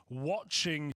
watching.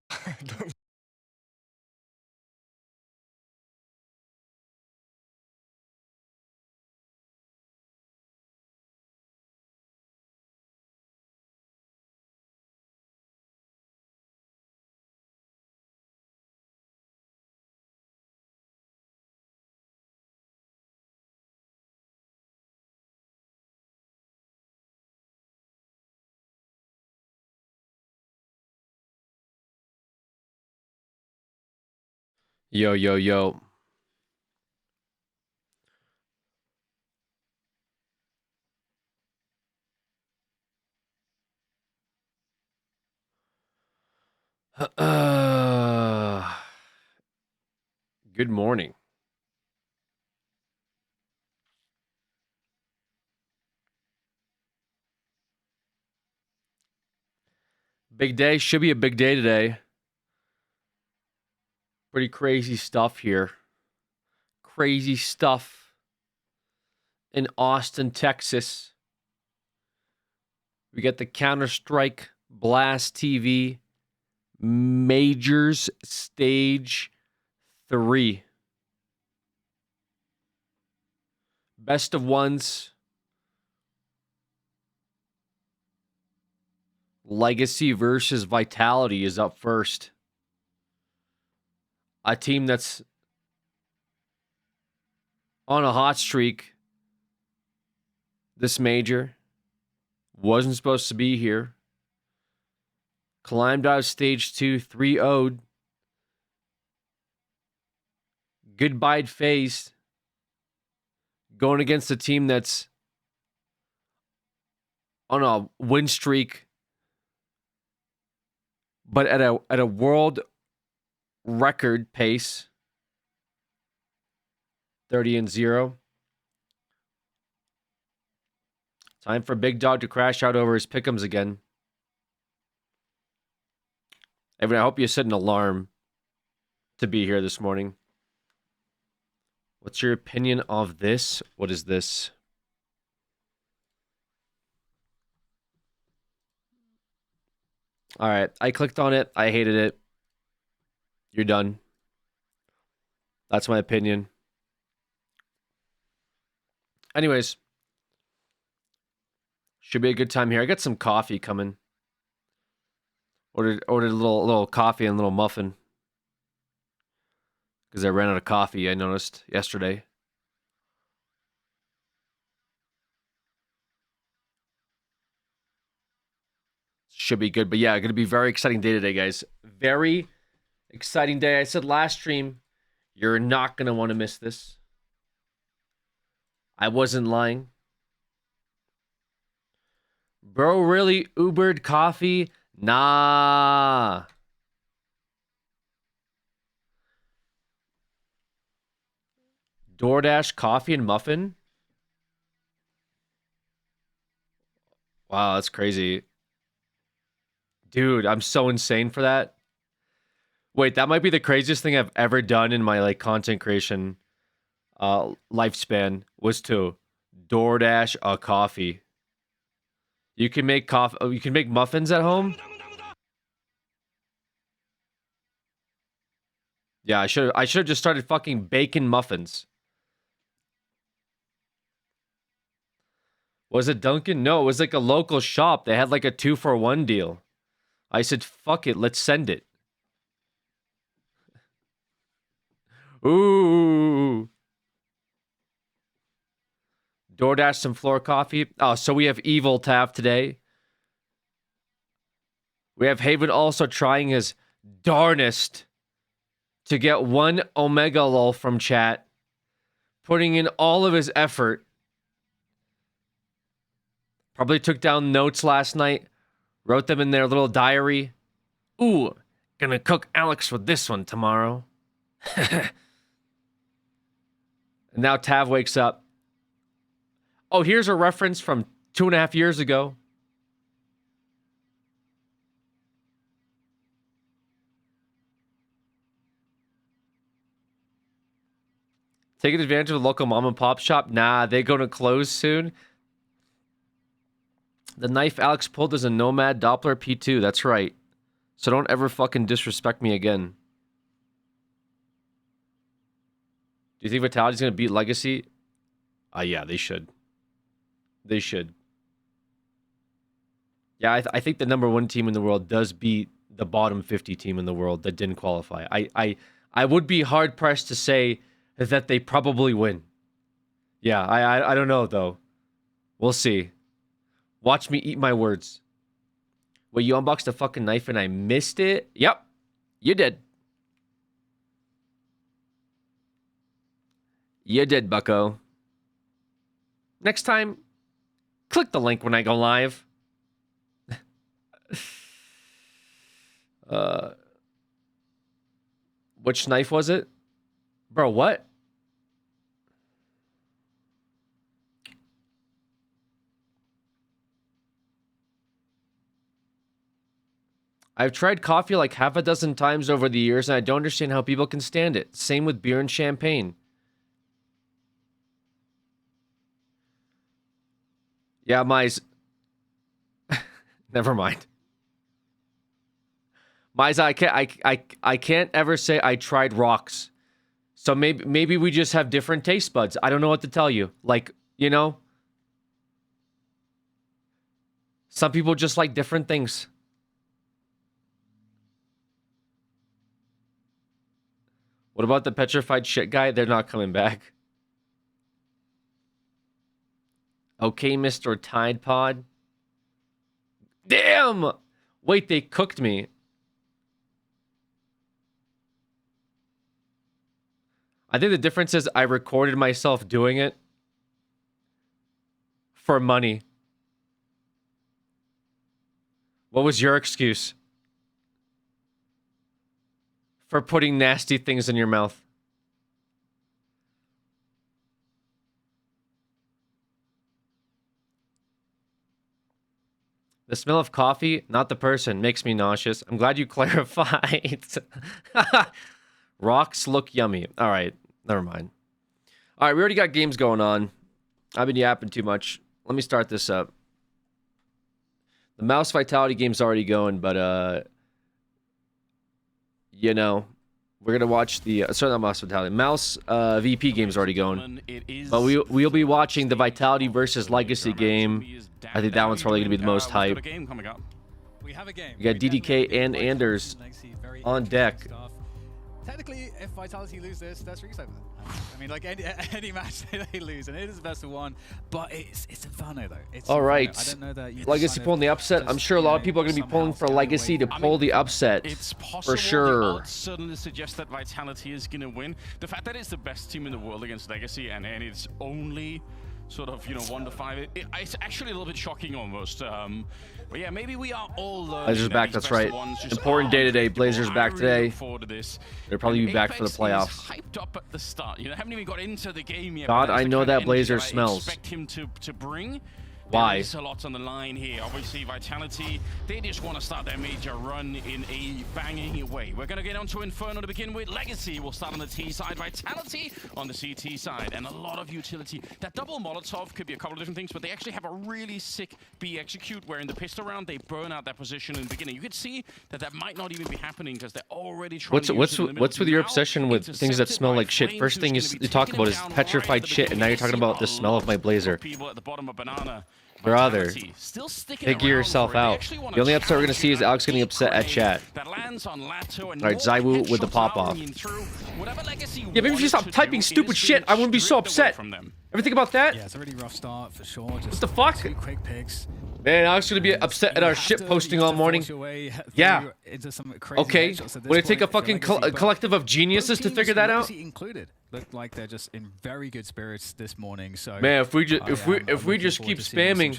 Yo, yo, yo. Good morning. Big day. Should be a big day today. Pretty crazy stuff here. Crazy stuff in Austin, Texas. We got the Counter-Strike Blast TV Majors Stage 3. Best of ones. Legacy versus Vitality is up first. A team that's on a hot streak this major. Wasn't supposed to be here. Climbed out of stage 2, 3-0'd. Goodbye phase. Going against a team that's on a win streak, but at a world record pace. 30-0. Time for Big Dog to crash out over his pick'ems again. Evan, I hope you set an alarm to be here this morning. What's your opinion of this? What is this? All right, I clicked on it. I hated it. You're done. That's my opinion. Anyways, should be a good time here. I got some coffee coming. Ordered a little coffee and a little muffin because I ran out of coffee. I noticed yesterday. Should be good, but yeah, going to be a very exciting day today, guys. Very exciting day. I said last stream, you're not going to want to miss this. I wasn't lying. Bro, really Ubered coffee? Nah. DoorDash coffee and muffin? Wow, that's crazy. Dude, I'm so insane for that. Wait, that might be the craziest thing I've ever done in my like content creation lifespan was to DoorDash a coffee. You can make coffee. You can make muffins at home. Yeah, I should have just started fucking baking muffins. Was it Dunkin'? No, it was like a local shop. They had like a 2-for-1 deal. I said, fuck it, let's send it. Ooh. DoorDash some floor coffee. Oh, so we have Evil Tav today. We have Haven also trying his darnest to get one Omega lol from chat. Putting in all of his effort. Probably took down notes last night. Wrote them in their little diary. Ooh, gonna cook Alex with this one tomorrow. And now Tav wakes up. Oh, here's a reference from 2.5 years ago. Taking advantage of the local mom and pop shop? Nah, they're gonna close soon. The knife Alex pulled is a Nomad Doppler P2. That's right. So don't ever fucking disrespect me again. Do you think Vitality's gonna beat Legacy? Yeah, they should. They should. Yeah, I think the number 1 team in the world does beat the bottom 50 team in the world that didn't qualify. I would be hard pressed to say that they probably win. Yeah, I don't know though. We'll see. Watch me eat my words. Wait, you unboxed a fucking knife and I missed it? Yep, you did. You did, bucko. Next time, click the link when I go live. Which knife was it? Bro, what? I've tried coffee like half a dozen times over the years, and I don't understand how people can stand it. Same with beer and champagne. Yeah, never mind. I can't ever say I tried rocks. So maybe we just have different taste buds. I don't know what to tell you. Like, you know, some people just like different things. What about the petrified shit guy? They're not coming back. Okay, Mr. Tide Pod. Damn! Wait, they cooked me. I think the difference is I recorded myself doing it for money. What was your excuse? For putting nasty things in your mouth. The smell of coffee, not the person, makes me nauseous. I'm glad you clarified. Rocks look yummy. All right, never mind. All right, we already got games going on. I've been yapping too much. Let me start this up. The Mouse Vitality game's already going, but you know, we're gonna watch the sorry, not Mouse Vitality. Mouse VP game's already going, but we'll be watching the Vitality versus Legacy game. I think that one's probably gonna be the most hype. We got DDK and Anders on deck. Technically, if Vitality lose this, that's Reset. I mean, like any match they lose, and it is the best of one, but it's Inferno though. It's all right. I don't know that Legacy pulling the upset. I'm sure a lot of people are going to be pulling for Legacy to pull the upset. It's possible. For sure. The odds certainly suggest that Vitality is going to win. The fact that it's the best team in the world against Legacy, and it's only sort of, you know, 1-5. It's actually a little bit shocking almost. But yeah, maybe we are all Blazers back, that's right. Important day today. Blazers back today. They'll probably be back for the playoffs. Hyped up at the start. You know, haven't even got into the game yet. God, I know that Blazer smells. Expect him to bring. Why? There's a lot on the line here. Obviously, Vitality, they just want to start their major run in a banging way. We're going to get onto Inferno to begin with. Legacy will start on the T side, Vitality on the CT side, and a lot of utility. That double Molotov could be a couple of different things, but they actually have a really sick B execute, where in the pistol round, they burn out that position in the beginning. You could see that might not even be happening because they're already trying to use it in the middle. What's with your obsession with things that smell like shit? First thing you talk about is petrified shit, and now you're talking about the smell of my Blazer. People at the bottom of Banana. Brother, figure yourself out. The only upset we're going to see is Alex getting upset at chat. Alright, Zywoo with the pop-off. Yeah, maybe if you stop typing stupid shit, I wouldn't be so upset. Ever think about that? Yeah, it's a really rough start for sure. What the fuck? Two quick picks. Man, Alex is going to be upset at our shit posting all morning. Yeah. Okay. Would it take a fucking collective of geniuses to figure that out? Included. Look like they're just in very good spirits this morning. So man, if we just keep spamming,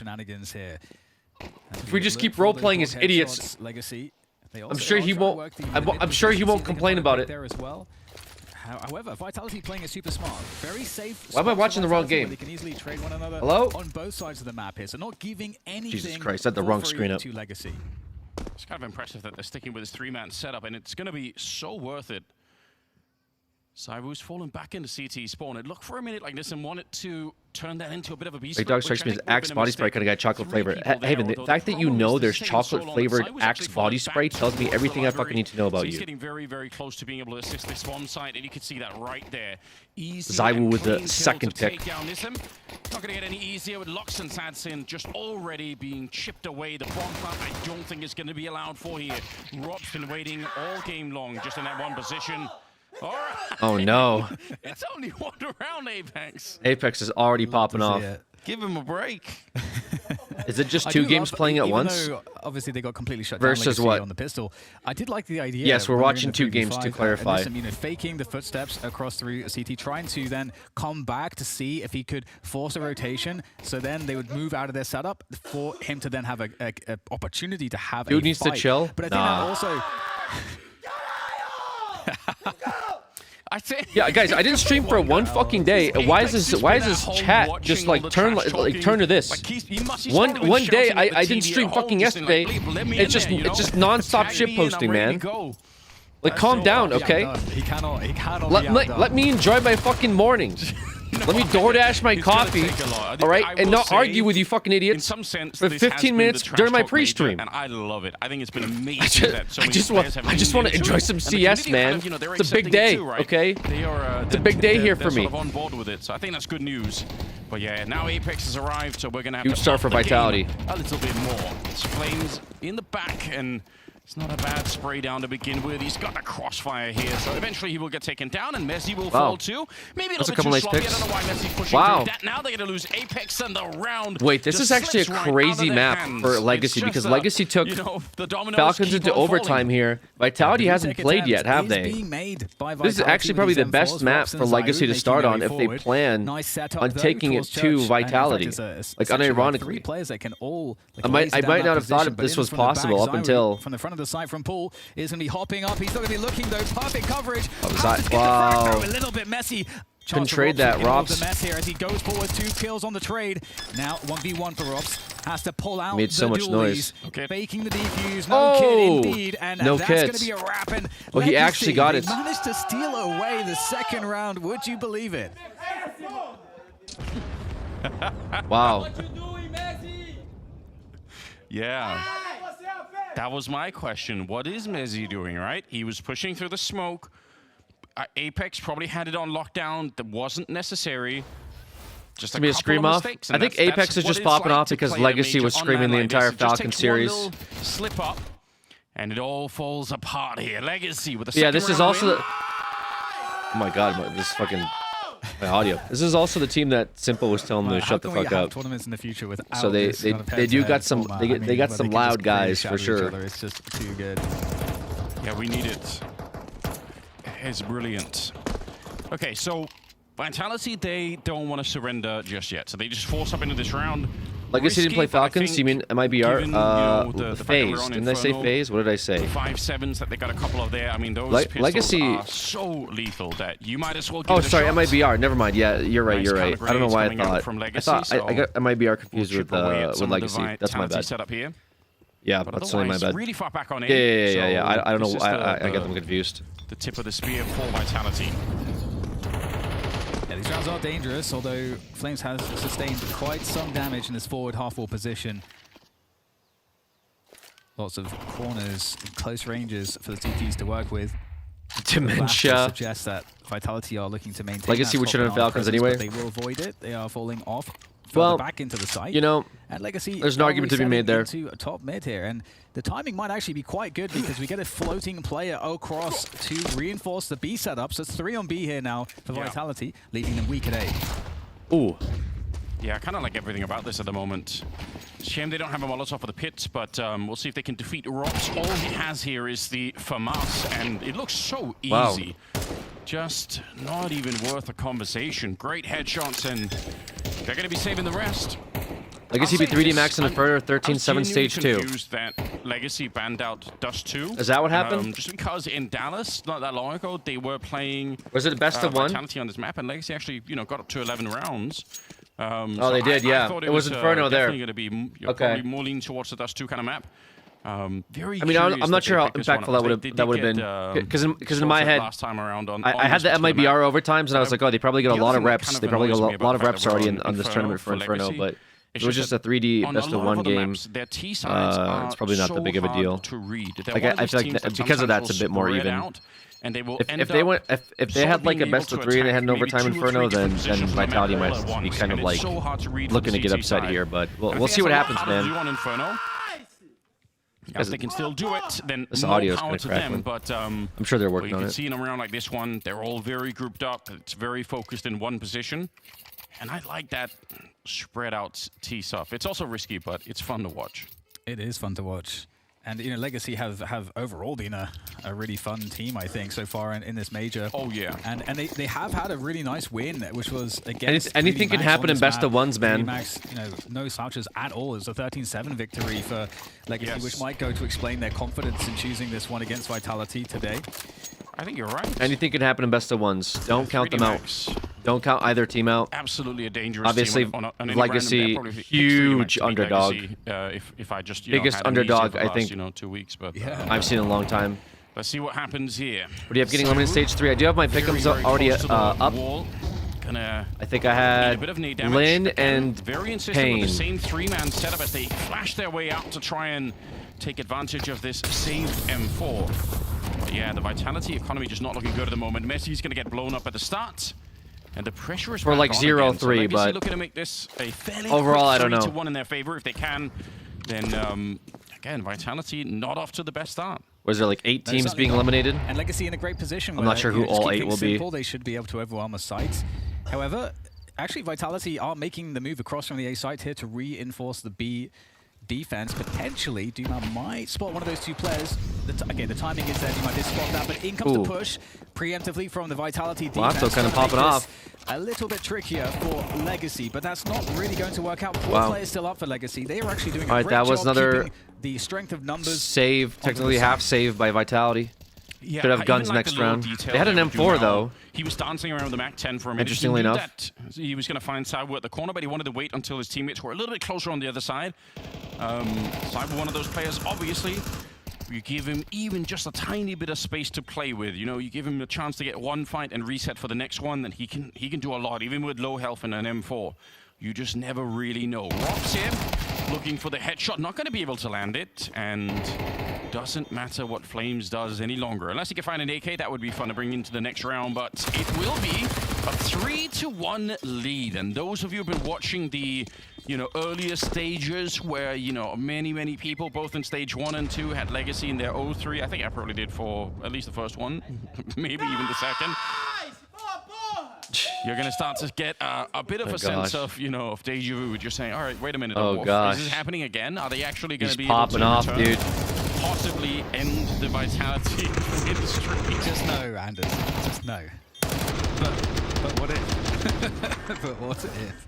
if we just keep role playing as idiots, I'm sure he won't. I'm sure he won't complain about it. However, Vitality playing it super smart, very safe. Why am I watching the wrong game? They can easily trade one another. Hello? On both sides of the map here, so not giving anything. Jesus Christ, I had the wrong screen up. To Legacy. It's kind of impressive that they're sticking with this 3-man setup, and it's going to be so worth it. Zywoo's fallen back into CT spawn. It looked for a minute like this and wanted to turn that into a bit of a beast. Big Dog strikes me as Axe body spray kind of guy, chocolate flavor. Haven, the fact that you know there's chocolate flavored Axe body spray tells me everything I fucking need to know about you. He's getting very, very close to being able to assist this spawn site, and you can see that right there. Easy Zywoo with the second pick. Not going to get any easier with Lux and Sadsin just already being chipped away. The bomb plant I don't think is going to be allowed for here. Rob's been waiting all game long just in that one position. All right. Oh no. It's only one round, Apex. Apex is already popping off. Give him a break. Is it just two games playing at once? Obviously, they got completely shut Versus down what? on the pistol. I did like the idea. Yes, we're when watching in the two games to 3v5, clarify. Listen, you know, faking the footsteps across through CT, trying to then come back to see if he could force a rotation. So then they would move out of their setup for him to then have a opportunity to have Dude a needs fight. to chill. But I think that also. I think Yeah, guys, I didn't stream for one fucking day. Why is this chat just like turn to this? One day I didn't stream fucking yesterday. It's just non-stop shit posting, man. Like calm down, okay? He cannot. Let me enjoy my fucking mornings. Let me DoorDash my coffee, all right, and not argue with you fucking idiots for 15 minutes during my pre-stream. And I love it. I think it's been amazing that so I just want to enjoy some CS, man. It's a big day, okay? It's a big day here for me. Sort of on board with it, so I think that's good news. But yeah, now Apex has arrived, so we're gonna have Huge to start for up the Vitality. game a little bit more. It's Flames in the back, and it's not a bad spray down to begin with. He's got a crossfire here, so eventually he will get taken down, and Messi will fall too. Maybe a That's little a bit couple too nice sloppy. picks. I don't know why Messi's pushing through that. Now they're going to lose Apex and the round. Wait, this is actually a crazy map for Legacy because Legacy took Falcons into overtime here. Vitality hasn't played yet, have they? This is actually probably the best map for Legacy to start on if they plan on taking it to Vitality. Like unironically. I might not have thought if this was possible up until from the front of the site from Paul is going to be hopping up. He's not going to be looking though. Perfect coverage. Wow. A little bit messy. Can trade that, Robs. The mess here as he goes forward. 2 kills on the trade. Now 1v1 for Robs. Has to pull out Made so the much dualies. noise. Faking the defuse. No kid indeed. And no that's kids. going to be a wrap. And well, he actually got they it. managed to steal away the second round. Would you believe it? Wow. Yeah. That was my question. What is Messi doing, right? He was pushing through the smoke. Apex probably had it on lockdown. That wasn't necessary. Just to be a scream off. I think Apex is just popping off because Legacy was screaming the entire Falcon series. Slip up, and it all falls apart here. Legacy with a yeah, this is also the. Oh my god, this fucking my audio. This is also the team that Simple was telling them to shut the fuck up. Tournaments in the future without so they do got some they got some loud guys for sure. It's just too good. Yeah, we need it. It's brilliant. Okay, so Vitality, they don't want to surrender just yet, so they just force up into this round. Legacy didn't play Falcons. You mean MIBR? Phase. Didn't I say Phase? What did I say? 5-7s that they got a couple of there. I mean, those Legacy are so lethal that you might as well give Oh, it a sorry, shot. MIBR. Never mind. Yeah, you're right. You're right. I don't know why I thought. From Legacy, I thought I got MIBR confused with Legacy. That's my bad. Setup here. Yeah, that's totally my bad. Really far back on yeah. I don't know. I got them confused. The tip of the spear for Vitality. Yeah, these rounds are dangerous, although Flames has sustained quite some damage in this forward half-wall position. Lots of corners and close ranges for the TTs to work with. Dementia suggests that Vitality are looking to maintain Legacy would should have Falcons anyway. They will avoid it. They are falling off. Well, back into the site. You know, and Legacy there's an argument to be made there. Into a top mid here, and the timing might actually be quite good because we get a floating player across to reinforce the B setup. So it's 3 on B here now for Vitality, leaving them weak at A. Ooh. Yeah, I kind of like everything about this at the moment. Shame they don't have a Molotov for the pits, but we'll see if they can defeat Robs. All he has here is the FAMAS, and it looks so easy. Wow. Just not even worth a conversation. Great headshots, and they're going to be saving the rest. Legacy beat 3D Max in the further 13-7 stage 2. That Legacy banned out Dust 2. Is that what happened? Just because in Dallas, not that long ago, they were playing... Was it a best of one? Vitality on this map, and Legacy actually, got up to 11 rounds. So they did, yeah. It was Inferno there. Definitely going to be probably more leaning towards the Dust 2 kind of map. Very. I mean, I'm curious not that sure they how picked this one impactful up. that They would have did been. get, Because in my sorted head, last time around on I had the this tournament. MIBR overtimes, and I was like, oh, they probably get a The lot other of thing that reps. kind of They probably get annoys me a about lot of the fact reps that we're already on on this Inferno tournament for Inferno, Legacy. but It's it was just just a 3D on best a of lot one other game. maps, their T sides are It's probably not that so big of a hard deal. to read. They're Like, one of I those feel like teams that because of sometimes that's a will bit more spread even. out, and they will If end they up went if they sort had of like a being able best of to 3 and they had an attack maybe overtime 2 or 3 Inferno, then different positions on the Vitality map all might at once, be kind and of it's like so hard to read looking from to the get CT upset side. here. But I we'll think see what that's a happens, lot harder to man. do on Inferno. If they can still do it, then This more audio's power gonna to crack them. one. But I'm sure they're well, working you on can it. see in a round like this one, they're all very grouped up. It's very focused in one position. And I like that spread out T-Suff. It's also risky, but it's fun to watch. It is fun to watch. And, you know, Legacy have overall been a really fun team, I think, so far in this major. Oh, yeah. And they have had a really nice win, which was against Anything can 3D Max happen on in this best map. of ones, man. 3D Max, you know, no slouches at all. It's a 13-7 victory for Legacy, Yes. which might go to explain their confidence in choosing this one against Vitality today. I think you're right. Anything can happen in best of ones. Don't count 3D them out. Max, Don't count either team out. absolutely a dangerous Obviously, team on any Legacy, random day. Probably pick 3D Max huge to beat underdog. Legacy, if I just Biggest had them easy underdog, for the I last, think. 2 weeks. But Yeah. I've seen in a long time. let's see what happens here. What do you have getting So, eliminated stage 3? I do have my very, pick'ems very already close to the up. wall. Gonna I think I need a had bit of knee damage. Lin Again, and very insistent Pain. with the same 3-man setup as they flash their way out to try and take advantage of this saved M4. But yeah, the Vitality economy just not looking good at the moment. Messi's gonna get blown up at the start. And the pressure is For back like on 0-3, again. So Legacy but looking to make this a fairly overall, I quick don't know. 3-1 in their favor if they can. Then again, Vitality not off to the best start. Was there like 8 No, teams certainly being not. eliminated? And Legacy in a great position. I'm not sure who all 8 will be. Simple, they should be able to overwhelm a site. However, actually, Vitality are making the move across from the A site here to reinforce the B defense. Potentially, Duma might spot one of those 2 players. Again, the timing is there. Duma did spot that, but in comes Ooh. the push preemptively from the Vitality defense. Lato kind of Gonna make popping off. this a little bit trickier for Legacy, but that's not really going to work out. 4 Wow. players still up for Legacy. They are actually doing a All right, great that was job another keeping the strength of numbers. Save, technically the half side. save by Vitality. Yeah, Could have I guns even like next the little round. detail They had an they would do M4 now. though. He was dancing around the Mac 10 for a minute. Interestingly He knew enough. that he was going to find Cyber at the corner, but he wanted to wait until his teammates were a little bit closer on the other side. Cyber, one of those players, obviously. You give him even just a tiny bit of space to play with. You know, you give him a chance to get one fight and reset for the next one, then he can do a lot, even with low health and an M4. You just never really know. Rob's here, looking for the headshot, not going to be able to land it, and doesn't matter what Flames does any longer. Unless he can find an AK, that would be fun to bring into the next round, but it will be a 3-1 lead. And those of you who've been watching the, earlier stages where, many people, both in stage 1 and 2, had Legacy in their 0-3. I think I probably did for at least the first one, maybe even the second. You're going to start to get a bit of a sense of, of deja vu. Just saying, all right, wait a minute. Oh, Wolf, gosh. is this happening again? Are they actually going He's to be able popping to off, return? dude. Possibly end the Vitality industry. Just no, Anders. Just no. But what if? But what if?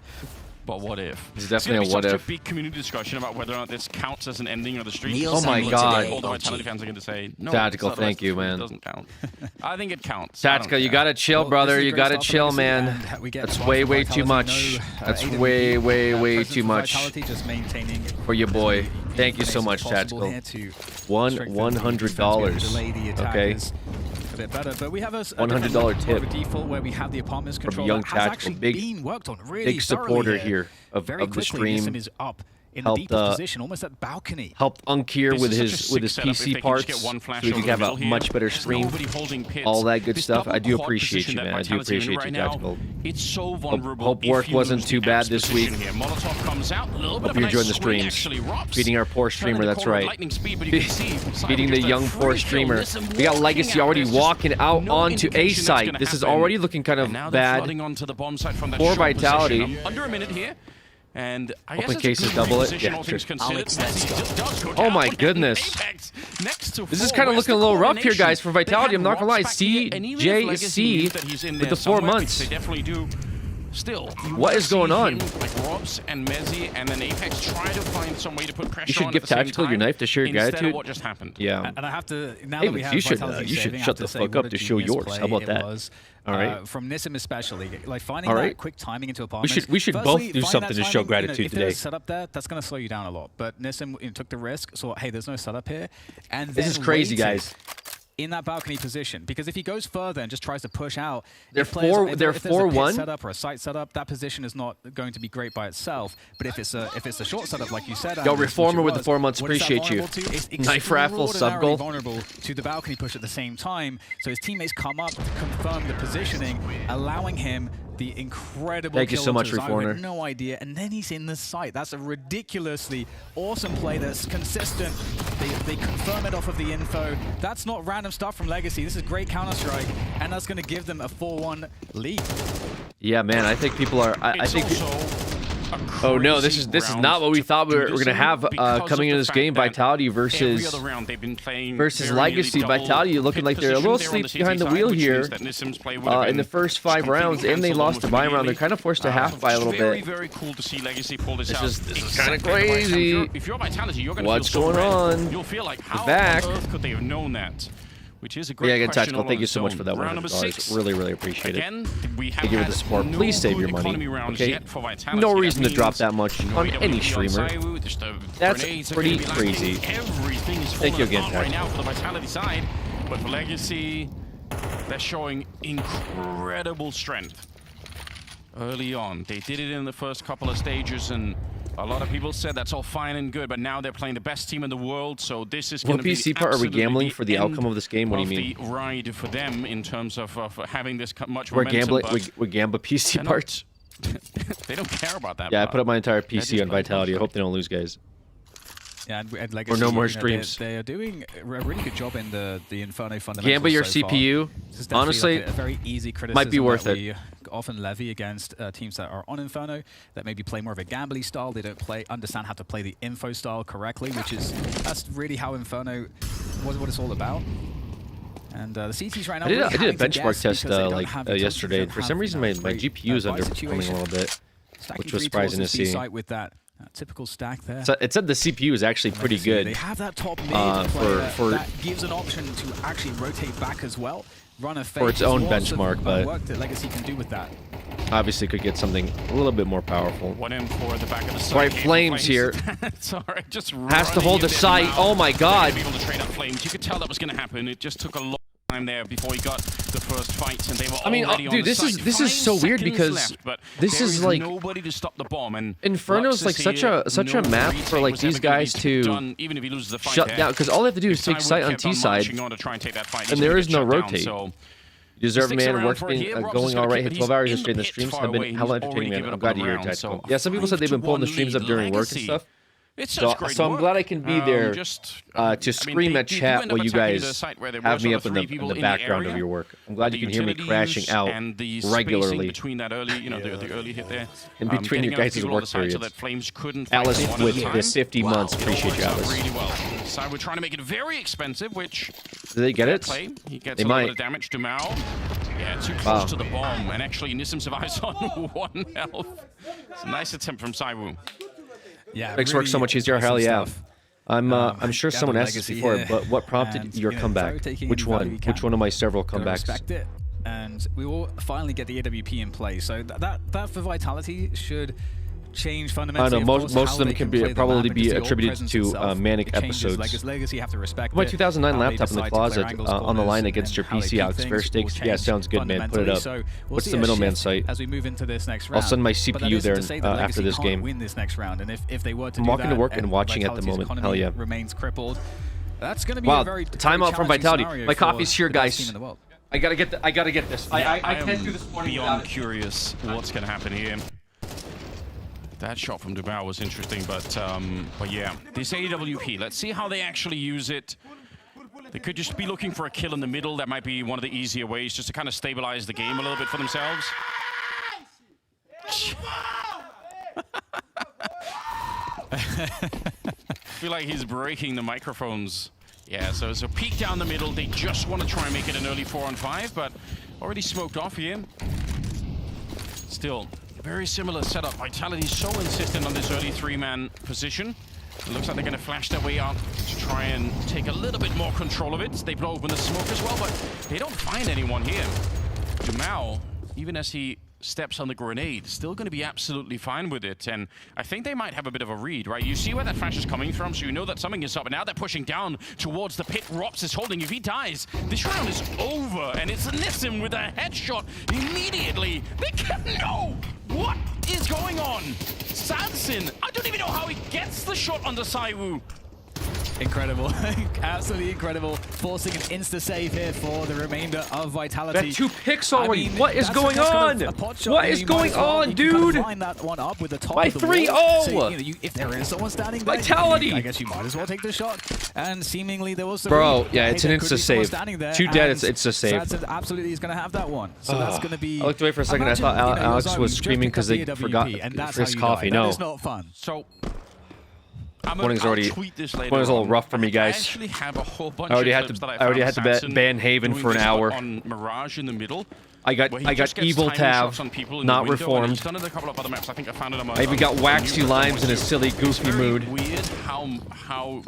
But what if? It's It's gonna definitely be a what such if. a big community discussion about whether or not this counts as an ending of the streak. Oh my God. All the Vitality fans are going to say, no. Tactical, it's not the thank rest you, of the streak, man. It doesn't count. I think it counts. I don't Tactical, you care. gotta chill, Well, brother. this is a You great gotta start for chill, Legacy, man. and we get That's twice way, for way too Vitality. much. No, That's AWP, way, way, way presence too for much Vitality, just maintaining for your boy. the Thank you so much, possible Tactical. here to strengthen the $100. defense, be able to delay the Okay. attackers a bit better. But we have a $100 more tip of a default where we have the apartments from control Young that has Tactical. actually Big- been worked on really Big supporter thoroughly here of Very the quickly, stream. Nissan is up in Helped, the deepest position, almost at balcony. Helped Unkir This with is his such a sick setup if PC they can parts, just get one flash so we over can the have a middle here. much better There's stream. nobody holding pits. All that good This stuff. I do double quad appreciate position you, that man. I do Vitality are in appreciate you, right now, Tactical. It's so vulnerable. Hope if work you wasn't lose too the bad Axe this position week. Here. Molotov comes out. A little bit Hope of a you're enjoying nice the swing, streams. actually. Robs Feeding our poor streamer, turning the that's corner with right. lightning speed, but you can see Beating the just a young free poor kill. streamer. Listen, We got walking Legacy out, already there's just walking out no onto A indication that's site. gonna This is happen. already looking kind of And now they're bad. flooding onto the bomb site from that Poor short Vitality. position. Under a minute here. And I guess Open it's cases, a good double it. reposition, Yeah, all sure. things considered. Alex, let's Messi go. just does go Oh my down. goodness. Apex next to This is four. kind of Where's looking a the little rough here, coordination? guys, for Vitality. They I'm not have gonna lie. Robs back here, and even if Legacy CJC knew that he's in with there the 4 somewhere, months. They definitely do. Still, you What wanna is going see on? him, like Robs and Mezzi, and then Apex try to find some way to put pressure You should on give at the same Tactical your time knife to share your instead gratitude. of what just happened. Yeah. And I have to now Hey, that we but have you should, Vitality you should saving, I shut have the to say fuck what up a to show genius yours. play How about it that? was, All right. from Nissim especially, like finding All that right. quick timing into apartments. We should Firstly, both do find that something to show timing, gratitude if today. there's a setup there, that's going to slow you down a lot. But Nissim took the risk, so hey, there's no setup here, and This is then crazy, waited guys. in that balcony position, because if he goes further and just tries to push out, They're if players- if they're if there's a pit 4-1. setup or a site setup, that position is not going to be great by itself. But if it's a short setup, like you said, Yo, Anders, which Reformer it with the was, 4 months, what is that appreciate you. vulnerable to? It's Knife raffle, sub extraordinarily goal. vulnerable to the balcony push at the same time. So his teammates come up to confirm the positioning, allowing him the incredible Thank you kill so onto much, his eye. We Reformer. had no idea, and then he's in the site. That's a ridiculously awesome play that's consistent. They confirm it off of the info. That's not random stuff from Legacy. This is great Counter-Strike, and that's going to give them a 4-1 lead. Yeah, man. I think people are. I It's think. also a Oh no, this crazy is not what we round thought we to were do going to this in have because coming of into the this fact game. that Vitality every versus other round they've been playing versus very nearly Legacy. double Vitality looking like pit they're a little position there on asleep behind the CT wheel side, which here means that Nissim's play would have in the been first 5 completely rounds, and they cancelled lost to almost buy round. They're immediately. kind of forced to half by a little Very, bit. very cool to see Legacy pull this This out. is kinda Exactly the right time. crazy. If you're Vitality, you're going to What's feel so going red. on? You'll feel like, how back. on earth could they have known that? Which is a great Yeah, again, question Tactical. all Thank on you its so much own. for that Round number $100. 6. Really, really appreciate it. Again, we have Thank you for had the support. no Please save your good money. economy rounds Okay. yet for Vitality. No That reason to drop means that much no on AWP any on streamer. Saiwu, just the That's grenades are pretty gonna be lacking. crazy. Everything is Thank falling you again, apart right Tactical. now for the Vitality side, but for Legacy, they're showing incredible strength early on. They did it in the first couple of stages, and a lot of people said that's all fine and good, but now they're playing the best team in the world, so this is going What to be PC part are we absolutely gambling for the end outcome of this game? What do you of mean? the ride for them in terms of having this much We're momentum. gambling. but We gamble PC they're not- parts. they don't care about that. Yeah, I part. put up my entire They're just PC on playing Vitality. I Counter-Strike. hope they don't lose, guys. Yeah, and Legacy, no more you know, streams. They are doing a really good job in the Inferno fundamentals. Gamble your so far. CPU. This is definitely Honestly, like a very easy criticism might be worth that it. we often levy against teams that are on Inferno that maybe play more of a gambly style. They don't understand how to play the info style correctly, that's really how Inferno what it's all about. And the CTs right now. I did really a having to benchmark guess test because they don't like have utilities, yesterday, they and for don't some have, reason you know, my great, GPU is buy underperforming a situation. little bit, Stacking which was 3 surprising to towards the see. site with that typical stack there. So it said the CPU is actually pretty Legacy, good. They have that top mid for- player that gives an option to actually rotate back as well. Run a fake. For its There's own lots of, benchmark, but- work that Legacy can do with that. Obviously, could get something a little bit more powerful. 1M4 at the back of the site. Right, here. Flames here. It's all right, just Has to running hold the in there site. now. Oh my God. They're able to trade up Flames. You could tell that was going to happen. It just took a long time there before he got the first fight, and they were I mean, already on dude, the this site. is 5 so weird seconds because left, but this there is like nobody to stop the bomb, and Inferno's Lux like is such here. a map retake for like was these ever gonna be guys to done, even if he loses the fight shut there. down, because all they have to do is take Saiwu site on kept T side. marching on to try and take that fight. and He's there gonna is get no shut down, rotate. so You deserve sticks man. around Work's for it been here. Rob's going just all gonna right. keep Hit it. 12 hours He's yesterday. in The the pit streams far have been away. hella He's entertaining, already man. given I'm up glad on to the hear it, round, Tactical. so Yeah, some people said they've been pulling the 5-1 streams up lead. during work and Legacy. stuff. It's So, such great so I'm work. glad I can be there Just, to scream at chat while you guys have me up in the background of your work. I'm glad you can hear me crashing out and the regularly between that early, the early hit there. in between your guys' work periods. So that Flames couldn't Alice fight one with at a time. the 50 months. It all Appreciate you, works out Alice. really well. So we're trying to make it very expensive, which Did they get it? play. He gets They a little might. bit of damage to Mao. Yeah, too close Wow. to the bomb, and actually Nissim survives on 1 health. It's a nice attempt from Saiwu. Yeah, Makes work so much easier. Hell yeah. I'm sure Gather someone asked this Legacy before, here, but what prompted and, your you know, comeback? rotating Which in value one? we can. Which one of my several Gotta comebacks? respect it, and we will finally get the AWP in play. So that for Vitality should change fundamentally. I know, of course, most how of them they can play the probably map, be because the ult attributed presence to, itself, manic it changes. episodes. Legacy have to respect My it, 2009 how they laptop in the decide to play closet angles, on the line corners, against your and how they PC keep out. things Spare will stakes. Yeah, change sounds good, man. Put it up. fundamentally. So we'll What's see the a middleman shift site? as we move into this next I'll round. send my But that CPU isn't there to say that after Legacy this can't game. win this next round, and if they were to I'm do walking to that work and and watching at the Vitality's moment. economy Hell yeah. remains crippled. That's going to be Wow, a very timeout from challenging Vitality. scenario My for coffee's here, the best guys. team in the world. I gotta get this. I am can't do this morning beyond without it. curious what's going to happen here. That shot from Dubois was interesting, but yeah, this AWP. Let's see how they actually use it. They could just be looking for a kill in the middle. That might be one of the easier ways, just to kind of stabilize the game a little bit for themselves. I feel like he's breaking the microphones. Yeah, so peek down the middle. They just want to try and make it an early 4-on-5, but already smoked off here. Still, Very similar setup. Vitality so insistent on this early 3-man position. It looks like they're going to flash their way out to try and take a little bit more control of it. They blow open the smoke as well, but they don't find anyone here. Jamal, even as he steps on the grenade, still going to be absolutely fine with it. And I think they might have a bit of a read, right? You see where that flash is coming from, so you know that something is up. And now they're pushing down towards the pit. Rops is holding. If he dies, this round is over. And it's Nissim with a headshot immediately. They can't know what is going on. Sanson, I don't even know how he gets the shot on the Saiwu. Incredible. Absolutely incredible. Forcing an insta-save here for the remainder of Vitality. Got 2 picks already. I mean, what is going on? What is going on, dude? Line that one up with the top By of the 3-0. wall. So, if there is someone standing there, Vitality. I guess you might as well take the shot. And seemingly there was the Bro, read. yeah, Hey, it's an there could be someone insta-save. standing there, 2 dead, and it's a save. Sanson absolutely is going to have that one. So that's going to be... I looked away for a second. I Imagine, thought you know, Alex Zayu was just screaming picked because up they the forgot AWP, and that's for his how you die. coffee. That No. is not fun. So Morning's already tweet this later morning's a little on. rough for me, I guys. actually have a whole bunch I already of had clips to- that I already found had to Sanson ban Haven doing for an this hour. on Mirage in the middle. I got where he just gets Evil timing shots Tav, on people in not the window, and reformed. he's done it a couple of other maps. I think I found it on I even got Waxy Limes in a silly, goofy mood. Weird how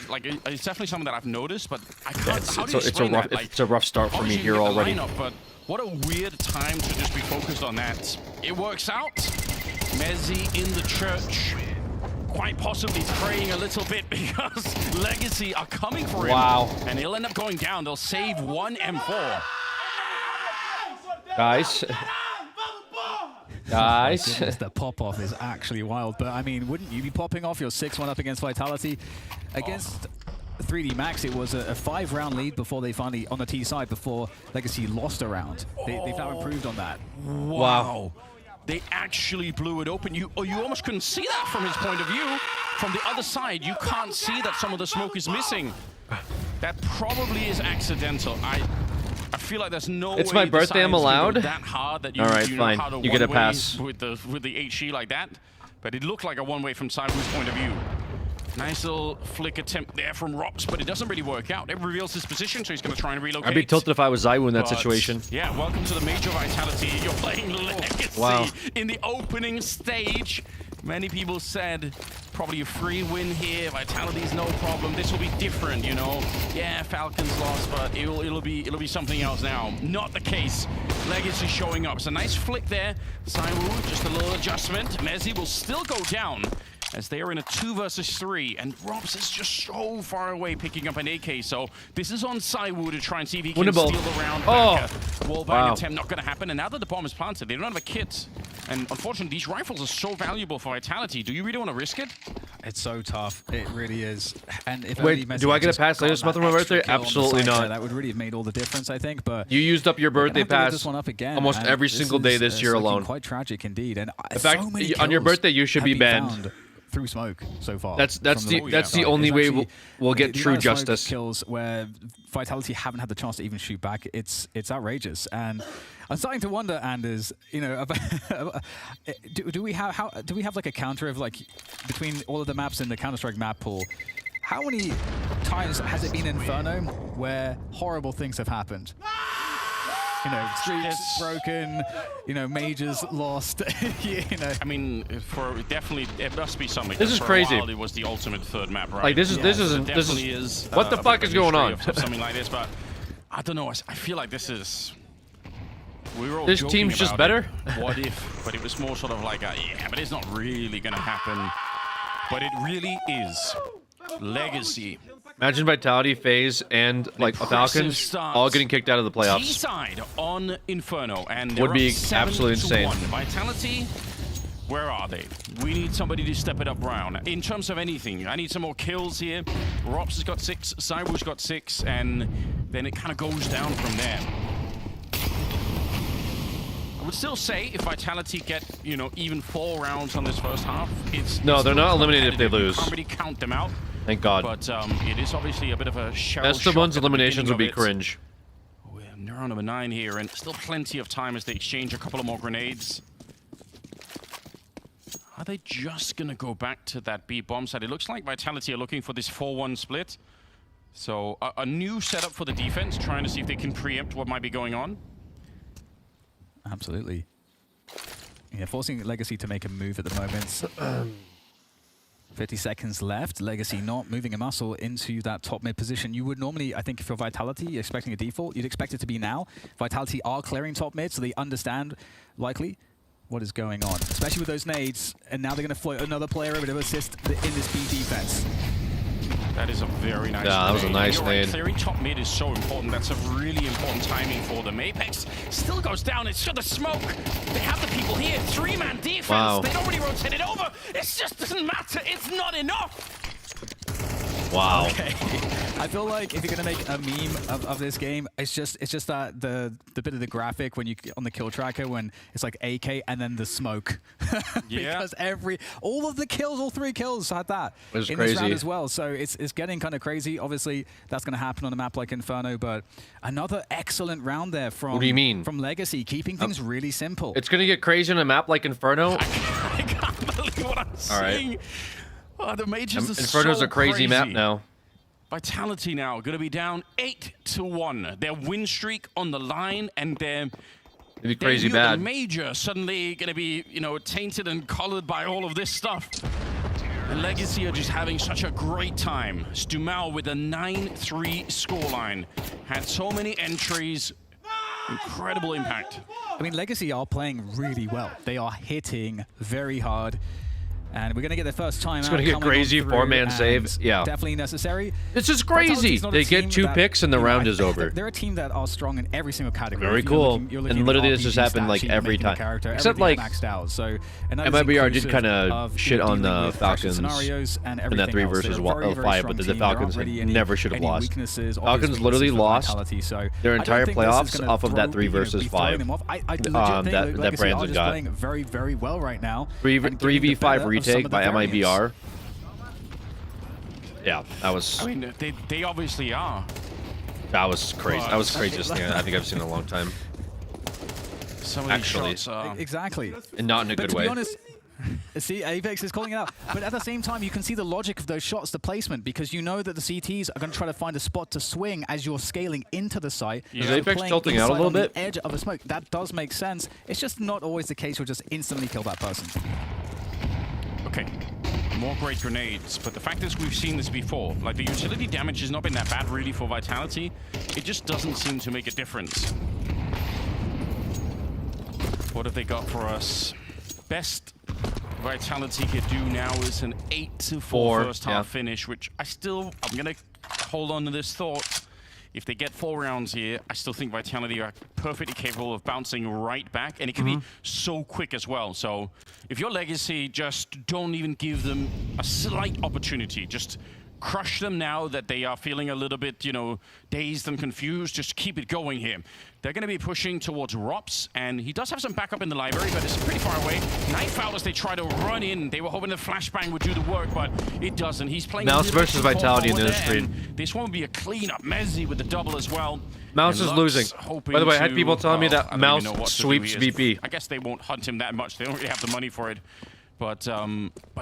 like it's definitely something that I've noticed, but I can't. It's, how do you it's a explain rough that? Like, it's a rough start for me obviously here you get the already. lineup, but what a weird time to just be focused on that. It works out. Mezzi in the church. Quite possibly praying a little bit because Legacy are coming for him. Wow. And he'll end up going down. They'll save one M4. Guys. Guys. Goodness, the pop-off is actually wild. But, I mean, wouldn't you be popping off your 6-1 up against Vitality? Against 3D Max, it was a 5-round lead before they finally, on the T side, before Legacy lost a round. They've now improved on that. Wow. They actually blew it open. You almost couldn't see that from his point of view. From the other side, you can't see that some of the smoke is missing. That probably is accidental. I feel like there's no It's way my birthday, I'm the science can go allowed? that hard that you, All right, you know fine. how to You get a one-way pass. with the HE like that. But it looked like a one-way from Cyber's point of view. Nice little flick attempt there from Rops, but it doesn't really work out. It reveals his position, so he's going to try and relocate. I'd be tilted if I was Zaiwu in that But, situation. Yeah, welcome to the Major Vitality. You're playing Legacy Wow. in the opening stage. Many people said probably a free win here. Vitality's no problem. This will be different, you know. Yeah, Falcons lost, but it'll be something else now. Not the case. Legacy showing up. It's a nice flick there. Saiwu, just a little adjustment. Mezzi will still go down as they are in a 2 versus 3, and Robs is just so far away picking up an AK, so this is on Saiwu to try and see if he can Winnable. steal the round Oh. back. Wallbang Wow. attempt not going to happen, and now that the bomb is planted, they don't have a kit. And unfortunately, these rifles are so valuable for Vitality. Do you really want to risk it? It's so tough. It really is. And if Wait, only Messi do I had get a just pass later got this month that on my extra birthday? kill on the Absolutely side not. there, that would really have made all the difference, I think. But You used up your we're gonna birthday have to live pass this one up again, almost and every this single day is, this year looking alone. Quite tragic indeed. And In fact, so many on your kills birthday, you should have be been banned. found through smoke so far. That's from the Legacy that's the side. only It's way actually- we'll get the true amount of smoke justice. Kills where Vitality haven't had the chance to even shoot back. It's outrageous, and I'm starting to wonder, Anders, you know, about, do we have like a counter of like between all of the maps in the Counter-Strike map pool? How many times has it been Inferno where horrible things have happened? You know, streets broken, you know, majors lost, you know. I mean, for definitely, it must be something. This is For a crazy. while, it was the ultimate third map, right? Like this is Yeah, this so isn't There this definitely is is. what the a fuck bit is of a going on? history of something like this, but I don't know. I feel like this is. We were all This joking team's just about better? it. What if? But it was more sort of like a, yeah, but it's not really gonna happen. But it really is. Legacy. Imagine Vitality, FaZe, and like Falcons start. all getting kicked out of the playoffs. T-side on Inferno, and Would they're be up 7 absolutely to insane. 1. Vitality, where are they? We need somebody to step it up, Brown. In terms of anything, I need some more kills here. Rops has got 6, Saiwu's got 6, and then it kind of goes down from there. I would still say if Vitality get, you know, even 4 rounds on this first half, it's No, it's they're still not eliminated if they competitive. lose. You can't really count them out, Thank God. but it is obviously a bit of a shell Best of shock one's at the eliminations would beginning be of it. cringe. We're round number 9 here, and still plenty of time as they exchange a couple of more grenades. Are they just gonna go back to that B bomb site? It looks like Vitality are looking for this 4-1 split. So a new setup for the defense, trying to see if they can preempt what might be going on. Absolutely. Yeah, forcing Legacy to make a move at the moment. 50 seconds left. Legacy not moving a muscle into that top mid position. You would normally, I think, if you're Vitality, you're expecting a default, you'd expect it to be now. Vitality are clearing top mid, so they understand, likely, what is going on. Especially with those nades, and now they're going to float another player over to assist in this B defense. That is a very nice Yeah, that was a nice You're right, nade. clearing top mid is so important. That's a really important timing for them. Apex still goes down. It's just the smoke. They have the people here. 3-man defense. Wow. They don't really rotate it over. It just doesn't matter. It's not enough. Wow. Okay. I feel like if you're gonna make a meme of this game, it's just that the bit of the graphic when you on the kill tracker when it's like AK and then the smoke. Yeah. Because all of the kills, all 3 kills had that It was in this round crazy. as well. So it's getting kind of crazy. Obviously, that's gonna happen on a map like Inferno, but another excellent round there from What do you mean? from Legacy, keeping things really simple. It's gonna get crazy on a map like Inferno. I can't believe what I'm All right. seeing. Oh, the Majors are Inferno's so a crazy map now. Vitality now going to be down 8-1. Their win streak on the line, and their It'd be crazy debut at the bad. Major suddenly going to be, tainted and colored by all of this stuff. The Legacy are just having such a great time. Stumal with a 9-3 scoreline. Had so many entries. Incredible impact. I mean, Legacy are playing really well. They are hitting very hard. And we're going to get the first time It's out gonna get coming on crazy, through, 4-man and save. Yeah. Definitely necessary. It's just Vitality's crazy. not a They team get 2 that, picks and the round is over. They're a team that are strong in every single category. Very If cool. you're looking And at literally this RPG just happened stat like sheet, every making a time. character, Except everything like maxed out. So, and that is MIBR did inclusive kinda of, shit on dealing the with pressure Falcons scenarios and in that everything 3 else. versus They're a very, very 5, strong but the team. There aren't Falcons really never should have any lost. weaknesses, Falcons obvious literally weaknesses for lost Vitality, so their I don't entire think this is playoffs gonna off of that throw- 3 be versus throwing 5. them off. I legit think that Legacy Brandon are just got. playing very, very well right now. 3v5 and getting the better of some retake of the by variants. MIBR. Yeah, that was I mean, they obviously are. crazy. That was the craziest thing I think I've seen in a long time, Some of these Actually. shots are... Exactly. and not in a But good to way. be honest, see, Apex is calling it out. But at the same time, you can see the logic of those shots, the placement, because you know that the CTs are going to try to find a spot to swing as you're scaling into the site. Is So Apex playing tilting out a inside little on the bit? edge of a smoke. That does make sense. It's just not always the case. You'll just instantly kill that person. Okay, more great grenades, but the fact is we've seen this before. Like, the utility damage has not been that bad really for Vitality. It just doesn't seem to make a difference. What have they got for us? Best Vitality could do now is an 8-4 first half finish, which I'm gonna hold on to this thought. If they get 4 rounds here, I still think Vitality are perfectly capable of bouncing right back, and it can be so quick as well. So if your Legacy, just don't even give them a slight opportunity. Just crush them now that they are feeling a little bit, dazed and confused. Just keep it going here. They're going to be pushing towards Rops, and he does have some backup in the library, but it's pretty far away. Knife out as they try to run in. They were hoping the flashbang would do the work, but it doesn't. He's playing Mouse a little versus too far Vitality in forward this there, stream. and this one would be a clean-up. Mezzi with the double as well. Mouse And is Lux losing. hoping By the way, I had to- people telling me that I don't even Mouse know what to do sweeps here. VP. I guess they won't hunt him that much. They don't really have the money for it. But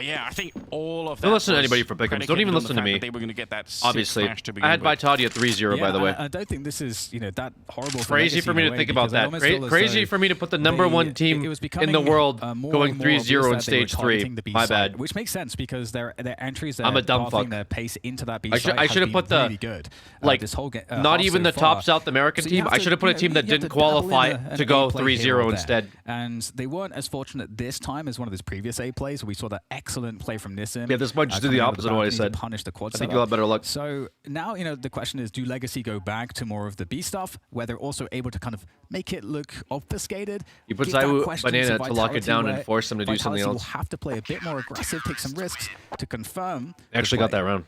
yeah, I think all of that. Don't listen to was anybody for pick'ems. Don't predicated even on the listen to fact me. that They were going to get that Obviously, six smash to begin I had with. Vitality at 3-0, by the way. I don't think this is, that horrible. Crazy for me to think about that. Crazy for me to put the number they- 1 team it was in becoming, the world more going and more obvious 3-0 in that they were stage 3. targeting the B My side, bad. which makes sense because their entries, I'm a dumb fuck. their pace into that B I side should have has put been the really good. like This whole not half even so the top far. South American So you team. have I to, should have put a team that you have didn't to dabble in qualify an to go A-play 3-0 hero there. instead. And they weren't as fortunate this time as one of those previous A plays. We saw that excellent play from Nissim. Yeah, this might just do coming the over opposite of what I balcony to said. Punish the quad I think setup. you'll have better luck. So now, the question is, do Legacy go back to more of the B stuff, where they're also able to kind of make it look obfuscated? You put give that Zaiwu question Banana to lock it Vitality, down and where force them to do something Vitality else. will have to play a bit more aggressive, take some risks to confirm. Actually got that round.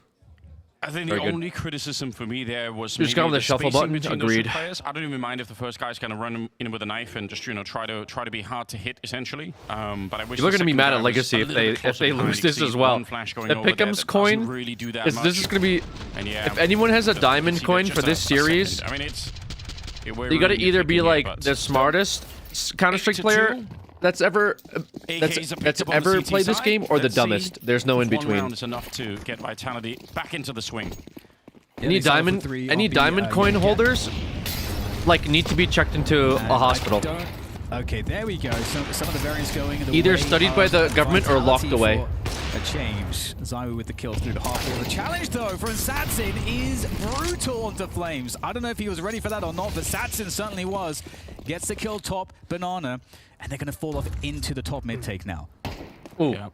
I think Very the good. only criticism for me there was Just maybe go on the the shuffle spacing button. between those Agreed. two players. I don't even mind if the first guy's going to run in with a knife and just try to be hard to hit essentially. But I wish People are the going to be second mad guy at was Legacy a if little they bit closer behind. lose You can this see as well. one flash going The over there Pick'ems that coin doesn't really do that this much. is going to be. And yeah, If anyone has a the- diamond see, coin just for this a series, second. I mean, you got to either be like the smartest Counter-Strike 8-2. player that's ever AKs are picked that's up on the ever CT played this side. game, or the Let's see dumbest. There's no in if one between. round is enough to get Vitality back into the swing. Any diamond coin holders like need to be checked into a hospital. Okay, there we go. Some of the variants going the Either way studied by of the government or locked Vitality away. for a change. Zywoo with the kill through to half. The challenge, though, from Satsin is brutal onto Flames. I don't know if he was ready for that or not, but Satsin certainly was. Gets the kill top, Banana, and they're going to fall off into the top mid take now. Ooh. Yeah.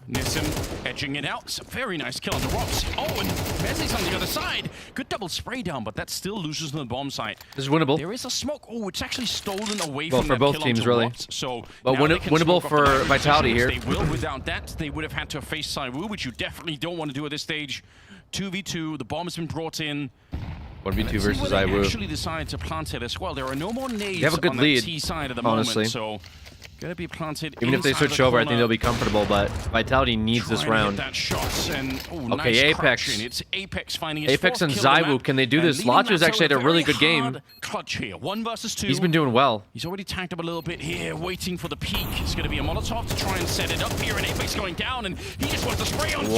Nissim edging it out. It's a very nice kill on the rocks. Oh, and Mesley's on the other side. Good double spray down, but that still loses on the bomb site. This is winnable. There is a smoke. Oh, it's actually stolen away Well, from for that both kill teams, onto really. rocks. So But now they can winnable smoke up for the Vitality here. They will. Without that, they would have had to face Zywoo, which you definitely don't want to do at this stage. 2v2. The bomb has been brought in. 1v2 versus I Zywoo. actually decided to plant it as well. There are no more nades have a good on lead, that T side at the honestly. moment, so gonna be planted. Even if they inside switch the over, I corner. think they'll be comfortable, but Vitality needs this Trying to round. hit that shot and, oh, Okay, nice Apex. crouching. It's Apex finding his Apex fourth and kill of the Zywoo, map, can they do and this? leading Lotto's Matto actually had a with really very good game. hard clutch here. 1 versus 2. He's been doing well. He's already tagged up a little bit here, waiting for the peak. It's going to be a Molotov to try and set it up here, and Apex going down, and he just wants to spray on.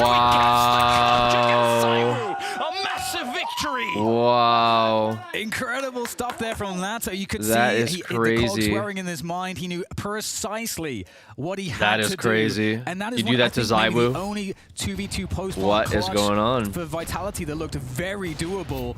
Wow. A massive victory. Wow. Incredible stuff there from Lato. You could That see is the cogs crazy. whirring in his mind. He knew precisely what he had That to is do. crazy. And that is You one, do that I to think, maybe Zywoo? the only 2v2 post What is going on? for Vitality that looked very doable.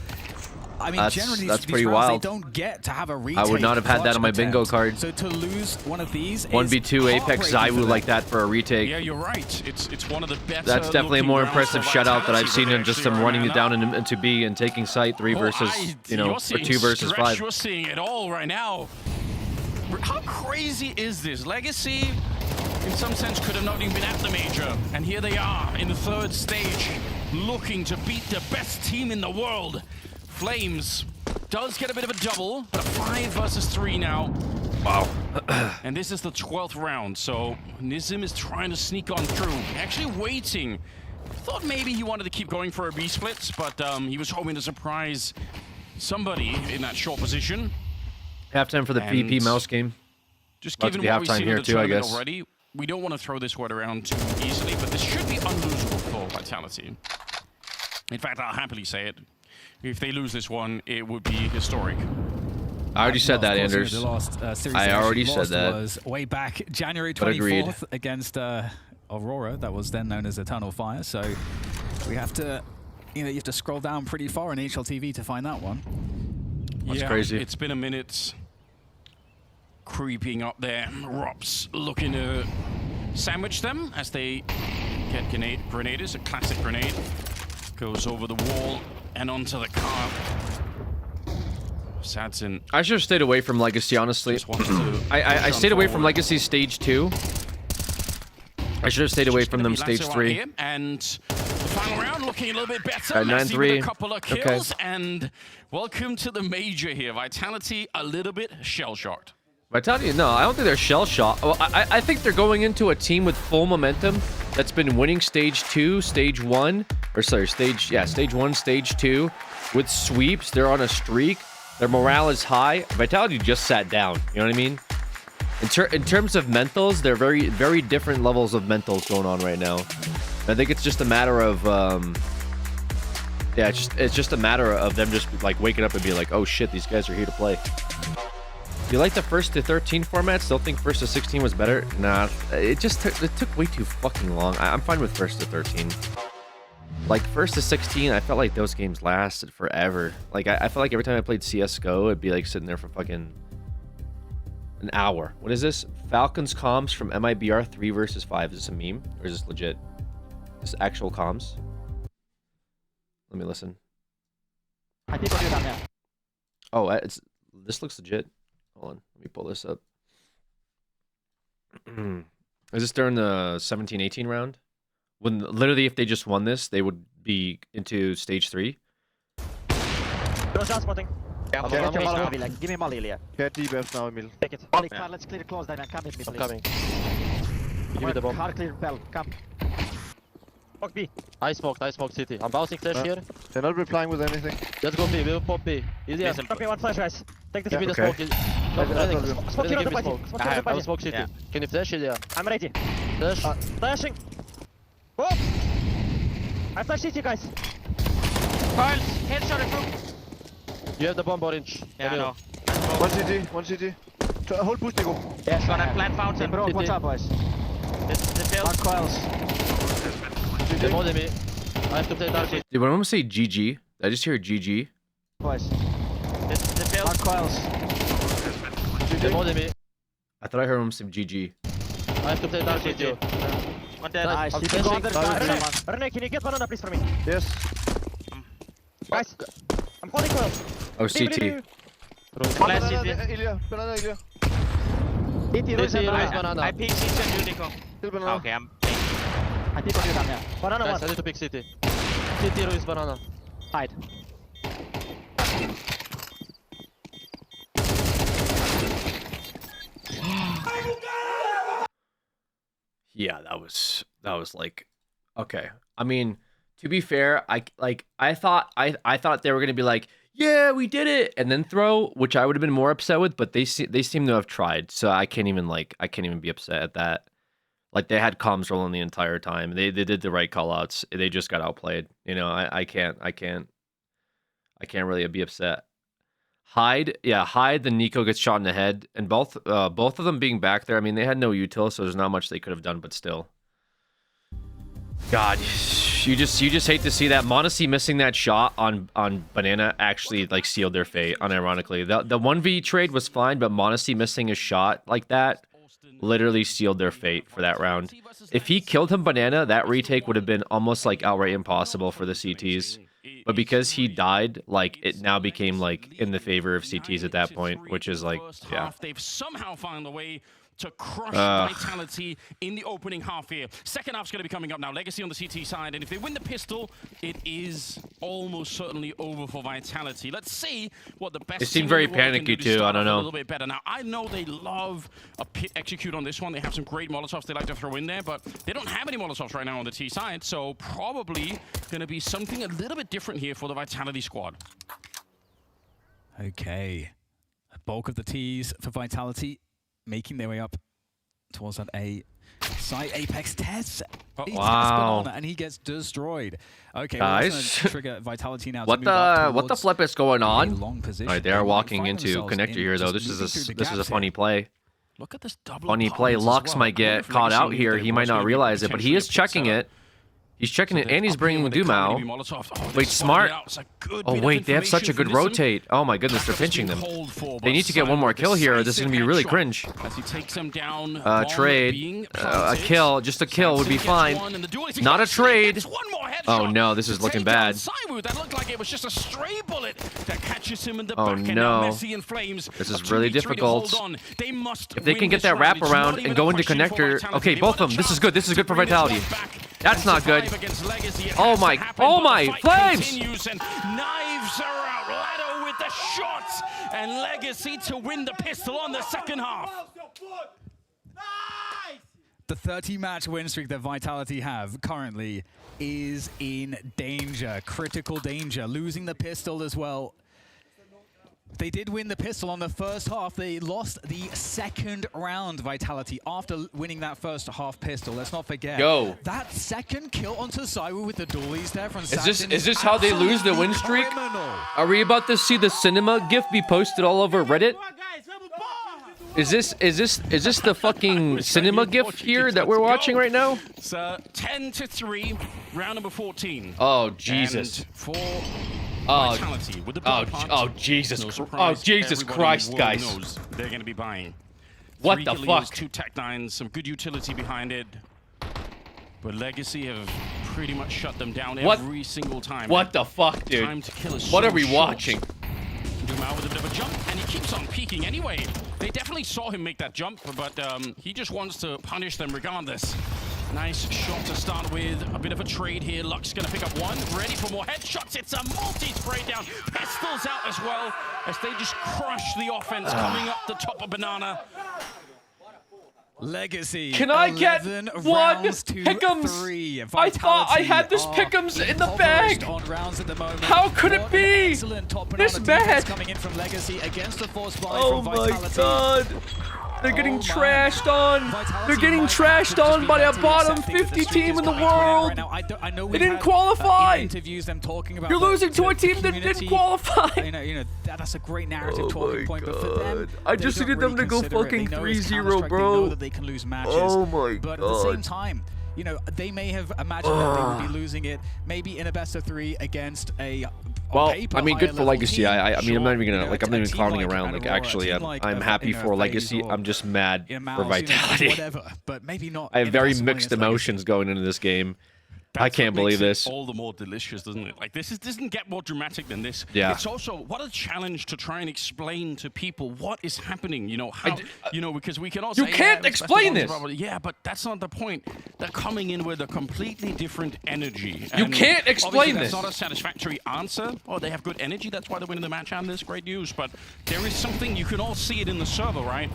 I mean, That's- generally that's these pretty rounds, wild. they don't get to have a retake. I would not have had that clutch on my bingo attempt. card. So to lose one of these 1v2 is Apex heartbreaking for Zywoo them. like that for a retake. Yeah, you're right. It's one of the better. That's definitely a looking more rounds impressive for shutout that I've Vitality, seen where in they just actually them are running it man down up. into B and taking site 3 versus, you know, you're or seeing 2 versus stretch, 5. You're seeing it all right now. How crazy is this? Legacy, in some sense, could have not even been at the major. And here they are in the 3rd stage, looking to beat the best team in the world. Flames does get a bit of a double, but a 5 versus 3 now. Wow. And this is the 12th round, so Nissim is trying to sneak on through. Actually waiting. Thought maybe he wanted to keep going for a B split, but he was hoping to surprise somebody in that short position. Halftime for the And PP mouse game. Just About to given be what we've halftime seen here in the too, I tournament guess. already, we don't want to throw this word around too easily, but this should be unlosable for Vitality. In fact, I'll happily say it. If they lose this one, it would be historic. I already said that, Of course, Anders. The last series I they already actually said lost that. was way back January But agreed. 24th against Aurora. That was then known as Eternal Fire. So we have to, you have to scroll down pretty far in HLTV to find that one. That's crazy. It's been a minute. Creeping up there. Rops looking to sandwich them as they get grenades. A classic grenade. Goes over the wall and onto the car. Sadson I should have stayed away from Legacy, honestly. just wants to I push stayed on away from forward. Legacy Stage 2. I should have stayed away Just from gonna them be Stage Lasso out 3. here, and the final round looking a little bit better. Alright, Messi 9-3. with a couple of Okay. kills, and welcome to the major here. Vitality a little bit shell-shocked. Vitality, no, I don't think they're shell-shocked. Well, I think they're going into a team with full momentum that's been winning Stage 2, Stage 1, or sorry, Stage 1, Stage 2, with sweeps. They're on a streak. Their morale is high. Vitality just sat down. You know what I mean? In terms of mentals, they're very, very different levels of mentals going on right now. I think it's just a matter of, yeah, it's just a matter of them just like waking up and being like, oh shit, these guys are here to play. You like the 1st to 13 format? Still think 1st to 16 was better? Nah, it took way too fucking long. I'm fine with 1st to 13. Like 1st to 16, I felt like those games lasted forever. Like I felt like every time I played CS:GO, it'd be like sitting there for fucking an hour. What is this? Falcons comms from MIBR 3 versus 5. Is this a meme or is this legit? This actual comms? Let me listen. I think we're down there. Oh, this looks legit. Hold on, let me pull this up. Is this during the 17-18 round? When literally, if they just won this, they would be into Stage 3. Don't start spotting. Yeah, Okay, I'm get your coming. Molly, Give me Molly, Ilya. Get DBF now, Emil. Take it. Molly, car, let's clear the close then and come with me, I'm please. coming. Give me the bomb. Car clear, Bell, come. Fuck B. I smoked city. I'm bouncing flash Yeah. here. They're not replying with anything. Let's go B. We'll pop B. Easy. Listen, Drop me one flash, guys. Take the Give me the Okay. smoke. No, I Redding. told you. Smoke here on Give the me body. smoke. Smoke here on the I will body. smoke city. Yeah. Can you flash it? Yeah. I'm ready. Flash. Flashing. Go! I flash CT, guys. Carl, headshot it through. You have the bomb orange. Yeah, I Emil. know. One CT, one CT. Hold boost, Nico. Yes, gonna plant fountain. Bro, City. watch out, boys. They failed. Mark coils. They're more than me. I have to play dark. Dude, when I'm gonna say GG, did I just hear GG? Boys. They failed. Mark coils. They're more than me. I thought I heard him say GG. I have to play dark with you. One dead. Nice. I'm You can go flashing. under. Dark. Rene, can you get banana, please, for me? Yes. Guys, I'm holding coil. Oh, CT. Flash Banana, CT. Ilya. Banana, Ilya. CT, CT, Rose, and Rose, banana. banana. I peek CT and you, Nico. Still banana. Okay, I'm. I think on you down here. Banana Guys, I one. need to pick City. City, Ruiz, banana. Hide. Yeah, that was like, okay. I mean, to be fair, I thought they were gonna be like, yeah, we did it, and then throw, which I would have been more upset with. But they seem to have tried, so I can't even be upset at that. Like, they had comms rolling the entire time. They did the right callouts. They just got outplayed. You know, I can't really be upset. Hyde, then Nico gets shot in the head, and both of them being back there. I mean, they had no util, so there's not much they could have done, but still. God, you just hate to see that. Monacy missing that shot on Banana actually like sealed their fate. Unironically, the 1v trade was fine, but Monacy missing a shot like that literally sealed their fate for that round. If he killed him Banana, that retake would have been almost like outright impossible for the CTs. But because he died, like, it now became like in the favor of CTs at that point, which is like, yeah. They've somehow found a way to crush Vitality in the opening half here. Second half's going to be coming up now. Legacy on the CT side, and if they win the pistol, it is almost certainly over for Vitality. Let's see what the best. It seemed team very in the world can panicky do to too, start I don't off know. A little bit better. Now I know they love a pit execute on this one. They have some great Molotovs they like to throw in there, but they don't have any Molotovs right now on the T side, so probably going to be something a little bit different here for the Vitality squad. Okay. A bulk of the T's for Vitality making their way up towards that A site. Apex tests. He tests Wow. Banana and he gets destroyed. Okay, Guys. well, that's gonna trigger Vitality now. What to move up the towards flip is going a on? long position. All right, they They are might walking find into themselves connector in here though. just This moving through is the a gaps funny here. play. Look at this double. Funny play. opponents as Lux well. might I wonder get if caught Legacy out knew here. there He might was not gonna be realize it, but he potentially is a pit checking setup. it. He's checking it, They're and he's up here bringing with the Cloud Dumao. Molotov. Oh, they Wait, spotted smart. it out. It's a good Oh bit of wait, they have such a information good from Nissan. rotate. Oh my goodness, they're Backup is pinching being them. called for, They but need to get one more kill here, or this is gonna be really decisive cringe. headshot as he takes them down. A Bomb trade, being a planted. kill, just a kill would be Sanson gets fine. one, and the duelist Not a gets trade. one more headshot Oh no, this is to looking take down bad. Saiwu. That looked like it was just a stray bullet that catches him in the Oh back. And now no. Messi and Flames. This is a really 2v3 to difficult. hold on. They must If they win can get this that round. wrap It's around not even and a go into question for connector. Vitality. Okay, They both want of them. a This is chance good. This is good to for bring this Vitality. one back That's and not good. survive against Legacy. It Oh has to my- happen, oh but the my, fight Flames! continues and knives are out. Lado with the shots and Legacy to win the pistol on the second half. The 30-match win streak that Vitality have currently is in danger, critical danger. Losing the pistol as well. They did win the pistol on the first half. They lost the second round, Vitality, after winning that first half pistol. Let's not forget. Yo. That second kill onto Saiwu with the dualies there from this- Sanson is this how they lose the win absolutely streak? criminal. Are we about to see the cinema GIF be posted all over Reddit? Is this the fucking cinema GIF here that we're watching right now? It's 10-3, round number 14. Oh Jesus! And for Oh, Vitality with the oh, blood pot, oh Jesus! no Oh surprise, Jesus everybody Christ, in the world guys! knows they're going to be buying. What 3 the Galils, fuck? 2 Tech-9s, some good utility behind it. But Legacy have pretty much shut them down What? every single time. What the fuck, Time dude? to kill is What so are we short. watching? Dumao with a bit of a jump, and he keeps on peeking anyway. They definitely saw him make that jump, but he just wants to punish them regardless. Nice shot to start with. A bit of a trade here. Lux gonna pick up one. Ready for more headshots. It's a multi-spray down. Pistols out as well as they just crush the offense coming up the top of Banana. Legacy. Can I get 11 one rounds to pick'ems? 3. I thought I had this Vitality pick'ems are in the impoverished bag. On rounds at the moment. How could it What be an excellent top this banana defense bad? coming in from Legacy against the force buy Oh from my Vitality. god! They're getting Oh, trashed on. Vitality They're getting might trashed just on be by a meant to bottom reset things. 50 The streak team is in the quite clear world. right now. I know They we've didn't had, qualify. interviews them talking about You're losing to a the team that didn't community. qualify. That's a great narrative Oh talking my point, but for them, God. I they just don't needed them really to go consider it. fucking They know it's 3-0, Counter-Strike. They bro. know that they can lose matches. Oh my But at the same God. time, you know, they may have imagined that they would be losing it maybe in a best of 3 against a Well, paper, I mean, good higher for level Legacy. team. I mean, I'm not even You gonna know, like. a I'm not even team clowning like around. Like, Aurora, a actually, team like I'm a, happy you know, for FaZe Legacy. or, I'm just mad you know, for Mouse, you know, Vitality. whatever, but maybe not. I have in very best of 1 mixed against Legacy. emotions going into this game. I That's can't what makes believe it this. all the more delicious, doesn't it? Like this doesn't get more dramatic than this. Yeah. It's also what a challenge to try and explain to people what is happening. You know how you know because we can all You say, can't yeah, it's best of explain ones, this. blah, blah, blah. Yeah, but that's not the point. They're coming in with a completely different energy. You And can't explain obviously this. That's not a satisfactory answer. Oh, they have good energy. That's why they're winning the match, and this great news. But there is something you can all see it in the server, right?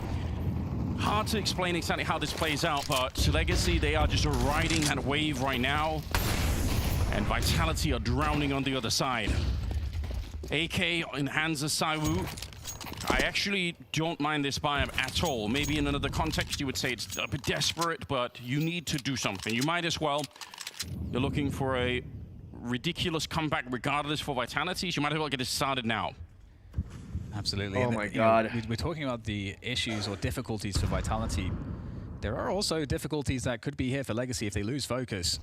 Hard to explain exactly how this plays out, but Legacy, they are just riding that wave right now. And Vitality are drowning on the other side. AK in hands of ZywOo. I actually don't mind this buy at all. Maybe in another context you would say it's a bit desperate, but you need to do something. You might as well. You're looking for a ridiculous comeback regardless for Vitality. So you might as well get it started now. Absolutely. Oh And, my you know, God. we're talking about the issues or difficulties for Vitality. There are also difficulties that could be here for Legacy if they lose focus.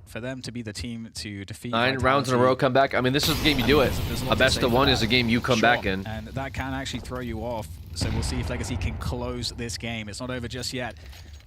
For them to be the team to defeat 9 rounds in a Vitality, row, come back. I mean, this is the game you do it. there's a lot A to best say of for 1 that. is a game you come Sure. back in. And that can actually throw you off. So we'll see if Legacy can close this game. It's not over just yet,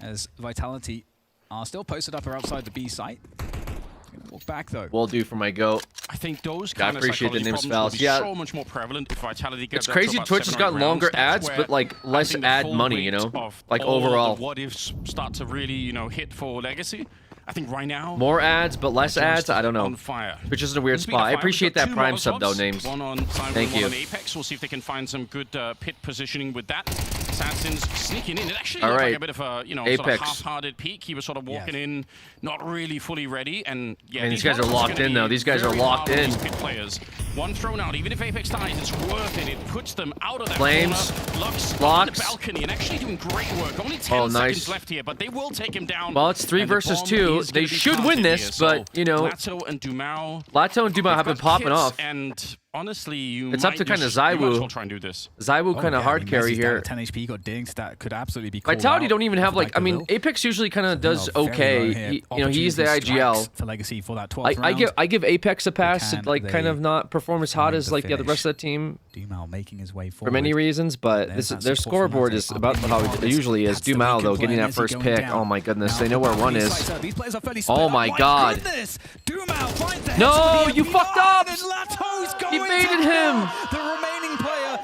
as Vitality are still posted up or outside the B site. Gonna walk back though. Will do for my goat. I think those Yeah, I kind of appreciate the psychology names, problems Pals. will be Yeah. so much more prevalent if Vitality gets It's up to crazy. about Twitch has 7 or 8 got longer rounds. That's ads, where but like I less think the ad full money, you weight know? of Like all overall. the what ifs start to really, you know, hit for Legacy. I think right now More ads, but less ads? I don't know. On fire. Which is a weird Speaking of spot. I fire, appreciate we've got that 2 Prime sub though, Molotovs, names. One on Simon, Thank one you. on Apex. We'll see if they can find some good pit positioning with that. Assassins sneaking in. It actually All looked right. like a bit of a, you know, sort of Apex. half-hearted peek. He was sort of walking Yeah. in, not really fully ready. And yeah, Man, these guys are Molotovs locked gonna in, though. be These guys are very locked hard on in. these pit players. One thrown out. Even if Apex dies, it's worth it. It puts them out of that Flames. corner. Lux on Locks. the balcony and actually doing great work. Only 10 Oh, nice. seconds left here, but they will take him down. Well, it's 3 And the versus bomb 2. is They gonna be should win planted this, here. but, you know, Lato and Dumao. Lato and Duma have been They've got popping kits, off. And honestly, you It's up might to kinda just- you might as ZywOo. well try and do this. ZywOo Oh, kind of yeah, hard I mean, carry Messi's down here. at 10 HP, got dinged. That could absolutely be called Vitality out don't even have off like, I mean, Will. Apex usually kind of does Very low okay. here. You know, he's the Opportunity IGL. strikes for Legacy for that 12th I round. give Apex a pass to can like kind they of not perform as hot find as the like the other rest finish? of the team Dumao making his way forward. for many reasons, but There's this that their support from scoreboard Mezzi is up about in the how it corners. usually is. That's the Dumao weaker though play, getting that Mezzi first going pick. down. Oh my goodness, Now they know the where one balcony is. sights, these players are fairly Oh split my up. God. Goodness. Dumao finds the No, head to the you MVP fucked line, up. and Lato's going He baited to him. kill the remaining player,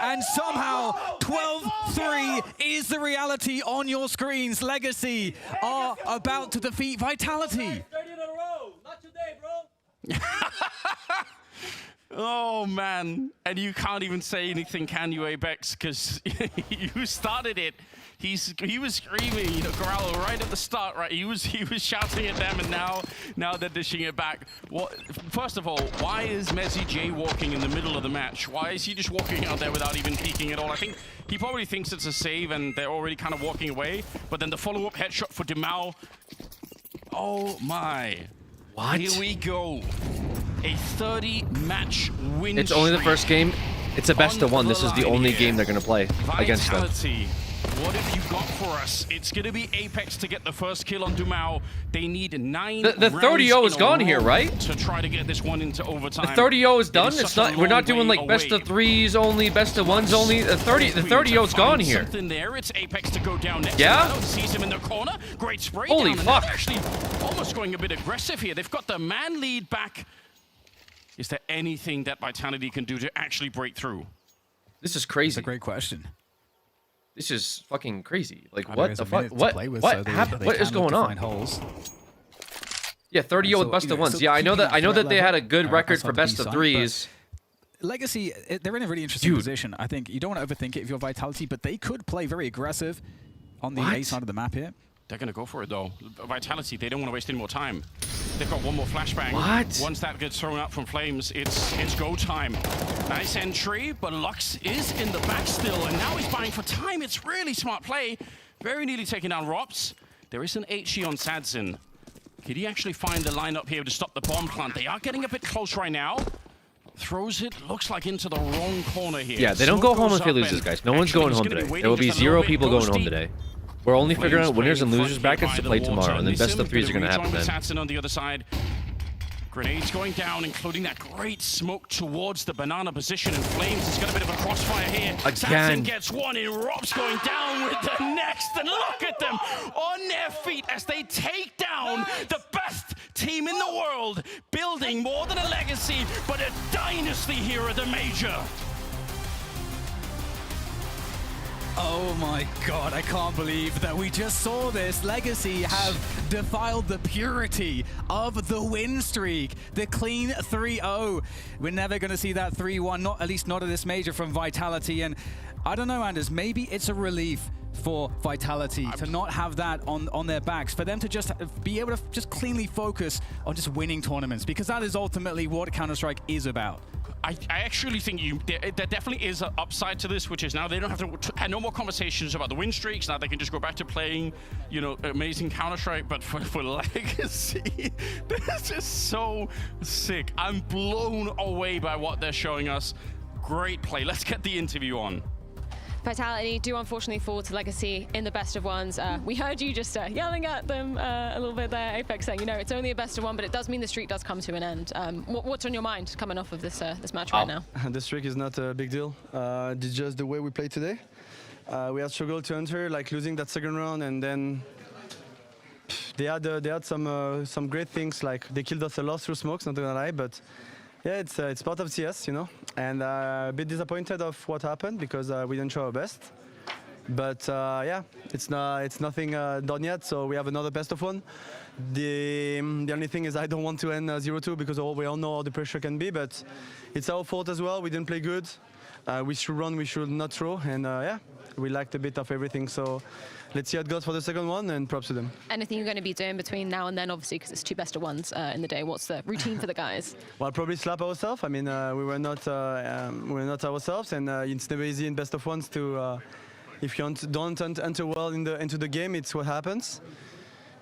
and somehow 12-3 is the reality on your screens. Legacy are about to defeat Vitality. Oh man, and you can't even say anything, can you, Apex? Because you started it. He was screaming, you know, Corral right at the start, right? He was shouting at them, and now they're dishing it back. What? First of all, why is Mezzi jaywalking in the middle of the match? Why is he just walking out there without even peeking at all? I think he probably thinks it's a save, and they're already kind of walking away. But then the follow-up headshot for Dumao. Oh my! What? Here we go. A 30-match win It's only the streak. first game. It's a best of 1. This is the only game they're gonna play against them. Vitality, what have you got for us? It's going to be Apex to get the first kill on Dumao. They need 9 The rounds 30-0 is in a gone row here, right? To try to get this one into overtime. The 30-0 is It done. such It's a not. We're not long doing way like best of away. 3s only, best of 1s only. The 30-0 is To gone find here. Something there. It's Apex to go down next. Yeah? Lato sees him in the corner. Great spray. Holy down, and fuck. they're actually almost going a bit aggressive here. They've got the man lead back. Is there anything that Vitality can do to actually break through? This is It's a crazy. great question. This is fucking crazy. Like There what is the a fuck? minute to play with, so What they happened? can What is look going to on? find holes. Yeah, 30-0 So, with best you of know, 1s. still Yeah, I know keeping that. I know threat that they had a level, good record for outside the best of B side, 3s. but Legacy, they're in a really interesting Dude. position. I think you don't want to overthink it if you're Vitality, but they could play very aggressive on the What? A side of the map here. They're going to go for it, though. Vitality, they don't want to waste any more time. They've got one more flashbang. What? Once that gets thrown up from Flames, it's go time. Nice entry, but Lux is in the back still, and now he's buying for time. It's really smart play. Very nearly taking down Rops. There is an HE on Sadzin. Could he actually find the lineup here to stop the bomb plant? They are getting a bit close right now. Throws it, looks like into the wrong corner here. Yeah, they don't Smoke go home goes if he up, loses, and guys. No one's actually going he's home gonna be today. waiting There will be just a 0 little bit. people going home Ghosty. today. We're only figuring out winners and Flames losers playing brackets to by play the tomorrow, water. and then best of Nissim 3s are going to gonna happen rejoin then. with Sadzin on the other side. Grenades going down, including that great smoke towards the banana position, and Flames has got a bit of a crossfire here. Again. Sadzin gets one, and Rob's going down with the next, and look at them on their feet as they take down the best team in the world, building more than a legacy, but a dynasty here at the Major. Oh my god, I can't believe that we just saw this. Legacy have defiled the purity of the win streak. The clean 3-0. We're never going to see that 3-1, not at least not at this major from Vitality. And I don't know, Anders, maybe it's a relief for Vitality to not have that on their backs, for them to just be able to just cleanly focus on just winning tournaments, because that is ultimately what Counter-Strike is about. I actually think there definitely is an upside to this, which is now they don't have to have no more conversations about the win streaks. Now they can just go back to playing, you know, amazing Counter-Strike. But for Legacy, this is so sick. I'm blown away by what they're showing us. Great play. Let's get the interview on. Vitality do unfortunately fall to Legacy in the best of ones. We heard you just yelling at them a little bit there, Apex, saying, you know, it's only a best of one, but it does mean the streak does come to an end. What's on your mind coming off of this this match right now? The streak is not a big deal. It's just the way we played today. We had struggled to enter, like losing that second round, and then they had some great things, like they killed us a lot through smokes, not gonna lie, but yeah, it's part of CS, you know, and a bit disappointed of what happened because we didn't show our best. But yeah, it's nothing done yet, so we have another best of one. The only thing is I don't want to end 0-2 because we all know how the pressure can be, but it's our fault as well. We didn't play good. We should run, we should not throw, and yeah, we lacked a bit of everything. So let's see how it goes for the second one, and props to them. Anything you're going to be doing between now and then, obviously, because it's 2 best of ones in the day. What's the routine for the guys? Well, probably slap ourselves. I mean, we were not ourselves, and it's never easy in best of ones to. If you don't enter well into the game, it's what happens.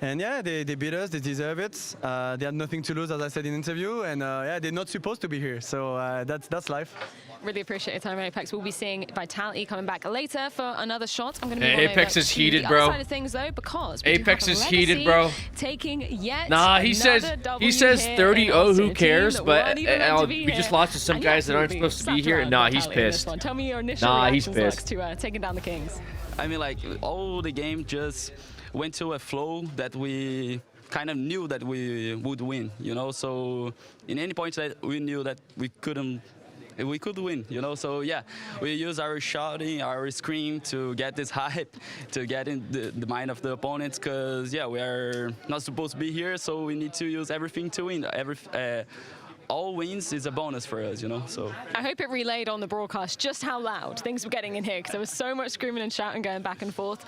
And yeah, they beat us, they deserve it. They had nothing to lose, as I said in the interview, and yeah, they're not supposed to be here. So that's life. Really appreciate your time, Apex. We'll be seeing Vitality coming back later for another shot. I'm going to move Hey, on Apex over is to heated, the bro. other side of things, though, because we do Apex have is Legacy heated, bro. Taking yet Nah, he says W 30. here Oh, in who Austin, cares? team that But weren't even meant to be we just here. lost to some And you guys that aren't absolutely supposed to be slapped here. around Nah, he's Vitality in this pissed. one. Tell me your initial Nah, he's reactions, Lux, pissed. to taking down the Kings. I mean, like, all the game just went to a flow that we kind of knew that we would win, you know? So in any point that we knew that we could win, you know? So yeah, we use our shouting, our scream to get this hype, to get in the mind of the opponents, because yeah, we are not supposed to be here, so we need to use everything to win. All wins is a bonus for us, you know. So I hope it relayed on the broadcast just how loud things were getting in here, because there was so much screaming and shouting going back and forth.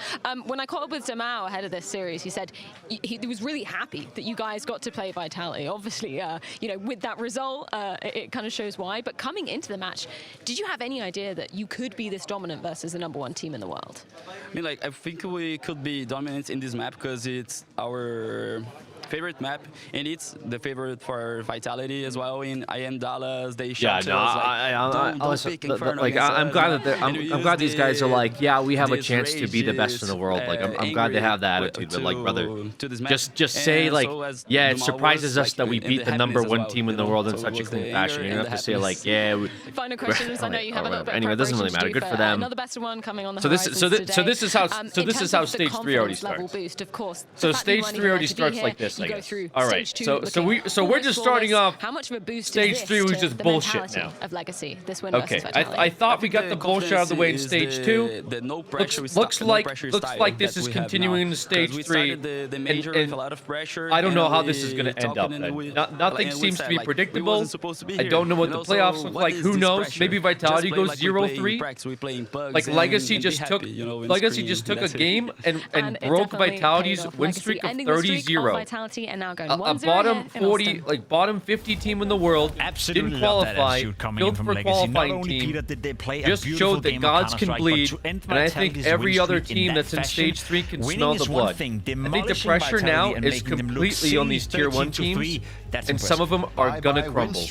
When I caught up with Damao ahead of this series, he said he was really happy that you guys got to play Vitality. Obviously, you know, with that result, it kind of shows why. But coming into the match, did you have any idea that you could be this dominant versus the #1 team in the world? I mean, like, I think we could be dominant in this map because it's our favorite map, and it's the favorite for Vitality as well. In IM Dallas, they shout to us, like, don't pick Inferno like, against I'm us, glad you know? that And we I'm glad use these guys are like, yeah, we have a this chance to be the best in the world. Like, I'm glad they have that attitude. But like, brother, to this map. just say And like, so as yeah, it Damao surprises was, us like, that we in beat the happiness as #1 well, team in you the know? world in So it such a was the clean anger fashion. You don't and have to the say like, happiness. yeah. Final question is, I know you have a little bit Anyway, it doesn't really preparation to matter. do Good for them. Another best of one coming on the So this horizons is how today. this is how stage 3 already starts. Boost, of course. So stage 3 already starts like this, I guess. All right. So we're just starting off. How much of a boost Stage is this 3 was to just the bullshit mentality now. of Legacy, this win Okay, versus Vitality? I thought we got the bullshit out of the way in stage 2. The no pressure Looks like this is continuing into stage 3. The major with a lot of pressure. I don't know and how this is we going to end talking up. and we- Nothing and we seems said, to be like, we predictable. wasn't supposed to be I here, don't know what you the know, playoffs so look what like. is Who this knows? pressure? Maybe Vitality Just play goes like we play 0-3. in practice, we play in bugs Like and Legacy be just happy, took you know, and Legacy scream, just took a that's it. game and And it broke definitely Vitality's paid off. win Legacy streak of ending the streak of 30-0. Vitality Vitality are now going A 1-0 bottom here in 40, Austin. like bottom 50 team in the world. Absolutely didn't love that qualify. attitude coming in Built from for Legacy. Not qualifying only, team. Peter, did they play Just a beautiful showed that game of gods can Counter-Strike, but bleed, to end and I think Vitality's every win other streak in team that that's in fashion, stage 3 can winning smell is the one blood. thing, I think the demolishing pressure Vitality now and is making them look completely on silly, these tier 1 13-3, teams, that's and some of them are gonna crumble.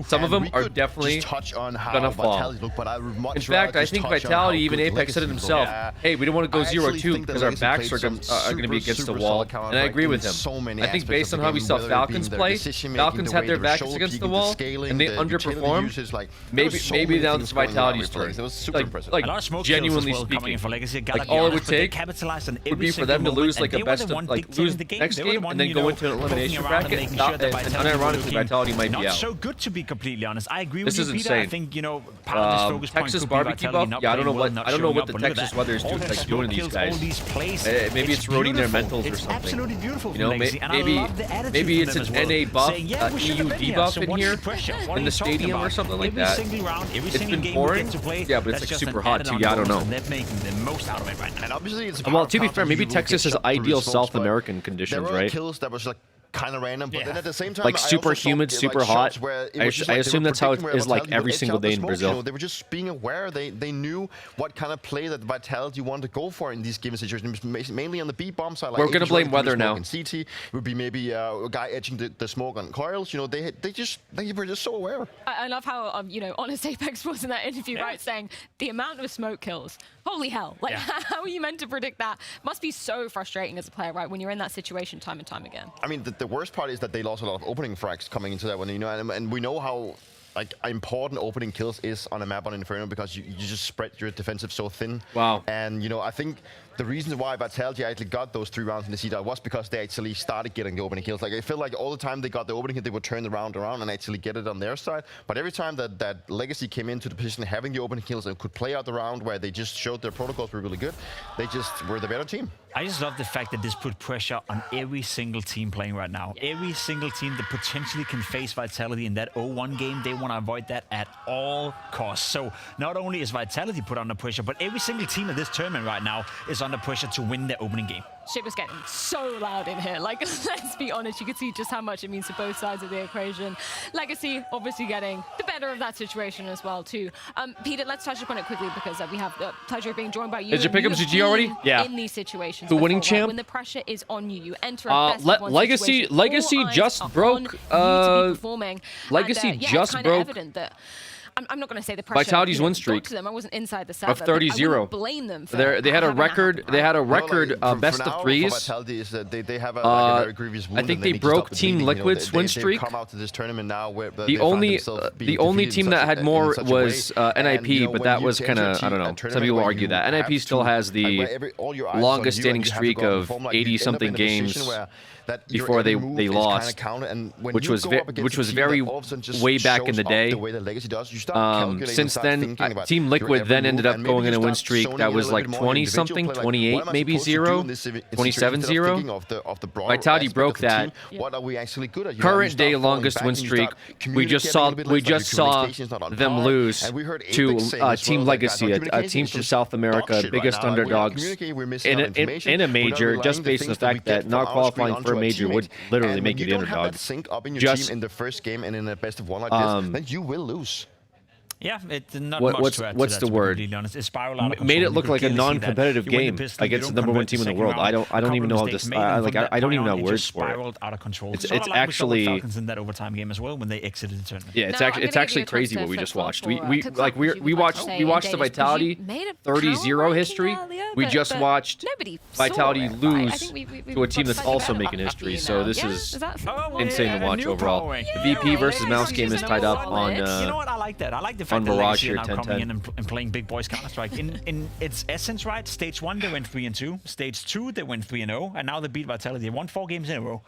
Some of them are definitely gonna fall. In fact, I think Vitality, even Apex said it himself, hey, we don't want to go 0-2 because our backs are going to be against the wall, and I agree with him. I think based on how we saw Falcons play, Falcons had their backs against the wall, and they underperformed. Maybe now this Vitality's turn. Like a lot of smoke genuinely kills as well coming in speaking, for Legacy. like all it would take would be for them to lose like a best of, like lose next game and then go into an elimination bracket. And unironically, Vitality might be not out. so good, to be completely honest. I agree This with is you, Peter. I insane. think, you know, part of this focus point Texas could be barbecue Vitality buff. not Yeah, I don't know playing well, what not I don't know showing what up, the but look at Texas that. weather is All doing, the like smoke doing to these kills, all guys. these plays. Maybe it's ruining their mentals or It's something. absolutely beautiful You from know, Legacy, and I maybe love the attitude maybe from it's them an as well. NA buff, Saying, yeah, we should EU have been there, debuff so in what's here the pressure? What in are the you talking stadium or about? something like every that. Single round, every It's single been game boring. we get to play, Yeah, but it's that's like just super an hot added too. on Yeah, I don't bonus, know. and they're making the most out of it right now. And obviously, it's a Well, power to be counter, fair, maybe you will Texas get has shot through ideal smokes, South but American there conditions, were right? kills that was like kind of random, but then at the same time, Like I super also saw, humid, like, super shots hot. where it I was just like they assume were that's how it predicting where is like Vitality every would single edge out day the in smoke, Brazil. You know, they were just being aware. They knew what kind of play that Vitality wanted to go for in these given situations, mainly on the B bomb side. Like We're gonna blame weather now. In CT it would be maybe a guy edging the smoke on coils. You know, they were just so aware. I love how you know, honest Apex was in that interview, right, saying the amount of smoke kills. Holy hell! Like, how are you meant to predict that? Must be so frustrating as a player, right, when you're in that situation time and time again. I mean, the worst part is that they lost a lot of opening frags coming into that one. You know, and we know how like important opening kills is on a map on Inferno because you just spread your defensive so thin. Wow. And you know, I think the reason why Vitality actually got those 3 rounds in the CDI was because they actually started getting the opening kills. Like, I feel like all the time they got the opening hit, they would turn the round around and actually get it on their side. But every time that Legacy came into the position having the opening kills and could play out the round where they just showed their protocols were really good, they just were the better team. I just love the fact that this put pressure on every single team playing right now. Every single team that potentially can face Vitality in that 0-1 game, they want to avoid that at all costs. So not only is Vitality put under pressure, but every single team in this tournament right now is under pressure to win their opening game. Shit was getting so loud in here. Like, let's be honest, you could see just how much it means to both sides of the equation. Legacy obviously getting the better of that situation as well, too. Peter, let's touch upon it quickly because we have the pleasure of being joined by you. Did you pick up have GG already? been Yeah. in these situations The winning before, right? champ? When the pressure is on you, you enter a best of one Legacy situation. Legacy All eyes just are broke on you to be performing. Legacy And, yeah, just it's kinda broke evident that I'm not going to say the pressure Vitality's win got streak to them. I wasn't inside the server, of but I 30-0. wouldn't blame them for They had a having that record. happen, They right? had a record For best now, of for threes. Vitality is that they have a very grievous wound. I think and they need to stop broke the Team bleeding, you know. Liquid's win streak. They've come out to this tournament now where The only team that had more was NIP, but that was kind of, I don't know. Some people argue that NIP still has the longest standing streak of 80-something games before they lost, which was very way back in the day. Since then, Team Liquid then ended up going in a win streak that was like 20-something, 28 maybe 0, 27-0. Vitality broke that. Current day longest win streak. We just saw them lose to Team Legacy, a team from South America, biggest underdogs in a major, just based on the fact that not qualifying for a major would literally make you the underdog. Just in the first game and in a best of one like this, then you will lose. Yeah, it's not much to add what's to the that, word? To be completely honest. It spiraled out of Made control. it look You like could a clearly see that. non-competitive You win the game pistol, you against don't the number one convert team in the second world. round. I don't even know how Couple this. mistakes made, and from I don't that even point have on, it words just for it. spiraled out of control. It's Sort of like we saw with actually. Falcons in that overtime game as well when they exited the tournament. Yeah, Now, I'm gonna it's give actually you a chance crazy to what we flip just flop watched. for, We Cook Rock, we what you would like to say in watched the Danish, because Vitality you made a 30-0 power history. ranking earlier, We but- just but watched nobody saw Vitality it, right? I lose think we to a team got that's slightly also better making at history. being So out. this Yeah, is that insane to watch overall. The VP versus Mouse game is tied up on. You know what? I like that. I like the on fact that Mirage Legacy here, are now 10-10. coming in and playing big boys Counter-Strike. In its essence, right? Stage 1, they went 3-2. Stage 2, they went 3-0. And now they beat Vitality. They won 4 games in a row.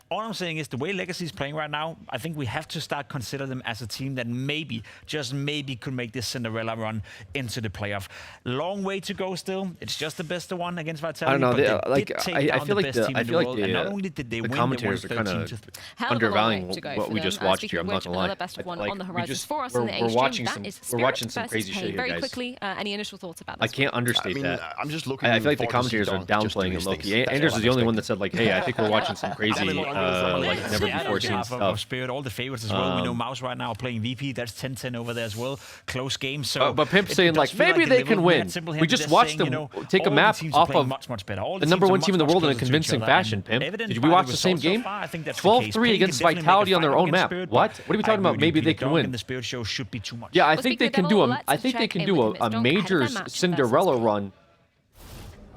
All I'm saying is the way Legacy is playing right now, I think we have to start consider them as a team that maybe, just maybe, could make this Cinderella run into the playoff. Long way to go still. It's just the best of one against Vitality. I don't know. But They, did like take I down feel the like best team in the world, and not only did they the win, they commentators are won kind of 13-3. Hell of a long undervaluing way to go what for we them. just watched Speaking here. of I'm not which, gonna lie. another best of one on the horizons for us we're in the H watching That some is we're watching some Spirit crazy versus shit here, Very guys. quickly, any initial thoughts about I this? can't understate that. I'm just looking. I feel like the forward to see commentators are Dawn just downplaying do it his low-key. things. That's Anders what is the only I'm one that said like, "Hey, I think we're watching some crazy like never Yeah, before on seen behalf of stuff. Spirit, all the favorites as well. We know Mouse right now playing VP. That's 10-10 over there as well. Close game. So, But Pimp's it saying does like feel maybe they the can level win. that Simple We Hand just is watched saying, them take a all the map teams are off playing of much better. All the teams number are one much, team in the much world in a closer to each convincing other, fashion, and Pimp. evident Did by we the watch the same results so game? far, I think that's the case. 12-3 Pain against can definitely make a Vitality on fight their over own against map. Spirit. What? What are we I talking about? agree with Maybe you, they Peter can Dog win. and the Spirit show should be too much. Yeah, I Well, think speaking they of can devil, do a. let's I think they check can in do with a him. It's Donk major ahead of their match versus Cinderella Spirit. run.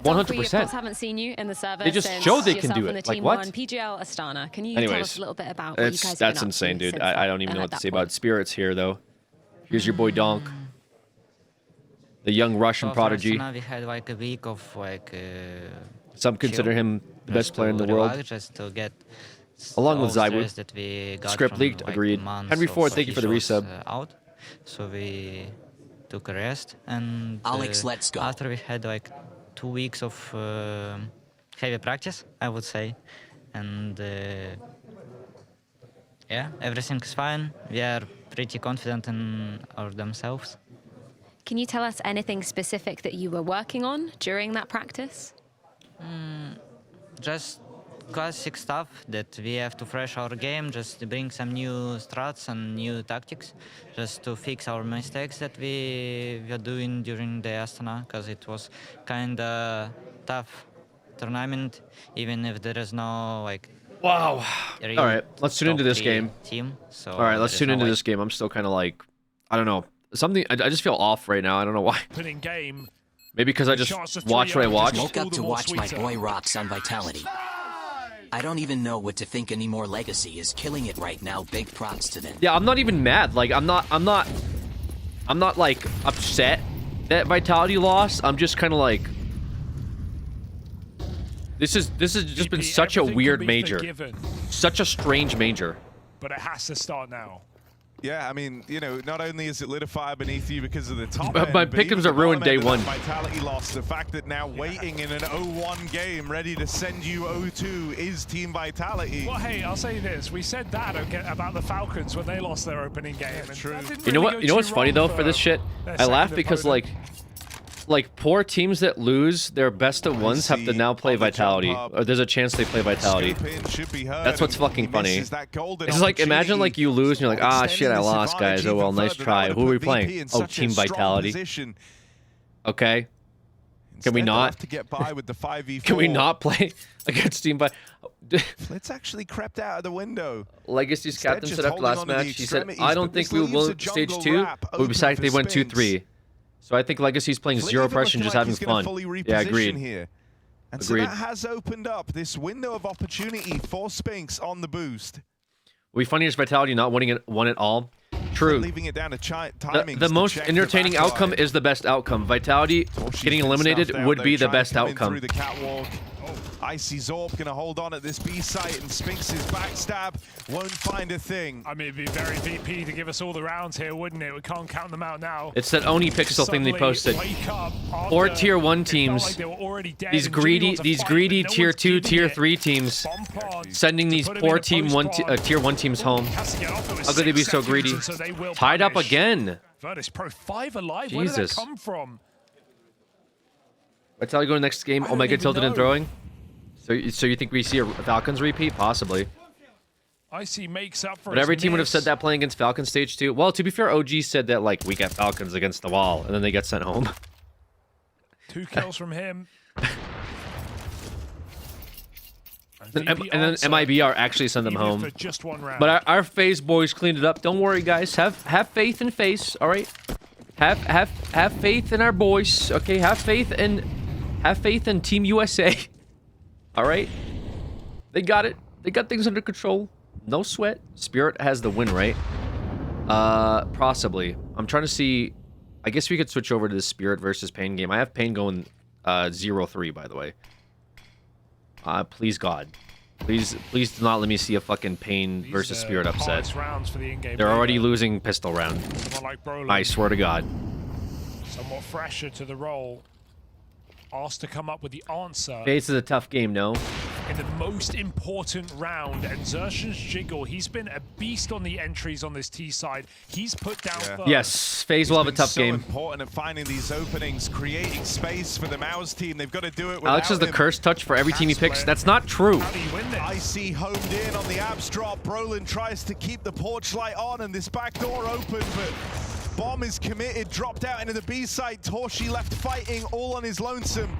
Donk, we of 100%. course haven't seen you in the service. They just since showed they can yourself do and it. the Like, team what? won PGL Astana. Can you tell Anyways, us a little bit about what you guys have been that's up to insane, dude. since I that- don't even know what to that say point? about Spirits here, though. Here's your boy Donk, the young Russian prodigy. We had like a week of like. Some consider him the best player in the world. Just to get Along with all Zywoo. stress that we got Script from, leaked, like, agreed. months Henry of Ford, thank you for the officials, resub. Out, so we took a rest, and Alex, let's go. after we had like 2 weeks of heavy practice, I would say, and yeah, everything's fine. We are pretty confident in our themselves. Can you tell us anything specific that you were working on during that practice? Just classic stuff that we have to fresh our game, just to bring some new strats and new tactics, just to fix our mistakes that we were doing during the Astana, because it was kind of tough tournament, even if there is no like. Wow. real All right, let's tune into top this 3 game. Team. So All right, let's there is tune into no, this game. I'm still kind of like, I don't know, something. I just feel off right now. I don't know why. Opening game. Maybe because I just watch what I watch. Woke up to watch my boy Rocks on Vitality. I don't even know what to think anymore. Legacy is killing it right now. Big props to them. Yeah, I'm not even mad. Like I'm not like upset that Vitality lost. I'm just kind of like, this has just been such a weird major, such a strange major. But it has to start now. Yeah, I mean, you know, not only is it lit a fire beneath you because of the top But end, my but pick'ems even are ruined the day bottom end one. of that Vitality loss, the fact that now waiting in an 0-1 game, ready to send you 0-2 is Team Vitality. Well, hey, I'll say this. We said that about the Falcons when they lost their opening game. And true. that didn't You know really what? go You know what's too funny wrong though for this shit? their I laugh second because opponent. like poor teams that lose their best of ones have to now play Vitality, or there's a chance they play Vitality. That's what's fucking funny. It's just like, imagine like you lose and you're like, ah shit, I lost, guys. Oh well, nice try. Who are we playing? Oh, Team Vitality. Okay. Can we not? To get by with the 5v4. Can we not play against Team Vitality? Flitz actually crept out of the window. Legacy's Instead, captain just said after holding last on to the match, he said, extremities, I don't but think this we will leaves a win stage jungle 2, wrap but open besides for they went Spinks. 2-3. So I think Legacy's playing Fleet zero even pressure and looking just like having he's gonna fun. fully Yeah, reposition agreed. Here. And Agreed. so that has opened up this window of opportunity for Spinks on the boost. We funny is Vitality not winning it one at all. True. Leaving it down to timings The to most check the entertaining back outcome line. is the best outcome. Vitality getting eliminated Snuffed out, would though, be the trying to best come in outcome. Through the catwalk. Icy Zorb gonna hold on at this B site, and Spinks' backstab won't find a thing. I mean, it'd be very VP to give us all the rounds here, wouldn't it? We can't count them out now. It's that Oni pixel thing they Suddenly posted. wake up after Or tier 1 it felt teams, like they were already dead these and Jimmy greedy wants to fight, but no tier one's 2, giving tier it. 3 teams, Bomb on sending to these put him poor in a tier 1 teams home. Has to get off it with How could they be 6 so seconds, greedy? and so they will Tied up punish. again. Virtus Pro 5 alive. Where did that Jesus. come from? Vitality going next game. Omega even tilted and know. throwing. So you think we see a Falcons repeat? Possibly. Icy makes up for But every his team would have miss. said that playing against Falcons stage 2. Well, to be fair, OG said that like we got Falcons against the wall, and then they get sent home. 2 kills from him. And then MIBR actually sent them Even if home. for just 1 round. But our FaZe boys cleaned it up. Don't worry, guys. Have faith in FaZe. All right. Have faith in our boys. Okay. Have faith in Team USA. All right. They got it. They got things under control. No sweat. Spirit has the win, right? Possibly. I'm trying to see. I guess we could switch over to the Spirit versus Pain game. I have Pain going 0-3, by the way. Please God. Please do not let me see a fucking Pain versus Spirit upset. hardest rounds for the in-game They're already leader. losing pistol round. Someone like Brolin, I swear to God. somewhat fresher to the role. Asked to come up with the answer. FaZe is a tough game, no? in the most important round. And Xerxion's Jiggle, he's been a beast on the entries on this T side. He's put down first. Yes, FaZe will have a tough so game. Important at finding these openings, creating space for the MOUZ team. They've got to do it. Alex has the him. curse touch for every team he picks. That's not true. How do you win this? Icy homed in on the abs drop. Brolin tries to keep the porch light on and this back door open, but Bomb is committed, dropped out into the B site. Torshi left fighting all on his lonesome.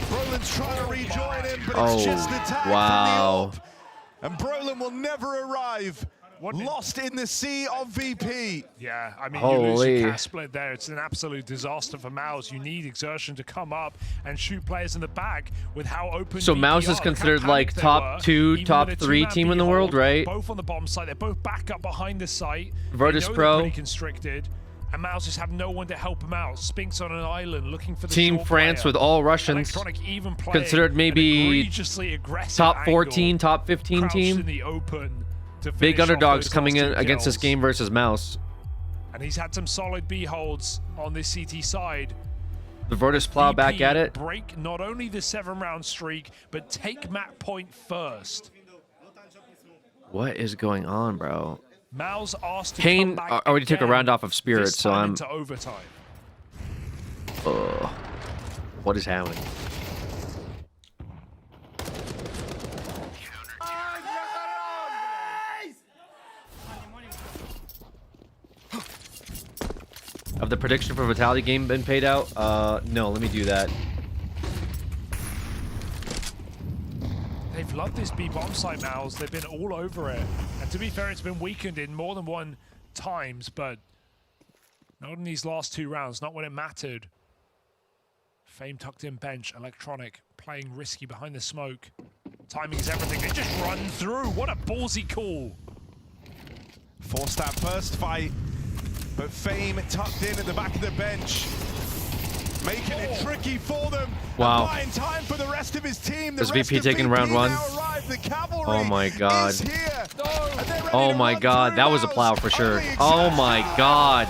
Brolin's trying to rejoin him, but it's just a tag wow. from the AWP. And Brolin will never arrive. Lost in the sea of VP. Yeah, I mean, you lose your cast split there. It's an absolute disaster for MOUZ. You need Xerxion to come up and shoot players in the back with how open. So VP MOUZ are. is considered like top 2, top 3 team in the world, right? Both on the bomb site. They're both back up behind the site. Virtus Pro. Pro. Pretty constricted. And MOUZ just have no one to help him out. Spinks on an island looking for the Team France with all Russians. Even Considered maybe top 14, top 15 team. In the open Big underdogs coming in against this game versus MOUZ. And he's had some solid B holds on this CT side. The Virtus Plow back at it. Break not only the 7-round streak, but take map point first. What is going on, bro? MOUZ asked to Kane come back already took a again, round off of Spirit, this so time I'm. into overtime. What is happening? Have the prediction for Vitality game been paid out? No, let me do that. They've loved this B bomb site, MOUZ. They've been all over it. And to be fair, it's been weakened in more than one times, but not in these last 2 rounds, not when it mattered. Fame tucked in bench, Electronic playing risky behind the smoke. Timing is everything. They just run through. What a ballsy call. Forced that first fight, but Fame tucked in at the back of the bench, making it tricky for them. Wow. Buying time for the rest of his team. Does VP taking round 1? Oh my god. Oh my god, that was a plow for sure. Oh my god.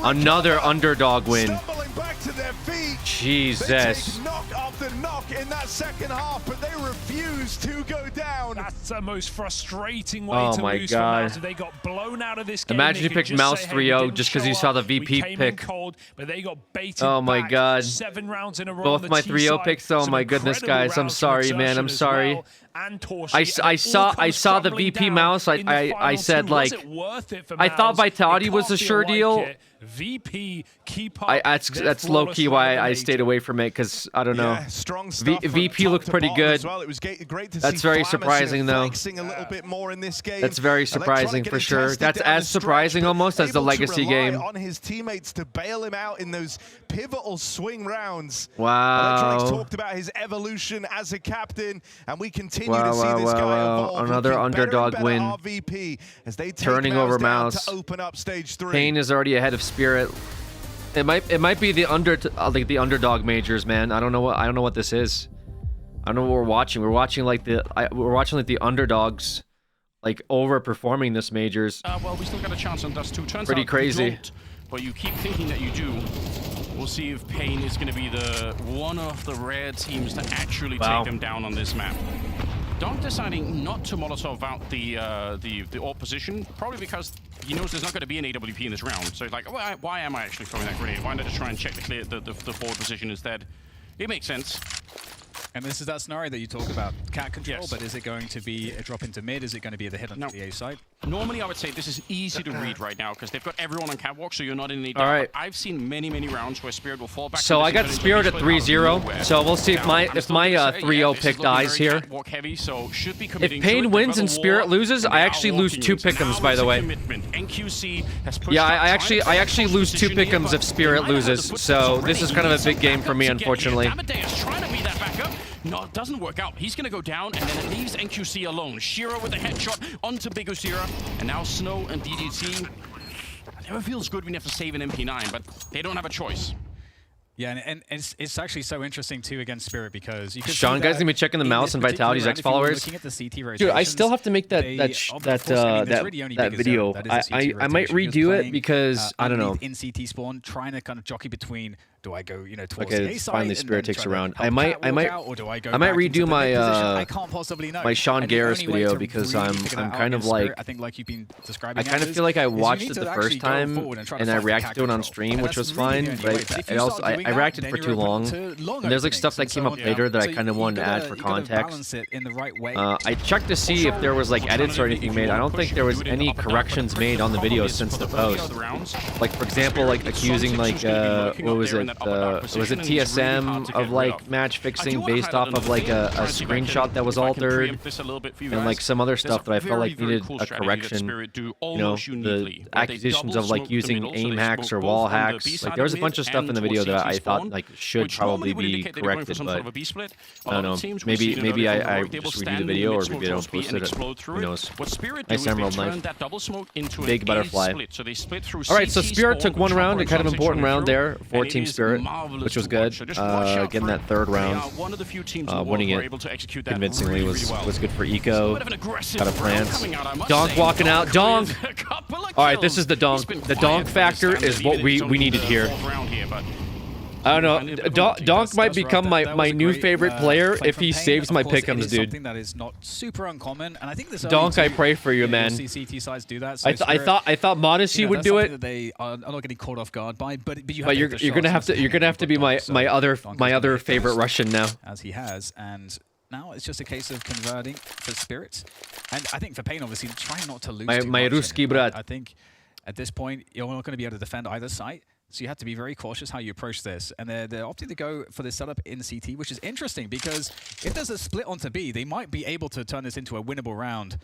Another underdog win. Jesus. Knock after knock in that second half, but they refuse to go down. That's the most frustrating way Oh to my lose god. for MOUZ. They got blown out of this game. Imagine They you could picked just MOUZ say, hey, we 3-0 didn't just because show you saw up. the We VP came in pick. cold, but they got baited Oh my back. god. 7 rounds in a row Both on the my T 3-0 side. picks. Oh Some my goodness, incredible guys. I'm rounds sorry, from man. I'm Xerxion as sorry. well, and Torshi, I and it saw all I comes saw the crumbling VP down MOUZ. in the I final said two. Was like it worth it for I thought MOUZ? Vitality It was a can't sure feel like deal. it. VP keep up. That's low key why I stayed away from it, because I don't know. Yeah, strong stuff from VP top looked to pretty bottom good. as well. It was great to That's see very Flamus, surprising though. flexing a little bit more in this game. That's very surprising Electronic for getting sure. tested That's down as the stretch, surprising but almost as the able to Legacy rely game. on his teammates to bail him out in those pivotal swing rounds. Wow. Electronics talked about his evolution as a captain, and we continue Wow, to see wow, this guy wow. evolve. Another looking underdog better and better win. RVP as they take Turning over down MOUZ. to open up stage 3. Kane is already ahead of Spirit. It might be the the underdog majors, man. I don't know what this is. I don't know what we're watching. We're watching like the underdogs like overperforming this majors. Well, we still got a chance on Dust 2. Turns Pretty out crazy. You don't, but you keep thinking that you do. We'll see if Pain is going to be the one of the rare teams to actually take them down on this map. Dom deciding not to Molotov out the AWP position, probably because he knows there's not going to be an AWP in this round. So he's like, why am I actually throwing that grenade? Why not just try and check the forward position instead? It makes sense. And this is that scenario that you talk about, cat control, but is it going to be a drop into mid? Is it going to be the hit on the A side? Normally, I would say this is easy to read right now because they've got everyone on catwalk, so you're not in any doubt. All right. I've seen many rounds where Spirit will fall back. So I got Spirit at 3-0. So we'll see if my 3-0 pick dies here. Heavy, so should be If Pain wins and Spirit loses, I actually lose 2 pick'ems, by the way. Yeah, I actually lose 2 pick'ems if Spirit loses. So this is kind of a big game for me, unfortunately. Amadeus trying to beat that back up. No, it doesn't work out. He's going to go down, and then it leaves NQC alone. Shiro with a headshot onto Big Osira, and now Snow and DDT. It never feels good when you have to save an MP9, but they don't have a choice. Yeah, and it's actually so interesting too against Spirit because you can Sean, guys, gonna be checking the MOUZ and Vitality's X followers. Dude, I still have to make that video. I might redo it because I don't know. In CT spawn, trying to kind of jockey between Do I go, you know, towards Okay, the A it's side finally and Spirit then takes try to around. help I might out, or do I go I might back into redo the my mid position? I can't possibly know. my Sean And the Garris only way video to because really I'm figure that out kind in of Spirit, like I think like you've been describing. I kind of feel like I watched it the first time and I reacted to it on stream, which was fine. But I reacted for too long. And there's like stuff that came up later that I kind of wanted to add for context. I checked to see if there was like edits or anything made. I don't think there was any corrections made on the video since the post. Like for example, like accusing like what was it? Was it TSM of like match fixing based off of like a screenshot that was altered, and like some other stuff that I felt like needed a correction. You know, the accusations of like using aim hacks or wall hacks. Like there was a bunch of stuff in the video that I thought like should probably be corrected, but I don't know. Maybe I just redo the video or maybe I don't post it. Who knows? Nice emerald knife. Big butterfly. All right, so Spirit took one round, a kind of important round there for Team Spirit, which was good. Getting that third round, winning it convincingly was good for Eco. Got a plant. Donk walking out. Donk! All right, this is the Donk. The Donk factor is what we needed here. I don't know. Donk might become my new favorite player if he saves my pick'ems, dude. Something that is not super uncommon, and I think this Donk, I pray for you, man. CT sides do that. I thought Modesty would do it. They are not getting caught off guard by, but you're gonna have to be my other favorite Russian now. As he has, and now it's just a case of converting for Spirit, and I think for Pain, obviously, trying not to lose. My Ruski brat. I think at this point you're not going to be able to defend either side. So you have to be very cautious how you approach this. And they're opting to go for this setup in CT, which is interesting because if there's a split onto B, they might be able to turn this into a winnable round.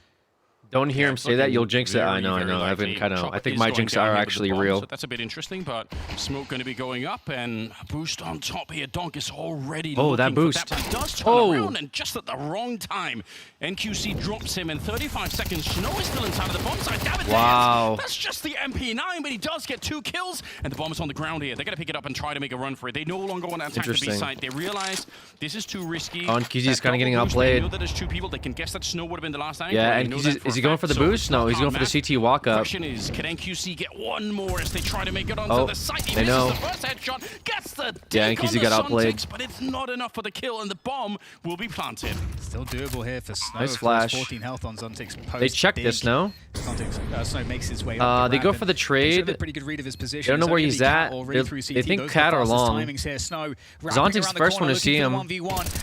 Don't hear him say that, you'll jinx it. I know. I've been kind of. I think my jinx are actually real. So that's a bit interesting, but smoke going to be going up and boost on top here. Donk is already that boost. That does turn around and just at the wrong time. NQC drops him in 35 seconds. Snow is still inside of the bomb site. Damn it, wow. That's just the MP9, but he does get 2 kills, and the bomb is on the ground here. They're going to pick it up and try to make a run for it. They no longer want to attack the B site. They realize this is too risky. Kizi's kind of getting outplayed. They know that there's 2 people. They can guess that Snow would have been the last angle. Yeah, and is he going for the boost? No, he's going for the CT walk up. Question is, can NQC get one more as they try to make it onto the site? He misses the first headshot, gets the take on the got outplayed. Suntix, but it's not enough for the kill, and the bomb will be planted. Still doable here for Snow. Nice flash. 14 health on Zuntix. They check this now. Snow makes his way up they go for the trade. Pretty good read of his position. They don't know where he's at. They think Cat or Long. Zontix's first one to see him.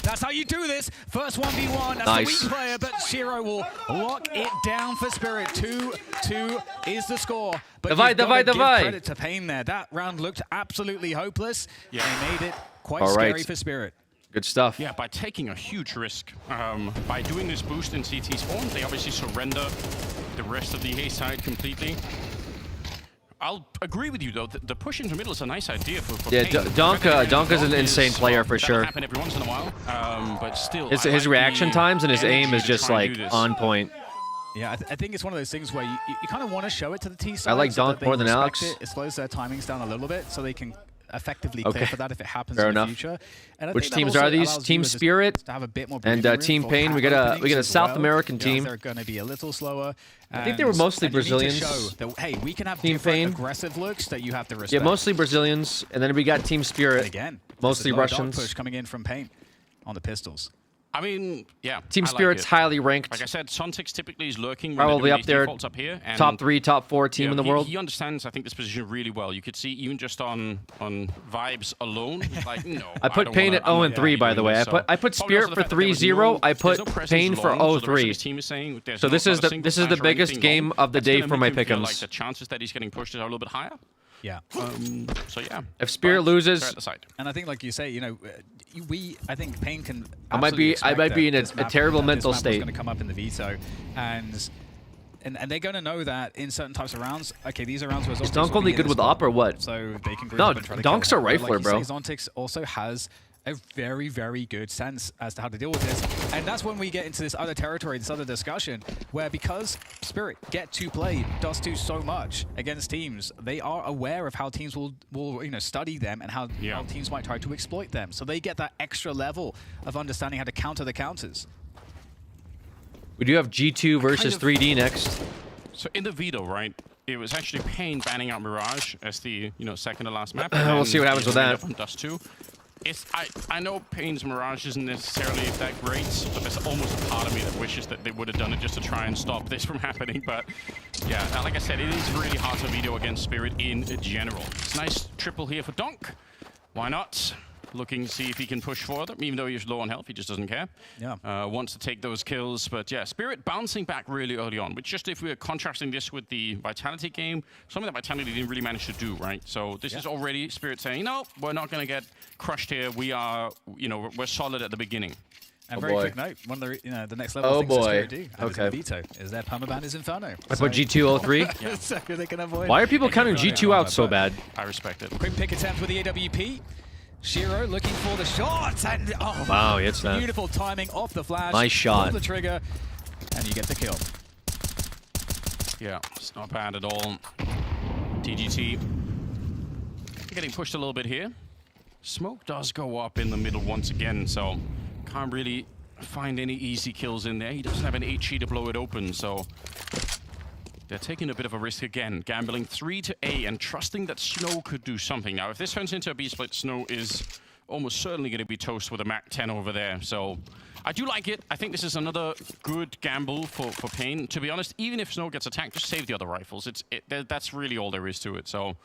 That's how you do this. First 1v1. That's nice. the weak player, but Shiro will lock it down for Spirit. 2-2 is the score. But divide. Credit to Pain there. That round looked absolutely hopeless. Yeah. They made it quite scary for Spirit. Good stuff. Yeah, by taking a huge risk. By doing this boost in CT spawn, they obviously surrender the rest of the A side completely. I'll agree with you though. The push into middle is a nice idea for Pain. Donk is an insane player for sure. Happen every once in a while, but still. His reaction times and his aim is just like on point. Yeah, I think it's one of those things where you kind of want to show it to the T side. I like Donk more than Alex. It slows their timings down a little bit so they can effectively clear for that if it happens Fair in the enough. future. And which teams are these? Team Spirit to have a bit more and Team Pain. We got a South American team. They're going to be a little slower. I think they were mostly Brazilians. That, hey, we can have Team Pain. aggressive looks that you have to respect. Yeah, mostly Brazilians, and then we got Team Spirit. And again, mostly Russians. Push coming in from Pain on the pistols. I mean, yeah. Team Spirit's highly ranked. Like I said, Suntix typically is lurking. Probably up there. Up here, and top 3, top 4 team in the world. He understands, I think, this position really well. You could see even just on vibes alone. Like, no. I put Pain at 0-3, by the way. I put Spirit for 3-0. I put Pain for 0-3. So this is the biggest game of the day for my pick'ems. Like the chances that he's getting pushed are a little bit higher. Yeah. So yeah. If Spirit loses, and I think, like you say, you know, I think Pain can. I might be in a terrible mental state. Going to come up in the veto, and they're going to know that in certain types of rounds. Okay, these are rounds where is Donk only good with op or what? So they can. No, Donk's a rifler, bro. Zontix also has a very, very good sense as to how to deal with this. And that's when we get into this other territory, this other discussion, where because Spirit get to play Dust 2 so much against teams, they are aware of how teams will study them and how teams might try to exploit them. So they get that extra level of understanding how to counter the counters. We do have G2 versus 3D next. So in the veto, right? it was actually Pain banning out Mirage as the second to last map. We'll see what happens with that. On Dust 2. I know Pain's Mirage isn't necessarily that great, but there's almost a part of me that wishes that they would have done it just to try and stop this from happening. But yeah, like I said, it is really hard to veto against Spirit in general. It's a nice triple here for Donk. Why not? Looking to see if he can push further, even though he's low on health, he just doesn't care. Yeah. Wants to take those kills, but yeah, Spirit bouncing back really early on, which just if we're contrasting this with the Vitality game, something that Vitality didn't really manage to do, right? So this is already Spirit saying, no, we're not going to get crushed here. We are, we're solid at the beginning. And very quick note, one of the next level things that Spirit do, and veto, is their permaban is Inferno. I put G203. Yeah. So they can avoid. Why are people counting G2 out so bad? I respect it. Quick pick attempt with the AWP. Shiro looking for the shot, and wow, he hits that. Beautiful timing off the flash. Nice shot. Off the trigger, and you get the kill. Yeah, it's not bad at all. TGT getting pushed a little bit here. Smoke does go up in the middle once again, so can't really find any easy kills in there. He doesn't have an HE to blow it open, so they're taking a bit of a risk again, gambling 3 to A and trusting that Snow could do something. Now, if this turns into a B-split, Snow is almost certainly going to be toast with a MAC-10 over there. So I do like it. I think this is another good gamble for Pain. To be honest, even if Snow gets attacked, just save the other rifles. That's really all there is to it. So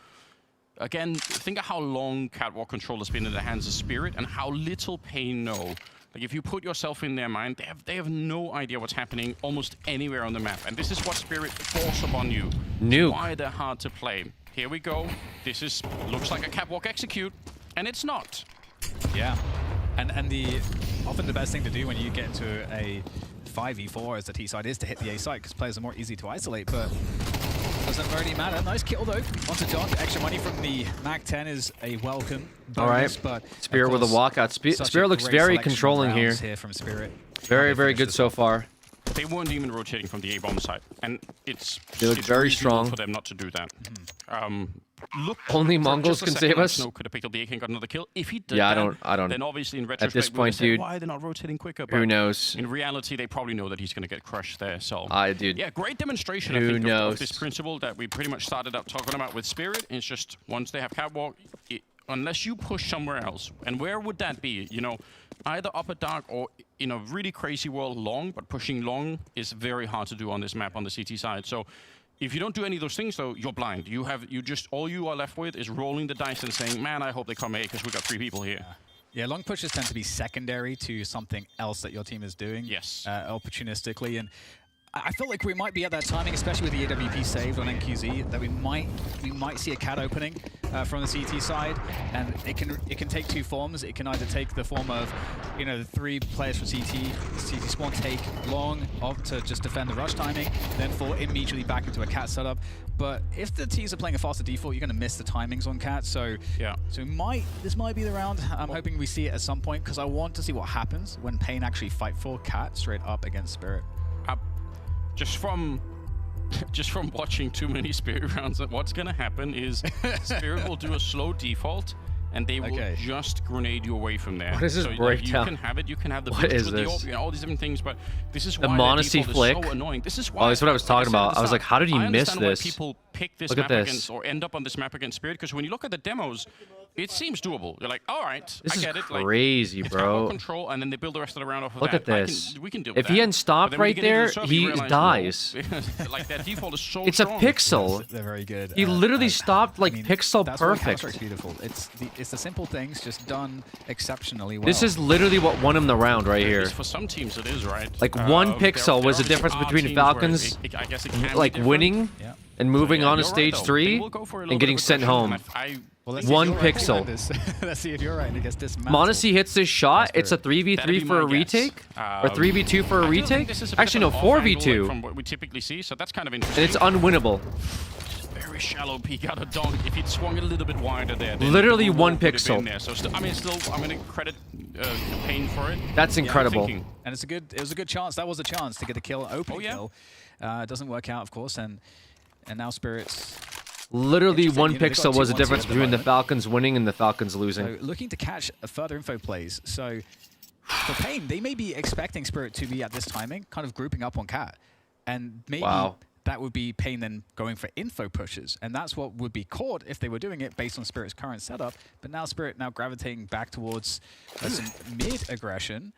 again, think of how long Catwalk control has been in the hands of Spirit and how little Pain know. Like, if you put yourself in their mind, they have no idea what's happening almost anywhere on the map. And this is what Spirit force upon you. Nuke. Why they're hard to play. Here we go. This looks like a Catwalk execute, and it's not. Yeah. And often the best thing to do when you get into a 5v4 as the T side is to hit the A site, because players are more easy to isolate, but doesn't really matter. Nice kill though. Onto John. Extra money from the MAC-10 is a welcome bonus, but Spirit with a walkout. Spirit looks very controlling here. From Spirit. Very, very good so far. They weren't even rotating from the A-bomb side, and they look very strong for them not to do that. Only Mongols can save us. Snow could have picked up the AK and got another kill. If he did I don't. then obviously in retrospect, at this point, say, dude, why they're not rotating quicker? But who knows? In reality, they probably know that he's going to get crushed there. So, dude. Yeah, great demonstration. Who I think knows? of this principle that we pretty much started out talking about with Spirit. It's just once they have Catwalk, unless you push somewhere else, and where would that be? Either upper dark or in a really crazy world long, but pushing long is very hard to do on this map on the CT side. So if you don't do any of those things, though, you're blind. All you are left with is rolling the dice and saying, man, I hope they come A because we got 3 people here. Yeah, long pushes tend to be secondary to something else that your team is doing. Yes. Opportunistically, and I feel like we might be at that timing, especially with the AWP saved on NQZ, that we might see a cat opening from the CT side, and it can take 2 forms. It can either take the form of, 3 players from CT spawn take long off to just defend the rush timing, then fall immediately back into a cat setup. But if the T's are playing a faster default, you're going to miss the timings on cat. So yeah, this might be the round. I'm hoping we see it at some point, because I want to see what happens when Pain actually fight for cat straight up against Spirit. Just from watching too many Spirit rounds, what's going to happen is Spirit will do a slow default, and they will just grenade you away from there. What is this breakdown? You can have it. You can have the what is with this? the all these different things, but this is why the Monacy flick. Is so annoying. This is why. Oh, that's what I was talking about. I was like, how did he miss this? Why people pick this map against or end up on this map against Spirit, because when you look at the demos, it seems doable. You're like, all right, this I get it. Crazy, like, bro. Control, and then they build the rest of the round off of Look that. at this. We can deal if with he hadn't stopped right there, he dies. Like that default is so it's strong. a pixel. They're very good. He literally stopped like pixel perfect. That's beautiful. It's the simple things just done exceptionally well. This is literally what won him the round right here. For some teams, it is right. Like 1 pixel was the difference between Falcons, like winning and moving on to stage 3 and getting sent home. 1 pixel. Let's see if you're right. It gets dismantled. Monacy hits this shot. It's a 3v3 for a retake, or 3v2 for a retake. Actually, no, 4v2. From what we typically see, so that's kind of interesting. And it's unwinnable. Very shallow peek out of Donk. If he'd swung it a little bit wider there, literally 1 pixel. There. So I'm going to credit Pain for it. That's incredible. And it was a good chance. That was a chance to get a kill, open kill. It doesn't work out, of course, and now Spirit's. Literally 1 pixel was the difference between the Falcons winning and the Falcons losing. So looking to catch further info plays. So for Pain, they may be expecting Spirit to be at this timing, kind of grouping up on cat. And maybe that would be Pain then going for info pushes. And that's what would be caught if they were doing it based on Spirit's current setup. But now Spirit now gravitating back towards some mid-aggression,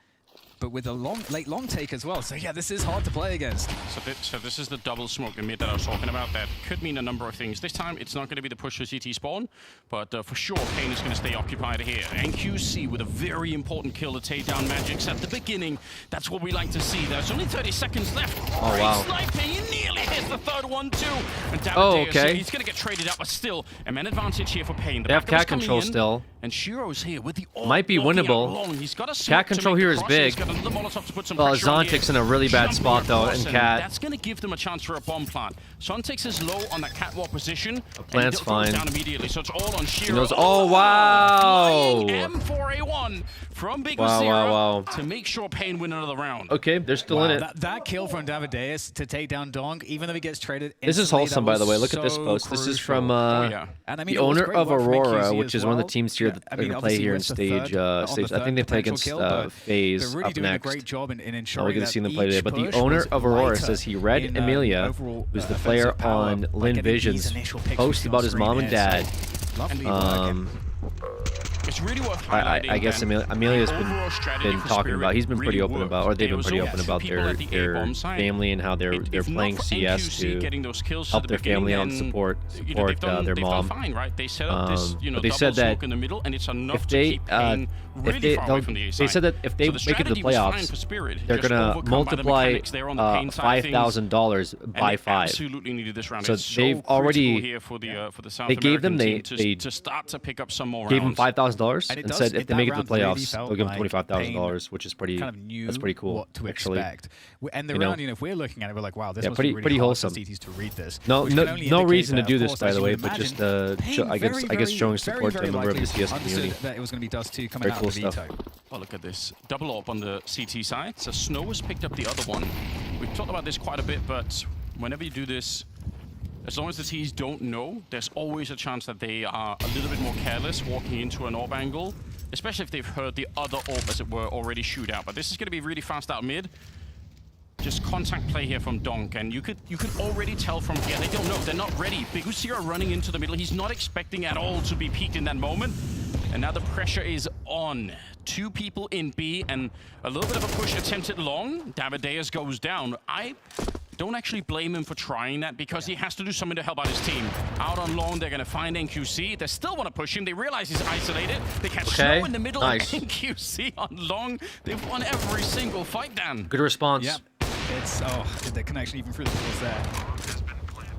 but with a late long take as well. So yeah, this is hard to play against. So this is the double smoke in mid that I was talking about. That could mean a number of things. This time, it's not going to be the push for CT spawn, but for sure, Pain is going to stay occupied here. NQC with a very important kill to take down Magix at the beginning. That's what we like to see. There's only 30 seconds left. Oh, wow. Sniping, he nearly hits the third one too. And Oh, okay. He's going to get traded up, but still, a man advantage here for Pain. They have cat control still. And Shiro's here with the Might be winnable. He's got a Cat control here is big. Well, Zontic's in a really bad spot though, and Cat. That's going to give them a chance for a bomb plant. Zontic's is low on that catwalk position. Plant's fine. Down immediately, so it's all on Shiro. Knows, oh wow! M4A1 from Big Wow. to make sure Pain win another round. Okay, they're still in it. That kill from Davideus to take down Dong, even though he gets traded This is instantly, wholesome, that by the way. was Look at this so post. This is from And I mean, the it was owner great of work from Aurora, NQC which as is one of the well. teams here that I are mean, going to play obviously here in wins the stage. third- on the I think they third play potential against kill, but FaZe they're really up doing a next. great job in We're ensuring going to that see them play today. each But the push owner was of Aurora lighter says he read in, Emilia, overall, who's the offensive player power on by Lin getting these Vision's initial picks post we see about on his mom and screen here. dad. So lovely work. It's really worth highlighting. I guess Amelia's been talking about. He's been pretty open about, or they've been pretty open about their family and how they're playing CS to help their family out and support their mom. Fine, right? They set up this, But they said that in the middle, and it's enough if to they keep Pain really far away from the A they side. said that if they So make it to the strategy was fine playoffs, for Spirit, they're just gonna overcome by the multiply mechanics there on the Pain side of things. $5,000 by And they 5. absolutely needed this round. So It's they've critical already here for the South they gave them American team they to start to pick up some more gave them rounds. $5,000 And it and does- said if they that make it to round the really playoffs, felt they'll give them like $25,000, which is pretty. kind of knew That's pretty cool. what to actually. expect. And the You know. round, if we're looking at it, we're like, wow, this Yeah, must pretty- be really pretty hard wholesome. for CTs to read this. No, which no, can only no indicate reason to that, do of this, course, by as the you way, would but just imagine, I guess showing support to a member of the CS understood community. that it was going to be Dust 2 coming Very out cool of the stuff. veto. Oh, look at this. Double up on the CT side. So Snow has picked up the other one. We've talked about this quite a bit, but whenever you do this, as long as the Ts don't know, there's always a chance that they are a little bit more careless walking into an AWP angle, especially if they've heard the other AWP, as it were, already shoot out. But this is going to be really fast out mid. Just contact play here from Donk, and you could already tell from here, they don't know, they're not ready. Bigusira running into the middle, he's not expecting at all to be peaked in that moment. And now the pressure is on. 2 people in B, and a little bit of a push attempted long. Davideus goes down. I don't actually blame him for trying that, because he has to do something to help out his team. Out on long, they're going to find NQC. They still want to push him. They realize he's isolated. They catch Snow in the middle. Nice. NQC on long. They've won every single fight, Dan. Good response. Yep. It's, the connection even through the walls there.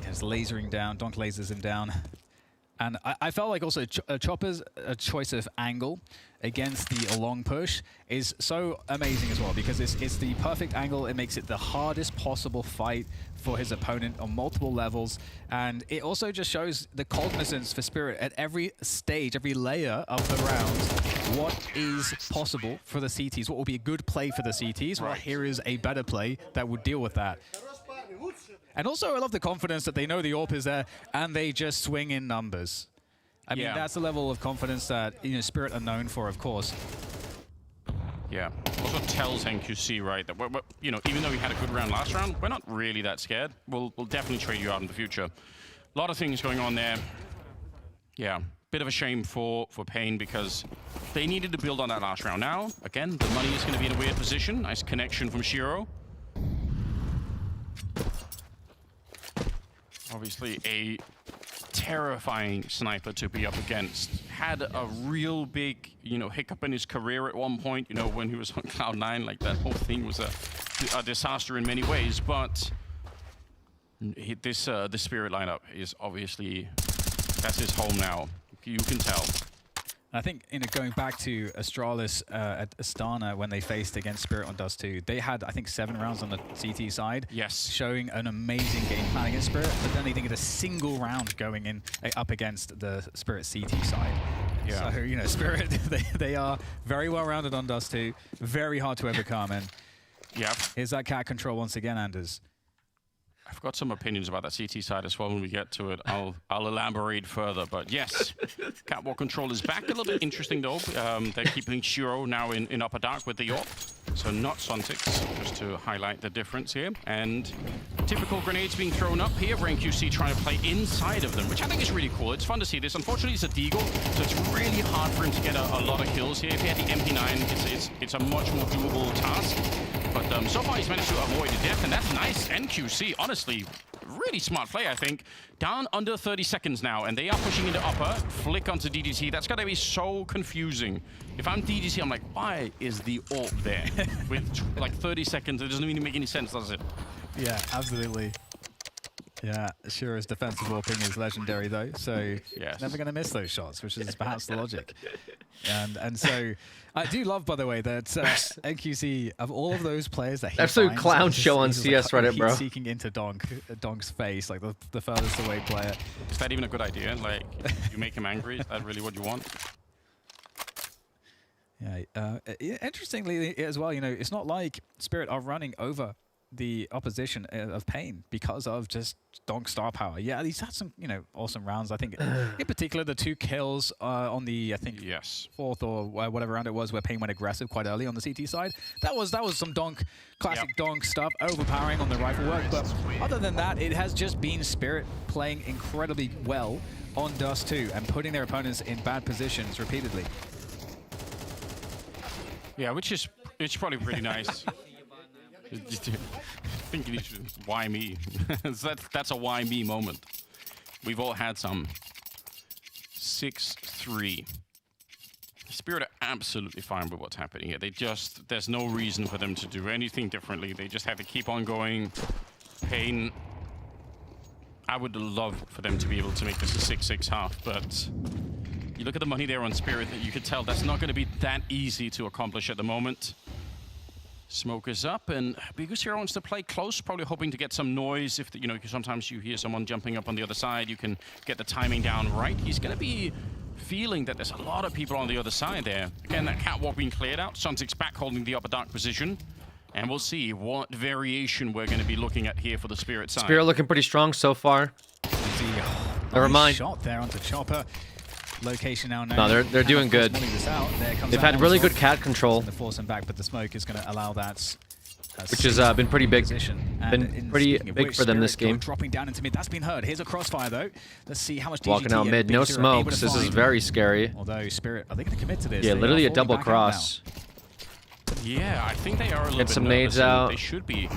It's lasering down. Donk lasers him down. And I felt like also Chopper's choice of angle against the long push is so amazing as well, because it's the perfect angle. It makes it the hardest possible fight for his opponent on multiple levels. And it also just shows the cognizance for Spirit at every stage, every layer of the rounds. What is possible for the CTs? What will be a good play for the CTs? Well, here is a better play that would deal with that. And also, I love the confidence that they know the AWP is there, and they just swing in numbers. I mean, that's the level of confidence that Spirit are known for, of course. Yeah. Also tells NQC, right, that we're, even though we had a good round last round, we're not really that scared. We'll definitely trade you out in the future. A lot of things going on there. Yeah. Bit of a shame for Pain, because they needed to build on that last round. Now, again, the money is going to be in a weird position. Nice connection from Shiro. Obviously a terrifying sniper to be up against. Had a real big, hiccup in his career at one point, when he was on Cloud9. Like, that whole thing was a disaster in many ways. But this Spirit lineup is obviously, that's his home now. You can tell. I think, going back to Astralis at Astana when they faced against Spirit on Dust 2, they had, I think, 7 rounds on the CT side. Yes. Showing an amazing game plan against Spirit, but then they didn't get a single round going in up against the Spirit CT side. Yeah. So, Spirit, they are very well rounded on Dust 2, very hard to overcome. And yeah, here's that cat control once again, Anders. I've got some opinions about that CT side as well when we get to it. I'll elaborate further, but yes, catwalk control is back. A little bit interesting though. They're keeping Shiro now in upper dark with the AWP, so not Sontics, just to highlight the difference here. And Typical grenades being thrown up here. NQC trying to play inside of them, which I think is really cool. It's fun to see this. Unfortunately, it's a Deagle, so it's really hard for him to get a lot of kills here. If he had the MP9, it's a much more doable task. But so far, he's managed to avoid the death, and that's nice. NQC, honestly, really smart play, I think. Down under 30 seconds now, and they are pushing into upper. Flick onto DDT. That's going to be so confusing. If I'm DDT, I'm like, why is the ult there? With like 30 seconds, it doesn't even make any sense, does it? Yeah, absolutely. Yeah, Shiro's defensive warping is legendary though, so never going to miss those shots, which is perhaps the logic. And so I do love, by the way, that NQC, of all of those players that he Absolute finds, clown he's show on just, CS Reddit, bro. Seeking into Donk's face, like the furthest away player. Is that even a good idea? Like, you make him angry? Is that really what you want? Yeah. Interestingly as well, you know, it's not like Spirit are running over the opposition of Pain because of just Donk's star power. Yeah, he's had some, you know, awesome rounds. I think, in particular, the 2 kills on the, I think, 4th or whatever round it was, where Pain went aggressive quite early on the CT side. That was some Donk, classic Donk stuff, overpowering on the rifle work. But other than that, it has just been Spirit playing incredibly well on Dust 2 and putting their opponents in bad positions repeatedly. Yeah, it's probably pretty nice. I think you should, why me? That's a why me moment. We've all had some. 6-3. Spirit are absolutely fine with what's happening here. There's no reason for them to do anything differently. They just have to keep on going. Pain, I would love for them to be able to make this a 6-6 half, but you look at the money there on Spirit, that you could tell that's not going to be that easy to accomplish at the moment. Smoke is up, and because Hero wants to play close, probably hoping to get some noise. If you know, sometimes you hear someone jumping up on the other side, you can get the timing down right. He's going to be feeling that there's a lot of people on the other side there. Again, that catwalk being cleared out. Suntic's back holding the upper dark position, and we'll see what variation we're going to be looking at here for the Spirit side. Spirit looking pretty strong so far. Never mind. Shot there onto Chopper. Location now. No, they're doing good. They've had really good cat control. To force him back, but the smoke is going to allow that. Which has been pretty big. Been pretty big for them this game. Dropping down into mid. That's been heard. Here's a crossfire though. Let's see how much DGT walking out mid. No smokes. This is very scary. Although Spirit, are they going to commit to this? Yeah, literally a double cross. Yeah, I think they are a little bit Get some nades out. They should be.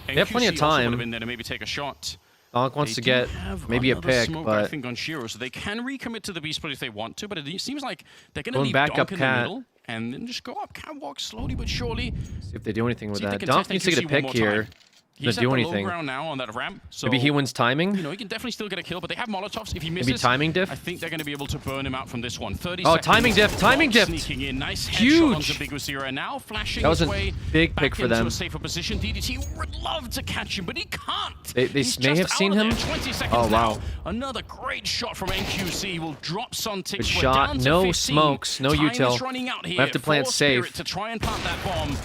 They have plenty of time. Been there to maybe take a shot. Donk wants to get maybe a pick, smoke, but I think on Shiro, so they can recommit to the B split if they want to, but it seems like they're going to leave back Donk up in cat. the middle and then just go up catwalk slowly but surely. See if they do anything with See if they that. can Donk test needs to get a NQC one pick more here. time. He's Doesn't at do the low anything. ground now on that ramp, so Maybe he wins timing. you know, he can definitely still get a kill, but they have Molotovs. If he misses, Maybe timing diff. I think they're going to be able to burn him out from this one. 30 Oh, seconds. timing diff, timing diff. Sneaking in, nice headshot Huge. onto Big Usira. Now flashing That was his a way big back pick for into them. a safer position. DDT would love to catch him, but he can't. They He's may just have seen out of him. there. 20 seconds Oh, wow. now. Another great shot from NQC will drop Suntic. Good We're shot. down to No 15. smokes. No Time util. is running out We here have to play it for safe. Spirit to try and plant that bomb.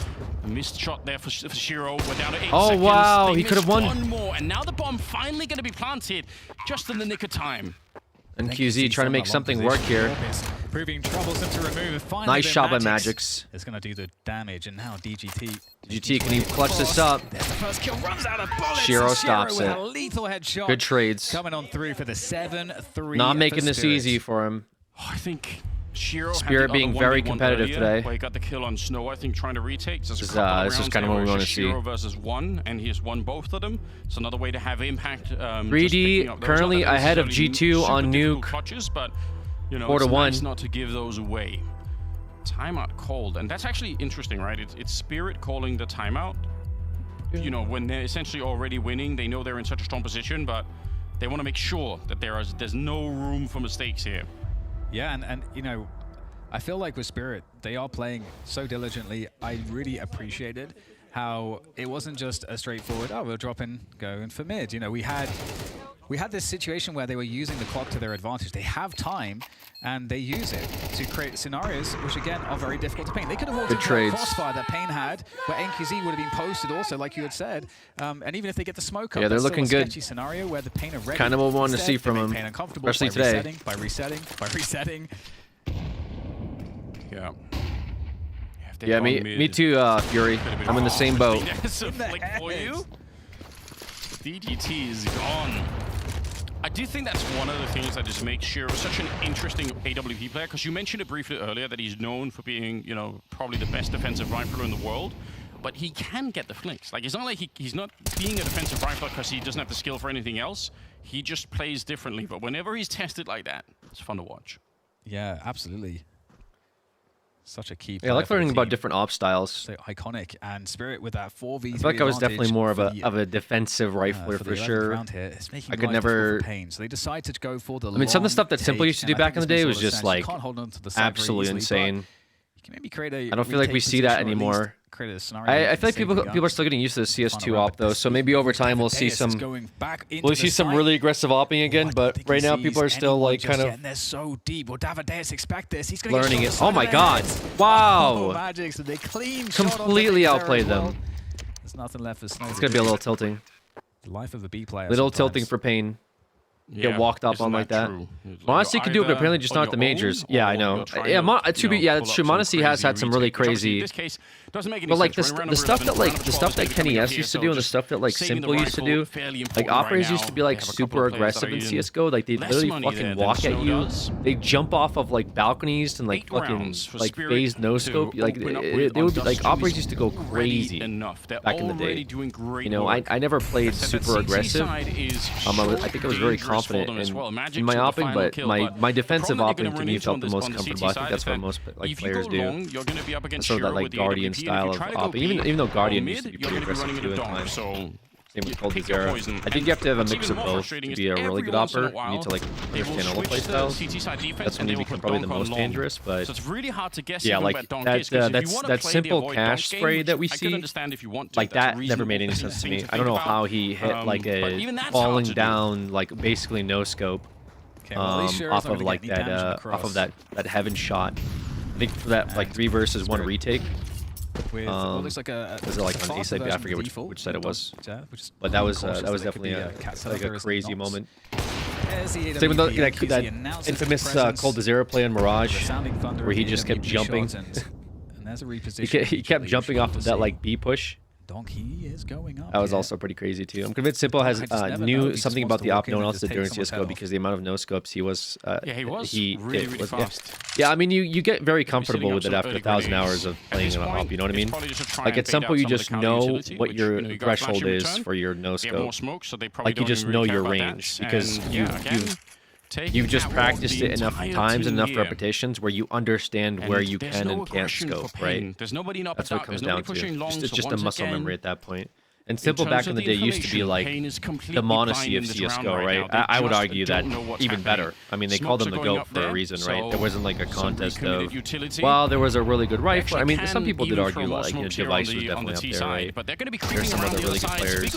A missed shot there for Shiro. We're down to 8 Oh, seconds. wow. They He could have missed won. one more, and now the bomb finally going to be planted just in the nick of time. And QZ trying to make something work here. Proving troublesome to remove. Finally, Nice the shot by Magix Magix. is going to do the damage, and now DGT. DGT, can you clutch this up? There's the first kill, runs out of bullets. Shiro and stops with it. a lethal headshot. Good trades. Coming on through for the 7-3. Not making for this Spirit. easy for him. Oh, I think Shiro Spirit had the being other very 1v1 competitive earlier, today. where he got the kill on Snow, I think, trying to retake. So This is kind of what we want to see. Shiro versus 1, and he has won both of them. It's another way to have impact. 3D currently ahead of G2 on Nuke. Clutches, but you know, 4-1. it's nice not to give those away. Timeout called, and that's actually interesting, right? It's Spirit calling the timeout. You know, when they're essentially already winning, they know they're in such a strong position, but they want to make sure that there's no room for mistakes here. Yeah, and you know, I feel like with Spirit, they are playing so diligently. I really appreciated how it wasn't just a straightforward, oh, we'll drop in, go in for mid. You know, we had this situation where they were using the clock to their advantage. They have time, and they use it to create scenarios which, again, are very difficult to paint. They could have walked Good into trades. a crossfire that Pain had, where NQZ would have been posted also, like you had said. And even if they get the smoke up, Yeah, they're that's still looking a good. sketchy scenario where the Pain are ready. Kind of what we wanted to Instead, see they from make them, Pain uncomfortable especially by today. By resetting. Yeah. Yeah, me too, Fury. I'm in the same boat. There's a flick for you. DGT is gone. I do think that's one of the things that just makes Shiro such an interesting AWP player, because you mentioned it briefly earlier that he's known for being, you know, probably the best defensive rifler in the world, but he can get the flinks. Like, it's not like he's not being a defensive rifler because he doesn't have the skill for anything else. He just plays differently, but whenever he's tested like that, it's fun to watch. Yeah, absolutely. Such a key. Yeah, I like learning about different op styles. So iconic, and Spirit with that 4v3 I feel like I was definitely more of advantage a defensive rifler for sure. I could never. Pain. So they decide to go for the. I mean, some of the stuff that Simple used to do back in the day was just like absolutely easily, insane. You can maybe create a I don't feel like we see that anymore. Create a scenario I feel like people are still getting used to the CS2 op though, so maybe over time we'll see some really aggressive opping again. But right now people are still like kind of they're so deep. Will Davideus expect this? He's learning it. Oh my god! Wow! Magic, so they clean completely outplayed them. There's nothing left for Snow. It's gonna be a little tilting. The life of a B player. Little tilting for Pain. Get walked up on like that. Modesty can do it, but apparently just not at the majors. Yeah, I know. Yeah, that's true. Modesty has had some really crazy. But like the stuff that Kenny S used to do and the stuff that like Simple used to do, like operators used to be like super aggressive in CS:GO. Like they literally fucking walk at you. They jump off of like balconies and like fucking like phased no scope. Like they would be like operators used to go crazy back in the day. You know, I never played super aggressive. I think I was very confident in my opping, but my defensive opping to me felt the most comfortable. I think that's what most like players do. Sort of that like Guardian style of opping, even though Guardian used to be pretty aggressive too at times. Same with Cold Zero. I think you have to have a mix of both to be a really good opper. You need to like understand all the playstyles. That's when you become probably the most dangerous. But yeah, like that simple cash spray that we see, like that never made any sense to me. I don't know how he hit like a falling down, like basically no scope off of like that off of that heaven shot. I think for that like 3 versus 1 retake. With looks like was it like on ASAP? I forget which side it was. But that was definitely a crazy moment. Same with that infamous Cold Zero play on Mirage, where he just kept jumping. He kept jumping off of that like B push. Donkey is going up. That was also pretty crazy too. I'm convinced Simple has knew something about the op no one else did during CS:GO, because the amount of no scopes he was really fast. Yeah, I mean you get very comfortable with it after 1,000 hours of playing on an op. You know what I mean? Like at Simple you just know what your threshold is for your no scope. Like you just know your range because you've just practiced it enough times and enough repetitions where you understand where you can and can't scope, right? That's what it comes down to. It's just a muscle memory at that point. And Simple back in the day used to be like the Monacy of CS:GO, right? I would argue that even better. I mean, they called him the GOAT for a reason, right? There wasn't like a contest of, well, there was a really good rifle. I mean, some people did argue like, you know, Device was definitely up there, right? There's some other really good players.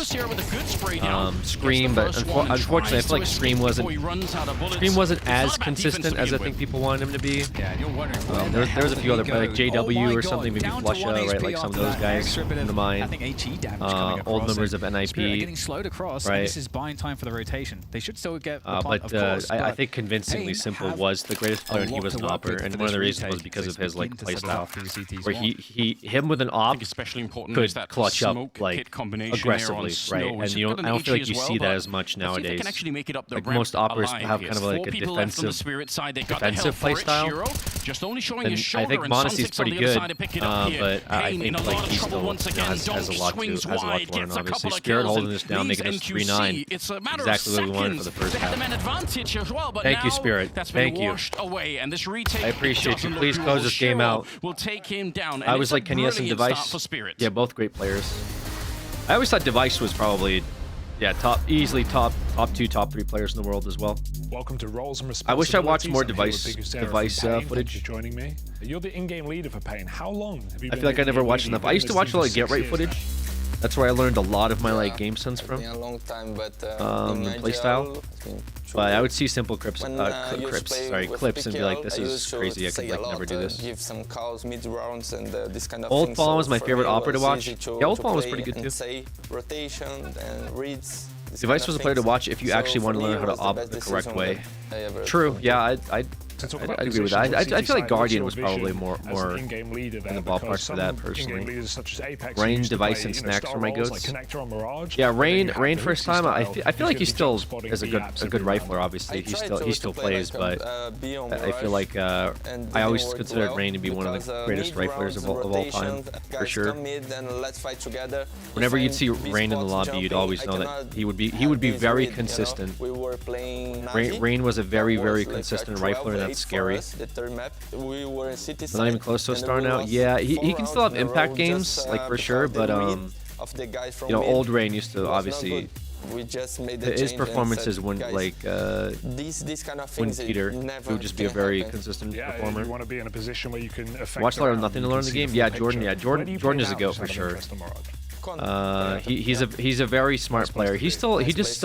Scream, but unfortunately, I feel like Scream wasn't as consistent as I think people wanted him to be. There was a few other players, like JW or something, maybe Flusha, right? Like some of those guys in the mind. Old members of NIP, getting slowed across, right? This is buying time for the rotation. They should still get the but I think convincingly Simple was the greatest player, and he was an opper, and one of the reasons was because of his like playstyle, where him with an op could clutch up like aggressively, right? And I don't feel like you see that as much nowadays. Like most oppers have kind of like a defensive playstyle. And I think Monacy is pretty good, but I think like he still has a lot to learn. Obviously, Spirit holding this down, making us 3-9. Exactly what we wanted for the first half. Thank you, Spirit. Thank you. I appreciate you. Please close this game out. I was like Kenny S and Device. Yeah, both great players. I always thought Device was probably, easily top 2, top 3 players in the world as well. Welcome to Roles and I wish I watched more Device footage. Joining me. You're the in-game leader for Pain. How long have you been? I feel like I never watched enough. I used to watch a lot of Get Right footage. That's where I learned a lot of my like game sense from. Playstyle. But I would see Simple clips and be like, this is crazy. I could like never do this. Old Fallen was my favorite opera to watch. Yeah, Old Fallen was pretty good too. Device was a player to watch if you actually want to learn how to op the correct way. True. Yeah, to talk I'd about agree with that. positions I on feel like CT side, Guardian what's was your probably vision more as an in-game leader in there? the Because ballpark for some that in-game personally. leaders such as Apex Rain, used to Device, play, and you know, Snacks star were my roles goats. like Connector or Mirage. Yeah, But then Rain you have Rain the first Lucy time. I style, feel who's like gonna he be still jump spotting is a B good apps good every round. rifler. Obviously, he still plays, but I feel like I always considered Rain to be one of the greatest riflers of all time, for sure. Whenever you'd see Rain in the lobby, you'd always know that he would be very consistent. Rain was a very consistent rifler, and that's scary. But not even close to a star now. Yeah, he can still have impact games, like for sure, but you know, old Rain used to obviously. His performances wouldn't wouldn't peter. He would just be a very consistent performer. You want to be in a position where you can affect Watchtower around, nothing to you learn can in the see game. full Yeah, picture. Jordan. Yeah, Where do you Jordan play is a now, goat just for out of sure. interest, Murad? He's a very smart player. He still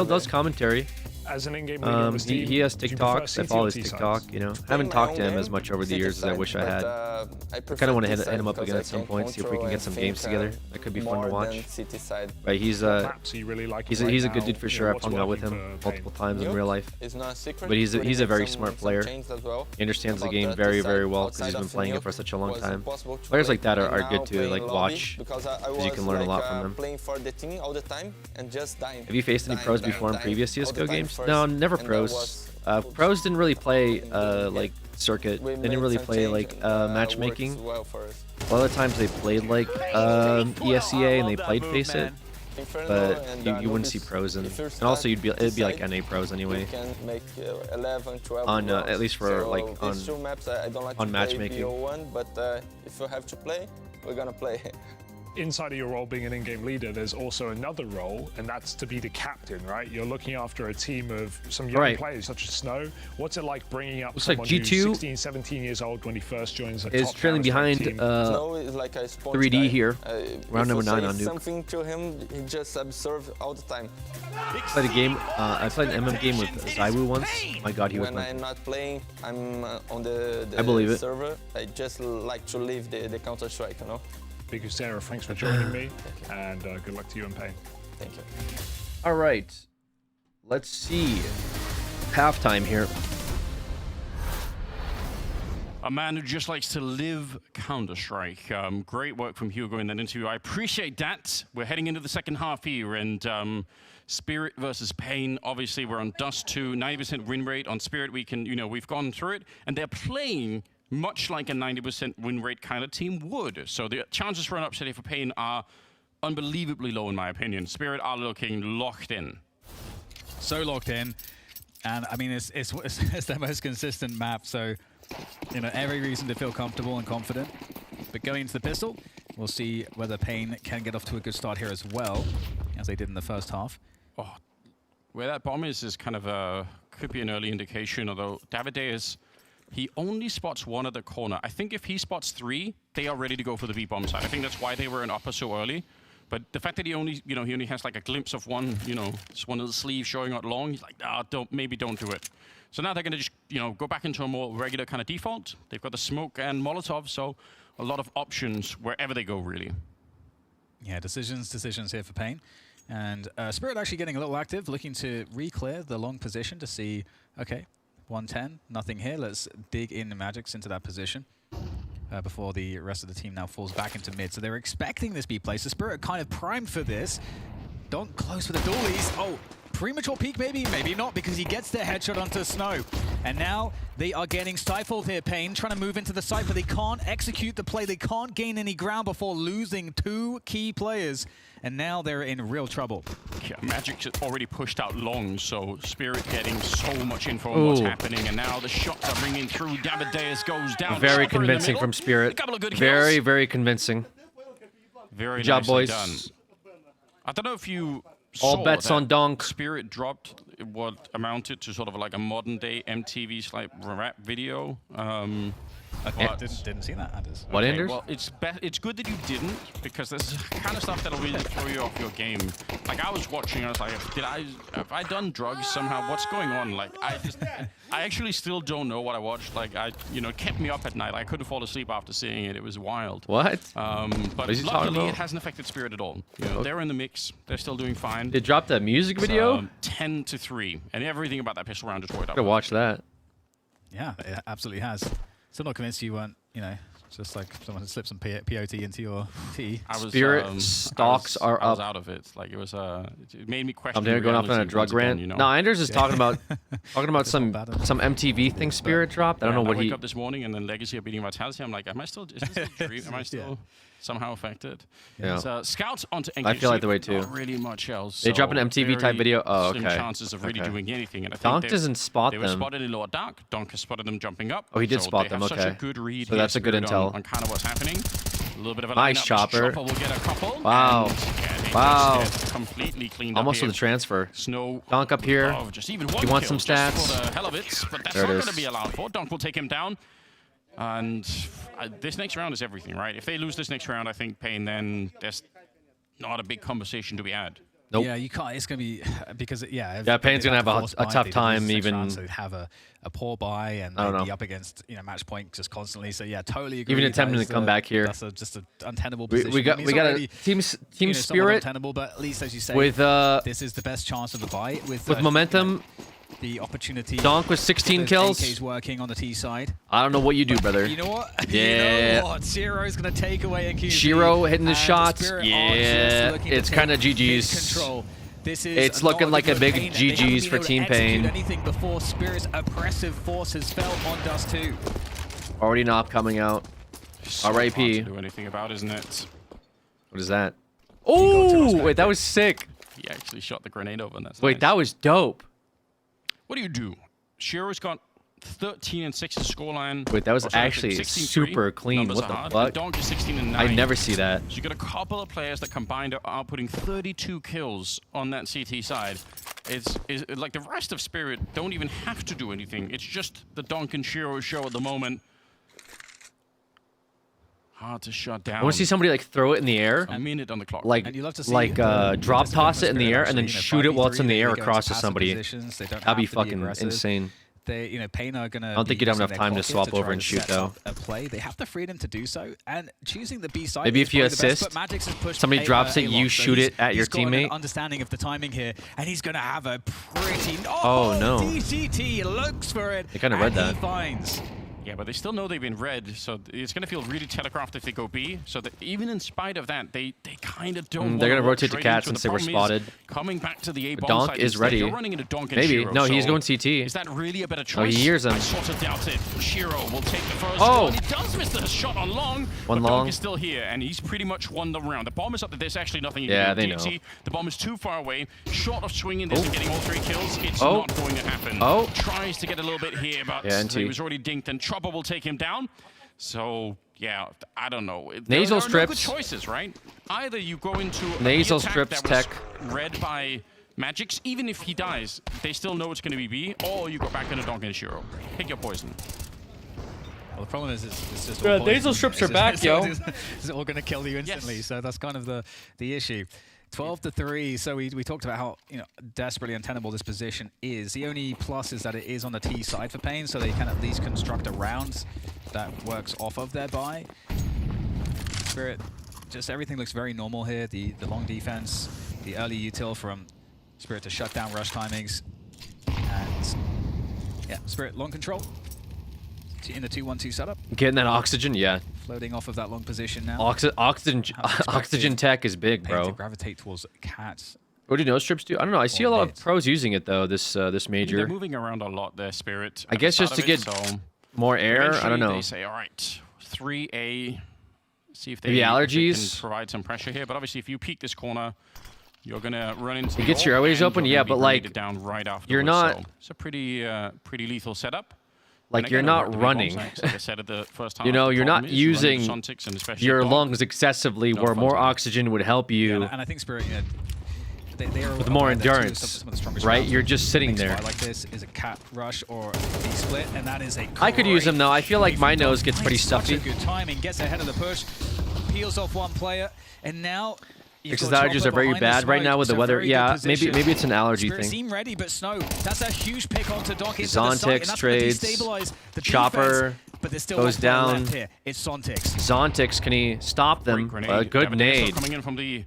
does commentary. As an in-game leader on this team, He has do you prefer TikToks. I CT follow or his T TikTok. sides? You know, I haven't talked to him as much over the years as I wish I had. I kind of want to hit him up again at some point, see if we can get some games together. That could be fun to watch. Right, he's a good dude for sure. I've hung out with him multiple times in real life. But he's a very smart player. He understands the game very well because he's been playing it for such a long time. Players like that are good to like watch because you can learn a lot from them. Have you faced any pros before in previous CS:GO games? No, never pros. Pros didn't really play like circuit. They didn't really play like matchmaking. A lot of times they played like ESEA and they played Face It, but you wouldn't see pros and also it'd be like NA pros anyway. On at least for like on matchmaking. But if you have to play, we're gonna play. Inside of your role being an in-game leader, there's also another role, and that's to be the captain, right? You're looking after a team of some young players, such as Snow. What's it like bringing up someone who's 16, 17 years old when he first joins a top is trailing behind Snow is like a sponge 3D guy. here, round number 9 on Nuke. Something to him, he just observes all the time. I played a game. I played an MM game with Zywoo once. My God, he was. When I'm not playing, I'm on the I believe it. server. I just like to leave the Counter Strike, you know. Big Sarah, thanks for joining me, and good luck to you in Pain. Thank you. All right, let's see. Halftime here. A man who just likes to live Counter-Strike. Great work from Hugo in that interview. I appreciate that. We're heading into the second half here, and Spirit versus Pain. Obviously, we're on Dust 2, 90% win rate on Spirit. We can, we've gone through it, and they're playing much like a 90% win rate kind of team would. So the chances for an upset here for Pain are unbelievably low, in my opinion. Spirit are looking locked in. So locked in, and I mean it's their most consistent map. So every reason to feel comfortable and confident. But going into the pistol, we'll see whether Pain can get off to a good start here as well, as they did in the first half. Oh, where that bomb is kind of could be an early indication. Although Davide is. He only spots one at the corner. I think if he spots 3, they are ready to go for the B-bomb side. I think that's why they were in upper so early. But the fact that he only, he only has like a glimpse of one, just one of the sleeves showing out long, he's like, maybe don't do it. So now they're going to just, go back into a more regular kind of default. They've got the smoke and Molotov, so a lot of options wherever they go, really. Yeah, decisions here for Pain. And Spirit actually getting a little active, looking to re-clear the long position to see, okay, 110, nothing here. Let's dig in the Magics into that position before the rest of the team now falls back into mid. So they're expecting this B play. So Spirit kind of primed for this. Don't close for the doolies. Oh, premature peek maybe? Maybe not, because he gets their headshot onto Snow. And now they are getting stifled here, Pain, trying to move into the site, but they can't execute the play. They can't gain any ground before losing 2 key players. And now they're in real trouble. Yeah, Magic's already pushed out long, so Spirit getting so much info on what's happening, and now the shots are ringing through. Davideus goes down. Very convincing from Spirit. Very convincing. Very good job, boys. Done. I don't know if you all saw bets that on Donk. Spirit dropped what amounted to sort of like a modern-day MTV like rap video. I didn't see that, Anders. What, Anders? Well, it's good that you didn't, because this is kind of stuff that'll really throw you off your game. Like, I was watching, I was like, have I done drugs somehow? What's going on? Like, I actually still don't know what I watched. Like, it kept me up at night. I couldn't fall asleep after seeing it. It was wild. What? But luckily, it hasn't affected Spirit at all. They're in the mix. They're still doing fine. They dropped that music video? 10-3, and everything about that pistol round just worked out. Gotta watch that. Yeah, it absolutely has. Still not convinced you weren't, you know, just like someone had slipped some POT into your tea. Spirit stocks are I was up. out of it. Like it was it made me question. I'm there going off on a drug rant. You know? No, Anders is talking about some MTV thing Spirit dropped. I don't know what I he. wake up this morning and then Legacy are beating Vitality. I'm like, am I still? Is this a dream? Am I still somehow affected? Yeah. So Scouts onto NKC. I feel like the way too. Not really much else. They drop an MTV type video. Oh, okay. Slim chances of really Okay. doing anything. And I think Donk doesn't spot they were them. spotted in lower dark. Donk has spotted them jumping up. Oh, he did so spot they them. have Okay. Such a good read So that's a good Spirit intel. on kind of what's happening. A little bit of a Nice lineup. chopper. Chopper will get a couple. Wow. And, yeah, they Wow. just get completely cleaned Almost up here. with the transfer. Snow. Donk up here. Oh, just even Do one you want kill some just stats? for the hell of it, but that's There it not is. going to be allowed for. Donk will take him down. And this next round is everything, right? If they lose this next round, I think Pain, then there's not a big conversation to be had. Nope. Yeah, you can't. It's going to be because Yeah, Pain's gonna have a tough time even. So have a poor buy and I don't they'd be know. up against match point just constantly. So yeah, totally agree. Even That attempting is to come back here. That's just an untenable We position. got I mean, we it's got a already, team somewhat spirit untenable, but at least as you say, with this is the best chance of the buy with momentum. The opportunity. Donk with 16 kills. AK's working on the T side. I don't know what you do, brother. You know what? Yeah. You know what? Shiro's going to take away NQZ. Shiro hitting the and shots. Spirit are Yeah, just looking to it's take kind of big GG's. control. This is It's not looking like a good big Pain. They haven't GG's been for able to Team execute Pain. anything before Spirit's oppressive force has felt on Dust 2. Already not coming out. So hard to RIP. do anything about, isn't it? What is that? Oh, wait, that was sick. He actually shot the grenade over, and that's Wait, nice. that was dope. What do? Shiro's got 13 and 6 scoreline. Wait, that was Or sorry, actually 16-3. super clean. Numbers What are the hard. fuck? And Donk is 16 and 9. I never see that. So you got a couple of players that combined are putting 32 kills on that CT side. It's like the rest of Spirit don't even have to do anything. It's just the Donk and Shiro show at the moment. Hard to shut down. I want to see somebody like throw it in the air. A minute on the clock. Like, And you love to see like the drop toss it in the Spirit air and then actually, shoot it while it's in the they air go into across to passive somebody. positions. They don't That'd be have to fucking aggressive. insane. They, Pain are gonna. I don't think you'd have enough time to swap over and shoot, though. A play. They have the freedom to do so, and choosing the B side. Maybe is if you probably the best, assist, but Magix has pushed somebody drops it, you Alok, so shoot he's- it at your he's got an teammate. understanding of the timing here, and he's gonna have a pretty. Oh, no. DCT looks for it. They kinda read and that. He finds. Yeah, but they still know they've been read, so it's going to feel really telegraphed if they go B. So that even in spite of that, they kind of don't. They're going to rotate to Cats and say we're spotted. Coming back to the A bomb Donk side is instead. ready. You're running into Donk and Maybe. Shiro, No, he's so going CT. Is that really a better choice? Oh, he hears him. I sort of doubt it. Shiro will take the first Oh! one. He does miss the shot on long. One but long. Donk is still here, and he's pretty much won the round. The bomb is up there. There's actually nothing you Yeah, can do. they know. DT, the bomb is too far away. Short of swinging this and getting all 3 kills. It's Oh. not going to happen. Oh. Tries to get a little bit here, but Yeah, NT. he was already dinked, and Chopper will take him down. So, yeah, I don't know. Nasal there are no good strips. choices, right? Either you go into a Nasal B attack strips that was tech. read by Magix, even if he dies, they still know it's going to be B, or you go back into Donk and Shiro. Pick your poison. Well, the problem is it's just. Yeah, all poison. nasal strips It's are back, yo. It's all going to kill you instantly. So that's kind of the issue. 12-3. So we talked about how desperately untenable this position is. The only plus is that it is on the T side for Pain, so they can at least construct a round that works off of their buy. Spirit, just everything looks very normal here. The long defense, the early util from Spirit to shut down rush timings, and yeah, Spirit long control in the 2-1-2 setup. Getting that oxygen, yeah. Floating off of that long position now. Oxygen tech is big, Pain to bro. gravitate towards Cats. What do nose strips do? I don't know. I see a lot of pros using it though. This They're major. moving around a lot, their Spirit. I at the guess just start to of get it, so more air. I don't eventually know. They say, all right, 3A. See if they, Maybe if they allergies? can provide some pressure here. But obviously, if you peek this corner, you're gonna run into. It gets the your wall, airways and open, you're yeah, gonna be but, like, grenaded down right afterwards. you're not- So it's a pretty lethal setup. Like, And you're again, not it worked the big running. bombs, like I said at the first half, You know, the you're problem not is running using Sontics and especially your Donk. lungs excessively, No where fun more to it. oxygen would help you And I think Spirit, they are with more aware that two of endurance, some of the strongest right? rounds You're just sitting makes a there. fight like this is a Cat rush or a split, and that is a. I could use them though. I feel like my nose gets pretty Such stuffy. a good timing, gets ahead of the push, peels off one player, and now. you've Because got allergies Chopper are very behind the bad right smoke, now with the so weather. very good Yeah, position. maybe it's an allergy Spirit thing. seem ready, but Snow, that's a huge pick onto Donk into the site, and Zontix that's trades. gonna destabilize the Chopper defense, but there's still goes one player down. left here. It's Zontix. Zontix, can he stop them? Great A good Yeah, but they're still nade. coming in from the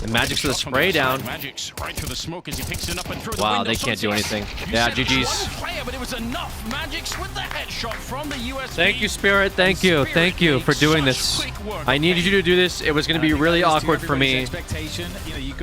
And Magic's to the spray down. Magic's right through the smoke as he picks it up and through the Wow, window. they can't do anything. You Yeah, said GG's. one player, but it was enough. Magic's with the headshot from the USB. Thank you, Spirit. Thank you. Thank you for doing this. I needed you to do this. It was going to be really awkward for me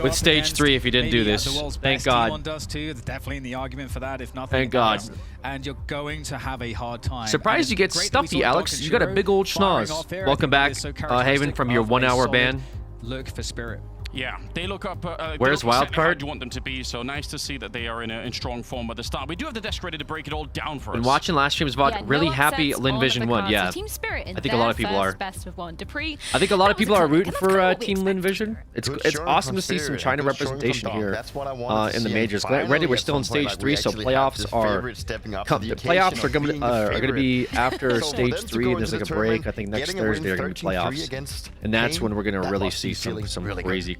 with stage 3 if you didn't do this. Thank God. Does too. There's definitely in the argument for that, if nothing. Thank God. else. And you're going to have a hard time. Surprised you get stuffy, Alex. You got a big old schnoz. Welcome back, Haven, from your 1 hour ban. Look for Spirit. Yeah, they look up. Where's Wildcard? How do you want them to be? So nice to see that they are in strong form at the start. We do have the desk ready to break it all down for us. Been watching last stream's VOD. Really happy Lin Vision won. Yeah, Team Spirit in I think a lot of people are. Best of one. Dupree, I think a lot of people are rooting kind of for what we Team Lin Vision. It's awesome to see some China representation here in the majors. Granted, we're still in stage 3, so playoffs are going to be after stage 3. There's like a break. I think next Thursday are going to be playoffs, and that's when we're going to really see some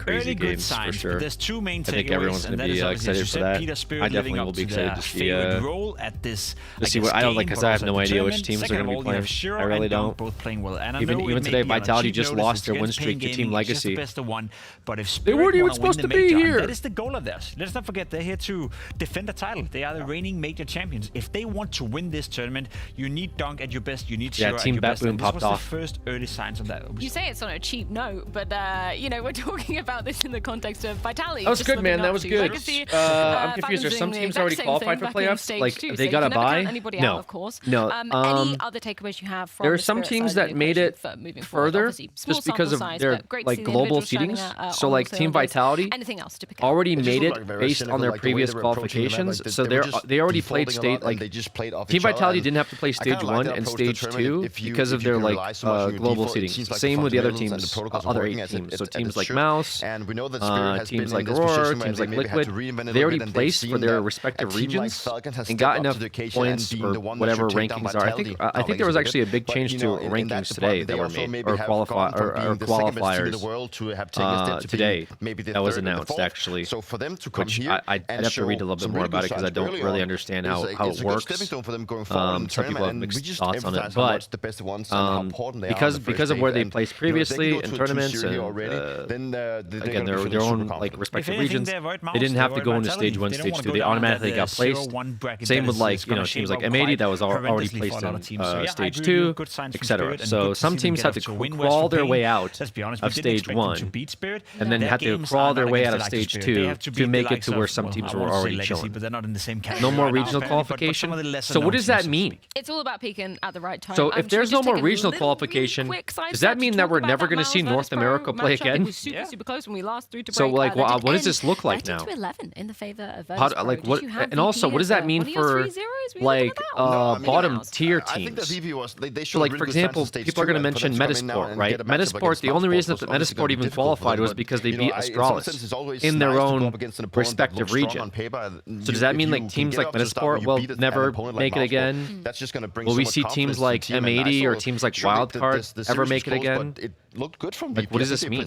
crazy games for sure. There's two main I think everyone's going to be excited for that. I definitely will be excited to see what I don't like, because I have no idea which teams are going to be playing. I really don't. Even today, Vitality just lost their win streak to Team Legacy. They weren't even supposed to be here. That is the goal of this. Let's not forget, they're here to defend the title. They are the reigning major champions. If they want to win this tournament, you need Dunk at your best. You need Shiro at Team your best. Batboon popped off. This was the first early signs of that. You say it's on a cheap note, but you know, we're talking about this in the context of Vitality. That was good, man. That was good. Legacy, I'm confused. Are some teams already qualified for playoffs? Like, they got to buy? No. Of course. No. Any other takeaways you have from there are some teams that made it further just because of their like global seedings. So like Team Vitality already made it based on their previous qualifications. So they already played state like Team Vitality didn't have to play stage 1 and stage 2 because of their like global seedings. Same with the other teams, other 8 teams. So teams like Mouse, teams like Aurora, teams like Liquid, they already placed for their respective regions and got enough points or whatever rankings are. I think there was actually a big change to rankings today that were made, or qualifiers today that was announced actually. So for them to come which here, I'd have to read a little bit more about it because I don't really understand how it works. Some people have mixed thoughts on it, but because of where they placed previously in tournaments and again their own like respective regions, they didn't have to go into stage 1, stage 2. They automatically got placed. Same with like teams like M80 that was already placed in stage 2, etc. So some teams had to crawl their way out of stage 1 and then had to crawl their way out of stage 2 to make it to where some teams were already chilling. No more regional qualification. So what does that mean? It's all about peaking at the right time. So if there's no more regional qualification, does that mean that we're never going to see North America play again? It was super close when we last threw to break. So like, what does this look like now? 11 in the favor of like what? And also, what does that mean for like bottom tier teams? So like for example, people are going to mention Metasport, right? Metasport. The only reason that Metasport even qualified was because they beat Astralis in their own respective region. So does that mean like teams like Metasport will never make it again? Will we see teams like M80 or teams like Wildcard ever make it again? Looked good from like, what does this mean?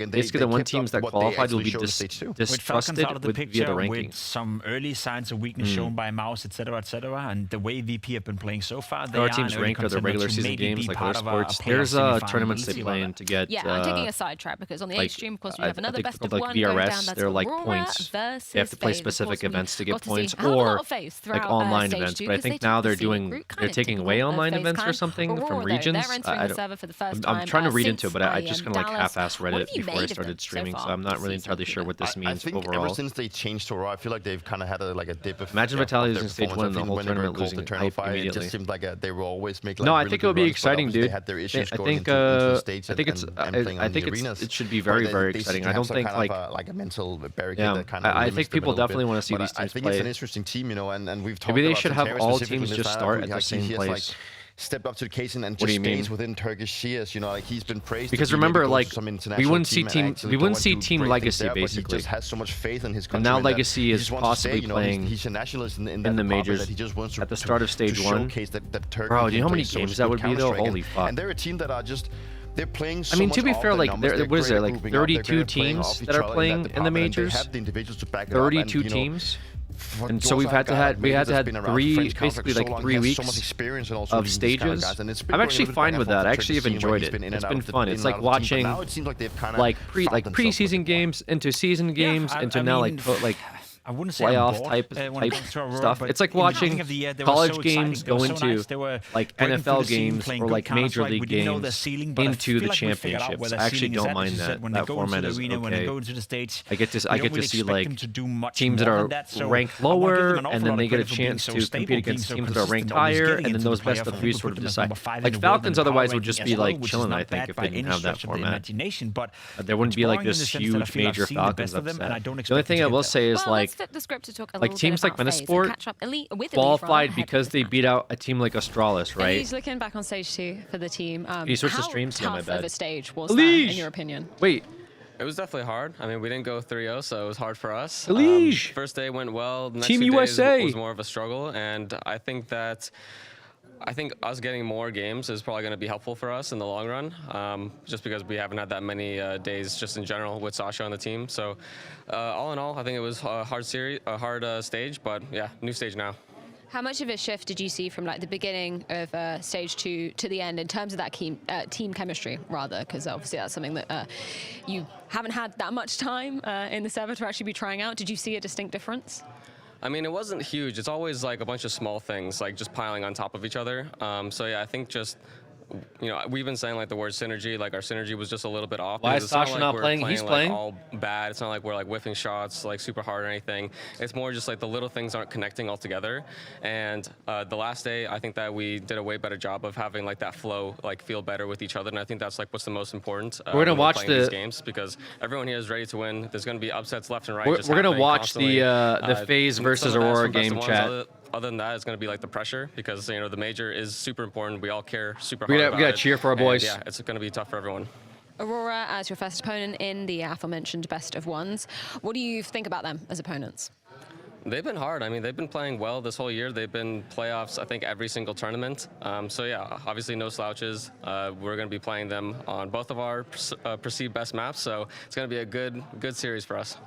Basically, the one teams that qualified will be distrusted via the rankings. With some early signs of weakness shown by Mouse, etc., and the way VP have been playing so far, there are teams ranked or their regular season games like Earth Sports. There's tournaments they play in to get. Yeah, I'm taking a sidetrack because on the H stream, of course, we have another best of one like going down. VRS, That's they're like Aurora points. They have to play specific events to get points, or or like online events. But I think now they're taking away online events or something from regions. I'm trying to read into it, but I just kind of like half-ass read it before I started streaming, so I'm not really entirely sure what this means overall. I think ever since they changed to Aurora, I feel like they've kind of had a dip of. Imagine Vitality losing stage 1 and the whole tournament losing hype immediately. It just seemed like they were always making. No, I think it would be exciting, dude. I think it should be very, very exciting. I don't think like a mental barricade that kind of. I think people definitely want to see these teams play. I think it's an interesting team, you know, and we've talked. Maybe they should have all teams just start at the same place. Stepped up to the occasion and just stays within Turkish Shears, you know, like he's been praised. Because remember, like we wouldn't see team Legacy basically. He just has so much faith in his country. And now Legacy is possibly playing he's a nationalist in the majors at the start of stage 1. Bro, do you know how many games that would be though? Holy fuck! And they're a team that are just. They're playing so I mean, to be much fair, like what is there, like grouping 32 up, they're playing teams off each that are other playing in the department, and they majors? have the individuals to back it up, and, 32 you know, teams. And so we had to have 3 basically like 3 weeks so much experience and also of these kind stages. guys, and it's been I'm going actually a bit fine back with and forth that. I with actually have Turkey, where enjoyed he's it. been in It's and been out of fun. the- It's in like and out of the team, watching but now it seems like they've kinda like found themselves preseason games into season games into now like I wouldn't say I'm playoff bored, type when it comes to Aurora, stuff. but It's like in the beginning watching of the year, they were college so games exciting. They were go so into nice. They were like breaking through NFL the ceiling, games playing or good like Major Counter-Strike. League We didn't know the games ceiling, but I into feel the like we figured out championships. where the I actually ceiling is don't at. mind As you said, that. when they That go into format the is arena, when they okay. go into the stage, I get we to don't see really expect like them to do much teams that more are than that, so ranked I wanna give lower, them an awful and lot then they of get a credit for being chance so to stable, compete being against so teams that are ranked consistent, always higher, getting and then into those the best playoff. of I 3 think we sort put of them as decide. number 5 in Like the world Falcons in otherwise power would just ranking be as well, like which is chilling, not I think, bad if by they didn't any have that stretch of the format. imagination, but There wouldn't it's be like boring in this the sense that I huge feel I've major seen the Falcons best of them, upset. and I don't The only expect thing them I to will get say is Well, like let's flip the script to talk a like little teams bit like about FaZe and Venusport catch up with Elite qualified ahead because of they this beat out a team like Astralis, right? He's looking back on stage 2 for the team. Can you switch the how streams? Yeah, my tough bad. of a stage was that, in your opinion? Wait. It was definitely hard. I mean, we didn't go 3-0, so it was hard for us. Elige. First day went well. The next Team few days USA. was more of a struggle, and I think us getting more games is probably going to be helpful for us in the long run, just because we haven't had that many days just in general with Sasha on the team. So all in all, I think it was a hard stage, but yeah, new stage now. How much of a shift did you see from like the beginning of stage 2 to the end in terms of that team chemistry, rather? Because obviously that's something that you haven't had that much time in the server to actually be trying out. Did you see a distinct difference? I mean, it wasn't huge. It's always like a bunch of small things, like just piling on top of each other. So yeah, I think just, you know, we've been saying like the word synergy, like our synergy was just a little bit off. Why because is it's not Sasha like not we're playing? He's like, playing? all bad. It's not like we're like whiffing shots like super hard or anything. It's more just like the little things aren't connecting all together. And the last day, I think that we did a way better job of having like that flow, like feel better with each other. And I think that's like what's the most important. We're gonna when watch playing these games because everyone here is ready to win. There's gonna be upsets left and right. We're just gonna happening watch constantly. the FaZe Some versus of the best Aurora from best game of ones. chat. Other than that, it's going to be like the pressure because, you know, the major is super important. We all care super We hard gotta- about we gotta it. cheer for our And, boys. yeah, it's going to be tough for everyone. Aurora as your first opponent in the aforementioned best of ones. What do you think about them as opponents? They've been hard. I mean, they've been playing well this whole year. They've been playoffs, I think, every single tournament. So yeah, obviously no slouches. We're going to be playing them on both of our perceived best maps. So it's going to be a good series for us.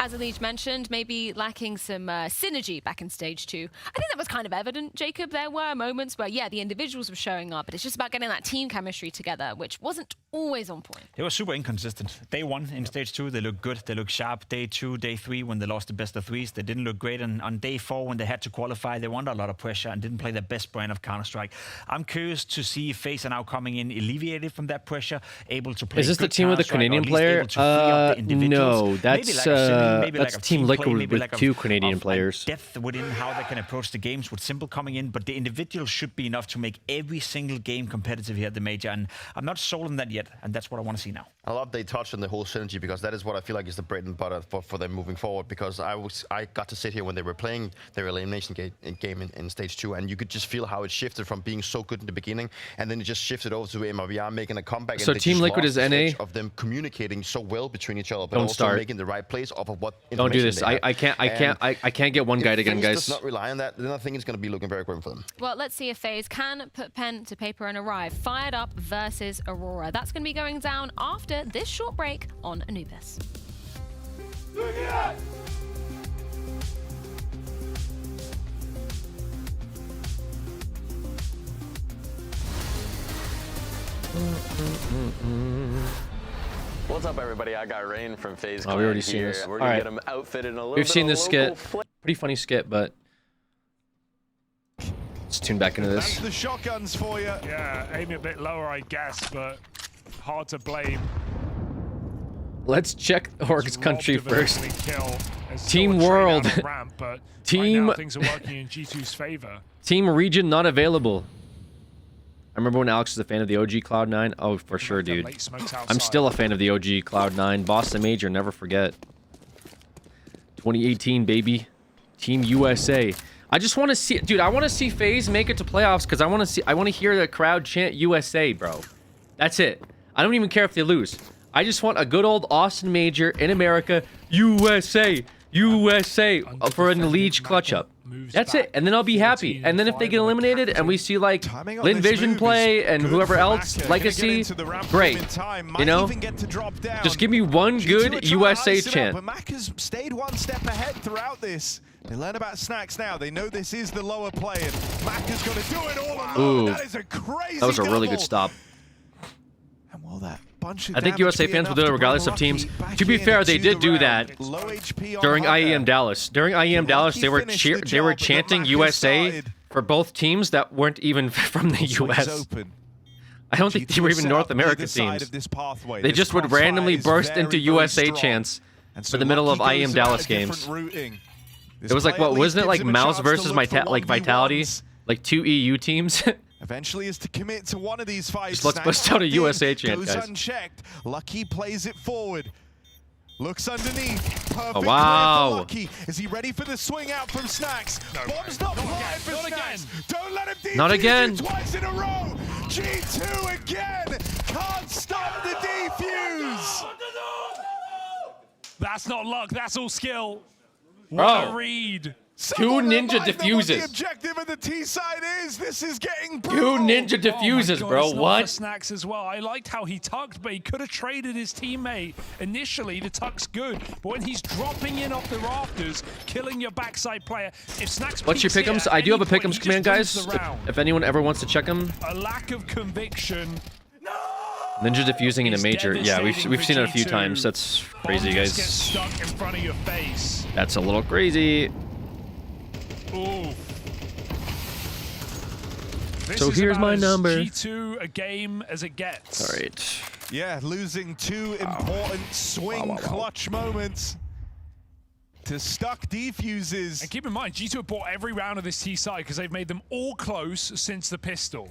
As Elige mentioned, maybe lacking some synergy back in stage 2. I think that was kind of evident, Jacob. There were moments where, yeah, the individuals were showing up, but it's just about getting that team chemistry together, which wasn't always on point. They were super inconsistent. Day 1 in stage 2, they looked good, they looked sharp. Day 2, day 3, when they lost the best of 3s, they didn't look great. And on day 4, when they had to qualify, they were under a lot of pressure and didn't play their best brand of Counter-Strike. I'm curious to see if FaZe are now coming in alleviated from that pressure, able to play. Is this the good team with the Counter-Strike, or Canadian at least player? able to free up the individuals. No, that's Maybe like a Maybe that's like a Team Liquid play, with maybe like 2 Canadian players. Depth within how they can approach the games with Simple coming in, but the individuals should be enough to make every single game competitive here at the major. And I'm not sold on that yet, and that's what I want to see now. I love they touched on the whole synergy because that is what I feel like is the bread and butter for them moving forward. Because I got to sit here when they were playing their elimination game in stage 2, and you could just feel how it shifted from being so good in the beginning, and then it just shifted over to MRVR making a comeback. So and they Team just Liquid lost is the NA? edge of them communicating so well between each other, but Don't also start. making the right plays off of what. Don't do this. information they have. I can't get one guide again, If guys. FaZe does not rely on that, then I think it's going to be looking very grim for them. Well, let's see if FaZe can put pen to paper and arrive. Fired Up versus Aurora. That's going to be going down after this short break on Anubis. What's up, everybody? I got Rain from FaZe Oh, we already Clan seen here. this. We're All gonna right. get him outfitted in a little We've bit seen of this local skit. Pretty funny skit, but let's tune back into That's this. the shotguns for you. Yeah, aim a bit lower, I guess, but hard to blame. Let's check Orc's country Robbed of an first. early kill. There's still Team a trade World. out of ramp, but Team- right now things are working in G2's favor. Team Region not available. I remember when Alex was a fan of the OG Cloud9. Oh, for sure, dude. late smokes I'm outside. still a fan of the OG Cloud9. Boston Major, never forget. 2018, baby. Team USA. I just want to see, dude. I want to see FaZe make it to playoffs because I want to hear the crowd chant USA, bro. That's it. I don't even care if they lose. I just want a good old Austin Major in America, USA, USA for an Elige clutch up. That's it, and then I'll be happy. And then if they get eliminated and we see like Lin Vision play and whoever else, Legacy, great. You know, just give me one good USA chant. But Mac has stayed one step ahead throughout this. They learn about Snacks now. They know this is the lower play, and Mac is going to do it all Ooh. alone. That is a crazy That was a really good double. stop. And will that bunch of I think damage USA be fans will enough do it to regardless bring of teams. Lucky To be back fair, in they into did do the that round? Low HP on during Hunter. IEM Dallas. During IEM Dallas, Lucky they were finished the they were job, but chanting Mac has USA started. for both teams that weren't even from the Swings US. open. I don't think they were even set North up either American side teams. of this pathway. They This just would crossfire randomly is burst very, into very USA strong. chants And for so the middle of Lucky IEM goes Dallas about a different games. routing. This It was like, play at what, least wasn't it gives like him a Mouse chance to versus look for like Vitality? 1v1s. Like 2 EU teams? Eventually is to commit to one of these fights. Just let's Snacks bust out a tucked in, USA chant, goes guys. unchecked. Lucky plays it forward. Looks underneath. Perfect Oh, wow. clear for Lucky. Is he ready for the swing out from Snacks? Bomb's not planted for Snacks. Don't let him defuse Not again. it twice in a row. G2 again. Can't stop the defuse. That's not luck. That's all skill. Bro. What a read. Two ninja Remind them what the diffuses. objective of the T side is. This is getting Two brutal. ninja diffuses, Oh my God, bro. it's not for What? Snacks as well. I liked how he tucked, but he could have traded his teammate. Initially, the tuck's good, but when he's dropping in off the rafters, killing your backside player, if Snacks What's your peeks it pick'ems? at I do have a any point, pick'ems he command, just guys. wins the round. If anyone ever wants to check them. A lack of conviction. Ninja diffusing in a It's major. Yeah, we've devastating seen it a for few G2. times. That's crazy, Bomb just gets guys. stuck in front of your face. That's a little crazy. Ooh. This So is here's about my as number. G2 a game as it gets. All right. Yeah, losing two important swing clutch moments to stuck defuses. And keep in mind, G2 have bought every round of this T side because they've made them all close since the pistol. All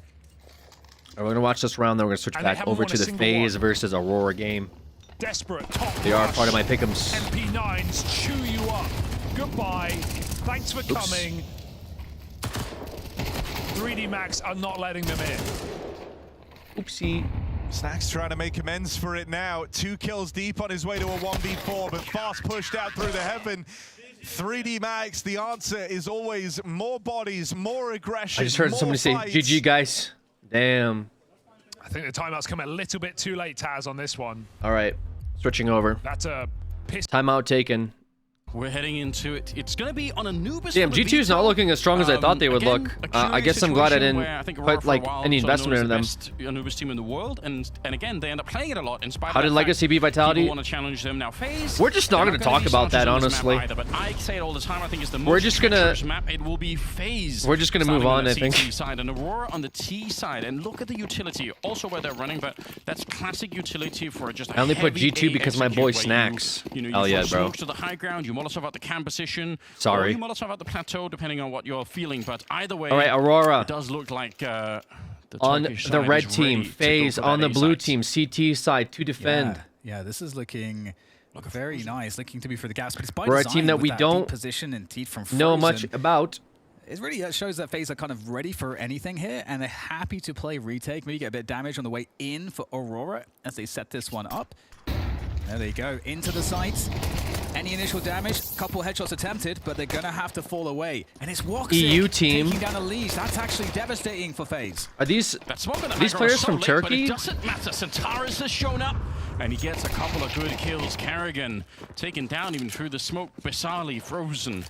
right, we're going to watch this round, then we're going to switch And they back haven't over won to a the single FaZe one. versus Aurora game. Desperate, top They are rush. part of my pick'ems. MP9s chew you up. Goodbye. Thanks for Oops. coming. 3D Max are not letting them in. Oopsie. Snacks trying to make amends for it now. 2 kills deep on his way to a 1v4, but fast pushed out through the heaven. 3D Max, the answer is always more bodies, more aggression. I just heard more somebody say, fights. GG, guys. Damn. I think the timeout's come a little bit too late, Taz, on this one. All right. Switching over. That's a piss. Timeout taken. We're heading into it. It's going to be on Anubis. Damn, for the G2's not veto. looking as strong as I thought they would Again, look. a I curious guess I'm glad I situation didn't where I think Aurora put for a like while any was known investment as in the them. best Anubis team in the world, and again they end up playing it a lot in spite How of did the Legacy fact beat Vitality? people want to challenge them now. FaZe, We're just not they're gonna talk be about that, slouches on this map honestly. either, but I say it all the time. I think it's the We're most just gonna- treacherous map. It will be FaZe. We're just gonna move starting on, the I think. CT side and Aurora on the T side, and look at the utility. Also where they're running, but that's classic utility for just. I only put heavy G2 A because my execute boy where Snacks. You Hell yeah, throw bro. smokes to the high ground. You Molotov out the camp position. Sorry. Or you Molotov out the plateau, depending on what you're feeling. But either way, All right, Aurora. It does look like the On Turkish the side red is team, ready to go FaZe. for On that the A blue side. team, CT side to defend. Yeah, this is looking very nice, looking to be for the gaps, but it's by We're a design team that with we deep don't position and teeth from know much Frozen. about. It really shows that FaZe are kind of ready for anything here, and they're happy to play retake, maybe get a bit of damage on the way in for Aurora as they set this one up. There they go, into the site. Any initial damage, couple headshots attempted, but they're gonna have to fall away. And it's Woxic EU team. taking down a lead. That's actually devastating for FaZe. Are these That smoke on the these high ground players is so from late, But Turkey? it doesn't matter. Centaurus has shown up, and he gets a couple of good kills. Kerrigan taken down even through the smoke. Besali frozen.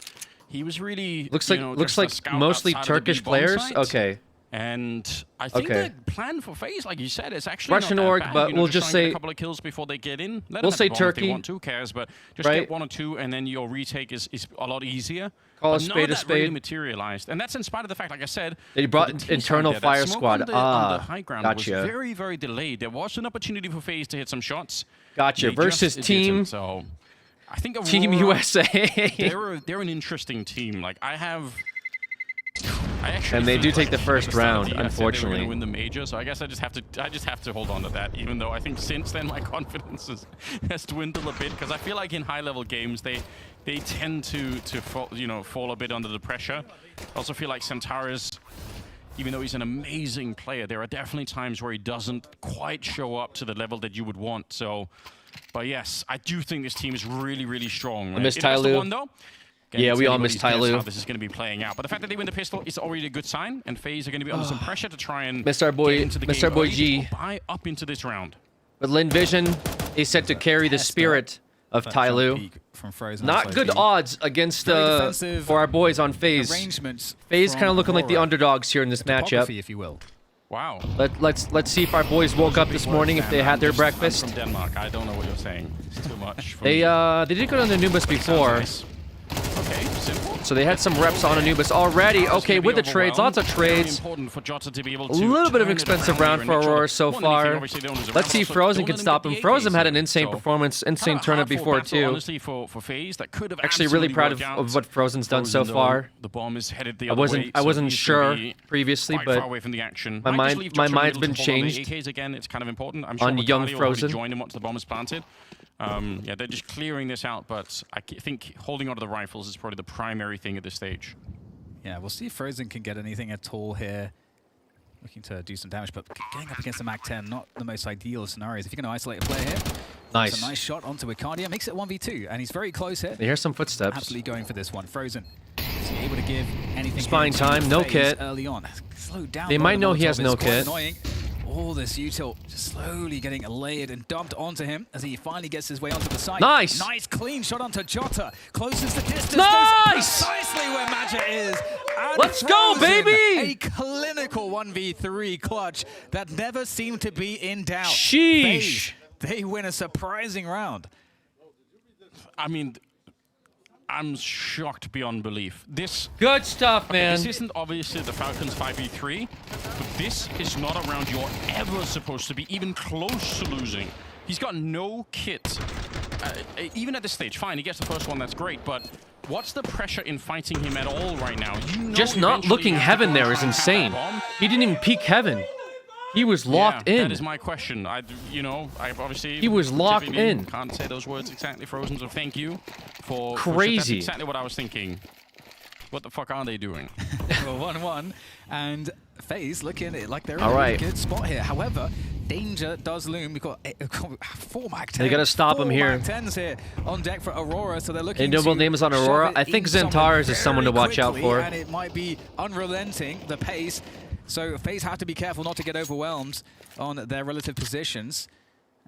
He was really Looks you like know, looks just a like scout mostly outside of the Turkish big bomb players. site. Okay. And I think Okay. the plan for FaZe, like you said, is actually Russian not that org, bad. but You know, we'll just try and get say- a couple of kills before they get in. Let we'll them have say the bomb if Turkey. they want to, cares, but just Right. get 1 or 2, and then your retake is a lot easier. Call a But none spade of a that really spade. materialized, and that's in spite of the fact, like I said, They brought for the T internal side there, that fire smoke squad. on the high ground Gotcha. was very, very delayed. There was an opportunity for FaZe to hit some shots. Gotcha. They Versus just team didn't, so I think Team Aurora, USA. They're an interesting team. Like I actually And they think, do take like, the first at start of round, the year, I said they were unfortunately. gonna win the major, so I guess I just have to hold on to that. Even though I think since then my confidence has dwindled a bit, because I feel like in high-level games they tend to fall a bit under the pressure. I also feel like Centaurus, even though he's an amazing player, there are definitely times where he doesn't quite show up to the level that you would want. So, but yes, I do think this team is really, really strong. I miss It has the Tyloo. one, though. Again, Yeah, it's we all miss anybody's guess Tyloo. how this is going to be playing out. But the fact that they win the pistol is already a good sign, and FaZe are going to be under some pressure to try and Mr. Our boy- get into the Mr. game Boy early G. or buy up into this round. But Lin Vision is set to carry the spirit of That jump Tyloo. peek from Frozen. Not also good the odds against very defensive for our boys on FaZe. arrangements FaZe from kind of looking like the Aurora. underdogs here in this matchup. Topography, if you will. Wow. Let's see if our boys woke up this morning, if they had their breakfast. I'm from Denmark. I don't know what you're saying. It's too much. For They me. they did go on Anubis before. Okay, simple. So they had some reps on Anubis already. Okay, with the trades, lots of trades. A little bit of an expensive round for Aurora so far. Let's see if Frozen can stop him. Frozen had an insane performance, insane tournament before too. Honestly, for FaZe, that could have Actually, really proud of what Frozen's done so far. The bomb is headed the I other way, I so wasn't he's sure gonna be previously, quite but far away from the action. my Might just leave mind's Joshua been Middleton to hold on changed the AKs again. It's kind of important. I'm on sure young Ricardo will Frozen. join him once the bomb is planted. Yeah, they're just clearing this out, but I think holding onto the rifles is probably the primary thing at this stage. Yeah, we'll see if Frozen can get anything at all here. Looking to do some damage, but getting up against the MAC-10, not the most ideal of scenarios. If you're going to isolate a player here, Nice. it's a nice shot onto Icardia. Makes it 1v2, and he's very close here. They hear some footsteps. Absolutely going for this one. Frozen is he able to give anything Spine here to time, no FaZe kit. early on. Slowed down. They by might the know he Molotov. has no It's quite kit. annoying. All this util just slowly getting layered and dumped onto him as he finally gets his way onto the side. Nice! Nice clean shot onto Jota. Closes the distance. Nice! Goes precisely where Magic is. And Let's go, Frozen, baby! A clinical 1v3 clutch that never seemed to be in doubt. Sheesh. FaZe, they win a surprising round. I mean, I'm shocked beyond belief. This Good stuff, man. This isn't obviously the Falcons 5v3, but this is not a round you're ever supposed to be even close to losing. He's got no kit. Even at this stage, fine, he gets the first one, that's great, but what's the pressure in fighting him at all right now? You know Just not eventually looking you have Heaven to there try is and have insane. that bomb. He didn't even peek Heaven. He was locked Yeah, in. That is my question. I obviously He was locked typically in. Can't say those words exactly, Frozen. So thank you for Crazy. That's exactly what I was thinking. What the fuck are they doing? Well, 1-1, and FaZe looking like they're in All a really right. good spot here. However, danger does loom. We've got 4 MAC-10s. They gotta stop him here. 4 MAC-10s here on deck for Aurora, so they're looking Ignoble to names on shove Aurora. it I think in someone Xantares is someone to very watch out quickly, for. And it might be unrelenting, the pace. So FaZe have to be careful not to get overwhelmed on their relative positions.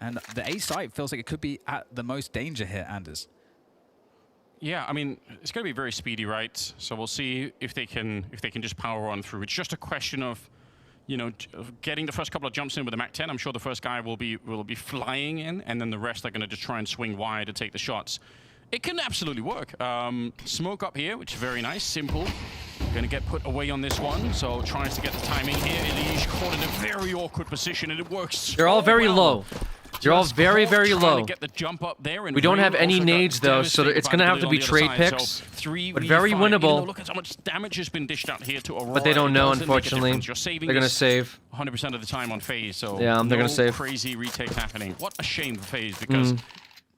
And the A site feels like it could be at the most danger here, Anders. Yeah, I mean, it's going to be very speedy, right? So we'll see if they can just power on through. It's just a question of, you know, of getting the first couple of jumps in with the MAC-10. I'm sure the first guy will be flying in, and then the rest are going to just try and swing wide to take the shots. It can absolutely work. Smoke up here, which is very nice, simple. Going to get put away on this one, so tries to get the timing here. Elige caught in a very awkward position, and it works. They're all very low. They're all very, very Trying low. to get the jump up there, and We don't have Real any also got nades though, so devastated it's by gonna the have to bullet be on the trade other side. picks. So 3v5, But very even though winnable. look at how much damage has been dished out here to Aurora. But they don't It know, doesn't make a unfortunately. difference. You're saving They're gonna this save. 100% of the time on FaZe, so Yeah, they're gonna no save. crazy retakes happening. What a shame for FaZe, because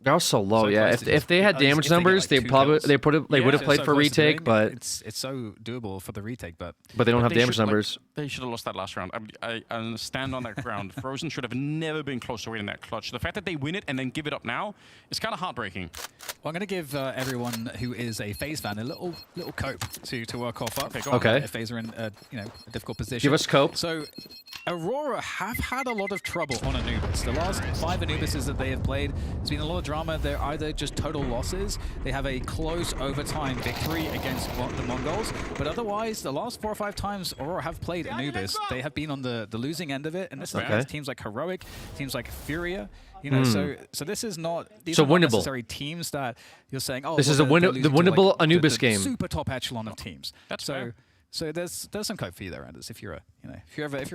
They're all so low. So yeah, close to if they had at least damage if they get, numbers, like, they 2 probably kills. they would have Yeah, played so for close to retake, doing it. but it's so doable for the retake, but they don't have they damage should, like, numbers. they should have lost that last round. I stand on that ground. Frozen should have never been close to winning that clutch. The fact that they win it and then give it up now is kind of heartbreaking. Well, I'm going to give everyone who is a FaZe fan a little cope to work off up. Okay, go on. Okay. If FaZe are in a difficult position. Give us cope. So Aurora have had a lot of trouble on Anubis. The last 5 Anubises that they have played, there's been a lot of drama. They're either just total losses, they have a close overtime victory against the Mongols, but otherwise, the last 4 or 5 times Aurora have played Anubis, they have been on the losing end of it, and this is against teams like Heroic, teams like Furia. You know, so this is not these So are not winnable. necessarily teams that you're saying, oh, This well, is a they're the losing to, winnable like, Anubis the game. super top echelon of teams. That's so. fair. So there's some cope for you there, Anders. If you're a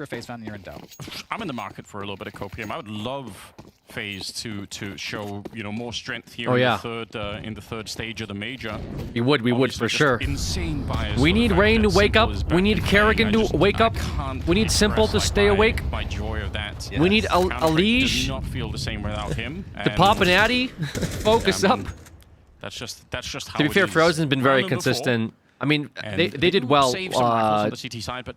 FaZe fan and you're in doubt. I'm in the market for a little bit of copium. I would love FaZe to show more strength here in the third stage of the major. We would Obviously, for just sure. Insane bias. We for the need fact Rain to that wake Simple up. is We back need in the Kerrigan game. to wake I up. can't We need Simple to express, stay awake. My joy of that. We need Counter-Strike Elige does not feel the same without him. to pop an Addy. Focus I up. mean, That's just how. To be fair, it is. Frozen's been very Round number 4, consistent. I mean, and they did do well save some rifles on the CT side, but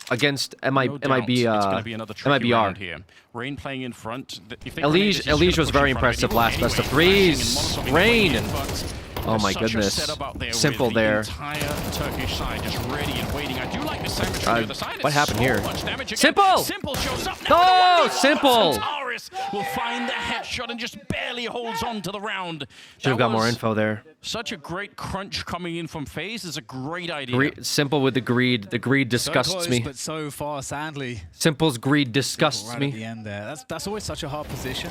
against no doubt it's going to be another tricky MIBR. round here. Rain playing in front. If they grenade Elige this, he's gonna was push very in front of it. impressive He will last best of anyway, threes. flashing and Rain. monotoning in, but Oh my such a goodness. setup out there Simple with the there. entire Turkish side just ready and waiting. I do like this sandwich on the other side. What It's happened so here? much damage again. Simple! Simple shows up. No, Simple! Centaurus will find the headshot and just barely holds on to the round. Should have got more info there. Such a great crunch coming in from FaZe is a great idea. Simple with the greed. The greed disgusts so close, me. but so far, sadly. Simple's greed disgusts Right me. at the end there. That's always such a hard position.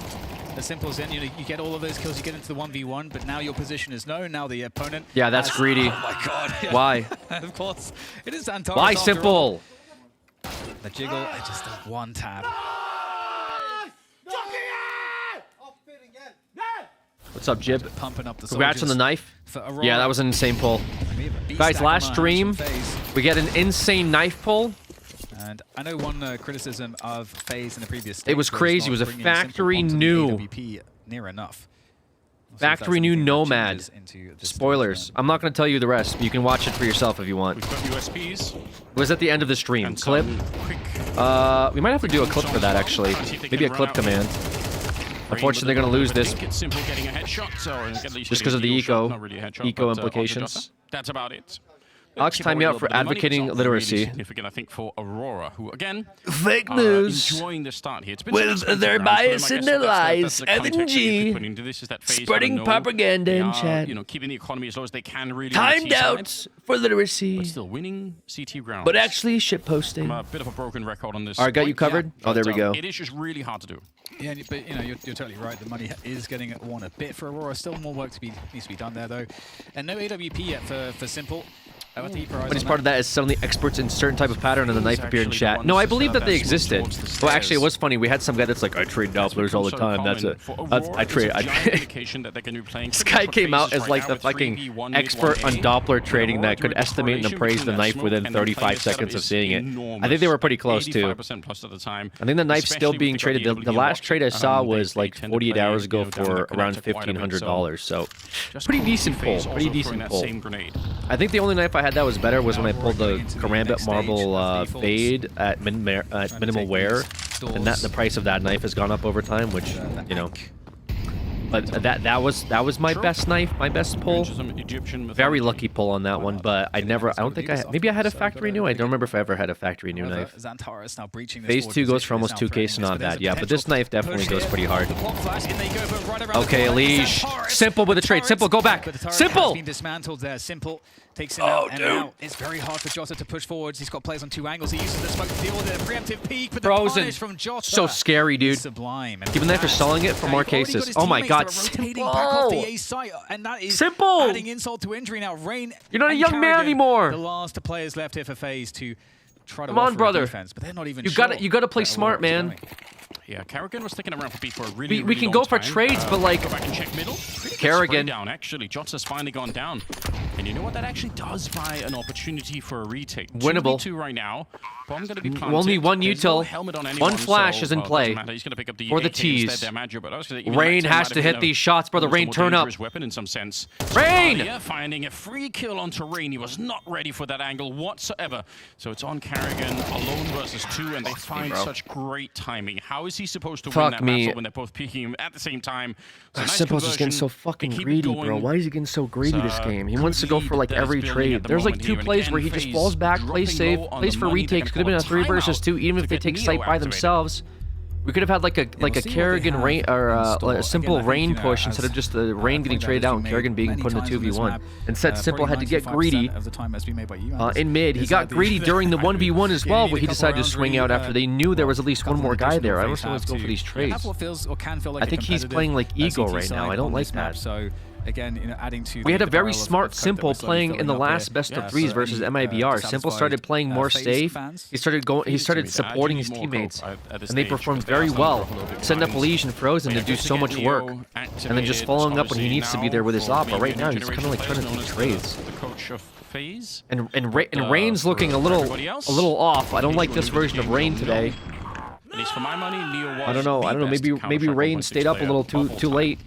As Simple's in, you get all of those kills, you get into the 1v1, but now your position is known. Now the opponent. Yeah, that's greedy. Oh my god. Yeah. Why? Of course, it is Antares. Why after Simple? all. The jiggle, just a one tap. What's up, Jib? Pumping up the Congrats on the soldiers knife. for Aurora. Yeah, that was an insane pull. Guys, last stream, we get an insane knife pull. And I know one criticism of FaZe in the previous stage. It was crazy. It was a bringing Simple factory onto the new. AWP near enough. Factory new Nomad. Spoilers. I'm not going to tell you the rest. But you can watch it for yourself if you want. We've got USPs. It was at the end of the stream. And Clip. We might have to do a clip for that, actually. Maybe a clip command. Unfortunately, they're going to lose this It's Simple getting a headshot, so at least just because of the shot, eco, not really a headshot, eco but, implications. That's about it. Alex, time you out for advocating literacy. Significant, I think, for Aurora, who again Fake are news. enjoying the start here. It's been With some their expensive rounds bias for them. and I their guess that's lies, the context that you FNG, could put into this is that FaZe spreading have known propaganda they in are, chat. You know, keeping the economy as low as they can. Really, Timed on the out side, for literacy. but still winning CT rounds. But actually, shit posting. A bit of a broken record on this. All right, got you point. covered? Oh, there we go. It is just really hard to do. Yeah, but you know, you're totally right. The money is getting won a bit for Aurora. Still more work needs to be done there, though. And no AWP yet for Simple. But as part of that is suddenly experts in certain type of pattern and the knife appear in chat. No, I believe that they existed. Well, actually, it was funny. We had some guy that's like, I trade Dopplers all the time. That's a, I trade. This guy came out as like the fucking expert on Doppler trading that could estimate and appraise the knife within 35 seconds of seeing it. I think they were pretty close too. I think the knife's still being traded. The last trade I saw was like 48 hours ago for around $1,500. So pretty decent pull. Pretty decent pull. I think the only knife I had that was better was when I pulled the Karambit Marble Fade at minimal wear, and the price of that knife has gone up over time, which, you know. But that was my best knife, my best pull. Very lucky pull on that one, but I don't think maybe I had a factory new. I don't remember if I ever had a factory new knife. Phase 2 goes for almost 2K, so not bad. Yeah, but this knife definitely goes pretty hard. Okay, Leash. Simple with a trade. Simple, go back. Simple! Dismantled there. Simple takes him out, and now it's very hard for Jota to push forwards. He's got players on two angles. He uses the smoke to deal with a preemptive peek, but the punish from Jota. So scary, dude. Sublime. Even after selling it for more cases. Oh my god, rotating back off the A site, and that is Simple! adding insult to injury now. Rain. You're not a young man anymore. The last players left here for FaZe to try to Come on, brother. defense, but they're not even you gotta play smart, man. Yeah, Karrigan was sticking around for B for a really, we can go for trades, but like go back and check middle. Karrigan down actually. Jota's finally gone down, and you know what? That actually does buy an opportunity for a retake. Winnable. 2v2 right now. Bomb going to be planted. Only one There's no util. helmet on anyone, One flash so, is in well, play. He's going to pick up the For the AK instead tees. there, Madjo, but I was gonna say, even Rain Max has might to have hit been these shots, brother. almost a Rain, more turn up. dangerous weapon in some sense. Rain! Yeah, finding a free kill onto Rain. He was not ready for that angle whatsoever. So it's on Karrigan alone versus two, and they find such great timing. How is he supposed to win that battle when they're both peeking him at the same time? So nice Simple's just getting so fucking greedy, bro. Why is he getting so greedy this game? He wants to go for like every trade. There's like two plays where he just falls back, plays safe, plays for retakes. Could have been a 3 versus 2, even if they take site by themselves. We could have had like a Karrigan Rain or a Simple Rain push instead of just the Rain getting traded out and Karrigan being put in a 2v1. Instead, Simple had to get greedy in mid. He got greedy during the 1v1 as well, where he decided to swing out after they knew there was at least one more guy there. I don't know what's going for these trades. I think he's playing like Ego right now. I don't like that. So again, you know, adding to we had a very smart Simple playing in the last best of threes versus MIBR. Simple started playing more safe. He started supporting his teammates, and they performed very well. Setting up Legion and Frozen to do so much work, and then just following up when he needs to be there with his op. But right now, he's kind of like trying to do trades. And Rain's looking a little off. I don't like this version of Rain today. At least for my money, Neo was I don't know. Maybe Rain stayed up a little too late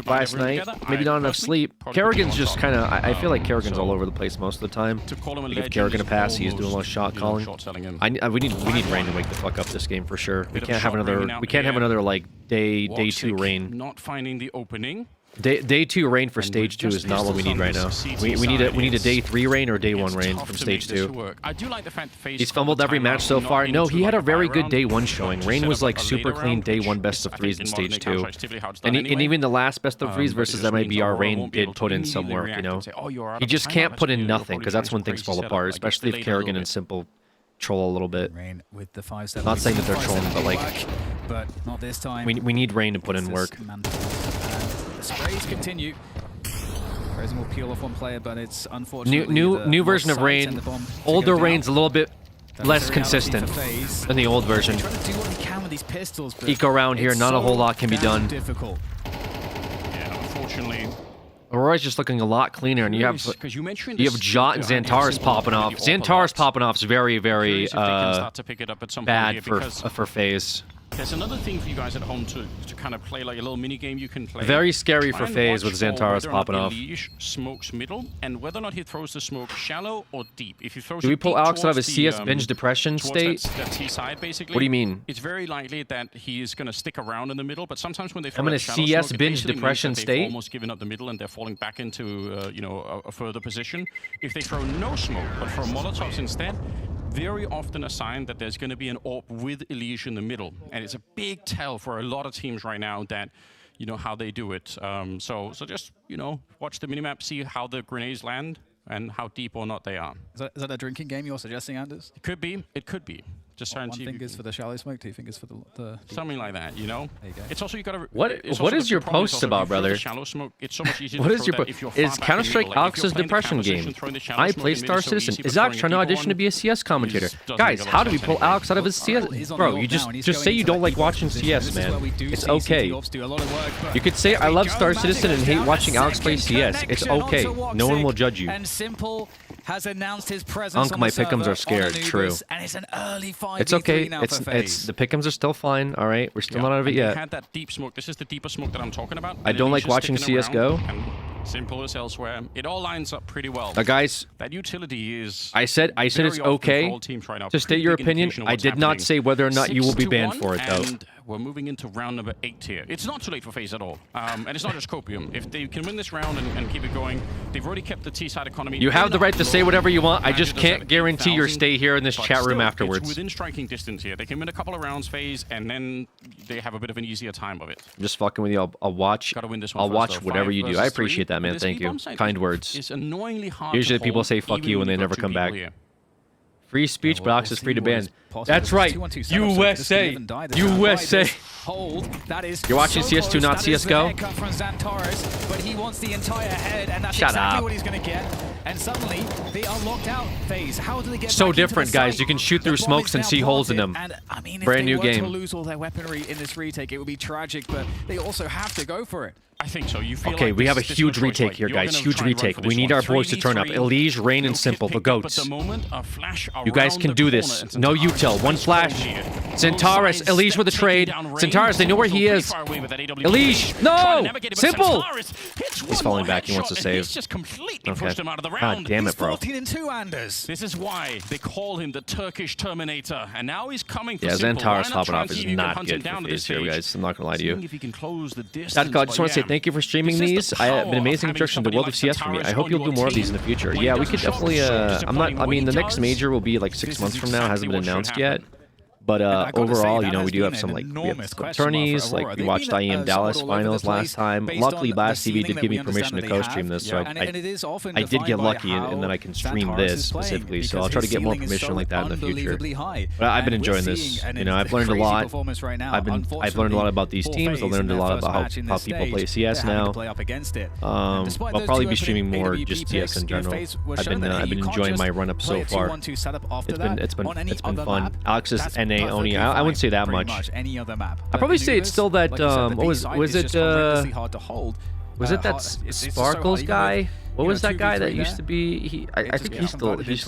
last night. Maybe not enough sleep. Karrigan's just kind of. I feel like Karrigan's all over the place most of the time. Give Karrigan a pass. He's doing a lot of shot calling. We need Rain to wake the fuck up this game for sure. We can't have another. We can't have another like day 2 Rain. Not finding the opening. Day 2 rain for stage 2 is not what we need right now. We need a day 3 rain or day 1 rain from stage 2. I do like the fact that FaZe He's fumbled every match so far. No, he had a very good day 1 showing. Rain was like super clean day 1 best of 3s in stage 2. And even the last best of 3s versus MIBR, Rain did put in some work, you know. He just can't put in nothing because that's when things fall apart, especially if Kerrigan and Simple troll a little bit. Rain with the 5-7. Not saying that they're trolling, but like, but not this time. we need Rain to put in work. The sprays continue. Frozen will peel off one player, but it's unfortunately New version of Rain. Older Rain's a little bit less consistent than the old version. Eco around here, not a whole lot can be done. Yeah, unfortunately. Aurora's just looking a lot cleaner, and you have Jot and Xantares popping off. Xantares popping off is very bad for FaZe. There's another thing for you guys at home to kind of play like a little mini game you can play. Very scary for FaZe with Xantares popping off. Elige smokes middle, and whether or not he throws the smoke shallow or deep. If he throws Do we pull Alex out of his the, CS binge depression state? That T side, basically, what do you mean? It's very likely that he is going to stick around in the middle, but sometimes when they throw I'm in a shallow CS smoke, binge depression they've state. almost given up the middle and they're falling back into you know, a further position. If they throw no smoke but throw Molotovs instead, very often a sign that there's going to be an AWP with Elige in the middle. And it's a big tell for a lot of teams right now that, you know, how they do it. So just, you know, watch the minimap, see how the grenades land and how deep or not they are. Is that a drinking game you're suggesting, Anders? It could be. It could be. Just trying to see. 1 fingers for the shallow smoke, 2 fingers for the something like that, you know. There you go. It's also you got to. What is your post about, brother? Shallow smoke. It's so much easier. What is your post? Is Counter-Strike Alex's depression game? I play Star Citizen. Is Alex trying to audition to be a CS commentator? Guys, how do we pull Alex out of his CS? Bro, you just say you don't like watching CS, man. It's okay. You could say I love Star Citizen and hate watching Alex play CS. It's okay. No one will judge you. And Simple has announced his presence. My pick'ems are scared. True. And it's an early 5v3 It's okay. now for FaZe. The pick'ems are still fine. All right, we're still not out of it yet. Had that deep smoke. This is the deeper smoke that I'm talking about. I don't like watching CS:GO. Simple as elsewhere. It all lines up pretty well. Guys, that utility is. I said it's okay to state your opinion. I did not say whether or not you will be banned for it, though. We're moving into round number 8 here. It's not too late for FaZe at all. And it's not just Copium. If they can win this round and keep it going, they've already kept the T-side economy. You have the right to say whatever you want. I just can't guarantee your stay here in this chat room afterwards. It's within striking distance here. They can win a couple of rounds, FaZe, and then they have a bit of an easier time of it. I'm just fucking with you. I'll watch. I'll watch whatever you do. I appreciate that, man. Thank you. Kind words. It's annoyingly hard. Usually people say fuck you and they never come back. Free speech, but Alex is free to ban. That's right. USA. USA. You're watching CS2, not CS:GO. But he wants the entire head, and that's Shut exactly up. what he's going to get. And suddenly, they are locked out. FaZe. How do they get So back into different, the guys. site? You can shoot through The bomb smokes is and now see holes in planted, them. And I mean, Brand if new they were game. to lose all their weaponry in this retake, it would be tragic. But they also have to go for it. I think so. You feel Okay, like we have a there's huge no choice, retake right? here, You're guys. gonna Huge try and run retake. for We this need one. our boys to turn up. 3v3. Elige, Rain, and No Simple, kid the picked up goats. at the moment. A flash You guys around can the do corner, this. and No Xantares util. One is flash. playing here. Xantares, Elige with a trade. Xantares, they know where he is. Elige, no! Simple! He's falling back. He wants to save. He's just completely Okay. pushed him out of the God round. damn it, bro. 14-2, Anders. This is why they call him the Turkish Terminator, and now he's coming for Yeah, Simple. Xantares Why not hopping try off and is see if you can not hunt good him down for at this FaZe here, stage? guys. I'm not gonna lie to Seeing you. if he can close the distance, God, I just but want to say yeah. thank you for streaming This is the these. It's been power amazing of having introduction to the world of somebody CS for me. like I hope you'll do Xantares more of on these in your the future. team. Yeah, When we he could does a shot, definitely. so I'm not. I mean, the disappointing next when he major will be like 6 This months is from now. Hasn't exactly been what should announced happen. yet. But I gotta say, overall, that you know, has we do have been some an like we have enormous some question mark for tourneys. Aurora. Like we They've watched been, IEM Dallas sort of all over finals the place last time. based Luckily, on Blast the TV did ceiling give me that we permission to understand that they co-stream have. this, so And it is often I did get defined by lucky, and how then I can stream Xantares this is playing, specifically. So because I'll try to his get more ceiling is permission so like that in the future. unbelievably high. But I've been And we're enjoying this. seeing You know, I've learned a crazy lot. performance right now. I've learned a lot about these teams. I've learned a lot about how people play CS now. I'll probably be streaming more just CS in general. I've been enjoying my run up so far. It's been fun. Alex is NA only. I wouldn't say that much. I'd probably say it's still that what was it that Sparkles guy? What was that guy that used to be? I think he still does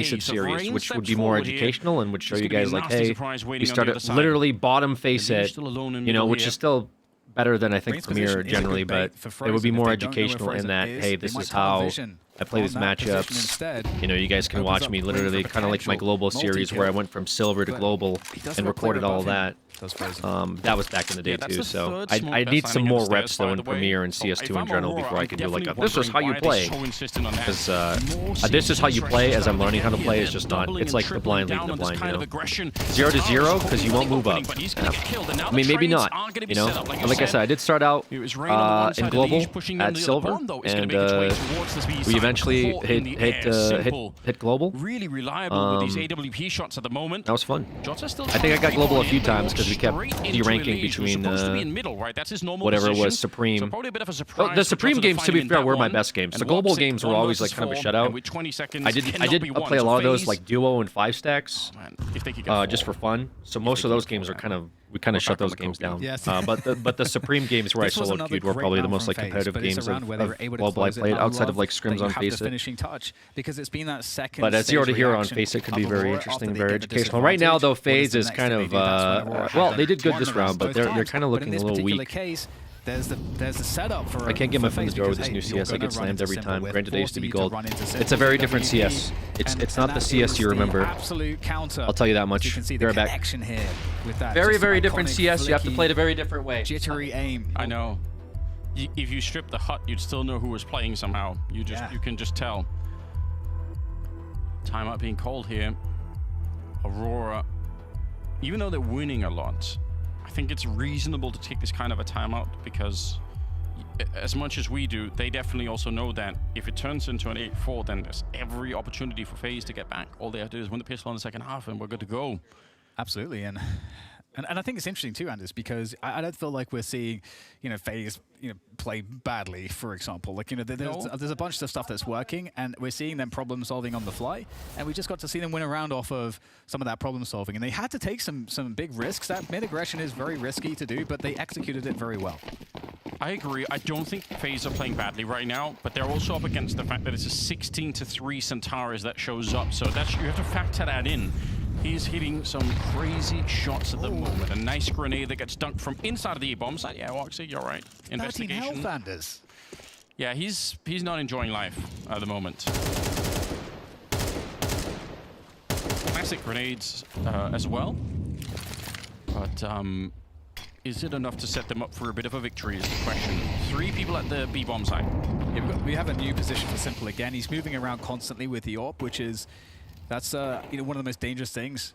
Faceit series, Rain which would steps be more forward here. educational and would show It's you gonna be guys a like, nasty hey, surprise waiting we on the started other side. literally bottom But he's Faceit, still alone in you know, middle which here. is still better than I think Rain's Premier position is a generally, good but bait for it would be Frozen. more If they don't know where educational in Frozen that, is, hey, they this might is tunnel how vision I play these on that position matchups. instead. You know, you guys can Opens watch up me room literally for kind of like my potential global series where I multi-kill. went from silver to But global he does and have a player recorded all above him, that. does Frozen. That was back in the day that's too, the so third I small need best some landing more on the reps stairs, though by in the way. Premier and If CS2 in I'm general Aurora, before I I'm can do like a, definitely this is how you wondering why play. they're so insistent on that. Because More this is how you CT play as I'm starting learning how to to play get is here. just They're not, doubling it's and like the blind tripling leading the down on this blind, you kind of know. aggression. 0 to Zara's 0 hoping because you for won't the move up. opening, but he's gonna get killed, and now I mean, the maybe trades not, aren't gonna be you know. set up, like you Like I said, I did start out it was Rain on the one in side of the global leash, pushing in at the other. silver, Bomb, though, is gonna and make its way towards this B we side. eventually Caught in the air. Simple. hit global. Really reliable with these AWP shots at the moment. That was fun. Jota's still I think I got trying to global a creep few on in, but times because we kept straight into de-ranking Elise, who's between supposed to be in middle, right? That's his normal whatever position. was Supreme. So probably a bit of a surprise Oh, the for Supreme Jota to games, find to him be in fair, that were my one. best games. And The global Wapsit, games were 1 always like versus kind of a 4, shutout. and with 20 seconds, I did cannot be won. play a So lot of those FaZe- like duo and 5 stacks, if they could get just for fun. So most of those games are kind of we kind We're of shut back on those the games Kobe. down. Yes. But the Supreme games where I This was solo another queued were great probably the round most from like FaZe, competitive but it's games a round where they were able to Global I close it. played I outside of love like scrims that on you have FaZe. the finishing touch because it's been that second. But as you already stage hear on reaction FaZe, it could be of very Aurora interesting, after they very get the educational. Right now, though, disadvantage. What is FaZe is the kind next of thing they do? That's when Aurora well, have they did good won this the round, rounds but both they're times. kind of But looking in a this little particular weak. case, there's the setup for. I can't get my foot in the FaZe door with because, this new hey, you're CS. I gonna get run slammed into every Simple time. with Granted, I used to be forcing you gold. run into It's Simple a very with different WP, CS. It's not the that CS is you the remember. Absolute counter. I'll tell you that As much. you can see Be the right back. connection here with that. Very, just very iconic, different CS. You have to flicky, play it a very different way. Jittery aim. I know. If you strip the hut, you'd still know who was playing somehow. You can just tell. Timeout being called here. Aurora, even though they're winning a lot, I think it's reasonable to take this kind of a timeout because as much as we do, they definitely also know that if it turns into an 8-4, then there's every opportunity for FaZe to get back. All they have to do is win the pistol in the second half and we're good to go. Absolutely, and I think it's interesting too, Anders, because I don't feel like we're seeing, FaZe, play badly, for example. Like, there's a bunch of stuff that's working, and we're seeing them problem solving on the fly, and we just got to see them win a round off of some of that problem solving, and they had to take some big risks. That mid aggression is very risky to do, but they executed it very well. I agree. I don't think FaZe are playing badly right now, but they're also up against the fact that it's a 16-3 Centaurus that shows up, so you have to factor that in. He's hitting some crazy shots at the moment. A nice grenade that gets dunked from inside of the E-bomb site. Yeah, Woxy, you're right. 13 Investigation. health, Anders. Yeah, he's not enjoying life at the moment. Classic grenades as well. But is it enough to set them up for a bit of a victory is the question. 3 people at the B-bomb site. Yeah, we have a new position for Simple again. He's moving around constantly with the AWP, which is... That's one of the most dangerous things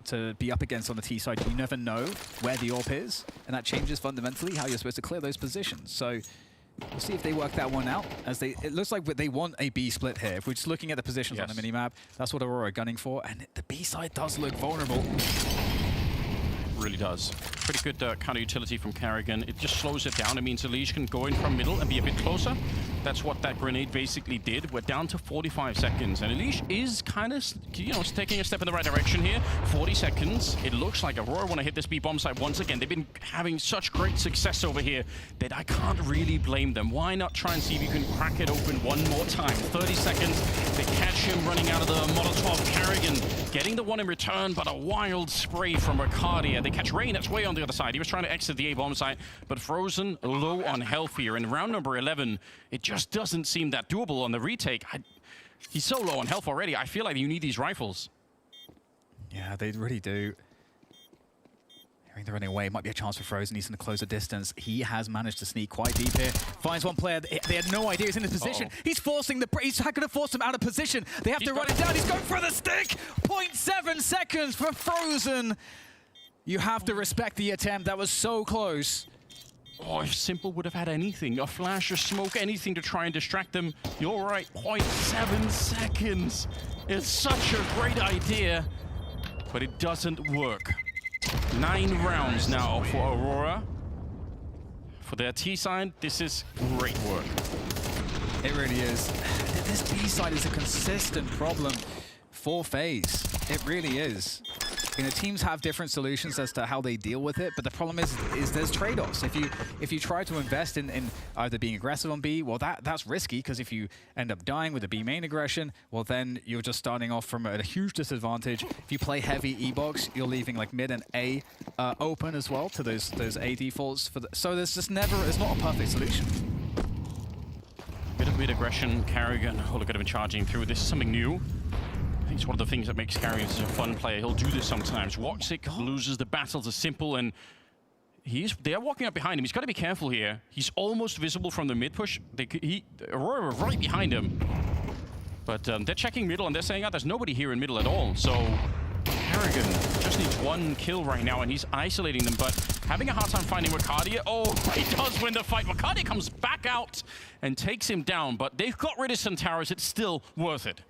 to be up against on the T side. You never know where the AWP is, and that changes fundamentally how you're supposed to clear those positions. So we'll see if they work that one out. It looks like they want a B split here. If we're just looking at the positions on the minimap, that's what Aurora are gunning for, and the B side does look vulnerable. Really does. Pretty good counter utility from Karrigan. It just slows it down. It means Elish can go in from middle and be a bit closer. That's what that grenade basically did. We're down to 45 seconds, and Elish is kind of, taking a step in the right direction here. 40 seconds. It looks like Aurora want to hit this B-bomb site once again. They've been having such great success over here that I can't really blame them. Why not try and see if you can crack it open one more time? 30 seconds. They catch him running out of the Molotov. Karrigan getting the one in return, but a wild spray from Ricardia. They catch Rain. That's way on the other side. He was trying to exit the A-bomb site, but Frozen low on health here. In round number 11, it just doesn't seem that doable on the retake. He's so low on health already. I feel like you need these rifles. Yeah, they really do. Hearing they're running away. Might be a chance for Frozen. He's going to close the distance. He has managed to sneak quite deep here. Finds one player. They had no idea he's in this position. He's forcing he's going to force him out of position. They have to run it down. He's going for the stick. 0.7 seconds for Frozen. You have to respect the attempt. That was so close. Oh, if Simple would have had anything, a flash, a smoke, anything to try and distract them. You're right, 0.7 seconds. It's such a great idea, but it doesn't work. 9 rounds now for Aurora. For their T side, this is great work. It really is. This B side is a consistent problem for FaZe. It really is. Teams have different solutions as to how they deal with it, but the problem is there's trade-offs. If you try to invest in either being aggressive on B, well, that's risky, because if you end up dying with the B main aggression, well, then you're just starting off from a huge disadvantage. If you play heavy E-box, you're leaving like mid and A open as well to those A defaults. So there's just it's not a perfect solution. Bit of mid-aggression, Karrigan, oh, look at him charging through. This is something new. I think it's one of the things that makes Karrigan such a fun player. He'll do this sometimes. Woxic loses the battle to Simple, and they are walking up behind him. He's got to be careful here. He's almost visible from the mid-push. Aurora are right behind him. But they're checking middle, and they're saying, there's nobody here in middle at all. So Karrigan just needs 1 kill right now, and he's isolating them, but having a hard time finding Ricardia. Oh, he does win the fight. Ricardia comes back out and takes him down, but they've got rid of Centaurus. It's still worth it.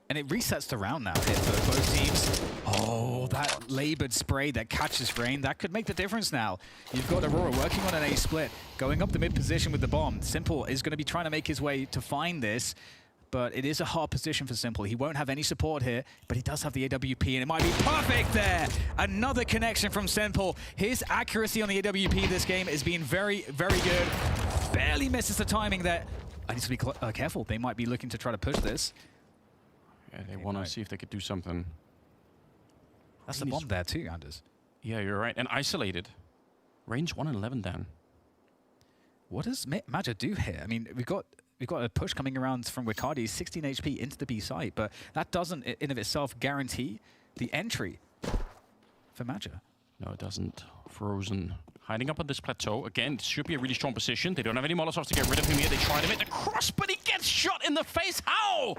And it resets the round now here for both teams. Oh, that labored spray that catches Rain, that could make the difference now. You've got Aurora working on an A split, going up the mid position with the bomb. Simple is going to be trying to make his way to find this. but it is a hard position for Simple. He won't have any support here, but he does have the AWP, and it might be perfect there. Another connection from Simple. His accuracy on the AWP this game has been very, very good. Barely misses the timing there. I need to be careful. They might be looking to try to push this. Yeah, they want to see if they could do something. That's the bomb there too, Anders. Yeah, you're right. And isolated. Range 1 and 11, Dan. What does Magic do here? I mean, we've got a push coming around from Wikadi, 16 HP into the B site, but that doesn't in of itself guarantee the entry for Magic. No, it doesn't. Frozen. Hiding up on this plateau. Again, it should be a really strong position. They don't have any Molotovs to get rid of him here. They try to make the cross, but he gets shot in the face. How?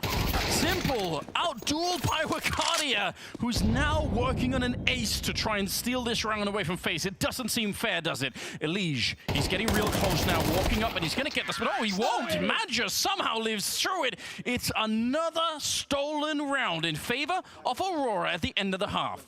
Simple. Outdueled by Wakadia, who's now working on an ace to try and steal this round away from FaZe. It doesn't seem fair, does it? Elige, he's getting real close now, walking up, and he's going to get this, but oh, he won't. Maggia somehow lives through it. It's another stolen round in favor of Aurora at the end of the half.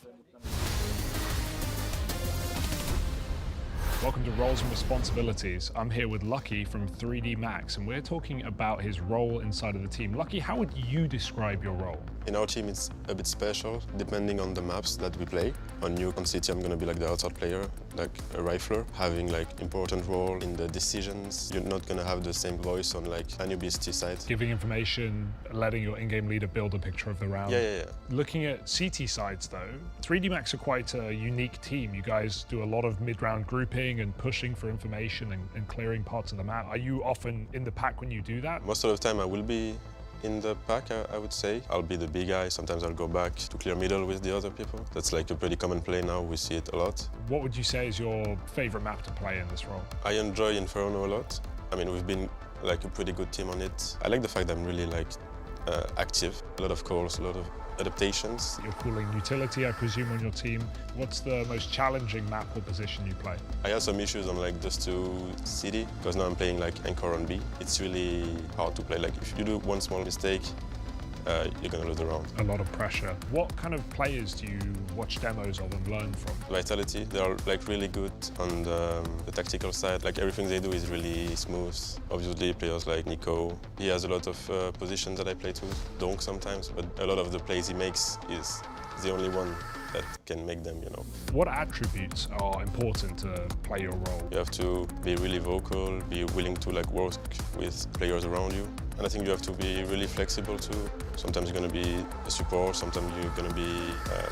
Welcome to Roles and Responsibilities. I'm here with Lucky from 3D Max, and we're talking about his role inside of the team. Lucky, how would you describe your role? In our team, it's a bit special, depending on the maps that we play. On Newcom City, I'm gonna be like the outside player, like a rifler, having like important role in the decisions. You're not gonna have the same voice on like Anubis side. Giving information, letting your in-game leader build a picture of the round. Yeah. Looking at CT sides though, 3D Max are quite a unique team. You guys do a lot of mid-round grouping and pushing for information and clearing parts of the map. Are you often in the pack when you do that? Most of the time I will be in the pack, I would say. I'll be the big guy. Sometimes I'll go back to clear middle with the other people. That's like a pretty common play now. We see it a lot. What would you say is your favorite map to play in this role? I enjoy Inferno a lot. I mean, we've been like a pretty good team on it. I like the fact that I'm really like active. A lot of calls, a lot of adaptations. You're calling utility, I presume, on your team. What's the most challenging map or position you play? I had some issues on like Dust 2 City, because now I'm playing like Anchor on B. It's really hard to play. Like if you do one small mistake, you're gonna lose the round. A lot of pressure. What kind of players do you watch demos of and learn from? Vitality, they are like really good on the tactical side. Like everything they do is really smooth. Obviously players like Nico, he has a lot of positions that I play to. Donk sometimes, but a lot of the plays he makes is the only one that can make them, you know. What attributes are important to play your role? You have to be really vocal, be willing to like work with players around you. And I think you have to be really flexible too. Sometimes you're going to be a support, sometimes you're going to be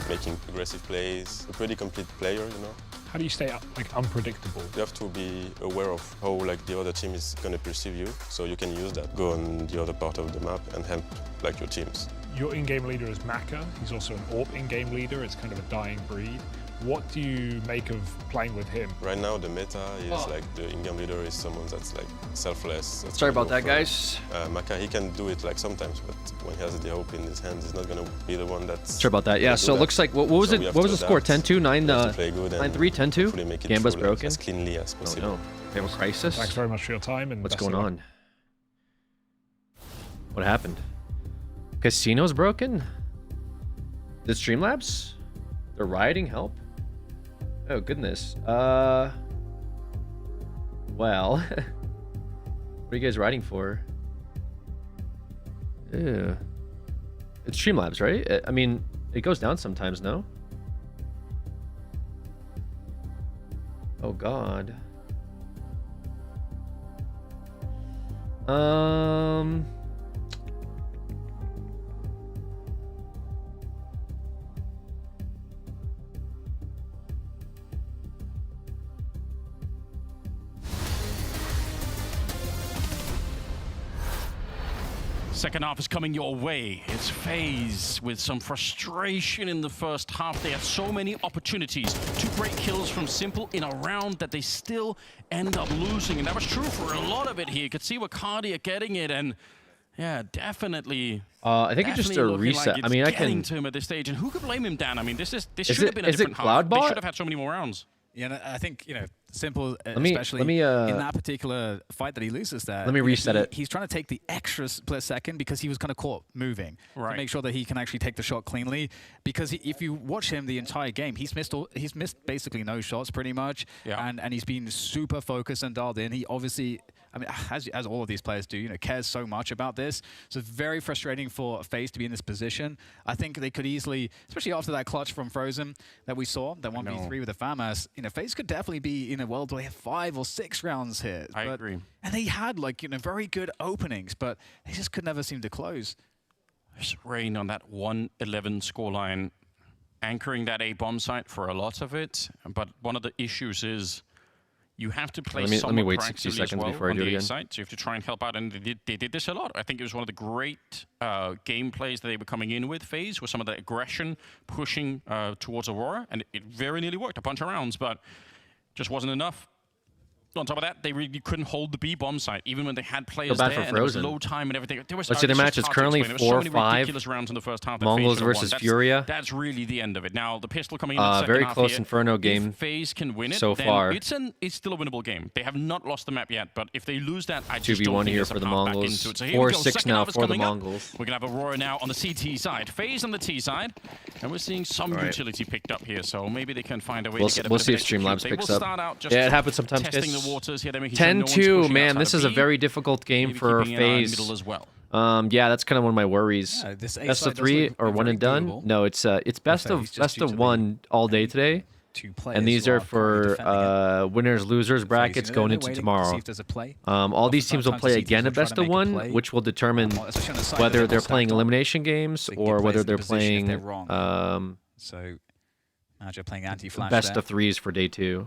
making aggressive plays. A pretty complete player, you know. How do you stay like unpredictable? You have to be aware of how like the other team is going to perceive you, so you can use that. Go on the other part of the map and help like your teams. Your in-game leader is Maka. He's also an AWP in-game leader. It's kind of a dying breed. What do you make of playing with him? Right now, the meta is like the in-game leader is someone that's like selfless. That's Sorry about that, for, guys. Maka, he can do it like sometimes, but when he has the hope in his hands, he's not going to be the one that's... Sorry about that. Yeah, so it looks like, what was it? What was the score? 10-2, 9-3, 10-2? Gamba's broken. As cleanly as possible. Oh no, we have a crisis. Thanks very much for your time. And what's going on? What happened? Casino's broken? The Streamlabs? They're rioting? Help? Oh goodness. Well, what are you guys riding for? Ew. It's Streamlabs, right? I mean, it goes down sometimes, no? Oh god. Second half is coming your way. It's FaZe with some frustration in the first half. They had so many opportunities to break kills from Simple in a round that they still end up losing. And that was true for a lot of it here. You could see Wakadia getting it, and yeah, definitely. I think it's just a reset. Like I mean, I getting can. to him at this stage, and who could blame him, Dan? I mean, this should it- have been a is it different half. They Cloudbot? should have had so many more rounds. Yeah, and I think, you know, Simple, me- especially let me, in that particular fight that he loses there. Let me reset it. He's trying to take the extra split second because he was kind of caught moving to make sure that he can actually take the shot cleanly. Because if you watch him the entire game, he's missed basically no shots pretty much, and he's been super focused and dialed in. He obviously, I mean, as all of these players do, cares so much about this. So it's very frustrating for FaZe to be in this position. I think they could easily, especially after that clutch from Frozen that we saw, that 1v3 with the FAMAS, FaZe could definitely be in a world where they have 5 or 6 rounds here. I agree. And they had very good openings, but they just could never seem to close. There's Rain on that 1-11 scoreline, anchoring that A bomb site for a lot of it. But one of the issues is you have to play let me wait 60 proactively seconds as well before I on do the it A again. site. So you have to try and help out, and they did this a lot. I think it was one of the great gameplays that they were coming in with, FaZe, with some of the aggression pushing towards Aurora, and it very nearly worked a bunch of rounds, but just wasn't enough. On top of that, they really couldn't hold the B bomb site, even when they had players bad there, for and there was Frozen. low time and everything. There was, Let's see the it's match. just It's hard to currently explain. There was so many 4-5. ridiculous rounds in the first half that Mongols FaZe would've versus won. Furia. That's really the end of it. Now, the pistol coming in the second very half close here, Inferno game if FaZe can win it, so then far. it's still a winnable game. They have not lost the map yet, but if they lose that, I just don't 2v1 think here there's a for the path back Mongols. into it. So here we go. 4-6 Second now half is for the coming up. Mongols. We're going to have Aurora now on the CT side. FaZe on the T side, and we're seeing some All right. utility picked up here, so maybe they can find a way We'll to get a we'll bit see of if an Streamlabs execute. picks They will up. start out just Yeah, it happens sometimes, testing guys. the waters here. They're making sure no one's 10-2, pushing man. outside This of is a B. very difficult game Maybe for keeping an eye in FaZe. middle as well. Yeah, that's kind of one of my worries. Yeah, this A Best side of does 3 look or one very and done? doable. No, it's best FaZe just best due of to 1 all day today. 2 players And these who are currently for winners losers brackets they're going waiting into to see tomorrow. if there's a play. All these teams will sometimes play the CTs again will a try best to of make a 1, play. which will determine Especially on the side that whether they're they're all playing stacked up. elimination games So you can get or players whether in they're position if playing they're wrong. So Magi playing anti-flash best there. of 3s for day 2.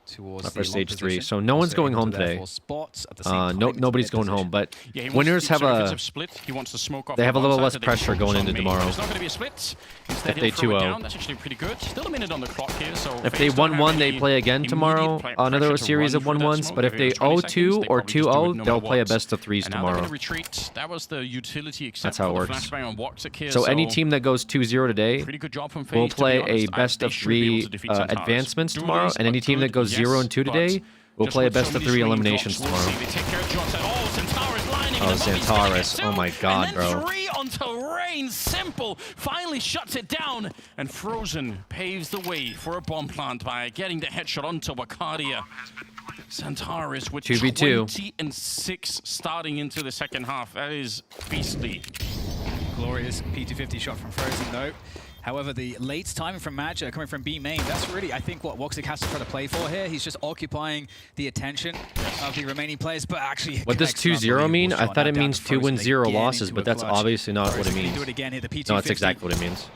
Towards Not the for long stage 3. position. So no one's Also going able home to today. therefore spots at the same time into Nobody's mid going home, position. but Yeah, he wants winners to have keep a defensive split. He wants to smoke off they have a the little one less side so they pressure focus going on into main. tomorrow. It's not going to be a split. Instead, If they he'll throw it 2-0. down. That's actually pretty good. Still a minute on the clock here, so If FaZe they don't have 1-1, they any play again immediate tomorrow. Another pressure to series run of through that 1-1s. smoke. But if If they it was 20 seconds, 0-2 they or probably just do it 2-0, no they'll matter play a what. best of 3s And now they're tomorrow. going to retreat. That was the utility except That's how it for the works. flashbang on Woxic here. So any team that goes 2-0 today Pretty good job from will FaZe, to be play a honest. best They of should be able 3 to defeat Centaurus. advancements Do tomorrow, these, and any but team that good, goes yes, 0-2 today but will just play a with so best of many 3 swing eliminations drops, we'll tomorrow. see. They take care of Johnson. Oh, Centaurus lining Oh, in the bombs. He's gonna get Centaurus. two, Oh my God, and then bro. 3 onto Rain. Simple finally shuts it down, and Frozen paves the way for a bomb plant by getting the headshot onto Wakadia. Centaurus with 2v2. 20-6 starting into the second half. That is beastly. Glorious P250 shot from Frozen though. However, the late timing from Magi coming from B main, that's really, I think, what Woxic has to try to play for here. He's just occupying the attention of the remaining players, but actually What does connects an 2-0 mean? unbelievable I shot. thought Now it down means to 2 Frozen wins, 0 again losses, into but a that's clutch. obviously not what it Frozen gonna means. do it again here, the P250. No, that's exactly what it means.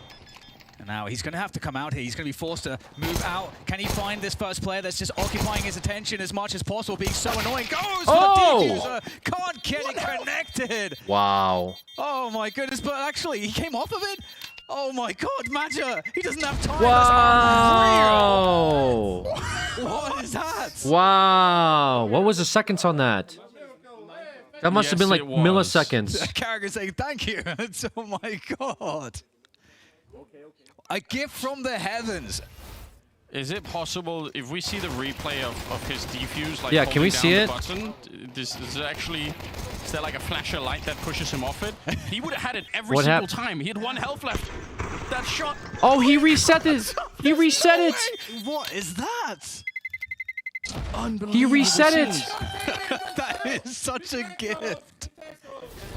And now he's going to have to come out here. He's going to be forced to move out. Can he find this first player that's just occupying his attention as much as possible, being so annoying? Goes for Oh! the defuser. Can't get it connected. Wow. Oh my goodness, but actually he came off of it. Oh my God, Magi, he doesn't have time. Wow. That's unreal. What is that? Wow. What was the seconds on that? That must have been like Yes, it was. milliseconds. Carragher saying thank you. Oh my God. A gift from the heavens. Is it possible if we see the replay of his defuse, like Yeah, can we holding see down it? the button, this is actually, is there like a flasher light that pushes him off it? He would have had it every What single hap- time. He had 1 health left. That shot. Oh, he reset it. He reset it. What is that? He reset it. That is such a gift.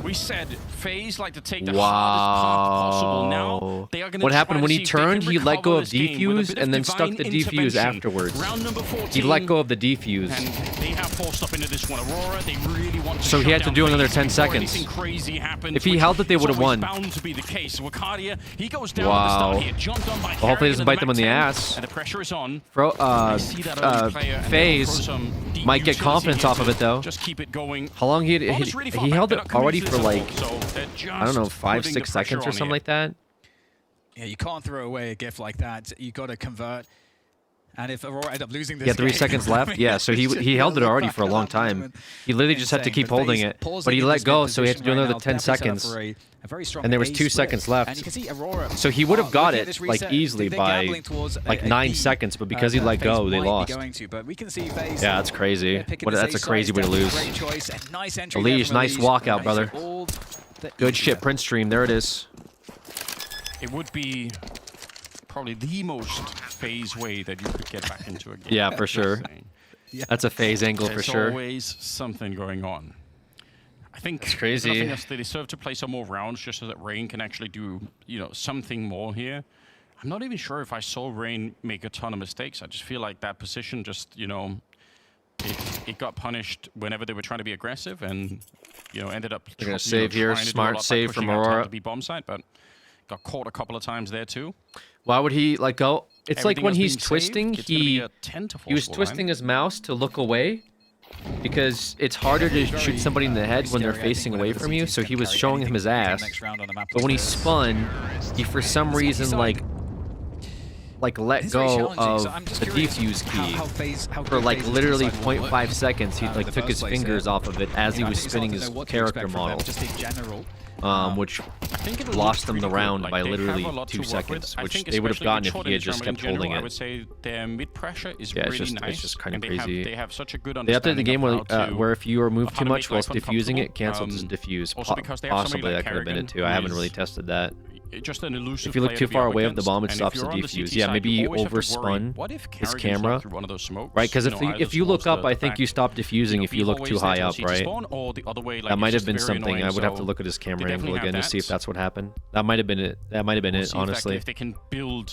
We said FaZe like to take the hardest path possible. Now they are going to What happened when he turned? He let go of defuse and then stuck the defuse afterwards. Round number 14. He let go of the defuse. And they have forced up into this one. Aurora, they really want to So he shut had to down do another FaZe 10 before seconds. anything crazy happens, If he which held it, they is would have always won. bound to be the case. Wakadia, he goes down Wow. at the start here. Jumped on by Well, hopefully Carrigan it doesn't in bite them on the 10, ass. And the pressure is on. See that early player and they'll FaZe throw some deep might get utility confidence here off of to it though. Just keep it going. How long he Bomb is really far he back. held They're it not coming already into for this at like all, so they're I don't know just 5-6 putting the seconds pressure or on something here. like that. Yeah, you can't throw away a gift like that. You got to convert. And if Aurora end up losing this He had 3 game, seconds I left. mean, Yeah, so we he should held it look already back for a at long that time. moment. He literally just had to Insane. keep But holding FaZe it. pausing But he in let this go, mid so he had to do position right another now, 10 definitely set up seconds. for a very strong And there was A 2 split. seconds left. And you can see Aurora. So he would have got looking at it this like reset, easily they're by gambling towards like a 9 B, seconds, but because he that let FaZe go, they might be lost. going to, but we can see FaZe, Yeah, that's crazy. picking What? this That's a A crazy side, way to definitely lose. a great choice. A nice entry there Elige, from nice Elige. walkout, Nice brother. all the Good easy shit, there. Prince Stream. There it is. It would be probably the most FaZe way that you could get back into a game. Yeah, for Just sure. saying. That's a FaZe angle for There's sure. always something going on. I think That's crazy. nothing else, they deserve to play some more rounds just so that Rain can actually do, something more here. I'm not even sure if I saw Rain make a ton of mistakes. I just feel like that position just, it got punished whenever they were trying to be aggressive and, ended up They're gonna save here. trying to do a Smart lot by save pushing from out time Aurora. to be bomb site, but got caught a couple of times there too. Why would he let go? It's like Everything when else he's being saved, twisting, it's gonna be a 10 to he was 4 scoreline. twisting his mouse to look away because it's harder to shoot somebody in the head when they're facing away from you. So he was showing him his ass. But when he spun, he for some reason like let go of the defuse key for like literally 0.5 seconds. He like took his fingers off of it as he was spinning his character model, which lost them the round by literally 2 seconds, which they would have gotten if he had just kept holding I would it. say their mid pressure is Yeah, really nice. it's just kind of and crazy. They have such a good They updated the understanding game of where if you remove of how too to much make life whilst diffusing it, uncomfortable. cancels the diffuse. Also because they have somebody Possibly like that could have been it Karrigan, too. I haven't who really is tested that. just an elusive If you look player too to be far up away of the against, bomb, it and stops if the you're on defuse. CT Yeah, side, maybe you he always have to worry, overspun what if his Karrigan's camera. not through one of those smokes? Right, because either if you look towards up, the I think back, you stop diffusing if you look too high up, right? Or the other way, like, That might it's have been just very something. I annoying, would have to so look at his they camera angle definitely have again to see if that. that's what happened. That might have been it. That might have been We'll it, see exactly honestly. if they can build,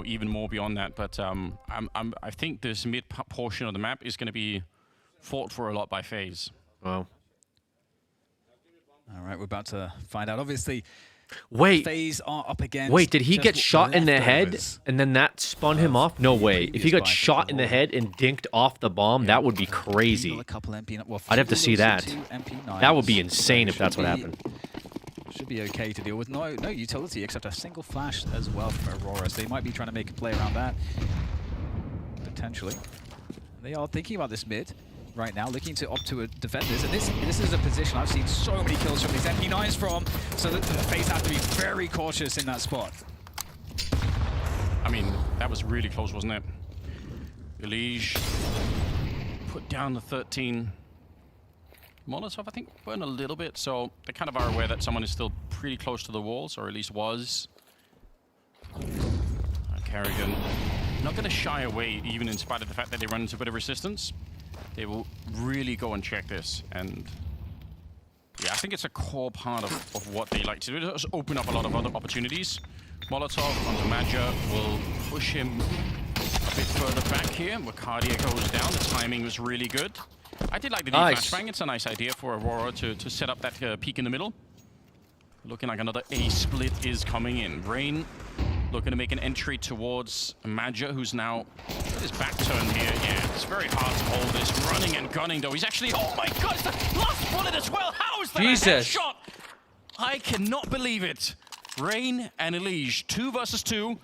even more beyond that. But I think this mid portion of the map is going to be fought for a lot by FaZe. Wow. All right, we're about to find out. Obviously, Wait. FaZe are up against. Wait, did he just get shot in the head leftovers. and then that spun him off? No way. If he got previous shot in the head and dinked off the bomb, that would be crazy. A couple MP, well, I'd have to see that. 2 MP9s. That would be insane if Should that's what be- happened. Should be okay to deal with. No utility except a single flash as well from Aurora. So they might be trying to make a play around that. Potentially. They are thinking about this mid right now, looking to opt to defenders. And this is a position I've seen so many kills from these MP9s from, so that the FaZe have to be very cautious in that spot. I mean, that was really close, wasn't it? Elige put down the 13. Molotov, I think, burned a little bit, so they kind of are aware that someone is still pretty close to the walls, or at least was. Karrigan not going to shy away, even in spite of the fact that they run into a bit of resistance. They will really go and check this, and yeah, I think it's a core part of what they like to do. Just open up a lot of other opportunities. Molotov onto Madja will push him a bit further back here. Mercadia goes down. The timing was really good. I did like the Nice. flashbang. It's a nice idea for Aurora to set up that peak in the middle. Looking like another A split is coming in. Rain looking to make an entry towards Madja, who's now got his back turned here. Yeah, it's very hard to hold this. Running and gunning, though. He's actually... Oh my god, it's the last bullet as well! How is that Jesus. a headshot? I cannot believe it. Rain and Elige, 2 versus 2.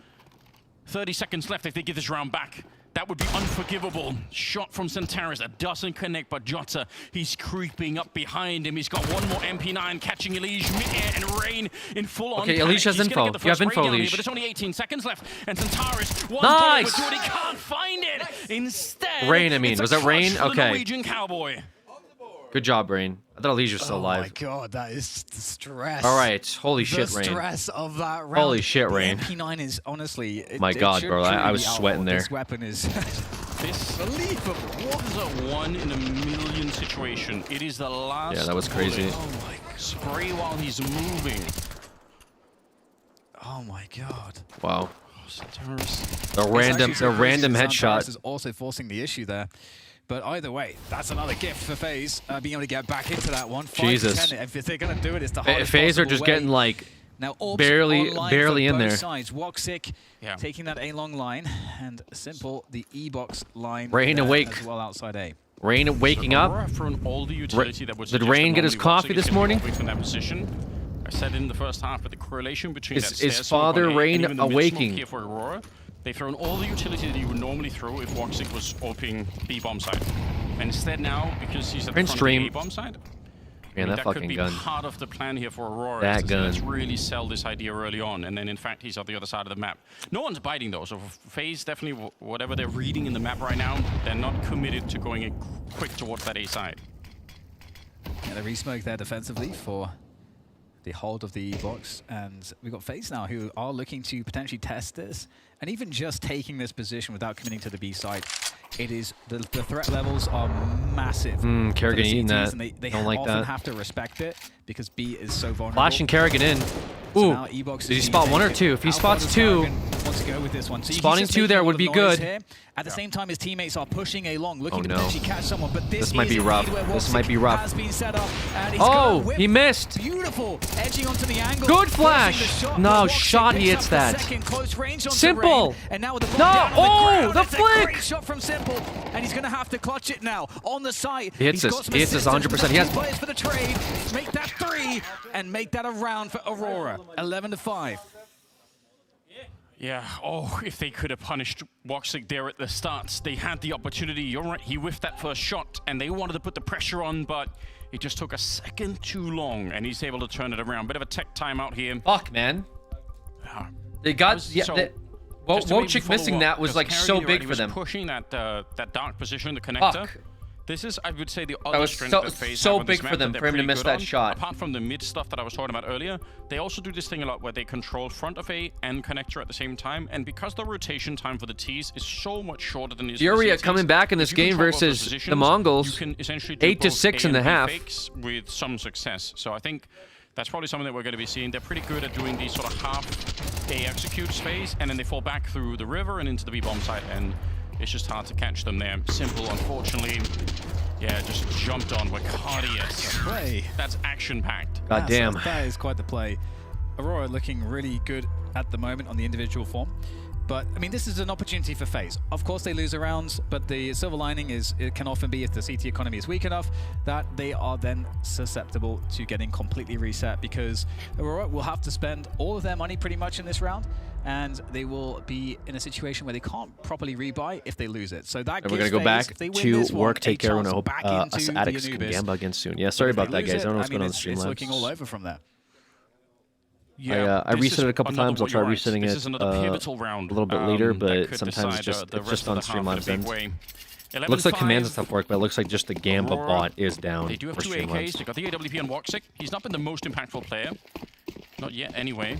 30 seconds left if they give this round back. That would be unforgivable. Shot from Centaurus that doesn't connect, but Jota, he's creeping up behind him. He's got one more MP9 catching Elige mid-air, and Rain in full-on Okay, panic. Elige has He's gonna info. get the You have first info, raid down here, Elige. but it's only 18 seconds left, and Centaurus, one Nice! bullet would do it. He can't find it. Instead, Rain, I mean. it's a Was that Rain? crush for the Okay. Norwegian Cowboy. Good job, Rain. I thought Elige was still Oh my alive. god, that is the stress. All right, holy The shit, Rain. stress of that round. Holy shit, The Rain. MP9 is honestly... My god, bro, I was sweating there. This weapon is... This was a 1 in a million situation. It is the last. Yeah, that was crazy. bullet. Oh my god. Spray while he's moving. Oh my god. Wow. Centaurus. The random Centaurus headshot. is also forcing the issue there. But either way, that's another gift for FaZe, being able to get back into that one. 5 to Jesus. 10. If they're going to do it, it's the hardest FaZe are possible just way. getting like Now, Orbs barely online for in both there. Sides. Woxic taking that A-long line, and Simple the E-box line Rain there awake. as well outside A. Rain waking up. For an older utility that would Did suggest Rain that get his normally coffee Woxic this is gonna be morning? away from that position. I said in the first half, but the correlation between Is that stairs smoke Father on A Rain and even the mid-smoke awaking? here for Aurora They've thrown all the utility that you would normally throw if Woxic was opening B bomb side. And instead now, because he's at the front of the A bomb side, Man, that that fucking could be gun. part of the plan here for Aurora. That is to, let's gun. really sell this idea early on, and then in fact he's on the other side of the map. No one's biting though, so for FaZe, definitely whatever they're reading in the map right now, they're not committed to going in quick towards that A side. Yeah, they resmoke there defensively for the hold of the box, and we've got FaZe now who are looking to potentially test this, and even just taking this position without committing to the B side. It is the threat levels are massive. Kerrigan eating that. And they Don't like often that. have to respect it because B is so vulnerable. Flashing Kerrigan in. So Ooh, now Ebox did he is spot being one or taken. two? If he How spots far does two, Kerrigan want to go with this one? So he's spawning just two making there a lot would of be noise good. here. At the same time, his teammates are pushing along, looking Oh, to no. potentially catch someone. But this might be is rough. indeed where This might be Woxic rough. has been set up, and he's Oh, gonna whip. he missed. Beautiful, edging onto the angle. Good forcing flash. the shot, No, but Woxic shot, he picks hits up the that. second, close range onto Simple. Rain, and now with the No, bomb down on oh, the ground, the it's a flick. great shot from Simple, and he's going to have to clutch it now on the site. He hits He's this. got some He hits this assistance 100%. from He the has- two players for the trade. Make that 3 and make that a round for Aurora. 11-5. Yeah, oh, if they could have punished Woxic there at the start. They had the opportunity. You're right, he whiffed that first shot, and they wanted to put the pressure on, but it just took a second too long, and he's able to turn it around. Bit of a tech timeout here. Fuck, man. They got... Yeah, So, Wochic just to maybe follow missing up, that was because like so Kerrigan, big he for was them. pushing that dark position, the connector. Fuck. This is, I would say, the That other was strength so- that FaZe so have on this big for map them, that for him to they're miss pretty that good on. shot. Apart from the mid stuff that I was talking about earlier, they also do this thing a lot where they control front of A and connector at the same time, and because the rotation time for the T's is so much shorter than the Furia CTs, coming back in this if you game control both those versus the positions, Mongols. you can essentially do 8 to both 6 A in the and B half. fakes with some success. So I think that's probably something that we're going to be seeing. They're pretty good at doing these sort of half A executes phase, and then they fall back through the river and into the B bomb site, and it's just hard to catch them there. Simple, unfortunately. Yeah, just jumped on Wiccardius. Play. That's action-packed. God damn. That is quite the play. Aurora looking really good at the moment on the individual form. But, I mean, this is an opportunity for FaZe. Of course, they lose a round, but the silver lining is it can often be if the CT economy is weak enough that they are then susceptible to getting completely reset because Aurora will have to spend all of their money pretty much in this round, and they will be in a situation where they can't properly rebuy if they lose it. So that And we're going to go back if they win to this one, work, take care, and I chance hope back us into the addicts can Anubis. gamba again soon. Yeah, sorry But if about that, they guys. I don't know what's lose it, going on in it's Streamlabs. looking all over from there. I this reset is it a couple another times. I'll one, try you're right. resetting This it is another pivotal round, a little bit later, that but could sometimes decide it's just on rest of the half Streamlabs in a end. big way. Looks like commands 11-5. and stuff work, but it looks like just the Gamba Aurora, bot is down They do have for 2 AKs. Streamlabs. They got the AWP on Woxic. He's not been the most impactful player. Not yet, anyway.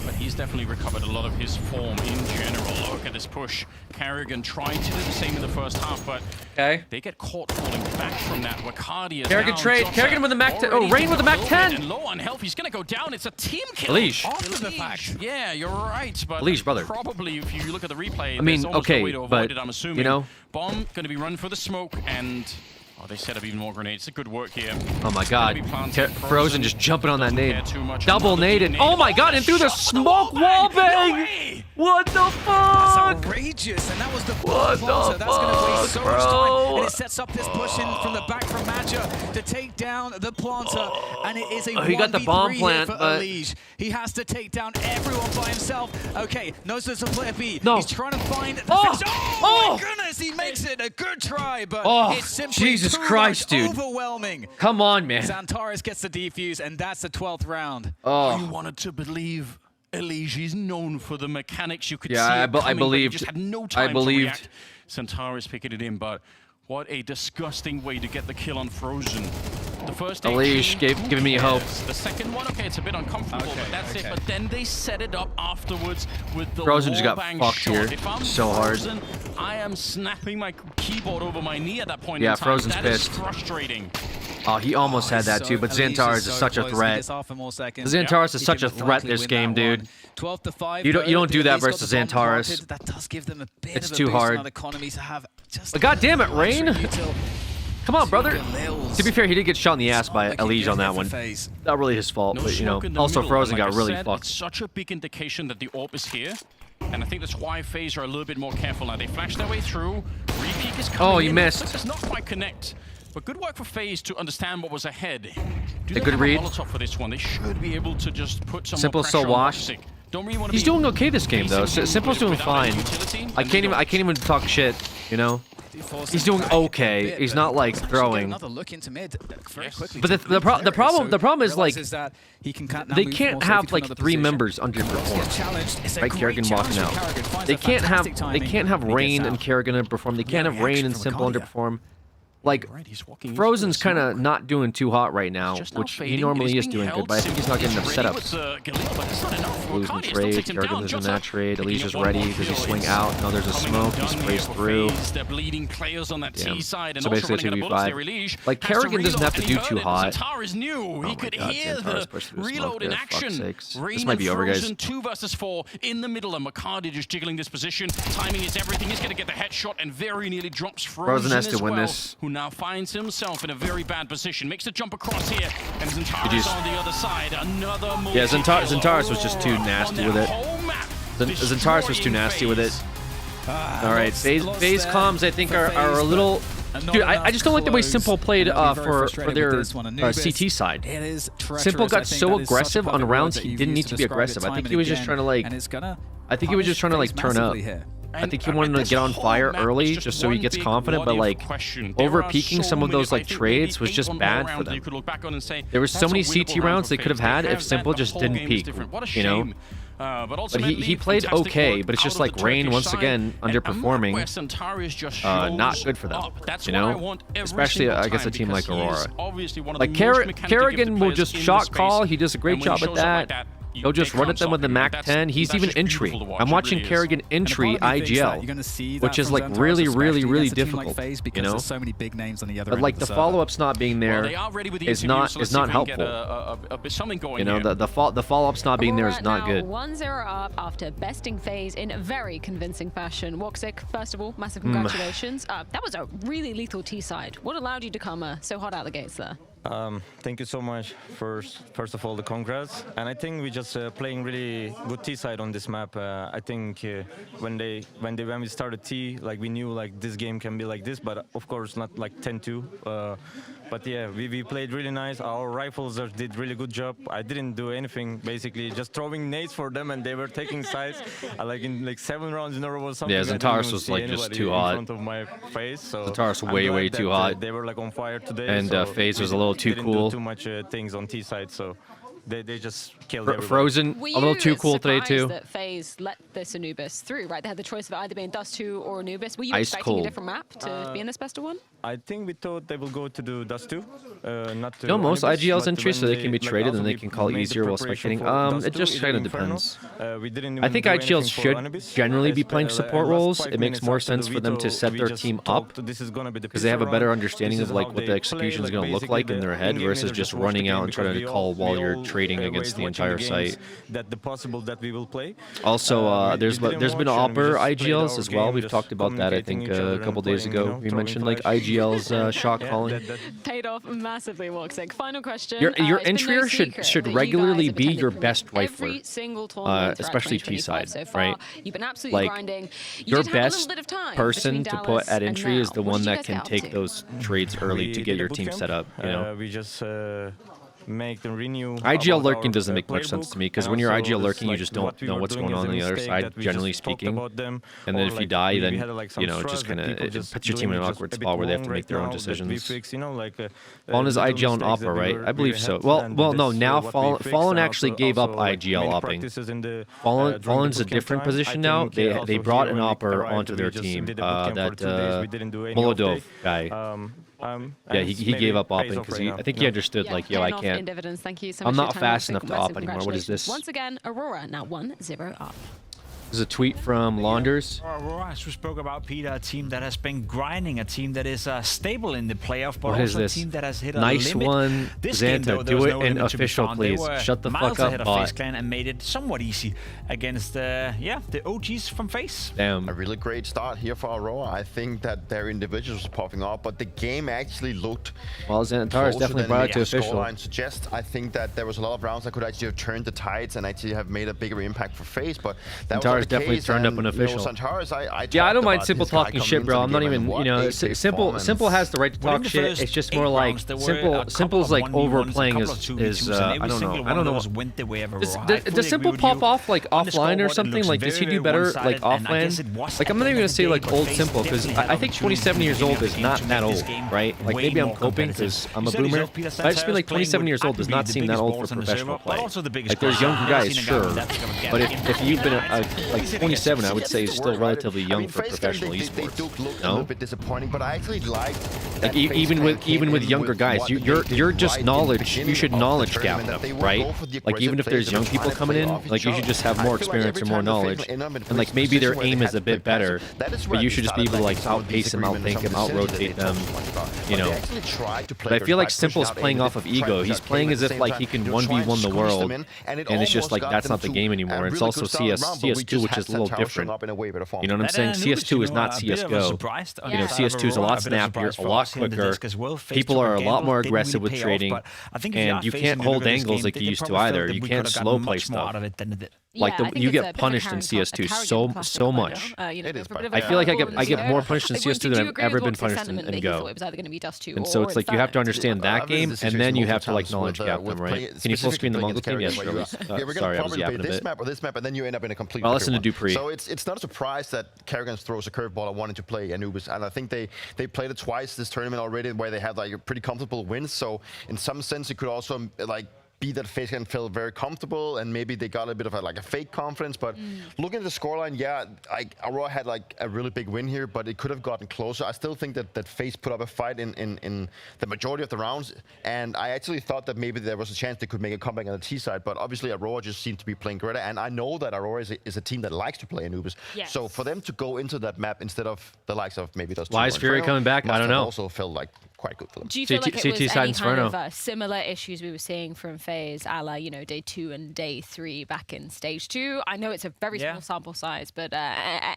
But he's definitely recovered a lot of his form in general. Look at this push. Kerrigan tried to do the same in the first half, but they get caught falling back from that. Wiccardius Kerrigan down. trade. Jota Kerrigan with the Mac 10. Oh, already Rain with the Mac loaded 10. And low on health. He's going to go down. It's a team kill. Elish. After the fact. Yeah, you're right. But Elish, brother. probably if you look at the replay, I mean, there's almost okay, no way to avoid but, it, I'm assuming. you know. Bomb going to be run for the smoke, and oh, they set up even more grenades. It's a good work here. Oh my god. Frozen Frozen just jumping on that nade. too much. Double Another naded. nade. Oh my god, and through the smoke wall bang! What the fuck? That's outrageous, and that was the What the Planta. That's going to waste so fuck, much time, bro? and it sets up this push in from the back from Madja to take down the Planta, and it is a 1v3 he got the bomb plant, here for but- Elige. He has to take down everyone by himself. Okay, knows there's a player B. No. He's trying to find the Oh! finish. Oh, Oh! my goodness, he makes it. A good try, but Oh, it's simply Jesus too Christ, much, dude. overwhelming. Come on, man. Xantares gets the defuse, and that's the 12th round. Oh. You wanted to believe Elige is known for the mechanics. You could see Yeah, it coming, I but he believed. just had no time I believed. to react. Centaurus picking it in, but what a disgusting way to get the kill on Frozen. The first Elige giving me hope. The second one, okay, it's a bit uncomfortable, but that's it. But then they set it up afterwards with the Frozen just got wallbang fucked shot. here If I'm so hard. Frozen, I am snapping my keyboard over my knee at that point Yeah, in time. Frozen's That is pissed. frustrating. Oh, he almost had that too, but Xantares is such a threat. Xantares is such a threat this game, dude. 12-5. You don't do that He's got versus the bomb Xantares. planted. That does give them a bit It's of a too boost hard. in other economies to have just But god damn it, Rain! util. Come on, brother. Lils. To be fair, he did get shot in the ass by looking Elige good on that here for one. FaZe. Not really his fault, No but you know. smoke in the Also, middle, Frozen and like got I really said, fucked. It's such a big indication that the AWP is here. And I think that's why FaZe are a little bit more careful now. They flash their way through. Re-peek is coming Oh, you in. missed. The clip does not quite connect. But good work for FaZe to understand what was ahead. Do A they good have read. a Molotov for this one? They should be able to just put some Simple more so pressure on washed. Woxic. Don't really want to He's be doing okay this game though. facing Simple's doing without fine. any utility. I can't even talk shit, you know? He's doing okay. He's not like throwing. Another look into mid very quickly. But the problem is like realizes that he can now they move can't more have safely to like another 3 position. members Gets underperform. challenged. It's a Right, great Kerrigan walking challenge out. from Kerrigan. Finds They a can't fantastic timing, have and he Rain gets and out. Kerrigan underperform. They can't have Rain reaction and from Simple Arcadia. underperform. Like Frozen's kind of not doing too hot right now, which he normally is doing good, but I think he's not getting enough setups. Losing trade, Kerrigan's in that trade. Alicia's ready. Does he swing out? No, there's a smoke. He sprays through. They're bleeding players on that Yeah. T side and So also basically running out of bullets. They release. 2v5. Like Has to Kerrigan doesn't have to reload, do and he too heard it. hot. Xantares knew. He my could God, hear Xantares the pushed through the smoke reload in there, fuck's action. sakes. Rain This might be and over, guys. Frozen 2 versus 4 in the middle, and McCarty just jiggling this position. Timing is everything. He's going to get the headshot and very nearly drops Frozen has to as win well, this. who now finds himself in a very bad position. Makes the jump across here, and Xantares GG's. on the other side. Another Yeah, multi-kill. Xantares was just too nasty with it. Xantares was too nasty with it. All right, FaZe comms I think are a little. Dude, I just don't like the way Simple played for their CT side. Simple got so aggressive on rounds he didn't need to be aggressive. I think he was just trying to like. I think he was just trying to like turn up. I think he wanted to get on fire early just so he gets confident, but like over peaking some of those like trades was just bad for them. There was so many CT rounds they could have had if Simple just didn't peak, you know? But he played okay, but it's just like Rain once again underperforming. Not good for them, you know? Especially I guess a team like Aurora. Like Kerrigan will just shot call. He does a great job at that. He'll just run at them with the MAC-10. He's even entry. I'm watching Kerrigan entry IGL, which is like really difficult, you know? So many big names on the other But like the follow-ups not being there is not helpful. You know, the follow-ups not being there is not good. 1-0 up after besting FaZe in a very convincing fashion. Woxic, first of all, massive congratulations. That was a really lethal T side. What allowed you to come so hot out the gates there? Thank you so much. First of all, the congrats. And I think we just playing really good T side on this map. I think when we started T, like we knew like this game can be like this, but of course not like 10-2. But yeah, we played really nice. Our rifles did really good job. I didn't do anything, basically just throwing nades for them, and they were taking sides. Like in like 7 rounds in a row or something. Yeah, Xantares was like just too hot. In front of my face, so Xantares way too hot. They were like on fire today. And so FaZe was a little too cool. Too much things on T side, so they just killed everybody. Frozen a little too cool today too. That FaZe let this Anubis through, right? They had the choice of either being Dust 2 or Anubis. Were you Ice expecting cold. a different map to be in this best of 1? I think we thought they will go to do Dust 2, not to. No, most Anubis, IGL's but entry so when they can be like, traded also and they we can call it made the easier while preparation spectating. for Dust It 2 just in kind of Inferno. depends. We didn't I even think do IGLs anything for should Anubis. generally be playing Last support 5 roles. It makes minutes more after sense the for them to veto, set we their just team up talked, this is gonna be the because they have a pistol better round. understanding This of is like how what they the play, execution is like, going to look basically like in the their head in-game versus manager just watch the running game out and trying because to we call all- while we you're all trading always against the watching entire games site. That the possible that we will play. Also, there's we didn't been watch and we Opper just played IGLs our as well. game, We've just talked about that I communicating think each other a and couple days playing, ago. you know, We throwing mentioned like flash. IGL's shot calling. Paid off massively, Woxic. Final question. Your It's been no entry secret should that you regularly guys have be attended your pretty best much every rifler, single tournament throughout especially 2025 T side, so far. right? You've been absolutely Like grinding. You your did have a little best bit of time person between to put Dallas at and entry is now. the What one did you that guys can get up take to? those trades early We to did get a your boot team camp. set up. You know. We just make them renew. IGL about lurking our, doesn't make much sense playbook, to me because and when you're also IGL it's lurking, you like just what don't we know were what's doing going as on a on the other mistake side, that we generally just talked speaking. about them, And then or if you like die, we then had, like, some you know it strats just that kind of people just puts your team in doing an just awkward a bit spot where they have wrong to make right their own now that we decisions. fix, you know, like, Fallen is little IGL and mistakes that Oppa, we right? were- I we believe had so. and Well, no. this, Now what we Fallen fixed, Fallen and actually also- gave up also, like, IGL many upping. practices in the, Fallen's during the a bootcamp different time. position I now. think, They also brought here an when we Opper arrived, onto we their just team. did a bootcamp for That 2 days. We didn't do any off Molodov day. guy. Yeah, and he maybe gave up pays opping off because right now, I think you he know? understood like, yo, I paying off in can't. dividends. Thank you so I'm much not for your time, fast enough Woxic. to Massive op anymore. What is this? Once again, Aurora now 1-0 up. This is a tweet from Launders. Aurora, as we spoke about, Peter, a team that has been grinding, a team that is stable in the playoff, but What is also a this? team that has hit a Nice limit. one, This game, Xanta. though, there Do was it no in limit to be official, found. They please. were Shut the miles fuck up, ahead of bot. FaZe Clan and made it somewhat easy against the OGs from FaZe. Damn. A really great start here for Aurora. I think that their individuals were popping up, but the game actually looked Well, Xantares definitely brought it to official. Scoreline suggests. I think that there was a lot of rounds that could actually have turned the tides and actually have made a bigger impact for FaZe, but that Xantares is definitely case, turned up and, unofficial. You know, Santaris, I Yeah, I don't talked mind about Simple this guy talking coming shit, into bro. the I'm not game and even, what you know, a big Simple performance. has the right to Within talk the shit. first It's just 8 more like rounds, there were a Simple's couple like of 1v1s, overplaying a couple of 2v2s, and every I don't single know. one I don't of know. those went the way of Does, Aurora. I does, fully does Simple agree with pop you. off like On the offline or scoreboard, it something? looks Like, does he very, do very better like one-sided, and I guess offline? it was Like, I'm at not the even end gonna of say the like day, old but Simple FaZe because definitely had I think 27 years old is not that old, right? Like way maybe I'm more coping competitive. because I'm You a said boomer. yourself, Peter But I just feel like Santaris 27 years old playing does with not arguably seem the that biggest old for balls on the professional server, but play. also the biggest Like there's player. younger I've never guys, seen a guy with sure, that big of a gap but in if you've been the like 27, I would say you're still relatively young for professional They esports. do look a No? little bit disappointing, but I actually like Like even with younger guys, you're just knowledge. You should knowledge gap them, right? Like even if there's young people coming in, like you should just have more experience or more knowledge, and like maybe their aim is a bit better, but you should just be able to like outpace them, outthink them, outrotate them, you know. But I feel like Simple's playing off of ego. He's playing as if like he can 1v1 the world, and it's just like that's not the game anymore. It's also CS2, which is a little different. You know what I'm saying? CS2 is not CS:GO. You know, CS2 is a lot snappier, a lot quicker. People are a lot more aggressive with trading, and you can't hold angles like you used to either. You can't slow play stuff. Like you get punished in CS2 so much. I feel like I get more punished in CS2 than I've ever been punished in Go. And so it's like you have to understand that game, and then you have to like knowledge gap them, right? Can you full screen the Mongol team? Yes, sorry, I was yapping a bit. This map, and then you end up in a complete. I'll listen to Dupree. So it's not a surprise that Karrigan throws a curveball at wanting to play Anubis, and I think they played it twice this tournament already, where they had like a pretty comfortable wins. So in some sense, it could also like be that FaZe can feel very comfortable, and maybe they got a bit of a fake confidence. But looking at the scoreline, yeah, Aurora had like a really big win here, but it could have gotten closer. I still think that FaZe put up a fight in the majority of the rounds, and I actually thought that maybe there was a chance they could make a comeback on the T side. But obviously Aurora just seemed to be playing Greta, and I know that Aurora is a team that likes to play Anubis. Yes. So for them to go into that map instead of the likes of maybe those Why is Fury coming back? I don't know. Also felt like quite good for them. Do you feel like it was any kind of similar issues we were seeing from FaZe, a la, you know, day 2 and day 3 back in stage 2? I know it's a very small sample size, but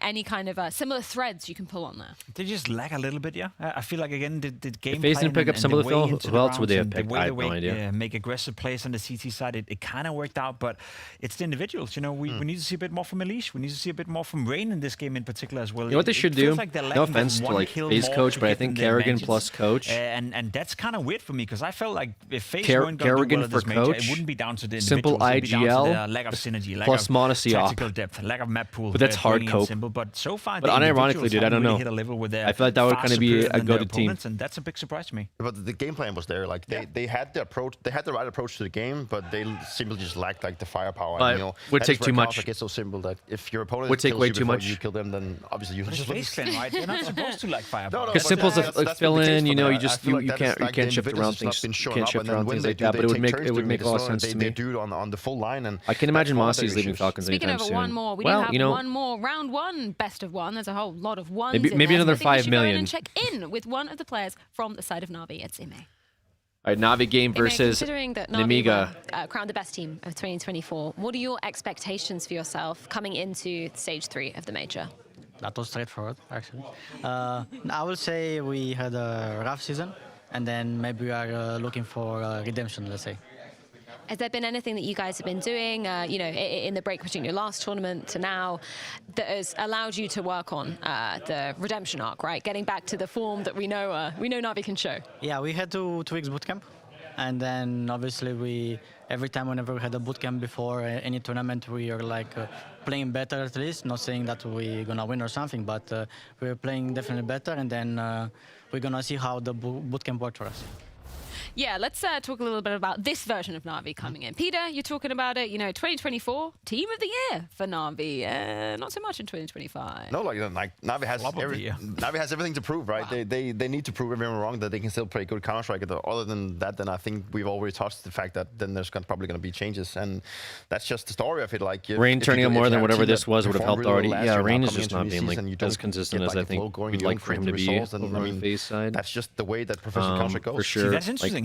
any kind of similar threads you can pull on there. They just lack a little bit, yeah. I feel like again the game. If FaZe didn't pick up some of the fill, who else would they have picked? I have no idea. Make aggressive plays on the CT side. It kind of worked out, but it's the individuals. You know, we need to see a bit more from Elish. We need to see a bit more from Rain in this game in particular as well. You know what they should do? No offense to like FaZe coach, but I think Karrigan plus coach. And that's kind of weird for me because I felt like if FaZe weren't going to do well at this major, it wouldn't be down to the Simple IGL lack of synergy, lack plus of Monacy tactical depth, lack of map pool. But that's hard cope. But so far, but unironically, dude, I don't know. I feel like that would kind of be a go-to team, and that's a big surprise to me. But the game plan was there. Like they had the approach, they had the right approach to the game, but they simply just lacked like the firepower. And, you know, would take too much. It's so simple that if your opponent would take way too much. You kill them, then obviously you just FaZe fan, right? They're not supposed to like firepower. Because Simple's a fill-in, you know, you can't shift around things, can't shift around things like that. But it would make a lot of sense to me. They do it on the full line, and I can imagine Monacy is leaving Falcons Speaking anytime of soon. one more, we do have one more round 1 best of 1. There's a whole lot of ones. Maybe another 5 million. million. And check in with one of the players from the side of Navi. It's Ime. All right, Navi game versus considering that Navi Nemiga. were, crowned the best team of 2024. What are your expectations for yourself coming into stage 3 of the major? That was straightforward, actually. I will say we had a rough season, and then maybe we are looking for redemption, let's say. Has there been anything that you guys have been doing, you know, in the break between your last tournament to now that has allowed you to work on the redemption arc, right? Getting back to the form that we know Navi can show. Yeah, we had 2 weeks bootcamp, and then obviously every time whenever we had a bootcamp before any tournament, we are like playing better at least. Not saying that we're gonna win or something, but we're playing definitely better, and then we're gonna see how the bootcamp worked for us. Yeah, let's talk a little bit about this version of Na'Vi coming in. Peter, you're talking about it, you know, 2024, Team of the Year for Na'Vi. Not so much in 2025. No, like Na'Vi has everything to prove, right? Wow. They need to prove everyone wrong that they can still play good Counter-Strike. Other than that, then I think we've already touched the fact that then there's probably going to be changes, and that's just the story of it. Like Rain turning out more than whatever this was would have helped already. Yeah, Rain is just not being like as consistent as I think we'd like for him to be over on the FaZe side. That's just the way that professional Counter-Strike goes. For sure. See, that's interesting.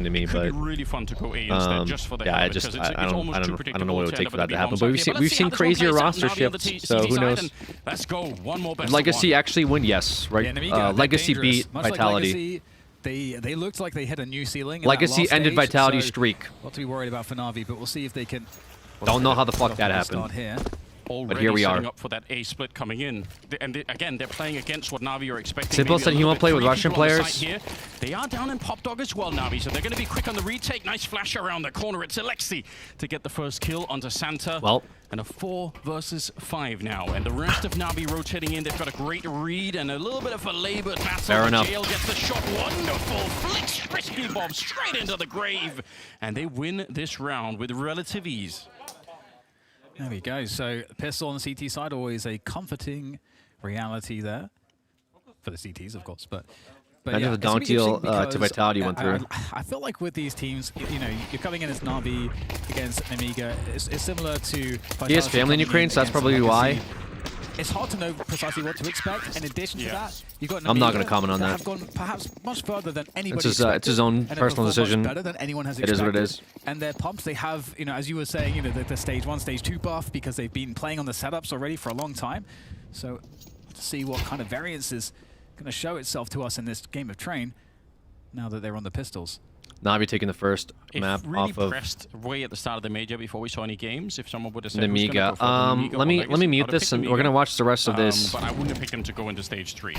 interesting to me, Could but be really fun to go A instead, just for the hell yeah, of it, because I don't know what it would take for that to happen. bomb But site here. we've Let's see seen how this one crazier plays out. roster Navi on the shifts, CT so who side, knows? and let's go. One more best Legacy of one. actually win, yes, right? Yeah, Namiga, they're Legacy dangerous. beat Much like Vitality. Legacy, they looked like they hit a new ceiling. In Legacy that last ended stage, Vitality's so streak. Not to be worried about for Na'Vi, but we'll see if they can. Don't know how the fuck that happened. Start here. But here we setting are. up for that A split coming in. Again, they're playing against what Na'Vi are expecting. Simple Maybe a said he little won't bit. play with 3 Russian people on the players. site here. They are down in Pop Dog as well, Na'Vi, so they're going to be quick on the retake. Nice flash around the corner. It's Alexi to get the first kill onto Santa. Well. And a 4 versus 5 now. And the rest of Na'Vi rotating in. They've got a great read and a little bit of a labored battle. Fair enough. Jail gets the shot. Wonderful. Flicks Frisky Bomb straight into the grave. And they win this round with relative ease. There we go. So pistol on the CT side, always a comforting reality there for the CTs, of course. But Imagine yeah, the donk it's gonna be deal interesting to because Vitality went through. I feel like with these teams, you know, you're coming in as Na'Vi against Namiga. It's similar to. He has family in Ukraine, so that's probably why. it's hard to know precisely what to expect. In addition to that, you've got I'm not going Namiga to comment on that. have gone perhaps much further than anybody It's his own and have personal performed much decision. better than anyone has It is what it expected. is. And they're pumped. They have, you know, as you were saying, you know, the stage 1, stage 2 buff because they've been playing on the setups already for a long time. So to see what kind of variance is going to show itself to us in this game of Train now that they're on the pistols. Na'Vi taking the first If map really off of pressed way at the start of the major before we saw any games, if someone would have said who's gonna Namiga. go for Namiga Let or me Legacy, mute I would've this, picked and we're Namiga. gonna watch the rest of this. But I wouldn't have picked him to go into stage 3.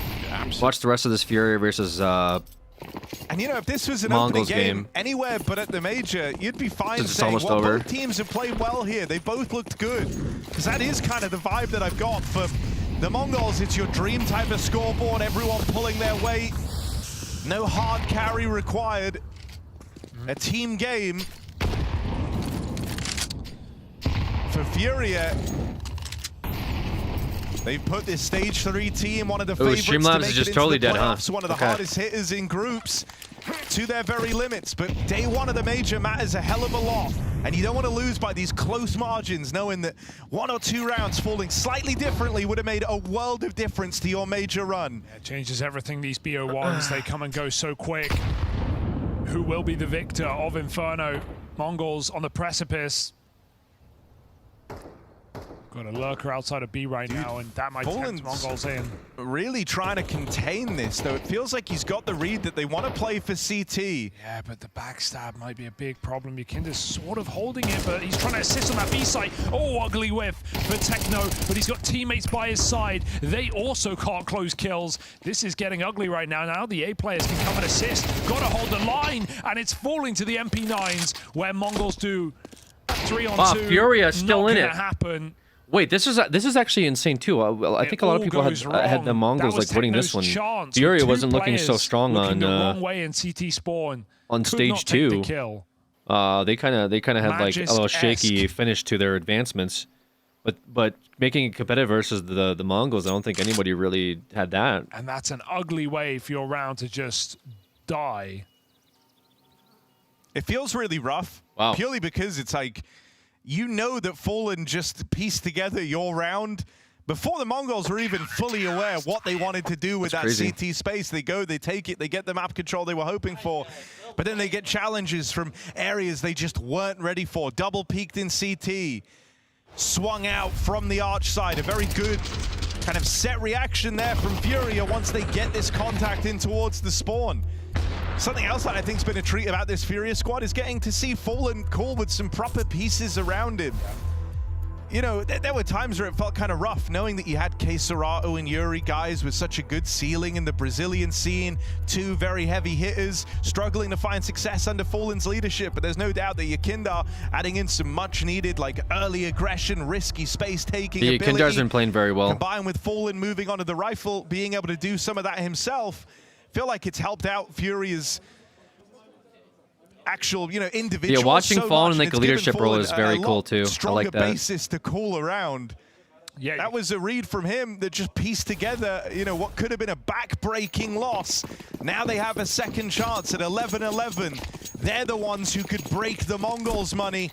Watch the rest of this Fury versus And you know, if this was an Mongols opening game game. anywhere but at the major, you'd be fine Since it's saying, almost well, over. both teams have played well here. They both looked good. Because that is kind of the vibe that I've got for the Mongols. It's your dream type of scoreboard, everyone pulling their weight. No hard carry required. A team game. For Furia, they've put this stage 3 team, one of the favorites to Streamlabs make is it just into totally the dead, huh? playoffs, one of the Okay. hardest hitters in groups, to their very limits. But day 1 of the major matters a hell of a lot, and you don't want to lose by these close margins, knowing that 1 or 2 rounds falling slightly differently would have made a world of difference to your major run. It changes everything, these BO1s. They come and go so quick. Who will be the victor of Inferno? Mongols on the precipice. Got a lurker outside of B right now, and that might tempt Mongols in. Really trying to contain this, though. It feels like he's got the read that they want to play for CT. Yeah, but the backstab might be a big problem. Yukinda's sort of holding it, but he's trying to assist on that B site. Oh, ugly whiff for Techno, but he's got teammates by his side. They also can't close kills. This is getting ugly right now. Now the A players can come and assist. Got to hold the line, and it's falling to the MP9s, where Mongols do 3 on 2. Wow, Furia still in Not it. gonna happen. Wait, this is actually insane too. I think a lot of people had the Mongols like winning this one. Furia wasn't looking so strong on the wrong way in CT spawn. on Could stage not take the 2. kill. They kind of had like a little shaky Magist-esque. finish to their advancements, but making it competitive versus the Mongols, I don't think anybody really had that. And that's an ugly way for your round to just die. It feels really rough. Wow. Purely because it's like, you know that Fallen just pieced together your round before the Mongols were even fully aware what they wanted to do with That's that crazy. CT space. They go, they take it, they get the map control they were hoping for, but then they get challenges from areas they just weren't ready for. Double peaked in CT, swung out from the arch side. A very good kind of set reaction there from Furia once they get this contact in towards the spawn. Something else that I think's been a treat about this Furia squad is getting to see Fallen cool with some proper pieces around him. You know, there were times where it felt kind of rough, knowing that you had Keisarato and Yuri, guys with such a good ceiling in the Brazilian scene, 2 very heavy hitters, struggling to find success under Fallen's leadership. But there's no doubt that Yukinda adding in some much needed, like, early aggression, risky space-taking Yeah, ability. Yukinda's been playing very well. Combined with Fallen moving onto the rifle, being able to do some of that himself, feel like it's helped out Furia's actual, you know, individual. Yeah, watching so Fallen much, in like and a it's given leadership role Fallen is a very lot cool too. I stronger like that. basis to cool around. Yeah, that was a read from him that just pieced together, you know, what could have been a back-breaking loss. Now they have a second chance at 11-11. They're the ones who could break the Mongols' money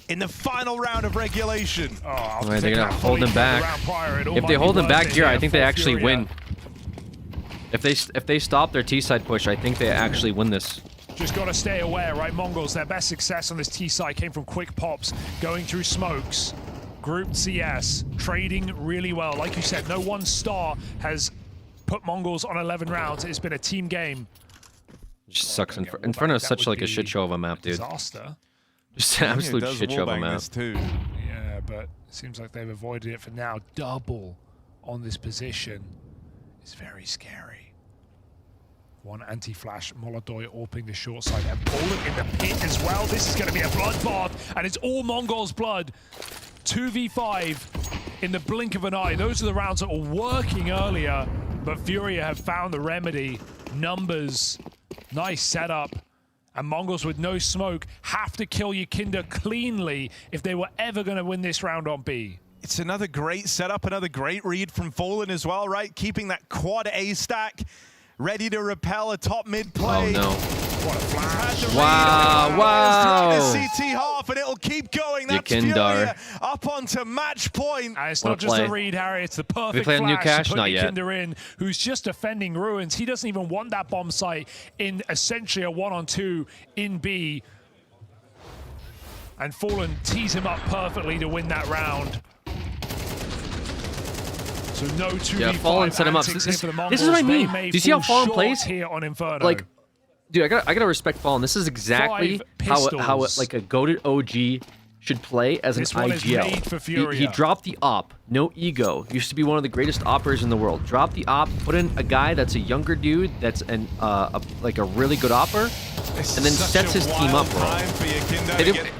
in the final round of regulation. Oh, Right, they're gonna hold them back. If they hold them back here, I think they actually win. If they stop their T-side push, I think they actually win this. Just got to stay aware, right? Mongols, their best success on this T side came from quick pops, going through smokes, grouped CS, trading really well. Like you said, no one star has put Mongols on 11 rounds. It's been a team game. It just sucks. Inferno is such like a shit show of a map, dude. Disaster. Just an absolute shit show of a map. Yeah, but it seems like they've avoided it for now. Double on this position is very scary. One anti-flash, Molodoy AWPing the short side, and Poland in the pit as well. This is going to be a bloodbath, and it's all Mongols' blood. 2v5 in the blink of an eye. Those are the rounds that were working earlier, but Furia have found the remedy. Numbers, nice setup, and Mongols with no smoke have to kill Yukinda cleanly if they were ever going to win this round on B. It's another great setup, another great read from Fallen as well, right? Keeping that quad A stack ready to repel a top mid play. Oh no. What a flash. Wow. CT half, and it'll keep going. That's Yakindar. Furia up onto match point. And it's What not a just play. a read, Harry. It's the perfect We play on New flash Cash? to put Not yet. Yakindar in, who's just defending Ruins. He doesn't even want that bomb site in essentially a 1-on-2 in B. And Fallen tees him up perfectly to win that round. So no 2v5 Yeah, Fallen set him up. antics This here for the is what I Mongols. mean. They may Do you see how fall Fallen plays? short here on Inferno. Like, dude, I gotta respect Fallen. This is exactly how pistols. like a goated OG should play as This an one is IGL. made for He Furia. dropped the op, no ego. Used to be one of the greatest oppers in the world. Drop the op, put in a guy that's a younger dude that's like a really good opper, and then sets his team up, bro.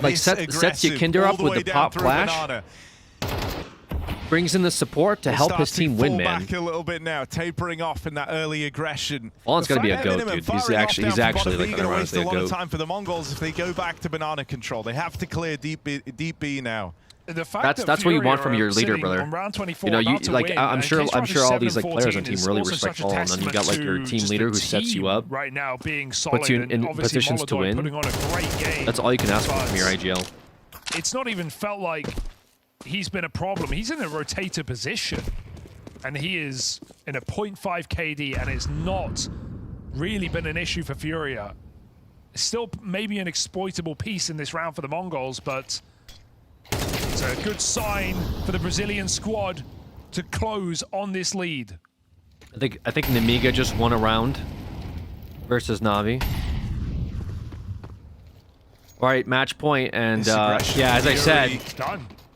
Like sets Yakindar up with the pop flash. Brings in the support to help his team win, man. Back a little bit now, tapering off in that early aggression. Fallen's gonna be a goat, dude. He's actually like waste a lot of goat. time for the Mongols if they go back to banana control. They have to clear deep B now. The fact That's what you want Furia from your are leader, sitting brother. on round 24 You know, you about to like win, I'm and sure Case all Rogers these like players on 7-14 team is really also respect such a Fallen, and then you got like your testament team to leader who the sets you team up, right now being solid, puts you and in obviously positions to Molodoi win. putting on a great game. That's all you can ask for from your But IGL. It's not even felt like he's been a problem. He's in a rotator position, and he is in a 0.5 KD, and it's not really been an issue for Furia. Still maybe an exploitable piece in this round for the Mongols, but it's a good sign for the Brazilian squad to close on this lead. I think Nemiga just won a round versus Navi. All right, match point, and yeah, as I said,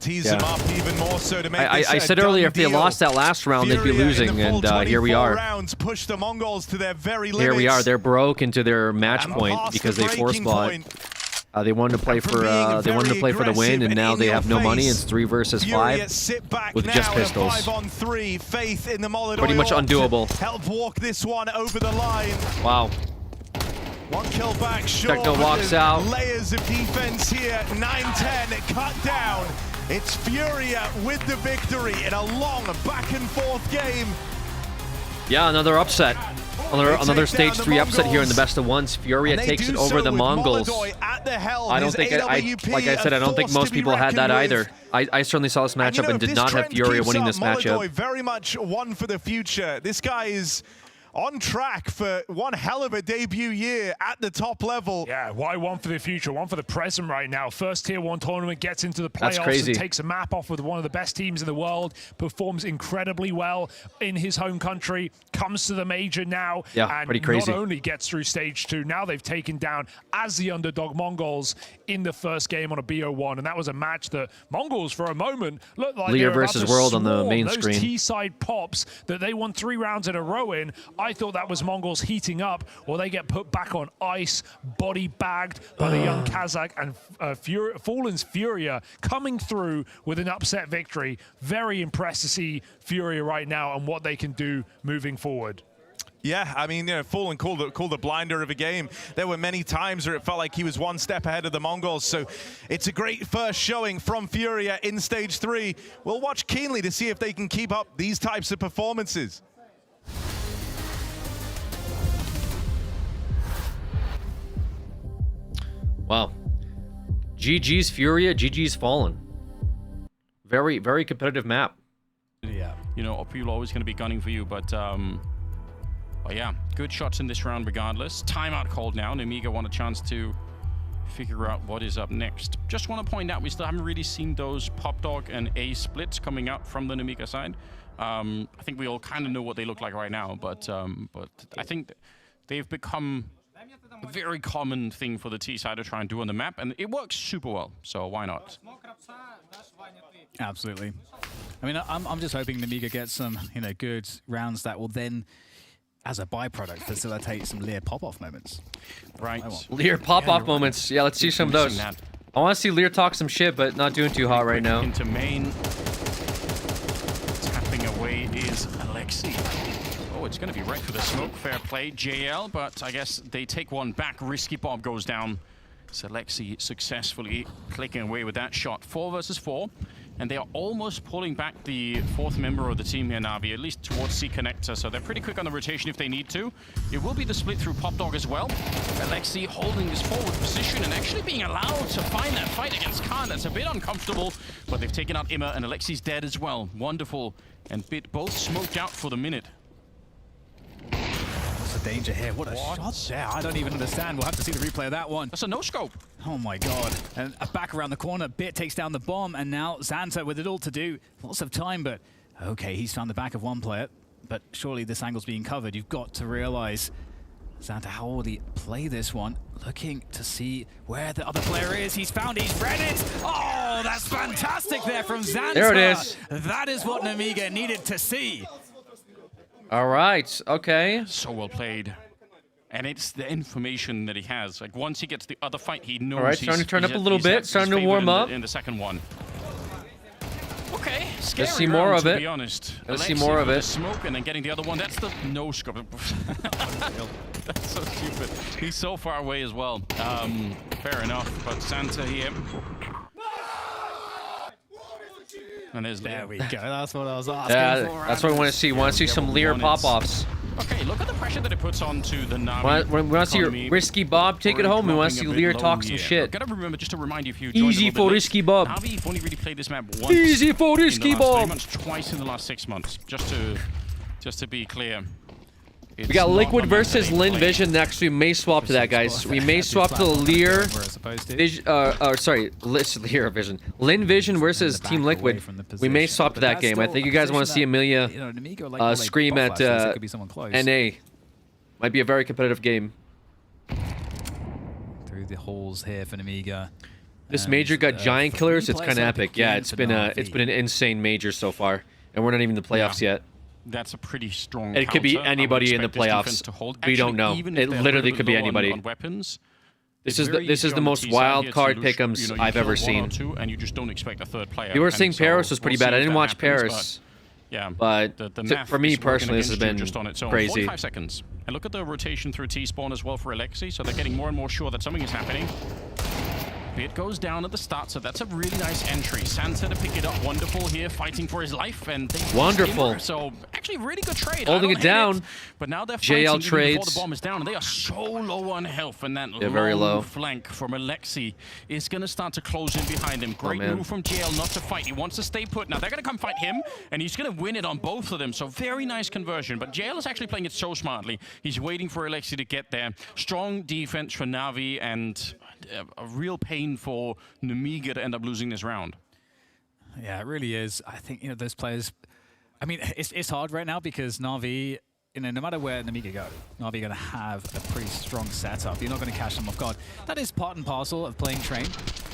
Tease them up even more so to make I said earlier if they lost that last round, they'd be losing, and here we are. Rounds push the Mongols to their very Here we are. limits. They're broke into their match point because they force bought. They wanted to play for the win, and now they have no money. It's 3 versus 5 sit back with now just in a pistols. 5-on-3. Faith in the Molodoi Pretty much Orc to undoable. Help walk this one over the line. Wow. 1 kill back short. Techno but walks there's out. Layers of defense here. 9-10 cut down. It's Furia with the victory in a long back and forth game. Yeah, another upset. Another stage 3 upset here in the best of ones. Furia takes it over the Mongols. I don't think like I said, I don't think most people had that either. I certainly saw this matchup and did not have Furia winning this matchup. Very much one for the future. This guy is on track for one hell of a debut year at the top level. Yeah, why one for the future, one for the present right now. First tier 1 tournament, gets into the That's playoffs crazy. and takes a map off with one of the best teams in the world, performs incredibly well in his home country, comes to the major now, Yeah, and pretty crazy. not only gets through stage 2, now they've taken down as the underdog Mongols in the first game on a BO1, and that was a match that Mongols for a moment looked like Lear they were about versus to World on the swarm main those screen. T-side pops that they won 3 rounds in a row in. I thought that was Mongols heating up, or they get put back on ice, body bagged by the young Kazakh, and Fallen's Furia coming through with an upset victory. Very impressed to see Furia right now and what they can do moving forward. Yeah, I mean, you know, Fallen called a blinder of a game. There were many times where it felt like he was one step ahead of the Mongols. So it's a great first showing from Furia in stage 3. We'll watch keenly to see if they can keep up these types of performances. Wow. GG's Furia, GG's Fallen. Very, very competitive map. Yeah. You know, people are always going to be gunning for you, but yeah, good shots in this round regardless. Timeout called now. Nemiga want a chance to figure out what is up next. Just want to point out, we still haven't really seen those Pop Dog and A splits coming out from the Nemiga side. I think we all kind of know what they look like right now, but I think they've become a very common thing for the T side to try and do on the map, and it works super well, so why not? Absolutely. I mean, I'm just hoping Nemiga gets some, you know, good rounds that will then, as a byproduct, facilitate some Lear pop-off moments. Right. Lear pop-off moments. Yeah, let's see some of those. I want to see Lear talk some shit, but not doing too hot right now. Into main. Tapping away is Alexi. Oh, it's going to be right for the smoke. Fair play, JL, but I guess they take one back. Risky Bob goes down. Alexi successfully clicking away with that shot. 4 versus 4. and they are almost pulling back the fourth member of the team here, Na'Vi, at least towards C connector, so they're pretty quick on the rotation if they need to. It will be the split through Popdog as well. Alexi holding this forward position and actually being allowed to find that fight against Khan. That's a bit uncomfortable, but they've taken out Imma, and Alexi's dead as well. Wonderful. And Bit both smoked out for the minute. What's the danger here? What a shot there. I don't even understand. We'll have to see the replay of that one. That's a no-scope. Oh my god. And back around the corner, Bit takes down the bomb, and now Xanta with it all to do. Lots of time, but okay, he's found the back of one player, but surely this angle's being covered. You've got to realize, Xanta, how will he play this one? Looking to see where the other player is. He's found, he's read it. Oh, that's fantastic there from Xanta. There it is. That is what Nemiga needed to see. All right, okay. So well played. And it's the information that he has. Like, once he gets the other fight, he knows. All right, starting to turn up a little bit, starting to warm up. In the second one. Okay, scary Let's see more round, of it. To be honest. Let's see Alexi more of with it. The smoke and then getting the other one. That's the no scope. That's so stupid. He's so far away as well. Fair enough. But Xanta here. And there's There we go. That's what I was asking for. That's what we want to see. We want to see some Lear pop-offs. Okay, look at the pressure that it puts onto the Na'Vi. We want to see your Risky Bob take it home. We want to see Lear talk some shit. Gotta remember, just to remind you, if you joined Easy for Risky Bob. Na'Vi have only really played this map once. Easy for Risky Bob. Twice in the last 6 months. Just to be clear. We got Liquid versus Lin Vision next. We may swap to that, guys. We may swap to Lear. Lear Vision. Lin Vision versus Team Liquid. We may swap to that game. I think you guys want to see Amelia scream at NA. Might be a very competitive game. Through the holes here for Nemiga. This major got giant killers. It's kind of epic. Yeah, it's been an insane major so far, and we're not even in the playoffs yet. That's a pretty strong. It could be anybody in the playoffs. We don't know. It literally could be anybody. This is the most wild card pick'ems I've ever seen. And you just don't expect a third player. You were saying Paris was pretty bad. I didn't watch Paris. Yeah, but for me personally, this has been crazy. 45 seconds. And look at the rotation through T-spawn as well for Alexi. So they're getting more and more sure that something is happening. Bit goes down at the start, so that's a really nice entry. Xanta to pick it up, wonderful here, fighting for his life, and they wonderful. So actually, really good trade. Holding it down. But now they're JL fighting trades. before the bomb is down, and they are so low on health, and that very low flank from Alexi is going to start to close in behind him. Great move from JL not to fight. He wants to stay put. Now they're going to come fight him, and he's going to win it on both of them. So very nice conversion. But JL is actually playing it so smartly. He's waiting for Alexi to get there. Strong defense for Na'Vi, and a real pain for Nemiga to end up losing this round. Yeah, it really is. I think, those players, I mean, it's hard right now because Na'Vi, no matter where Nemiga go, Na'Vi are going to have a pretty strong setup. You're not going to catch them off guard. That is part and parcel of playing Train.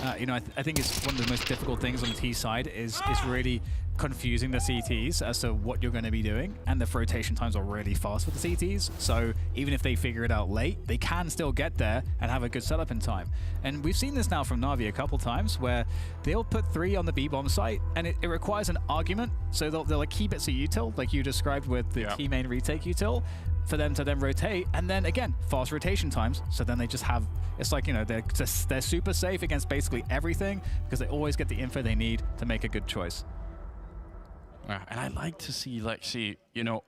I think it's one of the most difficult things on the T side is really confusing the CTs as to what you're going to be doing, and the rotation times are really fast with the CTs, so even if they figure it out late, they can still get there and have a good setup in time. And we've seen this now from Na'Vi a couple times where they'll put 3 on the B-bomb site, and it requires an argument, so they'll like keep it to util, like you described with the key main retake util, for them to then rotate, and then again, fast rotation times, so then they just have, it's like, they're super safe against basically everything because they always get the info they need to make a good choice. And I like to see Lexi,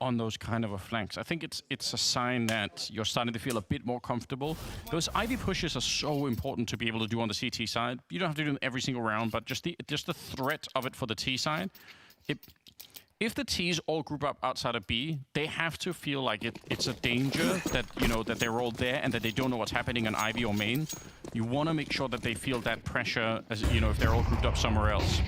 on those kind of flanks. I think it's a sign that you're starting to feel a bit more comfortable. Those Ivy pushes are so important to be able to do on the CT side. You don't have to do them every single round, but just the threat of it for the T side. If the T's all group up outside of B, they have to feel like it's a danger that that they're all there and that they don't know what's happening on Ivy or main. You want to make sure that they feel that pressure, as if they're all grouped up somewhere else.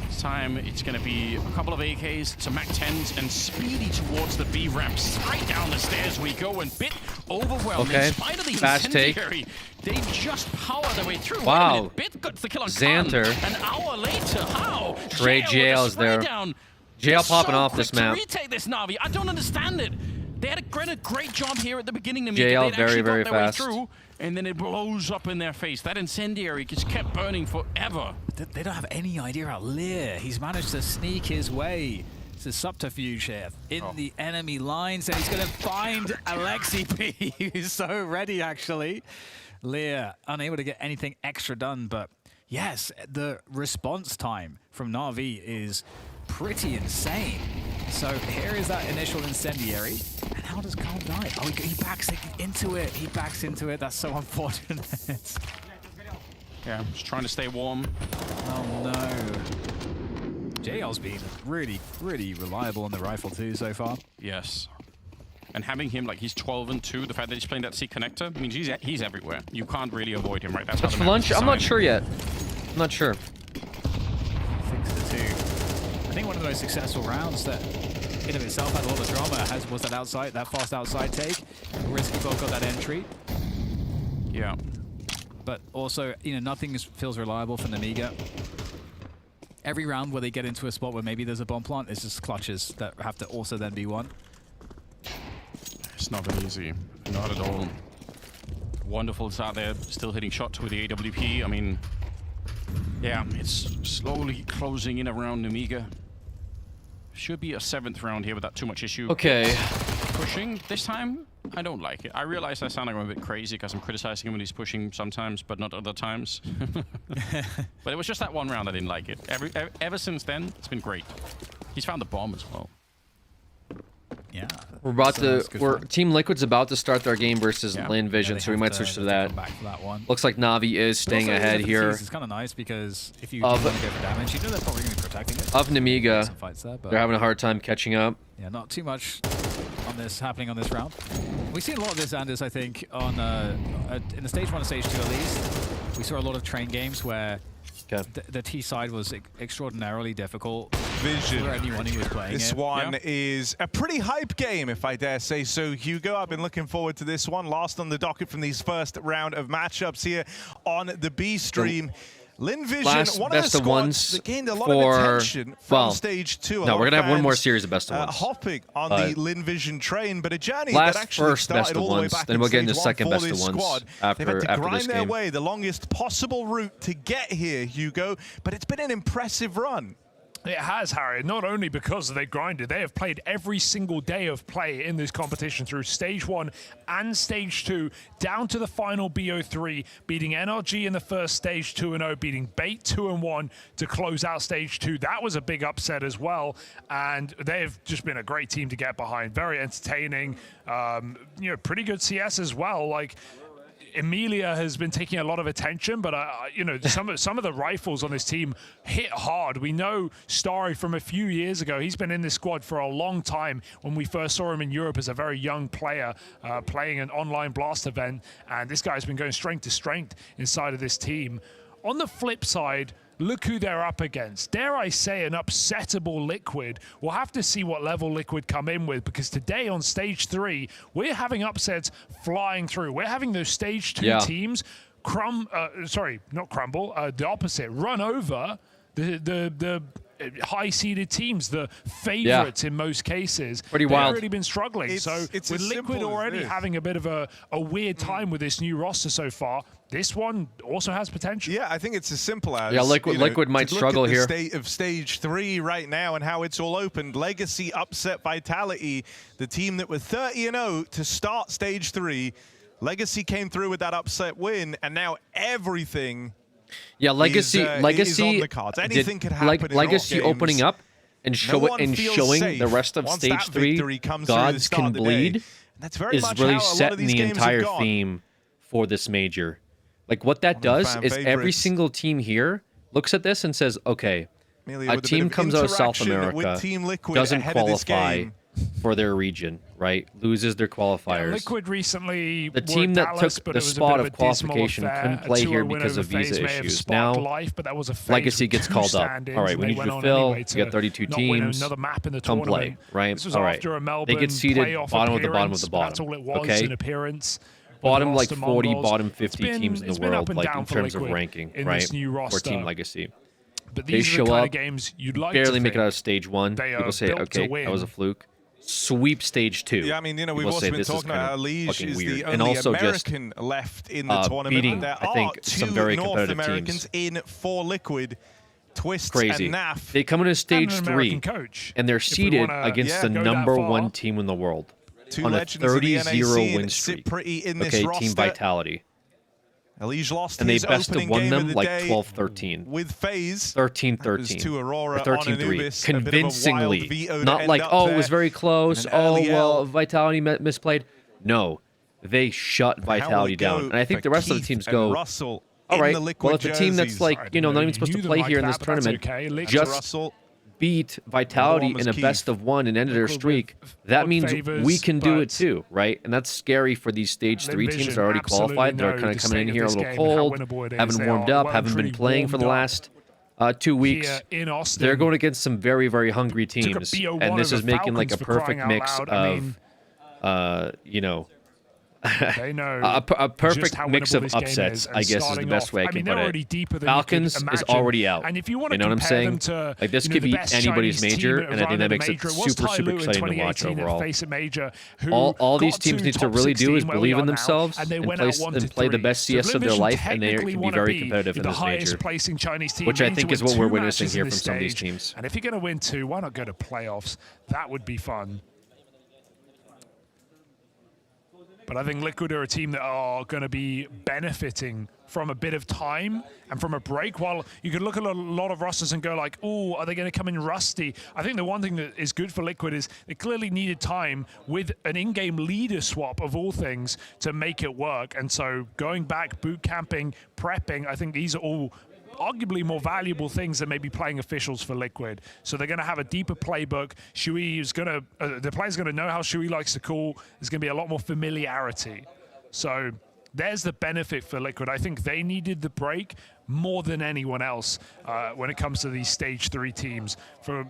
This time it's going to be a couple of AKs, some MAC-10s, and Speedy towards the B ramp. Straight down the stairs we go, and Bit overwhelmed. Okay. In spite of the Fast incendiary, they just power their way through. Wow. Bit got the kill on Xanter. Khan. An hour later, how? Great JL's there. JL popping off this map. Retake this Na'Vi. I don't understand it. They had a great job here at the beginning. JL very, very fast. Through, and then it blows up in their face. That incendiary just kept burning forever. They don't have any idea about Lear. He's managed to sneak his way. It's a subterfuge here in the enemy lines, and he's going to find Alexi P, who's so ready, actually. Lear unable to get anything extra done, but Yes, the response time from Na'Vi is pretty insane. So here is that initial incendiary. And how does Calm die? Oh, he backs into it. He backs into it. That's so unfortunate. Yeah, just trying to stay warm. Oh no. JL's been really, really reliable on the rifle too so far. Yes. And having him, like, he's 12 and 2, the fact that he's playing that C connector means he's everywhere. You can't really avoid him, right? That's Touch how for the map lunch? is I'm not designed. sure yet. I'm not sure. 6-2. I think one of the most successful rounds that in of itself had a lot of drama was that fast outside take. Risky both got that entry. Yeah. But also, nothing feels reliable for Nemiga. Every round where they get into a spot where maybe there's a bomb plant, it's just clutches that have to also then be won. It's not that easy. Not at all. Wonderful's out there, still hitting shots with the AWP. I mean, yeah, it's slowly closing in around Nemiga. Should be a 7th round here without too much issue. Okay. Pushing this time, I don't like it. I realize I sound like I'm a bit crazy because I'm criticizing him when he's pushing sometimes, but not other times. But it was just that one round I didn't like it. Ever since then, it's been great. He's found the bomb as well. Yeah. Team Liquid's about to start their game versus Lin Vision, so we might switch to that. Looks like Na'Vi is staying ahead here. It's kind of nice because if you want to go for damage, they're probably going to be protecting it. Of Nemiga, Some fights there, but they're having a hard time catching up. yeah, not too much on this happening on this round. We've seen a lot of this, Anders, I think, on in the stage 1 and stage 2 at least. We saw a lot of train games where the T side was extraordinarily difficult Vision. for anyone who was playing This it. one is a pretty hype game, if I dare say so, Hugo. I've been looking forward to this one. Last on the docket from these first round of matchups here on the B stream. Lin Vision, one of the squads that gained a lot of attention from stage 2. No, we're going to have one more series of best of ones. Hopping on the Lin Vision train, but a journey that actually started all the way back then we'll get into stage second 1 best for of this ones squad. after They've had to grind this their game. way the longest possible route to get here, Hugo, but it's been an impressive run. It has, Harry, not only because they grinded, they have played every single day of play in this competition through stage 1 and stage 2, down to the final BO3, beating NRG in the first stage 2-0, beating Bait 2-1 to close out stage 2. That was a big upset as well, and they've just been a great team to get behind. Very entertaining, pretty good CS as well. Like, Emilia has been taking a lot of attention, but some of the rifles on this team hit hard. We know Starry from a few years ago. He's been in this squad for a long time. When we first saw him in Europe as a very young player playing an online Blast event, and this guy's been going strength to strength inside of this team. On the flip side, look who they're up against. Dare I say an upsettable Liquid. We'll have to see what level Liquid come in with, because today on stage 3, we're having upsets flying through. We're having those stage 2 teams the opposite, run over the high-seeded teams, the favorites in most cases. Pretty They've wild. already been struggling. It's with as Liquid simple as already this. having a bit of a weird time with this new roster so far, this one also has potential. Yeah, I think it's as simple as Liquid might to look struggle at the here. State of stage 3 right now and how it's all opened. Legacy upset Vitality, the team that were 30-0 to start stage 3. Legacy came through with that upset win, and now everything. Yeah, Legacy is on the cards. Anything could happen. Legacy in all opening games. up and one feels showing safe the rest of once stage that 3 victory comes through at the gods start can of the day. bleed That's very is much really how a lot of setting these the games have entire gone. theme for this major. Like what that does fan is every favorites. single team here looks at this and says, okay, Amelia a with a bit team of comes out of South interaction with America, Team Liquid doesn't ahead of this qualify game. for their region, right? Loses their qualifiers. Liquid recently The were team at that Dallas, took but the it was a spot bit of a dismal qualification affair. couldn't play A 2-0 here win because over of visa FaZe may have issues. sparked Now, life, but that was a phase Legacy with gets 2 called up. stand-ins, All right, and we they need you went to on fill. anyway You to got 32 not win teams. another map in the Come play, tournament. right? This was All right. after a Melbourne They get seeded playoff bottom of the bottom of appearance, the but bottom. that's all it was, Okay. an appearance. Bottom like Lost to 40, Mongols. bottom It's 50 been- teams in it's the been up world, and like down in for terms of Liquid ranking, in right? this new For roster. Team Legacy. But They these are show the kind up, of games you'd like barely to make it think out of stage 1. they People are say, built to okay, that was a win. fluke. Sweep stage 2. Yeah, I mean, we've People also say been this is talking kind about of Liege fucking is weird. the And only also just American left in the tournament. beating, There I think, are some 2 very North competitive Americans teams. in for Liquid. Twists Crazy. and NAF. They come into stage an 3, American coach, and they're if we seeded wanna, against the go that number far. 1 team in the world 2 on a legends of the NA 30-0 scene win sit streak. pretty in this Okay, roster. Team Vitality. Elige lost And they his best of opening won game them of the like day 12-13. with FaZe. 13-13. To Aurora Or 13-3. on Anubis. A bit of a wild Convincingly. veto to Not end like, up oh, it there. was very close. And an Oh, early well, L. Vitality misplayed. No. They shut How will Vitality it go down. And I think for the rest of the Keith teams and go, Russell all in right, the Liquid well, if a team that's jerseys? like, you know, not even supposed to play here in this tournament, just Russell. beat Vitality was in a Keith. best of one and ended their streak, that means we can do it too, right? And that's scary for these stage 3 teams that are already qualified. They're kind of coming in here a little cold, haven't warmed up, haven't been playing for the last 2 weeks. They're going against some very, very hungry teams, and this is making like a perfect mix of, you know, They know a perfect just how mix winnable of this game upsets, is, and I guess, is the starting best off- way I I can mean, put they're already it. deeper than you could Falcons is imagine. already out. And if you want to know what I'm compare saying? them to, Like this you know, could the beat best anybody's Chinese major, team and I think that run makes in a it major, it was super, Tai super Lu in exciting to watch 2018 at overall. FACEIT Major, who All these got teams need to top really do is 16 where believe we in are now, themselves and they and went play, out 1 to and play the 3. best CS of their Livision life, and they technically can be wanna very be competitive in the this highest major. placing Chinese team. Which I You need think to is win what we're 2 witnessing matches here in from this some of these stage. teams. And if you're going to win 2, why not go to playoffs? That would be fun. But I think Liquid are a team that are going to be benefiting from a bit of time and from a break. While you could look at a lot of rosters and go like, oh, are they going to come in rusty? I think the one thing that is good for Liquid is they clearly needed time with an in-game leader swap of all things to make it work. And so going back, boot camping, prepping, I think these are all arguably more valuable things than maybe playing officials for Liquid. So they're going to have a deeper playbook. Shui is going to, the player's going to know how Shui likes to call. There's going to be a lot more familiarity. So there's the benefit for Liquid. I think they needed the break more than anyone else when it comes to these stage 3 teams. For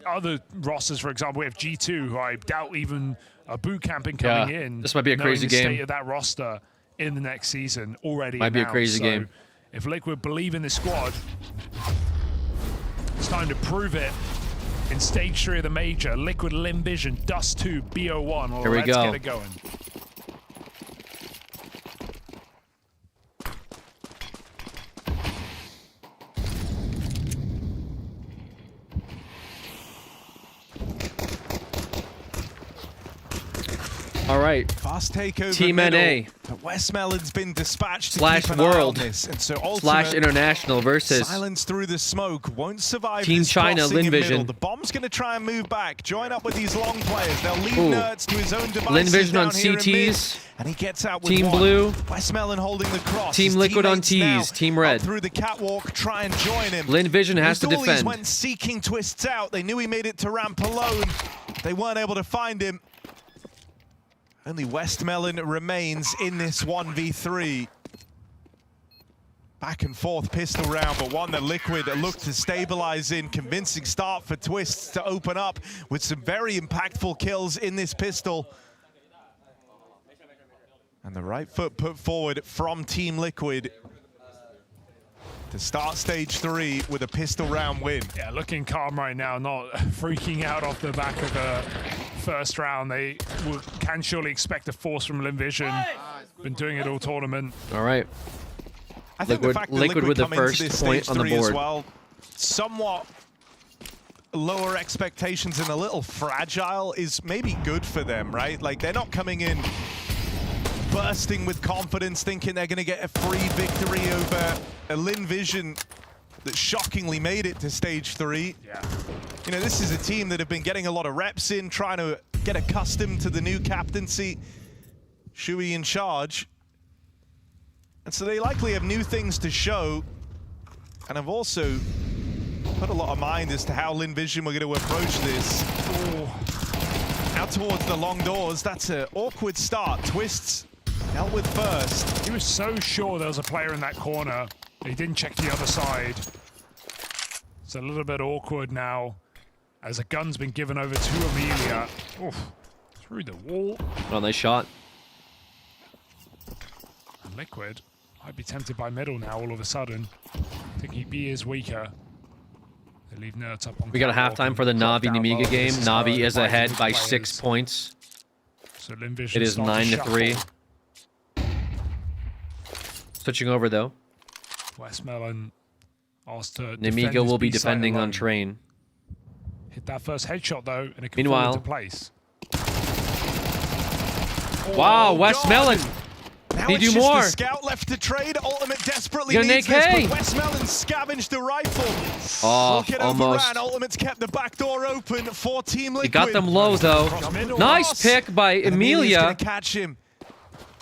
other rosters, for example, we have G2, who I doubt even a boot camping coming in. This might be a knowing crazy the game. state of that roster in the next season already Might be a announced. crazy So game. if Liquid believe in this squad, it's time to prove it in stage 3 of the major. Liquid, Lim Vision, Dust 2, BO1. Well, Here we let's go. get it going. All right. Fast takeover Team middle, NA. but Westmelon's been dispatched to Slash keep an eye on World. this. And so Slash Ultimate, International versus silence through the smoke, won't survive Team this China, crossing in Linvision. middle. The bomb's going to try and move back, join up with these long players. They'll leave Ooh. Nerds to his own devices Linvision down on here in mid, CTs. and he gets out with Team one. Blue. Westmelon holding the cross. Team His Liquid on teammates now T's. Team up Red. through the catwalk, try and join him. Linvision has to Azdulis defend. went seeking Twists out. They knew he made it to ramp alone. They weren't able to find him. Only Westmelon remains in this 1v3. Back and forth pistol round, but one that Liquid looked to stabilize in. Convincing start for Twists to open up with some very impactful kills in this pistol. And the right foot put forward from Team Liquid to start stage 3 with a pistol round win. Yeah, looking calm right now, not freaking out off the back of the first round. They can surely expect a force from Linvision. Been doing it all tournament. All right. I think Liquid, the fact that Liquid with the come into first this point stage on the 3 as board. well, somewhat lower expectations and a little fragile is maybe good for them, right? Like, they're not coming in bursting with confidence, thinking they're going to get a free victory over a Linvision that shockingly made it to stage 3. Yeah. You know, this is a team that have been getting a lot of reps in, trying to get accustomed to the new captaincy. Shui in charge. And so they likely have new things to show, and have also put a lot of mind as to how Linvision were going to approach this. Out towards the long doors, that's an awkward start. Twists dealt with first. He was so sure there was a player in that corner. He didn't check the other side. It's a little bit awkward now as a gun's been given over to Amelia. Oof, through the wall. Well, nice shot. And Liquid might be tempted by middle now all of a sudden. Thinking B is weaker. They leave Nerds up on We got a catwalk halftime and for the drop Na'Vi down Nemiga low. game. This Na'Vi is by ahead good by players. 6 points. So Linvision It is starts to 9-3. shuffle. Switching over though. Westmelon asked to Nemiga will be defending on train. Hit that first headshot though, and it can Meanwhile- fall into place. Wow, Oh, Westmelon. Now Need it's to do just more. the scout left to trade. Ultimate desperately Get an needs AK. this, but Westmelon scavenged the rifle. Oh, Look at almost. overran. Ultimate's kept the back door open for Team Liquid. He got them low, though. Nice pick by And Amelia's Amelia. gonna catch him.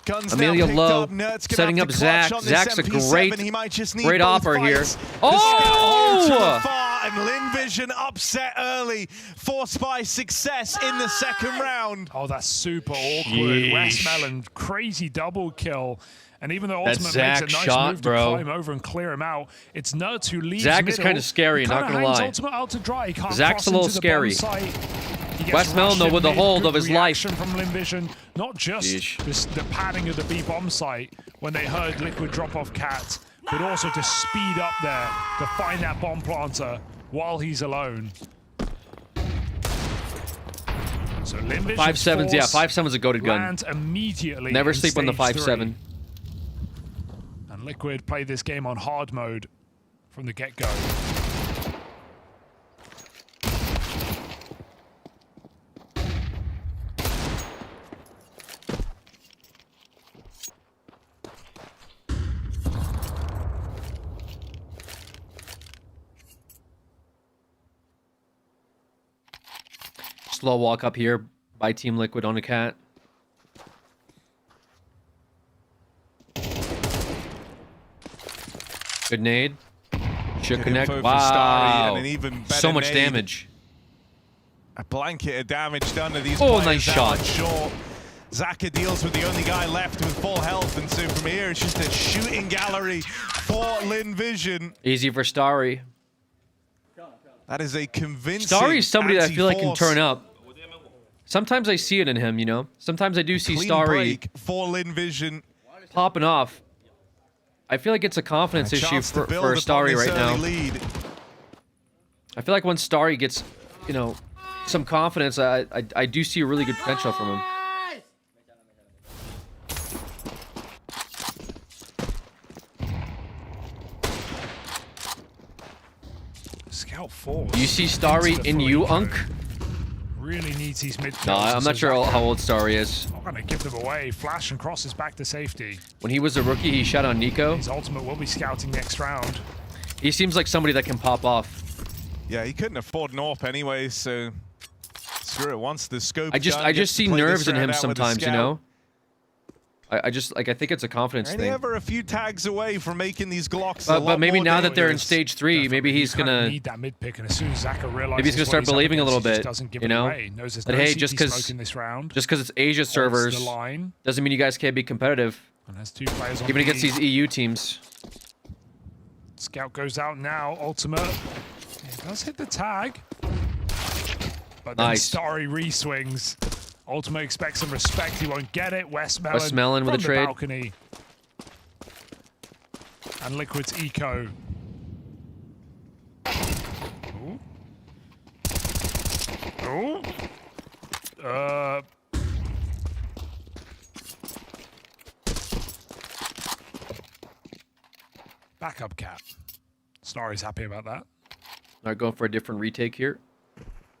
Guns Amelia now picked low, up. Nert's gonna setting have up to Zach. clutch on this Zach's a MP7. great, He might just need great both opper here. fights. The scout holds to the Oh! far, and Lin Vision upset early, forced by success in the second round. Oh, that's super awkward. Sheesh. Westmelon, crazy double kill. And even though That Ultimate Zach makes a nice shot, move bro. to climb over and clear him out, it's Nerds who leaves Zach is middle. kinda scary, He not kinda gonna hangs lie. Ultimate out to dry. He can't Zach's cross a little into the scary. bomb site. He gets Westmelon, rushed though, in with the mid. hold Good of his life. reaction from Lin Vision. Not just the padding of the B bomb site when they heard Liquid drop off Cat, but also to speed up there to find that bomb planter while he's alone. So Lin Vision's 5.7's, yeah, force 5.7's a goated gun. lands immediately. Never in sleep on the stage 5.7. And Liquid played this game on hard mode from the get-go. Slow walk up here by Team Liquid on a cat. Good nade. Should Good connect. info for Starry, Wow. and an even better So much nade. damage. A blanket of damage done to these Oh, players nice down shot. on short. Zaka deals with the only guy left with full health, and so from here it's just a shooting gallery for Lin Vision. Easy for Starry. That is a convincing Starry is somebody that I feel like can anti-force. turn up. Sometimes I see it in him, you know? Sometimes I do see Clean Starry break for Lin Vision. popping off. I feel like it's a confidence A issue chance to for build upon Starry this right now. early lead. I feel like when Starry gets, you know, some confidence, I do see a really good potential from him. Scout force. You see Starry into the in full you, eco. Unk? Really needs these mid No, I'm not sure how old Starry is. Not gonna give them away. Flash and crosses back to safety. When he was a rookie, he shot on Nico. His ultimate will be scouting next round. He seems like somebody that can pop off. Yeah, he couldn't afford an AWP anyway, so screw it. Once the scope I just see nerves in him sometimes, you know? I just, like, I think it's a confidence And thing. ever a few tags away from making these Glocks a But lot maybe more now that they're in dangerous. stage 3, maybe he's gonna Need that mid pick, and as soon as Zaka realizes maybe he's gonna what start he's up believing a against, little he just bit, doesn't give you it know? away. Knows there's That no hey, CT just smoke because in this round. it's Asia Holds servers the line. doesn't mean you guys can't be competitive. And has two players on Even against B. these EU teams. Scout goes out now. Ultimate. It does hit the tag. But then Nice. Starry re-swings. Ultimate expects some respect. He won't get it. Westmelon, Westmelon with from a the trade. balcony. And Liquid's eco. Ooh. Ooh. Backup Cat. Starry's happy about that. Alright, going for a different retake here.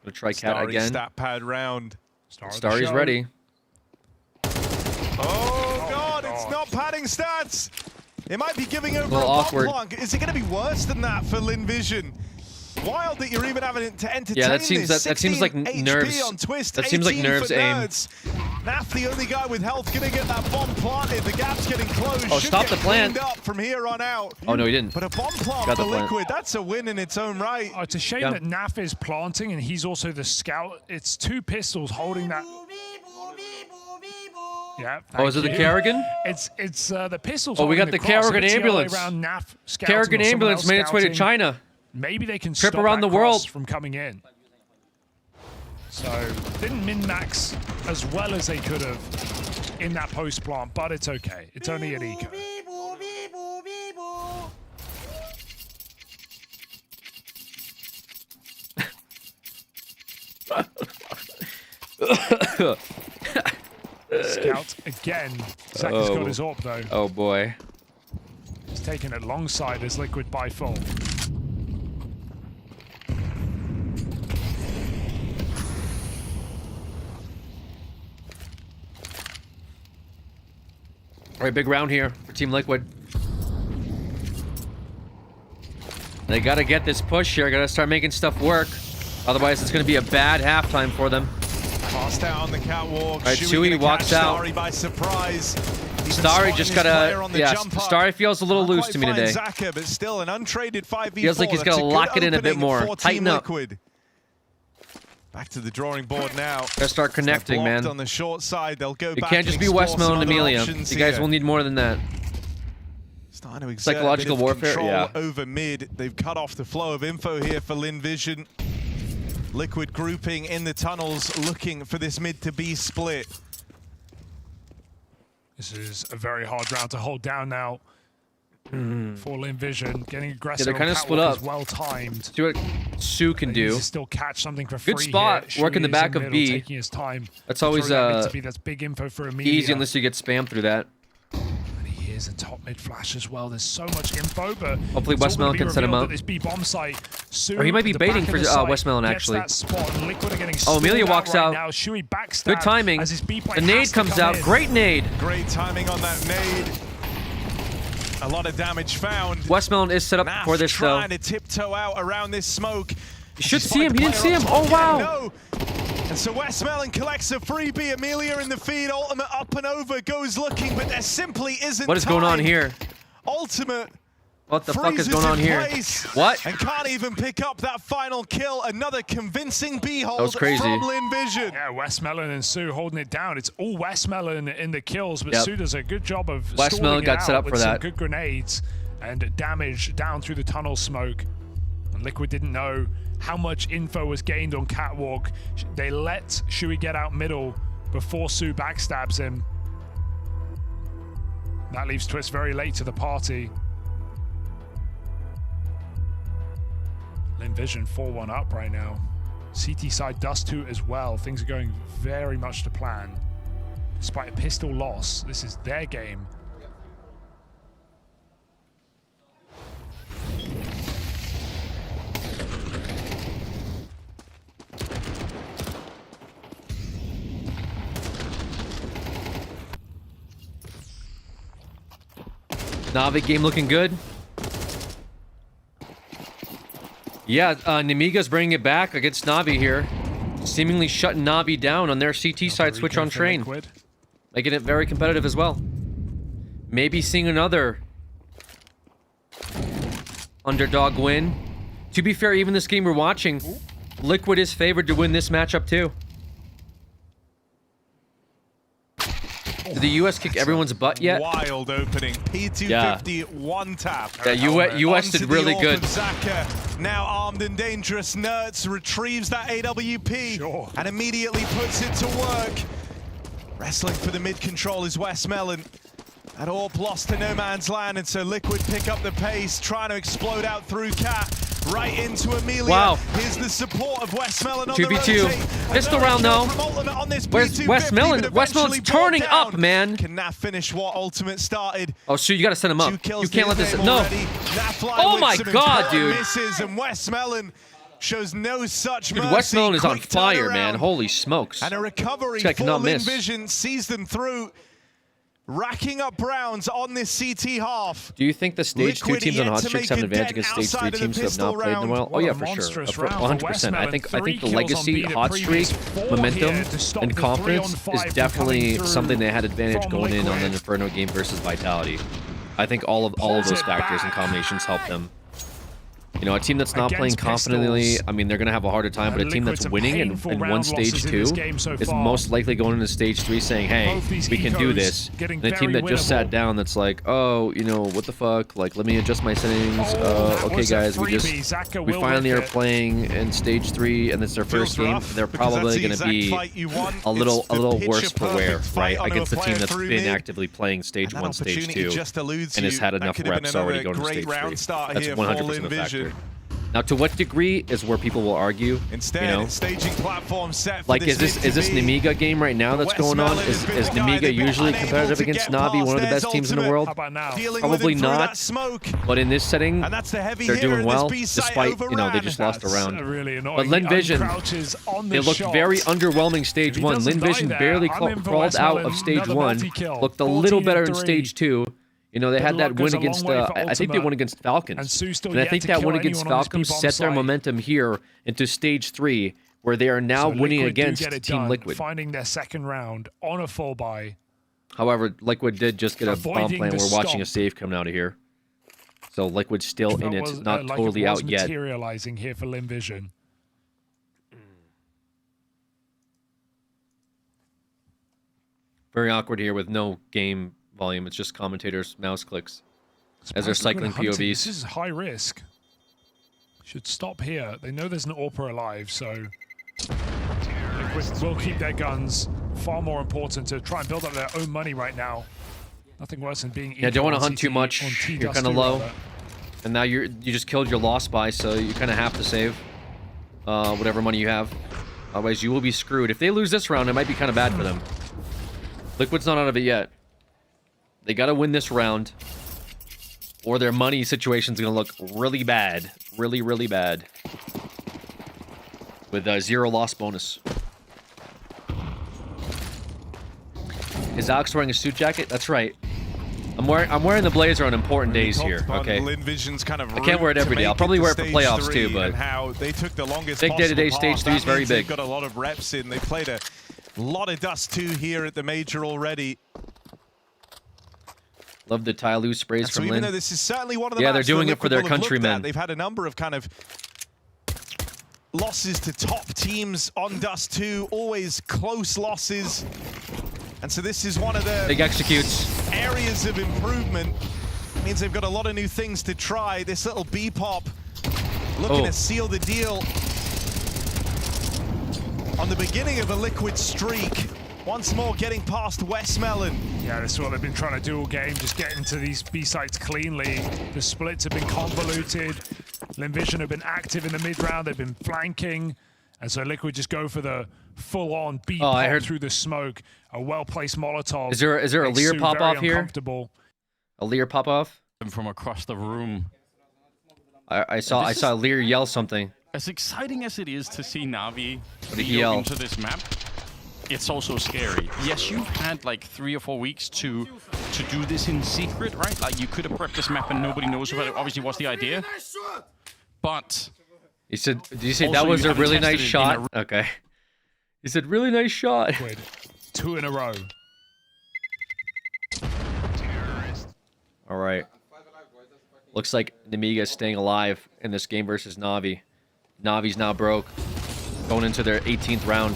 Gonna try Cat Starry again. stat pad round. Starry's ready. Oh god, it's not padding stats. It might be giving over a little bomb awkward. plunk. Is it going to be worse than that for Lin Vision? Wild that you're even having to entertain Yeah, that seems this. that seems like 16 HP nerves. on Twist, That seems like 18 nerves for aim. Nerds. Naf, the only guy with health, gonna get that bomb planted. The gap's getting closed. Oh, Should stop get the plant. cleaned up from here on out. Oh no, he didn't. But a bomb plant Got for the plant. Liquid, that's a win in its own right. Oh, it's a shame that Naf is planting and he's also the scout. It's two pistols holding that. Yeah. Oh, is it the thank you. Kerrigan? It's the pistols. Oh, we got holding the cross. If Kerrigan it's the other way ambulance. around, Naf scouting Kerrigan or someone ambulance else made its way to scouting, China. Maybe they can Trip stop around that the world. cross from coming in. So didn't min-max as well as they could have in that post plant, but it's okay. It's only an eco. Scout again. Zach has got his AWP though. Oh boy. He's taking it long side as Liquid by full. All right, big round here for Team Liquid. They got to get this push here. Got to start making stuff work. Otherwise, it's going to be a bad halftime for them. Passed out on the catwalk. All right, Sui walks out. Starry by surprise. Starry just gotta, yeah, Starry feels a little loose to me today. Zaka, but still an untraded 5v4. Feels like he's gotta lock it in a bit more. Tighten up. Back to the drawing board now. Gotta start connecting, man. On the short side, they'll go It back can't just and be explore Westmel and some Amelia. other You options guys here. will need more than that. Starting to exert Psychological a bit of warfare, control yeah. over mid. They've cut off the flow of info here for Lin Vision. Liquid grouping in the tunnels, looking for this mid to B split. This is a very hard round to hold down now for Lin Vision. Getting aggressive. Yeah, they're kind of split catwalk up. is well timed. See what Sue can He needs do. to still catch something for free. Good spot. Here. Work in the Shui's back of middle, B. Taking his time. That's always Throw that mid to B. That's big info for Amelia. easy unless you get spammed through that. And he is a top mid flash as well. There's so much info, but Hopefully it's all Westmel gonna be can set him revealed up. at this B bomb site. Sue Or he might be at the baiting back for of the site Westmelon, gets actually. that spot, and Liquid are getting Oh, Amelia stalled walks right out. Now. Shui backstab Good timing. as his B play The nade has to comes come out. in. Great nade. Great timing on that nade. A lot of damage found. Westmelon is set up Naf for this, though. trying to tiptoe out around this smoke. You should see him. He didn't see him. Oh, wow. No. And so Westmelon collects a freebie. Amelia in the feed. Ultimate up and over goes looking, but there simply isn't What is going on time. here? Ultimate. What the fuck is freezes going on in here? place What? And can't even pick up that final kill. Another convincing B hold That was crazy. from Lin Vision. Yeah, Westmelon and Sue holding it down. It's all Westmelon in the kills, but Yep. Sue does a good job of Westmelon stalling it got out set up with for some that. good grenades and damage down through the tunnel smoke. And Liquid didn't know how much info was gained on Catwalk. They let Shui get out middle before Sue backstabs him. That leaves Twist very late to the party. Lin Vision 4-1 up right now. CT side Dust 2 as well. Things are going very much to plan. Despite a pistol loss, this is their game. Na'Vi game looking good. Yeah, Nemiga's bringing it back against Na'Vi here. Seemingly shutting Na'Vi down on their CT side switch on train. Making it very competitive as well. Maybe seeing another underdog win. To be fair, even this game we're watching, Liquid is favored to win this matchup too. Did the US kick everyone's butt yet? Wild opening. P250 one tap. Yeah, US did Onto the really AWP good. of Zaka. Now armed and dangerous. Nertz retrieves that AWP and immediately puts it to work. Wrestling for the mid control is Westmelon. That AWP lost to no man's land, and so Liquid pick up the pace, trying to explode out through Cat. Right into Amelia. Wow. Here's the support of Westmelon on 2v2. the rotate. Pistol round though. Where's Westmelon? Westmelon's turning up, man. Can Naf finish what Ultimate started? Oh, shoot, you gotta set him up. You can't let this. No. Nafly Oh with my some god, important dude. Misses, and Westmelon shows no such Dude, mercy. Westmelon is on Quick fire, man. turnaround. Holy smokes. And a recovery This guy for cannot Lin miss. Vision sees them through. Racking up rounds on this CT half. Do you think the stage 2 Liquid teams on yet Hot to Streaks make have a an advantage dent against stage 3 outside of the teams who have not pistol played in a round? while? Oh What yeah, a for sure. monstrous For round for 100%. I think Westmelon. 3 the kills on legacy, B, the hot streak, previous 4 momentum, here to stop and the confidence 3-on-5 is from definitely coming through something they had advantage from going in on the Liquid. Inferno game versus Vitality. I think all of those factors and combinations help them. You know, a team that's not playing Against confidently, Pistols. I mean, they're going to have a harder time, but a team Liquid's that's a winning and painful won round stage losses in 2 this game so is far. most likely going into stage 3 saying, hey, Both these we can do ecos this. getting And a team very that just sat winnable. down that's like, oh, you know, what the fuck? Like, let me adjust my settings. that Okay, was a guys, we freebie. Zaka we will finally rip are it. playing in stage 3, and it's their Feels first game. rough, They're because that's probably the going to exact be fight you want. a little It's the worse for wear, picture-perfect fight right? onto Against a a team player that's through been mid. actively playing stage And that 1, stage opportunity 2, just eludes and has you. had That enough could have been reps already another going to great stage 3. round start That's here for 100% Lin a factor. Vision. Now, to what degree is where people will argue. Instead, you know? staging platform set for Like, is this Nemiga game right now that's going on? Is Nemiga usually competitive against Na'Vi, one of the best teams in the world? Probably not. But in this setting, they're doing well, despite, you know, they just lost a round. But Lin Vision, they looked very underwhelming stage 1. Lin Vision barely crawled out of stage 1. Looked a little better in stage 2. You know, they had that win against, I think they won against Falcons. And I think that win against Falcons set their momentum here into stage 3, where they are now winning against Team Liquid. Finding their second round on a full buy. However, Liquid did just get a bomb plan. We're watching a save coming out of here. So Liquid's still in it, not totally out yet. Materializing here for Lin Vision. Very awkward here with no game volume. It's just commentators' mouse clicks as they're cycling POVs. This is high risk. Should stop here. They know there's an AWPer alive, so Liquid will keep their guns. Far more important to try and build up their own money right now. Nothing worse than being don't want to hunt too much. You're kind of low, and now you just killed your lost buy, so you kind of have to save whatever money you have. Otherwise, you will be screwed. If they lose this round, it might be kind of bad for them. Liquid's not out of it yet. They got to win this round, or their money situation's going to look really bad. Really, really bad. With a 0 loss bonus. Is Alex wearing a suit jacket? That's right. I'm wearing the blazer on important days here. Okay. Lin Vision's kind of I can't wear it every day. I'll probably wear it for playoffs too, but how they took the longest big day-to-day stage 3 is very big. They've got a lot of reps in. They played a lot of Dust 2 here at the major already. Love the Tyloo sprays so from even Lin. though this is certainly one of the they're doing it for their countrymen. They've had a number of kind of losses to top teams on Dust 2, always close losses. And so this is one of the big executes areas of improvement. It means they've got a lot of new things to try. This little B-pop looking to seal the deal on the beginning of a Liquid streak. Once more getting past Westmelon. Yeah, that's what they've been trying to do all game, just get into these B-sites cleanly. The splits have been convoluted. Lin Vision have been active in the mid-round. They've been flanking. And so Liquid just go for the full-on B-pop through the smoke. A well-placed Molotov. Is there a Lear pop-off here? A Lear pop-off? From across the room. I saw Lear yell something. As exciting as it is to see Na'Vi yell into this map, it's also scary. Yes, you've had like 3 or 4 weeks to do this in secret, right? Like you could have prepped this map and nobody knows about it. Obviously, what's the idea? But he said, "Did you say that was a really nice shot?" Okay. He said, "Really nice shot." 2 in a row. All right. Looks like Nemiga is staying alive in this game versus Na'Vi. Na'Vi's now broke, going into their 18th round.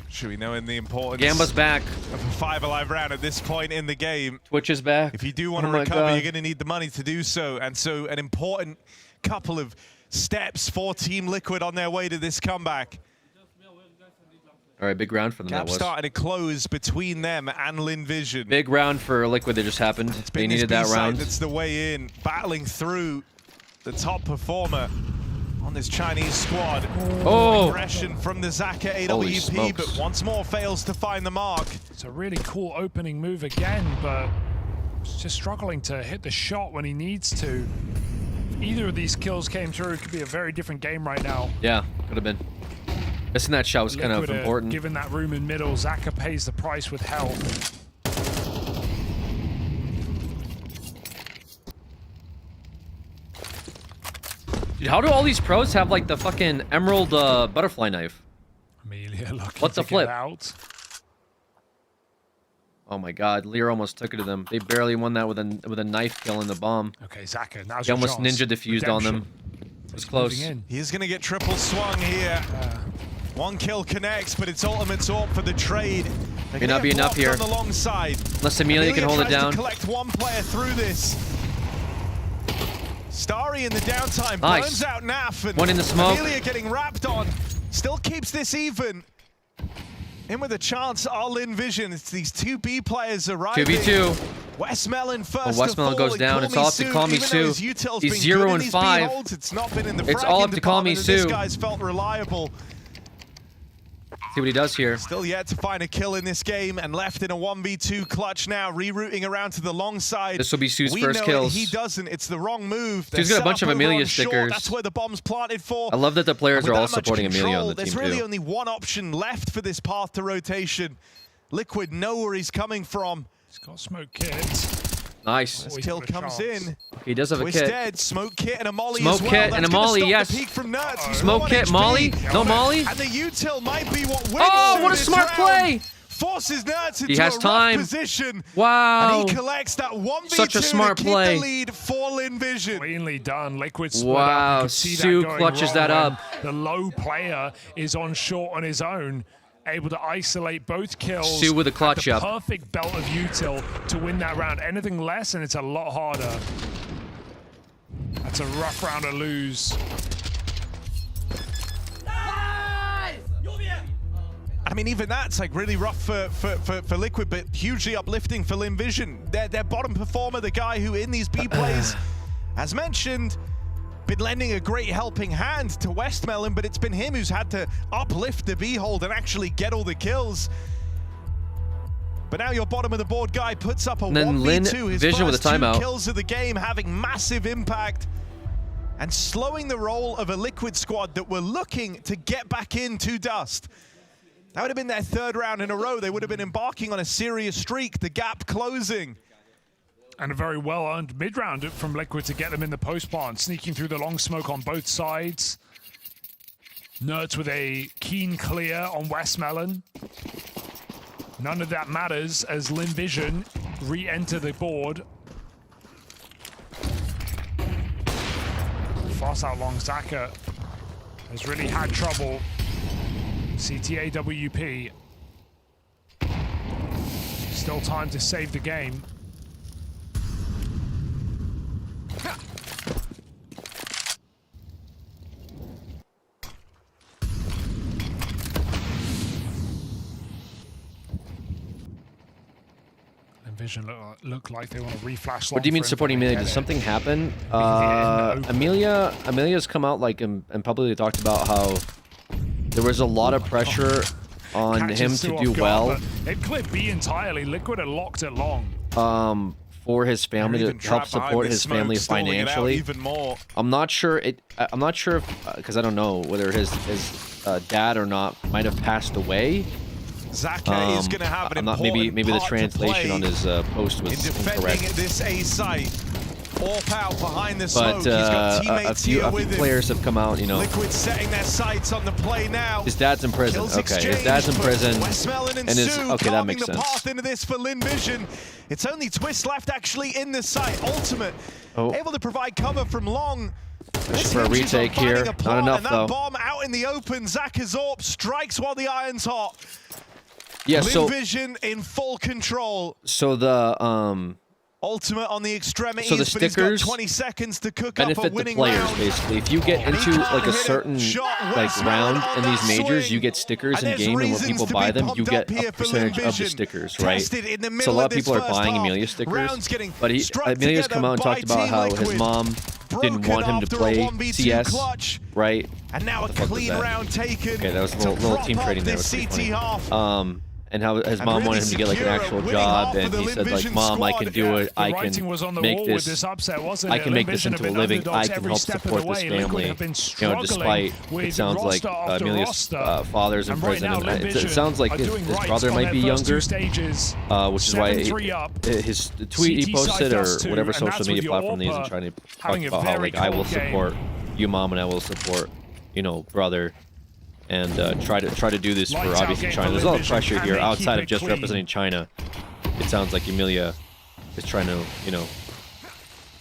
Should we know in the importance Gamba's back of a 5 alive round at this point in the game? Twitch is back. If you do want to recover, you're going to need the money to do so. And so an important couple of steps for Team Liquid on their way to this comeback. All right, big round for them. Gap that was started to close between them and Lin Vision. Big round for Liquid that just happened. They needed that round. That's the way in, battling through the top performer on this Chinese squad. Oh! Aggression from the Xaka AWP, but once more fails to find the mark. It's a really cool opening move again, but it's just struggling to hit the shot when he needs to. If either of these kills came through, it could be a very different game right now. Yeah, could have been. Missing that shot was kind of important. Given that room in middle, Xaka pays the price with health. Dude, how do all these pros have like the fucking emerald butterfly knife? Amelia looking What's the to flip? get out. Oh my god, Lear almost took it to them. They barely won that with a knife kill in the bomb. Okay, Xaka, now's He your almost chance. ninja diffused on them. It was close. He's going to get triple swung here. 1 kill connects, but it's ultimate AWP for the trade. May not be enough here. On the long side. Unless Amelia can hold it down. To collect 1 player through this. Starry in the downtime Nice. burns out Naf, and One in the smoke. Amelia getting wrapped on. Still keeps this even. In with a chance, all Lin Vision. It's these 2 B players arriving. 2v2. Westmelon first. Westmelon of goes all, down. It's all up to Call Me Sue. He's 0 and 5. It's not been in the It's all up to Call Me Sue. Sue. This guy's felt reliable. See what he does here. Still yet to find a kill in this game and left in a 1v2 clutch now, rerouting around to the long side. This will be Sue's we first know kills. He doesn't. It's the wrong move. Sue's got a bunch of Amelia Short. stickers. That's where the bomb's planted for. I love that the players And are with all that much supporting Amelia on the there's team really too. only one option left for this path to rotation. Liquid know where he's coming from. He's got smoke kit. Nice. This kill comes in. He does have a Twist kit. dead, smoke kit and a molly Smoke as well. kit and a That's gonna molly, stop yes. the peak from Nerds. He's Smoke low on kit, HP. molly, no molly. And the util might be what wins. Oh, what a this smart round. play. Forces Nerds into He has a rough time. position. Wow. And he collects that 1v2 Such a smart to keep play. the lead for Linvision. Cleanly done. Liquid split up. Wow, You can see Sue that going clutches wrong that when up. The low player is on short on his own, able to isolate both kills. Sue with a clutch the up. Perfect belt of util to win that round. Anything less, and it's a lot harder. That's a rough round to lose. I mean, even that's like really rough for Liquid, but hugely uplifting for Linvision. Their bottom performer, the guy who in these B plays, as mentioned, been lending a great helping hand to Westmelon, but it's been him who's had to uplift the B hold and actually get all the kills. But now your bottom of the board guy puts up a And then 1v2. His Linvision with first a timeout. 2 kills of the game, having massive impact and slowing the roll of a Liquid squad that were looking to get back into Dust. That would have been their 3rd round in a row. They would have been embarking on a serious streak, the gap closing. And a very well-earned mid-round from Liquid to get them in the post barn, sneaking through the long smoke on both sides. Nerds with a keen clear on Westmelon. None of that matters as Linvision re-enter the board. Fast out long, Zaka has really had trouble. CTA WP. Still time to save the game. Vision look like they want to reflash. What do you mean supporting Amelia? Did something happen? Amelia's come out like and publicly talked about how there was a lot of pressure on Catches him Sue to off do guard, well. but they've cleared B entirely. Liquid had locked it long. For his family to even help trapped behind support with his smoke, family stalling it out financially. even more. I'm not sure if because I don't know whether his dad or not might have passed away. Zaka is going to have an I'm not, important maybe the part to translation play on his post was in defending incorrect. this A site. Orp out behind the smoke. But He's got a teammates few here with him. players have come out, you know. Liquid setting their sights on the play now. His dad's in prison. Kills Okay, his exchanged, dad's in but prison. Westmelon and his Sue okay, that carving makes the sense. path into this for Linvision. It's only Twist left actually in the site. Ultimate able to provide cover from long. Push for a retake here. Not enough and that though. bomb out in the open. Zakazorp strikes while the iron's hot. Yeah, so Linvision in full control. so the Ultimate on the extremities, So the but he's got stickers 20 seconds to cook up a benefit the winning players round. basically. If you get into like a certain like round in these majors, you get stickers in game, and when people buy them, you get a percentage of the stickers, right? So a lot of people are buying Amelia stickers, but Amelia's come out and talked about how his mom didn't want him to play CS, right? And now a What the fuck was clean that? round taken. Okay, that was a to little team prop trading up there. this Was pretty CT funny. half. And how his mom wanted him to get like an actual job, and he said like, "Mom, I can do it. I can make this. I can make this into a living. I can help support this family." You know, despite it sounds like Amelia's father's in prison, and it sounds like his brother might be younger, which is why his tweet he posted or whatever social media platform he's trying to talk about how like I will support you, Mom, and I will support brother. And try to do this for obviously China. There's a lot of pressure here outside of just representing China. It sounds like Amelia is trying to,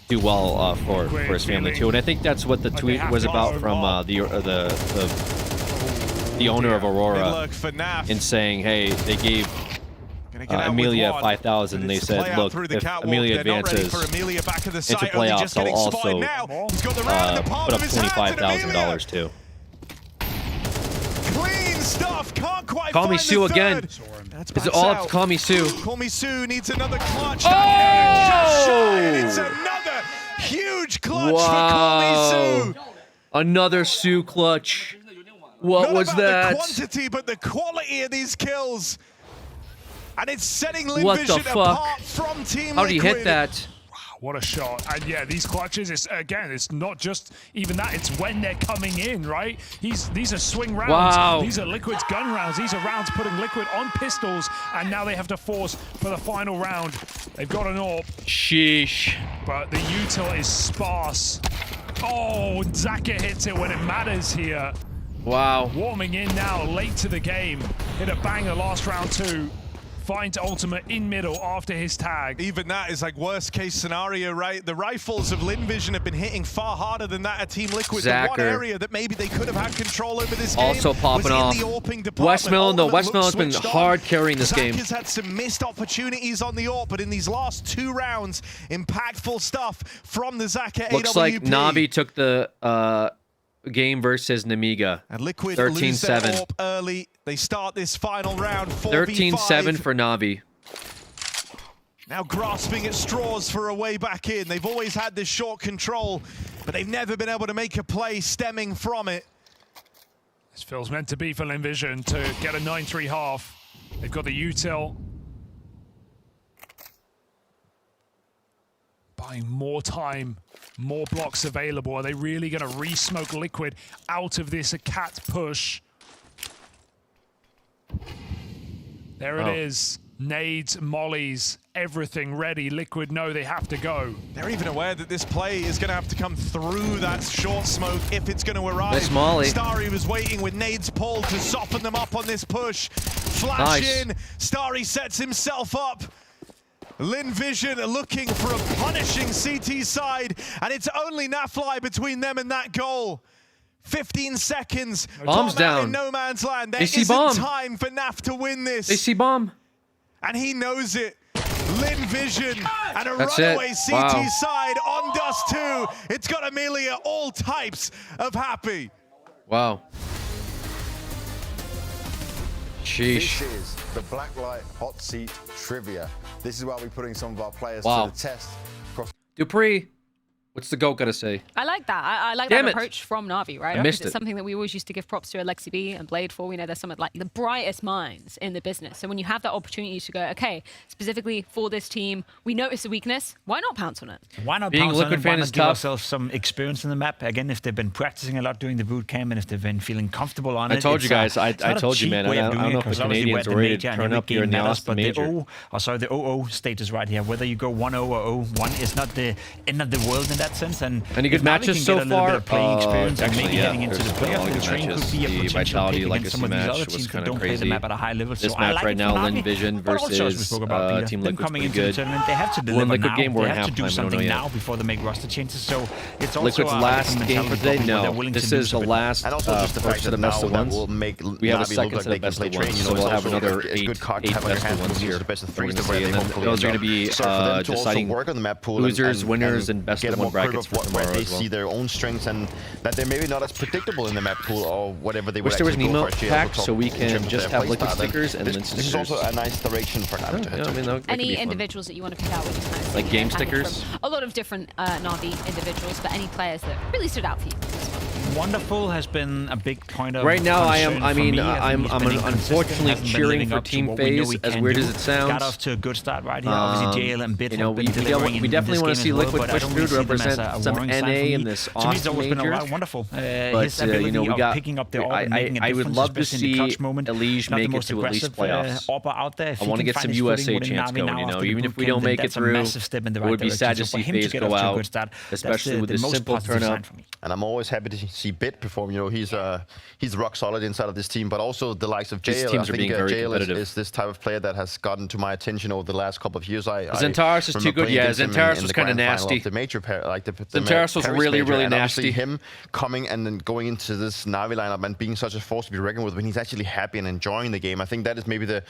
do well for his family too. And I think that's what the tweet was about from the owner of Aurora in saying, hey, they gave Amelia 5,000. They said, look, if Amelia advances into playoffs, I'll also put up $25,000 too. stuff. Can't quite Call me find Sue the again. third. That's Is it backs all up out. to Call Me Sue? Call Me Sue needs another clutch. Oh! Just shy, and it's another huge clutch for Call Me Sue. Another Sue clutch. What Not was about that? the quantity, but the quality of these kills. And it's setting What the Linvision fuck? apart from Team How did he Liquid. hit that? What a shot. And yeah, these clutches, it's not just even that, it's when they're coming in, right? These are swing rounds. Wow. These are Liquid's gun rounds. These are rounds putting Liquid on pistols, and now they have to force for the final round. They've got an AWP. Sheesh. But the util is sparse. Oh, Zaka hits it when it matters here. Wow. Warming in now, late to the game. Hit a banger last round too. Finds Ultimate in middle after his tag. Even that is like worst case scenario, right? The rifles of Linvision have been hitting far harder than that at Team Liquid. The one Zacher. area that maybe they could have had control over this game Also popping was off. in the AWPing department. Westmillan, though. Ultimate Westmillan's been looked switched hard on. carrying this game. Zacher's had some missed opportunities on the AWP, but in these last 2 rounds, impactful stuff from the Zacher Looks AWP. like Navi took the game versus Namiga. And Liquid lose their 13-7. AWP early. They start this final round 4v5. 13-7 for Navi. Now grasping at straws for a way back in. They've always had this short control, but they've never been able to make a play stemming from it. This feels meant to be for Linvision to get a 9-3 half. They've got the util. Buying more time, more blocks available. Are they really going to re-smoke Liquid out of this cat push? There it is. Nades, mollies, everything ready. Liquid know they have to go. They're even aware that this play is going to have to come through that short smoke if it's going to arrive. Nice molly. Starry was waiting with Nades pulled to soften them up on this push. Flash Nice. in. Starry sets himself up. Linvision are looking for a punishing CT side, and it's only Nafly between them and that goal. 15 seconds. Bomb's Bomb out down. in no man's land. There They see isn't bomb. time for Naf to win this. They see bomb. And he knows it. Linvision and a That's runaway it. CT Wow. side on Dust 2. It's got Amelia all types of happy. Wow. This Sheesh. is the Blacklight Hot Seat Trivia. This is where we're putting some of our players Wow. to the test. Dupree, what's the GOAT got to say? I like that. I like Damn that it. approach from Na'Vi, right? I missed It's it. something that we always used to give props to Alexi B and Blade for. We know they're some of like the brightest minds in the business. So when you have that opportunity to go, okay, specifically for this team, we notice a weakness. Why not pounce on it? Why not Being pounce Liquid on it? fan Why is not give tough. ourselves some experience in the map? Again, if they've been practicing a lot during the boot camp and if they've been feeling comfortable on I it. told you it's, guys, I it's not a told you, cheap man, way I of don't doing know it, if the 'cause obviously we're Canadians at are the ready to major and turn every up here game in the matters, Austin but Major. the 0-0 status right here, whether you go 1-0 or 0-1 is not the end of the world in that sense. And Any good if Navi matches can so get a little far? bit of playing experience and Actually, maybe yeah, heading into there's the been a lot playoff, of the good train could matches. be a The potential Vitality pick against some of Legacy these match other was teams that kinda don't play the crazy. map at a high level. This So I match like right it now, for Navi, Linvision but also, as we versus spoke about, Peter, Team them Liquid's coming pretty into the good. tournament, they have to One deliver Liquid now. game, we're They in have to do halftime, we don't know something yet. now before they make roster changes. So it's also Liquid's a last game for today? mentality, they're No. willing This to do is the something. last And also just the push fact to the that best now of that ones. will make We have a Navi second look like to they the can best play of train. ones, You so know, we'll it's have also another it's good cock to eight have on your best of hands ones moving here. to the best of We're threes gonna where see, they and then hopefully those are going to be So for them to also deciding work on the map pool losers, and winners, and best get of a one more grip brackets of for where tomorrow they as well. see their own strengths and that they're maybe not as predictable in the map pool or whatever they would Wish there was an actually go emote for. pack so we can just have Liquid Then stickers and Lin this is also stickers. a nice direction for them to Yeah, I mean, that could Any be fun. individuals that you want to pick out, which is kind of Like game package from stickers? A lot of different Na'Vi individuals, but any players that really stood out for you. Wonderful has been a big point of Right now, I am. concern I for mean, me. I think I'm he's been inconsistent, unfortunately hasn't been cheering living for up to Team what we know FaZe. he As can weird do. as it sounds, Got off to a good start right here. Obviously, JL and Bit you know, have we been delivering in definitely this want to game see as well, Liquid but I push don't through really to see them as represent a some warring sign NA for me. in this To me, it's Austin always been Major. a wonderful. But His ability you know, we of got. picking up the AWP and making a I would difference, love to especially in the see clutch moment. Elige Not the make it most to at least aggressive playoffs. AWPer out there. If I he want to can get find some his USA footing within chance Navi going. now You know, after the even boot if we camp, don't then make it that's a through, massive step in the it right would be sad direction. to So for see him to FaZe get go off to a out, good start, especially that's with the this most simple positive turn sign up. for me. And I'm always happy to see Bit perform. You know, he's rock solid inside of this team, but also the likes of These JL. teams I are think being very JL competitive. is this type of player that has gotten to my attention over the last couple of years. Zentaris is too remember good. playing Yeah, against him Zentaris in was the kind of grand final nasty. of the major like the Zentaris was Paris really, major, really and obviously nasty. him coming and then going into this Navi lineup and being such a force to be reckoned with when he's actually happy and enjoying the game. I think that is maybe the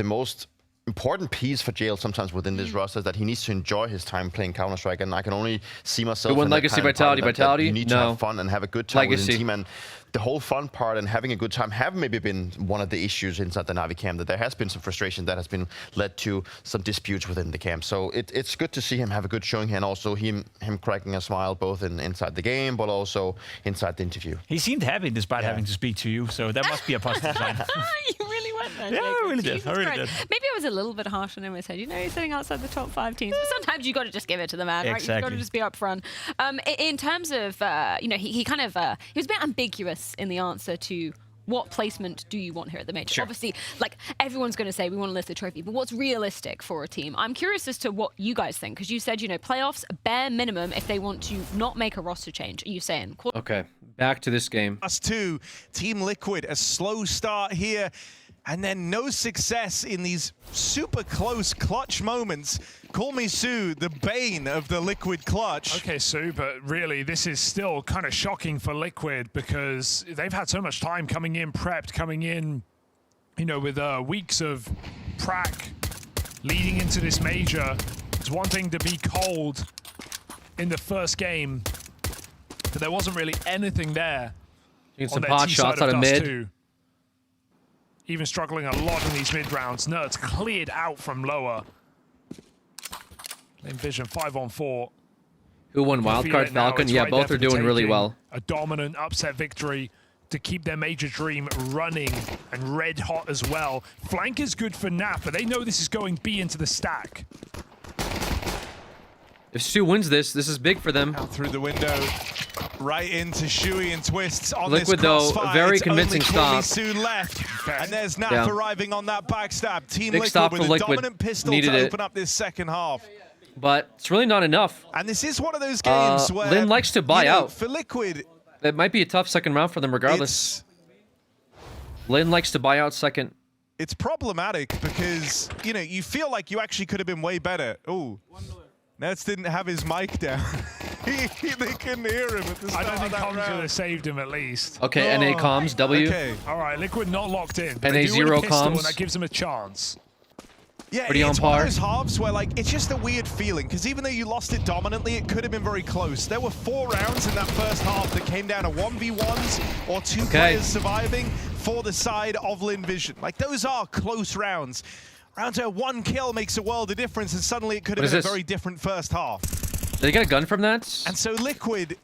most important piece for Jail sometimes within this roster is that he needs to enjoy his time playing Counter-Strike, and I can only see myself Win in that Legacy, kind of part Vitality, that Vitality? you need to No. have fun and have a good time within Legacy. the team. And the whole fun part and having a good time have maybe been one of the issues inside the Na'Vi camp, that there has been some frustration that has been led to some disputes within the camp. So it's good to see him have a good showing here, and also him cracking a smile both inside the game but also inside the interview. He seemed happy despite having to speak to you, so that must be a positive sign. You really went there. Yeah, I really did. Jesus I really Christ. did. Maybe I was a little bit harsh on him. I said, you know, he's sitting outside the top 5 teams. But sometimes you got to just give it to the man, right? You've got to Exactly. just be upfront. In terms of, you know, he kind of he was a bit ambiguous in the answer to what placement do you want here at the major. Sure. Obviously, like everyone's going to say we want to lift the trophy, but what's realistic for a team? I'm curious as to what you guys think, because you said, you know, playoffs bare minimum if they want to not make a roster change. Are you saying? Okay, back to this game. Us two, Team Liquid, a slow start here, and then no success in these super close clutch moments. Call me Sue, the bane of the Liquid clutch. Okay, Sue, but really, this is still kind of shocking for Liquid because they've had so much time coming in, prepped, coming in, you know, with weeks of prac leading into this major. It's one thing to be cold in the first game, but there wasn't really anything there. Getting on some their pot T-side shots out of Dust mid. 2. Even struggling a lot in these mid rounds. Nerds cleared out from lower. Envision 5-on-4. Who won Wildcard? Falcon? Yeah, both are doing really well. A dominant upset victory to keep their major dream running and red hot as well. Flank is good for Nap, but they know this is going B into the stack. If Stu wins this is big for them. Out through the window, right into Shuey and Twists on Liquid, this though, crossfire. a very It's convincing only Call Me stop. Sue left, and there's Nap Yeah. arriving on that backstab. Team Big Liquid stop with for a Liquid. dominant pistol Needed to it. open up this second half. But it's really not enough. And this is one of those games where Lin likes to buy you know, out. for Liquid. It might be a tough second round for them regardless. Lin likes to buy out second. It's problematic because, you know, you feel like you actually could have been way better. Oh, Nets didn't have his mic down. They couldn't hear him at the I start don't of think that Comms would round. have saved him at least. Okay, NA comms, W. Okay. All right, Liquid not locked in. But NA they do win a zero pistol, comms. and that gives them a chance. Yeah, Pretty on it's one par. of those halves where, like, it's just a weird feeling, because even though you lost it dominantly, it could have been very close. There were 4 rounds in that first half that came down to 1v1s or 2 players surviving for the side of Lin Vision. Like, those are close rounds. Rounds where 1 kill makes a world of difference, and suddenly it could have What been is a this? very different first half. Did they get a gun from that? And so Liquid,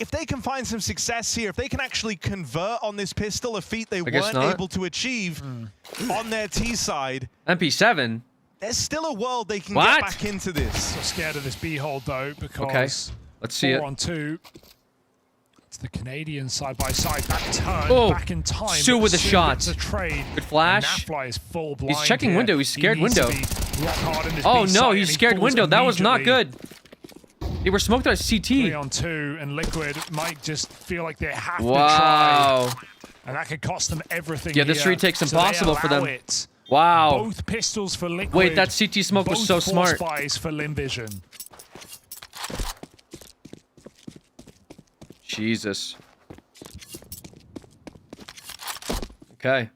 if they can find some success here, if they can actually convert on this pistol, a feat they guess weren't not. able to achieve on their T side, MP7. there's still a world they can What? get back into this. So scared of this B hold though, because Okay, let's see it. 4-on-2. It's the Canadian side by side back turn, Oh, back in time. Sue but with a Sue shot. gets a trade. Good flash. Nafly is full blind. He's checking here. window. He's scared He needs to window. be rock hard in this Oh B no, site, he and scared falls window. That was not immediately. good. They were smoked out of CT. 3-on-2, and Liquid might just feel like they have Wow. to try. And that could cost them everything. Yeah, this here. retake's So they impossible for allow them. it. Wow. Both pistols for Liquid. Wait, that CT smoke was both so force smart. buys for Lin Vision. Jesus. Okay.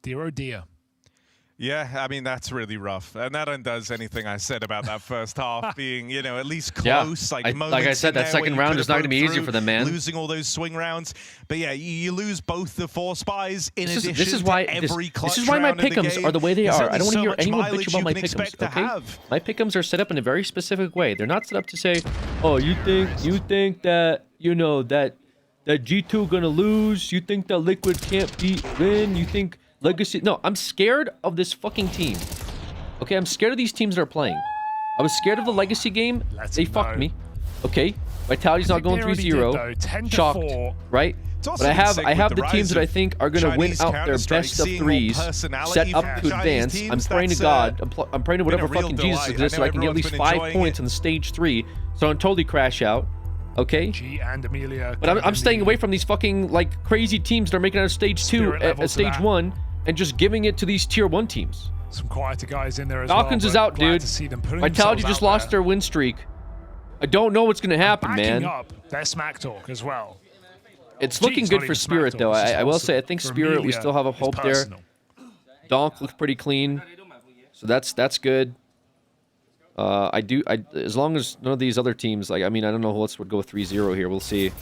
Dear oh dear. Yeah, I mean, that's really rough. And that undoes anything I said about that first half being, you know, at least Yeah. close. Like I moments said, in that there second where you round could is have not going to broke be easier through, for them, man. Losing all those swing rounds. But yeah, you lose both the force buys in This addition is why to every clutch this is why my round in the pick'ems game. are the way they There's are. only I don't want so to hear much anyone mileage bitch about you my can pick'ems. expect to Okay, have. my pick'ems are set up in a very specific way. They're not set up to say, "Oh, you think that you know that G2 gonna lose? You think that Liquid can't beat Lin? You think Legacy?" No, I'm scared of this fucking team. Okay, I'm scared of these teams that are playing. I was scared of the Legacy game. They fucked me. Okay, Vitality's not going 3-0. Shocked, right? also But I have been sick with the the teams rise that I of think are gonna win Chinese out their Counter-Strike, best of seeing more threes, personality set up from to Chinese advance. I'm teams. praying to That's, God. I'm praying to been a whatever real fucking Jesus delight. exists I so know I can get at everyone's least been 5 enjoying points it. in the stage 3, so I don't totally crash out. Okay. G and Amelia. But I'm staying away from these fucking like crazy teams that are making it out of stage 2 Spirit level at to stage that. 1 and just giving it to these tier 1 teams. Some quieter guys in there as Falcons well. is but out, glad dude. to see them putting Vitality themselves just out lost there. their win streak. I don't know what's going to happen, Backing man. up their smack talk as well. It's Gee, looking it's good not for even Spirit, Smack though. Talk, it's I will just say, I think for Spirit, we Amelia, still have a it's hope there. personal. Donk looked pretty clean, so that's good. As long as none of these other teams, like, I mean, I don't know who else would go 3-0 here. We'll see.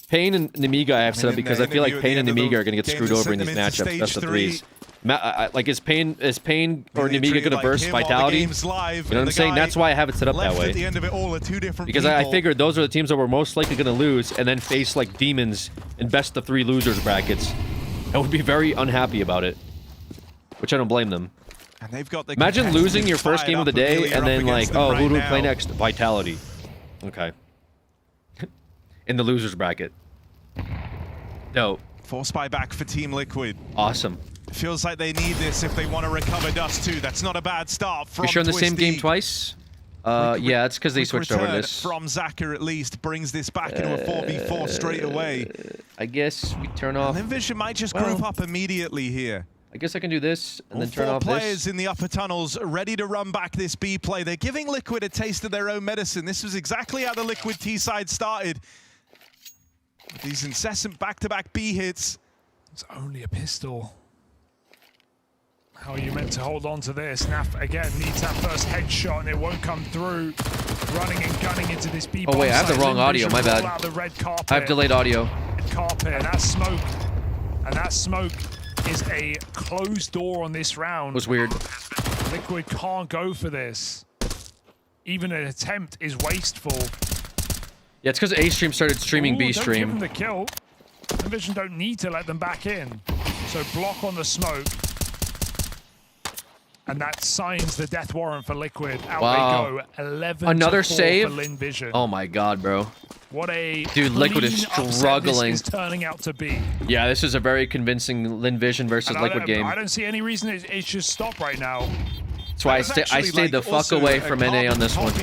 Pain and Nemiga I have set up because I feel like Pain and Nemiga are going to get screwed over in these matchups, best of threes. Like, is Pain or Nemiga going to burst Vitality? You know what I'm saying? That's why I have it set up that way. Because I figured those are the teams that were most likely going to lose and then face, like, demons in best of 3 losers brackets. I would be very unhappy about it. Which I don't blame them. And they've got the Imagine losing your first game of the day and then like, oh, who do we play next? Vitality. Okay. In the losers bracket. Dope. Force buyback for Team Liquid. Awesome. It feels like they need this if they want to recover Dust 2. That's not a bad start from You're showing the same Twisty. game twice? Yeah, it's because they switched over to this. From Xacker at least brings this back into a 4v4 straight away. I guess we turn off. Linvision might just group up immediately here. I guess I can do this and then turn off Four this. players in the upper tunnels ready to run back this B play. They're giving Liquid a taste of their own medicine. This was exactly how the Liquid T side started. With these incessant back-to-back B hits. It's only a pistol. How are you meant to hold on to this? Naf, again, needs that first headshot and it won't come through. Running and gunning into this B bomb. Oh wait, I have the wrong audio, my bad. I have delayed audio. Carpet, and that smoke. And that smoke is a closed door on this round. It was weird. Liquid can't go for this. Even an attempt is wasteful. Yeah, it's because A stream started streaming B Don't give stream. them the kill. Vision don't need to let them back in. So block on the smoke. And that signs the death warrant for Liquid. Out Wow. they go. 11 Another to 4 save? for Linvision. Oh my god, bro. What a Dude, Liquid is clean upset struggling. this is turning out to be. Yeah, this is a very convincing Linvision versus And Liquid game. I don't see any reason it should stop right now. That's why I stayed the fuck away from NA on this one.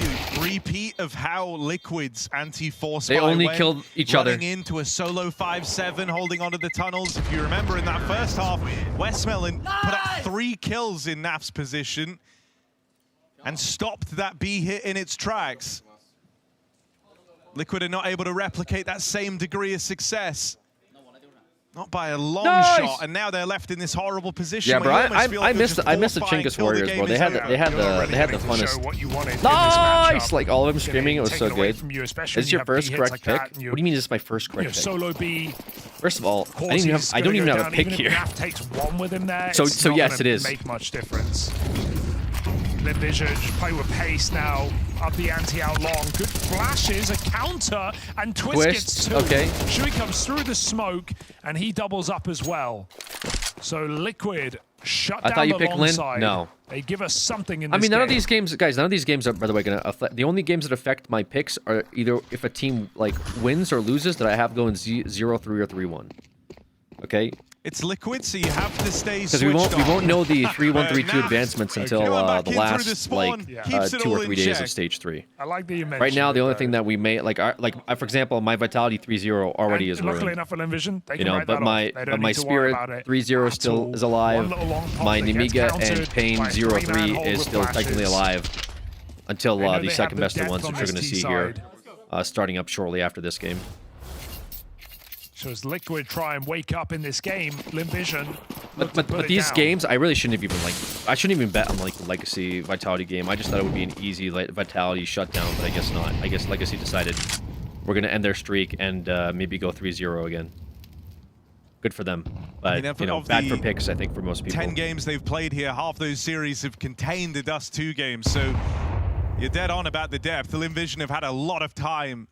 Repeat of how Liquid's anti-force They fire only went, killed each other. running into a solo 5-7, holding onto the tunnels. If you remember in that first half, Westmelon put up 3 kills in Naf's position and stopped that B hit in its tracks. Liquid are not able to replicate that same degree of success. Not by a long shot, and now they're left in this horrible position. Yeah, bro, where you almost feel I like missed they're the just Chingus till Warriors, game bro. is They had over. the funnest. Nice, like all of them screaming. It was so good. This is your first correct pick. What do you mean this is my first correct pick? Solo B. First of all, I don't even have a pick here. Naf takes one with him there. So it's not yes, gonna it is. Make much difference. Linvision just play with pace now. Up the ante out long. Good flashes, a counter, and Twist gets 2. Okay. Shui comes through the smoke, and he doubles up as well. So Liquid shut down I thought you the picked long Lin. side. No. They give us something in I this mean, none of game. these games, guys. None of these games are, by the way, gonna affect. The only games that affect my picks are either if a team like wins or loses that I have going 0-3 or 3-1. Okay. It's Liquid, so you have to stay Because we won't know the 3-1-3-2 Naf, advancements until coming back the in through the last spawn, like keeps it 2 all or in 3 days check. of stage 3. I like that you mentioned Right now, the it, only though. thing that we may for example, my Vitality 3-0 already is Luckily ruined. enough for Linvision, they You can know, write but that my off. They don't but my need to worry Spirit about it 3-0 at still all. is alive. One little long pop My that gets Nemiga countered and Pain by a 0-3 three-man is hold still with technically flashes. alive until They know the they second have best the of depth ones, on which we're this going to T see here, side. starting up shortly after this game. So as Liquid try and wake up in this game, Linvision look to But put it these down. games, I really shouldn't have even I shouldn't even bet on like the Legacy Vitality game. I just thought it would be an easy Vitality shutdown, but I guess not. I guess Legacy decided we're gonna end their streak and maybe go 3-0 again. Good for them, but you know, bad for picks. I think for most people. 10 games they've played here, half those series have contained the Dust 2 games, so you're dead on about the depth. The Linvision have had a lot of time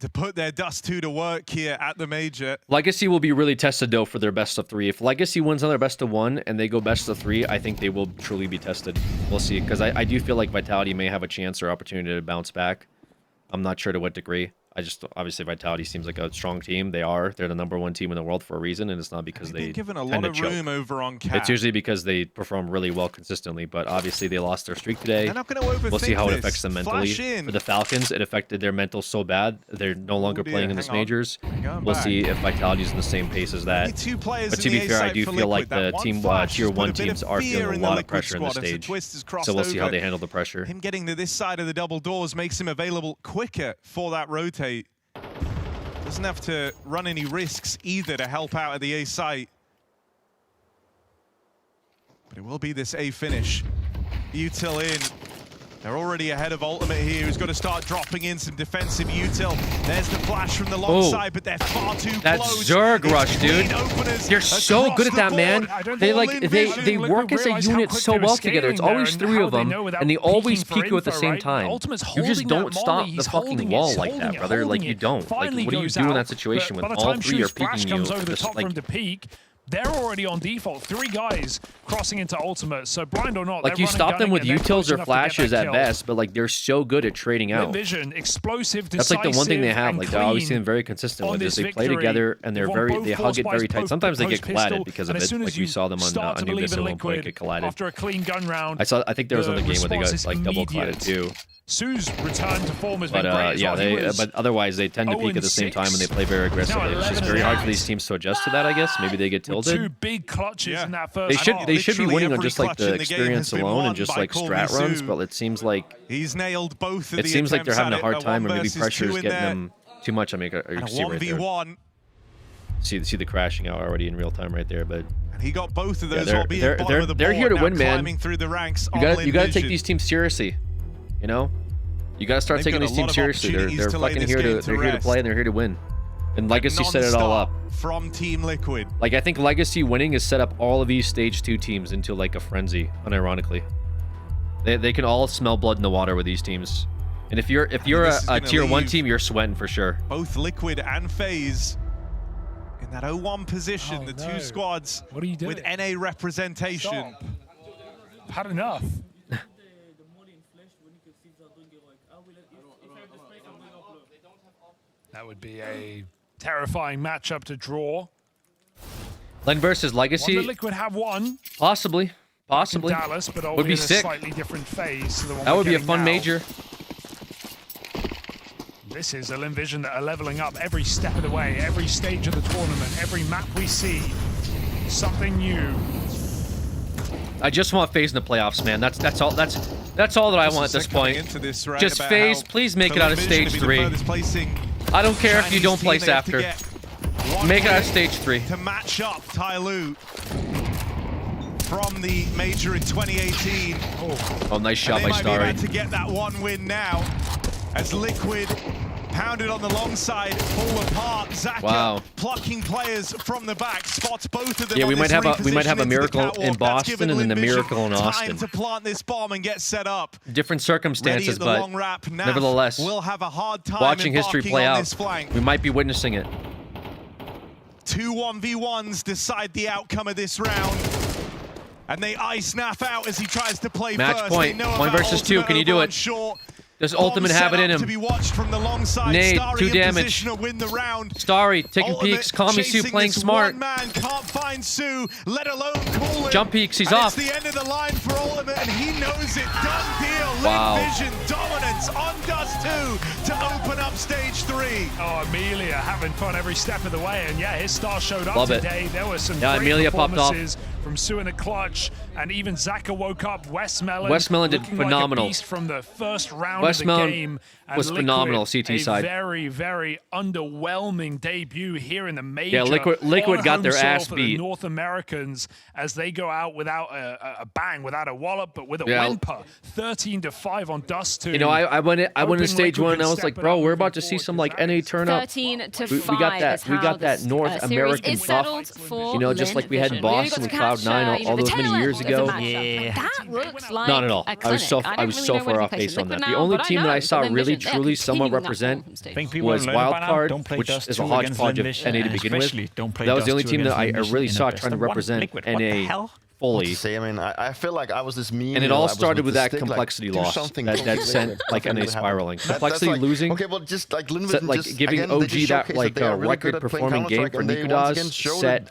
to put their Dust 2 to work here at the Major. Legacy will be really tested though for their best of 3. If Legacy wins on their best of 1 and they go best of 3, I think they will truly be tested. We'll see, because I do feel like Vitality may have a chance or opportunity to bounce back. I'm not sure to what degree. Obviously Vitality seems like a strong team. They're the #1 team in the world for a reason, and it's not because They've they given a tend lot to of choke. room over on Cap. It's usually because they perform really well consistently, but obviously they lost their streak today. They're not gonna overthink We'll see how it this. affects them mentally. Flash in. For the Falcons, it affected their mental so bad they're no longer dear, playing in this hang on. majors. Going We'll back. see if Vitality's in the same pace as that. Only 2 players But in to the be A fair, I side do for feel like Liquid. the That one team flash tier has put 1 a bit teams of are fear feeling in a the lot of Liquid pressure in the squad as the stage. Twist has crossed So we'll see how over. they handle the pressure. Him getting to this side of the double doors makes him available quicker for that rotate. Doesn't have to run any risks either to help out at the A site. But it will be this A finish. Util in. They're already ahead of Ultimate here, who's got to start dropping in some defensive util. There's the flash from the long side, but they're far too that close. Zerg rush, dude. They're so good at that, man. They work as a unit so well together. It's always 3 of them, and they always peek you at the same time. You just don't stop the fucking wall like that, brother. Like, you don't. Like, what do you do in that situation when all 3 are peeking you? Just like, they're already on default. 3 guys crossing into ultimate. So blind or not, like you stop them with utils or flashes at best, but like they're so good at trading out. Vision, explosive, that's like the one thing they have. Like I always see them very consistent with is they play together and they hug it very tight. Sometimes they get collided because of it. Like we saw them on New Viscera 1 point get collided. After a clean gun round, I think there was another game where they got like double collided too. Su's return to form has been great as yeah, well. but otherwise they tend to peak at the same time and they play very aggressively. It's just very hard for these teams to adjust to that, I guess. Maybe they get tilted. 2 big clutches in that first. They should be winning on just like the experience alone and just like strat runs, but it seems like he's nailed both of it seems like they're having a hard time, or maybe pressure is getting them too much. I mean, you see right there. See the crashing out already in real time right there, but. He got both of those while being bottom of the board. They're here to win, man. Through the ranks. You gotta take these teams seriously, you know. You gotta start taking these teams seriously. They're fucking here to play and they're here to win. And Legacy set it all up. From Team Liquid. Like I think Legacy winning has set up all of these stage 2 teams into like a frenzy. Unironically, they can all smell blood in the water with these teams. And if you're a tier 1 team, you're sweating for sure. Both Liquid and FaZe in that 0-1 position. The 2 squads with NA representation. Stop. Had enough. That would be a terrifying matchup to draw. Len versus Legacy. Wonder Liquid have one. Possibly. Dallas, but would be sick. A slightly different phase. That would be a fun major. This is a Envision that are leveling up every step of the way, every stage of the tournament, every map we see, something new. I just want FaZe in the playoffs, man. That's all. That's all that I want at this point. Just FaZe, please make it out of stage 3. I don't care if you don't place after. Make it out of stage 3. To match up Tyloo from the major in 2018. Oh, nice shot by Starry. They might be able to get that 1 win now as Liquid pounded on the long side, fall apart. Zaka plucking players from the back, spots both of them. Yeah, we might have a miracle in Boston and then the miracle in Austin. Time to plant this bomb and get set up. Different circumstances, but nevertheless, we'll have a hard time watching history play out. We might be witnessing it. 2 1v1s decide the outcome of this round. And they ice Naf out as he tries to play Match first. point. 1 versus 2. Can you do it? Does Ultimate have it in him? To be watched from the long side. Nade, Starry 2 damage. To win the round. Starry taking peeks. Kamisu playing smart. One man can't find Su, let alone call him. Jump peeks. He's and off. It's the end of the line for Ultimate, and he knows it. Done deal. Wow. Vision dominance on Dust 2 to open up stage 3. Oh, Amelia having fun every step of the way, and yeah, his star showed up Love today. It. There were some great Amelia performances from Su in the clutch, and even Zaka woke up. Westmelon did phenomenal. Like a beast from the first round of the game. Was phenomenal, CT side. Very, very underwhelming debut here in the major. Yeah, Liquid got their ass for beat. The North Americans as they go out without a bang, without a wallop, but with a whimper. 13-5 on Dust 2. You know, I went in stage 1 and I was like, bro, we're about to see some like NA turn up. 13-5. We got that North American buff. You know, just like we had in Boston with Cloud9 all those many years ago. Yeah. That looks like Not at all. I was so far off base on that. The only team that I saw really truly somewhat represent was Wildcard, which is a hodgepodge of NA to begin with. That was the only team that I really saw trying to represent NA fully. I mean, I feel like I was this meme. And it all started with that complexity loss that sent like NA spiraling. Complexity losing. Okay, well, just like Linvision, like giving OG that like record performing game for Nikodas set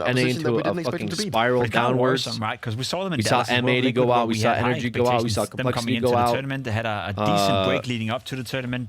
NA into a fucking spiral downwards. Right, because we saw them in we saw M80 go out, we saw Energy go out, we saw Complexity go out. They had a decent break leading up to the tournament.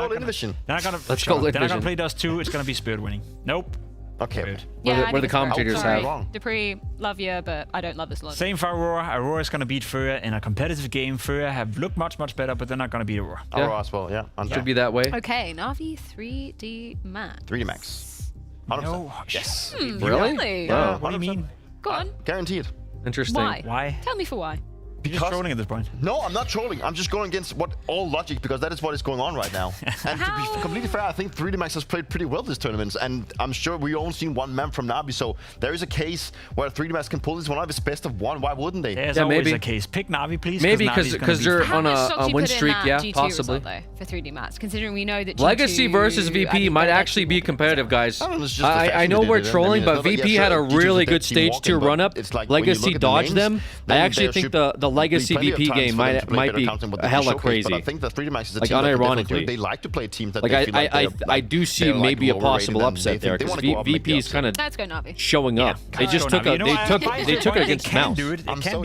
go Invision. They're not gonna. Let's go They're not gonna Invision. play Dust 2. It's gonna be Spirit winning. Nope. Okay. Spirit. Yeah, I where the think it's commentators Sorry, have. Dupree, love you, but I don't love this logic. Same for Aurora. Aurora is gonna beat Furia in a competitive game. Furia have looked much better, but they're not gonna beat Aurora. Aurora as well, yeah. Should be that way. Okay, Na'Vi 3D Max. 3D Max. 100%. No. Yes. Really? Yeah, What do you mean? Go on. Guaranteed. Interesting. Why? Why? Tell me for why. You're just trolling at this point. No, I'm not trolling. I'm just going against what all logic, because that is what is going on right now. And to be completely fair, I think 3D Max has played pretty well this tournament, and I'm sure we only seen one map from Na'Vi, so there is a case where 3D Max can pull this one out. It's best of one. Why wouldn't they? There's Yeah, always maybe. a case. Pick Na'Vi, please. Maybe because because they're How on much stock do a you win put in streak. that Yeah, G2 possibly. result, though, for 3D Max, considering we know that G2, Legacy versus I VP mean, might they're actually be competitive, guys. I don't know, it's just the fact I that know they we're did it. I trolling, mean, but it's not like, VP yeah, had a sure, G2's really a good dead team stage walking, 2 but run up. it's like when you Legacy look at the dodged names, them. I then actually there think should the be Legacy plenty of VP times game for them to play might better be content what they hella showcase, crazy. But I think that 3D Max is a Like, team that can definitely unironically. do it. They like to play teams that Like they feel like I do see maybe a possible upset there because VP is kind of Let's go Na'Vi. showing up. They just took a they took it against Mouse.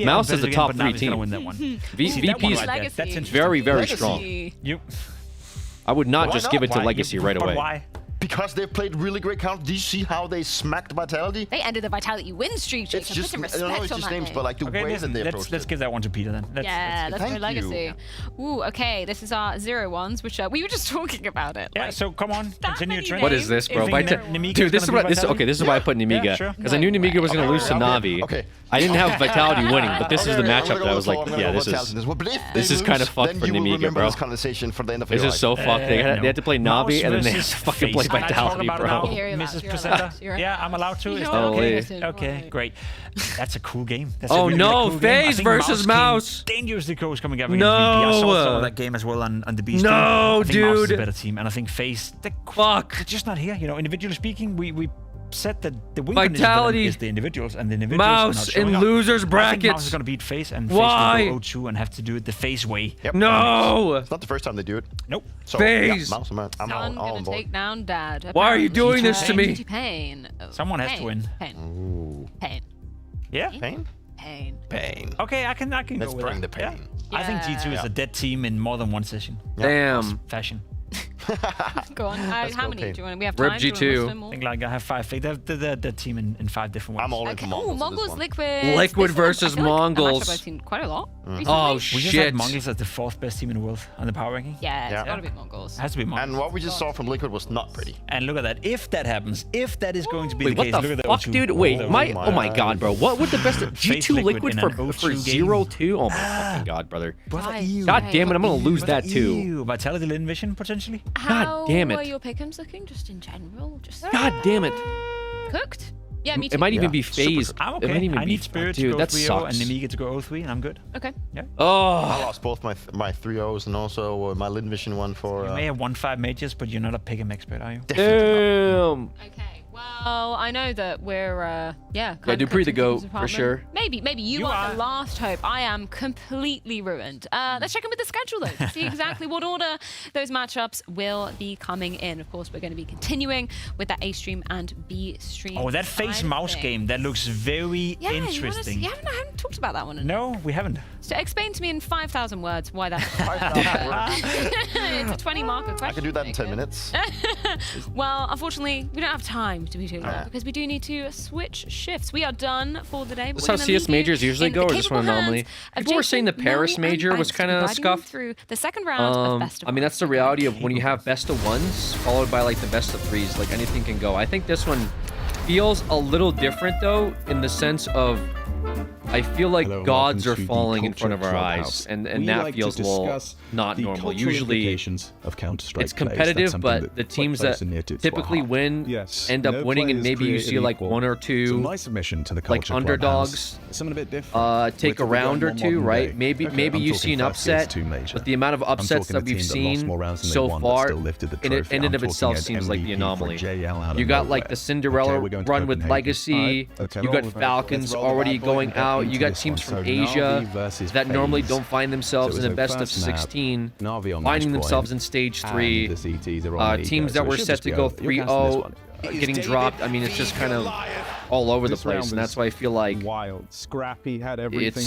Mouse is the top 3 team. Win that one. VP is very, very strong. You. I would not Why just not? give it to Why? Legacy right But away. why? Because because they've played really great counter. Do you see how they smacked Vitality? They ended the Vitality win streak. It's Jason. just, Put some I don't know, respect it's on just that names, name. but like the way that they approached let's it. give that one to Peter then. Let's Let's go Thank Legacy. you. Ooh, okay. This is our 0-1s, which we were just talking about it. Yeah, so come on, continue trend. What is this, bro? Nemiga Dude, this is what this. Vitality? Okay, this is why I put Nemiga sure. because I knew Nemiga was gonna lose to Navi. Okay. I didn't have Vitality winning, but this is the matchup that I was like, yeah, this this is kind of fucked then for you will Nemiga, remember bro. this conversation for the end of This your is so life. fucked. They had to play Navi and then they had to fucking play Can I talk Vitality, about it bro. now, You're allowed, Mrs. you're Presenter? allowed, you're Yeah, I'm allowed to. Is that Holy. okay, great. That's a cool game. That's Oh a really, no, really cool game. I FaZe think versus came Mouse. dangerously close coming up against VP. I saw some of that game as well on the Beast team. No, I think Mouse is a dude. better team, and I think FaZe, they're just not here. You know, individually speaking, we said that the win condition for them Vitality, is the individuals, and the individuals Mouse are not showing in up. losers I think brackets. Mouse is going to beat FaZe, and Why? FaZe will go 0-2 and have to do it the FaZe way. Yep. No. It's not the first time they do it. Nope. So, FaZe. Yeah, Mouse, I'm Son all on gonna board. take down Dad. Why are you doing this to me? Pain. Oh, Someone has to Pain. win. Pain. Pain. Yeah. Pain? Pain. Pain. Okay, I can Let's go with bring that. the pain. Yeah. I think G2 is a dead team in more than one session. Damn. Fashion. Go on. How many do you want? We have Rip time. Do you want to list G2. them all? I think like I have 5. The team in 5 different ones. I'm all in for Mongols. Oh, in this Mongols, one. Liquid. Liquid This one, versus I feel like a Mongols. matchup I've seen quite a lot recently. Oh We just shit. had Mongols as the 4th best team in the world on the power ranking. Yeah, Yeah. it's gotta be Mongols. It has to be Mongols. And what we just saw from Liquid was not pretty. And look at that. If that happens, if that is going to be Wait, the what case, the look at the fuck, O2. dude? Wait, Oh oh my god, bro. What would the best FaZe G2 Liquid Liquid in for an O2 for game. 0-2? Oh my fucking god, brother. Brother, God damn it, I'm gonna lose that too. Ew, Vitality Lin Vision potentially. God damn How are it. your pick'ems looking, just in general? Just God damn it. cooked? Yeah, me too. It might even Yeah, be super phased. I'm It might okay. even I be need Spirit to dude, go that 3-0 and sucks. Nemiga to go 0-3, and I'm good. Okay. I Oh, lost both my 3-0s and also my Lin Vision one for. You may have won 5 majors, but you're not a pick'em expert, are you? damn. Okay. Well, I know that we're kind of Dupree the cooked in GOAT, King's for apartment. sure. Maybe you are the last hope. I am completely ruined. Let's check in with the schedule though to see exactly what order those matchups will be coming in. Of course, we're going to be continuing with that A stream and B stream. Oh, that side FaZe of Mouse things. game, that looks very Yeah, interesting. I haven't talked about that one. No, we haven't. So explain to me in 5,000 words why that's. It's a 20 marker question. I can do that in 10 minutes. Well, unfortunately, we don't have time to be too long Yeah. because we do need to switch shifts. We are done for the day. but That's we're how gonna CS leave you majors usually in go, the or just one capable anomaly? hands of People were saying the Jason, Paris Noe, and major was Ice kind to of guide you scuffed. through the second round of best of I mean, that's the reality of when you have best of ones followed by like the best of threes. Like anything can go. I think this one feels a little different though, in the sense of I feel like Hello and gods are welcome to the falling in front of Culture our Clubhouse. eyes, and We that like to feels a little discuss not the normal. cultural Usually, implications of Counter-Strike it's plays. That's competitive, something but that the quite teams close that and near to our typically heart. win Yes, end up no winning, and player is maybe you created see like equal. one or So two my submission to the like Culture underdogs Clubhouse is something a bit different. take a We're round or going two, one right? day. Maybe Okay, maybe I'm you talking see an 5 upset, PS2 major. but the amount of I'm upsets talking that a we've team that lost seen more rounds than they so won, but far, still lifted the in it trophy. and I'm of itself talking seems like the MVP for anomaly. JL out of You got like nowhere. the Cinderella Okay, we're going to run with Copenhagen. Legacy. Okay, You roll got with it. Falcons Let's roll the already bad boy going and get out. into You got this teams one. from So Asia Na'Vi versus that normally FaZe. don't find themselves So in a it's best of first map, 16, Na'Vi on finding match themselves point, in stage and 3. the CTs are on Liga, Teams so that it were should set just to be go over. You're casting this 3-0 one. getting dropped. I mean, it's just kind of all over the This round place, and was that's why I feel like wild, scrappy, had everything.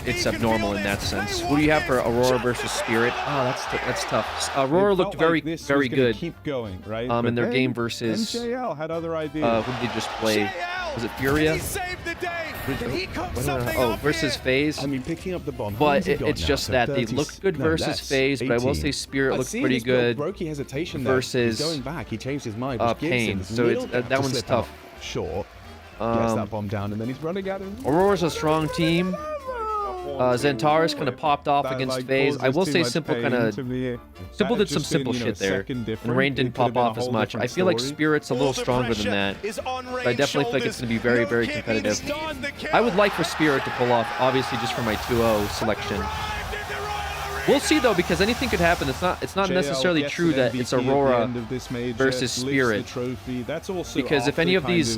it's abnormal in that sense. Who do you have for Aurora versus Spirit? Oh, that's tough. Aurora looked very good. Keep going, right? In But their then game versus NJL had other ideas. who did they just play? Was it Furia? Versus FaZe. I mean, picking up the bomb. But it's just that they looked good versus FaZe, but I will say Spirit looked pretty good versus going back. He changed his mind. Pain. So it's that one's tough. Short. Gets that bomb down, and then he's running at him. Aurora's a strong team. Zentaris kind of popped off against FaZe. I will say Simple Simple did some simple shit there, and Rain didn't pop off as much. I feel like Spirit's a little stronger than that, but I definitely feel like it's going to be very, very competitive. I would like for Spirit to pull off, obviously just for my 2-0 selection. We'll see though, because anything could happen. It's not necessarily true that it's Aurora versus Spirit, because if any of these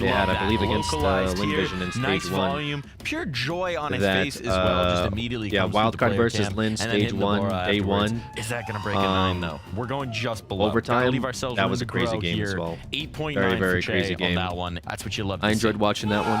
that we they had, love I believe, that. against Localized Lin here, Vision in stage nice 1. volume, pure joy on his That, face as well. Just immediately yeah, comes through the Wildcard player versus cam, Lin, and then stage hitting the 1, Bora day afterwards. 1. Is that going to break a 9 though? We're going just below. Gotta Overtime, leave ourselves that room was to a crazy grow game here. as well. 8.9 Very, very for crazy Che game. on that one. That's what you love to I see. enjoyed watching that one.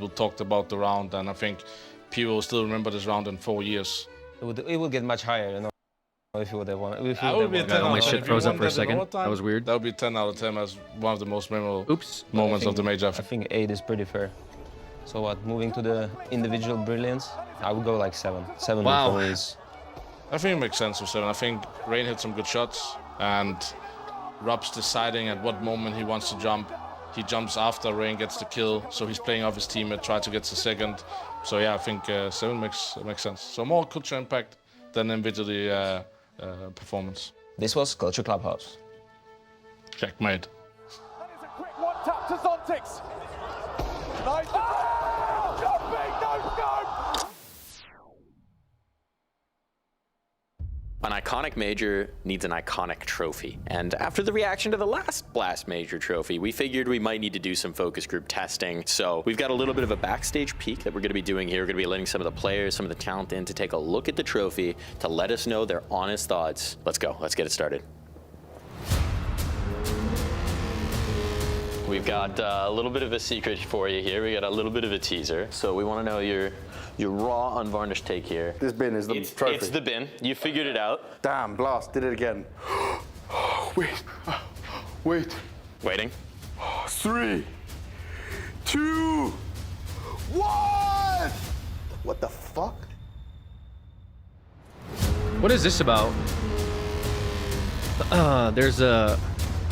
people talked about the round, and I think people will still remember this round in 4 years. It will get much higher, you know, if you would have won. If you That would would be a have 10 won. out my of 10. shit If froze you up won for a that in second. overtime, That was weird. That would be 10 out of 10 as one of the most memorable Oops. moments of the major. I think 8 is pretty fair. So what, moving to the individual brilliance, I would go like 7. 7 Wow. for me is I think it makes sense for 7. I think Rain hit some good shots, and Rob's deciding at what moment he wants to jump. He jumps after Rain gets the kill, so he's playing off his teammate, try to get the second. So yeah, I think 7 makes sense. So more culture impact than individually performance. This was Culture Clubhouse. Checkmate. Quick one tap to Zontix. Nice. Oh, jumping, no scope. An iconic major needs an iconic trophy. And after the reaction to the last Blast Major trophy, we figured we might need to do some focus group testing. So we've got a little bit of a backstage peek that we're gonna be doing here. We're gonna be letting some of the players, some of the talent in to take a look at the trophy to let us know their honest thoughts. Let's go, let's get it started. We've got a little bit of a secret for you here. We got a little bit of a teaser. So we wanna know your raw, unvarnished take here. This bin is the trophy. It's the bin. You figured it out. Damn, Blast did it again. Wait. Waiting. 3, 2, 1! What the fuck? What is this about?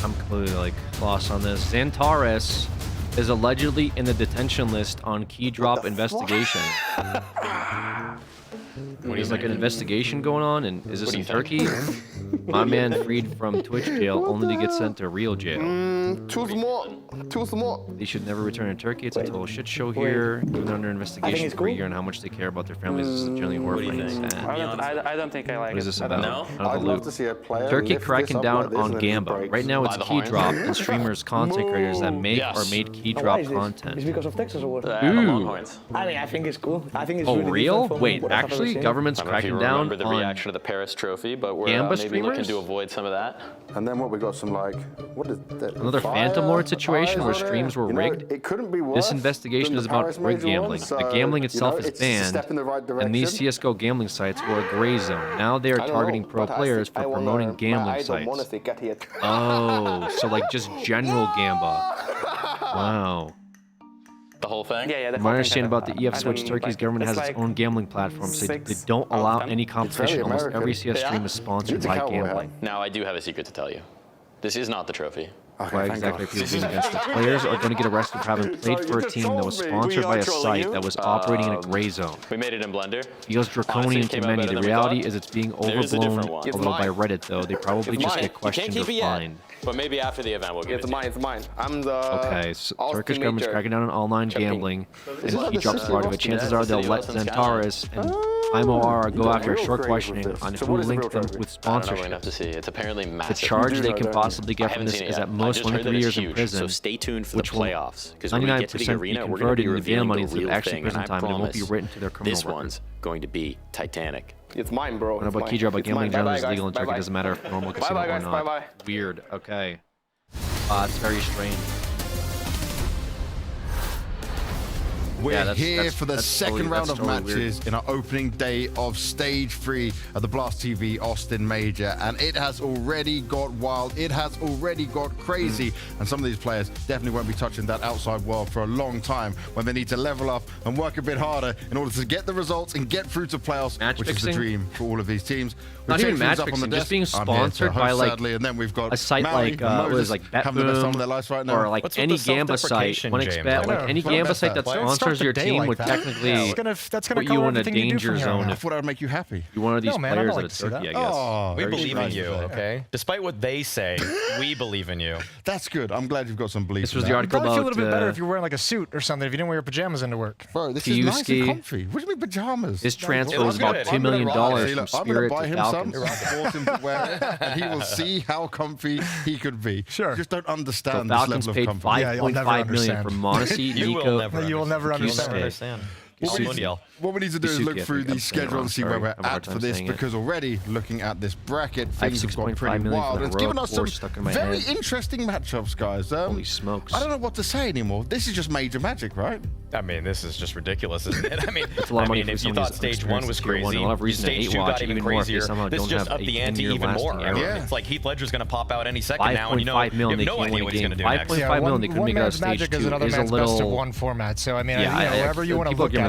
I'm completely like lost on this. Xantares is allegedly in the detention list on key drop investigation. There's like an investigation going on, and is this in Turkey? My man freed from Twitch jail only to get sent to real jail. Choose more. They should never return to Turkey. It's a total shit show here. Even under investigation for a year, and how much they care about their families is generally horrifying. I don't think I like it. What is this about? No? I'd love to see a player Turkey lift cracking this up down like this on and then Gamba. breaks. Right now it's key drop and streamers, content creators that make or made key drop It's content. because of Texas or what? Ooh. I think it's cool. I think it's Oh, really real? different from Wait, what I've ever actually, seen. government's I don't know if you cracking down remember the on reaction to the Paris trophy, but we're Gamba maybe looking streamers? to avoid some of that. And then what we got some like, what is that? another Phantom Lord situation where streams were You know, rigged. it couldn't be worse. This investigation than is the about Paris rigged Major gambling. one, so, The gambling itself you know, is it's a banned, step in the right and these direction. CSGO gambling sites were a gray zone. Now they are I don't targeting know, pro but players I for wanna- promoting gambling I don't want sites. to get here. Oh, so like just general Gamba. Wow. The whole thing? Yeah, My understanding about the EF Switch, Turkey's government has its own gambling platform, so they don't allow any competition. Almost every CS stream is sponsored by gambling. Now I do have a secret to tell you. This is not the trophy. Why exactly are people being against it? Players are going to get arrested for having played for a team that was sponsored by a site that was operating in a gray zone. We made it in Blender. Feels draconian to many. The reality is it's being There's a overblown different one. a little by Reddit, though. They probably just get questioned or fined. But maybe after the event we'll give it to you. It's mine. I'm the. Okay, so Turkish government's cracking down on online gambling, and if he drops part of it, chances are they'll let Xantares and IMOR go after a short questioning on who linked them with I don't know, we're gonna sponsorship. have to see. It's apparently The massive. charge they can possibly I get from haven't this seen it is yet. at I most just 1 to heard that 3 it's years in huge, prison, so stay tuned for the which will playoffs. Because when we get to the 99% be arena, we're going to converted be into jail revealing money the instead of real actually thing, prison and I time, and it won't be promise written to their criminal this record. one's going to be Titanic. It's mine, bro. What about Keydrop? But gambling generally is legal in Turkey. It doesn't matter if normal casino Bye-bye, or guys. not. Bye-bye. Weird. Okay. It's very strange. We're here for the that's second totally- round that's of totally weird. matches in our opening day of Stage 3 of the Blast TV Austin Major, and it has already got wild. It has already got crazy, and some of these players definitely won't be touching that outside world for a long time when they need to level up and work a bit harder in order to get the results and get through to playoffs, which is the Matchfixing? dream for all of these teams. Not We've even changed things up on matchfixing, the just desk. being I'm here to sponsored by host, like sadly, and then we've got a site Maui like and what Moses is like having the best time of their Betboom lives right now. or like What's with any the Gamba site. self-deprecation, When James? expect like any Gamba site that sponsors your team would technically that's put you in a danger zone I if thought I'd make you happy. you're one of these No, man, I'd players like that to see it's Turkey, I that. guess. Oh, We very believe in nice you, of that. okay? Despite what they say, we believe in you. That's good. I'm glad you've got some belief. This was in the that. article Probably feel a little bit about, better if you were wearing like a suit or something, if you didn't wear your pajamas into work. Bro, this is nice and Fiyuski. comfy. What do you mean pajamas? His transfer was about $2 million See, from look, I'm Spirit buy to him Falcons. some, force him to wear it, and he will see how comfy he could be. Sure. You just don't So understand this Falcons level of paid comfort. $5.5 million for Monesi, Nico, You will never Kisuke. understand. What we need to do is Kisuke, look I through think I'm the saying it schedule wrong, and see sorry. where we're I have a hard at for time this, saying it. because already looking at this bracket, I have things have got 6.5 pretty million for wild. the It's given us some Rogue Force stuck in my very head. interesting matchups, guys. Holy smokes. I don't know what to say anymore. This is just major magic, right? I mean, this is just ridiculous, isn't it? I mean, It's a lot of money for if you someone thought who's stage 1 was experienced in tier one. crazy, A lot of reason to stage hate 2 watch got even even more if they crazier. somehow This don't just have up a the ante 10-year even more. lasting I mean, era. it's like Heath Ledger's going to pop out any second now, and you know, 5.5 you million, have they no can't idea win what a he's going game. to do next. 5.5 million, they couldn't one make it out of man's stage magic 2 is another is a man's best of little... one format. So I mean, Yeah, wherever you want to people are look giving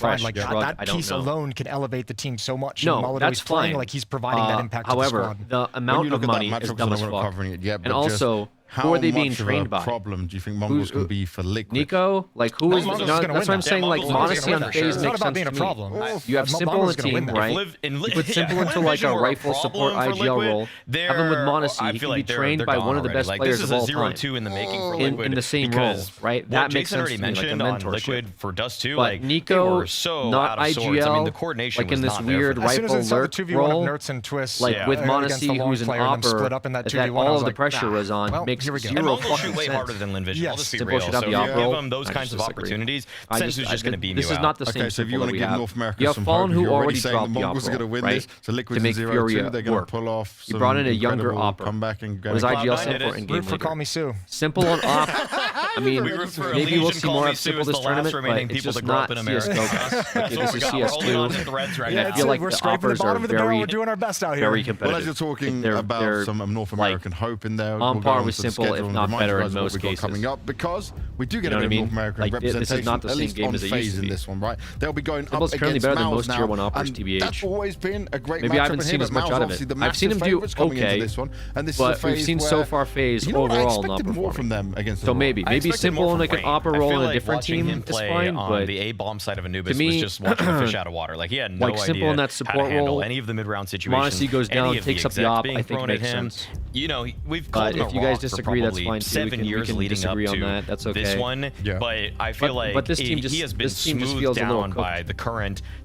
fresh. Like Shrug, that I don't piece know. alone can elevate the team so much. No, and Molotov that's is playing fine. like he's providing that impact to the However, squad. the amount of money is dumb as fuck. Covering it yet, And but just also, how who are they being much of trained a by? problem do you think Mongols can be for Liquid? Nico, like who is? Mongols No, is gonna that's win what I'm that. saying. Yeah, Like Mongols is Modesty gonna on win that. phase It's not makes about sense being to a me. problem. You have Simple on Mongols the gonna win team, that. right? You put Simple into like a rifle support IGL role. Have him with Modesty. He can be trained by one of the best players of all time. This is a 0-2 in the making for Liquid. In the same role, right? That makes Jason sense already to me, like a mentioned on mentorship. Liquid for Dust 2, But like Nico, they were so not out of sorts. I mean, the IGL, coordination like was in this not there weird for As soon rifle as I saw the lurk 2v1 role, of Nerds and Twists, like with against Modesty, the long who's an player and then opper, split up in that that 2v1, I all was of the like, pressure nah. was on, Well, makes here we go. And zero Mongols shoot fucking way sense. harder than Linvision. I'll just be Simple real. should have So the if op you role. give them those I kinds of just disagree. opportunities, I Sensu's just going to beam you out. This is not the same Okay, so if you Simple want that to we give have. North America You have some Fallen hope, who you're already already saying dropped the the Mongols are op going to win role, this, so right? Liquid's To make 0-2, Furia they're going work. to pull off You some brought in a younger incredible opper. comeback and Was go. IGL Cloud9 did Simple it. in game Root for leader. Call Me Sue. Simple on op. I mean, We root for maybe we'll Legion, see Call more Me of Sue Simple is the this last tournament, remaining but it's people just to grow up not in America. CSGO. That's This what is we got. We're holding on to CS2. the threads right And now. I feel like we're the scraping the offers bottom are of the barrel. very, We're doing our best out here. very Well, competitive. as you're talking They're about some North American hope in there, on we'll go par on with to the Simple, schedule if and not remind you better guys in what most we've got cases. coming up, because we do get You know a what bit I of mean? North American Like, this is representation, not the at same least game on as it used phase to in be. this one, right? They'll be going Simple's up currently against better than Mouse most now, tier 1 oppers, and TBH. that's always been a great Maybe I matchup haven't with seen him, as but much Mouse out of obviously it. the I've seen him massive do favourites coming into okay, this one, and this but is a phase we've seen where, so far phase you know what, I overall not expected more performing. from them against So the maybe I expected Simple more in like from an Rain. opper I role feel in a like different watching team him is play fine, on but the A bomb side of Anubis to me, was just watching a fish out of water. Like he had no like Simple idea in that how to support handle role, any of the mid-round situations. Modesty goes any down, of the takes up the execs op, being I think thrown makes at him. sense. You know, we've called But him if a you guys rock disagree, for that's probably fine too. We 7 can years leading up disagree on to that. That's this okay. one. But I feel like this team he has been this team just smoothed feels a little down cooked. by the current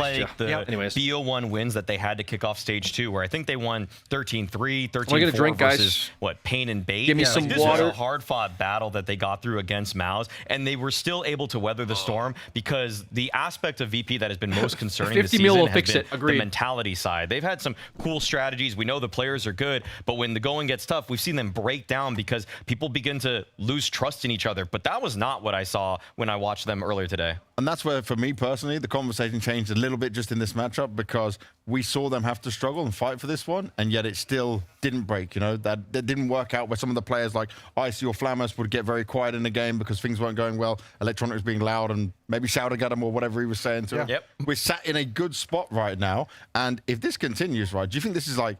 like the BO1 wins that they had to kick off stage 2, where I think they won 13-3, 13-4 versus what, Pain and Bait. Give me some this water. was a hard-fought battle that they got through against MOUZ, and they were still able to weather the storm because the aspect of VP that has been most concerning this 50 season mil will has fix been it. Agreed. the mentality side. They've had some cool strategies. We know the players are good, but when the going gets tough, we've seen them break down because people begin to lose trust in each other. But that was not what I saw when I watched them earlier today. And that's where, for me personally, the conversation changed a little bit just in this matchup, because we saw them have to struggle and fight for this one, and yet it still didn't break. You know, that didn't work out, where some of the players like Icy or Flammus would get very quiet in the game because things weren't going well. Electronic was being loud and maybe shouting at him or whatever he was saying to him. Yep. We're sat in a good spot right now, and if this continues, right, do you think this is like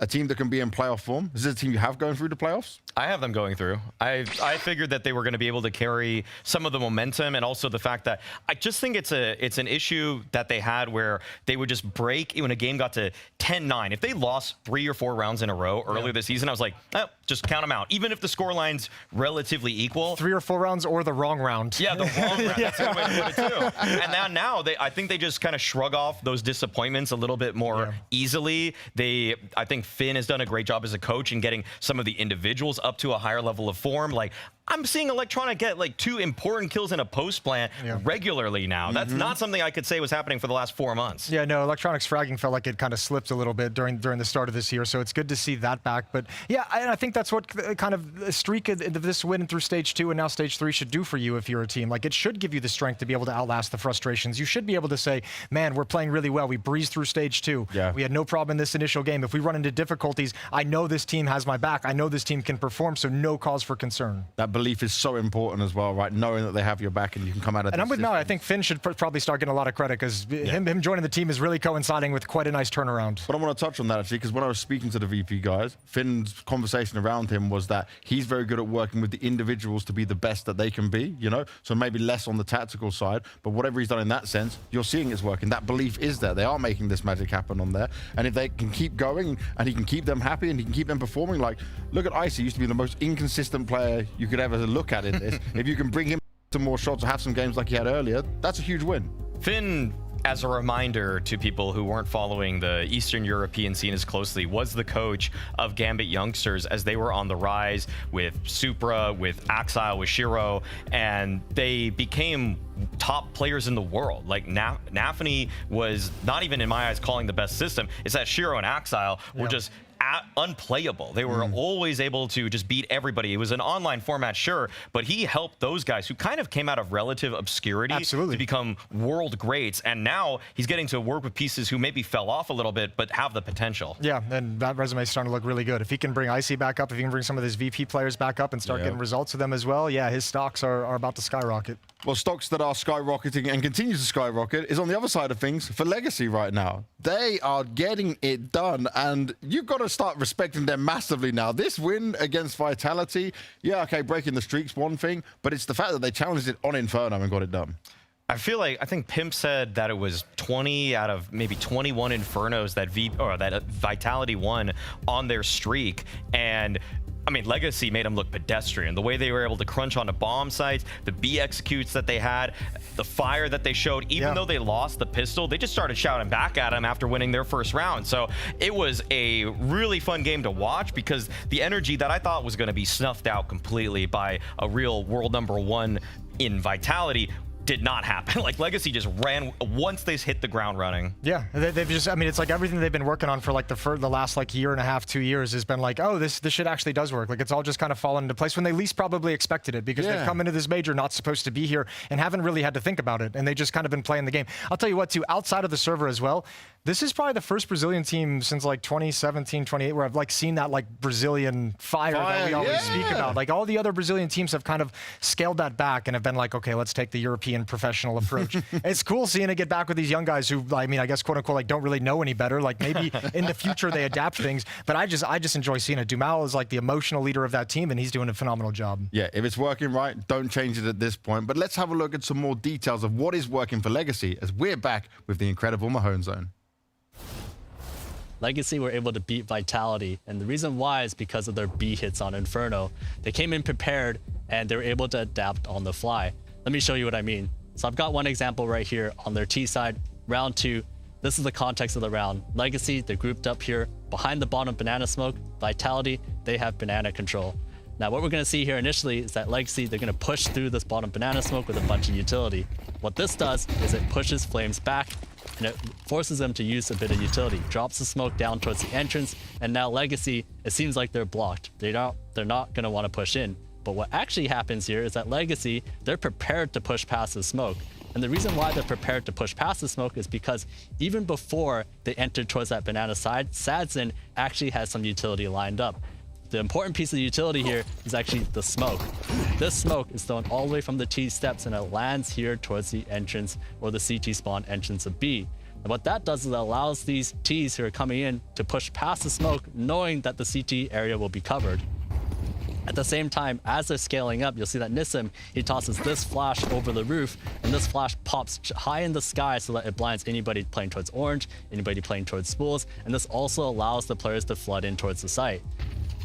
a team that can be in playoff form? Is this a team you have going through the playoffs? I have them going through. I figured that they were going to be able to carry some of the momentum, and also the fact that I just think it's an issue that they had where they would just break when a game got to 10-9. If they lost 3 or 4 rounds in a row earlier this season, I was like, oh, just count them out. Even if the scoreline's relatively equal. 3 or 4 rounds or the wrong round. Yeah, the wrong round. That's a good way to put it too. And now I think they just kind of shrug off those disappointments a little bit more easily. I think Finn has done a great job as a coach in getting some of the individuals up to a higher level of form. Like, I'm seeing Electronic get like 2 important kills in a post plant regularly now. That's not something I could say was happening for the last 4 months. Yeah, no, Electronic's fragging felt like it kind of slipped a little bit during the start of this year, so it's good to see that back. But yeah, I think that's what kind of a streak of this win through stage 2 and now stage 3 should do for you if you're a team. Like, it should give you the strength to be able to outlast the frustrations. You should be able to say, man, we're playing really well. We breezed through stage 2. Yeah. We had no problem in this initial game. If we run into difficulties, I know this team has my back. I know this team can perform, so no cause for concern. That belief is so important as well, right? Knowing that they have your back and you can come out of. And I'm with Mel. I think Finn should probably start getting a lot of credit because him joining the team is really coinciding with quite a nice turnaround. But I want to touch on that actually, because when I was speaking to the VP guys, Finn's conversation around him was that he's very good at working with the individuals to be the best that they can be, you know? So maybe less on the tactical side, but whatever he's done in that sense, you're seeing it's working. That belief is there. They are making this magic happen on there. And if they can keep going and he can keep them happy and he can keep them performing, like, look at Icy, used to be the most inconsistent player you could ever look at in this. If you can bring him to more shots or have some games like he had earlier, that's a huge win. Finn, as a reminder to people who weren't following the Eastern European scene as closely, was the coach of Gambit youngsters as they were on the rise with Supra, with Axile, with Shiro, and they became top players in the world. Like Nafany was not even in my eyes calling the best system. It's that Shiro and Axile were just unplayable. They were always able to just beat everybody. It was an online format, sure, but he helped those guys who kind of came out of relative obscurity to become world greats. And now he's getting to work with pieces who maybe fell off a little bit, but have the potential. Yeah, and that resume is starting to look really good. If he can bring Icy back up, if he can bring some of his VP players back up and start getting results with them as well, yeah, his stocks are about to skyrocket. Well, stocks that are skyrocketing and continue to skyrocket is on the other side of things for Legacy right now. They are getting it done, and you've got to start respecting them massively now. This win against Vitality, yeah, okay, breaking the streak's one thing, but it's the fact that they challenged it on Inferno and got it done. I think Pimp said that it was 20 out of maybe 21 Infernos that Vitality won on their streak, and I mean, Legacy made them look pedestrian. The way they were able to crunch onto bomb sites, the B executes that they had, the fire that they showed, even though they lost the pistol, they just started shouting back at them after winning their first round. So it was a really fun game to watch because the energy that I thought was going to be snuffed out completely by a real world #1 in Vitality did not happen. Like, Legacy just ran once they hit the ground running. Yeah, they've just, I mean, it's like everything they've been working on for like the last like year and a half, 2 years has been like, oh, this shit actually does work. Like, it's all just kind of fallen into place when they least probably expected it because they've come into this major not supposed to be here and haven't really had to think about it. And they just kind of been playing the game. I'll tell you what, too, outside of the server as well, this is probably the first Brazilian team since like 2017, 28, where I've like seen that like Brazilian fire that we always speak about. Like, all the other Brazilian teams have kind of scaled that back and have been like, okay, let's take the European professional approach. It's cool seeing it get back with these young guys who, I mean, I guess quote unquote, like don't really know any better. Like, maybe in the future they adapt things, but I just enjoy seeing it. Dumal is like the emotional leader of that team, and he's doing a phenomenal job. Yeah, if it's working right, don't change it at this point. But let's have a look at some more details of what is working for Legacy as we're back with the incredible Mahone Zone. Legacy were able to beat Vitality, and the reason why is because of their B hits on Inferno. They came in prepared, and they were able to adapt on the fly. Let me show you what I mean. So I've got one example right here on their T side, round 2. This is the context of the round. Legacy, they're grouped up here behind the bottom Banana Smoke. Vitality, they have Banana Control. Now what we're going to see here initially is that Legacy, they're going to push through this bottom Banana Smoke with a bunch of utility. What this does is it pushes Flames back, and it forces them to use a bit of utility, drops the smoke down towards the entrance, and now Legacy, it seems like they're blocked. They're not going to want to push in. But what actually happens here is that Legacy, they're prepared to push past the smoke. And the reason why they're prepared to push past the smoke is because even before they entered towards that banana side, Sadzin actually has some utility lined up. The important piece of the utility here is actually the smoke. This smoke is thrown all the way from the T steps and it lands here towards the entrance or the CT spawn entrance of B. And what that does is it allows these Ts who are coming in to push past the smoke, knowing that the CT area will be covered. At the same time, as they're scaling up, you'll see that Nissim, he tosses this flash over the roof, and this flash pops high in the sky so that it blinds anybody playing towards orange, anybody playing towards spools, and this also allows the players to flood in towards the site.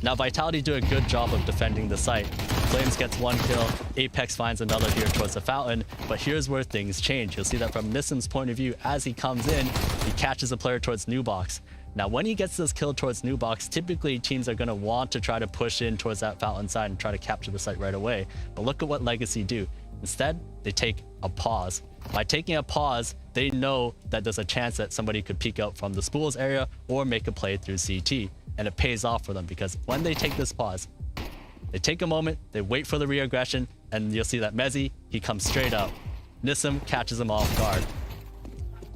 Now, Vitality do a good job of defending the site. Flames gets 1 kill, Apex finds another here towards the fountain, but here's where things change. You'll see that from Nissim's point of view, as he comes in, he catches a player towards New Box. Now, when he gets this kill towards New Box, typically teams are going to want to try to push in towards that fountain side and try to capture the site right away. But look at what Legacy do. Instead, they take a pause. By taking a pause, they know that there's a chance that somebody could peek out from the spools area or make a play through CT. And it pays off for them because when they take this pause, they take a moment, they wait for the re-aggression, and you'll see that Mezzy, he comes straight up. Nissim catches him off guard.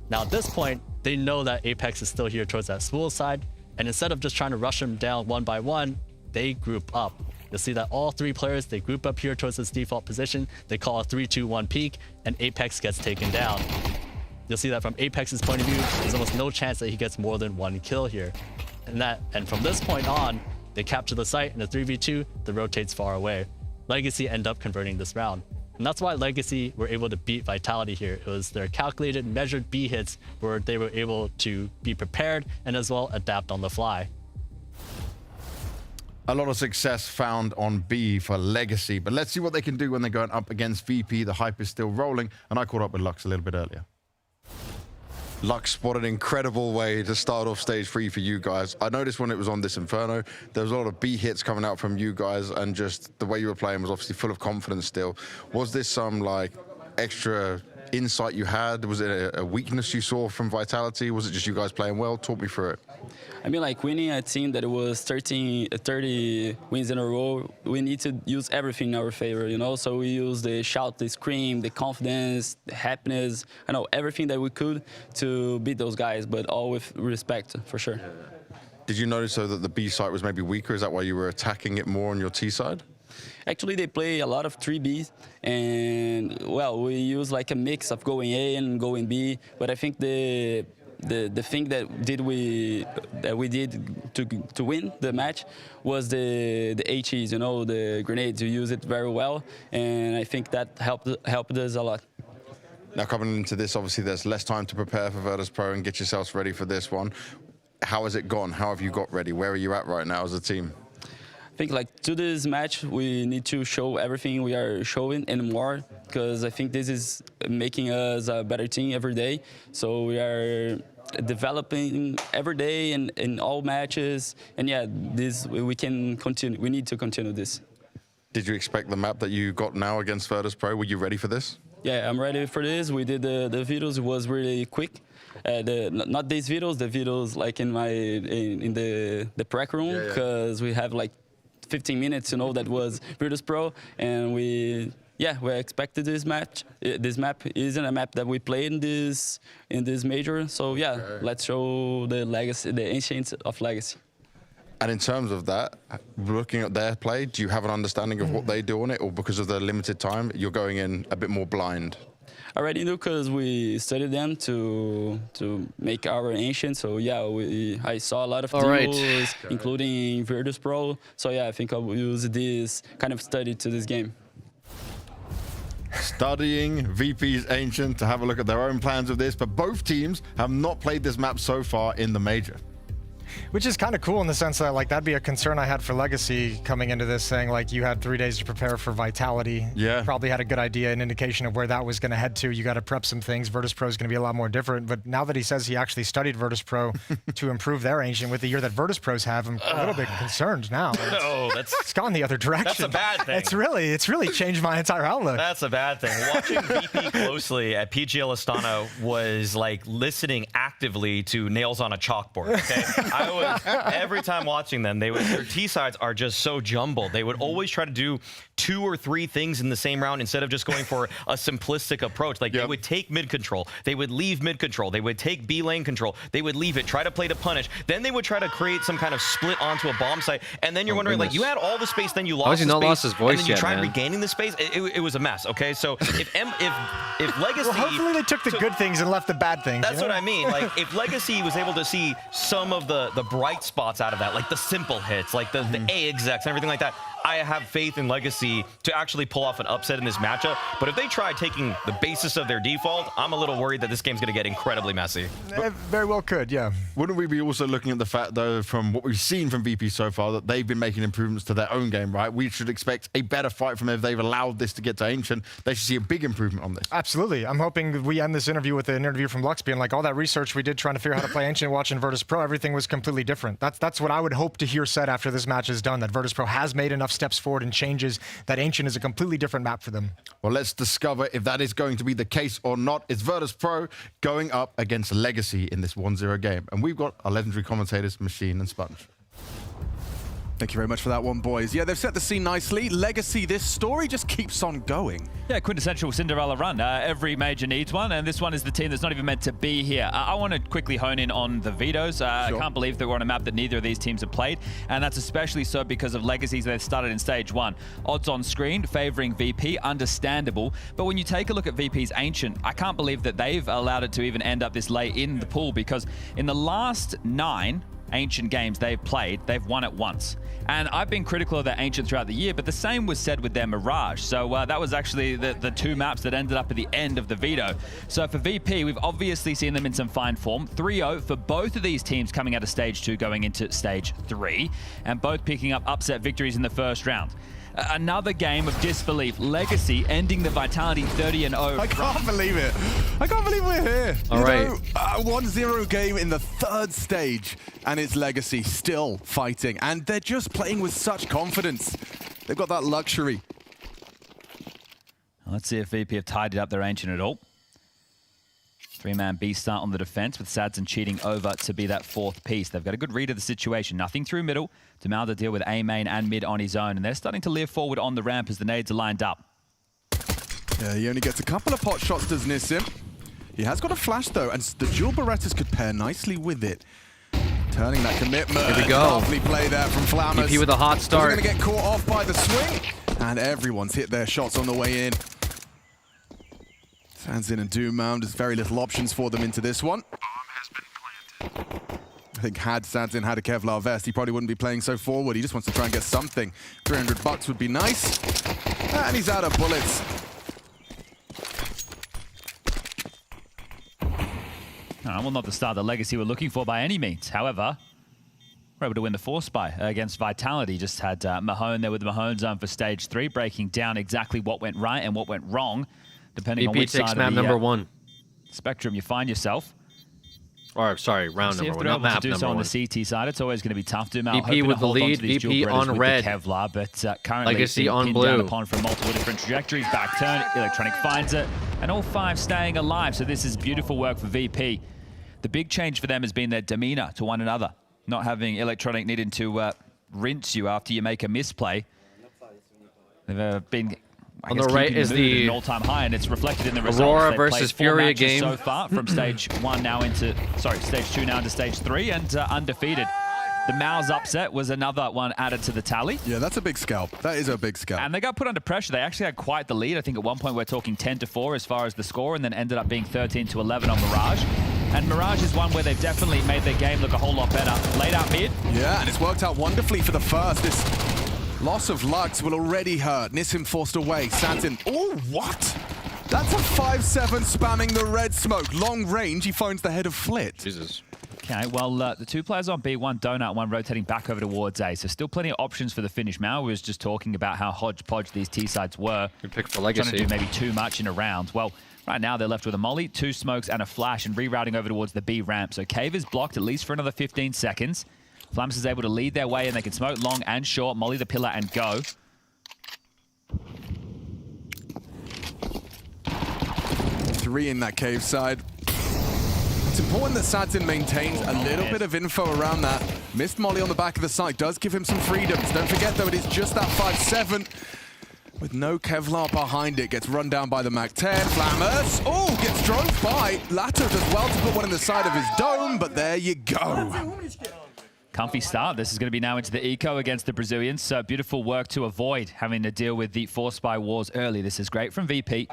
Now at this point, they know that Apex is still here towards that spool side, and instead of just trying to rush him down one by one, they group up. You'll see that all 3 players, they group up here towards this default position. They call a 3-2-1 peak, and Apex gets taken down. You'll see that from Apex's point of view, there's almost no chance that he gets more than 1 kill here. And from this point on, they capture the site in a 3v2 that rotates far away. Legacy end up converting this round. And that's why Legacy were able to beat Vitality here. It was their calculated, measured B hits where they were able to be prepared and as well adapt on the fly. A lot of success found on B for Legacy, but let's see what they can do when they're going up against VP. The hype is still rolling, and I caught up with Lux a little bit earlier. Lux, what an incredible way to start off stage 3 for you guys. I noticed when it was on this Inferno, there was a lot of B hits coming out from you guys, and just the way you were playing was obviously full of confidence still. Was this some like extra insight you had? Was it a weakness you saw from Vitality? Was it just you guys playing well? Talk me through it. I mean, like winning a team that was 30 wins in a row, we need to use everything in our favor, you know? So we use the shout, the scream, the confidence, the happiness, I know, everything that we could to beat those guys, but all with respect, for sure. Did you notice, though, that the B side was maybe weaker? Is that why you were attacking it more on your T side? Actually, they play a lot of 3Bs, and, well, we use like a mix of going A and going B, but I think the thing that we did to win the match was the HEs, you know, the grenades. You use it very well, and I think that helped us a lot. Now coming into this, obviously there's less time to prepare for Virtus.pro and get yourselves ready for this one. How has it gone? How have you got ready? Where are you at right now as a team? I think like to this match, we need to show everything we are showing and more, because I think this is making us a better team every day. So we are developing every day and in all matches, and yeah, this we can continue. We need to continue this. Did you expect the map that you got now against Virtus.pro? Were you ready for this? Yeah, I'm ready for this. We did the videos. It was really quick. Not these videos, the videos like in the prep room, because we have like 15 minutes, you know, that was Virtus.pro, and we expected this match. This map isn't a map that we play in this major, so yeah, let's show the legacy, the ancients of Legacy. And in terms of that, looking at their play, do you have an understanding of what they do on it, or because of the limited time, you're going in a bit more blind? I already knew because we studied them to make our ancient. So yeah, I saw a lot of demos, including Virtus.pro. So yeah, I think I will use this kind of study to this game. Studying VP's Ancient to have a look at their own plans of this, but both teams have not played this map so far in the major. Which is kind of cool in the sense that, like, that'd be a concern I had for Legacy coming into this, saying, like, you had 3 days to prepare for Vitality. Yeah. Probably had a good idea, an indication of where that was going to head to. You got to prep some things. Virtus.pro is going to be a lot more different. But now that he says he actually studied Virtus.pro to improve their Ancient with the year that Virtus.pros have, I'm a little bit concerned now. It's gone the other direction. That's a bad thing. It's really changed my entire outlook. That's a bad thing. Watching VP closely at PGL Astana was like listening actively to nails on a chalkboard. Okay. Every time watching them, their T sides are just so jumbled. They would always try to do 2 or 3 things in the same round instead of just going for a simplistic approach. Like they would take mid control, they would leave mid control, they would take B lane control, they would leave it, try to play to punish, then they would try to create some kind of split onto a bomb site, and then you're wondering, like, you had all the space, then you lost the space, lost his voice and then you yet, tried man? regaining the space. It was a mess. Okay, so if Legacy, well, hopefully they took the good things and left the bad things. That's what I mean. Like if Legacy was able to see some of the bright spots out of that, like the simple hits, like the A execs and everything like that, I have faith in Legacy to actually pull off an upset in this matchup. But if they try taking the basis of their default, I'm a little worried that this game's going to get incredibly messy. Very well could, yeah. Wouldn't we be also looking at the fact, though, from what we've seen from VP so far, that they've been making improvements to their own game, right? We should expect a better fight from them if they've allowed this to get to Ancient. They should see a big improvement on this. Absolutely. I'm hoping that we end this interview with an interview from Lux being like, all that research we did trying to figure out how to play Ancient, watching Virtus.pro, everything was completely different. That's what I would hope to hear said after this match is done, that Virtus.pro has made enough steps forward and changes that Ancient is a completely different map for them. Well, let's discover if that is going to be the case or not. It's Virtus.pro going up against Legacy in this 1-0 game. And we've got our legendary commentators, Machine and Sponge. Thank you very much for that one, boys. Yeah, they've set the scene nicely. Legacy, this story just keeps on going. Yeah, quintessential Cinderella run. Every major needs one, and this one is the team that's not even meant to be here. I want to quickly hone in on the vetoes. I can't believe that we're on a map that neither of these teams have played, and that's especially so because of legacies they've started in stage 1. Odds on screen favoring VP, understandable, but when you take a look at VP's Ancient, I can't believe that they've allowed it to even end up this late in the pool, because in the last 9 Ancient games they've played, they've won it once. And I've been critical of their Ancient throughout the year, but the same was said with their Mirage. So that was actually the 2 maps that ended up at the end of the veto. So for VP, we've obviously seen them in some fine form. 3-0 for both of these teams coming out of stage 2 going into stage 3, and both picking up upset victories in the first round. Another game of disbelief. Legacy ending the Vitality 30-0. I can't believe it. I can't believe we're here. All right. 1-0 game in the 3rd stage, and it's Legacy still fighting. And they're just playing with such confidence. They've got that luxury. Let's see if VP have tidied up their Ancient at all. 3-man B start on the defense with Sadzin cheating over to be that 4th piece. They've got a good read of the situation. Nothing through middle. Demal to deal with A main and mid on his own. And they're starting to live forward on the ramp as the nades are lined up. Yeah, he only gets a couple of pot shots, does Nissim. He has got a flash though, and the dual Berettas could pair nicely with it. Turning that commitment. Here we go. Lovely play there from Flammers. VP with a hot start. Going to get caught off by the swing. And everyone's hit their shots on the way in. Sadzin and Doom, there's very little options for them into this one. I think had Sadzin had a Kevlar vest, he probably wouldn't be playing so forward. He just wants to try and get something. 300 bucks would be nice. And he's out of bullets. Well, not the start that Legacy were looking for by any means. However, we're able to win the Force Spy against Vitality. Just had Mahone there with the Mahone zone for stage 3, breaking down exactly what went right and what went wrong, depending on which side of the number 1 spectrum you find yourself. Or, sorry, round number 1, not map to do number so 1. on the CT side, it's always going to be tough. Dumal VP with the lead, VP on red. Kevlar, but currently Legacy on pinned blue. down upon from multiple different trajectories. Back turn, Electronic finds it, and all 5 staying alive. So this is beautiful work for VP. The big change for them has been their demeanor to one another. Not having Electronic needing to rinse you after you make a misplay. They've been on the right is the all-time high, and it's reflected in the results. Aurora versus Furia game so far from stage 1 now into, stage 2 now into stage 3, and undefeated. The Mao's upset was another one added to the tally. Yeah, that's a big scalp. That is a big scalp. And they got put under pressure. They actually had quite the lead. I think at one point we're talking 10-4 as far as the score, and then ended up being 13-11 on Mirage. And Mirage is one where they've definitely made their game look a whole lot better. Laid out mid. Yeah, and it's worked out wonderfully for the first. This loss of Lux will already hurt. Nissim forced away. Sadzin. Oh, what? That's a 5-7 spamming the red smoke. Long range, he finds the head of Flit. Jesus. Okay, well, the 2 players on B, one Donut, one rotating back over towards A. So still plenty of options for the finish. Mao was just talking about how hodgepodge these T-sides were. Good pick for Legacy. Trying to do maybe too much in a round. Well, right now they're left with a molly, 2 smokes, and a flash, and rerouting over towards the B ramp. So Cave is blocked at least for another 15 seconds. Flams is able to lead their way, and they can smoke long and short, molly the pillar, and go. 3 in that Cave side. It's important that Sadzin maintains a little bit of info around that. Missed molly on the back of the site does give him some freedoms. Don't forget, though, it is just that 5-7. With no Kevlar behind it. Gets run down by the MAC-10. Flammers. Oh, gets drove by. Lato does well to put one in the side of his dome, but there you go. Comfy start. This is going to be now into the eco against the Brazilians. So beautiful work to avoid having to deal with the Force Spy wars early. This is great from VP.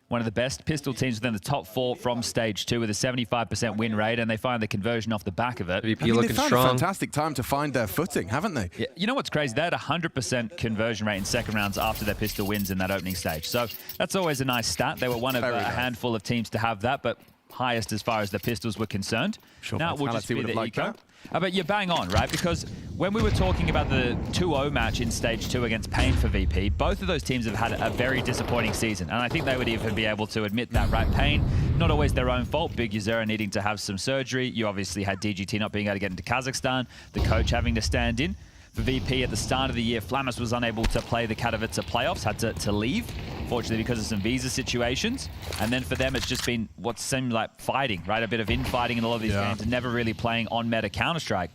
One of the best pistol teams within the top 4 from stage 2 with a 75% win rate, and they find the conversion off the back of it. VP looking strong. They've found a fantastic time to find their footing, haven't they? Yeah, you know what's crazy? They had a 100% conversion rate in second rounds after their pistol wins in that opening stage. So that's always a nice stat. They were one of a handful of teams to have that, but highest as far as the pistols were concerned. Sure, now it will just be the eco. That. But you're bang on, right? Because when we were talking about the 2-0 match in stage 2 against Pain for VP, both of those teams have had a very disappointing season. And I think they would even be able to admit that, right? Pain, not always their own fault. Big Yuzera needing to have some surgery. You obviously had DGT not being able to get into Kazakhstan, the coach having to stand in. For VP at the start of the year, Flamus was unable to play the Katowice playoffs, had to leave, fortunately because of some visa situations. And then for them, it's just been what seemed like fighting, right? A bit of infighting in a lot of these games and never really playing on meta Counter-Strike.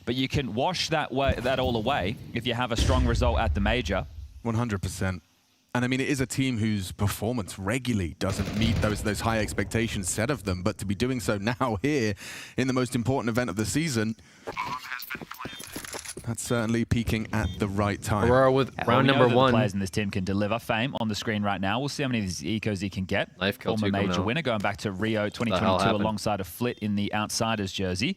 but you can wash that all away if you have a strong result at the major. 100%. And I mean, it is a team whose performance regularly doesn't meet those high expectations set of them, but to be doing so now here in the most important event of the season, that's certainly peaking at the right time. Aurora with round number 1. The players in this team can deliver. Fame on the screen right now. We'll see how many of these ecos he can get. Life kill Former major winner going back to Rio 2022 alongside a Flit in the Outsiders jersey.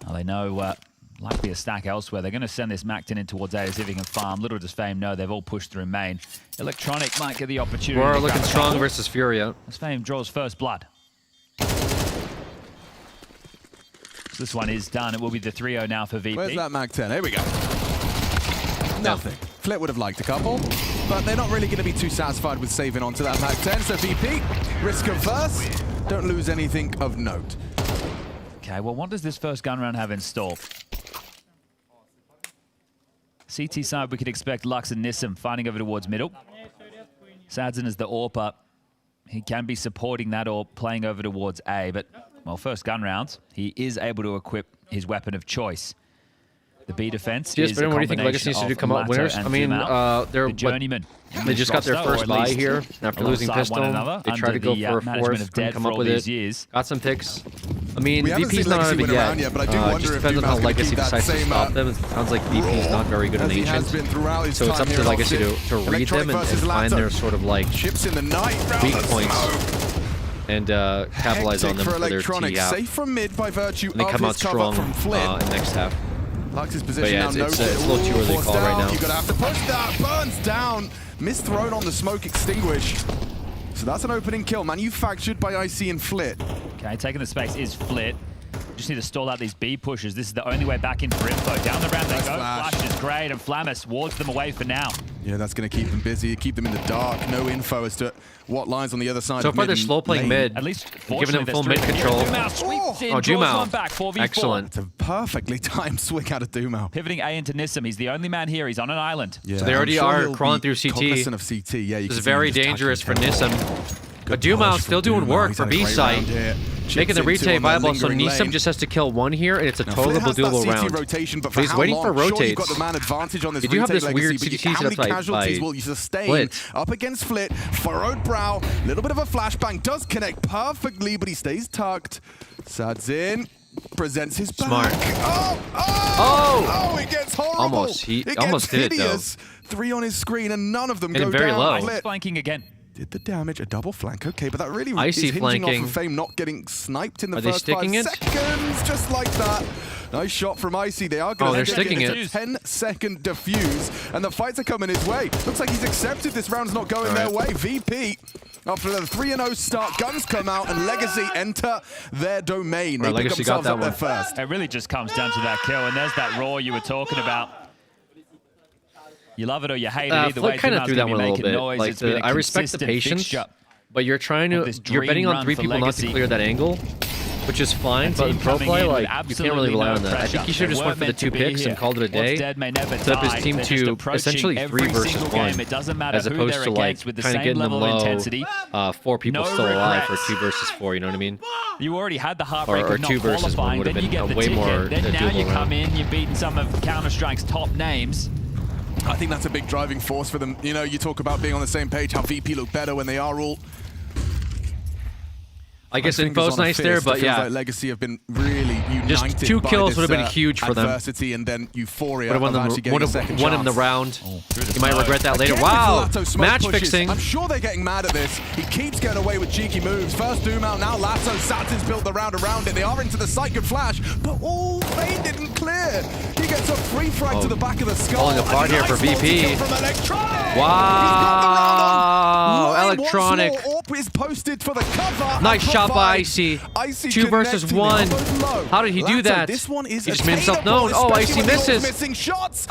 Well, they know likely a stack elsewhere. They're going to send this Macton in towards A to see if he can farm. Little does Fame know they've all pushed through main. Electronic might get the opportunity. Aurora looking strong versus Furia. As Fame draws first blood. So this one is done. It will be the 3-0 now for VP. Where's that Mag 10? Here we go. Nothing. Flit would have liked a couple, but they're not really going to be too satisfied with saving onto that Mag 10. So VP, risk averse, don't lose anything of note. Okay, well, what does this first gun round have in store? CT side, we could expect Lux and Nissim fighting over towards middle. Sadzin is the AWPer. He can be supporting that or playing over towards A, but, well, first gun round, he is able to equip his weapon of choice. The B defense is a what do you think Legacy needs to do to come out winners? I mean, they're journeyman. They just got their first buy here after losing Pistol. They tried to go for a fourth, couldn't come up with it. Got some picks. I mean, VP's not out of it yet. But I do wonder just if depends on how Duma's gonna Legacy keep that decides to same, stop them. It sounds like VP's not very good on Ancient. So it's up to Legacy to read them and find their sort of like weak points and capitalize on them for their tee out. Safe from mid by virtue and they come out strong in next half. Lux's position but yeah, it's a little too early to call right now. You're gonna have to push that. Burns down. Missed thrown on the smoke extinguish. So that's an opening kill manufactured by IC and Flit. Okay, taking the space is Flit. Just need to stall out these B pushes. This is the only way back in for info. Down the ramp they go. Flash is great, and Flamus wards them away for now. Yeah, that's going to keep them busy, keep them in the dark. No info as to what lies on the other side. So far, they're slow playing mid. At least giving them full mid control. Dumao. Excellent. It's a perfectly timed swing out of Dumao. Pivoting A into Nissim. He's the only man here. He's on an island. Yeah, so they already are crawling through CT. Cognizant of CT. Yeah, this is very dangerous for Nissim. But Dumao still doing work for B side, making the retake viable. So Nissim just has to kill one here, and it's a total doable round. Rotation, but he's waiting for rotates. Got the man advantage on this you do have this weird Legacy, CT how many setup casualties will you sustain Flit. up against Flit? Furrowed brow, little bit of a flashbang, does connect perfectly, but he stays tucked. Sadzin presents his back. Smart. Oh, it gets horrible. Almost. He almost did it though. 3 on his screen, and none of them and go very down. Low. He's flanking again. Did the damage, a double flank, okay, but that really is hinging flanking. off of Fame not getting sniped in the Are they first sticking 5 seconds, just like that. Nice shot from Icy. They are going to sticking it. It's a 10-second defuse, and the fights are coming his way. Looks like he's accepted this round's not going their way. VP, after the 3-0 start, guns come out, and Legacy enter their domain. They pick themselves up there first. It really just comes down to that kill, and there's that roar you were talking about. You love it or you hate it. Either way, kind of threw that one a little bit. Noise. Like I respect the patience, fixture. but you're trying to you're betting on 3 people not to clear that angle, which is fine. But in pro play, like you can't really rely on that. I think he should have just went for the 2 picks and called it a day. Set up his team to essentially 3 versus 1, as opposed to like kind of getting them low. 4 people still alive for 2 versus 4. You know what I mean? You already had the heartbreak of not 2 versus 1 qualifying. would have Then you been get the way more ticket. Then now you doable come in, you've beaten some of Counter-Strike's top names. I think that's a big driving force for them. You know, you talk about being on the same page, how VP look better when they are all... I guess info's nice there, but yeah. Like Legacy have been really united. Just 2 kills would have been huge for them. Adversity and then euphoria would have won him the round. You might regret that later. Wow, match fixing. I'm sure they're getting mad at this. He keeps getting away with cheeky moves. First Dumao, now Lasso. Satins built the round around it. They are into the site, good flash, but all Fane didn't clear. He gets a free frag to the back of the skull. Falling apart here for VP. Wow, Electronic. AWP is posted for the cover. Nice shot by Icy. 2 versus 1. How did he do that? This one is he just made himself known. Oh, Icy misses.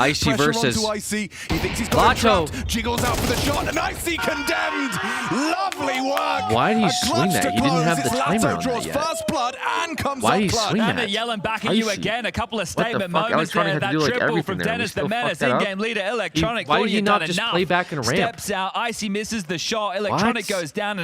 Icy versus Icy. He thinks he's got Lato. Jiggles out for the shot, and Icy condemned. Lovely work. Why did he swing that? He didn't have the timer on draws that yet. First blood and comes Why did he blood. swing And that? they're yelling back at you again. A couple of statement fuck? moments there. Electronic had That to do, like, triple from everything there. Dennis We the still Menace, fucked that up. in-game leader. Electronic Why thought did he he had not done just enough. play back and ramp? Steps out. Icy misses the shot. Electronic goes down, and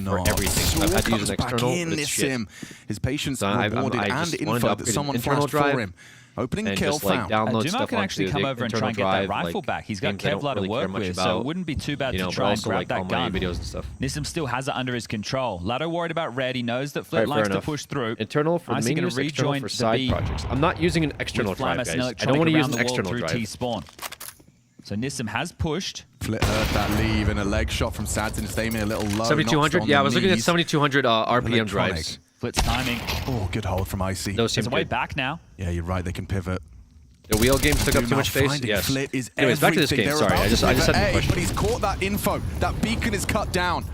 no. for everything. So I've had to use an Back external, in but it's shit. Nissim. His patience So I rewarded and just wanted to info that upgrade an someone internal flashed drive for him. Opening and kill just, like, found. download Dumao stuff can actually onto come the over and try and get internal that drive, rifle like, back. He's got games I don't Kevlar to really care work much with, so about, it wouldn't be too bad you know, to but try and also, grab like, that on my gun. videos and stuff. Nissim still has it under his control. Lado worried about red. He knows that Flit Alright, likes fair to enough. push through. Internal for the Icy main gonna use, external rejoin for the side B projects. I'm not using an external with drive, Flamus and guys. I Electronic don't want to use around an the wall external through drive. T-spawn. So Nissim has pushed. Flit heard that leave and a leg shot from Sadson, just aiming a little low. 7200? Yeah, I was looking at 7200 RPM Electronic. drives. Flit's timing. Oh, good hold from Icy. Those seem It's way good. back now. Yeah, you're right. They can pivot. The wheel games took up too Dumao much space. finding Yes. Flit is Anyways, back to this everything. game. They're Sorry, about I just to had pivot a A, question. but he's caught that info. That beacon is cut down.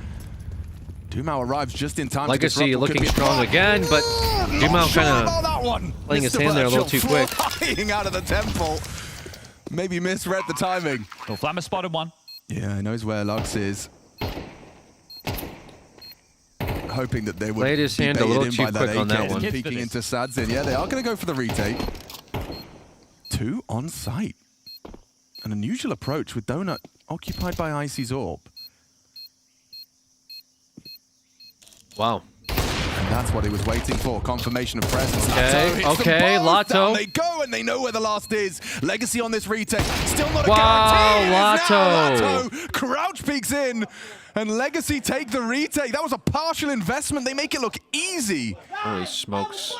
Dumao arrives just in time. Legacy to looking strong again, but Dumao kind of playing his hand there a little too quick. Flying out of the temple. Maybe misread the timing. Well, Flammer spotted one. Yeah, he knows where Lux is. hoping that they would Played his be hand a baited little in too by that quick on AK that one. and peeking into Sadzin. Yeah, they are going to go for the retake. 2 on site. An unusual approach with Donut occupied by Icy's Orb. Wow. And that's what he was waiting for. Confirmation of presence. Okay, Latto hits okay, them both. Latto. Down they go, and they know where the last is. Legacy on this retake. Still not a Wow, guarantee. It is now Latto. Latto. Crouch peeks in, and Legacy take the retake. That was a partial investment. They make it look easy. Holy smokes.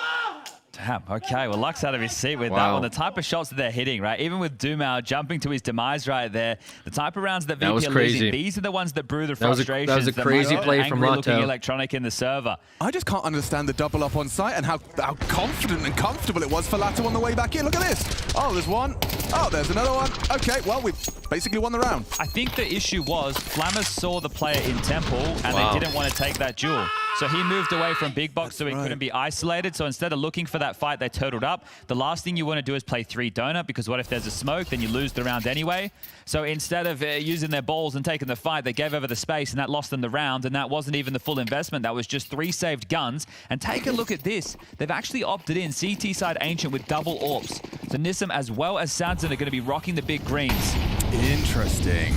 Damn, okay, well, Lux out of his seat with that Wow. one. The type of shots that they're hitting, right? Even with Dumao jumping to his demise right there, the type of rounds that That VP was are crazy. losing, these are the ones that brew the That was a frustrations. crazy play from Angry-looking Latto. Electronic in the server. I just can't understand the double up on site and how confident and comfortable it was for Latto on the way back in. Look at this. Oh, there's one. Oh, there's another one. Okay, well, we've basically won the round. I think the issue was Flammer saw the player in Temple and Wow. they didn't want to take that duel. So he moved away from Big Box so he couldn't be isolated. So instead of looking for that fight, they turtled up. The last thing you want to do is play 3 Donut, because what if there's a smoke? Then you lose the round anyway. So instead of using their balls and taking the fight, they gave over the space and that lost them the round. And that wasn't even the full investment. That was just 3 saved guns. And take a look at this. They've actually opted in CT side Ancient with double AWPs. So Nissim as well as Sadzin are going to be rocking the big greens. Interesting.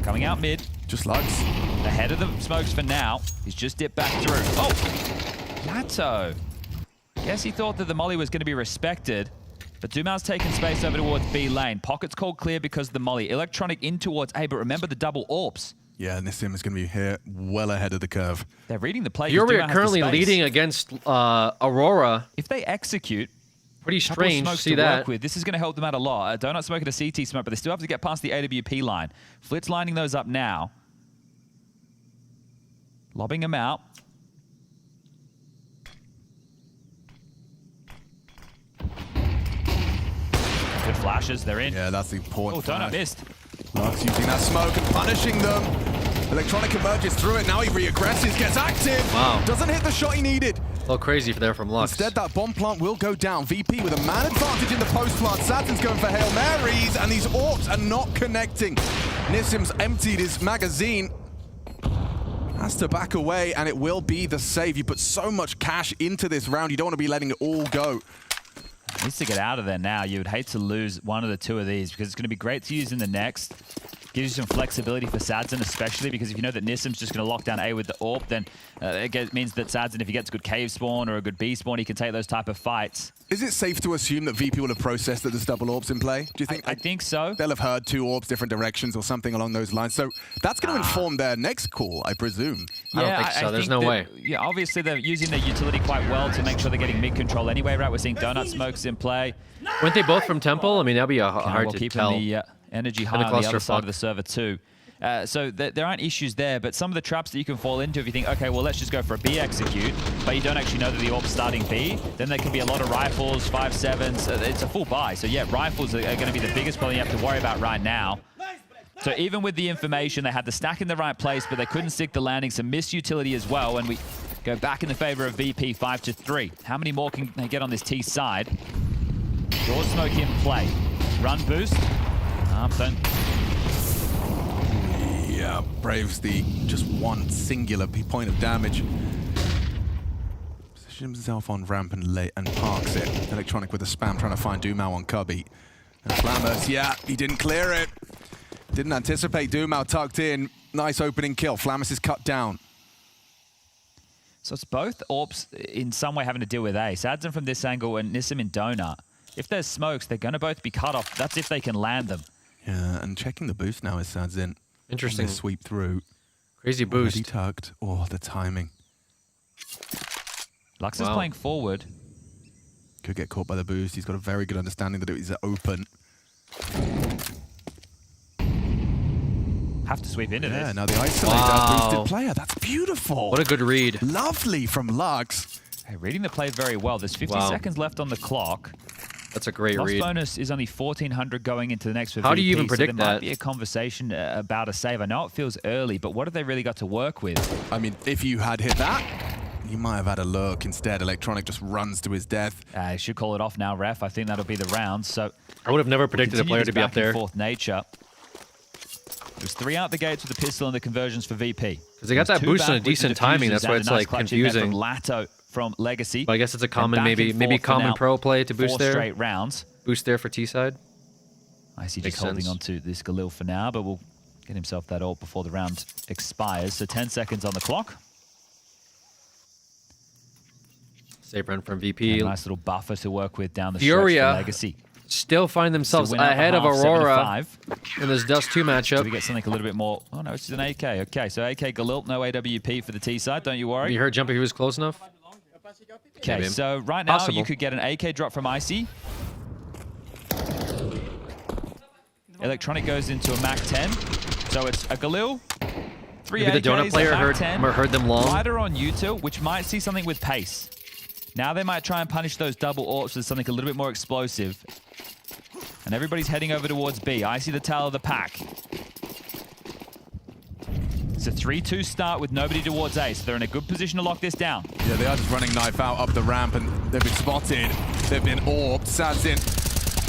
Coming out mid. Just Lux. Ahead of the smokes for now. He's just dipped back through. Oh! Latto. Guess he thought that the molly was going to be respected. But Dumao's taken space over towards B lane. Pocket's called clear because of the molly. Electronic in towards A, but remember the double AWPs. Yeah, Nissim is going to be here well ahead of the curve. They're reading the play. You're Dumao has the currently space. leading against Aurora. If they execute, pretty couple of strange to smokes see to that. work with. This is going to help them out a lot. Donut smoking a CT smoke, but they still have to get past the AWP line. Flitz lining those up now. Lobbing them out. Good flashes, they're in. Yeah, that's the important Oh, Donut flash. missed. Lux using that smoke and punishing them. Electronic emerges through it. Now he reaggresses, gets active. Wow. Doesn't hit the shot he needed. A little crazy there from Lux. Instead, that bomb plant will go down. VP with a man advantage in the post plant. Sadzin's going for Hail Marys, and these AWPs are not connecting. Nissim's emptied his magazine. Has to back away, and it will be the save. You put so much cash into this round, you don't want to be letting it all go. Needs to get out of there now. You would hate to lose one of the 2 of these because it's going to be great to use in the next. Gives you some flexibility for Sadzin, especially because if you know that Nissim's just going to lock down A with the AWP, then it means that Sadzin, if he gets a good cave spawn or a good B spawn, he can take those type of fights. Is it safe to assume that VP will have processed that there's double AWPs in play? Do you think? I think so. They'll have heard 2 AWPs, different directions or something along those lines. So that's going to inform their next call, I presume. I don't think so. There's no way. Yeah, obviously they're using their utility quite well to make sure they're getting mid-control anyway, right? We're seeing Donut smokes in play. Weren't they both from Temple? I mean, that'd be hard we're to keeping tell. the energy high on the other side of the server too. So there aren't issues there, but some of the traps that you can fall into if you think, okay, well, let's just go for a B execute, but you don't actually know that the AWP's starting B, then there can be a lot of rifles, 5.7s. It's a full buy. So yeah, rifles are going to be the biggest problem you have to worry about right now. So even with the information, they had the stack in the right place, but they couldn't stick the landing, some missed utility as well, and we go back in the favor of VP 5-3. How many more can they get on this T side? Door smoke in play. Run boost. Yeah, Braves the just one singular point of damage. Positions himself on ramp and parks it. Electronic with a spam trying to find Dumao on Cubby. And Flammers, yeah, he didn't clear it. Didn't anticipate Dumao tucked in. Nice opening kill. Flammers is cut down. So it's both AWPs in some way having to deal with A. Sadzin from this angle and Nissim in Donut. If there's smokes, they're going to both be cut off. That's if they can land them. Yeah, and checking the boost now is Sadzin. Interesting. Sweep through. Crazy boost. Already tucked. Oh, the timing. Lux is playing forward. Could get caught by the boost. He's got a very good understanding that it is open. Have to sweep into this. Yeah, now the isolator boosted player. That's beautiful. What a good read. Lovely from Lux. Hey, reading the play very well. There's 50 seconds left on the clock. That's a great Lost read. bonus is only 1,400 going into the next for How do you VP, even predict so there might that? be a conversation about a save. I know it feels early, but what have they really got to work with? I mean, if you had hit that, you might have had a look. Instead, Electronic just runs to his death. I should call it off now, ref. I think that'll be the round. So I would have never predicted a player to be up there. Fourth nature. It was 3 out the gates with the pistol and the conversions for VP. Because they got that boost on a decent timing. That's why it's like confusing. From Latto from Legacy. But I guess it's a common, maybe common pro play to boost there. 4 straight rounds. Boost there for T-side. Icy just holding on to this Galil for now, but will get himself that ult before the round expires. So 10 seconds on the clock. Safe run from VP. A nice little buffer to work with down the stretch for Legacy. Still find themselves ahead of Aurora in this Dust 2 matchup. So we get something a little bit more. Oh no, it's an AK. Okay, so AK Galil, no AWP for the T side. Don't you worry. You heard Jumpy, he was close enough. Okay, so right now you could get an AK drop from Icy. Electronic goes into a Mac 10. So it's a Galil. 3 Maybe the AKs, Donut player a heard them long. Lighter on Util, which might see something with pace. Now they might try and punish those double AWPs with something a little bit more explosive. And everybody's heading over towards B. I see the tail of the pack. It's a 3-2 start with nobody towards A, so they're in a good position to lock this down. Yeah, they are just running knife out up the ramp, and they've been spotted. They've been orbed. Sadzin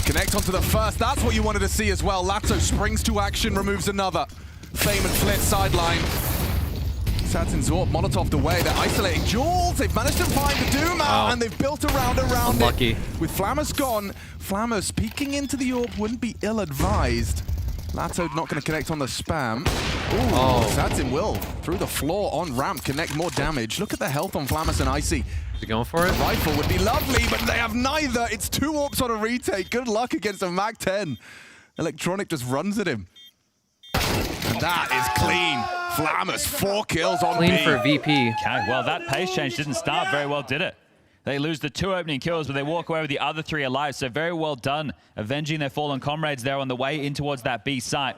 connect onto the first. That's what you wanted to see as well. Latto springs to action, removes another. Fame and Flit sideline. Sadzin's AWP, Molotov away. They're isolating Jules. They've managed to find the Doom out, and they've built a round around it. With Flammus gone, Flammus peeking into the AWP wouldn't be ill-advised. Latto not going to connect on the spam. Ooh, Sadzin will, through the floor on ramp, connect more damage. Look at the health on Flammus and Icy. Is he going for it? Rifle would be lovely, but they have neither. It's 2 AWPs on a retake. Good luck against a Mac 10. Electronic just runs at him. And that is clean. Flammus, 4 kills on Clean B. for VP. Okay, well, that pace change didn't start very well, did it? They lose the 2 opening kills, but they walk away with the other 3 alive. So very well done, avenging their fallen comrades there on the way in towards that B site.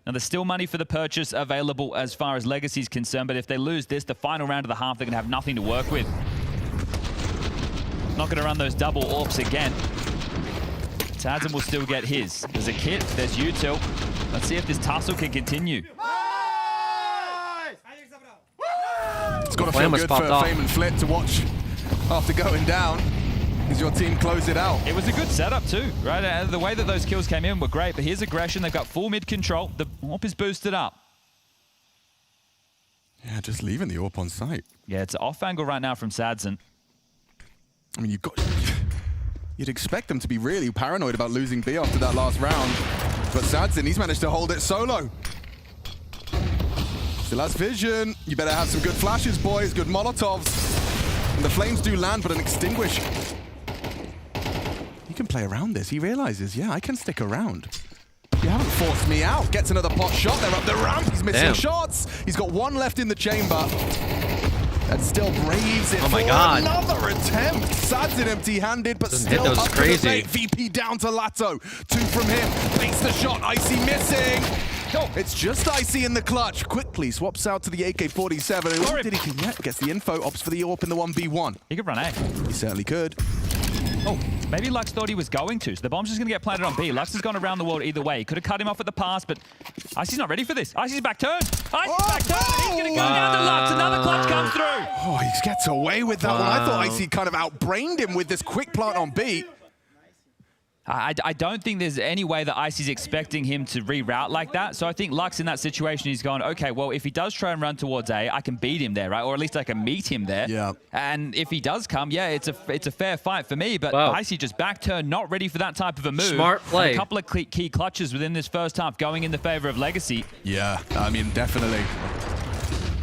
Now, there's still money for the purchase available as far as Legacy is concerned, but if they lose this, the final round of the half, they're going to have nothing to work with. Not going to run those double AWPs again. Sadzin will still get his. There's a kit, there's Util. Let's see if this tussle can continue. It's got to feel good for Fame and Flit to watch after going down. Is your team close it out? It was a good setup too, right? The way that those kills came in were great, but here's aggression. They've got full mid control. The AWP is boosted up. Yeah, just leaving the AWP on site. Yeah, it's off angle right now from Sadzin. I mean, you'd expect them to be really paranoid about losing B after that last round. But Sadzin, he's managed to hold it solo. Still has vision. You better have some good flashes, boys. Good Molotovs. And the flames do land, but an extinguish. He can play around this. He realizes, yeah, I can stick around. You haven't forced me out. Gets another pot shot. They're up the ramp. He's missing shots. He's got 1 left in the chamber. And still braves it for another attempt. Sadzin empty-handed, but still up to the plate. VP down to Latto. 2 from him. Baits the shot. Icy missing. It's just Icy in the clutch. Quickly swaps out to the AK-47. Who did he connect? Gets the info. Opts for the AWP in the 1v1. He could run A. He certainly could. Oh, maybe Lux thought he was going to. So the bomb's just going to get planted on B. Lux has gone around the world either way. He could have cut him off at the pass, but Icy's not ready for this. Icy's back turn. Icy's back turn. He's going to go down to Lux. Another clutch comes through. Oh, he gets away with that one. I thought Icy kind of outbrained him with this quick plant on B. I don't think there's any way that Icy's expecting him to reroute like that. So I think Lux in that situation, he's gone, okay, well, if he does try and run towards A, I can beat him there, right? Or at least I can meet him there. Yeah. And if he does come, yeah, it's a fair fight for me. But Icy just back turn, not ready for that type of a move. Smart play. And a couple of key clutches within this first half going in the favor of Legacy. Yeah, I mean, definitely.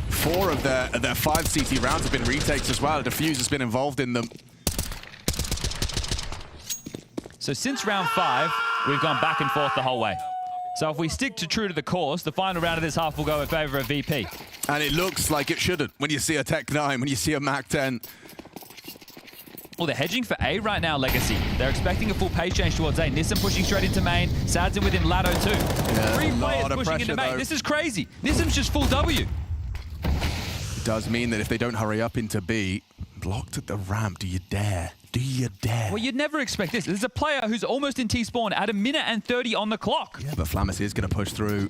4 of their 5 CT rounds have been retakes as well. Defuse has been involved in them. So since round 5, we've gone back and forth the whole way. So if we stick true to the course, the final round of this half will go in favor of VP. And it looks like it shouldn't when you see a Tech 9, when you see a Mac 10. Well, they're hedging for A right now, Legacy. They're expecting a full pace change towards A. Nissan pushing straight into main. Sadzin with him, Latto too. Yeah, 3 players pushing into main. This is crazy. Nissan's just full W. It does mean that if they don't hurry up into B, blocked at the ramp, do you dare? Do you dare? Well, you'd never expect this. There's a player who's almost in T-spawn at 1 minute and 30 on the clock. Yeah, but Flammus is going to push through.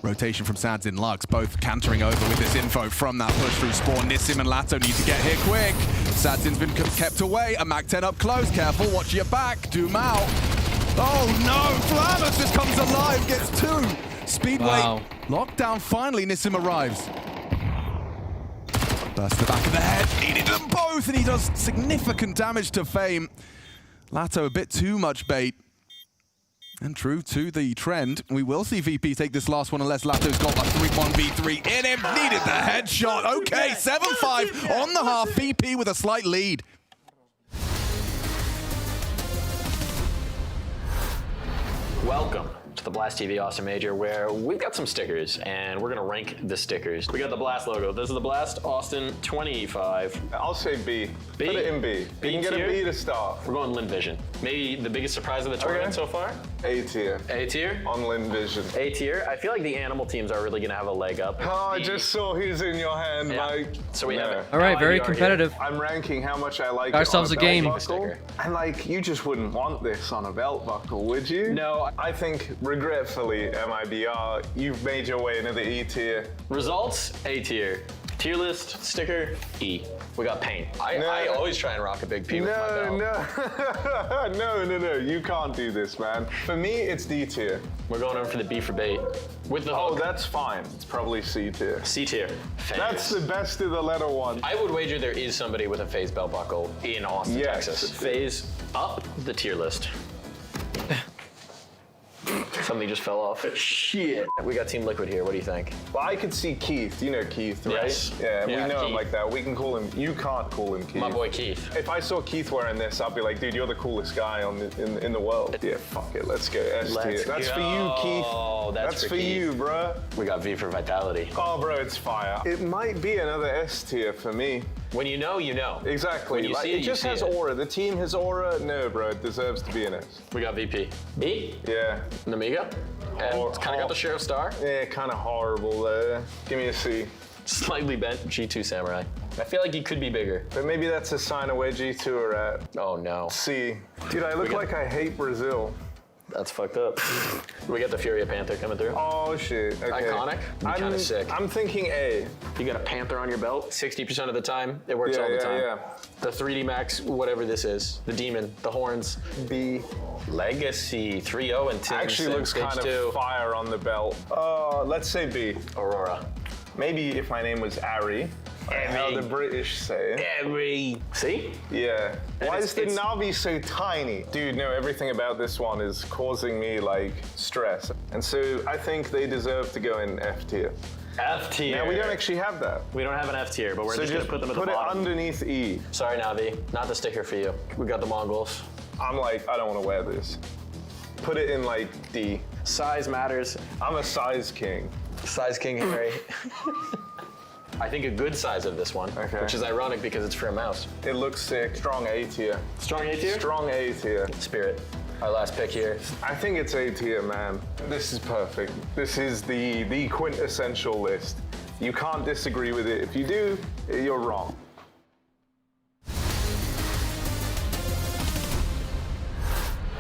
Rotation from Sadzin, Lux, both cantering over with this info from that push through spawn. Nissim and Latto need to get here quick. Sadzin's been kept away. A Mac 10 up close. Careful, watch your back. Doom out. Oh no, Flammus just comes alive, gets 2. Speedway locked down. Finally, Nissim arrives. Burst to the back of the head. Needed them both, and he does significant damage to Fame. Lato a bit too much bait. And true to the trend, we will see VP take this last one unless Lato's got a 3-1v3 in him. Needed the headshot. Okay, 7-5 on the half. VP with a slight lead. Welcome to the Blast TV Austin Major, where we've got some stickers, and we're gonna rank the stickers. We got the Blast logo. This is the Blast Austin 25. I'll say B. B? Put it in B. B You can get a tier? B to start. We're going Lin Vision. Maybe the biggest surprise of the tournament so far? A tier. A tier? On Lin Vision. A tier. I feel like the animal teams are really gonna have a leg up. Oh, I just saw who's in your hand, Mike. So we have it. All right, very competitive. I'm ranking how much I like Ourselves it a on game. belt buckle. And like, you just wouldn't want this on a belt buckle, would you? No. I think, regretfully, MIBR, you've made your way into the E tier. Results, A tier. Tier list, sticker, E. We got paint. I always try and rock a big P with my belt. No, you can't do this, man. For me, it's D tier. We're going over for the B for bait. With the Oh, hook. that's fine. It's probably C tier. C tier. That's the best of the letter one. I would wager there is somebody with a FaZe belt buckle in Austin, Yes. Texas. FaZe up the tier list. Something just fell off. Shit. We got Team Liquid here. What do you think? Well, I could see Keith. You know Keith, right? Yes. Yeah, we know him Keith. like that. We can call him. You can't call him Keith. My boy Keith. If I saw Keith wearing this, I'd be like, dude, you're the coolest guy in the world. Yeah, fuck it. Let's go S tier. That's for you, Keith. Oh, that's for Keith. you, bruh. We got V for Vitality. Oh, bro, it's fire. It might be another S tier for me. When you know, you know. Exactly. When you like, see it, it just you has see it. aura. The team has aura. No, bro, it deserves to be an S. We got VP. B? Yeah. Namiga? And it's kind of got the Sheriff Star. Yeah, kind of horrible there. Give me a C. Slightly bent G2 Samurai. I feel like he could be bigger. But maybe that's a sign of where G2 are at. Oh no. C. Dude, I look like I hate Brazil. That's fucked up. We got the Furia Panther coming through. Oh shit. Okay. Iconic. Kind of sick. I'm thinking A. You got a Panther on your belt 60% of the time. It works all the time. Yeah. The 3D Max, whatever this is. The Demon, the horns. B. Legacy 3-0 and 10. Actually looks kind of fire on the belt. Let's say B. Aurora. Maybe if my name was Ari. How the British say. Ari. See? Yeah. And Why it's- is the it's- Navi so tiny? Dude, no, everything about this one is causing me like stress. And so I think they deserve to go in F tier. F tier. Now we don't actually have that. We don't have an F tier, but we're So just gonna put them at the put it bottom. underneath E. Sorry, Navi. Not the sticker for you. We got the Mongols. I'm like, I don't want to wear this. Put it in like D. Size matters. I'm a size king. Size King Harry. I think a good size of this one, which is ironic because it's for a mouse. It looks sick. Strong A tier. Strong A tier? Strong A tier. Spirit. Our last pick here. I think it's A tier, man. This is perfect. This is the quintessential list. You can't disagree with it. If you do, you're wrong.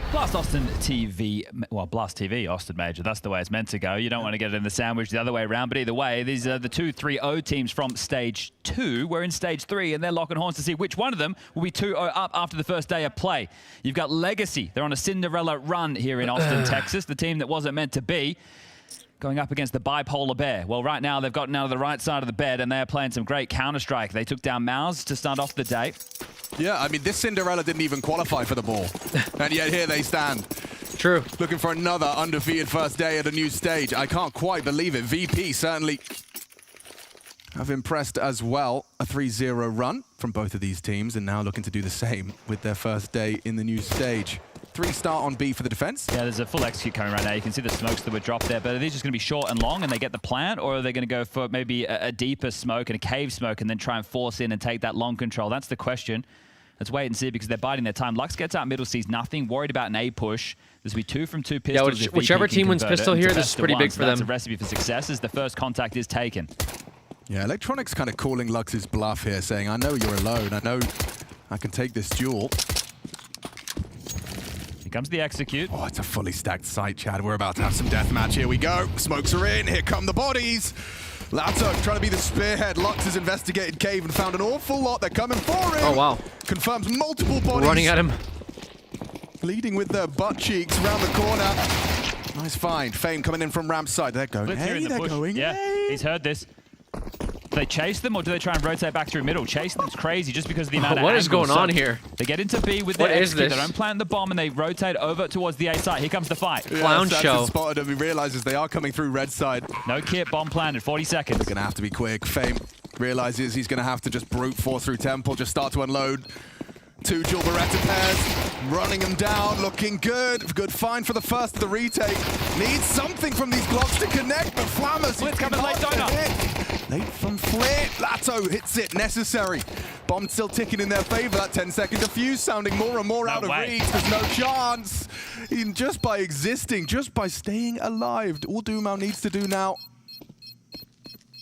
Blast Austin TV, well, Blast TV Austin Major, that's the way it's meant to go. You don't want to get it in the sandwich the other way around, but either way, these are the 2-3-0 teams from Stage 2. We're in Stage 3, and they're locking horns to see which one of them will be 2-0 up after the first day of play. You've got Legacy. They're on a Cinderella run here in Austin, Texas, the team that wasn't meant to be, going up against the Bipolar Bear. Well, right now, they've gotten out of the right side of the bed, and they're playing some great Counter-Strike. They took down Mouse to start off the day. Yeah, I mean, this Cinderella didn't even qualify for the ball. And yet here they stand. True. Looking for another undefeated first day at a new stage. I can't quite believe it. VP certainly have impressed as well. A 3-0 run from both of these teams, and now looking to do the same with their first day in the new stage. 3-star on B for the defense. Yeah, there's a full execute coming right now. You can see the smokes that were dropped there, but are these just going to be short and long and they get the plant, or are they going to go for maybe a deeper smoke and a cave smoke and then try and force in and take that long control? That's the question. Let's wait and see because they're biding their time. Lux gets out middle, sees nothing, worried about an A push. This will be 2 from 2 pistols. Yeah, whichever team wins pistol here, this is pretty big for them. That's a recipe for success as the first contact is taken. Yeah, Electronics kind of calling Lux's bluff here, saying, I know you're alone. I know I can take this duel. Here comes the execute. Oh, it's a fully stacked site, Chad. We're about to have some deathmatch. Here we go. Smokes are in. Here come the bodies. Lato trying to be the spearhead. Lux has investigated cave and found an awful lot. They're coming for him. Oh, wow. Confirms multiple bodies. Running at him. Leading with their butt cheeks around the corner. Nice find. Fame coming in from ramp side. They're going, Blitz here hey, in the they're bush. going, Yeah, hey. he's heard this. Do they chase them or do they try and rotate back through middle? Chasing them's crazy just because of the amount of What is angles. going on here? They get into B with What their is execute. this? They don't plant the bomb and they rotate over towards the A side. Here comes the fight. Clown show. Spotted him. He realizes they are coming through red side. No kit, bomb planted, 40 seconds. They're going to have to be quick. Fame realizes he's going to have to just brute force through Temple, just start to unload. 2 dual Beretta pairs, running them down, looking good. Good find for the first of the retake. Needs something from these Glocks to connect, but Flammers. Flit's coming late, donut. Late from Flit. Lato hits it, necessary. Bomb still ticking in their favor. That 10-second defuse sounding more and more out of reach. There's no chance. Even just by existing, just by staying alive, all Dumao needs to do now.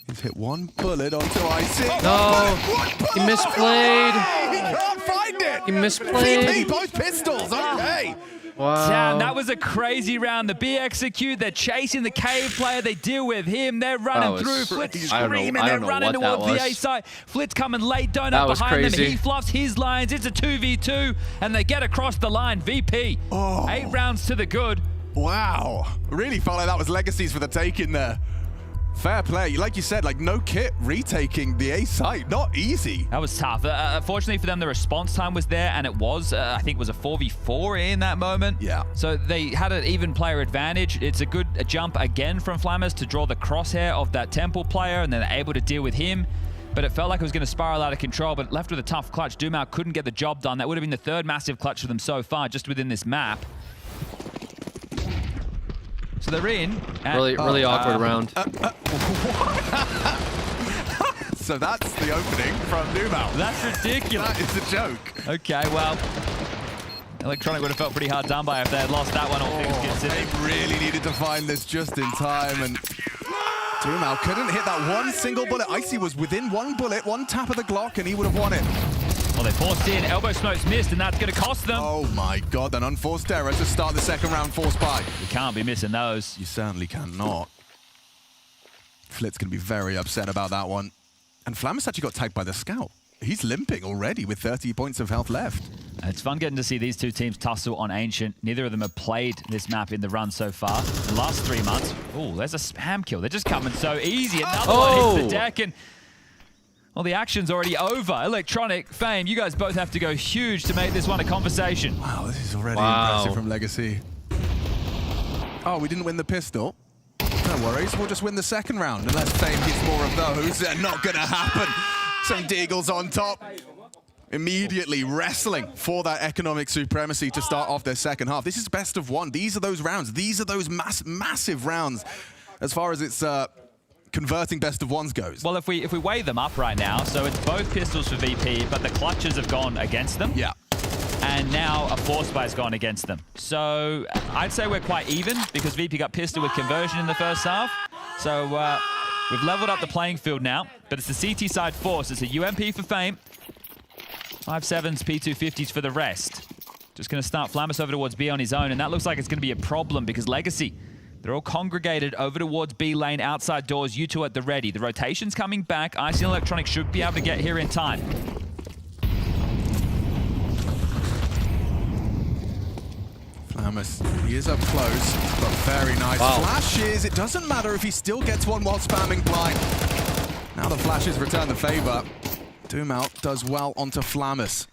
He's hit 1 bullet onto Icy. No, he misplayed. He can't find it. He misplayed. VP, both pistols. Okay. Wow. Damn, that was a crazy round. The B execute, they're chasing the cave player, they deal with him, they're running through. Flit's screaming, they're running towards the A side. Flit's coming late, donut behind them. He fluffs his lines, it's a 2v2, and they get across the line. VP, 8 rounds to the good. Wow. Really felt like that was legacies for the taking there. Fair play. Like you said, like no kit retaking the A site. Not easy. That was tough. Fortunately for them, the response time was there, and it was, I think, was a 4v4 in that moment. Yeah. So they had an even player advantage. It's a good jump again from Flammers to draw the crosshair of that Temple player, and then they're able to deal with him. But it felt like it was going to spiral out of control, but left with a tough clutch. Dumao couldn't get the job done. That would have been the 3rd massive clutch for them so far, just within this map. So they're in. Really awkward round. So that's the opening from Dumao. That's ridiculous. That is a joke. Okay, well, Electronic would have felt pretty hard done by if they had lost that one, all things considered. They really needed to find this just in time, and Dumao couldn't hit that one single bullet. Icy was within 1 bullet, 1 tap of the Glock, and he would have won it. Well, they forced in. Elbow smokes missed, and that's going to cost them. Oh my God, an unforced error to start the 2nd round forced by. You can't be missing those. You certainly cannot. Flit's going to be very upset about that one. And Flammers actually got tagged by the scout. He's limping already with 30 points of health left. It's fun getting to see these two teams tussle on Ancient. Neither of them have played this map in the run so far. The last 3 months. Oh, there's a spam kill. They're just coming so easy. Another one hits the deck, and well, the action's already over. Electronic, Fame, you guys both have to go huge to make this one a conversation. Wow, this is already impressive from Legacy. Oh, we didn't win the pistol. No worries, we'll just win the 2nd round. Unless Fame gets more of those, they're not going to happen. Some Deagles on top. Immediately wrestling for that economic supremacy to start off their 2nd half. This is best of 1. These are those rounds. These are those massive rounds as far as it's converting best of 1s goes. Well, if we weigh them up right now, so it's both pistols for VP, but the clutches have gone against them. Yeah. And now a force buy has gone against them. So I'd say we're quite even because VP got pistol with conversion in the 1st half. So we've leveled up the playing field now, but it's the CT side force. It's a UMP for Fame. 5.7s, P250s for the rest. Just going to start Flammers over towards B on his own, and that looks like it's going to be a problem because Legacy, they're all congregated over towards B lane, outside doors, you two at the ready. The rotation's coming back. Icy and Electronic should be able to get here in time. Flammers, he is up close, but very nice. Flashes, it doesn't matter if he still gets one while spamming blind. Now the flashes return the favor. Dumao does well onto Flammers.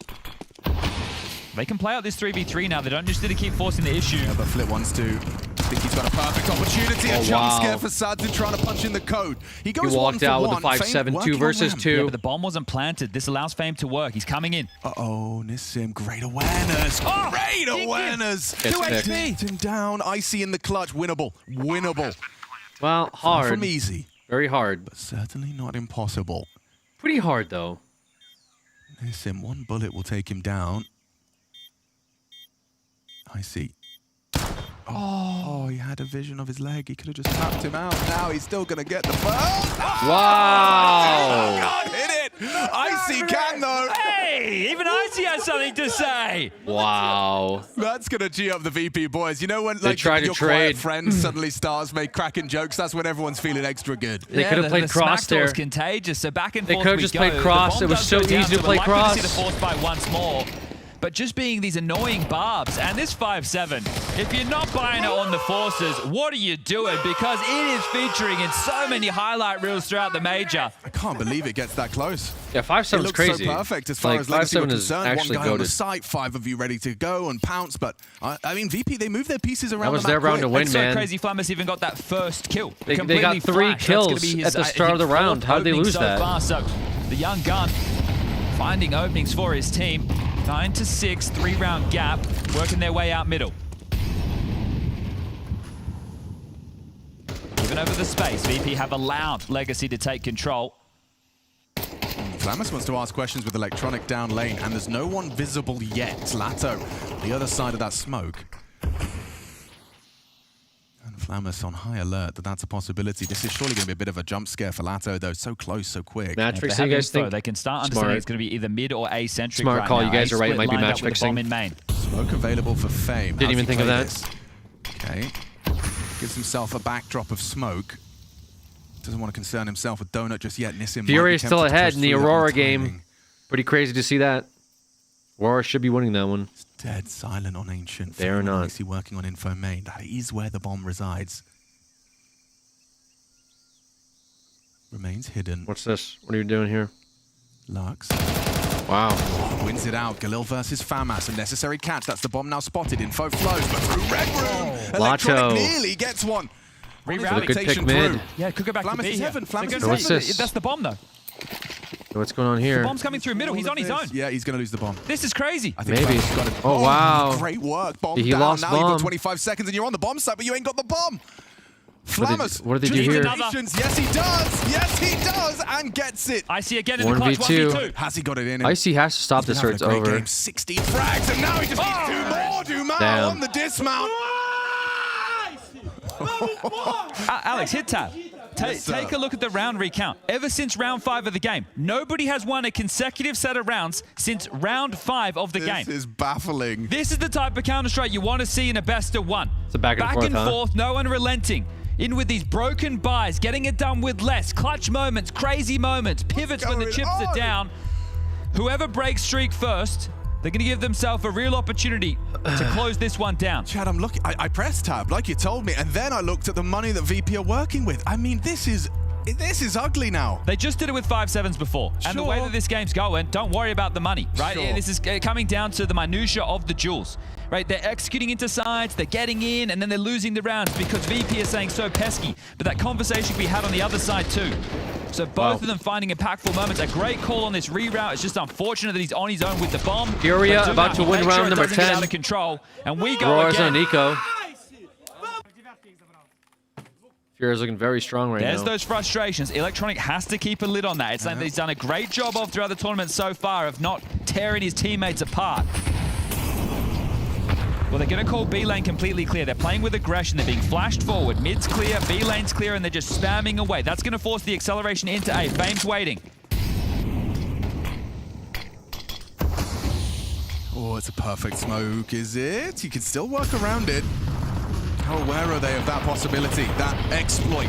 They can play out this 3v3 now. They don't just need to keep forcing the issue. Yeah, but Flit wants to. I think he's got a perfect opportunity. A jump scare for Sadzin trying to punch in the code. He goes walked out with a 5-7, 2 versus 2. Yeah, but the bomb wasn't planted. This allows Fame to work. He's coming in. Uh-oh, Nissim, great awareness. Great awareness. 2 HP. Him down. Icy in the clutch. Winnable. Winnable. Well, hard. Far from easy. Very hard. But certainly not impossible. Pretty hard, though. Nissim, 1 bullet will take him down. Icy. Oh, he had a vision of his leg. He could have just tapped him out. Now he's still going to get the first. Wow. God, hit it. Icy can, though. Hey, even Icy has something to say. Wow. That's going to G up the VP boys. You know when like quiet your quiet friend suddenly starts make cracking jokes? That's when everyone's feeling extra good. They could have played cross there. Was contagious, so back and they forth could have just played cross. It was so easy to play cross. See the force by once more. but just being these annoying barbs. And this 5-7, if you're not buying it on the Forces, what are you doing? Because it is featuring in so many highlight reels throughout the major. I can't believe it gets that close. Yeah, 5-7 is crazy. It looks so perfect as far Like, as Legacy were 5-7 is concerned. actually One guy on the goated. site, 5 of you ready to go and pounce. But, I mean, VP, they move their pieces around That was the their map round to quick. win, It's man. so crazy Flamus even got that first kill. They Completely got 3 flashed. That's gonna kills be his, at the I start think, of the round. fourth How did they opening lose so that? far. So the young gun finding openings for his team. 9-6, 3-round gap, working their way out middle. Moving over the space, VP have allowed Legacy to take control. Flamus wants to ask questions with Electronic down lane, and there's no one visible yet. Lato, the other side of that smoke. And Flamus on high alert that that's a possibility. This is surely going to be a bit of a jump scare for Lato, though. So close, so quick. Matrix, If you they have guys info, think they can start understanding it's going to be either mid or A centric. Smart right call, now. you guys A are right, it split might be lined up match with the fixing. bomb in main. Smoke available for Fame. Didn't How's even he think of play that. this? Okay. Gives himself a backdrop of smoke. Doesn't want to concern himself with Donut just yet. Nissim Fury is might be still tempted to ahead push in the through that Aurora with timing. game. Pretty crazy to see that. Aurora should be winning that one. It's dead silent on Ancient. They are not. Legacy working on info main. That is where the bomb resides. Remains hidden. What's this? What are you doing here? Lux. Wow. Wins it out. Galil versus Famas. A necessary catch. That's the bomb now spotted. Info flows, but through Red Room. Electronic nearly gets one. Rerouting. Good pick mid. Yeah, could go back Flamus to B is here. heaven. Flamus They're is gonna heaven. say that's the bomb, though. What's going on here? The bomb's coming through middle. He's on his own. Yeah, he's going to lose the bomb. This is crazy. I think Maybe. Flamus got it. Oh, wow. Great work. Bomb He down. lost Now you've bomb. got 25 seconds and you're on the bomb site, but you ain't got the bomb. Flamus. What did they do here? Yes, he does. Yes, he does. And gets it. Icy again in the clutch. 1v2. Has he got it in? Icy has to stop this or it's over. Game. 16 frags, and now he just needs 2 more. Dumao Damn. on the dismount. Alex, hit tab. Take a look at the round recount. Ever since round 5 of the game, nobody has won a consecutive set of rounds since round 5 of the game. This is baffling. This is the type of Counter-Strike you want to see in a best of 1. It's a back and forth, no one relenting. In with these broken buys, getting it done with less. Clutch moments, crazy moments, pivots when the chips are down. Whoever breaks streak first, they're going to give themselves a real opportunity to close this one down. Chad, I'm looking. I pressed tab like you told me, and then I looked at the money that VP are working with. I mean, this is ugly now. They just did it with 5-7s before. And the way that this game's going, don't worry about the money, right? Sure. This is coming down to the minutia of the duels, right? They're executing into sides, they're getting in, and then they're losing the rounds because VP is saying so pesky. But that conversation we had on the other side too. So both of them finding impactful moments. A great call on this reroute. It's just unfortunate that he's on his own with the bomb. Furia about to win round number 10. Out of control, and we go Aurora's again. on Nico. Furia's looking very strong right There's now. those frustrations. Electronic has to keep a lid on that. It's something that he's done a great job of throughout the tournament so far of not tearing his teammates apart. Well, they're going to call B lane completely clear. They're playing with aggression. They're being flashed forward. Mid's clear, B lane's clear, and they're just spamming away. That's going to force the acceleration into A. Fame's waiting. Oh, it's a perfect smoke, is it? You can still work around it. How aware are they of that possibility, that exploit?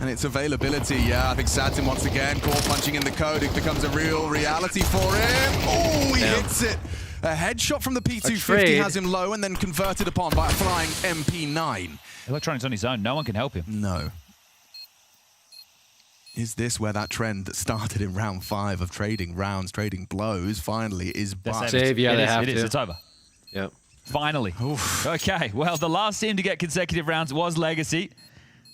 And its availability, yeah, I think Satin once again, core punching in the code, it becomes a real reality for him. Oh, he hits it. A headshot from the P250 has him low and then converted upon by a flying MP9. Electronic's on his own. No one can help him. No. Is this where that trend that started in round 5 of trading rounds, trading blows, finally is back? Save, yeah, they have to. It's over. Yep. Finally. Oof. Okay, well, the last team to get consecutive rounds was Legacy.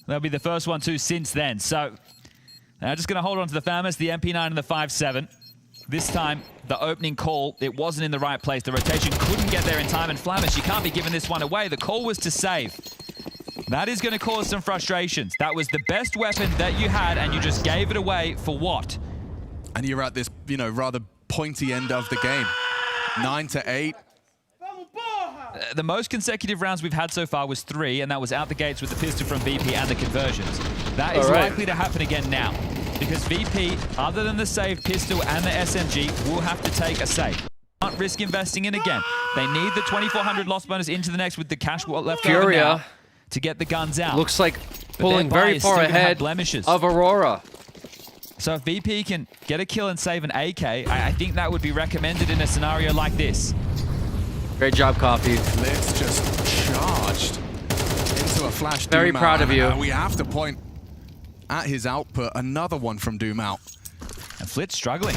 They'll be the first one too since then. So, now just going to hold on to the Famas, the MP9 and the 5-7. This time, the opening call, it wasn't in the right place. The rotation couldn't get there in time, and Flamus, you can't be giving this one away. The call was to save. That is going to cause some frustrations. That was the best weapon that you had, and you just gave it away for what? And you're at this, you know, rather pointy end of the game. 9-8. The most consecutive rounds we've had so far was 3, and that was out the gates with the pistol from VP and the conversions. That is likely to happen again now, because VP, other than the save pistol and the SMG, will have to take a save. Can't risk investing in again. They need the 2,400 loss bonus into the next with the cash left over now to get the guns out. Looks like But pulling their buy very is far still gonna have ahead blemishes. of Aurora. So if VP can get a kill and save an AK, I think that would be recommended in a scenario like this. Great job, Coffee. Blitz just charged into a flash. Very Doom proud out. of you. We have to point at his output. Another one from Doom out. And Flitz struggling.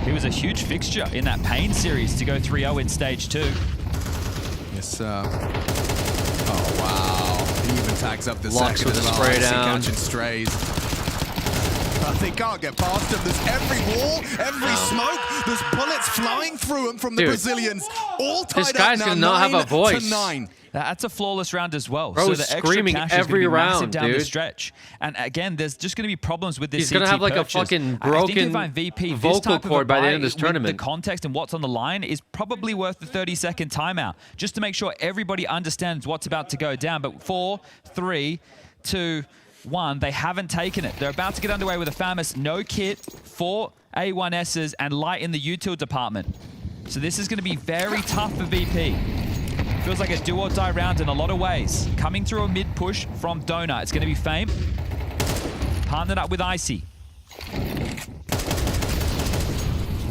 He was a huge fixture in that Pain series to go 3-0 in stage 2. Yes, sir. Oh, wow. He even tags up the Lux second with as a well. spray Icy down. catching strays. They can't get past him. There's every wall, every smoke. There's bullets flying through him from the Dude, Brazilians. All tied this guy's up now, gonna not have a 9 voice. to 9. That's a flawless round as well. Bro, so the extra screaming cash is every gonna be massive round, down the dude. stretch. And again, there's just going to be problems with this He's CT gonna have like purchase. a fucking I think if broken I'm VP, this vocal type of a cord by the buy end of this with tournament. The context and what's on the line is probably worth the 30-second timeout, just to make sure everybody understands what's about to go down. But 4, 3, 2, 1, they haven't taken it. They're about to get underway with a FAMAS, no kit, 4 A1Ss, and light in the util department. So this is going to be very tough for VP. Feels like a do or die round in a lot of ways. Coming through a mid push from Donut. It's going to be Fame. Partnered up with Icy.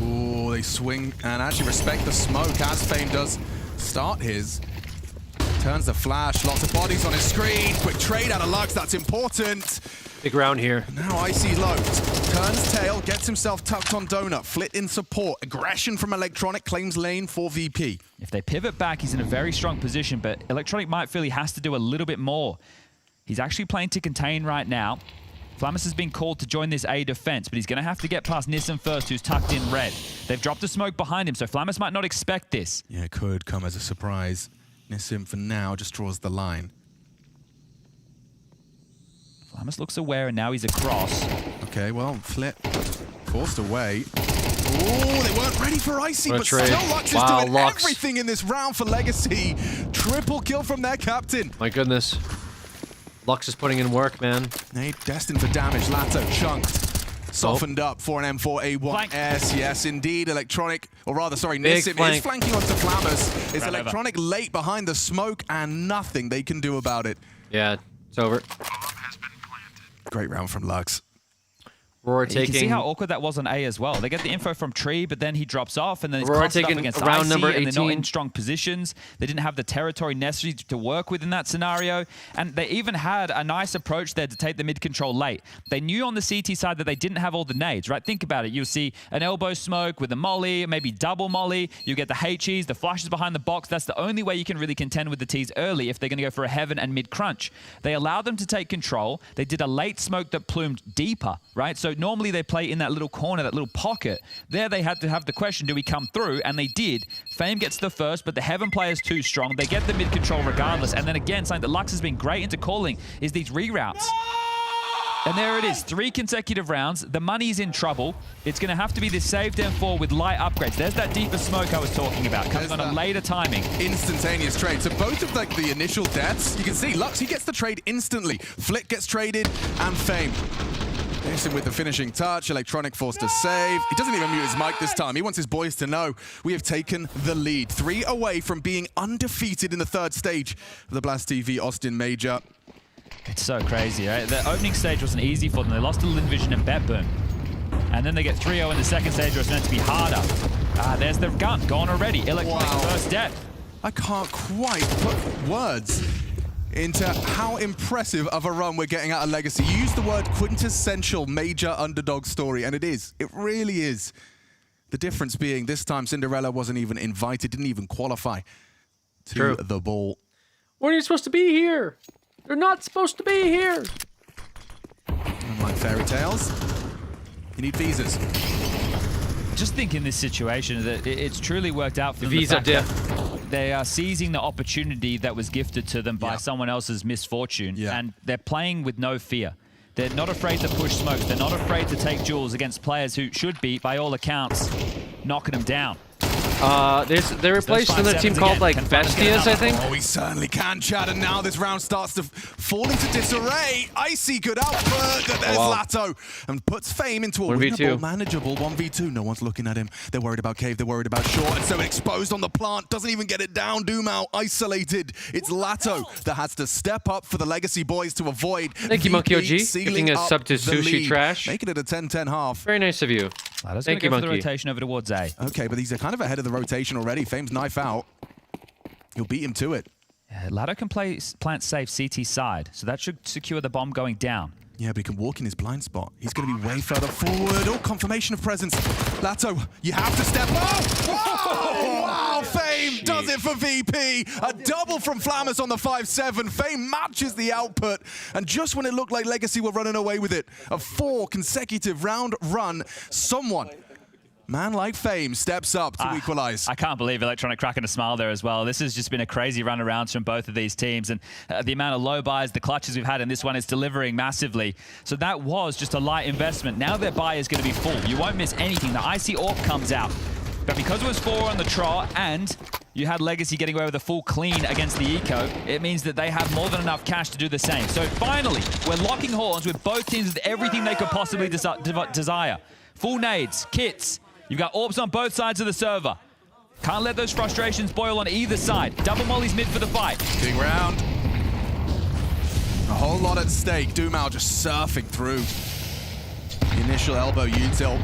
Ooh, they swing and actually respect the smoke as Fame does start his. Turns the flash, lots of bodies on his screen. Quick trade out of Lux, that's important. Big round here. Now Icy low. Turns tail, gets himself tucked on Donut. Flit in support. Aggression from Electronic claims lane for VP. If they pivot back, he's in a very strong position, but Electronic might feel he has to do a little bit more. He's actually playing to contain right now. FAMAS has been called to join this A defense, but he's going to have to get past Nissan first, who's tucked in red. They've dropped the smoke behind him, so FAMAS might not expect this. Yeah, it could come as a surprise. Nissim for now just draws the line. FAMAS looks aware, and now he's across. Okay, well, Flit forced away. Oh, they weren't ready for Icy, What a but trade. still Lux is Wow, doing Lux. everything in this round for Legacy. Triple kill from their captain. My goodness. Lux is putting in work, man. They destined for damage. Lato chunked. Softened up for an M4A1S. Yes, indeed. Electronic, or rather, sorry, Big Nissim flank. is flanking onto FAMAS. It's Right over. Electronic late behind the smoke and nothing they can do about it. Yeah, it's over. Great round from Lux. Roar You can see taking how awkward that was on A as well. They get the info from Tree, but then he drops off, and then he's Aurora clustered up taking against round Icy, number and they're not 18. in strong positions. They didn't have the territory necessary to work with in that scenario, and they even had a nice approach there to take the mid control late. They knew on the CT side that they didn't have all the nades, right? Think about it. You'll see an elbow smoke with a molly, maybe double molly. You get the HEs, the flashes behind the box. That's the only way you can really contend with the Ts early if they're going to go for a heaven and mid crunch. They allowed them to take control. They did a late smoke that plumed deeper, right? So normally they play in that little corner, that little pocket. There they had to have the question, do we come through? And they did. Fame gets the first, but the Heaven player's too strong. They get the mid control regardless. And then again, something that Lux has been great into calling is these reroutes. And there it is, 3 consecutive rounds. The money's in trouble. It's going to have to be this saved M4 with light upgrades. There's that deeper smoke I was talking about, coming on a later timing. Instantaneous trade. So both of like the initial deaths, you can see Lux, he gets the trade instantly. Flit gets traded, and Fame. Nissim with the finishing touch. Electronic forced to save. He doesn't even mute his mic this time. He wants his boys to know we have taken the lead. 3 away from being undefeated in the 3rd stage of the Blast TV Austin Major. It's so crazy, right? The opening stage wasn't easy for them. They lost to Linvision and BetBoom. And then they get 3-0 in the 2nd stage where it's meant to be harder. There's the gun, gone already. Electronic first death. I can't quite put words into how impressive of a run we're getting out of Legacy. You used the word quintessential major underdog story, and it is. It really is. The difference being this time Cinderella wasn't even invited, didn't even qualify to the ball. When are you supposed to be here? They're not supposed to be here. Unlike Fairy Tales, you need visas. Just think in this situation that it's truly worked out for them. Visa diff. They are seizing the opportunity that was gifted to them by someone else's misfortune, and they're playing with no fear. They're not afraid to push smokes. They're not afraid to take duels against players who should be, by all accounts, knocking them down. They replaced another team called like Bestias, I think. Oh, he certainly can, Chad. And now this round starts to fall into disarray. Icy good output. There's Latto. And puts Fame into a 1v2. winnable, manageable 1v2. No one's looking at him. They're worried about Cave. They're worried about Short. And so exposed on the plant. Doesn't even get it down. Doomau isolated. It's Latto that has to step up for the Legacy boys to avoid. Thank you, Monkey OG. Giving a sub to Sushi Trash. Making it a 10-10 half. Very nice of you. Thank you, Monkey. The rotation over towards A. Okay, but these are kind of ahead of the rotation already. Fame's knife out. He'll beat him to it. Yeah, Latto can plant safe CT side, so that should secure the bomb going down. Yeah, but he can walk in his blind spot. He's going to be way further forward. Oh, confirmation of presence. Latto, you have to step up. Oh, wow, Fame does it for VP. A double from Flammus on the 5-7. Fame matches the output. And just when it looked like Legacy were running away with it, a 4 consecutive round run, someone, man like Fame, steps up to equalize. I can't believe Electronic cracking a smile there as well. This has just been a crazy run around from both of these teams, and the amount of low buys, the clutches we've had in this one is delivering massively. So that was just a light investment. Now their buy is going to be full. You won't miss anything. The Icy Orb comes out. But because it was 4 on the trot and you had Legacy getting away with a full clean against the Eco, it means that they have more than enough cash to do the same. So finally, we're locking horns with both teams with everything they could possibly desire. Full nades, kits. You've got orbs on both sides of the server. Can't let those frustrations boil on either side. Double mollies mid for the fight. Big round. A whole lot at stake. Doomau just surfing through. The initial elbow util.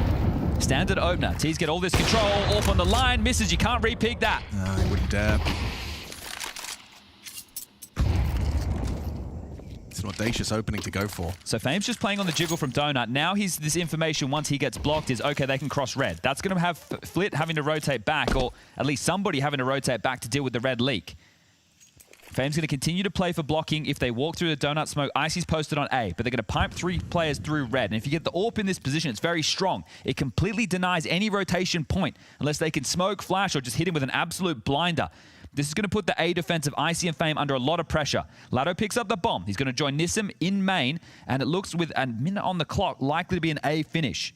Standard opener. T's get all this control. Off on the line. Misses. You can't re-pick that. No, he wouldn't dare. It's an audacious opening to go for. So Fame's just playing on the jiggle from Donut. Now this information, once he gets blocked, is okay, they can cross red. That's going to have Flit having to rotate back, or at least somebody having to rotate back to deal with the red leak. Fame's going to continue to play for blocking. If they walk through the Donut smoke, Icy's posted on A, but they're going to pipe 3 players through red. And if you get the AWP in this position, it's very strong. It completely denies any rotation point unless they can smoke, flash, or just hit him with an absolute blinder. This is going to put the A defense of Icy and Fame under a lot of pressure. Latto picks up the bomb. He's going to join Nissim in main, and it looks with a minute on the clock likely to be an A finish.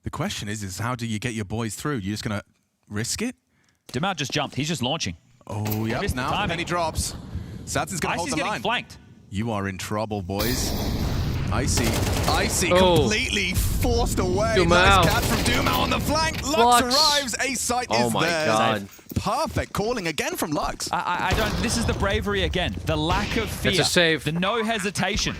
The question is how do you get your boys through? You're just going to risk it? Doomau just jumped. He's just launching. Oh, yep. Now, then he drops. Satson's going to hold the line. Icy's getting flanked. You are in trouble, boys. Icy completely forced away. Doomau. Nice catch from Doomau on the flank. Lux arrives. A site is there. Oh my god. Perfect calling again from Lux. I don't. This is the bravery again. The lack of fear. It's a save. The no hesitation.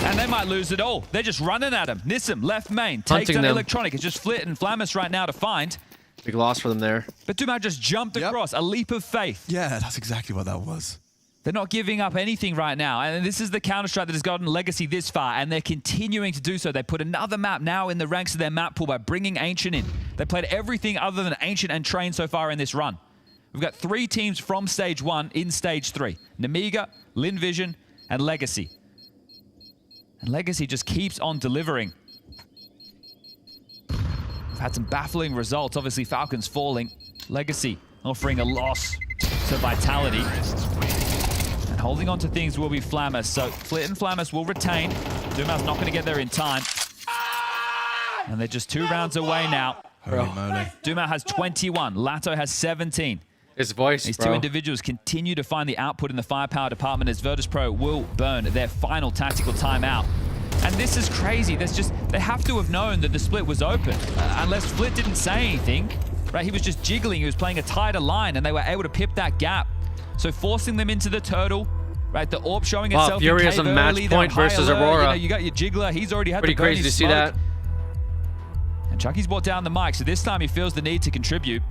And they might lose it all. They're just running at him. Nissim, left main. Takes Hunting down them. Electronic. It's just Flit and Flammus right now to find. Big loss for them there. But Doomau just jumped across. A leap of faith. Yeah, that's exactly what that was. They're not giving up anything right now. And this is the Counter-Strike that has gotten Legacy this far, and they're continuing to do so. They put another map now in the ranks of their map pool by bringing Ancient in. They played everything other than Ancient and Train so far in this run. We've got 3 teams from Stage 1 in Stage 3. Nemiga, Linvision, and Legacy. And Legacy just keeps on delivering. We've had some baffling results. Obviously, Falcons falling. Legacy offering a loss to Vitality. And holding on to things will be Flammus. So Flit and Flammus will retain. Doomau's not going to get there in time. And they're just 2 rounds away now. Holy moly. Doomau has 21. Latto has 17. His voice, These bro. 2 individuals continue to find the output in the firepower department as Virtus.pro will burn their final tactical timeout. And this is crazy. They have to have known that the split was open. Unless Flit didn't say anything. Right? He was just jiggling. He was playing a tighter line, and they were able to pip that gap. So forcing them into the turtle. Right, the AWP showing itself. Furious on match point versus Aurora. You got your jiggler. He's already had Pretty the burning crazy to see smoke. that. And Chucky's brought down the mic, so this time he feels the need to contribute.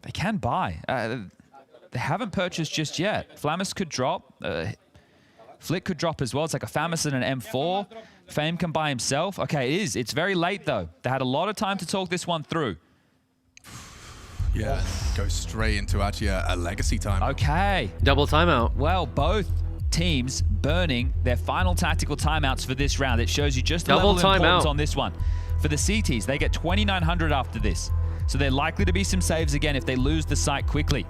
They can buy. They haven't purchased just yet. Flammus could drop. Flick could drop as well. It's like a Flammus and an M4. Fame can buy himself. Okay, it is. It's very late, though. They had a lot of time to talk this one through. Yeah, go straight into actually a Legacy time. Okay. Double timeout. Well, both teams burning their final tactical timeouts for this round. It shows you just the level of importance on this one. For the CTs, they get 2,900 after this. So they're likely to be some saves again if they lose the site quickly.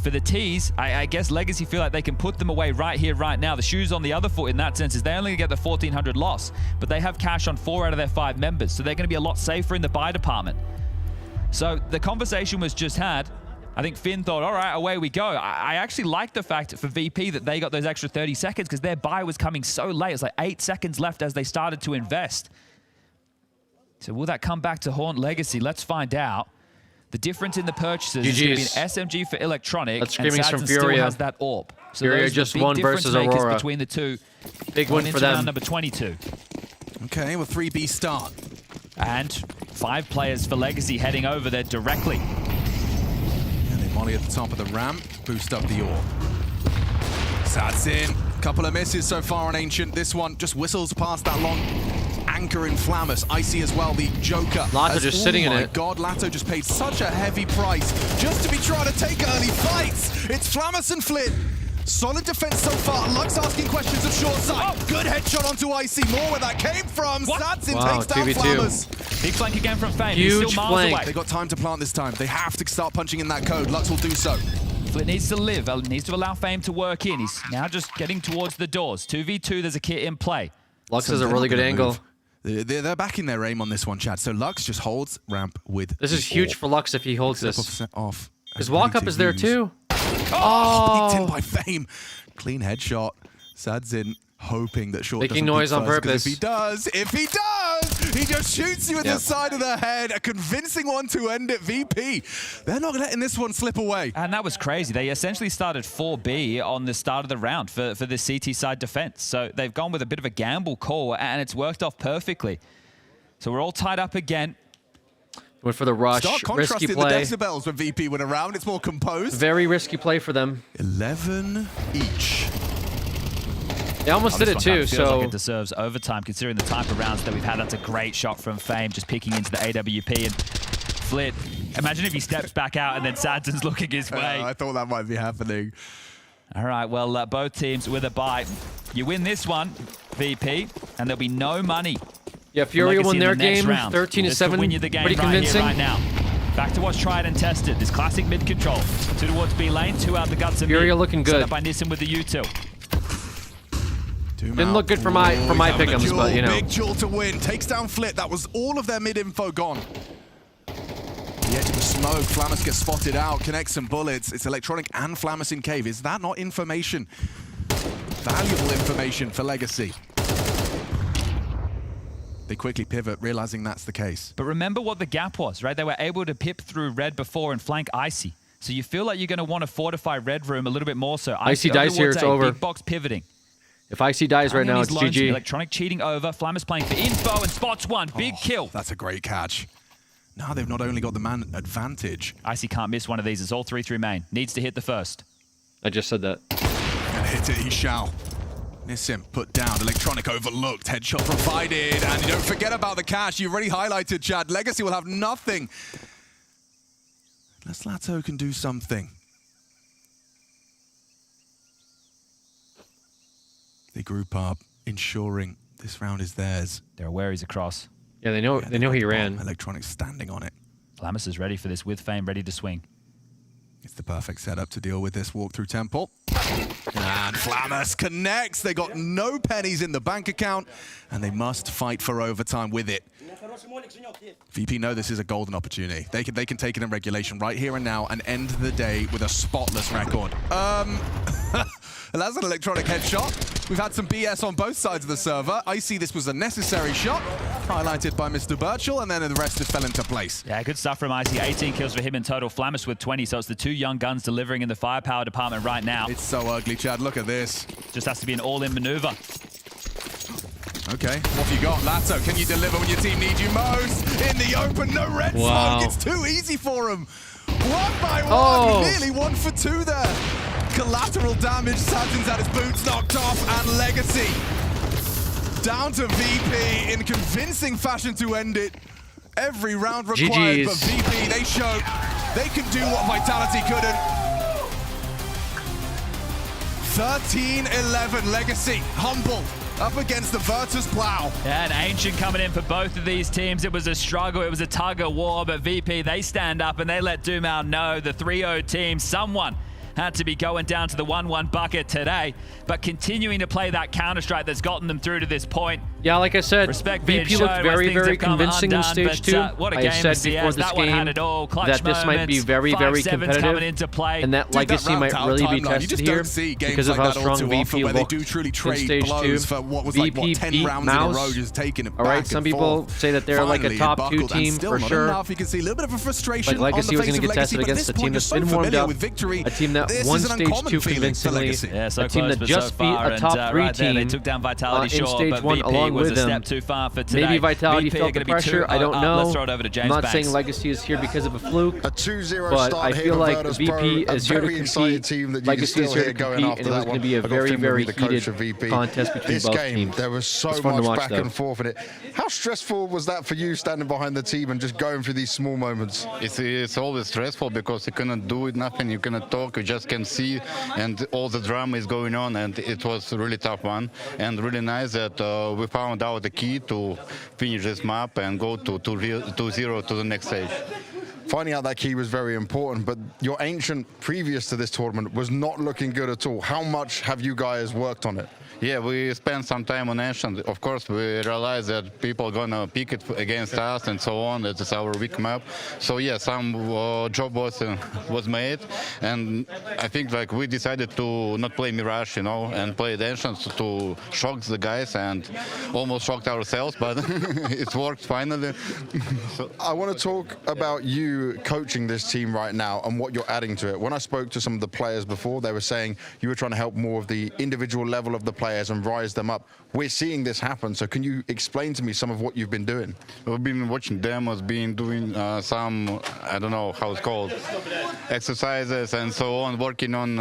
for the T's, I guess Legacy feel like they can put them away right here, right now. The shoe's on the other foot in that sense is they only get the 1,400 loss, but they have cash on 4 out of their 5 members, so they're going to be a lot safer in the buy department. So the conversation was just had. I think Finn thought, all right, away we go. I actually like the fact for VP that they got those extra 30 seconds because their buy was coming so late. It's like 8 seconds left as they started to invest. So will that come back to haunt Legacy? Let's find out. The difference in the purchases is going to be an SMG for Electronic, That's and screamings from Sadson still Furia. has that AWP. So Furia those are just the big won difference versus makers Aurora. between the two. Big Going win for into them. round number 22. Okay, well, 3B start. And 5 players for Legacy heading over there directly. And they molly at the top of the ramp, boost up the orb. Sadsin, couple of misses so far on Ancient. This one just whistles past that long anchor in Flammus. Icy as well, the Joker. Lato just sitting in it. Oh my God, Lato just paid such a heavy price just to be trying to take early fights. It's Flammus and Flit. Solid defense so far. Lux asking questions of short sight. Good headshot onto Icy. More where that came from. Sadsin takes down 2v2. Flammus. Big flank again from Fame. Huge He's still miles flank. away. They got time to plant this time. They have to start punching in that code. Lux will do so. Flit needs to live, needs to allow Fame to work in. He's now just getting towards the doors. 2v2, there's a kit in play. Lux So has a they're really not good gonna angle. move. They're backing their aim on this one, Chad. So Lux just holds ramp with. This is huge for Lux if he holds this. Off. His walk-up is there too. Oh! Peeked in by Fame. Clean headshot. Sadzin hoping that Short Making doesn't noise peek on first, 'cause purpose. If he does, he just shoots you in the side of the head. A convincing one to end it, VP. They're not letting this one slip away. And that was crazy. They essentially started 4B on the start of the round for the CT side defense. So they've gone with a bit of a gamble call, and it's worked off perfectly. So we're all tied up again. Went for the rush. Start Risky contrasting the play. decibels when VP went around. It's more composed. Very risky play for them. 11 each. They almost did it This one too, feels so like it deserves overtime considering the type of rounds that we've had. That's a great shot from Fame, just picking into the AWP and Flit. Imagine if he steps back out and then Sadzin's looking his way. I thought that might be happening. All right, well, both teams with a bye. You win this one, VP, and there'll be no money. yeah, Furia Legacy won in their the next game, round. 13-7. This could win you the game Pretty right convincing. here, right now. Back to what's tried and tested. This classic mid control. 2 towards B lane, 2 out the guts of Furia mid. looking Set good. up by Nissan with the U2. Didn't look good for my pick'ems, but you know. Big duel to win. Takes down Flit. That was all of their mid info gone. The edge of the smoke. Flammus gets spotted out. Connects some bullets. It's Electronic and Flammus in cave. Is that not information? Valuable information for Legacy. They quickly pivot, realizing that's the case. But remember what the gap was, right? They were able to pip through red before and flank Icy. So you feel like you're going to want to fortify red room a little bit more so. Icy dies here, it's over. Big box pivoting. If Icy dies right now, it's GG. Electronic cheating over. Flammus playing for info and spots one. Big kill. That's a great catch. Now they've not only got the man advantage. Icy can't miss one of these. It's all 3-3 main. Needs to hit the first. I just said that. And hit it, he shall. Nissim put down. Electronic overlooked. Headshot provided. And you don't forget about the cash. You've already highlighted, Chad. Legacy will have nothing. Unless Lato can do something. They group up, ensuring this round is theirs. They're aware he's across. Yeah, they know he ran. Electronic standing on it. Flammus is ready for this with Fame, ready to swing. It's the perfect setup to deal with this walk through Temple. And Flammus connects. They got no pennies in the bank account, and they must fight for overtime with it. VP know this is a golden opportunity. They can take it in regulation right here and now and end the day with a spotless record. That's an Electronic headshot. We've had some BS on both sides of the server. I see this was a necessary shot, highlighted by Mr. Birchall, and then the rest just fell into place. Yeah, good stuff from Icy. 18 kills for him in total. Flammus with 20, so it's the 2 young guns delivering in the firepower department right now. It's so ugly, Chad. Look at this. Just has to be an all-in maneuver. Okay, what have you got? Lato, can you deliver when your team needs you most? In the open, no red smoke. It's too easy for him. 1 by 1, nearly 1 for 2 there. Collateral damage, Sadzin's had his boots knocked off, and Legacy down to VP in convincing fashion to end it. Every round required, GG's. but VP, they show they can do what Vitality couldn't. 13-11, Legacy, humble, up against the Virtus Plow. Yeah, and Ancient coming in for both of these teams. It was a struggle, it was a tug of war, but VP, they stand up and they let Dumao know, the 3-0 team, someone had to be going down to the 1-1 bucket today, but continuing to play that Counter-Strike that's gotten them through to this point. Yeah, like I said, Respect being VP looked shown very, as things very have come convincing in undone, stage but, 2. what a I game said of before CS. this That one had game it all. Clutch that this might be moments, very, very 5-7s competitive, coming into play. and that Dude, Legacy might round really be timeline, tested you just here don't see games because of like how that all strong too VP often where they looked do truly in trade stage 2. blows for what was like, VP 10 beat rounds in a Mouse. row, just taking it All right, back some and people forth. say that they're like a Finally, top it 2 buckled, and team still for not sure. enough. You can see a little bit of a frustration But Legacy on was the going to face get of Legacy, tested but at against this a team point, that's you're been so warmed familiar up, with victory. a team that This won is an stage uncommon 2 feeling for convincingly, Legacy. Yeah, so a team close, that but just so beat far, a top and, 3 right there, team they took down Vitality in short, stage but 1 VP along was with a them. step too far for today. Maybe Vitality VP are felt the gonna be pressure. too I don't know. Let's throw it over to James I'm not Banks. saying Legacy is here because of a fluke. A 2-0 but start I here feel for like Virtus VP Pro, is a here to very excited compete. team that you Legacy can is still here hear to going compete, after and it was that going one. to be a I got very, Finn with very me, the coach heated of VP. contest between This both game, teams. there was so It's fun to much watch, back though. and forth in it. How stressful was that for you, standing behind the team and just going through these small moments? It's always stressful because you cannot do it, nothing, you cannot talk, you just can see, and all the drama is going on, and it was a really tough one, and really nice that we found out the key to finish this map and go to 2-0 to the next stage. Finding out that key was very important, but your Ancient previous to this tournament was not looking good at all. How much have you guys worked on it? Yeah, we spent some time on Ancient. Of course, we realized that people are gonna pick it against us and so on. That is our weak map. So yeah, some job was made, and I think like we decided to not play Mirage, you know, and play the Ancient to shock the guys and almost shocked ourselves, but it worked finally. So I want to talk about you coaching this team right now and what you're adding to it. When I spoke to some of the players before, they were saying you were trying to help more of the individual level of the players and rise them up. We're seeing this happen, so can you explain to me some of what you've been doing? We've been watching demos, been doing some, I don't know how it's called, exercises and so on, working on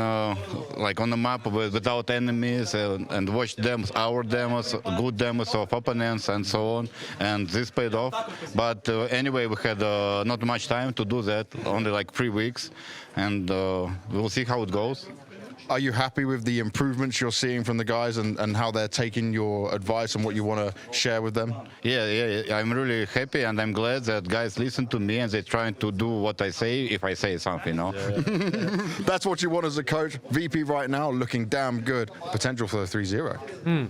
like on the map without enemies, and watch demos, our demos, good demos of opponents and so on, and this paid off. But anyway, we had not much time to do that, only like 3 weeks, and we'll see how it goes. Are you happy with the improvements you're seeing from the guys and how they're taking your advice and what you want to share with them? Yeah, I'm really happy, and I'm glad that guys listen to me and they're trying to do what I say if I say something, you know? That's what you want as a coach. VP right now looking damn good. Potential for the 3-0.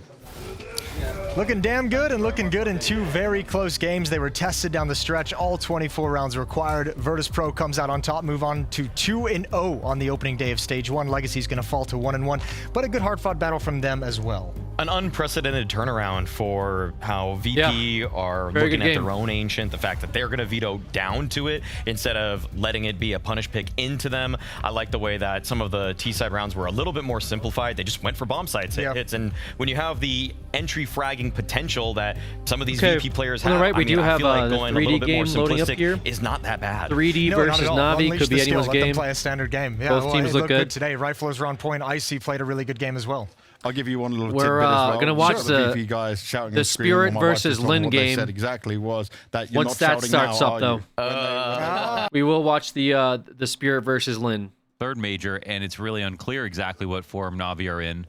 Looking damn good and looking good in 2 very close games. They were tested down the stretch, all 24 rounds required. Virtus Pro comes out on top, move on to 2-0 on the opening day of stage 1. Legacy's going to fall to 1-1, but a good hard-fought battle from them as well. An unprecedented turnaround for how VP are looking at their own Ancient, the fact that they're going to veto down to it instead of letting it be a punish pick into them. I like the way that some of the T-side rounds were a little bit more simplified. They just went for bomb sites hits, and when you have the entry fragging potential that some of these VP players have, right, we do have I feel like the going a 3D little bit more game loading up simplistic here. is not that bad. 3D versus Na'Vi could be anyone's Let game. them play a standard game. Yeah, Both teams it look looked good today. Riflers were on point. Icy played a really good game as well. I'll give you one little We're tidbit as well. gonna watch the VP guys shouting the and screaming Spirit while my wife versus was talking. Lin What they game. said exactly was that you're Once not that shouting starts now, up, are though, we will watch the Spirit versus Lin. Third major, and it's really unclear exactly what form Na'Vi are in.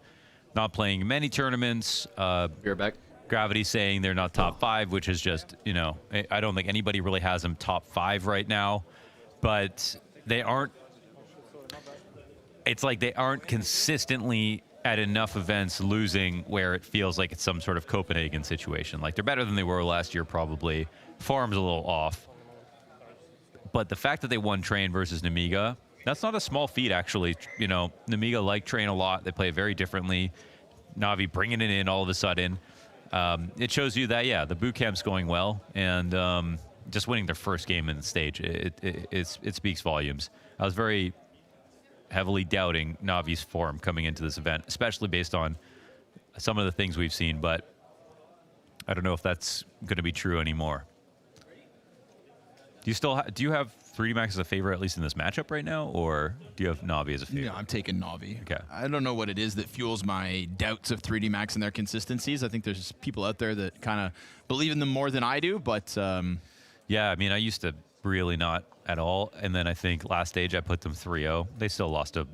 Not playing many tournaments. Back. Gravity saying they're not top 5, which is just, you know, I don't think anybody really has them top 5 right now, but they aren't. It's like they aren't consistently at enough events losing where it feels like it's some sort of Copenhagen situation. Like they're better than they were last year, probably. Form's a little off. But the fact that they won Train versus Nemiga, that's not a small feat, actually. You know, Nemiga like Train a lot. They play very differently. Na'Vi bringing it in all of a sudden. It shows you that, yeah, the boot camp's going well. And just winning their first game in the stage, it speaks volumes. I was very heavily doubting Na'Vi's form coming into this event, especially based on some of the things we've seen, but I don't know if that's going to be true anymore. Do you still do you have 3D Max as a favorite, at least in this matchup right now, or do you have Na'Vi as a favorite? Yeah, I'm taking Na'Vi. Okay. I don't know what it is that fuels my doubts of 3D Max and their consistencies. I think there's people out there that kind of believe in them more than I do, but yeah, I mean, I used to really not at all, and then I think last stage I put them 3-0. They still lost a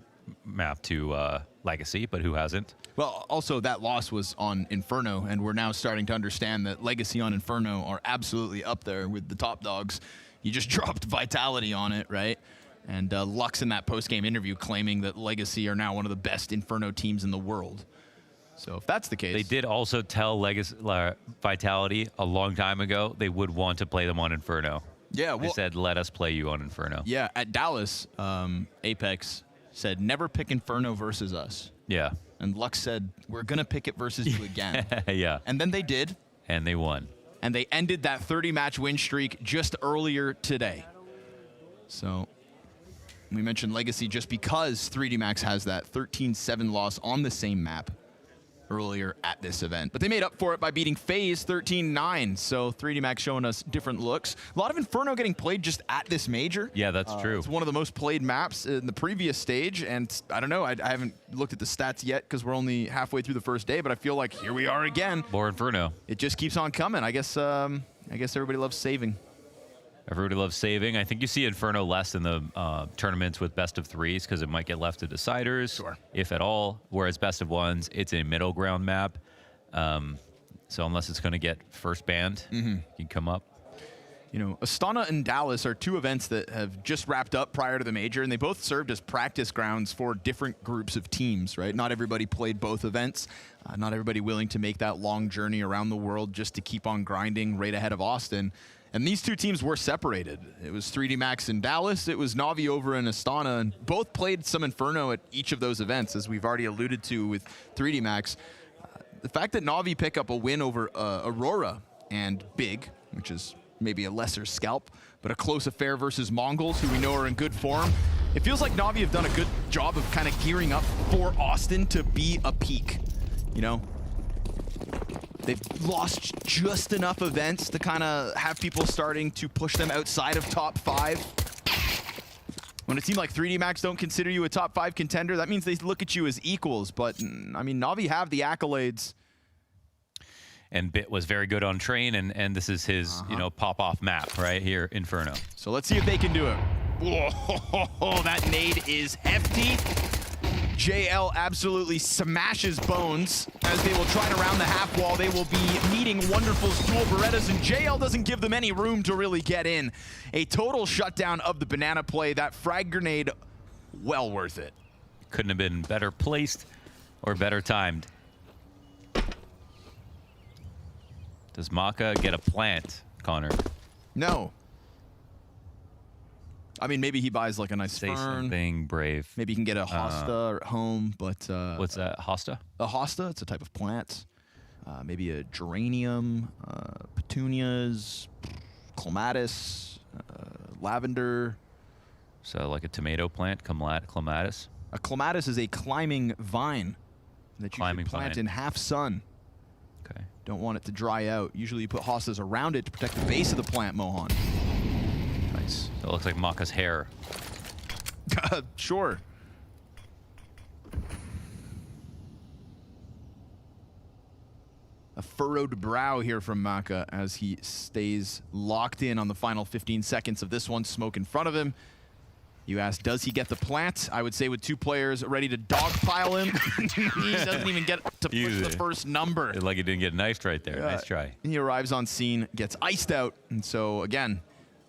map to Legacy, but who hasn't? Well, also that loss was on Inferno, and we're now starting to understand that Legacy on Inferno are absolutely up there with the top dogs. You just dropped Vitality on it, right? And Lux in that post-game interview claiming that Legacy are now one of the best Inferno teams in the world. So if that's the case... They did also tell Legacy Vitality a long time ago they would want to play them on Inferno. Yeah, they said, let us play you on Inferno. Yeah, at Dallas, Apex said, never pick Inferno versus us. Yeah. And Lux said, we're going to pick it versus you again. Yeah. And then they did. And they won. And they ended that 30-match win streak just earlier today. So we mentioned Legacy just because 3D Max has that 13-7 loss on the same map earlier at this event. But they made up for it by beating FaZe 13-9. So 3D Max showing us different looks. A lot of Inferno getting played just at this major. Yeah, that's true. It's one of the most played maps in the previous stage. And I don't know, I haven't looked at the stats yet because we're only halfway through the first day, but I feel like here we are again. More Inferno. It just keeps on coming. I guess everybody loves saving. Everybody loves saving. I think you see Inferno less in the tournaments with best of threes because it might get left to deciders, if at all. Whereas best of ones, it's a middle ground map. So unless it's going to get first banned, you can come up. You know, Astana and Dallas are two events that have just wrapped up prior to the major, and they both served as practice grounds for different groups of teams, right? Not everybody played both events. Not everybody willing to make that long journey around the world just to keep on grinding right ahead of Austin. And these two teams were separated. It was 3D Max in Dallas. It was Na'Vi over in Astana. And both played some Inferno at each of those events, as we've already alluded to with 3D Max. The fact that Na'Vi pick up a win over Aurora and Big, which is maybe a lesser scalp, but a close affair versus Mongols, who we know are in good form. It feels like Na'Vi have done a good job of kind of gearing up for Austin to be a peak, you know? They've lost just enough events to kind of have people starting to push them outside of top 5. When it seemed like 3D Max don't consider you a top 5 contender, that means they look at you as equals. But, I mean, Na'Vi have the accolades. And Bit was very good on Train, and this is his, you know, pop-off map right here, Inferno. So let's see if they can do it. Whoa, that nade is hefty. JL absolutely smashes Bones as they will try to round the half wall. They will be meeting Wonderful's dual Berettas, and JL doesn't give them any room to really get in. A total shutdown of the banana play. That frag grenade, well worth it. Couldn't have been better placed or better timed. Does Maka get a plant, Connor? No. I mean, maybe he buys like a nice Say fern. something brave. Maybe he can get a hosta at home, but... what's that, hosta? A hosta, it's a type of plant. Maybe a geranium, petunias, clematis, lavender. So like a tomato plant, clematis? A clematis is a climbing vine that you should plant in half sun. Okay. Don't want it to dry out. Usually you put hostas around it to protect the base of the plant, Mohan. Nice. It looks like Maka's hair. Sure. A furrowed brow here from Maka as he stays locked in on the final 15 seconds of this one. Smoke in front of him. You asked, does he get the plant? I would say with 2 players ready to dogpile him, he doesn't even get to push the first number. Like he didn't get knifed right there. Nice try. He arrives on scene, gets iced out, and so again,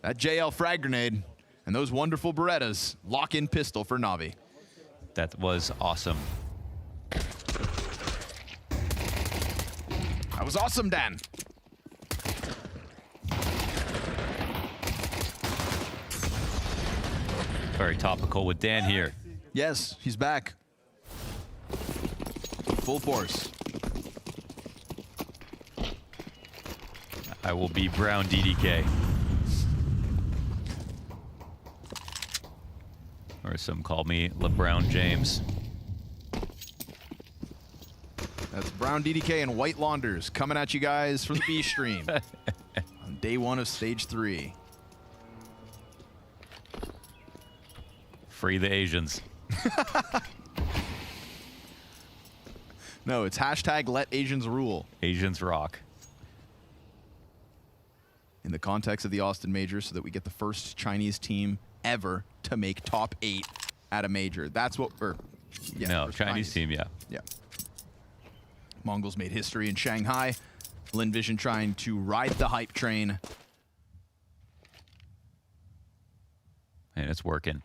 that JL frag grenade and those wonderful Berettas lock-in pistol for Na'Vi. That was awesome. That was awesome, Dan. Very topical with Dan here. Yes, he's back. Full force. I will be Brown DDK. Or some call me LeBron James. That's Brown DDK and White Launders coming at you guys from the B stream on day 1 of stage 3. Free the Asians. No, it's hashtag let Asians rule. Asians rock. In the context of the Austin Major, so that we get the first Chinese team ever to make top 8 at a major. That's what we're... Yeah, no, Chinese team, yeah. Yeah. Mongols made history in Shanghai. Lin Vision trying to ride the hype train. And it's working.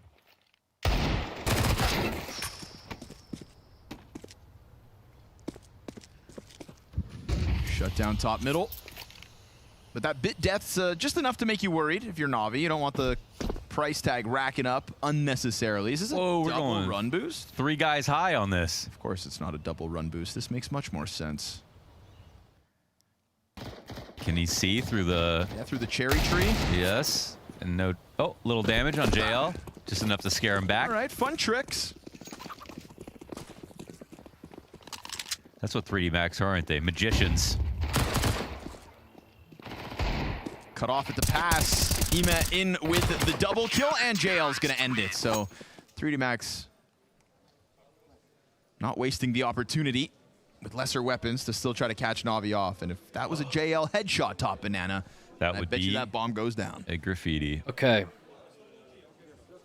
Shut down top middle. But that bit death's just enough to make you worried if you're Na'Vi. You don't want the price tag racking up unnecessarily. Is this a double run boost? 3 guys high on this. Of course it's not a double run boost. This makes much more sense. Can he see through the... Yeah, through the cherry tree. Yes. And no... Oh, little damage on JL. Just enough to scare him back. All right, fun tricks. That's what 3D Max are, aren't they? Magicians. Cut off at the pass. Ema in with the double kill, and JL's going to end it. So 3D Max not wasting the opportunity with lesser weapons to still try to catch Na'Vi off. And if that was a JL headshot top banana, that I would bet be you that bomb goes down. A graffiti. Okay.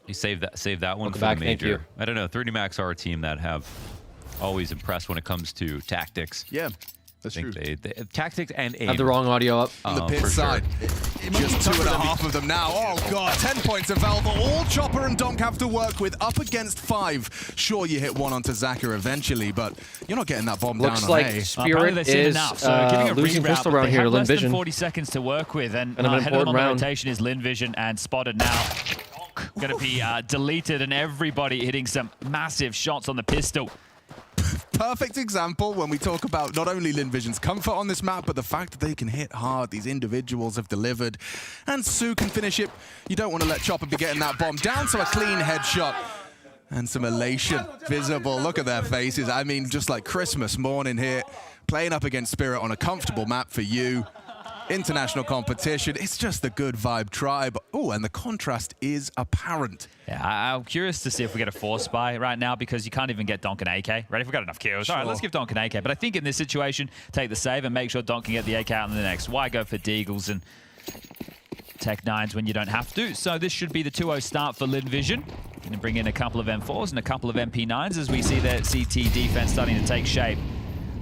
You saved that one for back, the thank major. you. I don't know. 3D Max are a team that have always impressed when it comes to tactics. Yeah. That's true. They tactics and aim. Have the wrong audio up. On the pit side. Just 2.5 of them now. Oh, God. 10 points of Valve. All Chopper and Donk have to work with up against 5. Sure, you hit one onto Zaka eventually, but you're not getting that bomb Looks down like on A. Spirit is losing pistol round here to Lin less than Vision. 40 seconds to work with, and Kind of an ahead of them important on the round. rotation is Lin Vision and Spotted now. Going to be deleted, and everybody hitting some massive shots on the pistol. Perfect example when we talk about not only Lin Vision's comfort on this map, but the fact that they can hit hard. These individuals have delivered, and Su can finish it. You don't want to let Chopper be getting that bomb down, so a clean headshot and some elation visible. Look at their faces. I mean, just like Christmas morning here, playing up against Spirit on a comfortable map for you. International competition. It's just a good vibe tribe. Oh, and the contrast is apparent. Yeah, I'm curious to see if we get a force buy right now, because you can't even get Donk and AK. Right, if we've got enough kills. All right, let's give Donk an AK. But I think in this situation, take the save and make sure Donk can get the AK out in the next. Why go for Deagles and Tech 9s when you don't have to? So this should be the 2-0 start for Lin Vision. Going to bring in a couple of M4s and a couple of MP9s as we see their CT defense starting to take shape.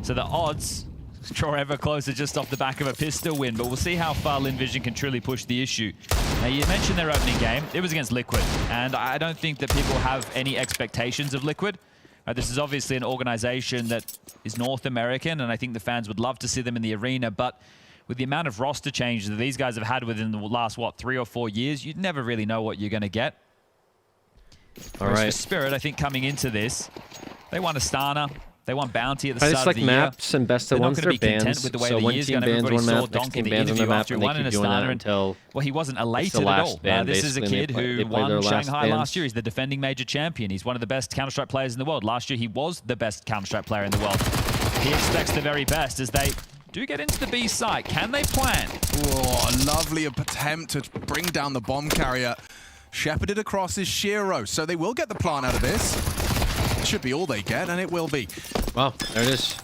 So the odds draw ever closer just off the back of a pistol win, but we'll see how far Lin Vision can truly push the issue. Now, you mentioned their opening game. It was against Liquid, and I don't think that people have any expectations of Liquid. This is obviously an organization that is North American, and I think the fans would love to see them in the arena, but with the amount of roster changes that these guys have had within the last, 3 or 4 years, you'd never really know what you're going to get. All right. For Spirit, I think coming into this, they won Astana. They won Bounty at the I start just of like the maps year. and best of They're ones. not They're going to be content bans. with the way So the one year's team going. bans Everybody one saw map, next Donk in team the bans interview another map, after he and they won in keep doing that Astana. until Well, he wasn't it's the elated at last all. ban, This is a basically, and kid they who play their won last Shanghai bans. last year. He's the defending major champion. He's one of the best Counter-Strike players in the world. Last year, he was the best Counter-Strike player in the world. He expects the very best as they do get into the B site. Can they plan? Oh, a lovely attempt to bring down the bomb carrier. Shepherded across is Shiro, so they will get the plant out of this. It should be all they get, and it will be. Well, there it is.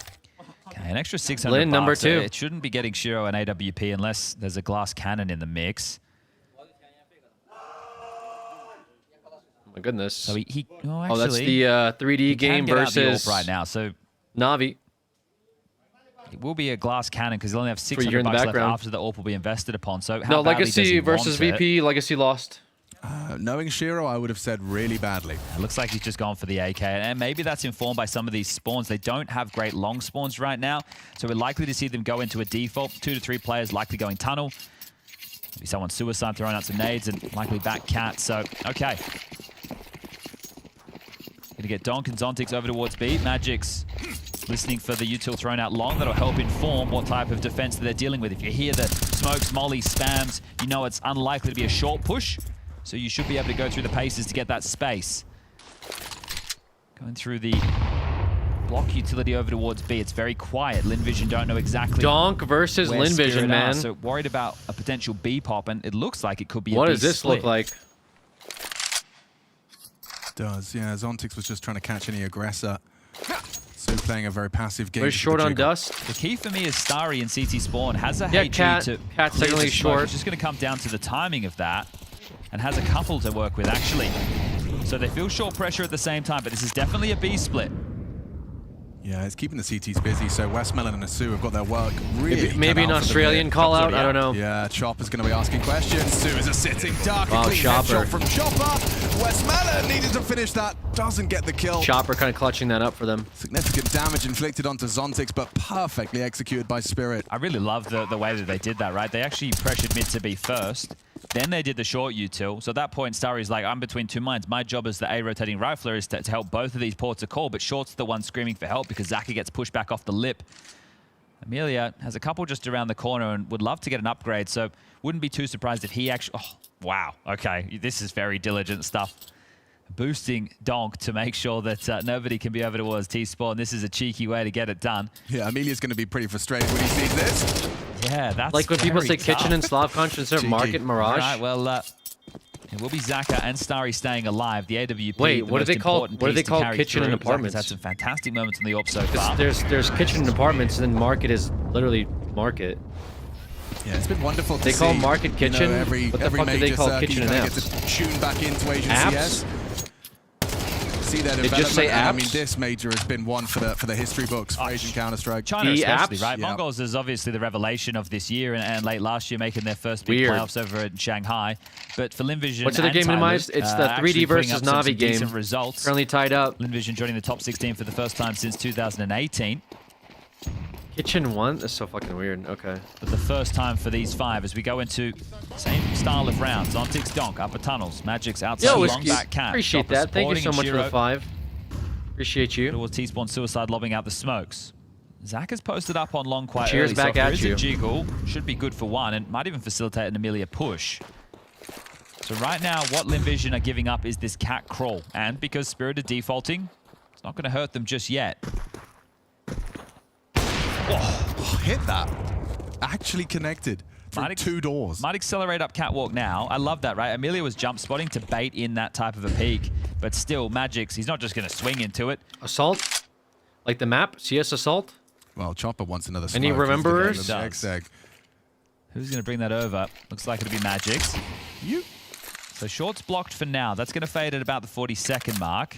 Okay, an extra 600 Lin, number bucks. 2. It shouldn't be getting Shiro and AWP unless there's a glass cannon in the mix. Oh my goodness. So he oh, that's actually, the 3D he can game get out the AWP versus right now. So Na'Vi. it will be a glass cannon because he'll only have you're 600 in the bucks left background. after the AWP will be invested upon. So how No, badly does Legacy he versus want it? VP. Legacy lost. Knowing Shiro, I would have said really badly. It looks like he's just gone for the AK, and maybe that's informed by some of these spawns. They don't have great long spawns right now, so we're likely to see them go into a default. 2 to 3 players likely going tunnel. Maybe someone suicide throwing out some nades and likely back cat. So, okay. Gonna get Donk and Zontix over towards B. Magic's listening for the util thrown out long. That'll help inform what type of defense that they're dealing with. If you hear the smokes, molly, spams, you know it's unlikely to be a short push. So you should be able to go through the paces to get that space. Going through the block utility over towards B. It's very quiet. Lin Vision don't know exactly. Donk versus where Lin Vision, Spirit are, man. so worried about a potential B pop, and it looks like it could be What a B does this split. look like? Does, yeah. Zontix was just trying to catch any aggressor. So playing a very passive game. Very with the short on jiggle. dust. The key for me is Starry and CT Spawn has a Yeah, hatred Cat- to Cat's clear technically the smoke. short. It's just going to come down to the timing of that, and has a couple to work with actually. So they feel short pressure at the same time, but this is definitely a B split. Yeah, it's keeping the CTs busy, so Westmelon and Asu have got their work really Maybe an Australian call out, I don't know. Yeah, Chopper's going to be asking questions. Su is a sitting duck. Wow, A clean Chopper. headshot from Chopper. Westmelon needed to finish that, doesn't get the kill. Chopper kind of clutching that up for them. Significant damage inflicted onto Zontix, but perfectly executed by Spirit. I really love the way that they did that, right? They actually pressured mid to be first. Then they did the short util. So at that point, Starry's like, I'm between two minds. My job as the A rotating rifler is to help both of these ports a call, but Short's the one screaming for help because Zaka gets pushed back off the lip. Amelia has a couple just around the corner and would love to get an upgrade, so wouldn't be too surprised if he actually... Oh, wow. Okay, this is very diligent stuff. Boosting Donk to make sure that nobody can be over towards T-Spawn. This is a cheeky way to get it done. Yeah, Amelia's going to be pretty frustrated when he sees this. Yeah, that's like when people say tough. Kitchen and Slavkonch instead of Market Mirage. All right, well, it will be Zaka and Starry staying alive. The AWP. Wait, the what do most they call? important What do they piece to call carry Kitchen and through. Zaka's Apartments? had some fantastic moments in the AWP so far. There's Kitchen and Apartments, and then Market is literally Market. Yeah, it's been wonderful to They see. call Market Kitchen. You know, every what the fuck do major they call circuit Kitchen you and kinda Apps? get to tune back into Asian Apps? CS. See their They development. just say and I apps? mean, this major has been one for the history books for Asian Counter-Strike. China especially, right? Yeah. Mongols is obviously the revelation of this year and late last year, making their first big Weird. playoffs over in Shanghai. But for Linvision What's the and game in mind? Tyloo, It's the 3D actually putting versus up some Navi game. decent results. Currently tied up. Linvision joining the top 16 for the first time since 2018. Kitchen 1? That's so fucking weird. Okay. For the first time for these five as we go into same style of rounds. Zontix Donk, upper tunnels. Magic's outside, Yo, long back cat. appreciate Chopper that. Thank you so supporting much for the Shiro. 5. Appreciate you. Towards T-Spawn Suicide lobbing out the smokes. Zach has posted up on long quite Cheers early, back so if there at is you. a jiggle, should be good for one, and might even facilitate an Amelia push. So right now, what Linvision are giving up is this cat crawl, and because Spirit are defaulting, it's not going to hurt them just yet. Oh, hit that. Actually connected. Through two doors. Might accelerate up catwalk now. I love that, right? Amelia was jump spotting to bait in that type of a peak, but still, Magic's, he's not just going to swing into it. Assault? Like the map? CS Assault? Well, Chopper wants another smoke. Any rememberers? Who's going to bring that over? Looks like it'll be Magic's. So Short's blocked for now. That's going to fade at about the 40-second mark.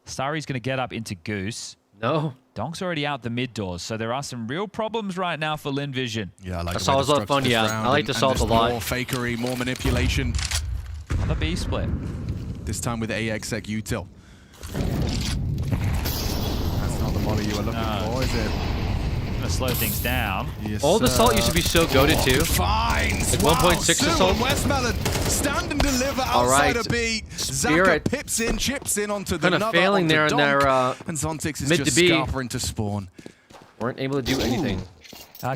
Starry's going to get up into Goose. No. Donk's already out the mid doors, so there are some real problems right now for Linvision. Yeah, I like Assault was a lot of fun, yeah. I liked Assault a lot. More fakery, more manipulation. On the B split. This time with AXEC util. That's not the molly you were looking for, is it? Gonna slow things down. Yes, Old Assault used to be so goated too. Fine. Like 1.6 Assault. Westmelon stand and deliver All outside right. a beat. Spirit. Zaka pips in, chips in onto the Kinda failing there in their, and Zontix is mid just to B. scarpering to spawn. Weren't able to do anything.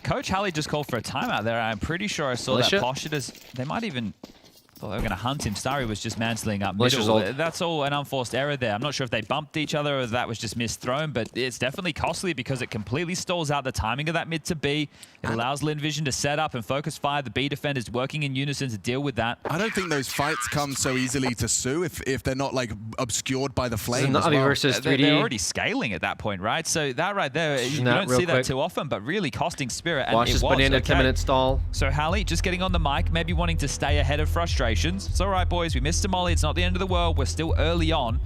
Coach Halley just called for a timeout there. I'm pretty sure I saw Militia? that Posh. They might even... thought they were going to hunt him. Starry was just mantling up Militia's middle. ult. That's all an unforced error there. I'm not sure if they bumped each other or that was just misthrown, but it's definitely costly because it completely stalls out the timing of that mid to B. It allows Linvision to set up and focus fire. The B defenders working in unison to deal with that. I don't think those fights come so easily to Su if they're not like obscured by the flame. Navi versus 3D. They're already scaling at that point, right? So that right there, you don't see that too often, but really costing Spirit. And Watch it this was, banana okay. 10-minute stall. So Halley just getting on the mic, maybe wanting to stay ahead of frustrations. It's all right, boys. We missed a molly. It's not the end of the world. We're still early on.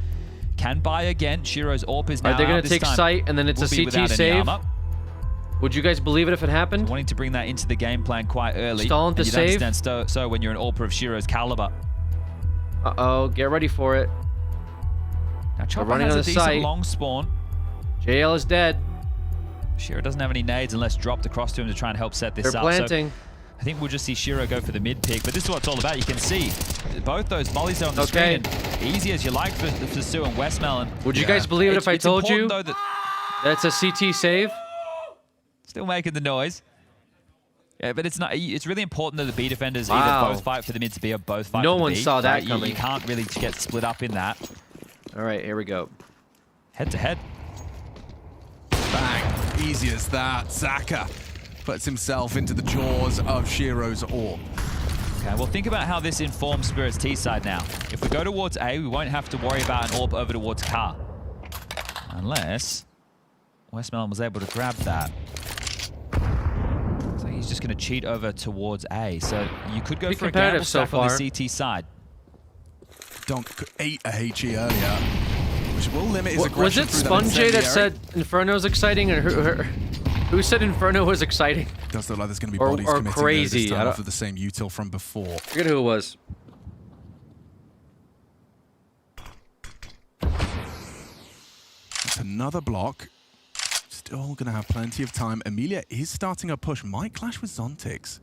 Can buy again. Shiro's AWP is now Are they going out to this take time. sight and then it's Will be a without CT any save? armor. Would you guys believe it if it happened? Wanting to bring that into the game plan quite early. Stalling to and you'd save. understand so when you're an AWP of Shiro's caliber. Uh-oh, get ready for it. Now Chopper running has on a the decent site. long spawn. JL is dead. Shiro doesn't have any nades unless dropped across to him to try and help set this They're up. planting. So I think we'll just see Shiro go for the mid pick, but this is what it's all about. You can see both those mollies there on the screen. And easy as you like for Su and Westmelon. Would you guys believe it if I told you though, that that's a CT save? still making the noise. Yeah, but it's not. It's really important that the B defenders Wow. either both fight for the mid to B or both fight No for the one B, saw that right? coming. You can't really get split up in that. All right, here we go. Head to head. Bang. Easy as that. Zaka puts himself into the jaws of Shiro's AWP. Okay, well, think about how this informs Spirit's T side now. If we go towards A, we won't have to worry about an AWP over towards Car. Unless Westmelon was able to grab that. So he's just going to cheat over towards A. So you could go Pretty for a competitive gamble so stack on far. the CT side. Donk ate a HE earlier. which will limit his Was aggression it through that Sponge that incendiary. said Inferno's exciting, or who said Inferno was exciting? Does look like there's going to be Or- bodies or committing crazy. this I time don't- off of the same util from before. I forget who it was. That's another block. Still going to have plenty of time. Amelia is starting a push. Might clash with Zontix.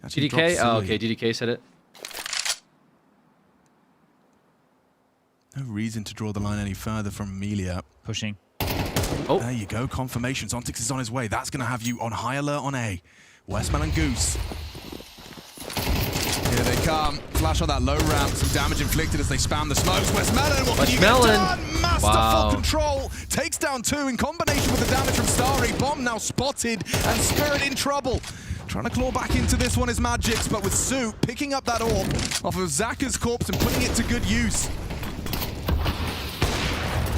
Actually dropped DDK? Oh, silly. okay. DDK said it. No reason to draw the line any further from Amelia. Pushing. Oh, there you go. Confirmation. Zontix is on his way. That's going to have you on high alert on A. Westmelon Goose. Here they come. Flash on that low ramp. Some damage inflicted as they spam the smokes. Westmelon, what can you get done? Masterful Wow. control. Takes down 2 in combination with the damage from Starry. Bomb now spotted and Spirit in trouble. Trying to claw back into this one is Magix, but with Sue picking up that orb off of Zaka's corpse and putting it to good use.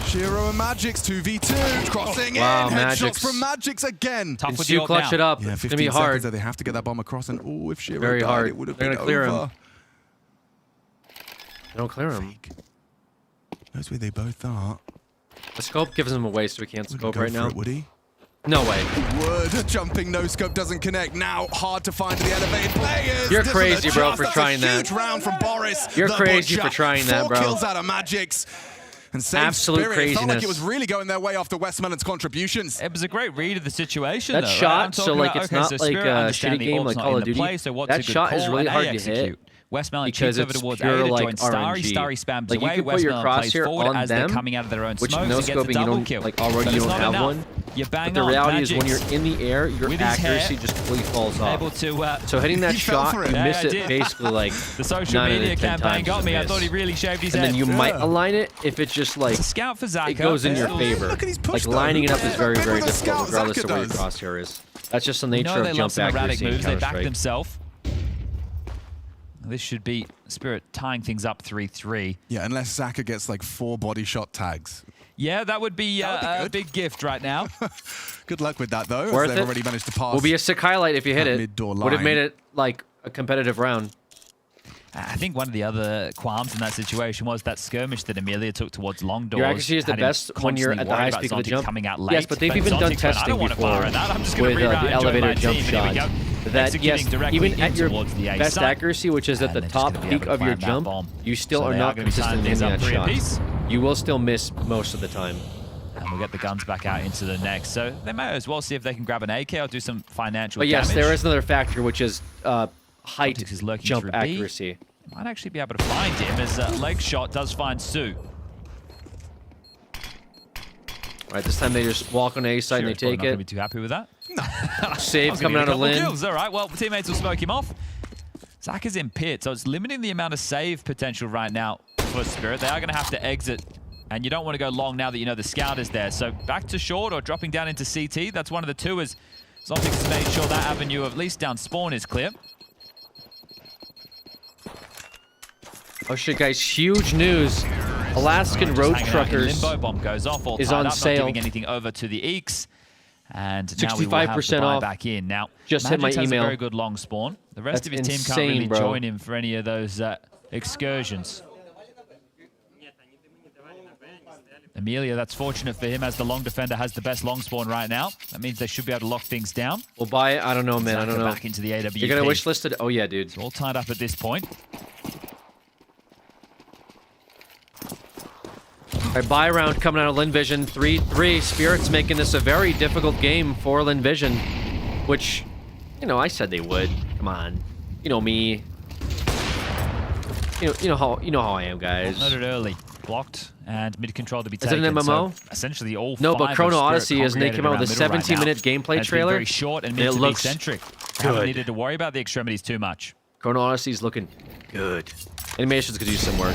Shiro and Magix, 2v2, crossing Wow, in, headshots Magix. from Magix again. Tough Can with Sue the clutch it up? Yeah, It's 15 gonna be hard. seconds, though. They have to get that bomb across, and oh, if Shiro Very died, hard. it would have They're been gonna clear him. over. They don't clear him. Knows where they both are. The scope gives him away, so we can't Would he scope go right for now. it, would he? No way. Would. Jumping no scope doesn't connect. Now hard to find the elevated players. You're This crazy, is a bro, just- for that's trying a that. huge round from Boris. You're the crazy Butcher. for trying that, 4 bro. kills out of Magix. And save Absolute Spirit. It felt like craziness. it was really going their way after Westmelon's contributions. It was a great read of the situation. That though, right? shot, I'm so, talking like, about, it's okay, not so like Spirit a understand shitty the game orb's like not Call in of the Duty. play, so what's That a good shot is call? really And hard A, to execute. hit Westmelon because cheats over it's towards A pure to like join Starry. RNG. Starry spams Like, away. you can put your Westmelon plays crosshair forward on as them, they're coming out of their own which smokes no and gets scoping a you double don't kill. like already But you it's don't not have enough. one. You bang But the on. reality is when Magix you're in the air, your with his accuracy hair, just completely falls off. able to So hitting that He fell shot, for you it. miss Yeah, I it did. basically like the social 9 out of media 10 campaign times got is a me. I miss. thought he really shaved his And head. then you might align it if it's just like It's a scout for Zaka. it goes in your Still- favor. Look at his push, Like though. lining it up Yeah. is very, Big very with a difficult scout, regardless Zaka of where your does. crosshair is. That's just the You nature know they of love jump some erratic accuracy in moves. They back Counter-Strike. themselves. This should be Spirit tying things up 3-3. Yeah, unless Zaka gets like 4 body shot tags. Yeah, that would be a big gift right now. Good luck with that, though. Worth as they've it. already managed to pass. Will be a sick highlight if you hit that it. mid-door Would have line. made it like a competitive round. I think one of the other qualms in that situation was that skirmish that Amelia took towards long doors. Your accuracy is the had him best when you're constantly at the worried highest about peak of the Zontic jump. coming out late. Yes, but they've even done Zontic went, I testing don't want to before fire at that. I'm just going with to reroute the and join elevator my jump team. And here we shot. go. That Executing yes, directly even at in your towards the A best site. accuracy, which is at And the they're just top gonna be able peak to of your plant that jump, bomb. you still So are they not are gonna be tying consistent in things up that 3 shot. apiece. You will still miss most of the time. And we'll get the guns back out into the next. So they may as well see if they can grab an AK or do some financial But yes, damage. there is another factor, which is height Zontix is lurking jump through B. accuracy. Might actually be able to find him as leg shot does find Sue. Right, this time they just walk on A side and they Shira's probably take not going to be it. too happy with that. Save I was coming gonna out get a of couple Lin. kills. All right, well, teammates will smoke him off. Zach is in pit, so it's limiting the amount of save potential right now for Spirit. They are going to have to exit, and you don't want to go long now that you know the scout is there. So back to short or dropping down into CT. That's one of the two as Zontix has made sure that avenue of at least down spawn is clear. Oh shit, guys, huge news. Alaskan Just Road hanging out in Truckers limbo. Bomb goes off, all is tied on up, sale. not giving anything over to the Eeks. And now we will have the 65% buy off. back in. Now, Just Magix hit my has a email. very good long spawn. The rest That's of his team can't insane, really bro. join him for any of those excursions. Amelia, that's fortunate for him as the long defender has the best long spawn right now. That means they should be able to lock things down. We'll buy it. I don't know, man. I Zaka don't know. back into the AWP. You're gonna wish listed. Oh yeah, dude. It's all tied up at this point. All right, buy round coming out of Lin Vision. 3-3. Spirit's making this a very difficult game for Lin Vision, which, you know, I said they would. Come on, you know me. You know how I am, guys. Noted early. Blocked and mid control to be Is it taken. an MMO? So essentially all No, five but of Chrono Spirit Odyssey is, and they came out with a congregated around middle right 17-minute now. gameplay And it's been trailer. very short and and meant it to be looks centric. good. Haven't needed to worry about the extremities too much. Chrono Odyssey's looking good. Animations could use some work.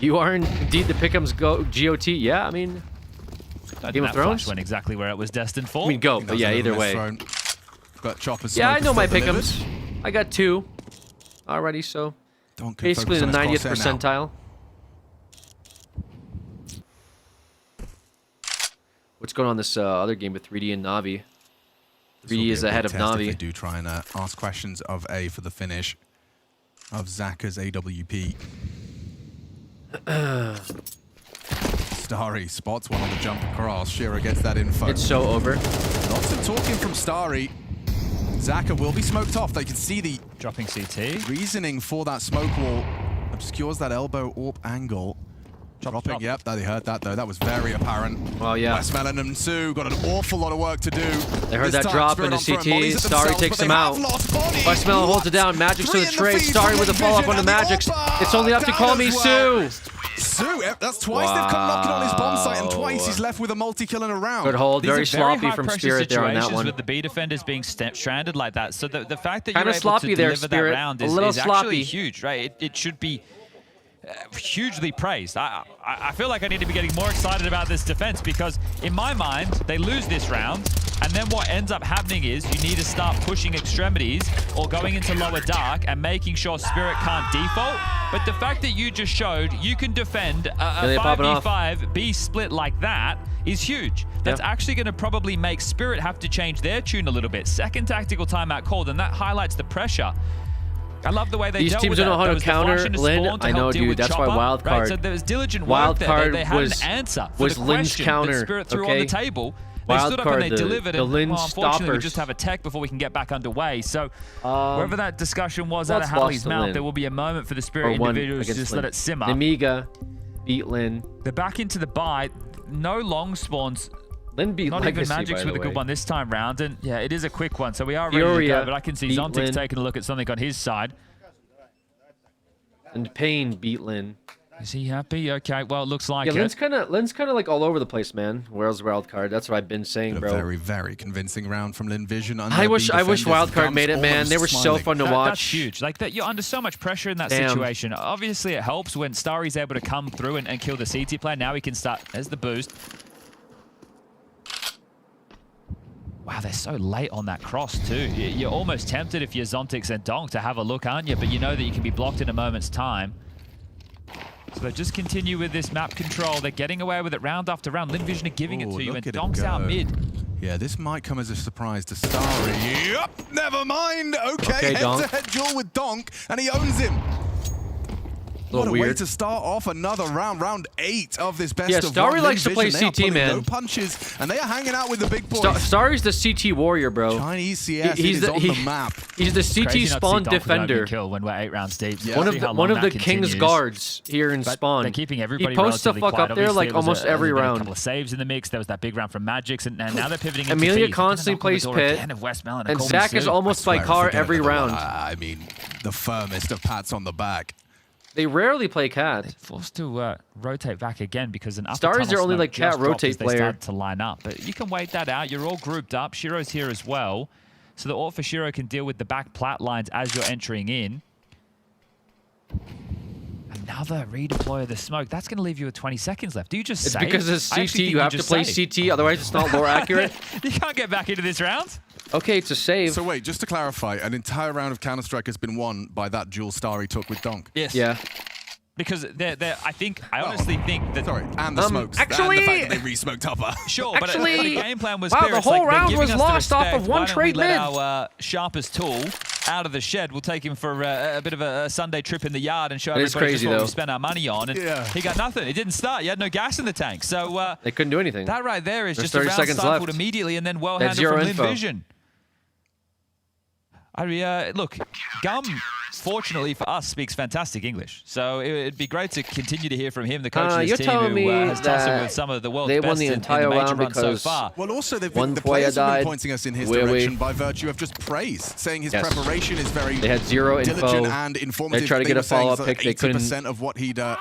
You are indeed the Pick'em's GOT. Yeah, I mean, Game of That Thrones. flash went exactly where it was destined for. I mean, go. But yeah, either way. Got Chopper's Yeah, I smoke know my still delivered. Pick'ems. I got 2 already, so Don't go basically the focus on his 90th crosshair now. percentile. What's going on in this other game with 3D and Navi? This will 3D be is a big ahead of test if Navi. They do try and ask questions of A for the finish of Zaka's AWP. Starry spots one on the jump across. Shiro gets that info. It's so over. Lots of talking from Starry. Zaka will be smoked off. They can see the dropping CT. Reasoning for that smoke wall obscures that elbow AWP angle. Dropping, yep, they heard that though. That was very apparent. Well, yeah. Westmelon and Sue got an awful lot of work to do. They heard that drop in the CT. Starry takes him out. Westmelon holds it down. Magix to the trade. Starry with a follow-up on the Magix. It's only up to Call Me Sue. Sue, that's twice they've come knocking on his bomb site, and twice he's left with a multi-kill in a round. Good hold, very sloppy high from pressure Spirit there on that one. With the B defenders being stranded like that, so the fact that Kinda you're able sloppy to there, deliver Spirit. that round A is little sloppy. actually huge, right? It should be hugely praised. I feel like I need to be getting more excited about this defense because in my mind, they lose this round, and then what ends up happening is you need to start pushing extremities or going into lower dark and making sure Spirit can't default. But the fact that you just showed you can defend a 5v5 B split like that is huge. That's actually going to probably make Spirit have to change their tune a little bit. Second tactical timeout called, and that highlights the pressure. I love the way they These dealt teams with don't know how that. to counter Lin. I know, dude. That's why Wildcard. Right, so there was diligent work there. They had an answer for the Lin's question counter. that Spirit threw on the table. They stood up and they delivered, and Lin unfortunately, we stoppers. just have a tech before we can get back underway. So, wherever that discussion was out of Hallie's mouth, there will be a moment for the Spirit individuals to just let it simmer. Nemiga beat Lin. They're back into the buy. No long spawns. Lin beat Not Legacy, even Magix by with the a good way. one this time round. And yeah, it is a quick one. So we are ready to Furia go, but I can see beat Zontix Lin. taking a look at something on his side. And Payne beat Lin. Is he happy? Okay, well, it looks like Yeah, it. Lin's kind of like all over the place, man. Where's Wildcard? That's what I've been saying, bro. A very, very convincing round from Lin Vision. I wish Wildcard made it, man. They were so fun to watch. That's huge. Like that, you're under so much pressure in that situation. Obviously, it helps when Starry's able to come through and kill the CT player. Now he can start. There's the boost. Wow, they're so late on that cross too. You're almost tempted if you're Zontix and Donk to have a look, aren't you? But you know that you can be blocked in a moment's time. So they just continue with this map control. They're getting away with it round after round. Lin Vision are giving it to you, and Donk's out mid. Yeah, this might come as a surprise to Starry. Yep, never mind. Okay, head-to-head duel with Donk, and he owns him. What a way to start off another round, round 8 of this best of one. Starry likes to play They are CT, pulling man. No punches, and they are hanging out with the big boys. Starry's the CT warrior, bro. Chinese CS is on the map. He's the CT spawn defender. Kill when we're 8 rounds deep. Yeah. One of the King's guards here in spawn. They're keeping everybody he posts the fuck quiet. up there Obviously, like almost every round. A couple of saves in the mix. There was that big round from Magix, and now they're pivoting into Amelia B. constantly plays pit, and Zach is almost by car every round. I mean, the firmest of pats on the back. They rarely play cat. They're forced to rotate back again because an upper Starry's their tunnel only smoke like cat just dropped rotate as they player. started to line up. But you can wait that out. You're all grouped up. Shiro's here as well. So the AWP for Shiro can deal with the back plat lines as you're entering in. Another redeploy of the smoke. That's going to leave you with 20 seconds left. Do you just It's save? because it's I CT. actually think You have to just play save. CT, otherwise it's not lore accurate. You can't get back into this round. Okay, it's a save. So wait, just to clarify, an entire round of Counter-Strike has been won by that duel Starry took with Donk. Yes. Yeah. Because I honestly think that... Sorry, and the smokes. Actually... And the fact that they re-smoked Upper. Sure, Actually, but the game plan was wow, clear. the It's whole like, they're round giving was us the lost off respect. of one Why don't trade we let mid. our sharpest tool out of the shed? We'll take him for a bit of a Sunday trip in the yard and show It is everybody crazy, just what though. we spent our money on. And he got nothing. It didn't start. He had no gas in the tank. So they couldn't do anything. that right there is There's just a 30 round seconds stifled left. immediately and then well That's handled from zero Lin info. Vision. Look, Gum, fortunately for us, speaks fantastic English. So it'd be great to continue to hear from him, the coach of you're this team telling me who has tussled that with some of the world's they best won the in entire the major round run so because far. Well, also, the one players have died. been pointing us in his Wee-wee. direction by virtue of just praise, saying his Yes. preparation is very They had zero diligent info. and informative. They tried to get were a saying follow-up that pick. They 80% of what he'd To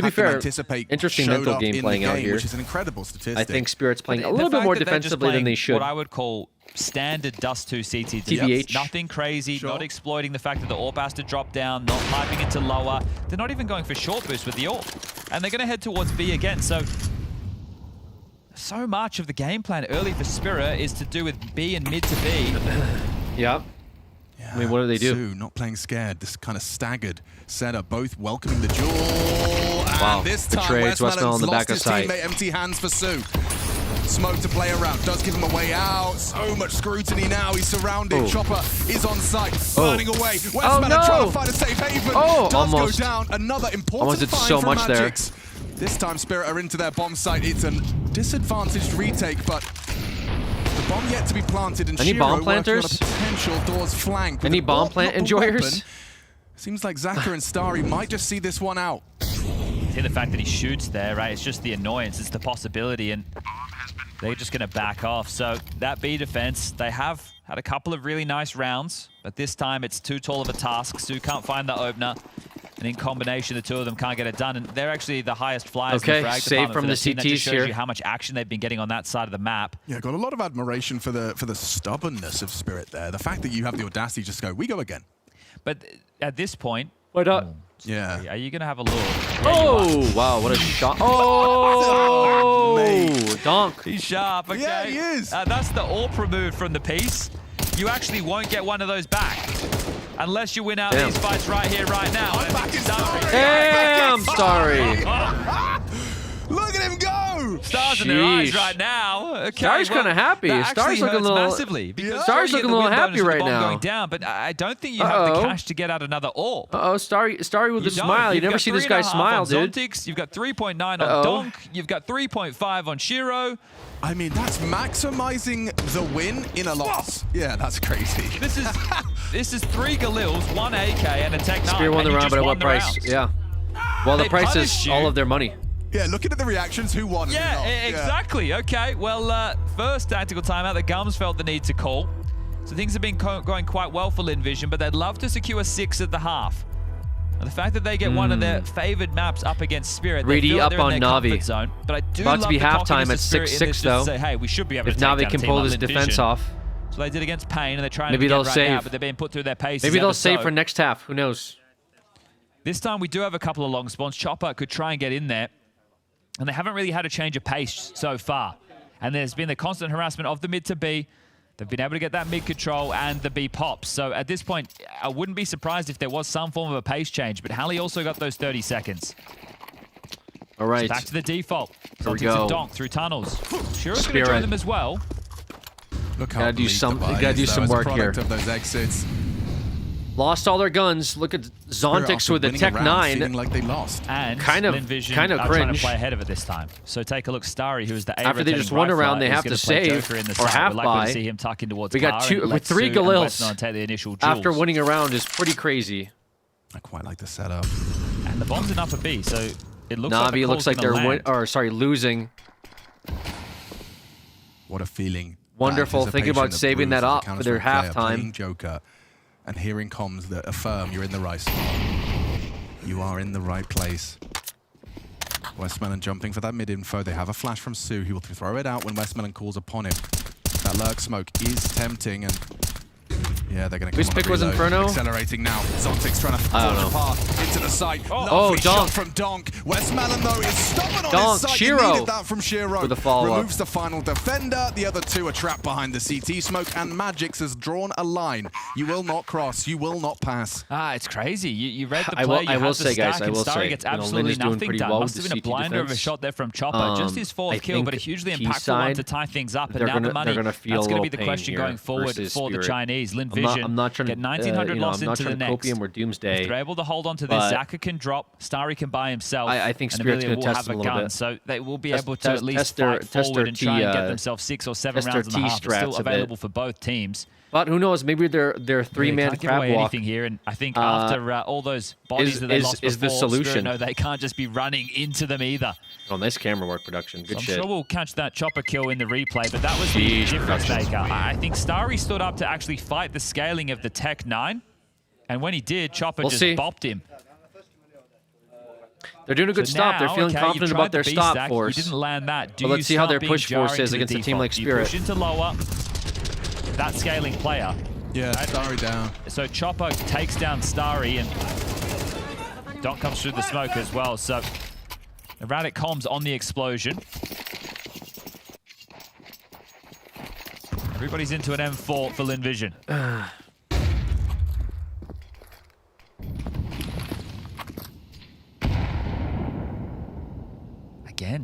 be fair, anticipate interesting showed mental up game in playing the out game, here. which is an incredible statistic. I think Spirit's playing a The little bit fact more that they're just defensively than they playing should. What I would call standard Dust 2 CT TBH. defense. Nothing crazy, not exploiting the fact that the AWP has to drop down, not piping into lower. They're not even going for short boost with the AWP. And they're going to head towards B again. So much of the game plan early for Spirit is to do with B and mid to B. Yeah. I mean, what do they do? Sue not playing scared. This kind of staggered setup, both welcoming the duel. Wow, And this the time, trades, Westmelon on Westmelon's the lost back of his sight. teammate, empty hands for Sue. Smoke to play around, does give him a way out. So much scrutiny now, he's surrounded. Oh. Chopper is on site, Oh. burning away. Oh, Westman no. trying to find a safe haven. Oh, Does almost. go down. Another important Almost did find so from much there. Magix. This time Spirit are into their bomb site. It's a disadvantaged retake, but the bomb yet to be planted. And Any Shiro bomb working on a planters? potential door's flank. With Any the bomb bot, plant not the enjoyers? weapon. Seems like Zaka and Starry might just see this one out. See the fact that he shoots there, right? It's just the annoyance. It's the possibility, and they're just going to back off. So that B defense, they have had a couple of really nice rounds, but this time it's too tall of a task. Su can't find the opener, and in combination, the two of them can't get it done. And they're actually the highest flyers in the frag save department from for the this team. That CTs just shows here. you how much action they've been getting on that side of the map. Yeah, got a lot of admiration for the stubbornness of Spirit there. The fact that you have the audacity to just go, we go again. But at this point, why not? Yeah. Are you going to have a look? Oh, wow, what a shot. Oh, donk. He's sharp, okay? Yeah, he is. That's the AWP removed from the piece. You actually won't get one of those back. Unless you win out Damn. these fights right here, right now. Damn, Starry. Look at him go! Stars in their eyes Sheesh. right now. Okay, Starry's well, kinda happy. that Starry's actually looking a hurts little- massively. Because Starry's you get looking a the little win bonus happy with the right bomb now. Going down, but I don't think you have the Uh-oh. cash to get out another AWP. Uh-oh, Starry with the You don't. smile. You You've never got see this 3.5 guy smile, on dude. Zontix, you've got 3.9 Uh-oh. on Donk. You've got 3.5 on Shiro. I mean, that's maximizing the win in a loss. Yeah, that's crazy. This is 3 Galils, 1 AK, and a Tech 9. Spear won and the you round, just but at won what the price? round. Yeah. Well, the They price punished is you. all of their money. Yeah, looking at the reactions, who won? and who Yeah, not. exactly. Okay, well, first tactical timeout that Gums felt the need to call. So things have been going quite well for Linvision, but they'd love to secure 6 at the half. And the fact that they get one of their favored maps up against Spirit, they 3D feel like up they're in on their Navi. comfort zone. But I do About love to be the halftime confidence at of Spirit in 6-6 this just to though. say, hey, we should be able If to take Navi down a can team pull like his defense Linvision. off. So they did against Pain, and they're trying Maybe to they'll again right save. now, but they're being put through their paces. Maybe they'll ever save so. for next half. Who knows? This time we do have a couple of long spawns. Chopper could try and get in there. And they haven't really had a change of pace so far. And there's been the constant harassment of the mid to B. They've been able to get that mid control and the B pops. So at this point, I wouldn't be surprised if there was some form of a pace change. But Halley also got those 30 seconds. All right. So back to the default. Here we Zontix and go. Donk through tunnels. Shiro's going to Spirit. join them as well. Look how Gotta do bleak some- the buy gotta is, do though, some as a work product here. Of those exits. Lost all their guns. Look at Zontix after with the winning a Tech round, 9. feeling like they lost. And Kind of Linvision are trying to cringe. play ahead of it this time. So take a look. Starry, who is the A After they rotating just won a rifler, round, they is have gonna to play save Joker in the or side. half We're likely buy. to see him tuck in towards We got Kara two and with let 3 Su and Galils. Westnarn take the initial After duels. winning a round is pretty crazy. I quite like the setup. And the bomb's in upper B, so it looks like the Navi looks call's like gonna they're land. losing. What a feeling. Wonderful. That Thinking about anticipation saving of that Bruce up as a for their Counter-Strike player playing halftime. Joker, and hearing comms that affirm you're in the right spot. You are in the right place. Westmelon jumping for that mid info. They have a flash from Su. He will throw it out when Westmelon calls upon him. That lurk smoke is tempting, and yeah, they're going to Whose come on pick a was reload. Inferno? Accelerating now. Zontix trying to I don't forge a know. path into the site. Oh, Lovely shot Donk. from Donk. Westmelon, though, is stubborn on Donk, his side. Shiro He needed that from Shiro. with a follow-up. Removes the final defender. The other two are trapped behind the CT smoke, and Magix has drawn a line. You will not cross. You will not pass. It's crazy. You read the I play, will- you I had will the say, stack, guys, I and will Starry say, gets you know, Lin absolutely is doing nothing pretty done. well Must with have the been a CT blinder of a defense. shot there from Chopper. Just his fourth I kill, but a think hugely T impactful one side, to tie things up. And they're now gonna- the money, they're gonna feel that's a going to be little the question pain here going forward versus for the Spirit. Chinese. I'm Linvision not trying to get 1900 loss I'm not into the trying to next. copium or doomsday. If they're able to hold on to this, but Zaka can drop, Starry can buy himself. I think and Spirit's Amelia gonna will test have them a a little gun, bit. so they will be Test- able to test- at least test their- fight test their forward and try T, and get themselves 6 or 7 test their rounds and a half. It's still T-strats a bit. available for both teams. But who knows? Maybe their They three-man can't give crab away walk anything here, and I think after all those bodies that they lost is the before, solution. Spirit know they can't just be running into them either. Oh, nice camera work production. Good So I'm shit. sure we'll catch that Chopper kill in the replay, but that was the Jeez, difference production. maker. I think Starry stood up to actually fight the scaling of the Tech 9, and when he did, Chopper We'll just see. bopped him. They're doing a good So stop. They're now, feeling okay, confident you've about tried their the stop B-stack, force. You didn't land that. Do But let's you see how start their being push force jarring is to the against a team default? like Do you Spirit. push into lower, that scaling player. Yeah, Starry down. So Chopper takes down Starry, and Donk comes through the smoke as well. So Erratic comms on the explosion. Everybody's into an M4 for Linvision. Again,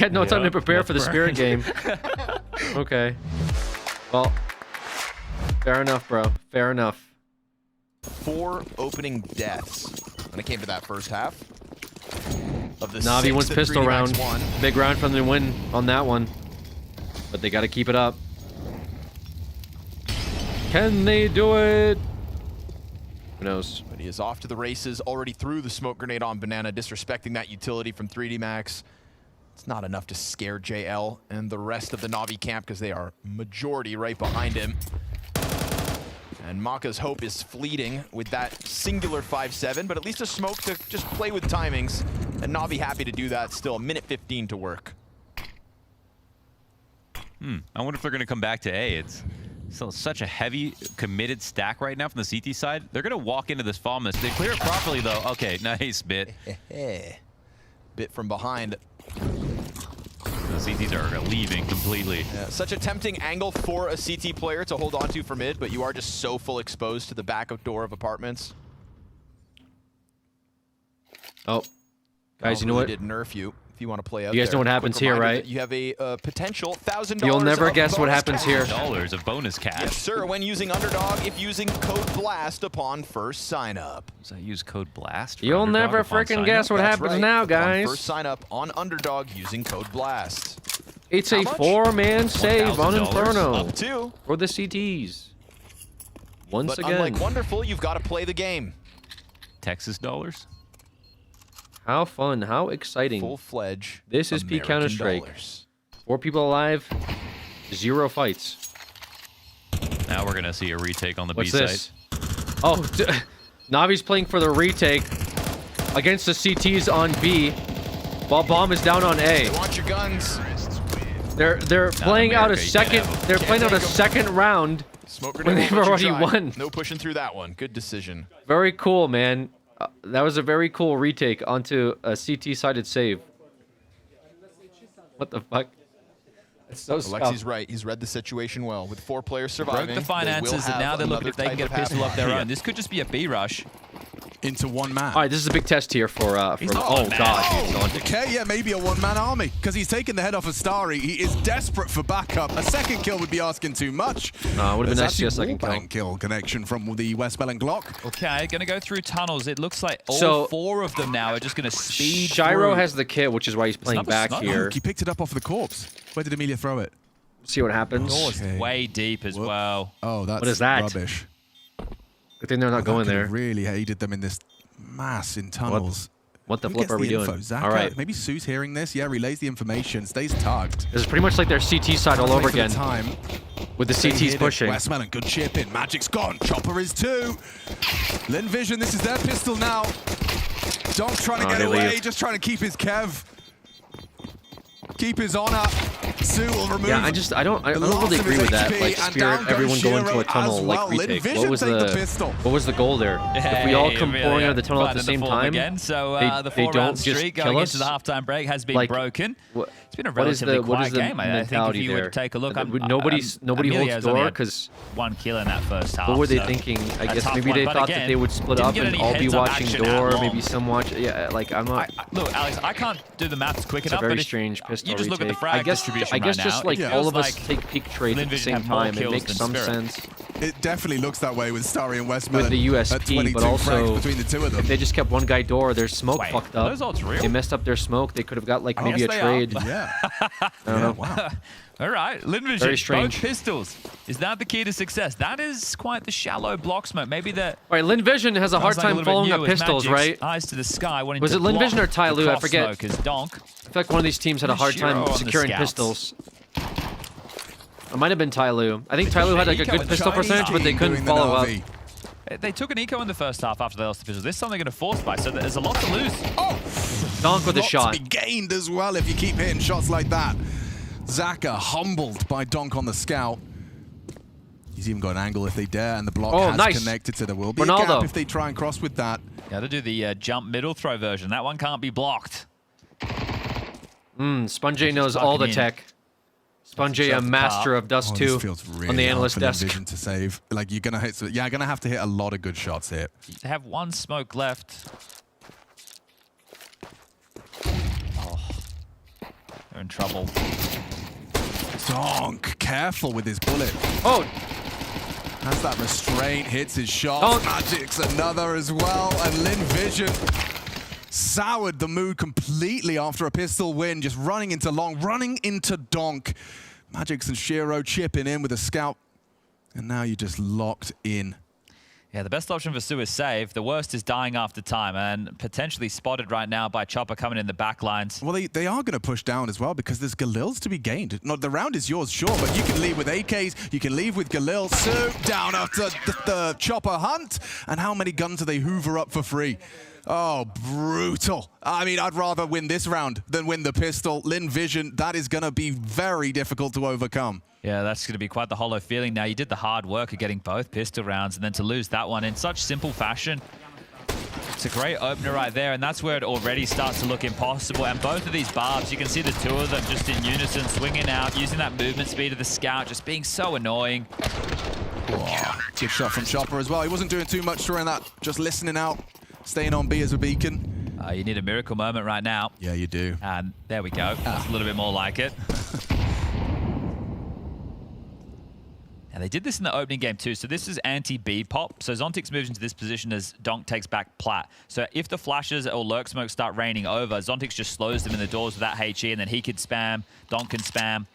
had no time to prepare for the Spirit game. Okay. Well, fair enough, bro. Fair enough. 4 opening deaths. when it came to that first half. Of the Navi six wins that pistol 3D round. Max won. Big round from the win on that one. But they got to keep it up. Can they do it? Who knows? But he is off to the races, already threw the smoke grenade on Banana, disrespecting that utility from 3D Max. It's not enough to scare JL and the rest of the Navi camp because they are majority right behind him. And Maka's hope is fleeting with that singular 5-7, but at least a smoke to just play with timings. And Navi happy to do that still. 1:15 to work. I wonder if they're going to come back to A. It's still such a heavy, committed stack right now from the CT side. They're going to walk into this Falmus. They clear it properly, though. Okay, nice bit. Bit from behind. The CTs are leaving completely. Yeah, such a tempting angle for a CT player to hold onto for mid, but you are just so full exposed to the back of door of apartments. Oh, guys, you know what? Did nerf you if you want to play out You guys know what happens here, right? You have a potential $1,000. You'll never of guess what bonus happens cash. here. $1,000 of bonus cash. Yes, sir. When using Underdog, if using code BLAST upon first sign up. Does that use code BLAST? for You'll Underdog never upon freaking sign guess up? what That's happens right. now, Upon guys. first sign up on Underdog using code BLAST. It's How a much? 4-man save on $1,000? Inferno Up to. for the CTs. Once But again. unlike Wonderful, you've got to play the game. Texas dollars? How fun, how exciting. Full-fledged. This is P American Counter-Strike. dollars. 4 people alive, 0 fights. Now we're going to see a retake on the What's B this? side. Oh, Navi's playing for the retake against the CTs on B, while Bomb is down on A. They want your guns. They're playing out a America, you can't second. have 'em. They're Can't playing out a take 'em. second round Smoke when grenade they've won't let you already try. won. No pushing through that one. Good decision. Very cool, man. That was a very cool retake onto a CT-sided save. What the fuck? It's so Alexi's scuffed. right. He's read the situation well. With 4 players surviving, Broke the finances, and now they're looking if they can get a pistol of their own. This could just be a B rush. Into one man. All right, this is a big test here for oh god, dude, Zontic. Okay, yeah, maybe a one-man army because he's taken the head off of Starry. He is desperate for backup. A second kill would be asking too much. No, it would have been There's nice to see a actually second kill. wallbang kill connection from the Westbell and Glock. Okay, gonna go through tunnels. It looks like all So- 4 of them now are just gonna speed Shiro through. has the kit, which is why he's playing not a back sniper. here. He picked it up off the corpse. Where did Amelia throw it? See what happens. Doors Okay. way deep as well. Oh, that's What is that? rubbish. Good thing they're not going That there. could've really aided them in this mass in tunnels. What the Who flip gets are we the doing? info? Zaka? All right. Maybe Sue's hearing this. Yeah, relays the information. Stays tagged. This is pretty much like their CT side all over Wait for the again. time. With the They CTs hit it. pushing. Westmelon, good chip in. Magic's gone. Chopper is too. Lin Vision, this is their pistol now. Donk trying to Oh, get they away, leave. just trying to keep his Kev. Keep his honor. Sue will remove. Yeah, I don't the really last of agree his with that. HP, Like and Spirit, down everyone goes go into Shiro a tunnel as like well. Lin retake. Vision What was take the pistol. what was the goal there? If we all come pouring out of the tunnel at the same time, Again. So they the 4-round don't streak just going kill into the us. halftime break has been Like, broken. It's been a what is relatively the- what is quiet the game. I think if mentality you were to there? take a look, Nobody holds Amelia's only door had because 1 kill in that first half. what were they so thinking? I a guess tough maybe one. they But thought again, that they would split didn't up get and any all be heads-up watching action door. at all. Maybe some watch. Yeah, like I'm not. Look, Alex, I can't do the maths quick It's enough. a very but if strange pistol you just look at the retake. frag I guess distribution just right now, like it all feels of us like take peak trades at the Linvision same have more time. It kills makes than some Spirit. sense. It definitely looks that way with Starry and Westmelon. With the at USP, 22 but also frags between the two of them. if they just kept one guy door, their smoke Wait, fucked are up. those odds real? They messed up their smoke. They could have got like I maybe guess a they trade. are. Yeah. I don't know. Wow. All right, Linvision, Very strange. both pistols. Is that the key to success? That is quite the shallow block smoke. Maybe that. All right, Lin Vision has a hard sounds like time little bit following up new as pistols, Magic's right? Eyes to the sky. Wanting Was to it Lin block Vision or the Tyloo? I cross forget. smoke as Donk. I feel like one of these teams had a hard Shiro time on the securing scouts. pistols. It might have been Tyloo. I think Tyloo had like a good pistol percentage, but they couldn't follow up. They took an eco in the first half after they lost the pistol. This time they're going to force buy, so there's a lot to lose. Donk with a Lot shot. to be gained as well if you keep hitting shots like that. Zaka humbled by Donk on the scout. He's even got an angle if they dare, and the block Oh, has nice. connected, so there will be a Ronaldo. gap if they try and cross with that. Got to do the jump middle throw version. That one can't be blocked. Sponge knows all the in. tech. Sponge, a master of Dust 2 This feels really on the hard analyst for desk. Vision to save. Like you're gonna hit. Yeah, gonna have to hit a lot of good shots here. They have 1 smoke left. Oh, they're in trouble. Donk, careful with his bullet. Oh, As that restraint hits his shot, Magic's another as well, and Lin Vision soured the mood completely after a pistol win, just running into long, running into donk. Magix and Shiro chipping in with a scout, and now you're just locked in. Yeah, the best option for Su is save. The worst is dying after time, and potentially spotted right now by Chopper coming in the back lines. Well, they are going to push down as well because there's Galils to be gained. No, the round is yours, sure, but you can leave with AKs, you can leave with Galil. Su down after the Chopper hunt, and how many guns do they hoover up for free? Oh, brutal. I mean, I'd rather win this round than win the pistol. Lin Vision, that is going to be very difficult to overcome. Yeah, that's going to be quite the hollow feeling now. You did the hard work of getting both pistol rounds, and then to lose that one in such simple fashion. It's a great opener right there, and that's where it already starts to look impossible. And both of these barbs, you can see the two of them just in unison, swinging out, using that movement speed of the scout, just being so annoying. Oh, good shot from Chopper as well. He wasn't doing too much during that, just listening out, staying on B as a beacon. You need a miracle moment right now. Yeah, you do. And there we go. That's a little bit more like it. And they did this in the opening game too. So this is anti-B pop. So Zontix moves into this position as Donk takes back Plat. So if the flashes or lurk smoke start raining over, Zontix just slows them in the doors with that HE, and then he can spam, Donk can spam.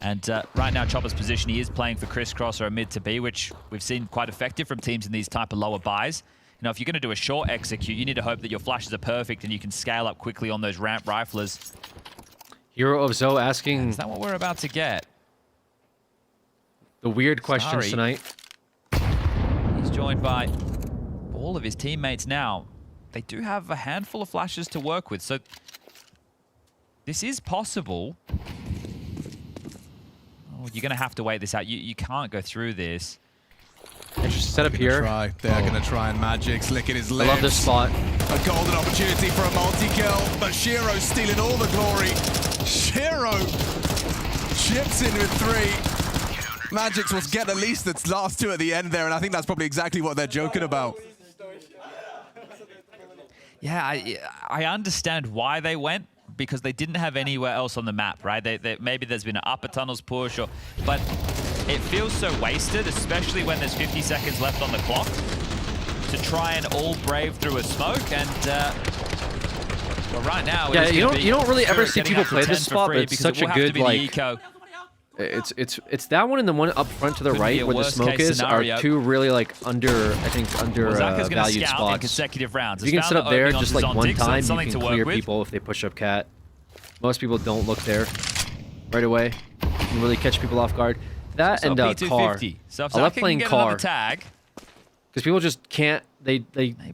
And right now, Chopper's position, he is playing for crisscross or a mid to B, which we've seen quite effective from teams in these type of lower buys. You know, if you're going to do a short execute, you need to hope that your flashes are perfect and you can scale up quickly on those ramp riflers. Hero of Zoe asking... Is that what we're about to get? The weird questions tonight. He's joined by all of his teammates now. They do have a handful of flashes to work with, so this is possible. Oh, you're going to have to wait this out. You can't go through this. Set up here. They're going to try and Magix licking his lips. I love this spot. A golden opportunity for a multi-kill, but Shiro's stealing all the glory. Shiro chips in with 3. Magix was get at least the last 2 at the end there, and I think that's probably exactly what they're joking about. Yeah, I understand why they went, because they didn't have anywhere else on the map, right? Maybe there's been an upper tunnels push, but it feels so wasted, especially when there's 50 seconds left on the clock, to try and all brave through a smoke. And well, right now, yeah, you don't really ever see people play this spot, but it's such a good like. It's that one and the one up front to the right where the smoke is are two really like valued spots. In consecutive rounds. You can sit up there just like one time, you can clear people if they push up cat. Most people don't look there right away. You can really catch people off guard. That and car. So I love playing car because people just can't. They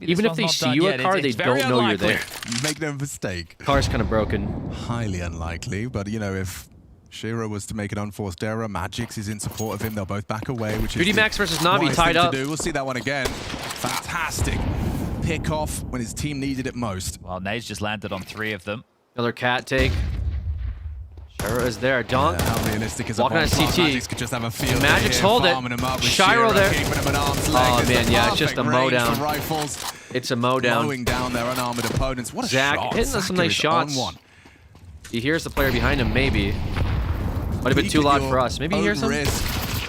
even if they see you at car, they don't know you're there. You make no mistake. Car's kind of broken. Highly unlikely, but you know if Shiro was to make an unforced error, Magix is in support of him. They'll both back away, which is Max versus Navi tied up. We'll see that one again. Fantastic pick off when his team needed it most. Well, Nade's just landed on 3 of them. Another cat take. Shiro is there. Donk. Yeah, how realistic is walking on CT. Magix could just have a field Magix hold it. Shiro there. Oh man, yeah, it's just a mow down. It's a mow down. Mowing down their unarmored opponents. What a Zach shot. hitting some nice shots. He hears the player behind him, maybe. Might have been too loud for us. Maybe he hears him.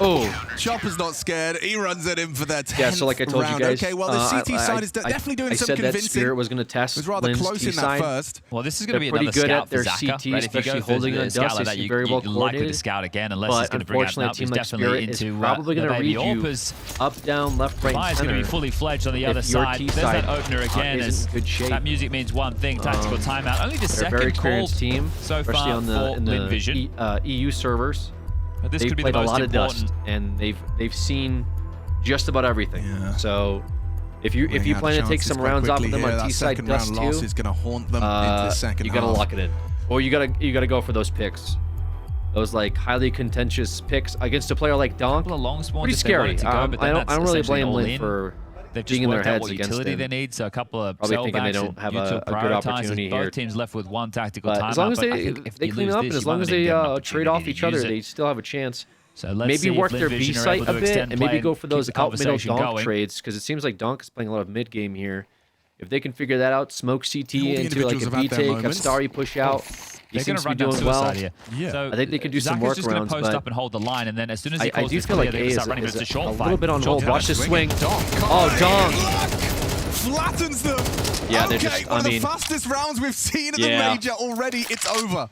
Oh. Chopper's not scared. He runs at him for that 10th Yeah, so like I told you guys. Okay, well, the CT side is definitely doing some convincing. I said that Spirit was going to test. It was rather close in that first. Well, this is going to be pretty another good scout at their for Zaka, CT, right? especially holding on dust. They seem very well likely to scout again, unless he's going to bring out unfortunately, a team like Spirit is into, probably going to read you up, down, left, right, and center. going to be fully fledged on the other side. There's that opener again. That music means one thing: tactical timeout. Only the second call so far for Lin Vision. EU servers. But this they've could be played the most a lot important. of dust, and they've seen just about everything. Yeah. So if you plan to take some rounds off of them on T side dust too, is going to haunt them into the second you got to lock it in, or you got to go for those picks, those like highly contentious picks against a player like Donk. Pretty scary. I don't really blame Lin for They've being just in their worked out heads what against utility them. they need, so a couple of Probably thinking they don't have a good opportunity here. Both teams left with one tactical timeout. As long as they clean up and as long as they trade off each other, they still have a chance. So let's maybe see work if their Lin B Vision are site able to a bit extend and maybe play go for and those keep the out middle conversation Donk going. trades because it seems like Donk is playing a lot of mid game here. If they can figure that out, smoke CT into like a B take, have Starry push out. He seems to be doing well. Here. Yeah. I think they can do some Zach is just going workarounds, to post but up and hold the line, and then as soon as he I calls do this feel clear, like they're A going to is start running, but it's a a short little fight. bit on hold. Watch this swing. Donk. Oh, Donk. Flattens them. Yeah, okay, they're just, one I of mean, the fastest rounds we've seen in the major already. It's over.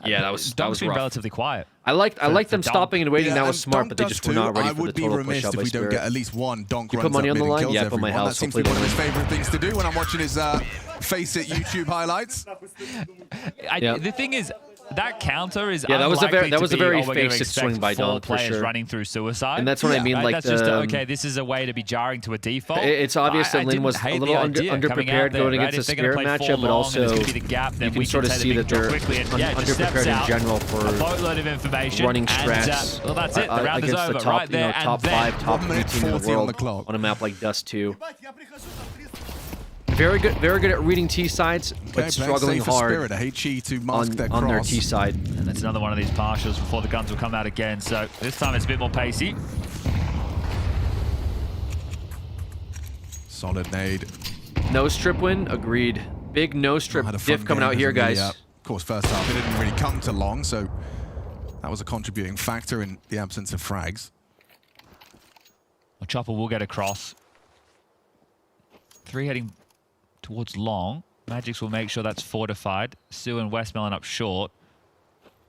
Yeah, that was Donk's been rough. relatively quiet. I liked them stopping and waiting. Yeah, that was smart, but they just were not ready I for the would be total remiss push out if by we don't Spirit. get at least one Donk You runs put money up on the mid and line? kills Yeah, I put my everyone. house. That seems to be Hopefully one of they his favorite things to do when I'm watching his Face It YouTube highlights. The thing is, that counter is that was a very we're gonna face it expect swing by 4 Donk for players sure. running through suicide. And that's what I mean, Right? like that's just the, okay. This is a way to be jarring to a default. It's obvious that I Lin was didn't a hate little the idea coming out underprepared there, going right? against If the they're gonna Spirit play matchup, 4 but long also and it's gonna be the gap, then you can we sort of take the see big that draw they're quickly and, just steps underprepared in out, general for a boatload of information running and, strats. well, that's it. The round is against over the top, right there. top and 5, top 3 team in the world on a map like Dust 2. Very good at reading T sides, but struggling hard a HE to mask their on their cross. T side. And that's another one of these partials before the guns will come out again. So this time it's a bit more pacey. Solid nade. No strip win, agreed. Big no strip diff coming out here, guys. Of course, first half it didn't really come to long, so that was a contributing factor in the absence of frags. Well, Chopper will get across. 3 heading towards long. Magics will make sure that's fortified. Sue and Westmelon up short.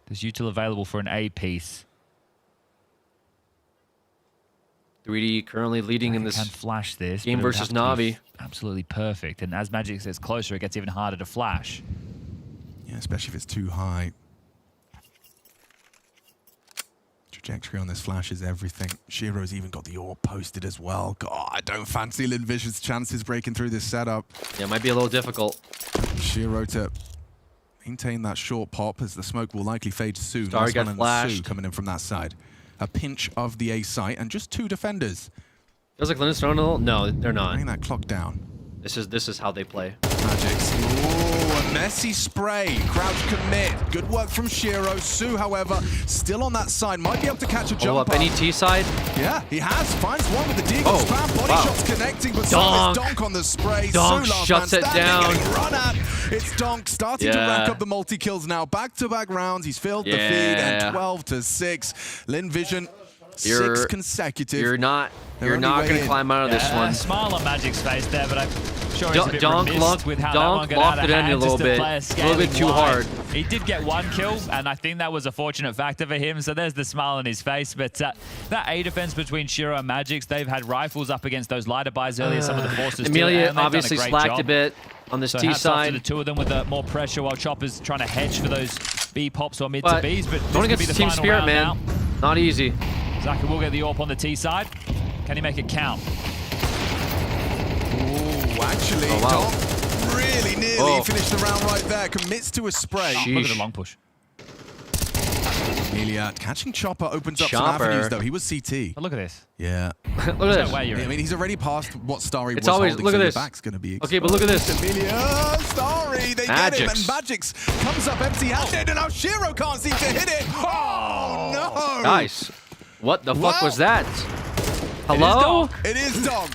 There's util available for an A piece. 3D currently leading in this can flash this game but it would versus have to be Na'Vi. Absolutely perfect. And as Magic gets closer, it gets even harder to flash. Yeah, especially if it's too high. Trajectory on this flash is everything. Shiro's even got the AWP posted as well. God, I don't fancy Lin Vision's chances breaking through this setup. Yeah, it might be a little difficult. Shiro to maintain that short pop as the smoke will likely fade soon. Starry got Westmelon and flashed. Sue coming in from that side. A pinch of the A site and just 2 defenders. Feels like Linus throwing a little. No, they're not. Bring that clock down. This is how they play. Magics. Ooh, a messy spray. Crouch commit. Good work from Shiro. Sue, however, still on that side. Might be able to catch a jump up any T side. Yeah, he has. Finds one with the Deagle spam. Body shots connecting, but so is Donk on the spray. Donk Sue, last shuts man it standing, down. getting run at. It's Donk starting to Yeah. rack up the multi-kills now. Back-to-back rounds. He's filled the feed, and 12-6. Lin Vision, 6 consecutive. You're not They're going only way to in. climb out of this one. Smile on Magic's face there, but I'm sure he's a bit Donk remiss locked- with how Donk that one got out locked of it in hand. a little Just bit. player A little bit scaling too wide. hard. He did get 1 kill, and I think that was a fortunate factor for him. So there's the smile on his face. But that A defense between Shiro and Magix, they've had rifles up against those lighter buys earlier. Some of the forces. Amelia obviously slacked a bit on this so T hats off to side. the 2 of them with more pressure, while Chopper's trying to hedge for those B pops or mid to But Bs. But this going could be against the Team final Spirit, round man, now. not easy. Zaka will get the AWP on the T side. Can he make it count? Ooh, actually, Donk really nearly finished the round right there. Commits to a spray. Look at the long push. Amelia catching Chopper opens up Chopper. some avenues, though. He was CT. But look at this. Yeah. Look at There's this. no way you're I mean, he's already past what Starry It's was always holding, look so at the this. back's going to be Okay, but look at this. Amelia, Starry, they get him, and Magix. Magix comes up empty-handed, and now Shiro can't seem to hit it. Oh, no. Guys, what the fuck Well, was that? Hello? It is Donk.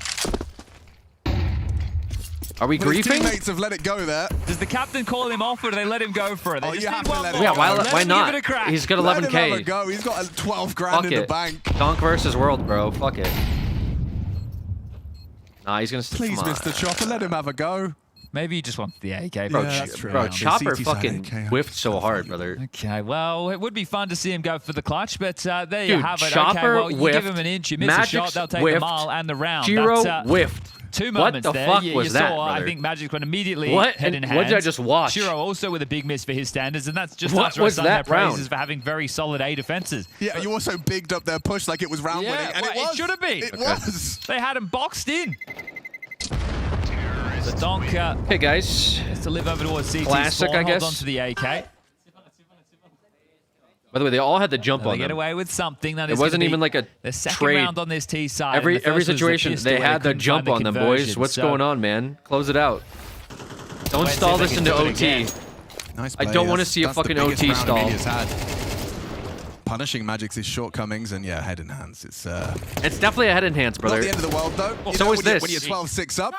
Are we His griefing? teammates have let it go there. Does the captain call him off, or do they let him go for it? They Oh, just you need have to one let more. it Yeah, go. why Let him not? Give it a crack. He's got Let him have a 11K. go. He's got 12 grand Fuck in it. the bank. Donk versus World, bro. Fuck it. Nah, he's gonna. Please, come on. Mr. Chopper, let him have a go. Maybe he just wants the AK. Bro, Yeah, that's true. bro Yeah, Chopper CT side fucking AK, whiffed so hard, brother. Okay, well, it would be fun to see him go for the clutch, but there you Dude, have it. Chopper okay, well, you whiffed. give him an inch, you miss a Magic's shot, they'll take whiffed. the mile and the round. Shiro That's, whiffed. 2 What moments the there. fuck you was that, saw, I brother? think Magic went immediately What? head in And hand. what did I just watch? Shiro also with a big miss for his standards, and that's just What after was I sung their that round? praises for having very solid A defenses. Yeah, you also bigged up their push like it was round winning, and well, it was. it should have been. It was. They had him boxed in. So Donk Okay, guys. has to live over towards CT Classic, spawn, I guess. holds on to the AK. By the way, they all had the jump They on get them. away with something. That It is wasn't gonna be even like a the second trade. round on this T side. Every and the first was the situation, pistol they where had the couldn't jump find on the them, boys. conversion. What's So going on, man? Close it out. Don't Let's see stall if they this can into do it OT. again. Nice I play. don't want to That's- see a that's the fucking biggest OT round stall. Amelia's had. Punishing Magic's shortcomings, and yeah, head in hands. It's It's definitely a head in hands, brother. not the end of the world, though. You So know, is when this. When you're 12-6 up.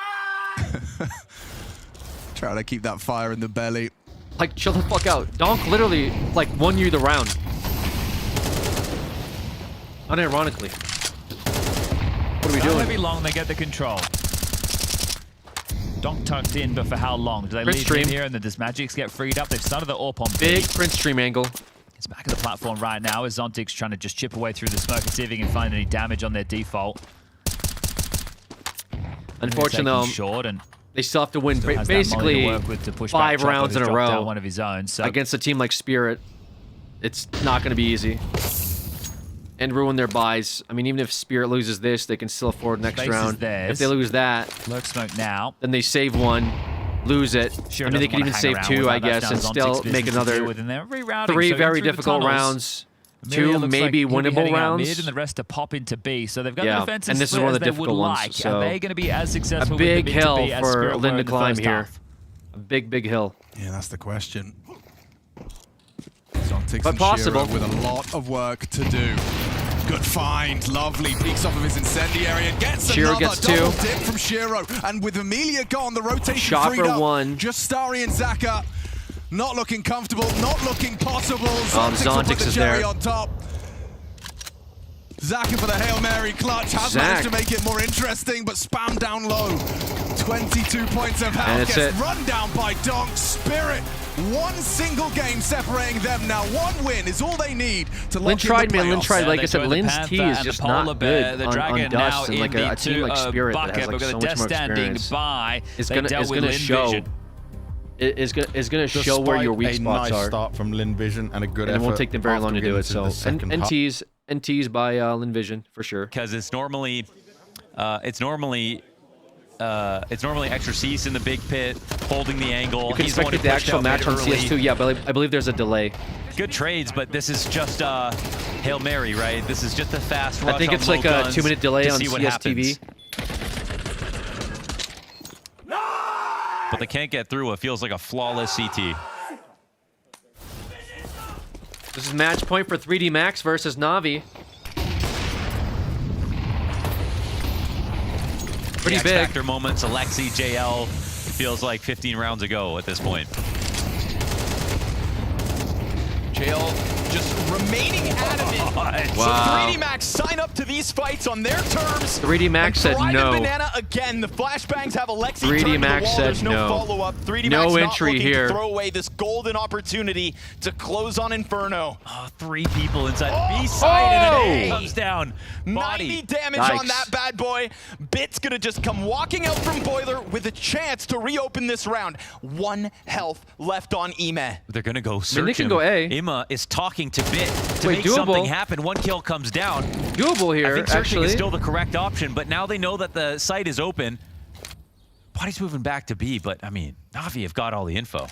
Trying to keep that fire in the belly. Like, chill the fuck out. Donk literally, like, won you the round. Unironically. What are we doing? Not be long, they get the control. Donk tucked in, but for how long? Do they Prince leave him here and then does Magics get freed up? They've started the AWP on B. Big Prince Stream angle. It's back at the platform right now as Zontic's trying to just chip away through the smoke and see if he can find any damage on their default. Unfortunately, short and they still have to win still has that basically Molly to work with to push 5 back Chopper, rounds in who's a dropped row down one of his own. So against a team like Spirit. It's not going to be easy. And ruin their buys. I mean, even if Spirit loses this, they can still afford next Space round. is theirs. If they lose that, Lurk smoke now. then they save 1, lose it. Sure I mean, they could even save 2, I guess, and still make another 3 very difficult rounds. 2 maybe winnable rounds. Mid and the rest to pop into B. So they've got the Yeah, defensive and this is split one of as the they difficult would ones. like. So Are they going to be as successful a big with the mid to hill B as for Spirit were Lin to in the climb first here. half? A big hill. Yeah, that's the question. Zontic But and possible. Shiro with a lot of work to do. Good find, lovely. Peeks off of his incendiary and gets Shiro another gets double 2. dip from Shiro. And with Amelia gone, the rotation Shot freed for up. 1. Just Starry and Zaka not looking comfortable, not looking possible. Zontic will put Zontic the is cherry there. on top. Zaka for the Hail Mary clutch has Zach. managed to make it more interesting, but spam down low. 22 points of And health it's gets it. run down by Donk. Spirit, 1 single game separating them now. 1 win is all they need to lock Lin in tried, the man. Lin playoffs. tried. Like I they said, go the Lin's Panther T is and just the Polar not Bear. good The on Dragon Dust, now and like a into team like Spirit that bucket, has like but so with a much more Death Standing experience. by, It's they gonna dealt with Lin show. Vision. Is gonna show where your weak a spots nice are. start from Lin Vision and a good And it effort won't take them very after long to do getting it. to So the second half. NTs by Lin Vision for sure. Because it's normally Extra Cease in the big pit, holding the angle. You can He's the one expect who the pushed actual out match mid on early. CS2. Yeah, but I believe there's a delay. Good trades, but this is just Hail Mary, right? This is just a fast rush. I think on it's low like a guns 2-minute delay to on see what CSTV. happens. But they can't get through what feels like a flawless CT. This is match point for 3D Max versus Na'Vi. Pretty the big. X-Factor moments, Alexi, JL, feels like 15 rounds ago at this point. JL just remaining adamant. So Wow. 3D Max sign up to these fights on their terms. 3D Max and said try no. The banana again. The flashbangs have Alexi 3D turned to Max the wall. said There's no no. follow-up. 3D No Max entry not looking here. to throw away this golden opportunity to close on Inferno. Oh, 3 people inside the B side and an A comes down. 90 damage Yikes. on that bad boy. Bit's gonna just come walking out from Boiler with a chance to reopen this round. 1 health left on Ime. They're going to go search I mean, they can him. go A. Ima is talking to Bit to Wait, make doable. something happen. 1 kill comes down. Doable here, I think searching actually. is still the correct option, but now they know that the site is open. Body's moving back to B, but I mean, Na'Vi have got all the info.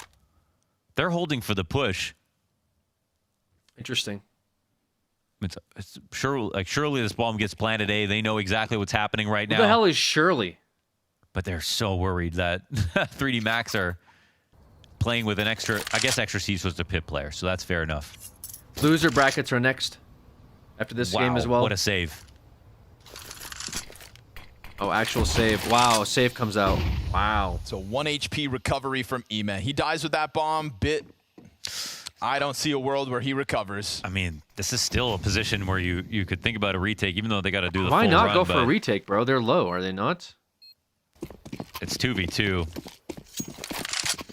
They're holding for the push. Interesting. It's surely this bomb gets planted A. They know exactly what's happening right now. Who the hell is Shirley? But they're so worried that 3D Max are playing with an extra. I guess Extra Cease was the pit player, so that's fair enough. Loser brackets are next after this Wow, game as well. What a save. Oh, actual save. Wow, save comes out. Wow. So 1 HP recovery from Ime. He dies with that bomb. Bit, I don't see a world where he recovers. I mean, this is still a position where you could think about a retake, even though they got to do the Why full not run, go for a but retake, bro? They're low, are they not? It's 2v2.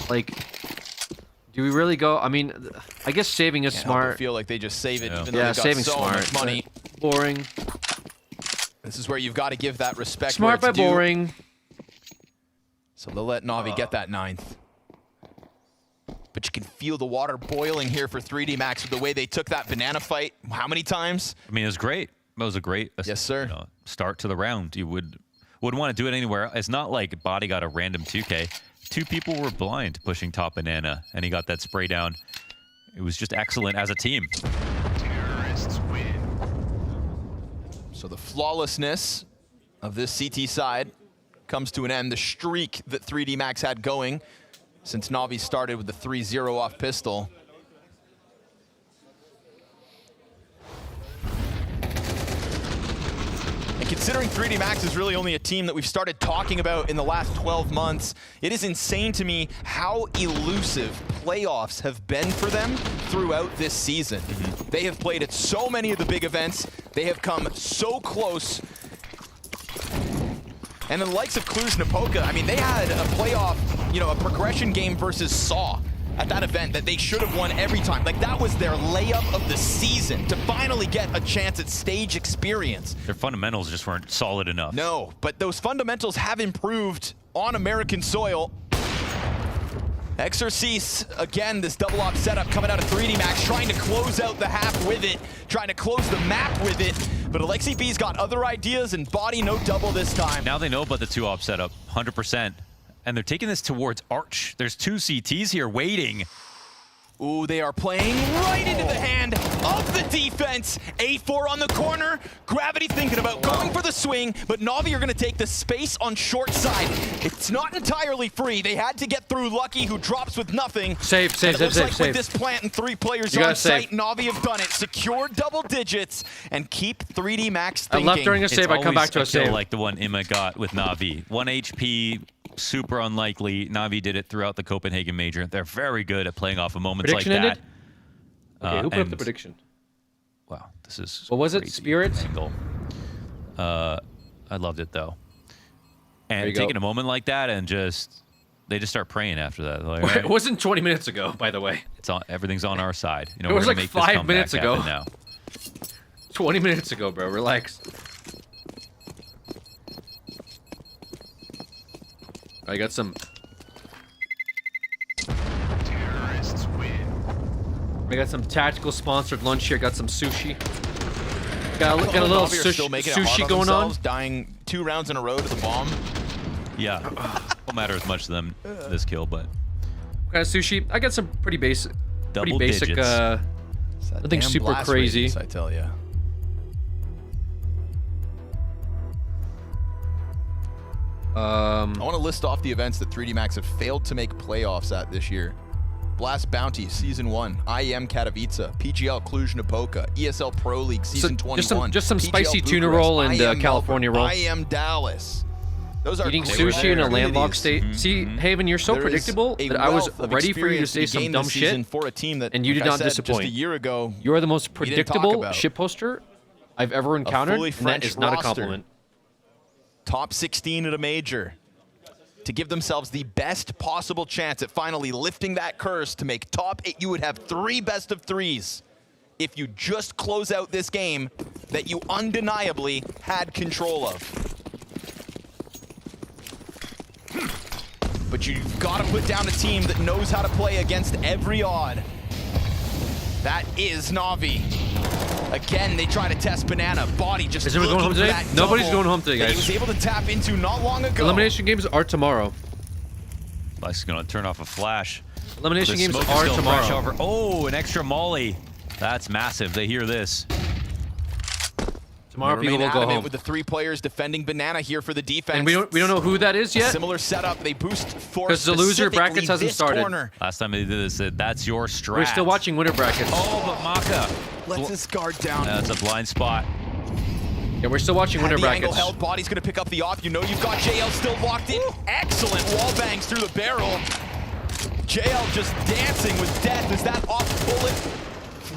Like, do we really go? I mean, I guess saving is Can't help but smart. feel like they just save it, even though Yeah, they got saving so smart. much money. Boring. This is where you've got to give that respect. Smart where by it's due. boring. So they'll let Na'Vi get that 9th. But you can feel the water boiling here for 3D Max with the way they took that banana fight. How many times? I mean, it was great. It was a great Yes, sir. Start to the round. You wouldn't want to do it anywhere. It's not like Body got a random 2K. 2 people were blind pushing top banana, and he got that spray down. It was just excellent as a team. Terrorists win. So the flawlessness of this CT side comes to an end. The streak that 3D Max had going since Na'Vi started with the 3-0 off pistol. And considering 3D Max is really only a team that we've started talking about in the last 12 months, it is insane to me how elusive playoffs have been for them throughout this season. They have played at so many of the big events. They have come so close. And the likes of Cluj-Napoca, I mean, they had a playoff, you know, a progression game versus SAW at that event that they should have won every time. Like, that was their layup of the season to finally get a chance at stage experience. Their fundamentals just weren't solid enough. No, but those fundamentals have improved on American soil. Exorcise, again, this double op setup coming out of 3D Max, trying to close out the half with it, trying to close the map with it. But Alexi B's got other ideas, and Body no double this time. Now they know about the 2-op setup, 100%. And they're taking this towards Arch. There's 2 CTs here waiting. Ooh, they are playing right into the hand of the defense. A4 on the corner. Gravity thinking about going for the swing, but Na'Vi are going to take the space on short side. It's not entirely free. They had to get through Lucky, who drops with nothing. Save. With this plant and 3 players on site, Na'Vi have done it. Secure double digits and keep 3D Max thinking. I left during a save. I come back to a save. Like the one Imma got with Na'Vi. 1 HP. Super unlikely. Na'Vi did it throughout the Copenhagen Major. They're very good at playing off of moments Prediction like ended? that. Okay, who put up the prediction? Wow, this is what was it? Spirit? Angle. I loved it though. And taking a moment like that and they just start praying after that. Like, right, it wasn't 20 minutes ago, by the way. It's on. Everything's on our side. You know, it was we're like gonna make 5 minutes ago. now. 20 minutes ago, bro. Relax. I got some. Terrorists win. I got some tactical sponsored lunch here. Got some sushi. Got a little sushi going on. Dying 2 rounds in a row to the bomb. Yeah, won't matter as much to them this kill, but got sushi. I got some pretty basic. Double pretty basic. digits. Nothing super crazy. Radius, I tell you. I want to list off the events that 3D Max have failed to make playoffs at this year. Blast Bounty, Season 1, IEM Katowice, PGL Cluj-Napoca, ESL Pro League, Season 21. Just some PGL spicy tuna Bucharest, roll and IEM California roll. IEM Dallas. Those are eating great sushi in a opportunities. landlocked state. See, Haven, you're so There is predictable a that I was wealth of ready for you to experience say some gained dumb this season shit, for a team that, and you did like I not said, disappoint. Just a year ago, you are the most we didn't talk predictable about. shitposter I've ever encountered, fully and that French is not a roster. compliment. Top 16 at a major to give themselves the best possible chance at finally lifting that curse to make top 8. You would have 3 best of 3s if you just close out this game that you undeniably had control of. But you've got to put down a team that knows how to play against every odd. That is Na'Vi. Again, they try to test Banana. Body just Is anyone going home today? Nobody's going home today, that guys. he was able to tap into not long ago. Elimination games are tomorrow. Black's is gonna turn off a flash. Elimination The games smoke is are still tomorrow. fresh over. Oh, an extra molly. That's massive. They hear this. Tomorrow people will go home. With the 3 players defending Banana here for the defense. And we don't know who that is yet. Similar setup. They boost for because the loser brackets hasn't started. Corner. Last time they did this, that's your strat. We're still watching winner brackets. Oh, but Maka lets his guard down. That's a blind spot. Yeah, we're still watching winner the brackets. Angle held. Body's going to pick up the off. You know you've got JL still locked in. Excellent wall bangs through the barrel. JL just dancing with death as that off bullet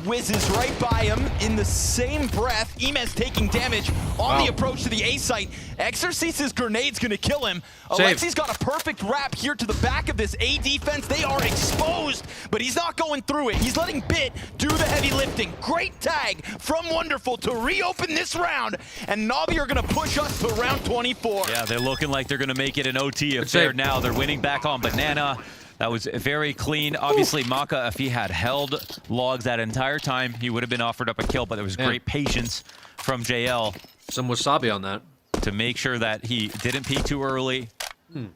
whizzes right by him in the same breath. Imez taking damage on the approach to the A site. Exorcis's grenade's gonna kill him. Save. Alexi's got a perfect wrap here to the back of this A defense. They are exposed, but he's not going through it. He's letting Bit do the heavy lifting. Great tag from Wonderful to reopen this round, and Na'Vi are gonna push us to round 24. Yeah, they're looking like they're gonna make it an OT affair now. They're winning back on Banana. That was very clean. Obviously, Maka, if he had held logs that entire time, he would have been offered up a kill, but there was great patience from JL. Some wasabi on that. To make sure that he didn't peek too early. So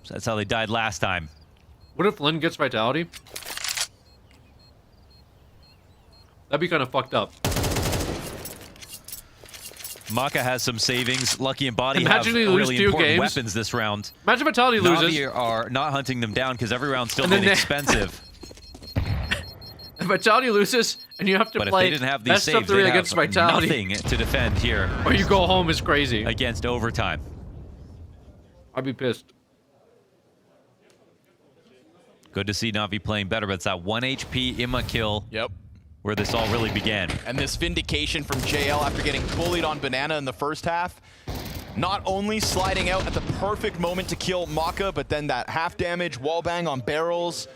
that's how they died last time. What if Lin gets Vitality? That'd be kind of fucked up. Maka has some savings. Lucky and Body Imagine have they lose really 2 important games. weapons this round. Imagine Vitality loses. Na'Vi are not hunting them down because every round's still And then really expensive. And Vitality loses, and you have to But if play they didn't have these best saves, of 3 they'd against have Vitality. nothing to defend here. Or you go home is crazy. Against overtime. I'd be pissed. Good to see Na'Vi playing better, but it's that 1 HP Imma kill. Yep. Where this all really began. And this vindication from JL after getting bullied on Banana in the first half. Not only sliding out at the perfect moment to kill Maka, but then that half damage wallbang on barrels.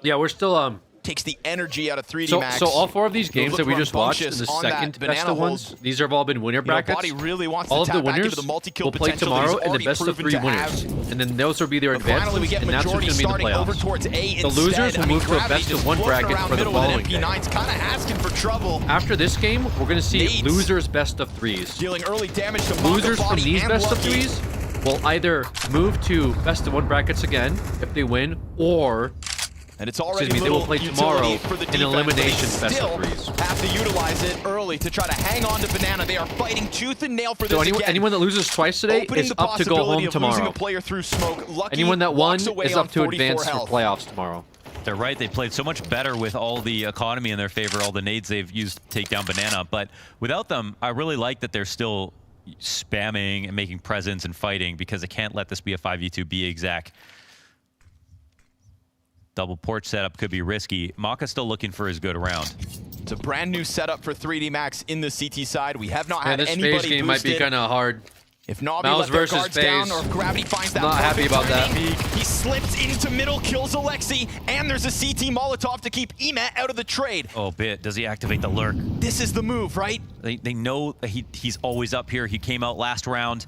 Yeah, we're still takes the energy out of 3D so, Max. So all 4 of these games that we just watched in the second best of ones, hold. these have all been winner brackets. Body really wants all to of the tap back winners into the multi-kill will play potential that tomorrow he's in the best of already 3 proven to winners. have. And then those will be their But finally, we advances, get and that's what's majority going to be in the starting over playoffs. towards A The instead. losers will move to a Gravity best just of 1 floating bracket around for the middle with an following day. MP9's kind of asking for trouble. After this game, we're going to see Nades. losers best of 3s. Dealing early damage to Maka Losers from body these and best of Lucky. 3s will either move to best of 1 brackets again if they win, or and it's already they will play tomorrow for the in elimination best still of 3s. have to utilize it early to try to hang on to Banana. They are fighting tooth and nail for So this again. anyone that loses twice today Opening is the up to go possibility home of losing tomorrow. a player through smoke. Lucky Anyone that won walks away is on up to 44 advance for health. playoffs tomorrow. They're right. They played so much better with all the economy in their favor, all the nades they've used to take down Banana. But without them, I really like that they're still spamming and making presence and fighting, because they can't let this be a 5v2B exec. Double porch setup could be risky. Maka's still looking for his good round. It's a brand new setup for 3D Max in the CT side. We have not had this anybody phase game might be boosted. kind of hard. If Na'Vi Mouse let their versus guards down, FaZe. or if Gravity finds that Not happy perfect about that. timing, he slips into middle, kills Alexi, and there's a CT Molotov to keep Emet out of the trade. Oh, Bit, does he activate the lurk? This is the move, right? They know that he's always up here. He came out last round.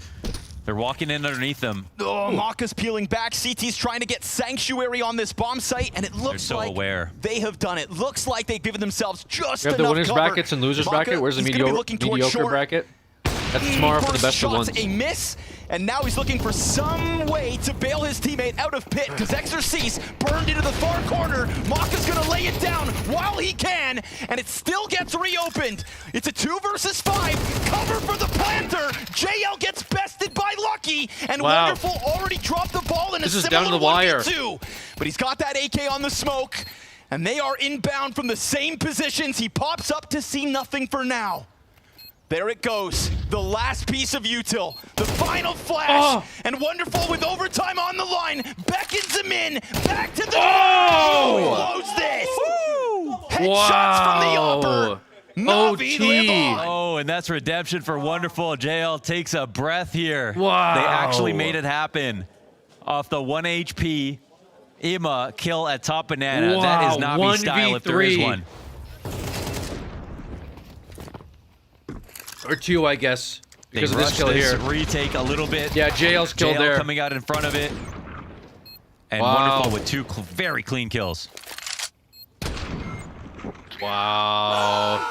They're walking in underneath him. Oh, Maka's peeling back. CT's trying to get Sanctuary on this bomb site, and it looks so like aware. they have done it. Looks like they've given themselves just You have enough the winners cover. brackets and losers Maka, bracket. Where's the he's gonna be looking towards mediocre short. bracket? That's tomorrow for the First best of shot's ones. a miss, and now he's looking for some way to bail his teammate out of pit, because Exorcise burned into the far corner. Maka's gonna lay it down while he can, and it still gets reopened. It's a 2 versus 5. Cover for the planter. JL gets bested by Lucky, and Wow. Wonderful already dropped the ball in This a is similar down to the wire. 1v2. But he's got that AK on the smoke, and they are inbound from the same positions. He pops up to see nothing for now. There it goes, the last piece of util, the final flash, and Wonderful with overtime on the line, beckons him in, back to the close this! Headshots from the upper. Na'Vi live on. Oh, and that's redemption for Wonderful. JL takes a breath here. Wow. They actually made it happen. Off the 1 HP Imma kill at top Banana. Wow, That is Na'Vi style if there is 1v3. one. Or 2, I guess, because They of this rushed kill here. Retake a little bit. Yeah, JL's killed JL there. coming out in front of it. And Wow. Wonderful with 2 very clean kills. Wow.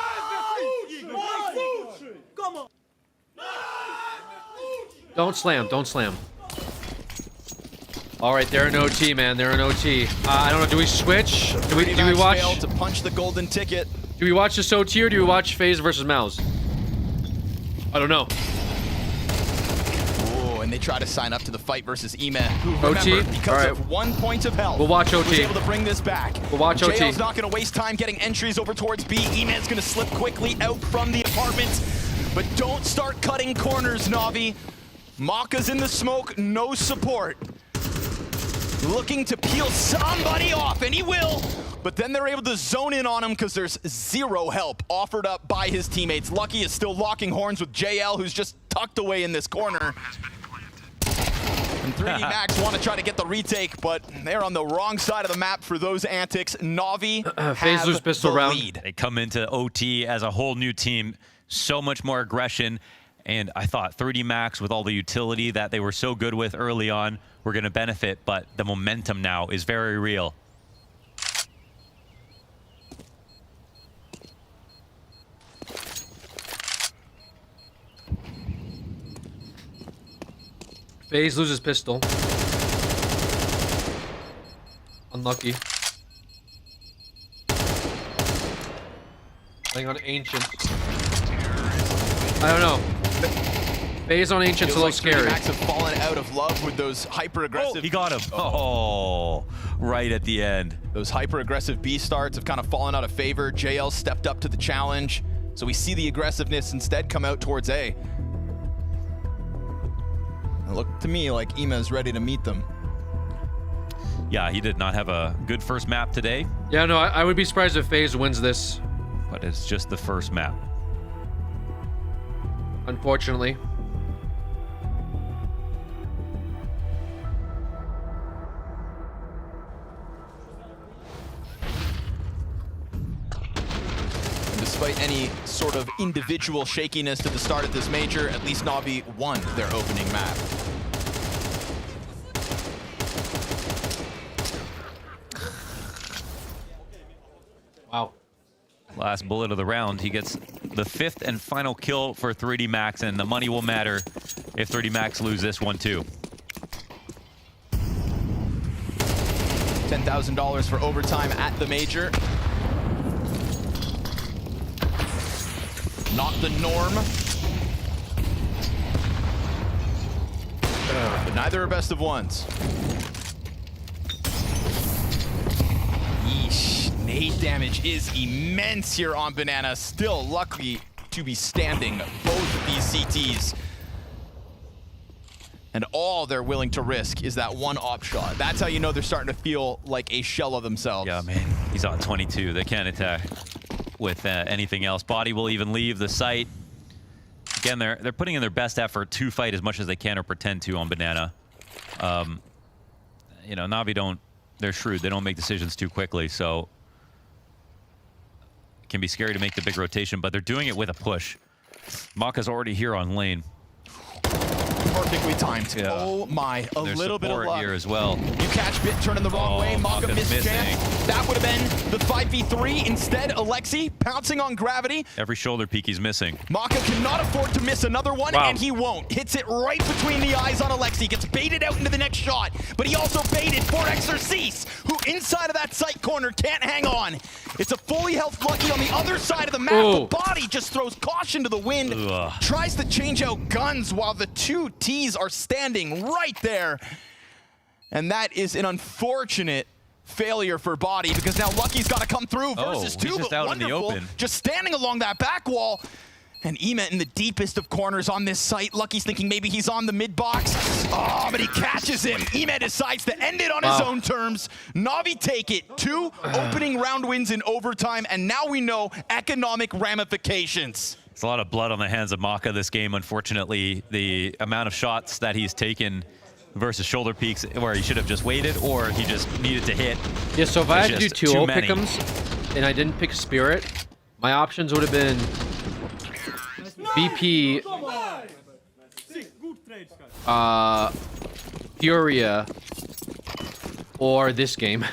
Don't slam, don't slam. All right, they're an OT, man. They're an OT. I don't know. Do we switch? Do we watch? Failed to punch the golden ticket. Do we watch this OT or do we watch FaZe versus Mouse? I don't know. Oh, and they try to sign up to the fight versus Emet, who, OT? remember, because All right. of 1 point of health, We'll watch was OT. able to bring this back. We'll watch OT. JL's not going to waste time getting entries over towards B. Emet's going to slip quickly out from the apartment, but don't start cutting corners, Na'Vi. Maka's in the smoke, no support. Looking to peel somebody off, and he will. But then they're able to zone in on him because there's zero help offered up by his teammates. Lucky is still locking horns with JL, who's just tucked away in this corner. And 3D Max want to try to get the retake, but they're on the wrong side of the map for those antics. Na'Vi FaZe lose have pistol the round. lead. They come into OT as a whole new team, so much more aggression. And I thought 3D Max, with all the utility that they were so good with early on, were going to benefit, but the momentum now is very real. FaZe loses pistol. Unlucky. Playing on Ancient. I don't know. Phase on Ancient's a little scary. Max have fallen out of love with those hyper-aggressive... Oh, he got him. Oh, right at the end. Those hyper-aggressive B starts have kind of fallen out of favor. JL stepped up to the challenge. So we see the aggressiveness instead come out towards A. It looked to me like Ema's ready to meet them. Yeah, he did not have a good first map today. Yeah, no, I would be surprised if FaZe wins this. But it's just the first map. Unfortunately. Despite any sort of individual shakiness to the start of this major, at least Na'Vi won their opening map. Wow. Last bullet of the round. He gets the 5th and final kill for 3D Max, and the money will matter if 3D Max lose this one too. $10,000 for overtime at the major. Not the norm. But neither are best of ones. Yeesh. Nade damage is immense here on Banana. Still lucky to be standing both of these CTs. And all they're willing to risk is that one op shot. That's how you know they're starting to feel like a shell of themselves. Yeah, man. He's on 22. They can't attack with anything else. Body will even leave the site. Again, they're putting in their best effort to fight as much as they can or pretend to on Banana. You know, Na'Vi they're shrewd. They don't make decisions too quickly, so it can be scary to make the big rotation, but they're doing it with a push. Maka's already here on lane. Perfectly timed. Yeah. Oh my, a There's little bit of luck. here as well. You catch Bit turning the wrong way. Maka missed chance. That would have been the 5v3. Instead, Alexi pouncing on Gravity. Every shoulder peek he's missing. Maka cannot afford to miss another one, and he won't. Hits it right between the eyes on Alexi. Gets baited out into the next shot, but he also baited for Exorcise, who inside of that sight corner can't hang on. It's a fully health Lucky on the other side of the map. The Body just throws caution to the wind. Ugh. Tries to change out guns while the two T's are standing right there. And that is an unfortunate failure for Body, because now Lucky's got to come through versus two, just but out wonderful. in the open. Just standing along that back wall. And Emet in the deepest of corners on this site. Lucky's thinking maybe he's on the mid box. Oh, but he catches him. Emet decides to end it on his own terms. Na'Vi take it. 2 opening round wins in overtime, and now we know economic ramifications. There's a lot of blood on the hands of Maka this game, unfortunately. The amount of shots that he's taken versus shoulder peaks where he should have just waited or he just needed to hit. Yeah, so if I had to do 2 ult pick'ems and I didn't pick Spirit, my options would have been VP, Furia, or this game.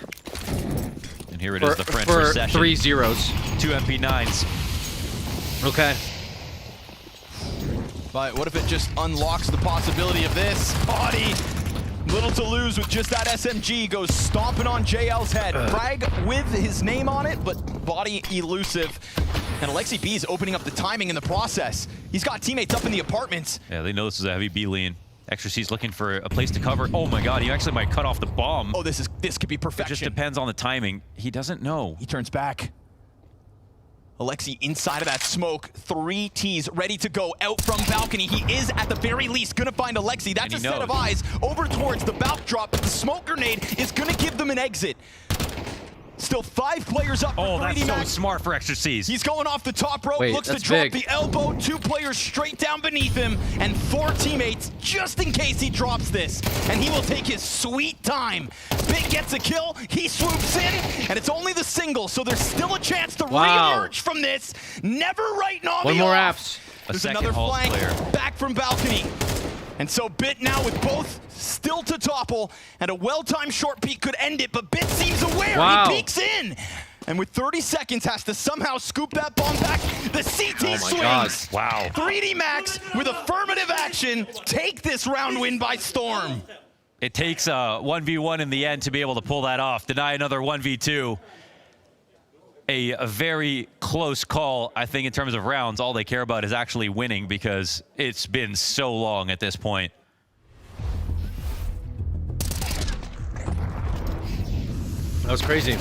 And here it is, the French recession. 3 zeros. 2 MP9s. Okay. But what if it just unlocks the possibility of this? Body, little to lose with just that SMG, goes stomping on JL's head. Frag with his name on it, but Body elusive. And Alexi B is opening up the timing in the process. He's got teammates up in the apartments. Yeah, they know this is a heavy B lean. Exorcise looking for a place to cover. Oh my god, he actually might cut off the bomb. Oh, this could be perfection. It just depends on the timing. He doesn't know. He turns back. Alexi inside of that smoke. 3 T's ready to go out from balcony. He is at the very least gonna find Alexi. That's a set of eyes over towards the balc drop, but the smoke grenade is gonna give them an exit. Still 5 players up. Oh, that's so smart for Exorcise. He's going off the top rope, Wait, looks to that's drop big. the elbow. 2 players straight down beneath him, and 4 teammates just in case he drops this. And he will take his sweet time. Big gets a kill, he swoops in, and it's only the single, so there's still a chance to reemerge from this. Never write Na'Vi One more off. apps. There's another flank back from balcony. And so Bit now with both still to topple, and a well-timed short peek could end it, but Bit seems aware. He peeks in. And with 30 seconds has to somehow scoop that bomb back. The CT swings. God. Wow. 3D Max with affirmative action take this round win by storm. It takes a 1v1 in the end to be able to pull that off. Deny another 1v2. a very close call. I think in terms of rounds, all they care about is actually winning because it's been so long at this point. That was crazy.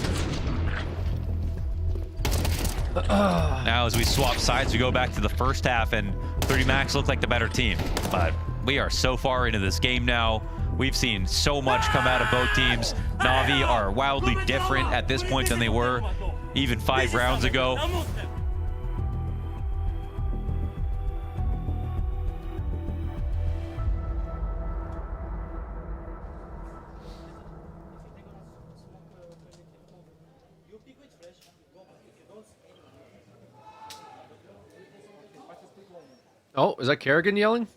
Now as we swap sides, we go back to the first half, and 30 Max looked like the better team. But we are so far into this game now. We've seen so much come out of both teams. Na'Vi are wildly different at this point than they were even 5 rounds ago. Oh, is that Kerrigan yelling?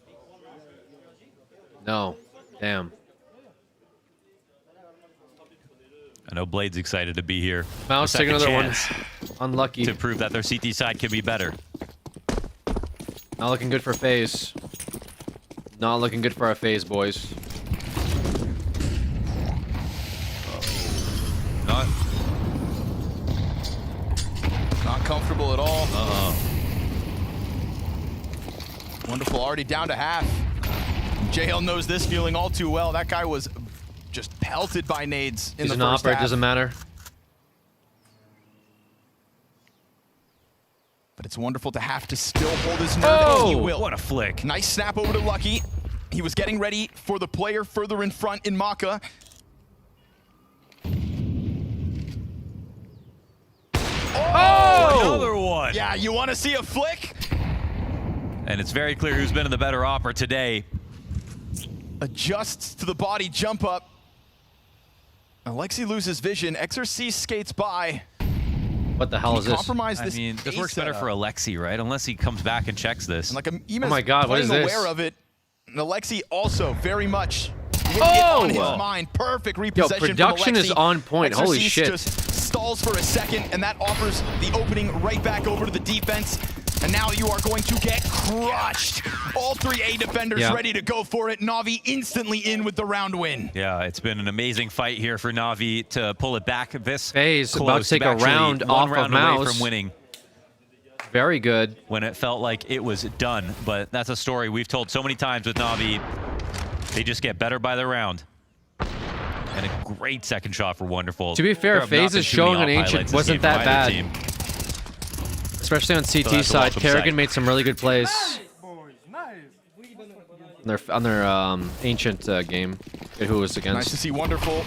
No. Damn. I know Blade's excited to be here. Mouse taking another one. Unlucky. To prove that their CT side can be better. Not looking good for FaZe. Not looking good for our FaZe, boys. Not comfortable at all. Uh-oh. Wonderful, already down to half. JL knows this feeling all too well. That guy was just pelted by nades in the first half. It doesn't matter. But it's wonderful to have to still hold his nerve. Oh, he will. what a flick. Nice snap over to Lucky. He was getting ready for the player further in front in Maka. Oh! Another one. Yeah, you want to see a flick? And it's very clear who's been in the better opera today. Adjusts to the body jump up. Alexi loses vision. XRC skates by. What the hell is this? I mean, this works better for Alexi, right? Unless he comes back and checks this. And like oh my God, what is this? Aware of it. And Alexi also very much with it on his mind. Perfect repossession. Yo, production from is on point. XRC Holy shit. Just stalls for a second, and that offers the opening right back over to the defense. And now you are going to get crushed. All 3 A defenders ready to go for it. Na'Vi instantly in with the round win. Yeah, it's been an amazing fight here for Na'Vi to pull it back this FaZe close. about to take a round off of Mouse. Away from winning. Very good. When it felt like it was done. But that's a story we've told so many times with Na'Vi. They just get better by the round. And a great second shot for Wonderful. To be fair, FaZe is showing an Ancient wasn't that bad. Especially on CT side, Kerrigan made some really good plays. On their Ancient game, who was against. Nice to see Wonderful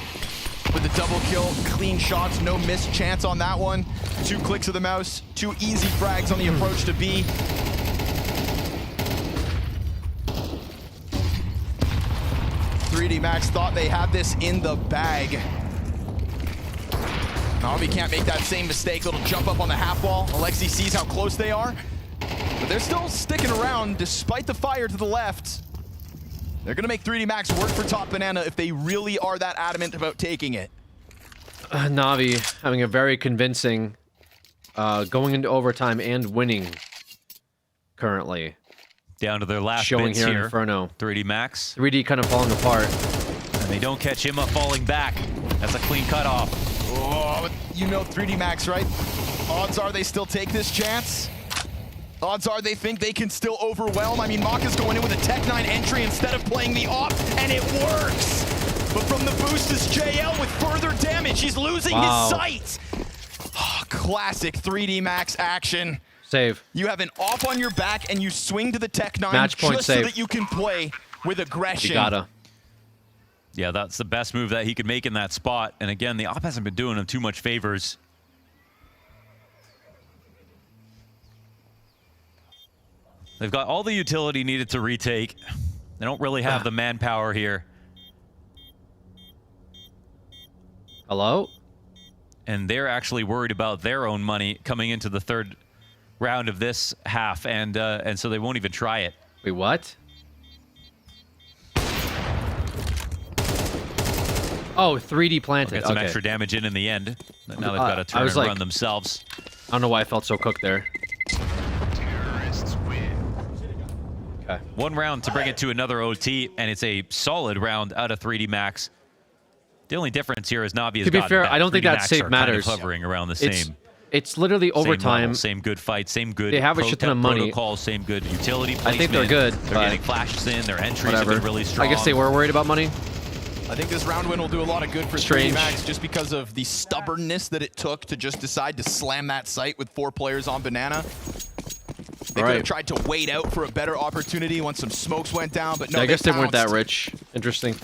with the double kill, clean shots, no missed chance on that one. 2 clicks of the mouse, 2 easy frags on the approach to B. .3D Max thought they had this in the bag. Na'Vi can't make that same mistake. Little jump up on the half wall. Alexi sees how close they are, but they're still sticking around despite the fire to the left. They're gonna make 3D Max work for Top Banana if they really are that adamant about taking it. Na'Vi having a very convincing going into overtime and winning currently. Down to their last showing bits here here. in Inferno. 3D Max. 3D kind of falling apart. And they don't catch him up falling back. That's a clean cutoff. Oh, you know 3D Max, right? Odds are they still take this chance. Odds are they think they can still overwhelm. I mean, Maka's going in with a Tech 9 entry instead of playing the op, and it works. But from the boost is JL with further damage. He's losing his sight. Oh, classic 3D Max action. Save. You have an off on your back, and you swing to the Tech 9 Match point just save. so that you can play with aggression. You gotta. Yeah, that's the best move that he could make in that spot. And again, the op hasn't been doing him too much favors. They've got all the utility needed to retake. They don't really have the manpower here. Hello? And they're actually worried about their own money coming into the third round of this half, and so they won't even try it. Wait, what? Oh, 3D planted. Get some extra damage in the end. Now they've got to turn and run themselves. I don't know why I felt so cooked there. Okay. 1 round to bring it to another OT, and it's a solid round out of 3D Max. The only difference here is Na'Vi has to be gotten fair, back. I don't think 3D that Max save are matters. Kind of hovering around the same. It's literally Same overtime. level, same good fight, same good. They have a shit ton of money. Protocol, same good utility placement. I think they're good. They're getting flashes in. Their entries Whatever. have been really strong. I guess they were worried about money. I think this round win will do a lot of good for Strange. 3D Max just because of the stubbornness that it took to just decide to slam that site with 4 players on Banana. They could have tried to wait out for a better opportunity once some smokes went down, but no, Yeah, I guess they weren't that pounced. rich. Interesting.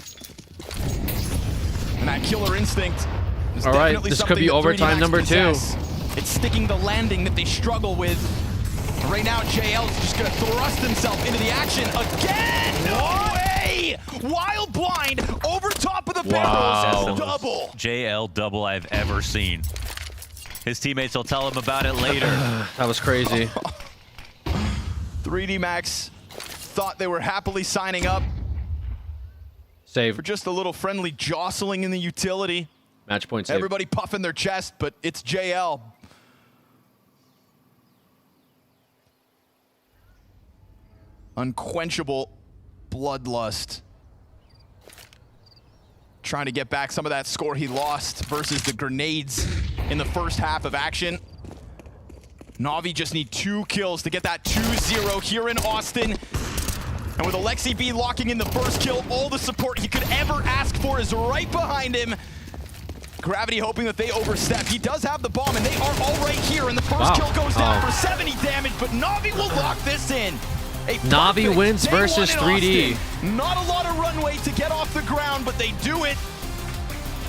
And that killer instinct is All right, definitely this could something be that 3D overtime Max number 2. possess. It's sticking the landing that they struggle with. Right now, JL is just going to thrust himself into the action again. No way! Wild blind over top of the barrels. Double. JL double I've ever seen. His teammates will tell him about it later. That was crazy. 3D Max thought they were happily signing up Save. for just a little friendly jostling in the utility. Match point save. Everybody puffing their chest, but it's JL. Unquenchable bloodlust. Trying to get back some of that score he lost versus the grenades in the first half of action. Na'Vi just need 2 kills to get that 2-0 here in Austin. And with Alexi B locking in the first kill, all the support he could ever ask for is right behind him. Gravity hoping that they overstep. He does have the bomb, and they are all right here. And the first kill goes down for 70 damage, but Na'Vi will lock this in. Na'Vi wins Day versus 1 in 3D. Austin. Not a lot of runway to get off the ground, but they do it.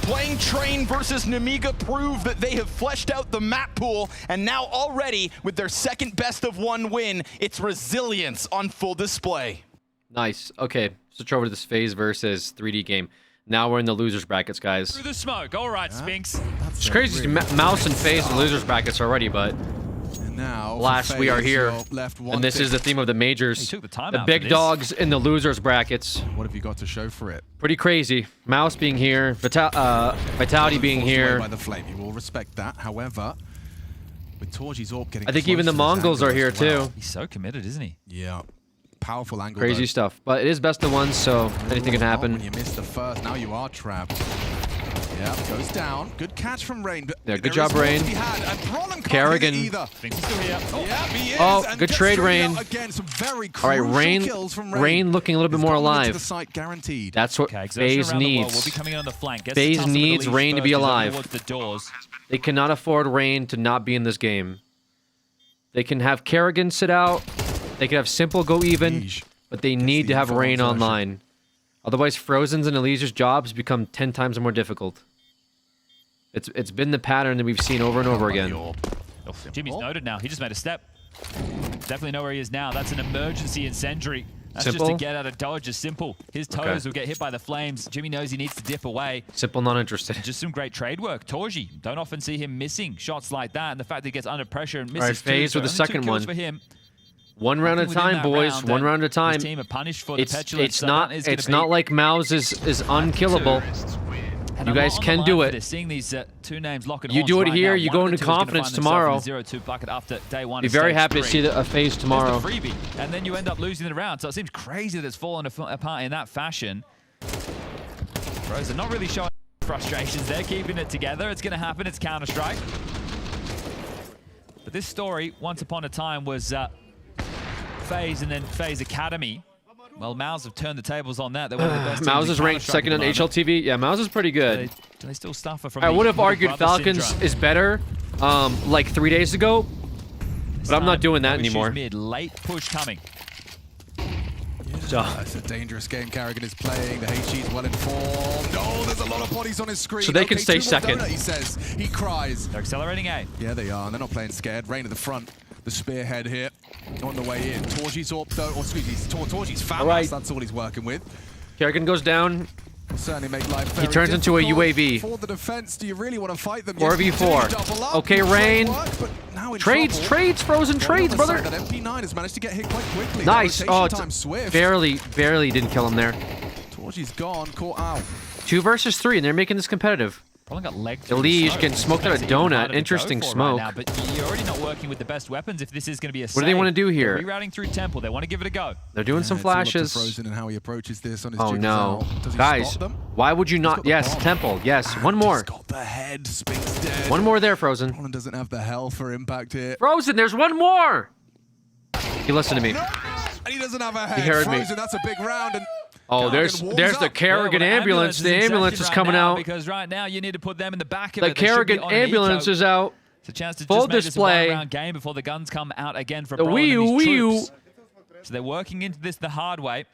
Playing Train versus Nemiga prove that they have fleshed out the map pool, and now already with their second best of 1 win, it's resilience on full display. Nice. Okay, switch over to this FaZe versus 3D game. Now we're in the losers brackets, guys. Through the smoke. All right, Spinks. It's crazy to see Mouse and FaZe in the losers brackets already, but now last we are here, left and this is the theme of the majors. He took the time The out big for this. dogs in the losers brackets. What have you got to show for it? Pretty crazy. Mouse being here, Vitality being Forced away here. by the flame. You will respect that. However, with Torji's AWP getting I think close even the to this Mongols angle are here as well. too. He's so committed, isn't he? Yeah. Powerful angle. Crazy though. stuff. But it is best of 1, so anything can Not happen. When you miss the first, now you are trapped. Yeah, goes down. Good catch from Rain. But Yeah, good there job, is more to Rain. be had, and Brolin can't Kerrigan. hit it either. Spinks is still here. Oh, yeah, he is, Oh, and good gets trade, straight Rain. out Again, some very All right, crucial kills from Rain looking a little bit more He's gone into alive. the site, guaranteed. That's what Okay, exertion FaZe around the wall. needs. Will be coming in on the flank. Gets FaZe the tussle with the needs lead Rain to first. be He's over alive. towards the doors. They cannot afford Rain to not be in this game. They can have Kerrigan sit out. They can have Simple go even, but they need to have Rain online. Otherwise, Frozen's and Elysia's jobs become 10 times more difficult. It's been the pattern that we've seen over and over again. Jimmy's noted now. He just made a step. Definitely know where he is now. That's an emergency incendiary. That's Simple? just to get out of dodge. Just Simple. His toes Okay. will get hit by the flames. Jimmy knows he needs to dip away. Simple, not interested. Just some great trade work. Torji, don't often see him missing shots like that. And the fact that he gets under pressure and misses All right, FaZe two, with the so only 2 second kills one. for him. One round at a Within time, that boys. round, One and round at a time. his team are punished for the petulance, It's so not that is gonna it's be- not like Mouse is unkillable. And You a lot guys on the can line do for it. this. Seeing these 2 names locking You horns do it right here, now, you one go of the into two is gonna confidence find themselves tomorrow. in the 0-2 bucket after day 1. Be of very stage happy to 3. see a FaZe tomorrow. There's the freebie, and then you end up losing the round. So it seems crazy that it's fallen apart in that fashion. Frozen not really showing frustrations there, keeping it together. It's going to happen. It's Counter-Strike. But this story, once upon a time, was FaZe and then FaZe Academy. Well, Mouse have turned the tables on that. They're one of the best teams Mouse in is ranked Counter-Strike second at on the moment. HLTV. Yeah, Mouse is pretty good. Do they still suffer from I the would have little argued brother Falcons syndrome? is better like 3 days ago, but I'm not doing that Always anymore. choose Mid, late push coming. It's a dangerous game Carrigan is playing. The HG's well informed. Oh, there's a lot of bodies on his screen. So they can stay 2 more second. donut, he says. He cries. They're accelerating A. Yeah, they are. And they're not playing scared. Rain at the front. The spearhead here on the way in. Torji's AWP though, or excuse me, Torji's FAMAS. right. That's all he's working with. Kerrigan goes down. Will certainly make life He very turns into a difficult UAV. For the defense, do you really want to fight them? 4v4. Okay, Rain. Trades, Frozen trades, brother. That MP9 has managed to get hit quite quickly. Nice. The Oh, rotation time swift. barely didn't kill him there. Torji's gone, caught out. 2 versus 3, and they're making this competitive. Probably got leg through Elige smoke. getting smoked out of donut. Interesting Right smoke. now, but you're already not working with the best weapons if this is going to be a What do they want to do here? They're rerouting through Temple. They want to give it a go. They're doing some It's all up to flashes. Frozen and how he approaches this on his Oh jiggers no. out. Does he Guys, spot them? why would you not? Yes, Temple. Yes, one more. Got the head. Spinks dead. One more there, Frozen. Roland doesn't have the health for impact here. Frozen, there's one more. He listened to me. And he doesn't have a head. He heard me. Frozen, that's a big round. And Oh, there's the Kerrigan ambulance. The ambulance is coming out. Because right now you need to put them in the back of The it. They should be Kerrigan on an ambulance eco. is out. It's a chance to Full just make display. this a one-round game before the guns come out again for The Brolin and his Wii U. troops. So they're working into this the hard way.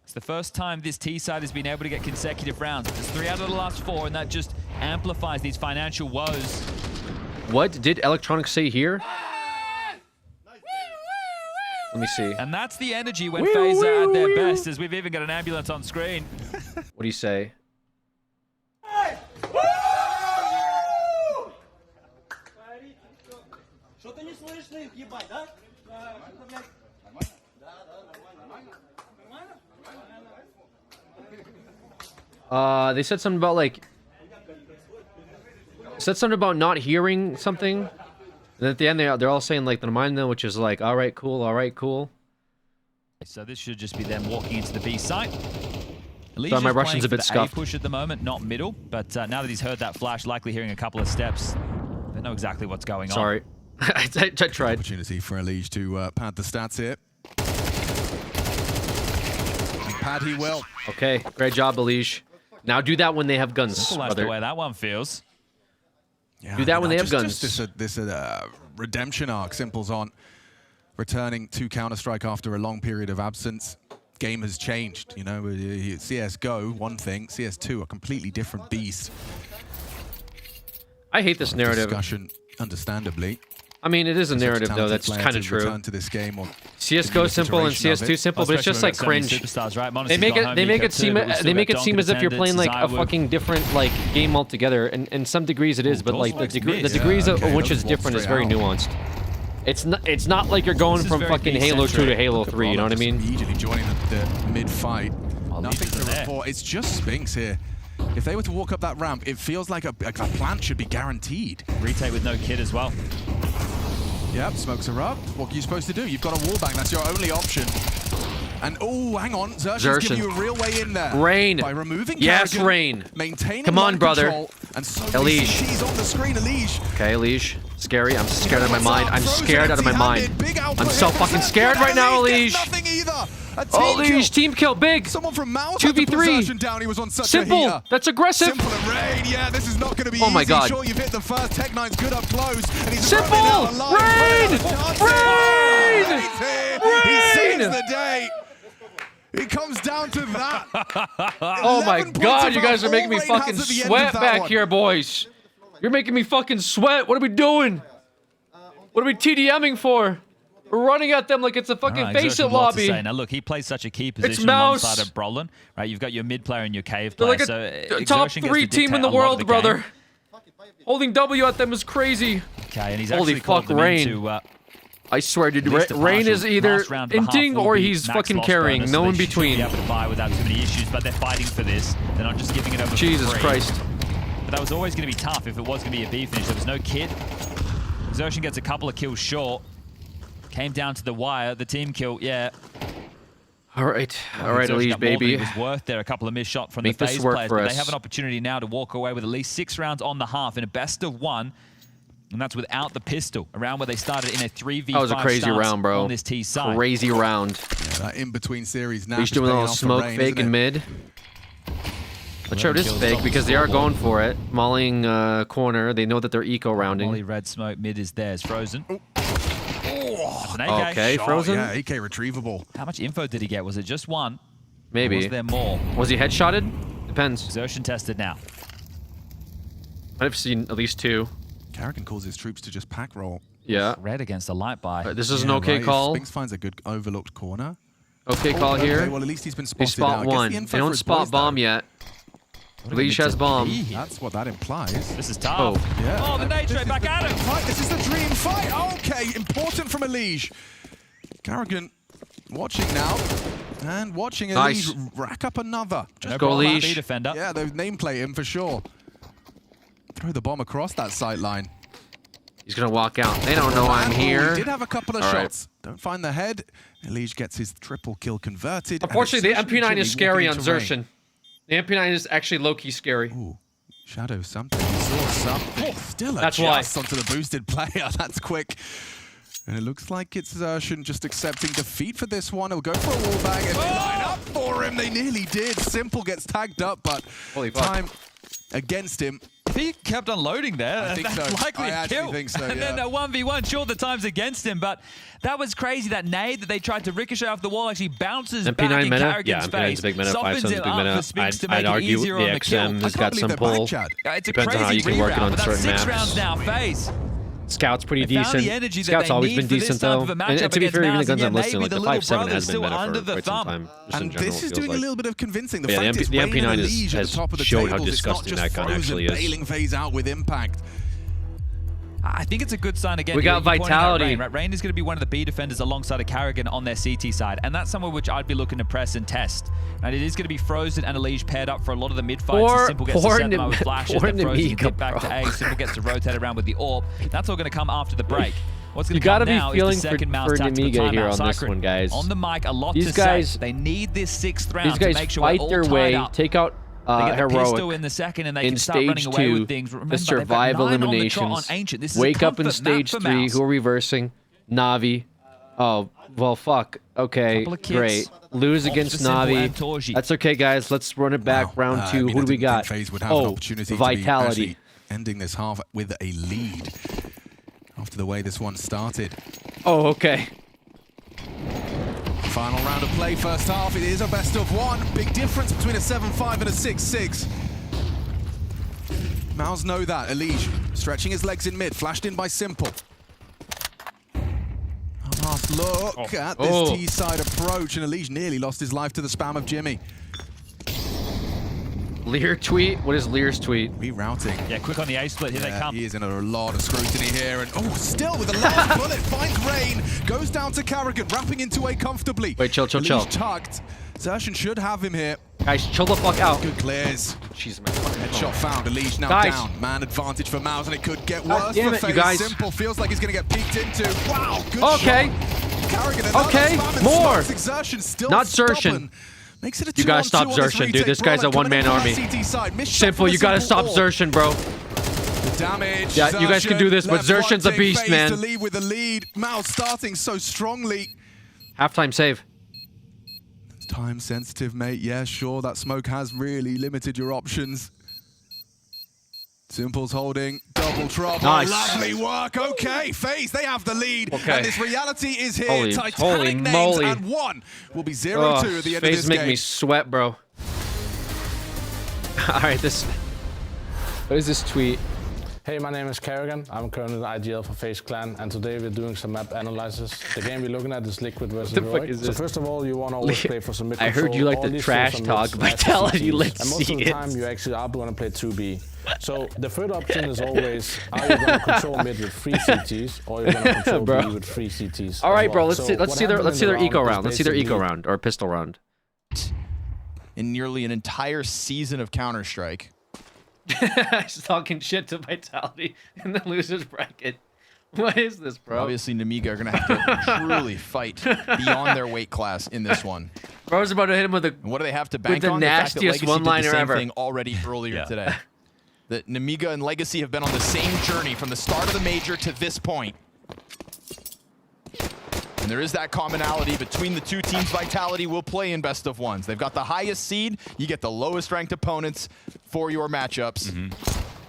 It's the first time this T side has been able to get consecutive rounds. It's 3 out of the last 4, and that just amplifies these financial woes. What did Electronics say here? Let me see. And that's the energy when FaZe are at their best, as we've even got an ambulance on screen. What do you say? They said something about like not hearing something. And at the end they're all saying like the remind them, which is like, all right, cool, all right, cool. So this should just be them walking into the B site. Sorry, my Russian's a bit scuffed. Push at the moment, not middle. But now that he's heard that flash, likely hearing a couple of steps, they know exactly what's going on. Sorry. I tried. Opportunity for Elige to pad the stats here. And pad he will. Okay, great job, Elige. Now do that when they have guns. Simple as the way that one feels. Yeah, do that when they have guns. Just this redemption arc, Simple's on. Returning to Counter-Strike after a long period of absence. Game has changed, you know. CSGO, one thing. CS2, a completely different beast. I hate this narrative. Discussion, understandably. I mean, it is a narrative, though. That's kind of true. Return to this game or CS:GO simple and CS2 simple, but it's just like cringe. They make it seem as if you're playing like a fucking different like game altogether, and in some degrees it is, but like the degrees of which is different is very nuanced. It's not like you're going from fucking Halo 2 to Halo 3. You know what I mean? Immediately joining the mid-fight. Nothing to report. It's just Spinks here. If they were to walk up that ramp, it feels like a plant should be guaranteed. Retake with no kid as well. Yep, smokes are up. What are you supposed to do? You've got a wallbang. That's your only option. And oh, hang on. Xerxes giving you a real way in there. Rain. By removing Yes, Kerrigan, Rain. Maintaining Come on, brother. control, and so Elige. she's on the screen, Elige. Okay, Elige. Scary. I'm scared out of my mind. I'm scared out of my mind. I'm so fucking scared right now, Elige. Nothing either. Oh, Elige, team kill, big. Someone from Mouse had to put Xerxes down. He was on such a Simple. heater. That's aggressive. Simple and Rain. Yeah, this is not going to be Oh easy. my God. Sure, you've hit the first. Tech9's good up close. And he's Simple. Rain. Rain. He saves the day. It comes down to that. Oh my God, you guys are making me fucking sweat back here, boys. You're making me fucking sweat. What are we doing? What are we TDMing for? We're running at them like it's a fucking Face-It lobby. Now look, he plays such a key position on one Mouse. side of Brolin. Right, you've got your mid player and your cave They're player. like so a top Exertion gets 3 to team in the dictate a lot of world, brother. game. Holding W at them is crazy. Okay, and he's Holy actually called fuck, them Rain. into, I swear, dude, at least a Rain is partial either last round and a half inting will or be he's max fucking loss carrying. bonus, No so in they should between. Be able to buy without too many issues, but they're fighting for this. They're not just giving it over Jesus for free. Christ. But that was always going to be tough if it was going to be a B finish. There was no kid. Exertion gets a couple of kills short. Came down to the wire. The team kill, yeah. All right, Elige, baby. It was worth there. A couple of missed shots from Make the this FaZe work players, for but us. they have an opportunity now to walk away with at least 6 rounds on the half in a best of 1. And that's without the pistol. A round where they started in a 3v5 That was a crazy stance round, bro. on this T side. Crazy round. Yeah, that in-between series now. He's doing a little smoke fake in mid. Not sure it is fake because they are going for it. Mauling corner. They know that they're eco rounding. Molly red smoke mid is theirs. Frozen. That's an AK. Okay, Frozen. Yeah, AK retrievable. How much info did he get? Was it just one? Maybe. Or was there more? Was he headshotted? Depends. Exertion tested now. I've seen at least 2. Kerrigan calls his troops to just pack roll. Yeah. Red against a light buy. This is an okay right. call. Spinks finds a good overlooked corner. Okay call okay, here. Well, at least he's been They spotted spot now. one. Gets the They info for don't his spot boys, bomb though. yet. Leash has bomb. That's what that implies. This is tough. Oh. Yeah. Oh, the nade back at him. Fight. This is the dream fight. Okay, important from Elige. Kerrigan watching now. And watching Elige Nice. rack up another. Just go Elige. Defender. Yeah, they've nameplate him for sure. throw the bomb across that sight line. He's going to walk out. They don't know I'm here. He did have a couple of All right. shots. Don't find the head. Elige gets his triple kill converted. Unfortunately, the MP9 is scary on Xerxen. The MP9 is actually low-key scary. Ooh. Shadow something. He saw something. Still That's adjusts onto the boosted player. That's quick. And it looks like it's Xerxen just accepting defeat for this one. He'll go for a wallbang and they line up for him. They nearly did. Simple gets tagged up, but time against him. If he kept unloading there, I think that's so. likely I a actually kill. think so, And yeah. then a 1v1, sure, the time's against him, but that was crazy. That nade that they tried to ricochet off the wall actually bounces MP9 back in meta? Carrigan's Yeah, MP9's face. a big meta. Softens 5-7's a it big up meta. for Spinks to make I'd it argue easier the on the kill. XM has got some pull. It's a Depends on how crazy you can work it reround, on but that's certain 6 maps. rounds now. FaZe. Scout's pretty They found decent. the energy that Scout's they always need been for this decent, type though. of a And matchup to be fair, even the against guns I'm Mouse, listing, and like the maybe the 5-7 little has been brother's meta still under for the quite some thumb. time. just in And general, this it is feels doing like. a little bit of convincing. The Yeah, fact the is MP9 Rain and is- Elige at has the top of the showed how tables. It's not disgusting just that gun frozen, actually is. bailing FaZe out with impact. I think it's a good sign again. We got You're pointing out Vitality. Rain, right? Rain is going to be one of the B defenders alongside a Carrigan on their CT side, and that's somewhere which I'd be looking to press and test. And it is going to be Frozen and Elige paired up for a lot of the mid fights. Poor- Simple gets to poor set them up with Nem- flashes. poor Then Frozen Nemiga, get back to bro. A. Simple gets to rotate around with the AWP. That's all going to come after the break. What's going You to come gotta be now is feeling the for- second Mouse for tactical Nemiga here timeout. on this Cycrin one, guys. on the mic, a lot These to guys- say. They need this 6th round These guys to make sure fight we're all their tied way, up. take out They get the Heroic pistol in the second, and they in can start running stage away 2, with things. Remember, the they've got survive 9 on the trot eliminations. on Ancient. This is a Wake up in comfort map stage for 3. Mouse. Who are reversing? Navi. Oh, well, fuck. Okay, Couple of kits. great. Lose Off against to Simple and Navi. Torji. That's okay, guys. Let's run it back. Round 2. I mean, Who I do we didn't got? think FaZe would have an Oh, opportunity Vitality. to be actually ending this half with a lead after the way this one started. Oh, okay. Final round of play, first half. It is a best of 1. Big difference between a 7-5 and a 6-6. Mouse know that. Elige stretching his legs in mid, flashed in by Simple. A last look at this T-side approach, and Elige nearly lost his life to the spam of Jimmy. Lear tweet? What is Lear's tweet? Rerouting. Yeah, quick on the A split. Here they come. He is in a lot of scrutiny here, and still with the last bullet, finds Rain, goes down to Carrigan, wrapping into A comfortably. Wait, chill. Elige tucked. Xerxen should have him here. Guys, chill the fuck out. Good clears. Jeez, my fucking Headshot found. Elige now Guys. down. Man advantage for Mouse, and it could get God worse damn for it, you FaZe. guys. Simple feels like he's going to get peeked into. Wow, good Okay. shot. Carrigan, another Okay, spam and more. smokes. Xerxen still Not stubborn. Xerxen. Makes it a You gotta 2-on-2 stop on this Xerxen, dude. retake. This guy's a Brolic one-man coming in army. from that CT side. Missed shot Simple, from you the gotta Simple stop AWP. Xerxen, bro. The damage. Yeah, you guys can do this, but Left Xerxen's a one, beast, FaZe man. to lead with the lead. Mouse starting so strongly. Halftime save. It's time sensitive, mate. Yeah, sure, that smoke has really limited your options. Simple's holding, double trouble. Nice. Lovely work. Okay, FaZe, they have the lead. Okay. And this reality is here. Holy Titanic names, moly. and 1 will be 0-2 at the end of FaZe this make game. me sweat, bro. Alright, this... What is this tweet? Hey, my name is Carrigan. I'm currently in IGL for FaZe Clan, and today we're doing some map analysis. The game we're looking at is Liquid versus What the fuck Heroic. is So this? first of all, you want to always play for some mid I heard you control, like or the at least trash some talk. mids, Vitality, CTs. let's And most see of the it. time, you actually are going to play 2B. So the third option is always, are you going to control mid with 3 CTs, or you're going to control Bro. B with 3 CTs? All right, as bro. well. Let's So see. Let's what see their. happened Let's in see the their eco round is round. Let's see their eco basically- round or pistol round. In nearly an entire season of Counter-Strike. He's talking shit to Vitality in the losers bracket. What is this, bro? Obviously, Nemiga are going to have to truly fight beyond their weight class in this one. Bro's about to hit him with a. And what do they have to with bank the on? The fact that nastiest Legacy did one-liner the same ever. thing already earlier today. That Nemiga and Legacy have been on the same journey from the start of the major to this point. And there is that commonality between the two teams. Vitality will play in best of ones. They've got the highest seed. You get the lowest ranked opponents for your matchups.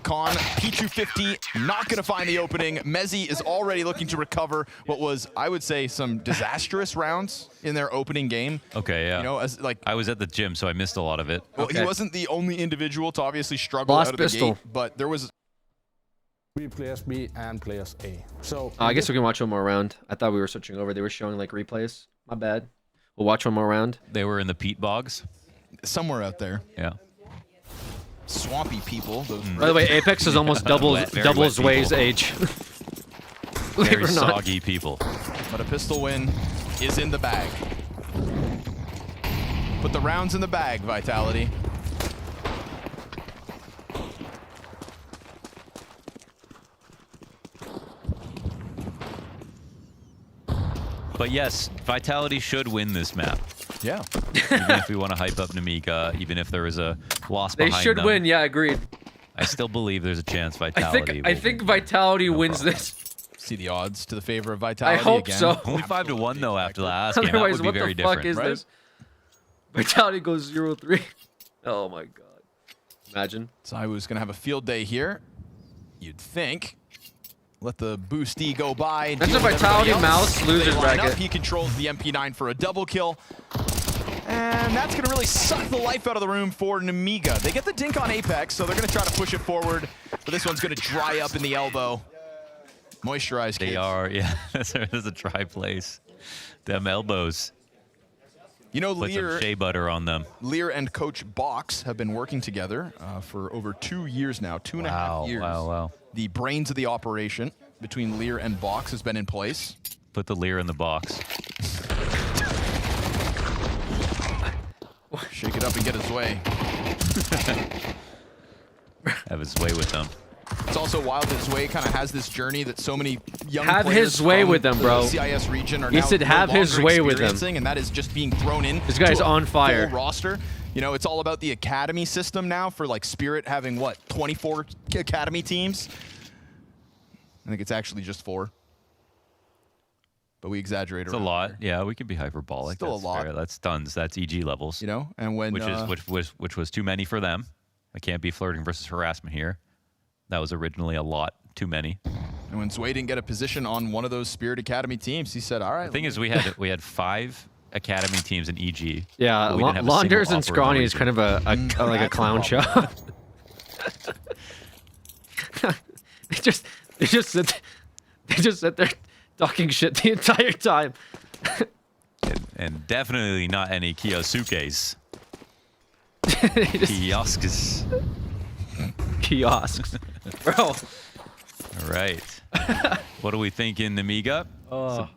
Con, P250, not going to find the opening. Mezzi is already looking to recover what was, I would say, some disastrous rounds in their opening game. Okay, yeah. You know, as like I was at the gym, so I missed a lot of it. well, he wasn't the only individual to obviously struggle Lost out of the pistol. gate, but there was 3 players B and players A. So I guess we can watch one more round. I thought we were switching over. They were showing like replays. My bad. We'll watch one more round. They were in the peat bogs. somewhere out there. Yeah. Swampy people. Those By the way, Apex is almost double Very wet Zway's people. age. Believe Very it or not. soggy people. But a pistol win is in the bag. Put the rounds in the bag, Vitality. But yes, Vitality should win this map. Yeah. Even if we want to hype up Namiga, even if there is a loss They behind should them, win. Yeah, agreed. I still believe there's a chance Vitality. I think Vitality wins this. See the odds to the favor of Vitality. I hope again. so. Only 5-1 though after the last game. That Otherwise, would be what very the fuck different. is Right? this? Vitality goes 0-3. Oh my god. Imagine. Zywoo's going to have a field day here. You'd think. Let the boosty go by. That's a Vitality mouse losers bracket. bracket. He controls the MP9 for a double kill. And that's going to really suck the life out of the room for Namiga. They get the dink on Apex, so they're going to try to push it forward. But this one's going to dry up in the elbow. Moisturize, They kids. are, yeah. There's a dry place. Them elbows. You know, Put some shea butter on them. Lear and Coach Box have been working together for over 2 years now, 2.5 years. Wow. The brains of the operation between Lear and Box has been in place. Put the Lear in the box. Shake it up and get his way. Have his way with them. It's also wild that Zwei kind of has this journey that so many young Have players his way from with them, the bro. CIS region are He now said no have his longer way with them. experiencing, and that is just being thrown in. This guy's to a on fire. full roster. You know, it's all about the academy system now for like Spirit having what 24 academy teams. I think it's actually just 4. But we exaggerate. It's a lot. Yeah, we can be hyperbolic. Still That's a lot. fair. That's tons. That's EG levels. You know, and when which was too many for them. I can't be flirting versus harassment here. That was originally a lot too many. And when Zwei didn't get a position on one of those Spirit Academy teams, he said, "All right." The thing is, we had 5 academy teams in EG. Yeah, but we didn't have a Launders single and offer in Scrawny the is kind of a like a clown show. they just sit there talking shit the entire time. and definitely not any Kiyosuke's. Kiosks. Bro. All right. What do we think in Namiga? Oh.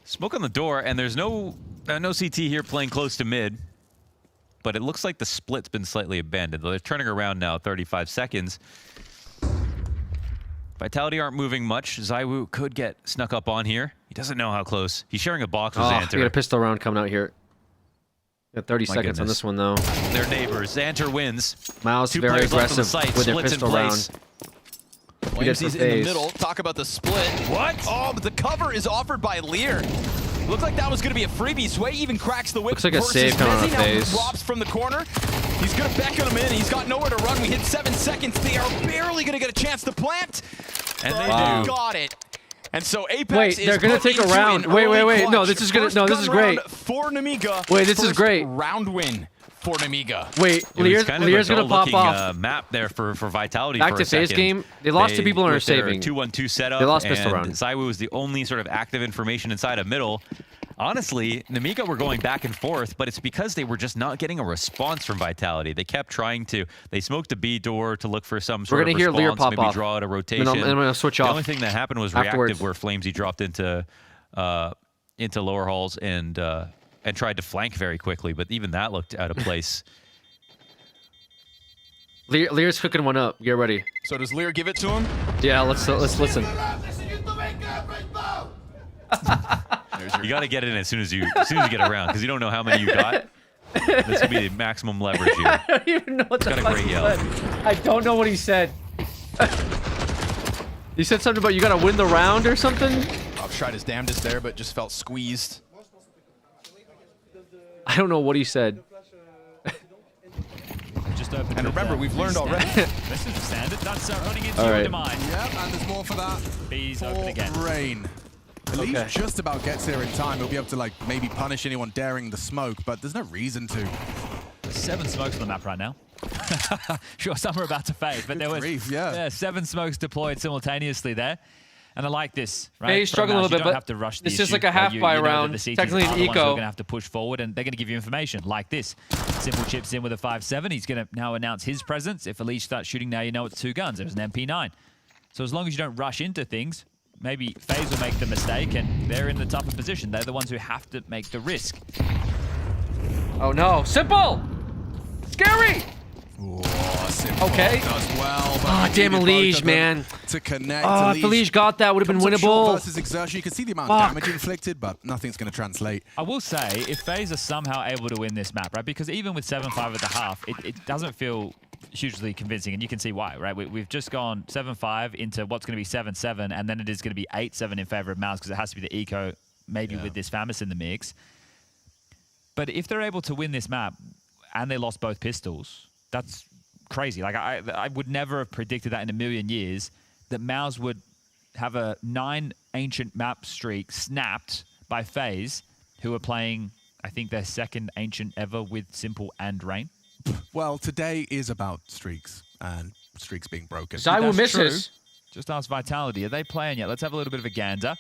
Smoke on the door, and there's no CT here playing close to mid. But it looks like the split's been slightly abandoned. They're turning around now, 35 seconds. Vitality aren't moving much. Zywoo could get snuck up on here. He doesn't know how close. He's sharing a box with Xanter. We got a pistol round coming out here. Got 30 My seconds on goodness. this one, though. They're neighbors. Xanter wins. Mouse 2 very players left on the aggressive site. with their Splits pistol in round. place. Flamesies in the middle. Talk about the split. What? Oh, but the cover is offered by Lear. Looked like that was going to be a freebie. Zwei even cracks the whip. Looks like a versus save coming on Mezzi. the Now face. Robs from the corner. He's going to beckon him in. He's got nowhere to run. We hit 7 seconds. They are barely going to get a chance to plant. And they Wow. do. Got it. And so Apex Wait, is they're gonna put take a into round. an Wait. early No, clutch. this is gonna. First No, this is gun great. round for Namiga. Wait, this is First great. round win for Namiga. Wait, It was Lear's kind of a gonna pop dull-looking, off. map there for Vitality Back for to a phase second. game. They lost to people and are with their saving. 2-1-2 setup. They lost pistol and round. Zywoo was the only sort of active information inside of middle. Honestly, Namiga were going back and forth, but it's because they were just not getting a response from Vitality. They kept trying to. They smoked a B door to look for some sort We're of gonna hear response, Lear pop maybe off. draw out a rotation. And I'm gonna switch the off only thing that happened was afterwards. reactive, where Flamesy dropped into lower halls and tried to flank very quickly, but even that looked out of place. Lear's cooking one up. Get ready. So does Lear give it to him? Yeah, let's listen. You got to get in as soon as you get around, because you don't know how many you got. This could be the maximum leverage here. I don't even know what It's the got a fuck great he yell. said. I don't know what he said. He said something about you gotta win the round or something. Rob's tried his damnedest there, but just felt squeezed. I don't know what he said. Just open. And remember, we've learned already. This is the standard. That's running into All your right. demise. Yep, and there's more for that. B's open again. Rain. At least just about gets there in time. He'll be able to like maybe punish anyone daring the smoke, but there's no reason to. There's 7 smokes on the map right now. Sure, some are about to fade, but there was grief, yeah. 7 smokes deployed simultaneously there. And I like this, right? Hey, he's struggling a From little Mouse, bit, you don't but have to rush the this is issue. like a half You buy know that round. the CTs Technically an are the ones who are eco. going to have to push forward, and they're going to give you information like this. Simple chips in with a 5-7. He's going to now announce his presence. If Elise starts shooting now, you know it's 2 guns. It was an MP9. So as long as you don't rush into things, maybe FaZe will make the mistake, and they're in the tougher position. They're the ones who have to make the risk. Oh no, simple! Scary! Okay. Damn Elige, man. To connect. If Elige got that, would have been winnable. Versus exertion. You can see the amount of damage inflicted, but nothing's going to translate. I will say, if FaZe are somehow able to win this map, right? Because even with 7-5 at the half, it doesn't feel hugely convincing, and you can see why, right? We've just gone 7-5 into what's going to be 7-7, and then it is going to be 8-7 in favor of MOUZ because it has to be the eco, maybe with this FAMAS in the mix. But if they're able to win this map, and they lost both pistols, that's crazy. Like I would never have predicted that in a million years that MOUZ would have a 9 ancient map streak snapped by FaZe, who are playing, I think, their second ancient ever with Simple and Rain. Well, today is about streaks and streaks being broken. Zywoo misses. Just ask Vitality, are they playing yet? Let's have a little bit of a gander.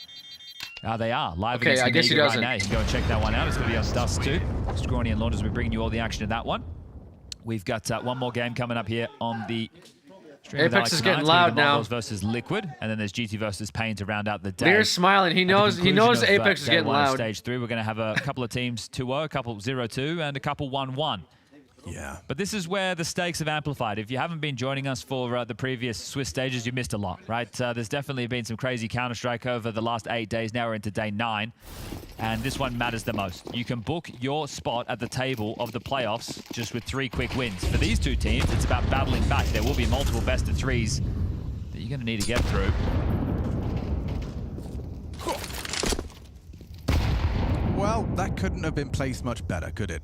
They are live Okay, against I guess he Amiga doesn't. right now. You can go and check that one out. It's going to be on Dust 2. Scrawny and Launders will be bringing you all the action in that one. We've got one more game coming up here on the stream. Apex is getting loud now. Marvels versus Liquid, and then there's GT versus Pain to round out the day. Lear's smiling. He knows Apex is getting loud. Stage 3, we're going to have a couple of teams 2-0, a couple 0-2, and a couple 1-1. Yeah. But this is where the stakes have amplified. If you haven't been joining us for the previous Swiss stages, you missed a lot, right? There's definitely been some crazy Counter-Strike over the last 8 days. Now we're into day 9. And this one matters the most. You can book your spot at the table of the playoffs just with 3 quick wins. For these two teams, it's about battling back. There will be multiple best of 3s that you're going to need to get through. Well, that couldn't have been placed much better, could it?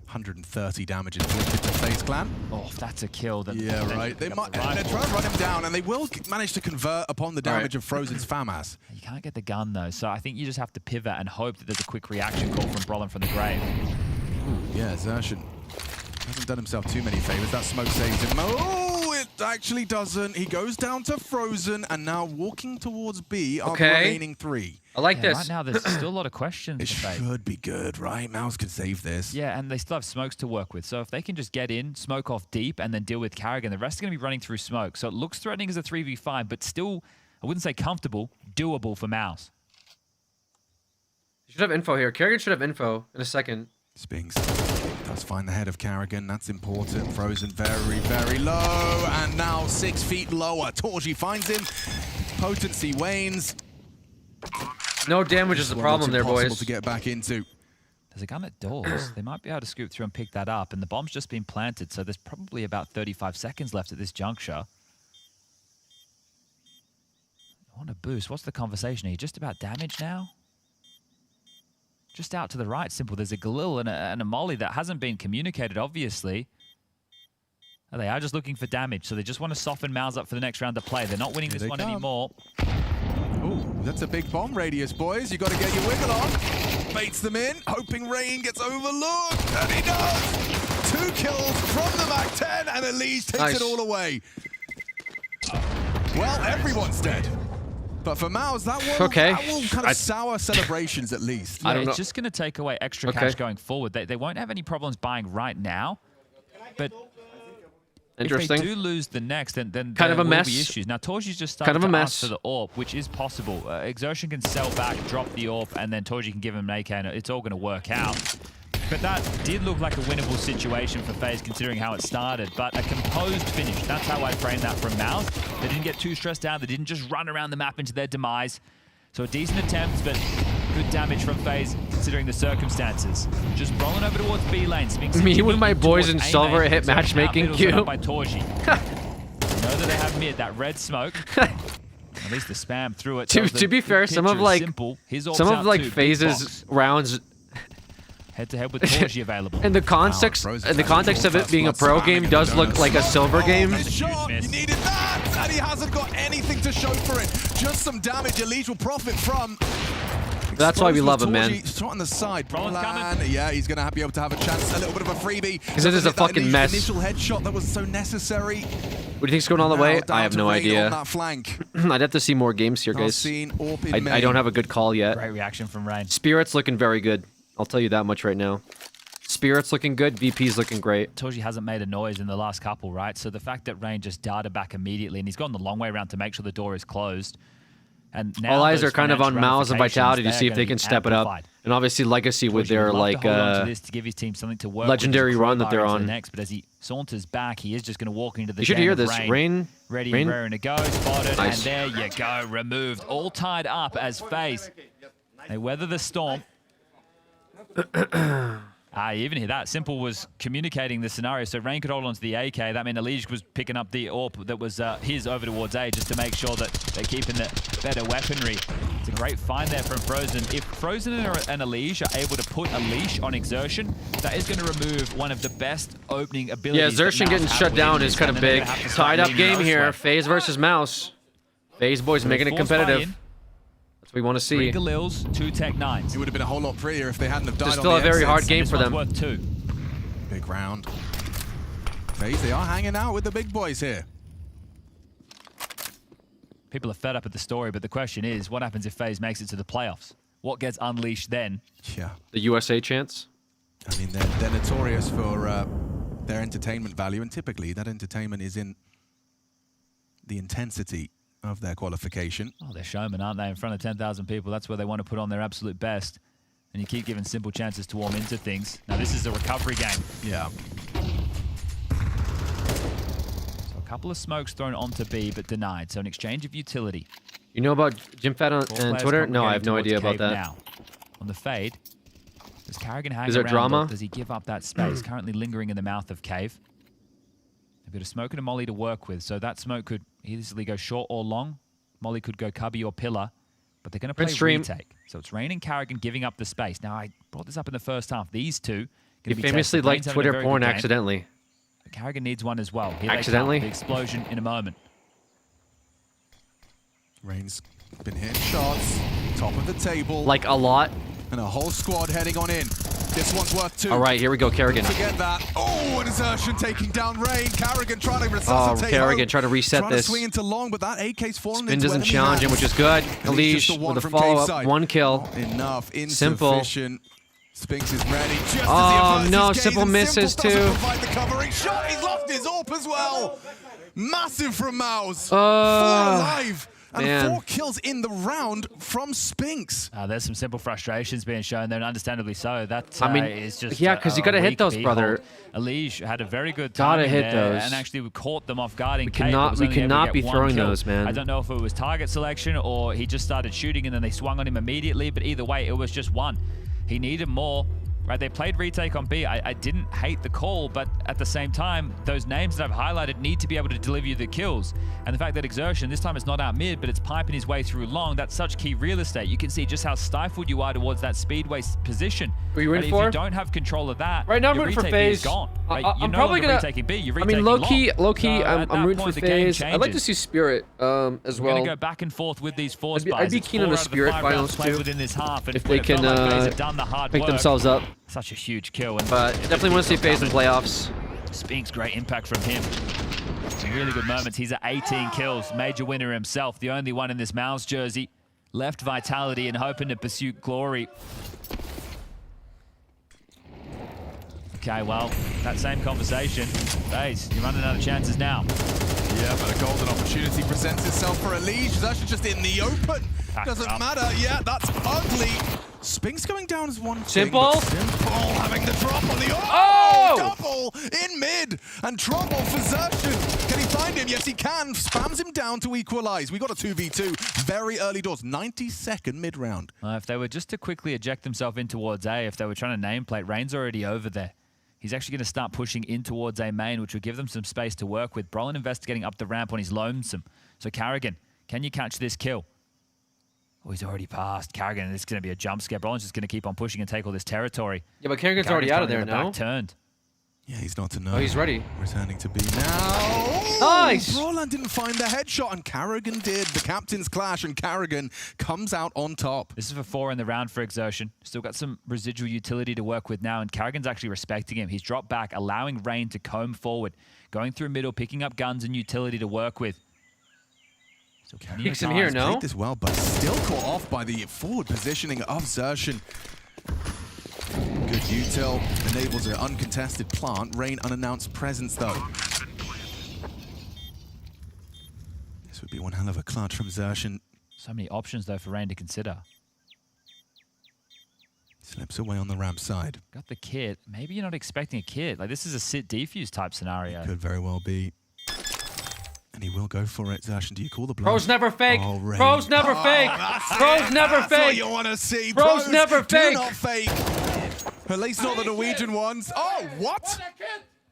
130 damage inflicted to FaZe Clan. Oh, if that's a kill, then... Yeah, right. They're trying to run him down, and they will manage to convert upon the damage of Frozen's FAMAS. You can't get the gun, though, so I think you just have to pivot and hope that there's a quick reaction call from Brolin from the grave. Yeah, Xerxon hasn't done himself too many favors. That smoke saves him. Oh, it actually doesn't. He goes down to Frozen, and now walking towards B are the remaining 3. I like this. Right now, there's still a lot of questions. It should be good, right? MOUZ can save this. Yeah, and they still have smokes to work with. So if they can just get in, smoke off deep, and then deal with Karrigan, the rest are going to be running through smoke. So it looks threatening as a 3v5, but still, I wouldn't say comfortable, doable for MOUZ. You should have info here. Karrigan should have info in a second. Spinks does find the head of Karrigan. That's important. Frozen very, very low. And now 6 feet lower. Torji finds him. Potency wanes. No damage is the problem there, boys. To get back into. There's a gun at doors. They might be able to scoop through and pick that up. And the bomb's just been planted, so there's probably about 35 seconds left at this juncture. I want to boost. What's the conversation here? Just about damage now? Just out to the right, Simple. There's a Galil and a Molly that hasn't been communicated, obviously. Oh, they are just looking for damage, so they just want to soften MOUZ up for the next round of play. They're not winning this one anymore. Ooh, that's a big bomb radius, boys. You got to get your wiggle on. Baits them in, hoping Rain gets overlooked, and he does. 2 kills from the MAC-10, and Elise takes it all away. Well, everyone's dead. But for MOUZ, that will kind of sour celebrations at least. Yeah, it's just going to take away extra cash going forward. They won't have any problems buying right now, but if they do lose the next, then kind of a mess. Will be issues. Now, Torji's just started to ask for the AWP, which is possible. Exertion can sell back, drop the AWP, and then Torji can give him an AK, and it's all going to work out. But that did look like a winnable situation for FaZe, considering how it started. But a composed finish, that's how I frame that from MOUZ. They didn't get too stressed out. They didn't just run around the map into their demise. So a decent attempt, but good damage from FaZe, considering the circumstances. Just rolling over towards B lane. Me with my boys in Silver hit matchmaking queue. By Torji. Know that they have mid, that red smoke. At least the spam through it. To be fair, some of FaZe's rounds head-to-head with Torji available. In the context of it being a pro game does look like a Silver game. Shot. You needed that, and he hasn't got anything to show for it. Just some damage Elite will profit from. That's why we love him, man. Shot on the side. Yeah, he's going to be able to have a chance. A little bit of a freebie. Because it is a fucking mess. Initial headshot that was so necessary. What do you think's going on the way? I have no idea. I'd have to see more games here, guys. I don't have a good call yet. Great reaction from Rain. Spirit's looking very good. I'll tell you that much right now. Spirit's looking good. VP's looking great. Torji hasn't made a noise in the last couple, right? So the fact that Rain just darted back immediately, and he's gone the long way around to make sure the door is closed. And now all eyes those are kind of on financial Mouse and Vitality to ramifications, see if they're they gonna can be step it up. amplified. And obviously Legacy with their like to hold on to this to give his team something to work with legendary as a run that they're crowbar into on. the next, but as he saunters back, he is just going to walk into the You should game hear of this. Rain. Ready Rain. and raring to go. Spotted. Nice. And there you go. Removed. All tied up as FaZe. They weather the storm. You even hear that. Simple was communicating the scenario, so Rain could hold on to the AK. That meant Elige was picking up the AWP that was his over towards A, just to make sure that they're keeping the better weaponry. It's a great find there from Frozen. If Frozen and Elige are able to put a leash on Exertion, that is going to remove one of the best opening abilities. Yeah, Xerxen getting shut down is kind of big. Tied up game here. FaZe versus Mouse. FaZe boys making it competitive. That's what we want to see. 3 Galils, 2 Tech-9s. It would have been a whole lot prettier if they hadn't have died It's on still the a very hard exits. game for them. Worth 2. Big round. FaZe, they are hanging out with the big boys here. People are fed up at the story, but the question is, what happens if FaZe makes it to the playoffs? What gets unleashed then? Yeah. The USA chance? I mean, they're notorious for their entertainment value, and typically that entertainment is in the intensity of their qualification. Oh, they're showmen, aren't they? In front of 10,000 people, that's where they want to put on their absolute best. And you keep giving Simple chances to warm into things. Now, this is a recovery game. Yeah. So a couple of smokes thrown onto B, but denied. So an exchange of utility. You know about GymFat on Players Twitter? No, I have no congregating idea about towards that. Cave Now. On the fade, does Karrigan hang Is there around, drama? or does he give up that space? Currently lingering in the mouth of Cave. They've got a smoke and a molly to work with, so that smoke could easily go short or long. Molly could go cubby or pillar, but they're going to play Stream. retake. So it's Rain and Karrigan giving up the space. Now, I brought this up in the first half. These two He going to be famously tested. liked Rain's having a Twitter very porn good game. accidentally. But Karrigan needs one as well. Here they come. Accidentally? The explosion in a moment. Rain's been hitting shots, top of the table. Like a lot. And a whole squad heading on in. This one's worth 2. All right, here we go, Karrigan. Forget that. Oh, and Xerxen taking down Rain. Karrigan trying to Oh, resuscitate. Karrigan Hope. trying to reset trying this. to swing into long, but that AK's fallen Spin into doesn't enemy challenge him, hands. which is good. And it's just Elige the one with a from follow-up, K-side. 1 kill. Not enough, Simple. insufficient. Spinks is ready. Just as he Oh, averts no, his gaze, Simple and misses Simple doesn't too. provide the cover. He shot, he's lost his AWP as well. Massive from Mouse. 4 alive. And man. 4 kills in the round from Spinks. There's some Simple frustrations being shown there, and understandably so. That I mean, is just yeah, 'cause you gotta hit weak those, behold. brother. Elige had a very good Gotta timing hit there, those. and actually caught them off guard. We cannot be throwing those, man. I don't know if it was target selection or he just started shooting and then they swung on him immediately, but either way, it was just one. He needed more. Right, they played retake on B. I didn't hate the call, but at the same time, those names that I've highlighted need to be able to deliver you the kills. And the fact that Exertion, this time it's not out mid, but it's piping his way through long, that's such key real estate. You can see just how stifled you are towards that speedway position. Who are you in and for? if you don't have control of that, Right now I'm your rooting for retake B is FaZe. gone. Right? You're I'm no probably longer gonna. retaking B, you're I retaking mean, low key, long. at that I'm rooting point, for the game FaZe. I'd like to changes. see Spirit as We're well. going to go back and forth with these four I'd spies. be It's keen on 4 the out of Spirit 5 rounds finals played too. within this half, and If when they it felt can like FaZe had done the hard pick work, themselves up. such a huge kill. And But definitely want to see FaZe in playoffs. Spinks, great impact from him. Some really good moments. He's at 18 kills. Major winner himself. The only one in this Mouse jersey. Left Vitality and hoping to pursue glory. Okay, well, that same conversation. FaZe, you're running out of chances now. Yeah, but a golden opportunity presents itself for Elige. That's just in the open. Doesn't matter. Yeah, that's ugly. Spinks going down as one Simple. thing, but Simple having the drop on the double in mid and trouble for Xerxen. Can he find him? Yes, he can. Spams him down to equalize. We got a 2v2 very early doors. 92nd mid round. If they were just to quickly eject themselves in towards A, if they were trying to nameplate, Rain's already over there. He's actually going to start pushing in towards A main, which will give them some space to work with. Brolin investigating up the ramp on his lonesome. So Karrigan, can you catch this kill? Oh, he's already passed. Karrigan, this is going to be a jump scare. Brolin's just going to keep on pushing and take all this territory. Yeah, but Karrigan's already out of there the now. back turned. Yeah, he's not to know. Oh, he's ready. Returning to B now. Nice. Brolin didn't find the headshot, and Karrigan did. The captains clash, and Karrigan comes out on top. This is for 4 in the round for Exertion. Still got some residual utility to work with now, and Karrigan's actually respecting him. He's dropped back, allowing Rain to comb forward, going through middle, picking up guns and utility to work with. So Kicks him here, no? Played this well, but still caught off by the forward positioning of Xerxen. Good util enables an uncontested plant. Rain unannounced presence though. This would be one hell of a clutch from Xerxen. So many options, though, for Rain to consider. Slips away on the ramp side. Got the kit. Maybe you're not expecting a kit. Like, this is a sit defuse type scenario. Could very well be. And he will go for it. Zashin, do you call the bluff? Pros never fake. Oh, Rain. Pros never fake. Pros never That's fake. what you want to see. Pros never do fake. not fake. At least not the Norwegian ones. Oh, what?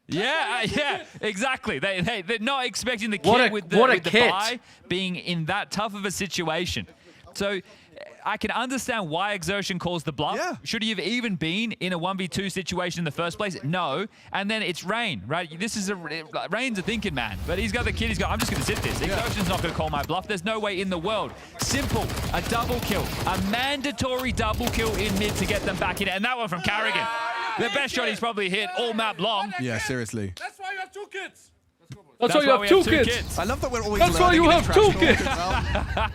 Yeah, yeah, exactly. They're not expecting the What kit a- with the, what a with the kit. buy being in that tough of a situation. So I can understand why Exertion calls the bluff. Yeah. Should he have even been in a 1v2 situation in the first place? No. And then it's Rain, right? This is Rain's a thinking man, but he's got the kid. He's got, I'm just going to sit this. Exertion's not going to call my bluff. There's no way in the world. Simple, a double kill, a mandatory double kill in mid to get them back in it. And that one from Carrigan. The best shot he's probably hit all map long. Yeah, seriously. That's why you have 2 kids. That's why you have two kids. I love that we're always That's why learning you in have trash two talk kids. as well.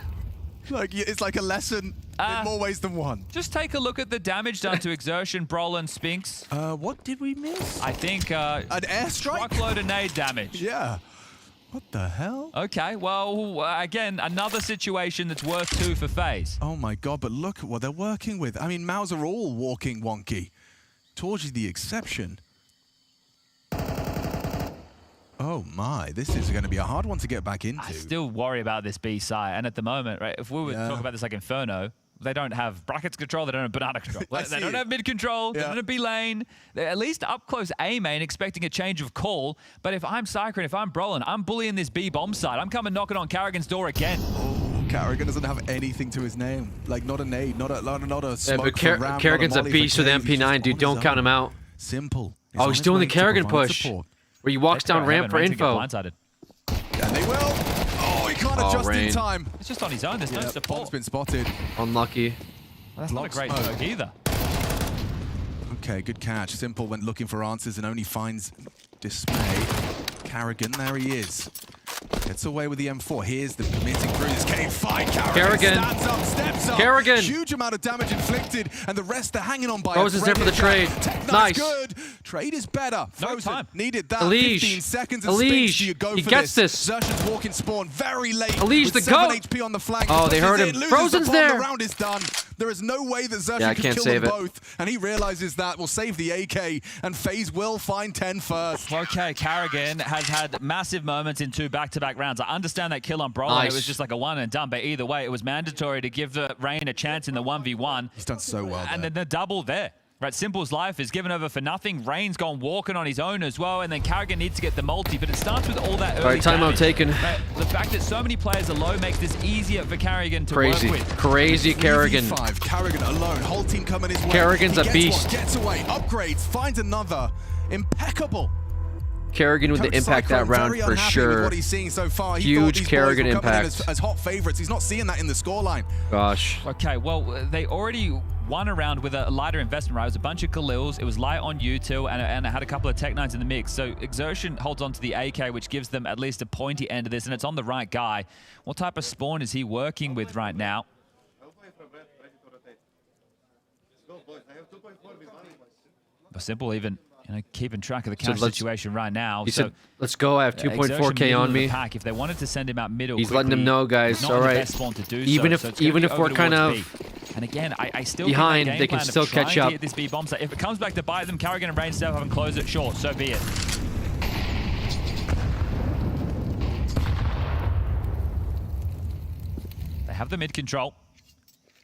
Like, it's like a lesson in more ways than one. Just take a look at the damage done to Exertion, Brawl, and Spinks. What did we miss? I think an airstrike? Truckload of nade damage. Yeah. What the hell? Okay, well, again, another situation that's worth 2 for FaZe. Oh my god, but look at what they're working with. I mean, Maus are all walking wonky. Torji's the exception. Oh my, this is going to be a hard one to get back into. I still worry about this B side, and at the moment, right, if we were to Yeah. talk about this like Inferno, they don't have brackets control, they don't have banana control. They don't have mid control, they don't have B lane. They're at least up close A main, expecting a change of call. But if I'm Cyclone, if I'm Brolin, I'm bullying this B bomb side. I'm coming knocking on Carrigan's door again. Oh, Carrigan doesn't have anything to his name. Like, not a nade, not a smoke Yeah, but from Ram, Carrigan's not a molly beast for with Cave. He's MP9, just dude. on Don't his count own. him out. Simple. He's Oh, on he's his doing way the to Carrigan provide push. support. Where he walks down ramp for info. And they will. Oh, he can't adjust Rain. in time. It's just on his own, there's no support. Bomb's been spotted. Unlucky. Well, that's not a great smoke. joke either. Okay, good catch. Simple went looking for answers and only finds dismay. Carrigan, there he is. Gets away with the M4. Here's the committing through this cave fight. Carrigan. Stands up, steps up. Carrigan. Huge amount of damage inflicted, and the rest are hanging on by Frozen's a there for the thread. trade. Tech Nice. good. Trade is better. Frozen time. needed that. Elige. 15 seconds of Elige. speech. Do you go He for gets this? this. Xertion's walking spawn very late. Elige with the 7 goat. HP on the flank. Oh, they Pushes heard in, him. loses Frozen's the bomb. there. The round is done. There is no way that Xertion Yeah, I can can't kill save them it. both, and he realizes that will save the AK, and FaZe will find 10 first. Okay, Carrigan has had massive moments in 2 back-to-back rounds. I understand that kill on Brolin, Nice. it was just like a one and done, but either way, it was mandatory to give the Rain a chance in the 1v1. He's done so well And there. then the double there. Right, Simple's life is given over for nothing. Rain's gone walking on his own as well, and then Carrigan needs to get the multi, but it starts with all that early All right, timeout damage. taken. Right, the fact that so many players are low makes this easier for Carrigan to Crazy. work with. Crazy Carrigan. 3v5, Carrigan alone, whole team coming his way. Carrigan's He a gets beast. One, gets away, upgrades, finds another. Impeccable. Kerrigan with the Coach impact that Cyclone round very for unhappy with sure. what he's seeing so far. He thought Huge these boys Kerrigan were coming in impact. as hot favorites. He's not seeing that in the scoreline. Gosh. Okay, well, they already won a round with a lighter investment, right? It was a bunch of Khalils. It was light on U2, and it had a couple of Tech-9s in the mix. So Exertion holds on to the AK, which gives them at least a pointy end of this, and it's on the right guy. What type of spawn is he working with right now? But Simple even keeping track of the cash situation right now. He said, let's go. I have 2.4K on me. Pack. If they wanted to send him out middle, He's quickly, letting them know, guys. not All the right. best spawn to do Even so. if So it's gonna be we're over kind towards of B. And again, I still behind, think that they game can plan still of trying catch to up. hit this B bomb site. If it comes back to bite them, Carrigan and Rain step up and close it short. So be it. They have the mid control.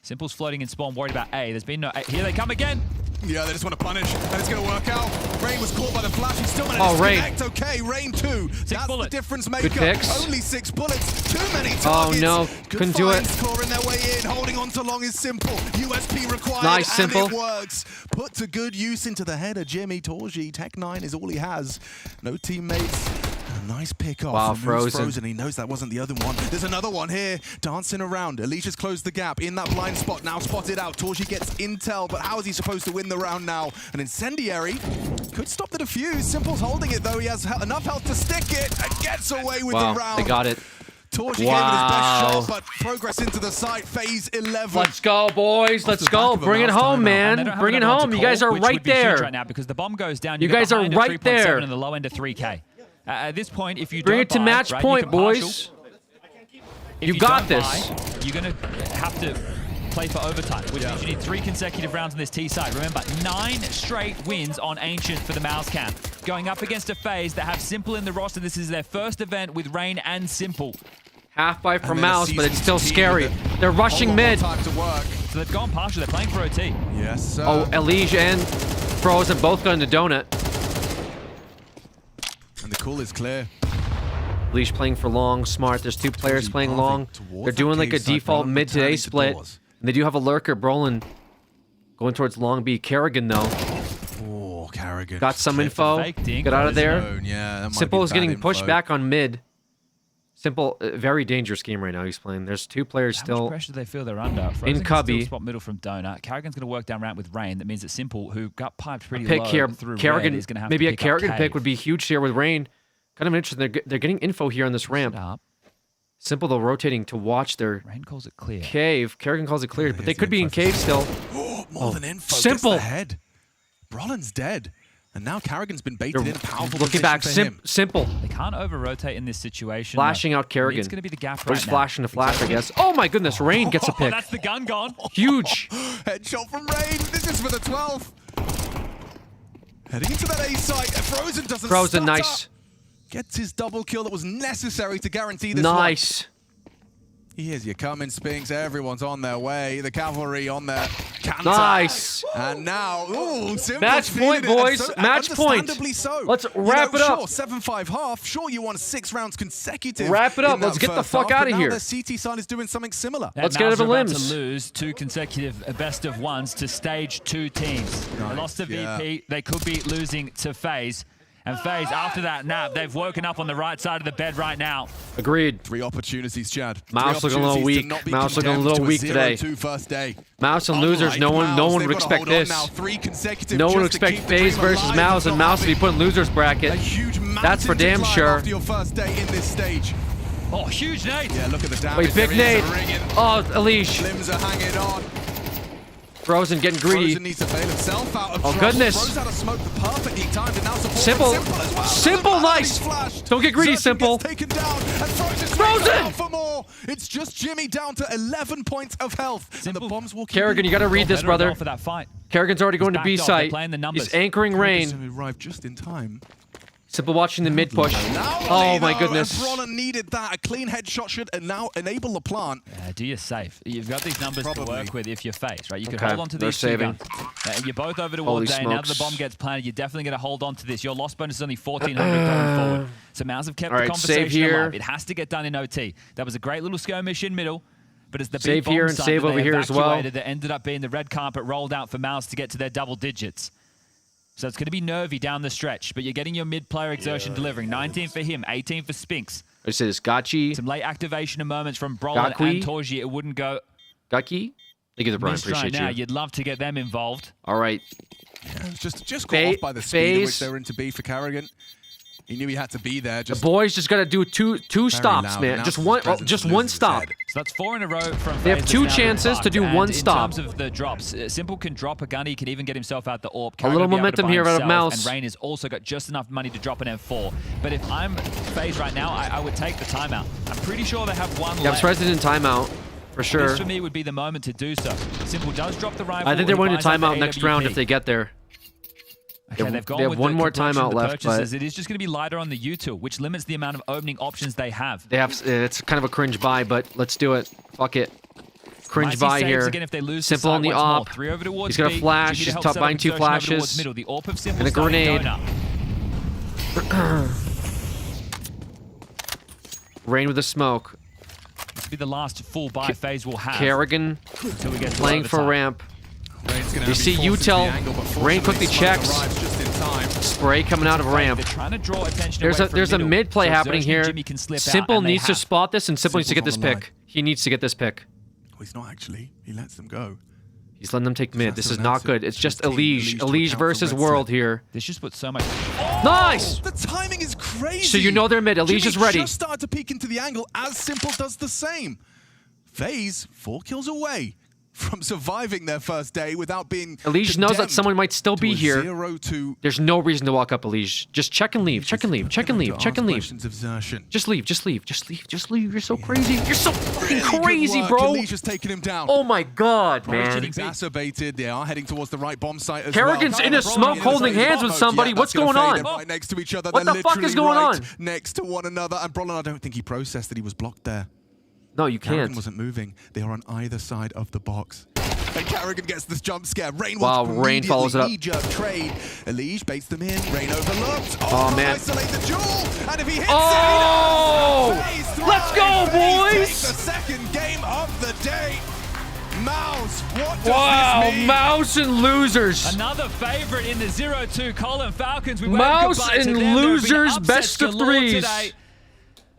Simple's floating in spawn, worried about A. There's been no A. Here they come again. Yeah, they just want to punish, and it's going to work out. Rain was caught by the flash. He's still managed to Rain. connect. Okay, Rain 2. That's the difference maker. Good picks. Only 6 bullets. Too many targets. Oh, no. Good Couldn't do it. finds, Scoring their way in. Holding on to long is Simple. USP required. Nice, and Simple. it works. Put to good use into the header. Jimmy Torji. Tech-9 is all he has. No teammates. A nice pick off. Wow, Removes Frozen. He knows that wasn't the other one. There's another one here. Dancing around. Alicia's closed the gap in that blind spot. Now spotted out. Torji gets intel, but how is he supposed to win the round now? An incendiary could stop the defuse. Simple's holding it though. He has enough health to stick it and gets away with Wow, the round. they got it. Torji gave it his best shot, but progress into the site. Phase 11. Let's go, boys. Let's go. Bring it home, man. Bring it home. You guys are right there. Right now because the bomb goes down. You guys are behind at right 3.7 there. And the low end of 3K. At this point, if you Bring don't it to buy, match right, point, you can partial. boys. If You you got don't this. buy, you're going to have to play for overtime, which means you need 3 consecutive rounds on this T side. Remember, 9 straight wins on Ancient for the Mouse Camp. Going up against a FaZe that have Simple in the roster. This is their first event with Rain and Simple. Half buy for Mouse, but it's still scary. They're rushing mid. So they've gone partial. They're playing for OT. Yes, sir. Oh, Elige and Frozen both got into Donut. And the call is clear. Elige playing for long, smart. There's 2 players playing long. They're doing like a default mid to A split. And they do have a lurker, Brolin, going towards long B. Kerrigan, though. Oh, Kerrigan. Got some info. Get out of there. Yeah, that might Simple be is bad getting info. pushed back on mid. Simple, very dangerous game right now he's playing. There's 2 players How still much pressure do they feel they're under? Frozen in can Cubby. still spot middle from Donut. Kerrigan's going to work down ramp with Rain. That means that Simple, who got piped pretty Pick low here. through Kerrigan, red, is going to have maybe to a pick Kerrigan up pick Cave. would be huge here with Rain. Kind of interesting. They're getting info here on this ramp. Simple though rotating to watch their Rain calls it clear. Cave. Kerrigan calls it clear, but they could be in cave still. More than info. Simple. Gets the head. Brolin's dead. And now Kerrigan's been baited in a powerful Looking position back, for him. Simple. They can't over-rotate in this situation. Flashing out Kerrigan. It's going to be the gap Or right just now. flashing to flash, I guess. Oh my goodness, Rain gets a pick. That's the gun gone. Huge. Headshot from Rain. This is for the 12th. Heading into that A site. Frozen doesn't Frozen, stutter. nice. Gets his double kill that was necessary to guarantee this Nice. one. Here's your coming, Spinks. Everyone's on their way. The cavalry on their canter. Nice. And now, ooh, Simple Match point, feeling it, and boys. so- Match point. understandably so. Let's wrap it up. Sure, 7-5 half. Sure, you won 6 rounds consecutive. Wrap it up. in that Let's get the first fuck half, outta but now here. Their CT side is doing something similar. Let's get Mouse it to are about limbs. to lose 2 consecutive best of ones to stage 2 teams. They lost to VP. They could be losing to FaZe. And FaZe, after that nap, they've woken up on the right side of the bed right now. Agreed. 3 opportunities, Chad. Mouse looking a little weak. Mouse looking a little weak today. First day. Mouse and losers. No one would expect this. No one would expect FaZe versus Mouse, and Mouse to be put in losers bracket. That's for damn sure. After your first day in this stage. Oh, huge nade. Yeah, look at the damage. Wait, big nade. Oh, Elige. Limbs are hanging on. Frozen getting greedy. Frozen needs to bail himself out of Oh, trouble. goodness. Throws out a smoke perfectly timed and now supporting Simple. as well. Simple, nice. Don't get greedy, Simple. Taken down and Frozen's Frozen. out for more. It's just Jimmy down to 11 points of health. And the bombs will keep Kerrigan, you got to read this, brother. For that fight. Kerrigan's already going to B backed off. They're site. playing the numbers. He's anchoring Rain. arrived just in time. Simple watching the mid push. Oh my goodness. Brolin needed that. A clean headshot should now enable the plant. Do you safe? You've got these numbers to work with if you're FaZe, right? You can Okay, hold on to they're these two saving. guns. You're both over Holy towards A. Now that the smokes. bomb gets planted, you're definitely going to hold on to this. Your loss bonus is only 1,400 going forward. So Mouse have kept All the right, conversation save here. alive. It has to get done in OT. That was a great little skirmish in middle. But it's the Save big bomb here and site save that over they here as well. evacuated that ended up being the red carpet rolled out for Mouse to get to their double digits. So it's going to be nervy down the stretch, but you're getting your mid-player exertion delivering. 19 for him, 18 for Spinks. I say this, Gachi. Some late activation of moments from Brolin Gakui. and Torji. It wouldn't go Gaki? Thank you, the Brian. missed right Appreciate now. you. You'd love to get them involved. All right. Just caught off by the speed at which they were into B for Kerrigan. He knew he had to be there. The boys just got to do two stops, loud. man. Now Just his one, presence just loses one its stop. head. So that's 4 in a row from They have FaZe 2 that's now chances to do and one stop. In terms of the drops, Simple can drop a gun. He can even get himself out the AWP. A Kerrigan little will be able to momentum buy here out of himself, Mouse. And Rain has also got just enough money to drop an M4. But if I'm FaZe right now, I would take the timeout. I'm pretty sure they have one Yeah, left. President timeout for sure. This for me would be the moment to do so. Simple does drop the rifle. I think they're and he going to buys out the timeout next round AWP. if they get there. Okay, they've gone they have with one the more completion of timeout the left, purchases. but It is just going to be lighter on the util, which limits the amount of opening options they have. they have. It's kind of a cringe buy, but let's do it. Fuck it. Might Cringe see buy saves here. again if they lose Simple to on the side once more. op. 3 over towards He's got a B. flash. Jimmy to He's help top set up buying 2 exertion over towards flashes. middle. The AWP of Simple And a starting grenade. donut. Rain with the smoke. This will be the last full buy FaZe will have. Kerrigan until we get to playing for overtime. ramp. You be see forced into the Utel. angle, but Rain quickly fortunately Smoke checks. arrives just in time. Spray coming out of ramp. They're trying to draw attention There's away a from there's a middle, mid play so happening Xerxes and here. Jimmy can slip out, Simple and they needs to have. spot this, and Simple needs to get Simple's this on the pick. He needs to get this pick. Oh, he's not actually. He lets them go. He's letting them take mid. This to is announce not good. it. It's just Team Elige. Elige to Elige account for versus Red World Set. here. This just puts so much. Nice! The timing is crazy. So you know they're mid. Elige Jimmy is ready. just started to peek into the angle as Simple does the same. FaZe, 4 kills away from surviving their first day without being Elige knows that someone might still be here. 0-2. There's no reason to walk up Elige. Just check and leave, check and leave, check and leave, check and leave. Just leave, just leave, just leave, just leave. You're so crazy. You're so fucking crazy, bro. Elige has taken him down. Oh my god, man. Exacerbated. They are heading towards the right bomb site as Kerrigan's in a smoke holding hands with somebody. What's going on? Right next to each other. What the fuck is going on? Next to one another. And Brolin, I don't think he processed that he was blocked there. No, you Kerrigan can't. wasn't moving. They are on either side of the box. And Kerrigan gets this jump scare. Rain wow, wants Rain follows it up. knee-jerk trade. Elige baits them in. Rain overlooked. Oh, man. Isolate the duel. And if he hits it, let's go, boys. The second game of the day. Mouse, what does this mean? Mouse and losers. Another favorite in the 0-2 column. Falcons, we Mouse wave goodbye to and them. losers best of threes. Today.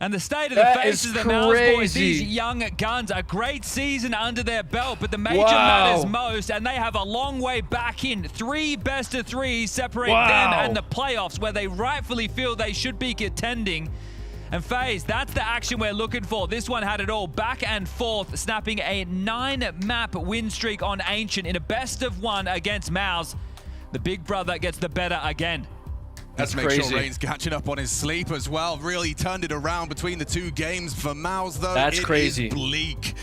And the state of the faces of the Mouse boys, these young guns, a great season under their belt, but the major matters most, and they have a long way back in. 3 best of threes separate them and the playoffs, where they rightfully feel they should be contending. And FaZe, that's the action we're looking for. This one had it all, back and forth, snapping a 9-map win streak on Ancient in a best-of-1 against Mouse. The big brother gets the better again. Let's make sure Rain's catching up on his sleep as well. Really turned it around between the 2 games for Mouse, though. That's crazy. Is bleak.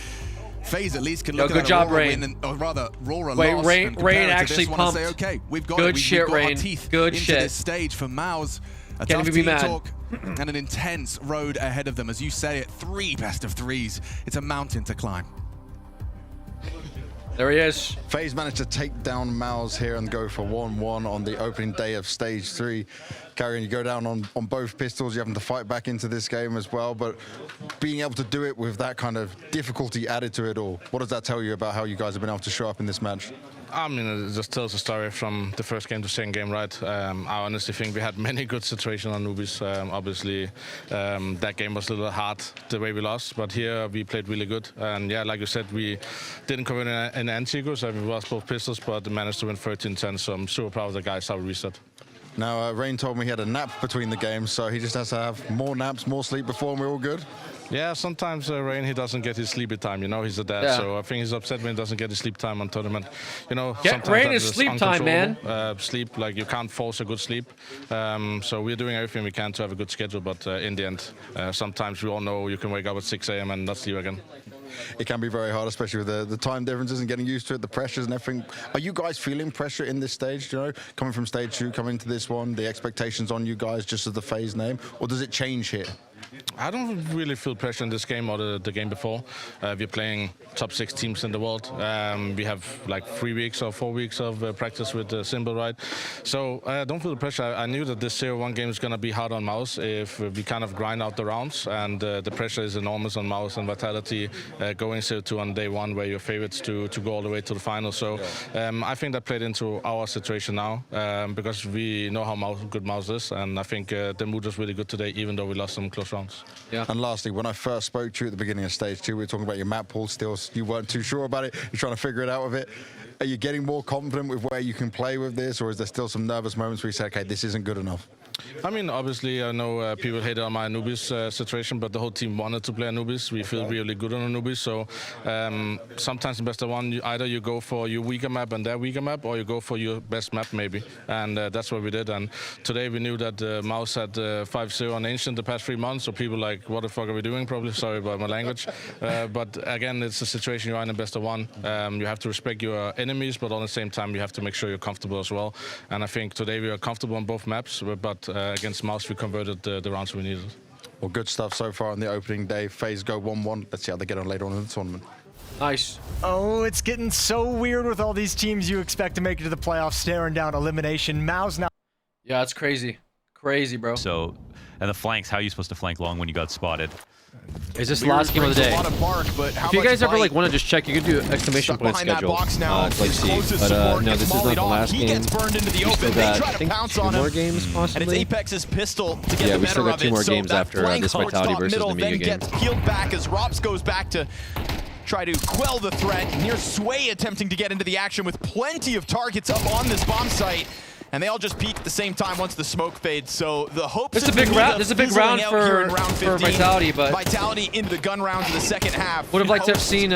FaZe at least can look good at job, Aurora Rain. win, or rather, Aurora Wait, loss. Rain actually pumped. Say, okay, we've got good it. shit, We've got Rain. our teeth Good into shit. this stage for Mouse. A Can't tough even be team mad. talk and an intense road ahead of them. As you say it, 3 best of threes. It's a mountain to climb. There he is. FaZe managed to take down Mouse here and go for 1-1 on the opening day of stage 3. Kerrigan, you go down on both pistols. You're having to fight back into this game as well, but being able to do it with that kind of difficulty added to it all, what does that tell you about how you guys have been able to show up in this match? I mean, it just tells a story from the first game to second game, right? I honestly think we had many good situations on Nubis. Obviously, that game was a little hard the way we lost, but here we played really good. And yeah, like you said, we didn't come in Antigo, so we lost both pistols, but managed to win 13-10, so I'm super proud of the guys how we reset. Now, Rain told me he had a nap between the games, so he just has to have more naps, more sleep before, and we're all good? Yeah, sometimes Rain, he doesn't get his sleepy time. You know, he's a dad, so I think he's upset when he doesn't get his sleep time on tournament. You know, Get Rain his sleep time, man. Sleep, like, you can't force a good sleep. So we're doing everything we can to have a good schedule, but in the end, sometimes we all know you can wake up at 6 a.m. and not sleep again. It can be very hard, especially with the time differences and getting used to it, the pressures and everything. Are you guys feeling pressure in this stage, you know, coming from stage 2, coming to this one, the expectations on you guys just as the FaZe name, or does it change here? I don't really feel pressure in this game or the game before. We're playing top 6 teams in the world. We have like 3 weeks or 4 weeks of practice with Symbol, right? So I don't feel the pressure. I knew that this 0-1 game is going to be hard on Mouse if we kind of grind out the rounds, and the pressure is enormous on Mouse and Vitality going 0-2 on day 1 where you're favorites to go all the way to the final. So I think that played into our situation now because we know how good Mouse is, and I think the mood was really good today, even though we lost some close rounds. Yeah. And lastly, when I first spoke to you at the beginning of stage 2, we were talking about your map pool still. You weren't too sure about it. You're trying to figure it out with it. Are you getting more confident with where you can play with this, or is there still some nervous moments where you say, okay, this isn't good enough? I mean, obviously, I know people hated on my Anubis situation, but the whole team wanted to play Anubis. We feel really good on Anubis, so sometimes in best of 1, either you go for your weaker map and their weaker map, or you go for your best map, maybe. And that's what we did. And today we knew that Mouse had 5-0 on Ancient the past 3 months, so people like, what the fuck are we doing, probably? Sorry about my language. But again, it's a situation you're in best of 1. You have to respect your enemies, but at the same time, you have to make sure you're comfortable as well. And I think today we are comfortable on both maps, but against Mouse, we converted the rounds we needed. Well, good stuff so far on the opening day. FaZe go 1-1. Let's see how they get on later on in the tournament. Nice. Oh, it's getting so weird with all these teams you expect to make it to the playoffs staring down elimination. Mouse now. Yeah, it's crazy. Crazy, bro. So, and the flanks, how are you supposed to flank long when you got spotted? Is this the last game of the day? A lot of bark, but how if you guys much ever like want to just check, you can do exclamation point schedule. Now, like see, but no, this is not the last game. He gets burned into the open. They try to pounce on him. 2 more games possibly. And it's Apex's pistol to get yeah, the we still better got 2 of more it. games So after this Vitality versus the Amiga game. Gets peeled back as Rops goes back to try to quell the threat. Near Sway attempting to get into the action with plenty of targets up on this bomb site. And they all just peak at the same time once the smoke fades. So the hopes. This is a big round. This is a big round for round 15, Vitality, but Vitality into the gun rounds of the second half. Would have liked to have seen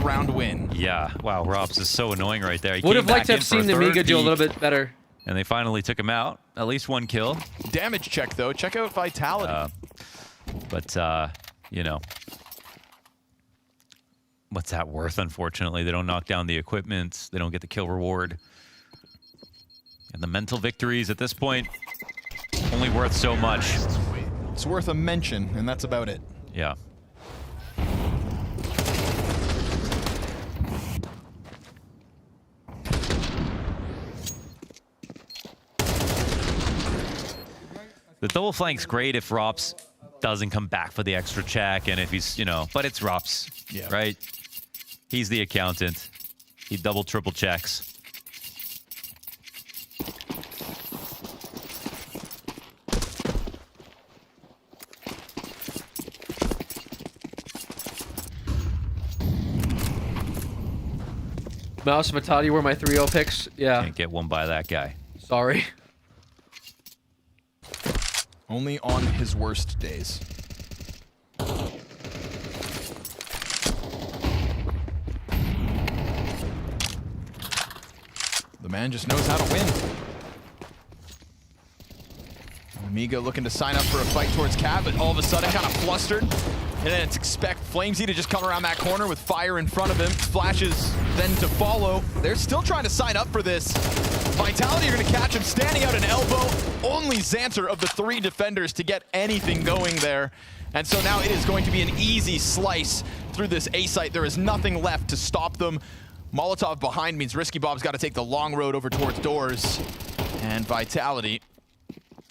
round win. Yeah. Wow, Robs is so annoying right there. He Would have came liked to back have seen in for a Nemiga third do a peak, little bit better. And they finally took him out. At least one kill. Damage check, though. Check out Vitality. You know, what's that worth, unfortunately? They don't knock down the equipment. They don't get the kill reward. And the mental victories at this point, only worth so much. It's worth a mention, and that's about it. Yeah. The double flank's great if Rops doesn't come back for the extra check, and if he's, you know, but it's Rops, right? He's the accountant. He double, triple checks. Mouse, Vitality were my 3-0 picks. Yeah. Can't get one by that guy. Sorry. Only on his worst days. The man just knows how to win. Amiga looking to sign up for a fight towards Cat, but all of a sudden kind of flustered. And then it's expect Flamesy to just come around that corner with fire in front of him. Flashes then to follow. They're still trying to sign up for this. Vitality are going to catch him standing out an elbow. Only Xanter of the 3 defenders to get anything going there. And so now it is going to be an easy slice through this A site. There is nothing left to stop them. Molotov behind means Risky Bob's got to take the long road over towards doors. And Vitality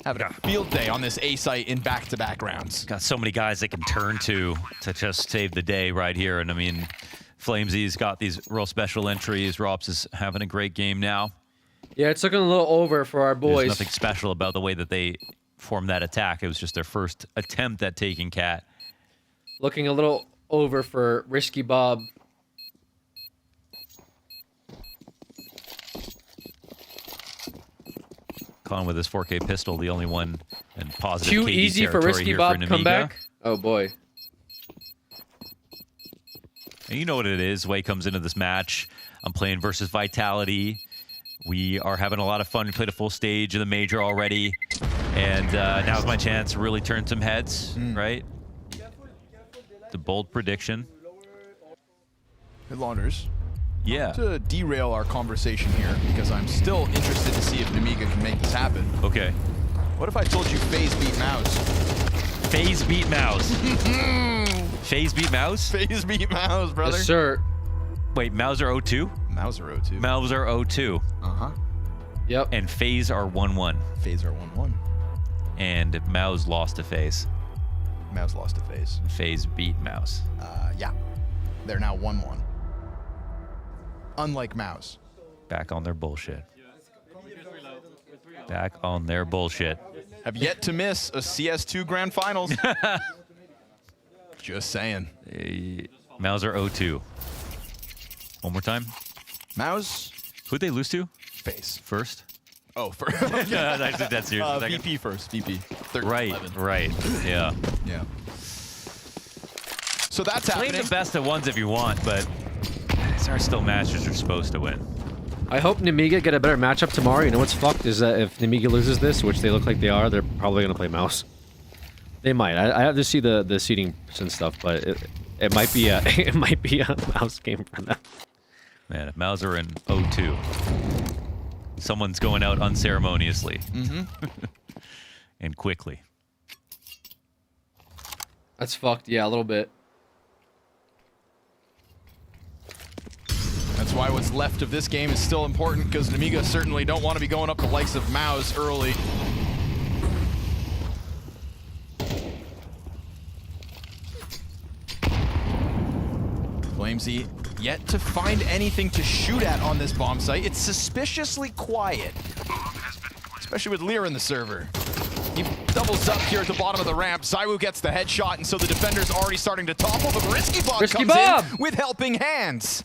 having a field day on this A site in back-to-back rounds. Got so many guys they can turn to just save the day right here. And I mean, Flamesy's got these real special entries. Rops is having a great game now. Yeah, it's looking a little over for our boys. There's nothing special about the way that they formed that attack. It was just their first attempt at taking Cat. Looking a little over for Risky Bob. Con with his 4K pistol, the only one in positive Too KD easy for territory Risky here Bob for come Nemiga. back. Oh boy. And you know what it is. Way comes into this match. I'm playing versus Vitality. We are having a lot of fun. We played a full stage of the major already. And now's my chance to really turn some heads, right? The bold prediction. Headliners. Yeah. To derail our conversation here, because I'm still interested to see if Nemiga can make this happen. Okay. What if I told you FaZe beat Mouse? FaZe beat Mouse. FaZe beat Mouse? FaZe beat Mouse, brother. Yes, sir. Wait, Mouse are 0-2? Mouse are 0-2. Mouse are 0-2. Uh-huh. Yep. And FaZe are 1-1. FaZe are 1-1. And Mouse lost to FaZe. Mouse lost to FaZe. FaZe beat Mouse. Yeah. They're now 1-1. Unlike Mouse. Back on their bullshit. Back on their bullshit. Have yet to miss a CS2 Grand Finals. Just saying. Mouse are 0-2. One more time. Mouse. Who'd they lose to? FaZe. First? Oh, first. Yeah, that's yours. VP first. VP. Right, 11. right. Yeah. Yeah. So that's Play happening. the best of ones if you want, but these are still matches you're supposed to win. I hope Nemiga get a better matchup tomorrow. You know what's fucked is that if Nemiga loses this, which they look like they are, they're probably going to play Mouse. They might. I have to see the seeding and stuff, but it might be a it might be a Mouse game for them. Man, if Mouse are in 0-2, someone's going out unceremoniously. And quickly. That's fucked. Yeah, a little bit. That's why what's left of this game is still important, because Nemiga certainly don't want to be going up the likes of Mouse early. Flamesy yet to find anything to shoot at on this bomb site. It's suspiciously quiet, especially with Lear in the server. He doubles up here at the bottom of the ramp. Zywoo gets the headshot, and so the defender's already starting to topple, but Risky Bob comes in with helping hands.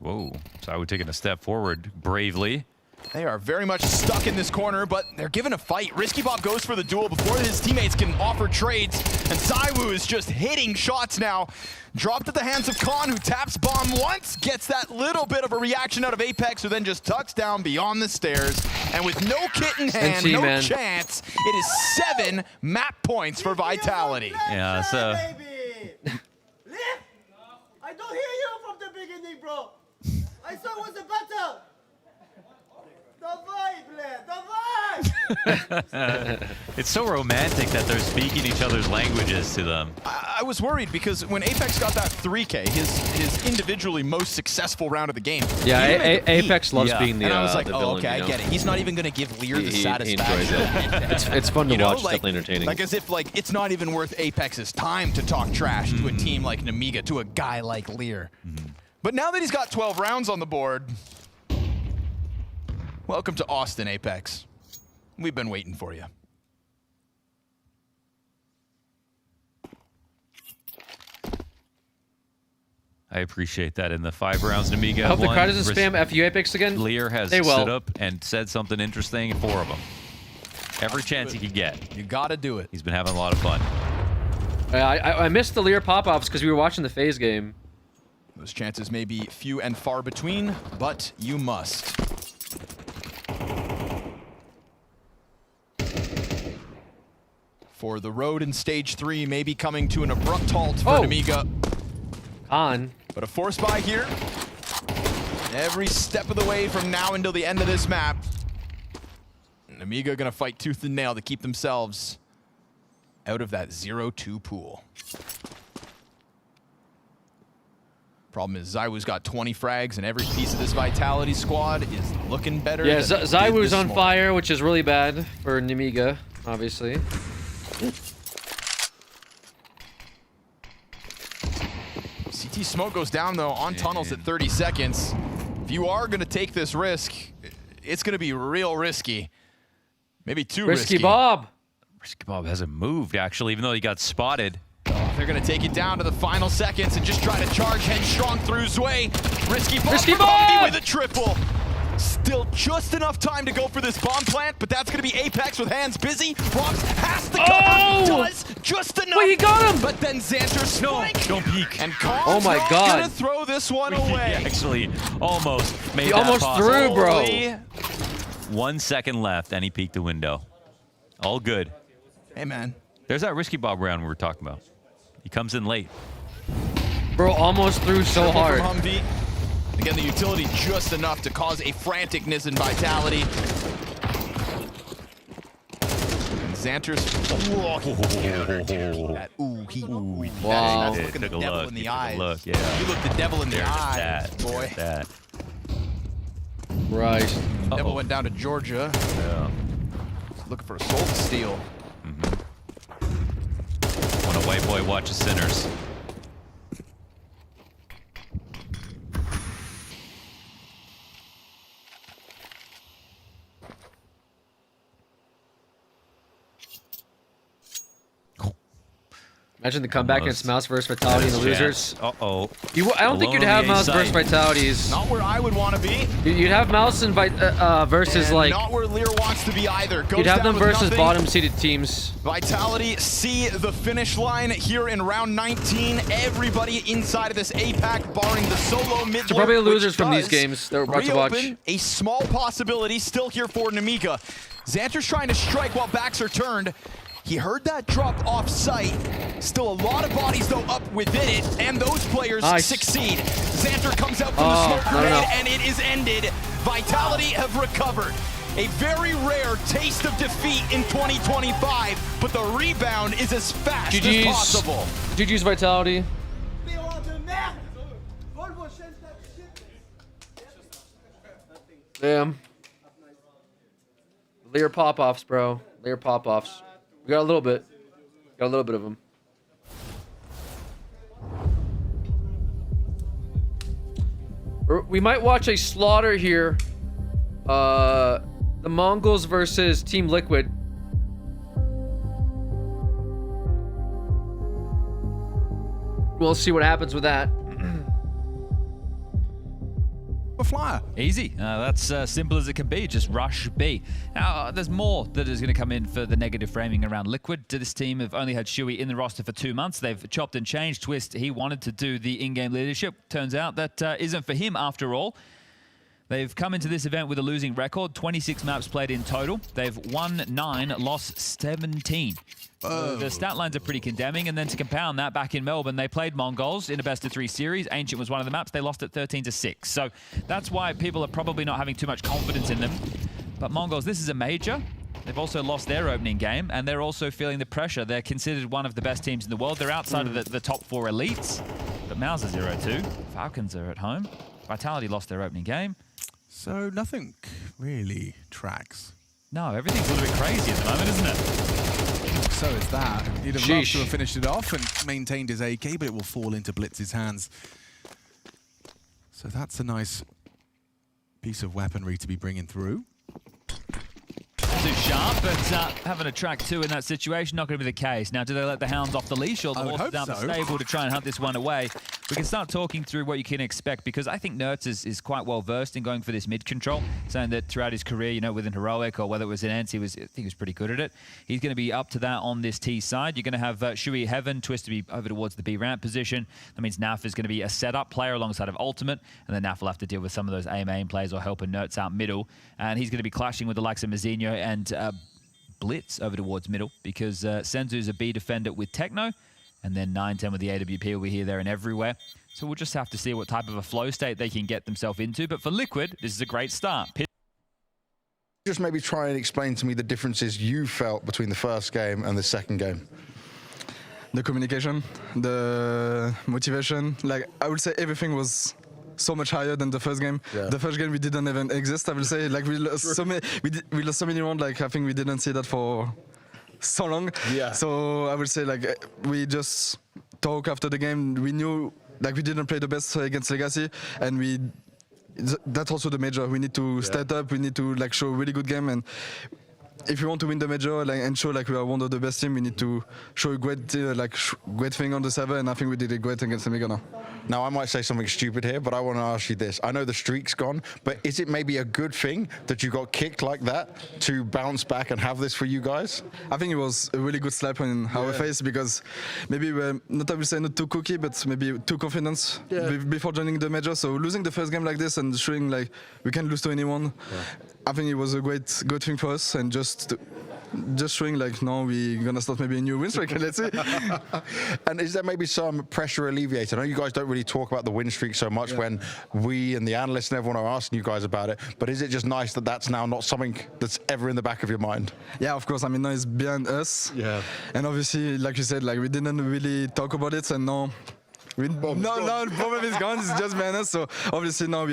Whoa. Zywoo taking a step forward bravely. They are very much stuck in this corner, but they're given a fight. Risky Bob goes for the duel before his teammates can offer trades. And ZywOo is just hitting shots now. Dropped at the hands of Khan, who taps bomb once, gets that little bit of a reaction out of Apex, who then just tucks down beyond the stairs. And with no kit in hand, no chance, it is 7 map points for Vitality. Yeah, so... I don't hear you from the beginning, bro. I saw it was a battle. It's so romantic that they're speaking each other's languages to them. I was worried because when Apex got that 3K, his individually most successful round of the game. Yeah, Apex loves being the And I was like, the oh, villain, okay, you know? I get it. He's not even going to give Lear the satisfaction. He enjoys it. It's fun to watch, definitely entertaining. Like as if like it's not even worth Apex's time to talk trash to a team like Nemiga, to a guy like Lear. But now that he's got 12 rounds on the board, welcome to Austin, Apex. We've been waiting for you. I appreciate that. In the 5 rounds, Nemiga I hope the won. crowd doesn't spam FU Apex again. Lear has They will. stood up and said something interesting in 4 of them. Every chance he could get. You gotta do it. He's been having a lot of fun. I missed the Lear pop-offs because we were watching the FaZe game. Those chances may be few and far between, but you must. For the road in stage 3 may be coming to an abrupt halt for Nemiga. On. But a force buy here. Every step of the way from now until the end of this map. Nemiga gonna fight tooth and nail to keep themselves out of that 0-2 pool. Problem is ZywOo's got 20 frags, and every piece of this Vitality squad is looking better. Yeah, than ZywOo's on fire, which is really bad for Nemiga, obviously. CT smoke goes down though on tunnels at 30 seconds. If you are going to take this risk, it's going to be real risky. Maybe too risky. Risky Bob. Risky Bob hasn't moved, actually, even though he got spotted. They're going to take it down to the final seconds and just try to charge headstrong through Zwei. Risky Bob, Risky Bob with a triple. Still just enough time to go for this bomb plant, but that's going to be Apex with hands busy. Rox has to cover. Does just enough. Wait, he got him. But then Xanter spike. Don't peek. And Khan's Oh my not God. gonna throw this one away. He actually almost made He that almost possible. threw, bro. Holy. 1 second left, and he peeked the window. All good. Hey, man. There's that Risky Bob round we were talking about. He comes in late. Bro, almost threw so Triple hard. from Humvee. Again, the utility just enough to cause a franticness in Vitality. And Xanter's... That, Wow. that's looking the Took a devil look. in He the took a eyes. look, yeah. You look the devil in the There's eye, that. boy. There's that. Right. Devil went down to Georgia. Yeah. Looking for a soul to steal. When a white boy watches Sinners. Imagine the comeback against Mouse versus Vitality and the losers. Uh-oh. I don't think you'd have Mouse versus Vitalities. Not where I would want to be. You'd have Mouse and versus And like. not where Lear wants to be either. Goes You'd have down them with versus nothing. bottom-seeded teams. Vitality see the finish line here in round 19. Everybody inside of this APAC, barring the solo mid. So probably the which losers from these does games that we're about to watch. reopen a small possibility still here for Nemiga. Xanter's trying to strike while backs are turned. He heard that drop off site. Still a lot of bodies though up within it, and those players succeed. Xanter comes out from the smoke grenade, and it is ended. Vitality have recovered. A very rare taste of defeat in 2025, but the rebound is as fast as possible. GG's Vitality. Damn. Lear pop-offs, bro. Lear pop-offs. We got a little bit. Got a little bit of them. We might watch a slaughter here. The Mongols versus Team Liquid. We'll see what happens with that. a flyer. Easy. That's simple as it can be. Just rush B. Now, there's more that is going to come in for the negative framing around Liquid. This team have only had Shuey in the roster for 2 months. They've chopped and changed. Twist, he wanted to do the in-game leadership. Turns out that isn't for him after all. They've come into this event with a losing record, 26 maps played in total. They've won 9, lost 17. The stat lines are pretty condemning, and then to compound that, back in Melbourne, they played Mongols in a best-of-3 series. Ancient was one of the maps. They lost it 13-6. So that's why people are probably not having too much confidence in them. But Mongols, this is a major. They've also lost their opening game, and they're also feeling the pressure. They're considered one of the best teams in the world. They're outside of the top 4 elites. But Maus are 0-2. Falcons are at home. Vitality lost their opening game. So nothing really tracks. No, everything's a little bit crazy at the moment, isn't it? So is that. He'd have loved to have finished it off and maintained his AK, but it will fall into Blitz's hands. So that's a nice piece of weaponry to be bringing through. Too sharp, but having a track 2 in that situation, not going to be the case. Now, do they let the hounds off the leash or the horses down the stable to try and hunt this one away? We can start talking through what you can expect, because I think Nertz is quite well versed in going for this mid control, saying that throughout his career, you know, within Heroic or whether it was in ENCE, I think he was pretty good at it. He's going to be up to that on this T side. You're going to have Shuey Heaven, Twist to be over towards the B ramp position. That means Naf is going to be a setup player alongside of Ultimate, and then Naf will have to deal with some of those A-main plays or helping Nertz out middle. And he's going to be clashing with the likes of Mazinho and Blitz over towards middle, because Senzu's a B defender with Techno, and then 9-10 with the AWP will be here, there, and everywhere. So we'll just have to see what type of a flow state they can get themselves into. But for Liquid, this is a great start. Just maybe try and explain to me the differences you felt between the first game and the second game. The communication, the motivation, like I would say everything was so much higher than the first game. Yeah. The first game we didn't even exist, I will say. Like we lost so many, we lost so many rounds. Like I think we didn't see that for so long. Yeah. So I would say like we just talk after the game. We knew like we didn't play the best against Legacy, and that's also the major. We need to step up. We need to like show a really good game, and if we want to win the major and show like we are one of the best team, we need to show a great great thing on the server, and I think we did it great against Omega now. Now, I might say something stupid here, but I want to ask you this. I know the streak's gone, but is it maybe a good thing that you got kicked like that to bounce back and have this for you guys? I think it was a really good slap in our face, because maybe we're not, I will say not too cocky, but maybe too confident before joining the major. So losing the first game like this and showing like we can lose to anyone, I think it was a good thing for us, and just showing like now we're gonna start maybe a new win streak. Let's see. And is there maybe some pressure alleviated? I know you guys don't really talk about the win streak so much when we and the analysts and everyone are asking you guys about it, but is it just nice that that's now not something that's ever in the back of your mind? Yeah, of course. I mean, now it's behind us. Yeah. And obviously, like you said, like we didn't really talk about it, and now. No, the problem is gone. It's just behind us. So obviously now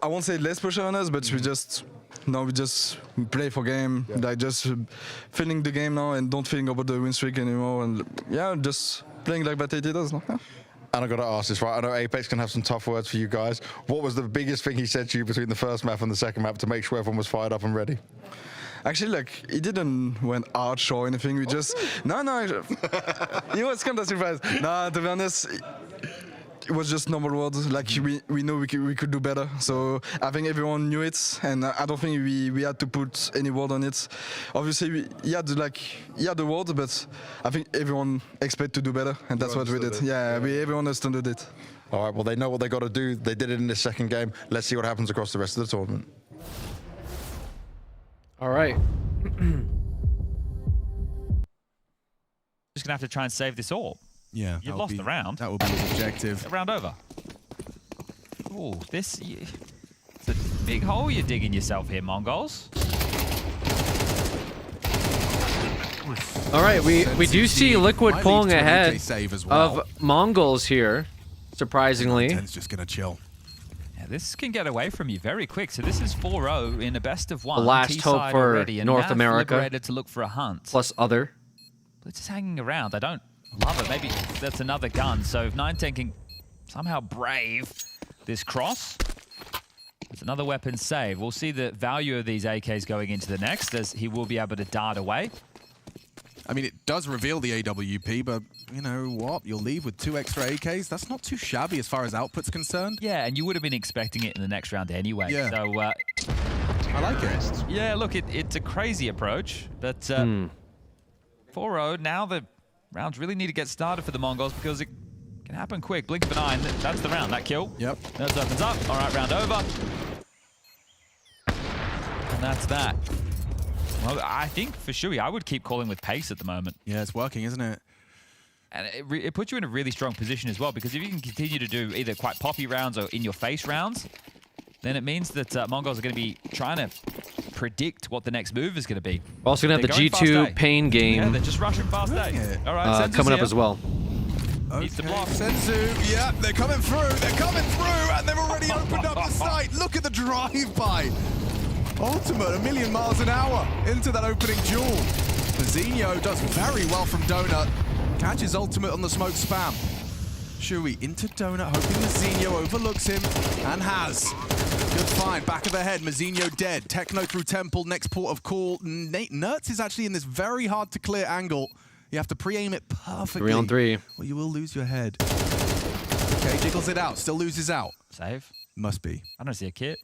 I won't say less pressure on us, but we just play for game, like just feeling the game now and don't think about the win streak anymore, and just playing like Vitality does. No? And I got to ask this, right? I know Apex can have some tough words for you guys. What was the biggest thing he said to you between the first map and the second map to make sure everyone was fired up and ready? Actually, like, he didn't went arch or anything. We just... No. He was kind of surprised. No, to be honest, it was just normal words. Like, we know we could do better. So I think everyone knew it, and I don't think we had to put any word on it. Obviously, he had the word, but I think everyone expected to do better, and that's what we did. Yeah, everyone understood it. All right, well, they know what they got to do. They did it in this second game. Let's see what happens across the rest of the tournament. All right. Just gonna have to try and save this all. Yeah, you've lost the round. That will be his objective. A round over. Oh, it's a big hole you're digging yourself here, Mongols. All right, we do see Liquid pulling ahead of Mongols here, surprisingly. Ten's just gonna chill. This can get away from you very quick. So this is 4-0 in a best of one. The last hope for already, North America. Liberated to look for a hunt. Plus other. Blitz is hanging around. I don't love it. Maybe that's another gun. So if 9-10 can somehow brave this cross, it's another weapon save. We'll see the value of these AKs going into the next, as he will be able to dart away. I mean, it does reveal the AWP, but you know what? You'll leave with 2 extra AKs. That's not too shabby as far as output's concerned. Yeah, and you would have been expecting it in the next round anyway. Yeah. So, I like it. Yeah, look, it's a crazy approach, but 4-0, now the rounds really need to get started for the Mongols because it can happen quick. Blink of an eye, and that's the round, that kill. Yep. That opens up. All right, round over. And that's that. Well, I think for Shui, I would keep calling with pace at the moment. Yeah, it's working, isn't it? And it puts you in a really strong position as well, because if you can continue to do either quite poppy rounds or in-your-face rounds, then it means that Mongols are going to be trying to predict what the next move is going to be. We're also going to have the G2 Pain game. Yeah, they're just rushing fast A. All right, coming up as well. Needs to block. Senzu, yeah, they're coming through. They're coming through, and they've already opened up the site. Look at the drive-by. Ultimate, 1,000,000 miles an hour into that opening duel. Mazinho does very well from Donut. Catches ultimate on the smoke spam. Shui into Donut, hoping Mazinho overlooks him, and has. Good find, back of the head, Mazinho dead. Techno through Temple, next port of call. Nertz is actually in this very hard to clear angle. You have to pre-aim it perfectly. 3-on-3. Or you will lose your head. Okay, jiggles it out, still loses out. Save. Must be. I don't see a kit.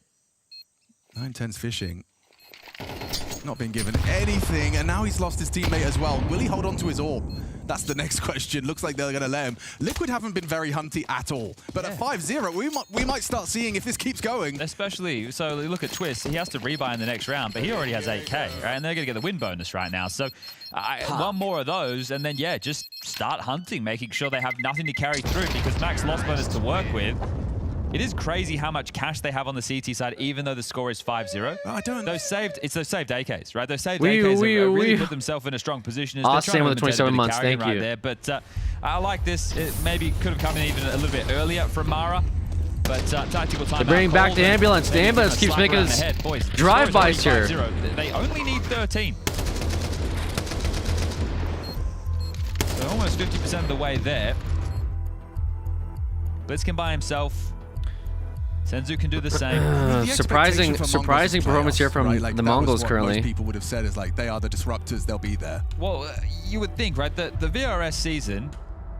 910's fishing. Not been given anything, and now he's lost his teammate as well. Will he hold on to his orb? That's the next question. Looks like they're going to let him. Liquid haven't been very hunty at all. But at 5-0, we might start seeing if this keeps going. Especially, so look at Twist. He has to rebuy in the next round, but he already has 8K, right? And they're going to get the win bonus right now. So one more of those, and then, yeah, just start hunting, making sure they have nothing to carry through, because max loss bonus to work with. It is crazy how much cash they have on the CT side, even though the score is 5-0. I don't. Those saved AKs, right? Those saved AKs have really put themselves in a strong position. Awesome with the 27 months. Thank you. There. But I like this. It maybe could have come in even a little bit earlier from Mara. But tactical time. They're bringing back the ambulance. The ambulance keeps making us drive-bys here. They only need 13. So almost 50% of the way there. Blitzkin by himself. Senzu can do the same. Surprising performance here from the Mongols currently. Most people would have said is like, they are the disruptors, they'll be there. Well, you would think, right? The VRS season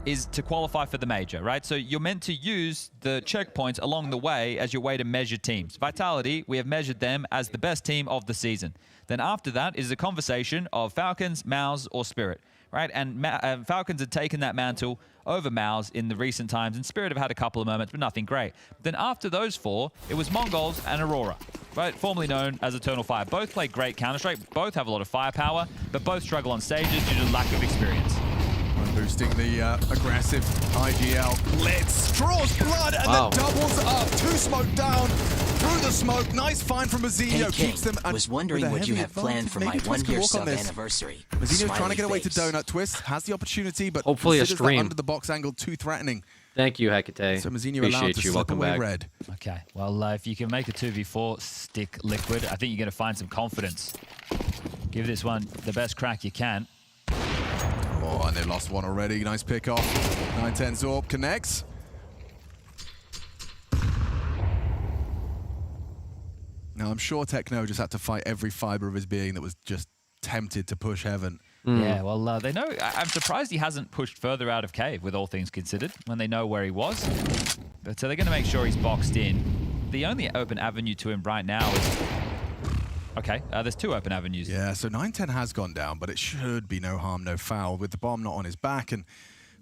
is to qualify for the major, right? So you're meant to use the checkpoints along the way as your way to measure teams. Vitality, we have measured them as the best team of the season. Then after that is a conversation of Falcons, MOUZ, or Spirit, right? And Falcons had taken that mantle over MOUZ in the recent times, and Spirit have had a couple of moments, but nothing great. Then after those four, it was Mongols and Aurora, right? Formerly known as Eternal Fire. Both play great Counter-Strike, both have a lot of firepower, but both struggle on stages due to lack of experience. Boosting the aggressive IGL. Blitz draws blood and then doubles up. 2 smoke down through the smoke. Nice find from Mazinho. Keeps them. Was wondering what you have planned for my 1-year sub anniversary. Mazinho's trying to get away to Donut. Twist has the opportunity, but hopefully a stream. Under the box angle too threatening. Thank you, Hecate. So Mazinho allowed to slip away red. Okay, well, if you can make a 2v4 stick Liquid, I think you're going to find some confidence. Give this one the best crack you can. Oh, and they lost one already. Nice pick off. 910 Zorb connects. Now, I'm sure Techno just had to fight every fiber of his being that was just tempted to push Heaven. Yeah, well, they know. I'm surprised he hasn't pushed further out of Cave, with all things considered, when they know where he was. But so they're going to make sure he's boxed in. The only open avenue to him right now is... Okay, there's 2 open avenues. Yeah, so 910 has gone down, but it should be no harm, no foul, with the bomb not on his back, and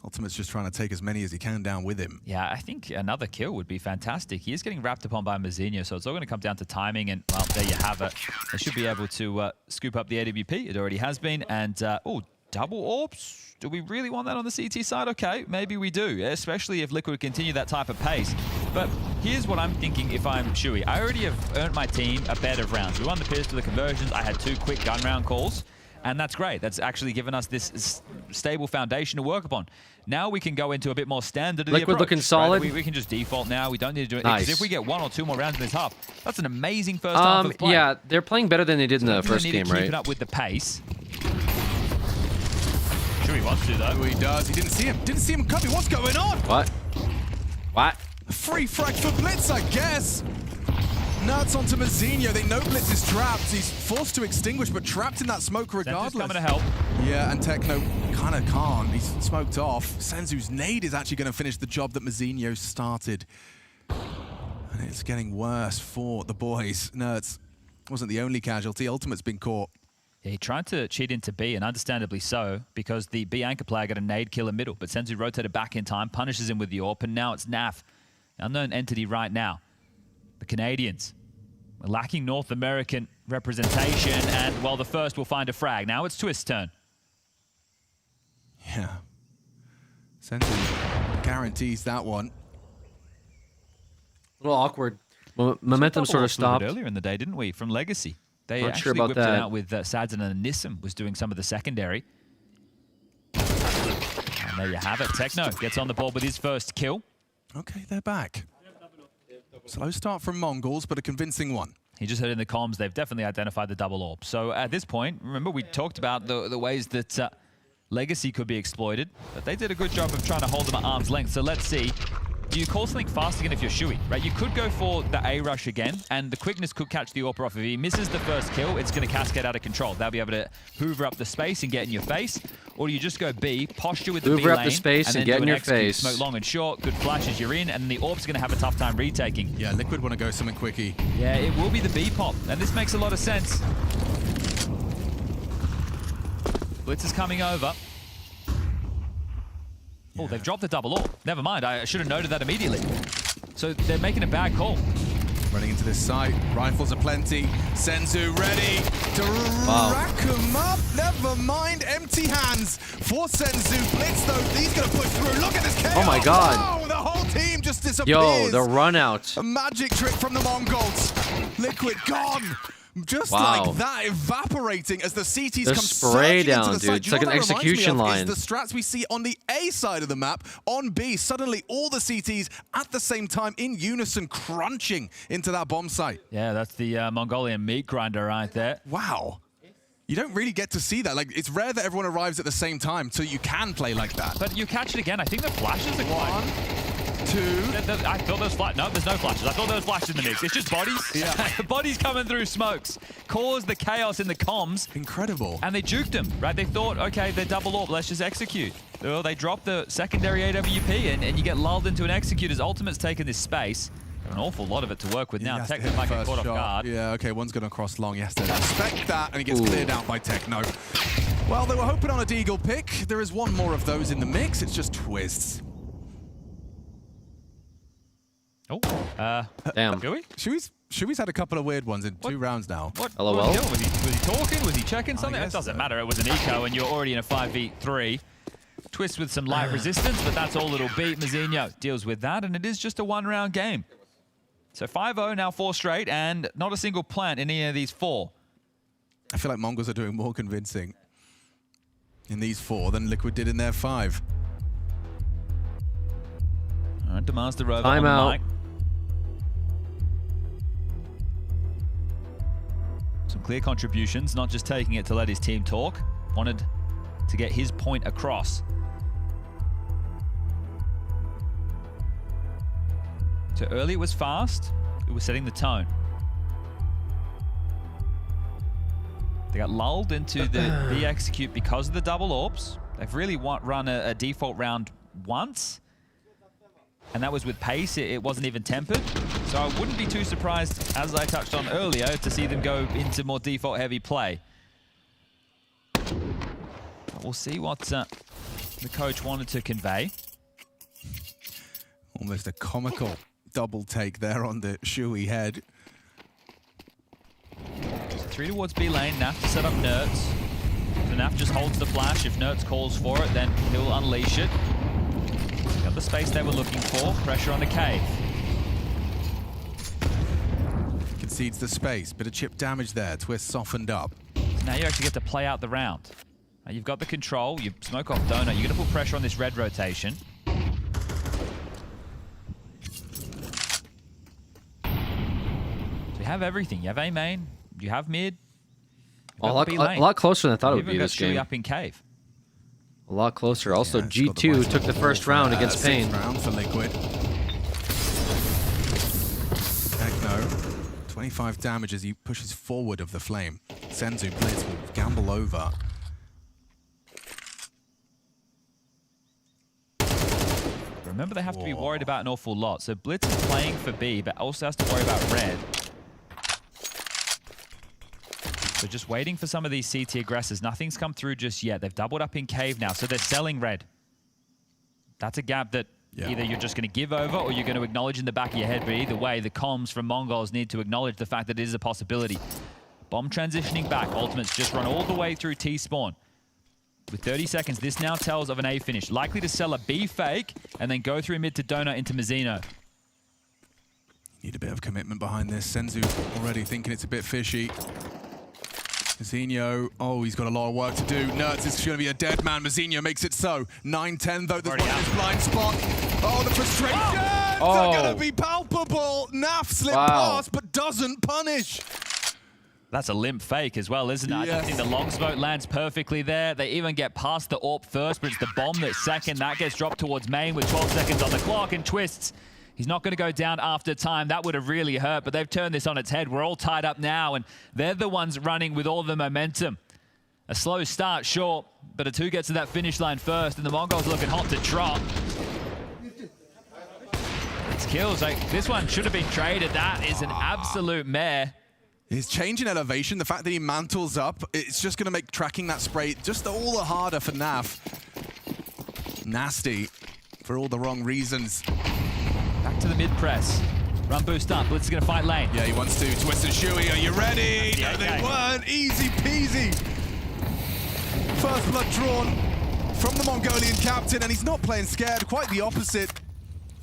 Ultimate's just trying to take as many as he can down with him. Yeah, I think another kill would be fantastic. He is getting wrapped upon by Mazinho, so it's all going to come down to timing, and, well, there you have it. They should be able to scoop up the AWP. It already has been, and, oh, double orbs? Do we really want that on the CT side? Okay, maybe we do, especially if Liquid continue that type of pace. But here's what I'm thinking if I'm Shui. I already have earned my team a bed of rounds. We won the pistol, the conversions. I had 2 quick gun round calls, and that's great. That's actually given us this stable foundation to work upon. Now we can go into a bit more standard. Liquid looking solid. Right? We can just default now. We don't need to do it. Because if we get 1 or 2 more rounds in this half, that's an amazing first half of play. Yeah, they're playing better than they did in the first game, right? Keep it up with the pace. Sure he wants to, though. Oh, he does. He didn't see him. Didn't see him coming. What's going on? What? Free frag for Blitz, I guess. Nuts onto Mazinho. They know Blitz is trapped. He's forced to extinguish, but trapped in that smoke regardless. Senzu's coming to help. Yeah, and Techno kind of can't. He's smoked off. Senzu's nade is actually going to finish the job that Mazinho started. And it's getting worse for the boys. Nerds wasn't the only casualty. Ultimate's been caught. Yeah, he tried to cheat into B, and understandably so, because the B anchor player got a nade kill in middle, but Senzu rotated back in time, punishes him with the AWP, and now it's Naf. Unknown entity right now. The Canadians are lacking North American representation, and, well, the first will find a frag. Now it's Twist's turn. Yeah. Senzu guarantees that one. A little awkward. Momentum sort of stopped earlier in the day, didn't we? From Legacy. They Not actually sure about whipped that. it out with Sadzin, and Nissim was doing some of the secondary. And there you have it. Techno gets on the board with his first kill. Okay, they're back. Slow start from Mongols, but a convincing one. He just heard in the comms they've definitely identified the double AWP. So at this point, remember we talked about the ways that Legacy could be exploited, but they did a good job of trying to hold them at arm's length. So let's see. Do you call something fast again if you're Shui, right? You could go for the A rush again, and the quickness could catch the AWP off. If he misses the first kill, it's going to cascade out of control. They'll be able to hoover up the space and get in your face. Or you just go B, posture with the B lane, Hoover up the space and get in your face. Smoke long and short, good flashes, you're in, and the AWP's going to have a tough time retaking. Yeah, Liquid want to go something quickie. Yeah, it will be the B pop, and this makes a lot of sense. Blitz is coming over. Oh, they've dropped the double AWP. Never mind, I should have noted that immediately. So they're making a bad call. Running into this site, rifles are plenty. Senzu ready to rack him up. Never mind, empty hands for Senzu. Blitz though, he's gonna push through. Look at this chaos. Oh my God. Oh, the whole team just disappears. Yo, the run out. A magic trick from the Mongols. Liquid gone. Just Wow. like that, evaporating as the CTs The come spray surging down, into the dude. site. It's Do you like know an what that reminds me execution of? line. Is the strats we see on the A side of the map. On B, suddenly all the CTs at the same time in unison crunching into that bomb site. Yeah, that's the Mongolian meat grinder right there. Wow. You don't really get to see that. Like, it's rare that everyone arrives at the same time, so you can play like that. But you catch it again. I think the flashes are quite... Two. I thought there was flashes. No, there's no flashes. I thought there was flashes in the mix. It's just bodies. Yeah. Bodies coming through smokes. Caused the chaos in the comms. Incredible. And they juked them, right? They thought, okay, they're double AWP. Let's just execute. Well, they dropped the secondary AWP, and you get lulled into an execute as Ultimate's taken this space. An awful lot of it to work with now. Techno might get caught off guard. Yeah, okay, one's going to cross long. Yes, they respect that, and he gets cleared out by Techno. Well, they were hoping on a Deagle pick. There is one more of those in the mix. It's just Twists. Oh, damn. Shui's had a couple of weird ones in 2 rounds now. What? LOL. Was he talking? Was he checking something? It doesn't matter. It was an eco, and you're already in a 5v3. Twist with some light resistance, but that's all it'll be. Mazinho deals with that, and it is just a 1-round game. So 5-0, now 4 straight, and not a single plant in any of these 4. I feel like Mongols are doing more convincing in these 4 than Liquid did in their 5. All right, demands the rover Time on out. Mike. Some clear contributions, not just taking it to let his team talk. Wanted to get his point across. So early it was fast, it was setting the tone. They got lulled into the B execute because of the double AWPs. They've really run a default round once, and that was with pace. It wasn't even tempered. So I wouldn't be too surprised, as I touched on earlier, to see them go into more default heavy play. But we'll see what the coach wanted to convey. Almost a comical double take there on the Shui head. 3 towards B lane, Naf to set up Nerds. So Naf just holds the flash. If Nerds calls for it, then he'll unleash it. Got the space they were looking for. Pressure on the cave. Concedes the space. Bit of chip damage there. Twist softened up. Now you actually get to play out the round. Now you've got the control. You smoke off Donut. You're going to put pressure on this red rotation. So you have everything. You have A main. You have mid. A lot closer than I thought it would be this game. Up in cave. A lot closer. Also, G2 took the first round against Pain. Round for Liquid. Techno. 25 damage as he pushes forward of the flame. Senzu Blitz will gamble over. Remember, they have to be worried about an awful lot. So Blitz is playing for B, but also has to worry about red. So just waiting for some of these CT aggressors. Nothing's come through just yet. They've doubled up in cave now, so they're selling red. That's a gap that either you're just going to give over or you're going to acknowledge in the back of your head. But either way, the comms from Mongols need to acknowledge the fact that it is a possibility. Bomb transitioning back. Ultimates just run all the way through T-spawn. With 30 seconds, this now tells of an A finish. Likely to sell a B fake and then go through mid to Donut into Mazzino. Need a bit of commitment behind this. Senzu already thinking it's a bit fishy. Mazzino, oh, he's got a lot of work to do. Nertz is going to be a dead man. Mazzino makes it so. 9-10, though, there's one in his blind spot. Oh, the frustration are going to be palpable. Naf slipped past, but doesn't punish. That's a limp fake as well, isn't it? I don't think the long smoke lands perfectly there. They even get past the AWP first, but it's the bomb that's second. That gets dropped towards main with 12 seconds on the clock and twists. He's not going to go down after time. That would have really hurt, but they've turned this on its head. We're all tied up now, and they're the ones running with all the momentum. A slow start, sure, but a 2 gets to that finish line first, and the Mongols looking hot to trot. It's kills. Like, this one should have been traded. That is an absolute mare. His change in elevation, the fact that he mantles up, it's just going to make tracking that spray just all the harder for Naf. Nasty for all the wrong reasons. Back to the mid press. Run boost up. Blitz is going to fight lane. Yeah, he wants to. Twist and Shui, are you ready? No, they weren't. Easy peasy. First blood drawn from the Mongolian captain, and he's not playing scared. Quite the opposite.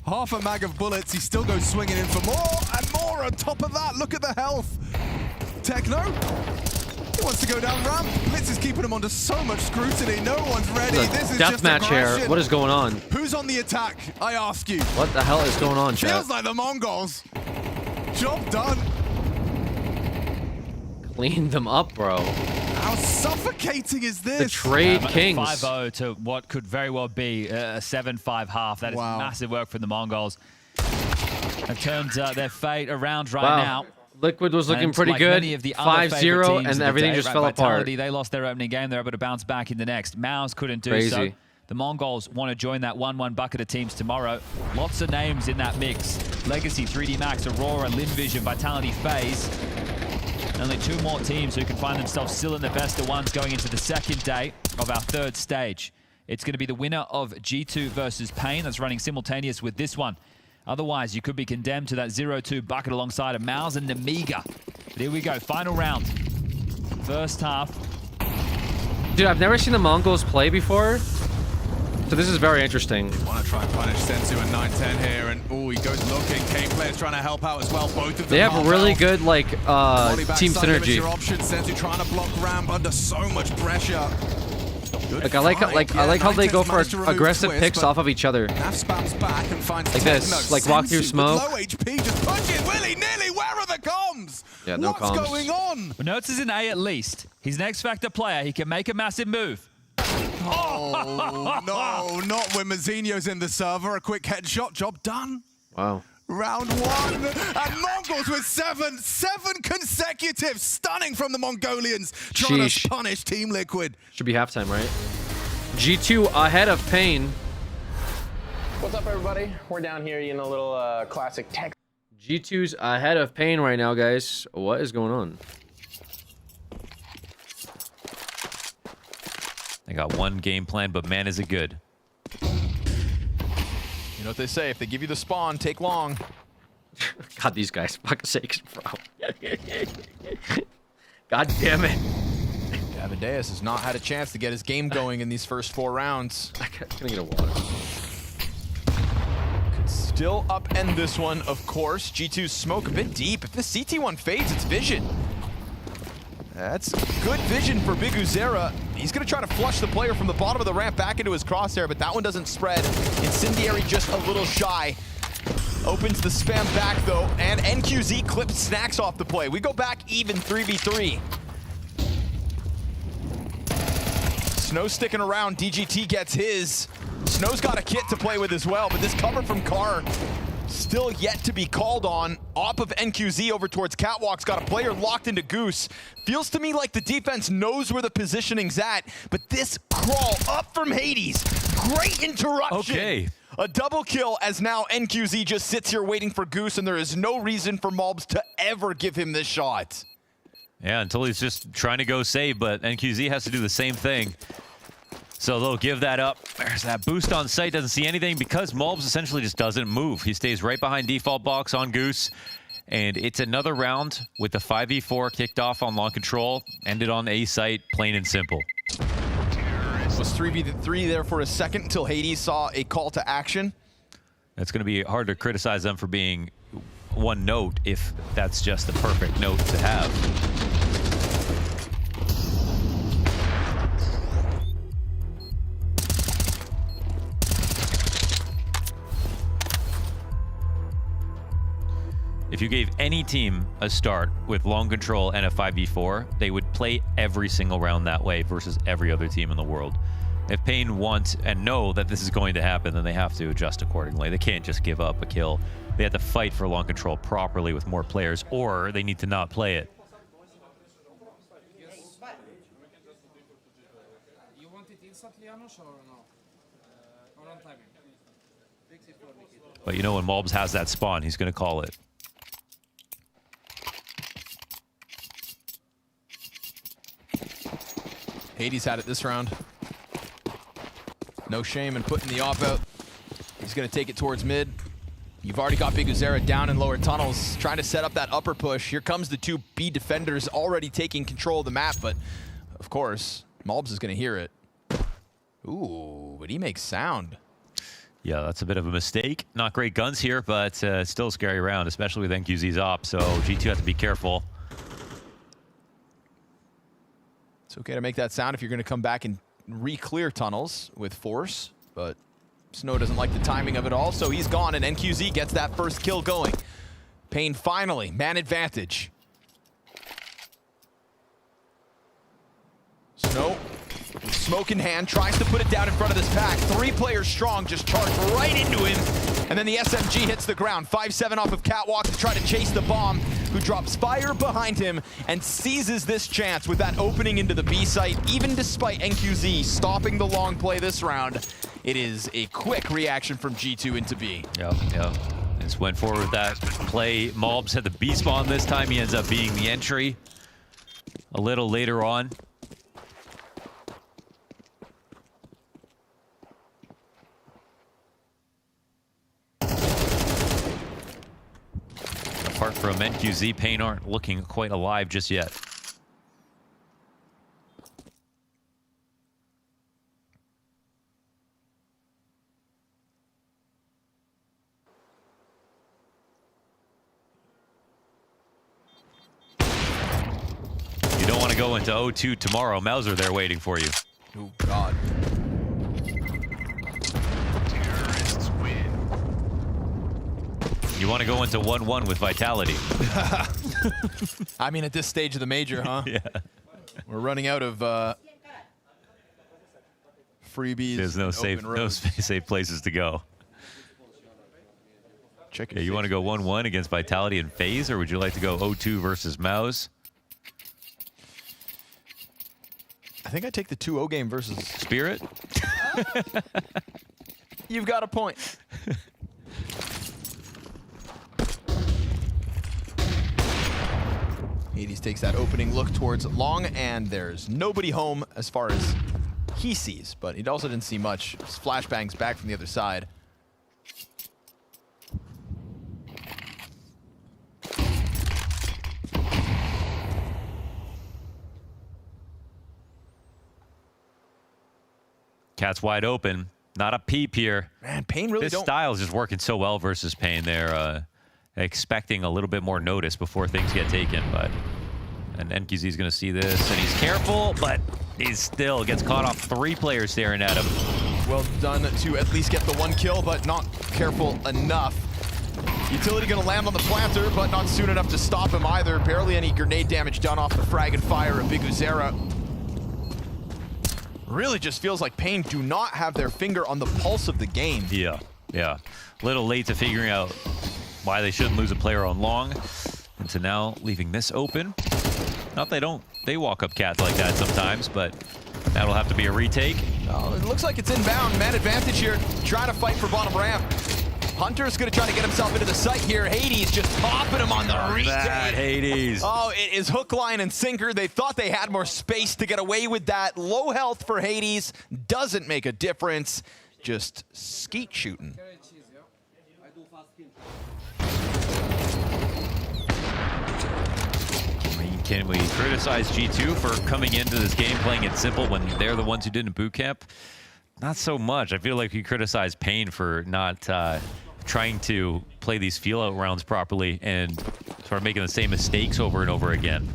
Half a mag of bullets. He still goes swinging in for more and more on top of that. Look at the health. Techno, he wants to go down ramp. Blitz is keeping him under so much scrutiny. No one's ready. This is just deathmatch here. What is going on? Who's on the attack? I ask you. What the hell is going on, chat? Feels like the Mongols. Job done. Clean them up, bro. How suffocating is this? The trade kings. 5-0 to what could very well be a 7-5 half. That is massive work from the Mongols. It turns their fate around right now. Liquid was looking pretty good. 5-0, and everything just fell apart. They lost their opening game. They're able to bounce back in the next. Maus couldn't do so. The Mongols want to join that 1-1 bucket of teams tomorrow. Lots of names in that mix. Legacy, 3D Max, Aurora, Linvision, Vitality, FaZe. Only 2 more teams who can find themselves still in the best of ones going into the second day of our 3rd stage. It's going to be the winner of G2 versus Pain that's running simultaneous with this one. Otherwise, you could be condemned to that 0-2 bucket alongside of Maus and Nemiga. But here we go, final round. First half. Dude, I've never seen the Mongols play before, so this is very interesting. They want to try and punish Senzu and 9-10 here, and oh, he goes looking. Kane players trying to help out as well. Both of them. They have really good like team synergy. Your option. Senzu trying to block ramp under so much pressure. Like I like how they go for aggressive picks off of each other. Naf spams back and finds like this, like walk through smoke. Low HP, just push it willy-nilly. Where are the comms? Yeah, no comms. What's going on? Nertz is an A at least. He's an X-Factor player. He can make a massive move. Oh, no, not when Mazzino's in the server. A quick headshot, job done. Wow. Round 1, and Mongols with 7 consecutive. Stunning from the Mongolians. Trying to punish Team Liquid. Should be halftime, right? G2 ahead of Pain. What's up, everybody? We're down here eating a little classic tech. G2's ahead of Pain right now, guys. What is going on? They got one game plan, but man, is it good. You know what they say, if they give you the spawn, take long. God, these guys, fucking sakes, bro. God damn it. Yeah, Amadeus has not had a chance to get his game going in these first 4 rounds. I'm gonna get a water. Could still upend this one, of course. G2's smoke a bit deep. If this CT1 fades, it's vision. That's good vision for Big Uzera. He's going to try to flush the player from the bottom of the ramp back into his crosshair, but that one doesn't spread. Incendiary just a little shy. Opens the spam back, though, and NQZ clips Snacks off the play. We go back even 3v3. Snow sticking around. DGT gets his. Snow's got a kit to play with as well, but this cover from Carr still yet to be called on. Op of NQZ over towards Catwalk's got a player locked into Goose. Feels to me like the defense knows where the positioning's at, but this crawl up from Hades, great interruption. Okay. A double kill as now NQZ just sits here waiting for Goose, and there is no reason for Malbs to ever give him this shot. Yeah, until he's just trying to go save, but NQZ has to do the same thing. So they'll give that up. There's that boost on site, doesn't see anything because Malbs essentially just doesn't move. He stays right behind default box on Goose. And it's another round with the 5v4 kicked off on long control, ended on A site, plain and simple. It was 3v3 there for a second until Hades saw a call to action. It's going to be hard to criticize them for being one note if that's just the perfect note to have. If you gave any team a start with long control and a 5v4, they would play every single round that way versus every other team in the world. If Pain want and know that this is going to happen, then they have to adjust accordingly. They can't just give up a kill. They have to fight for long control properly with more players, or they need to not play it. You want it instantly, Janusz, or no? Or on timing? But you know when Malbs has that spawn, he's going to call it. Hades had it this round. No shame in putting the op out. He's going to take it towards mid. You've already got Big Uzera down in lower tunnels, trying to set up that upper push. Here comes the two B defenders already taking control of the map, but of course, Malbs is going to hear it. Ooh, but he makes sound. Yeah, that's a bit of a mistake. Not great guns here, but still a scary round, especially with NQZ's op, so G2 has to be careful. It's okay to make that sound if you're going to come back and re-clear tunnels with force, but Snow doesn't like the timing of it all, so he's gone, and NQZ gets that first kill going. Pain finally, man advantage. Snow, smoke in hand, tries to put it down in front of this pack. 3 players strong, just charge right into him, and then the SMG hits the ground. 5-7 off of Catwalk to try to chase the bomb, who drops fire behind him and seizes this chance with that opening into the B site. Even despite NQZ stopping the long play this round, it is a quick reaction from G2 into B. Yeah. Just went forward with that play. Malbs had the B spawn this time. He ends up being the entry a little later on. Apart from NQZ, Pain aren't looking quite alive just yet. You don't want to go into 0-2 tomorrow. Mauser there waiting for you. Oh, God. You want to go into 1-1 with Vitality. I mean, at this stage of the major, huh? Yeah. We're running out of freebies. There's no safe places to go. Yeah, you want to go 1-1 against Vitality and FaZe, or would you like to go 0-2 versus Maus? I think I take the 2-0 game versus Spirit. You've got a point. Hades takes that opening look towards long, and there's nobody home as far as he sees, but he also didn't see much. Just flashbangs back from the other side. Cat's wide open. Not a peep here. Man, Pain really This style is just working so well versus Pain. They're expecting a little bit more notice before things get taken, but and NQZ's going to see this, and he's careful, but he still gets caught off 3 players staring at him. Well done to at least get the 1 kill, but not careful enough. Utility going to land on the planter, but not soon enough to stop him either. Barely any grenade damage done off the frag and fire of Big Uzera. Really just feels like Pain do not have their finger on the pulse of the game. Yeah. Little late to figuring out why they shouldn't lose a player on long. And so now leaving this open. Not they walk up cats like that sometimes, but that'll have to be a retake. Oh, it looks like it's inbound. Man advantage here, trying to fight for bottom ramp. Hunter's going to try to get himself into the site here. Hades just popping him on the retake. Bad Hades. Oh, it is hook, line, and sinker. They thought they had more space to get away with that. Low health for Hades. Doesn't make a difference. Just skeet shooting. Can we criticize G2 for coming into this game playing it simple when they're the ones who did in boot camp? Not so much. I feel like we criticize Pain for not trying to play these feel-out rounds properly and sort of making the same mistakes over and over again.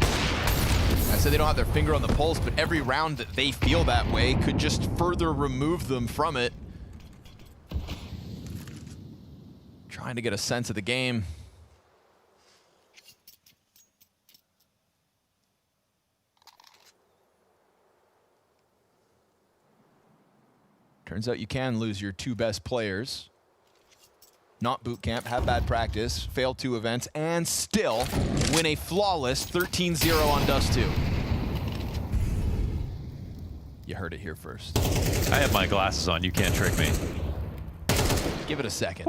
I said they don't have their finger on the pulse, but every round that they feel that way could just further remove them from it. Trying to get a sense of the game. Turns out you can lose your 2 best players. Not boot camp, have bad practice, fail 2 events, and still win a flawless 13-0 on Dust 2. You heard it here first. I have my glasses on. You can't trick me. Give it a second.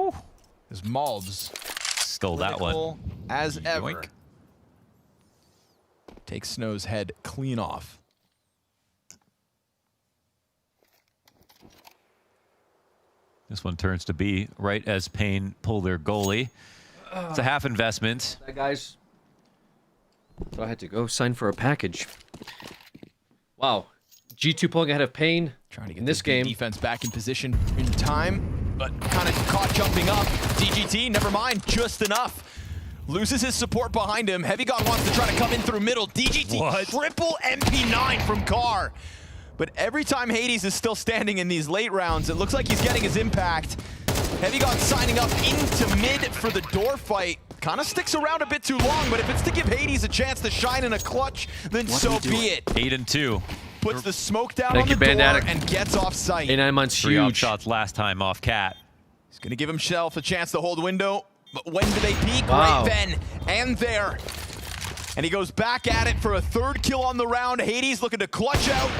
As Malbs stole that one. As ever. Takes Snow's head clean off. This one turns to be right as Pain pull their goalie. It's a half investment. That guys. So I had to go sign for a package. Wow. G2 pulling ahead of Pain. Trying to get in this game. Defense back in position in time, but kind of caught jumping up. DGT, never mind, just enough. Loses his support behind him. Heavy God wants to try to come in through middle. DGT triple MP9 from Carr. But every time Hades is still standing in these late rounds, it looks like he's getting his impact. Heavy God signing up into mid for the door fight. Kind of sticks around a bit too long, but if it's to give Hades a chance to shine in a clutch, then so be it. 8-2. Puts the smoke down on the door and gets off site. 9 months 3 huge. shots last time off Cat. He's going to give himself a chance to hold window, but when do they peak? Wow. Right then and there. And he goes back at it for a 3rd kill on the round. Hades looking to clutch out.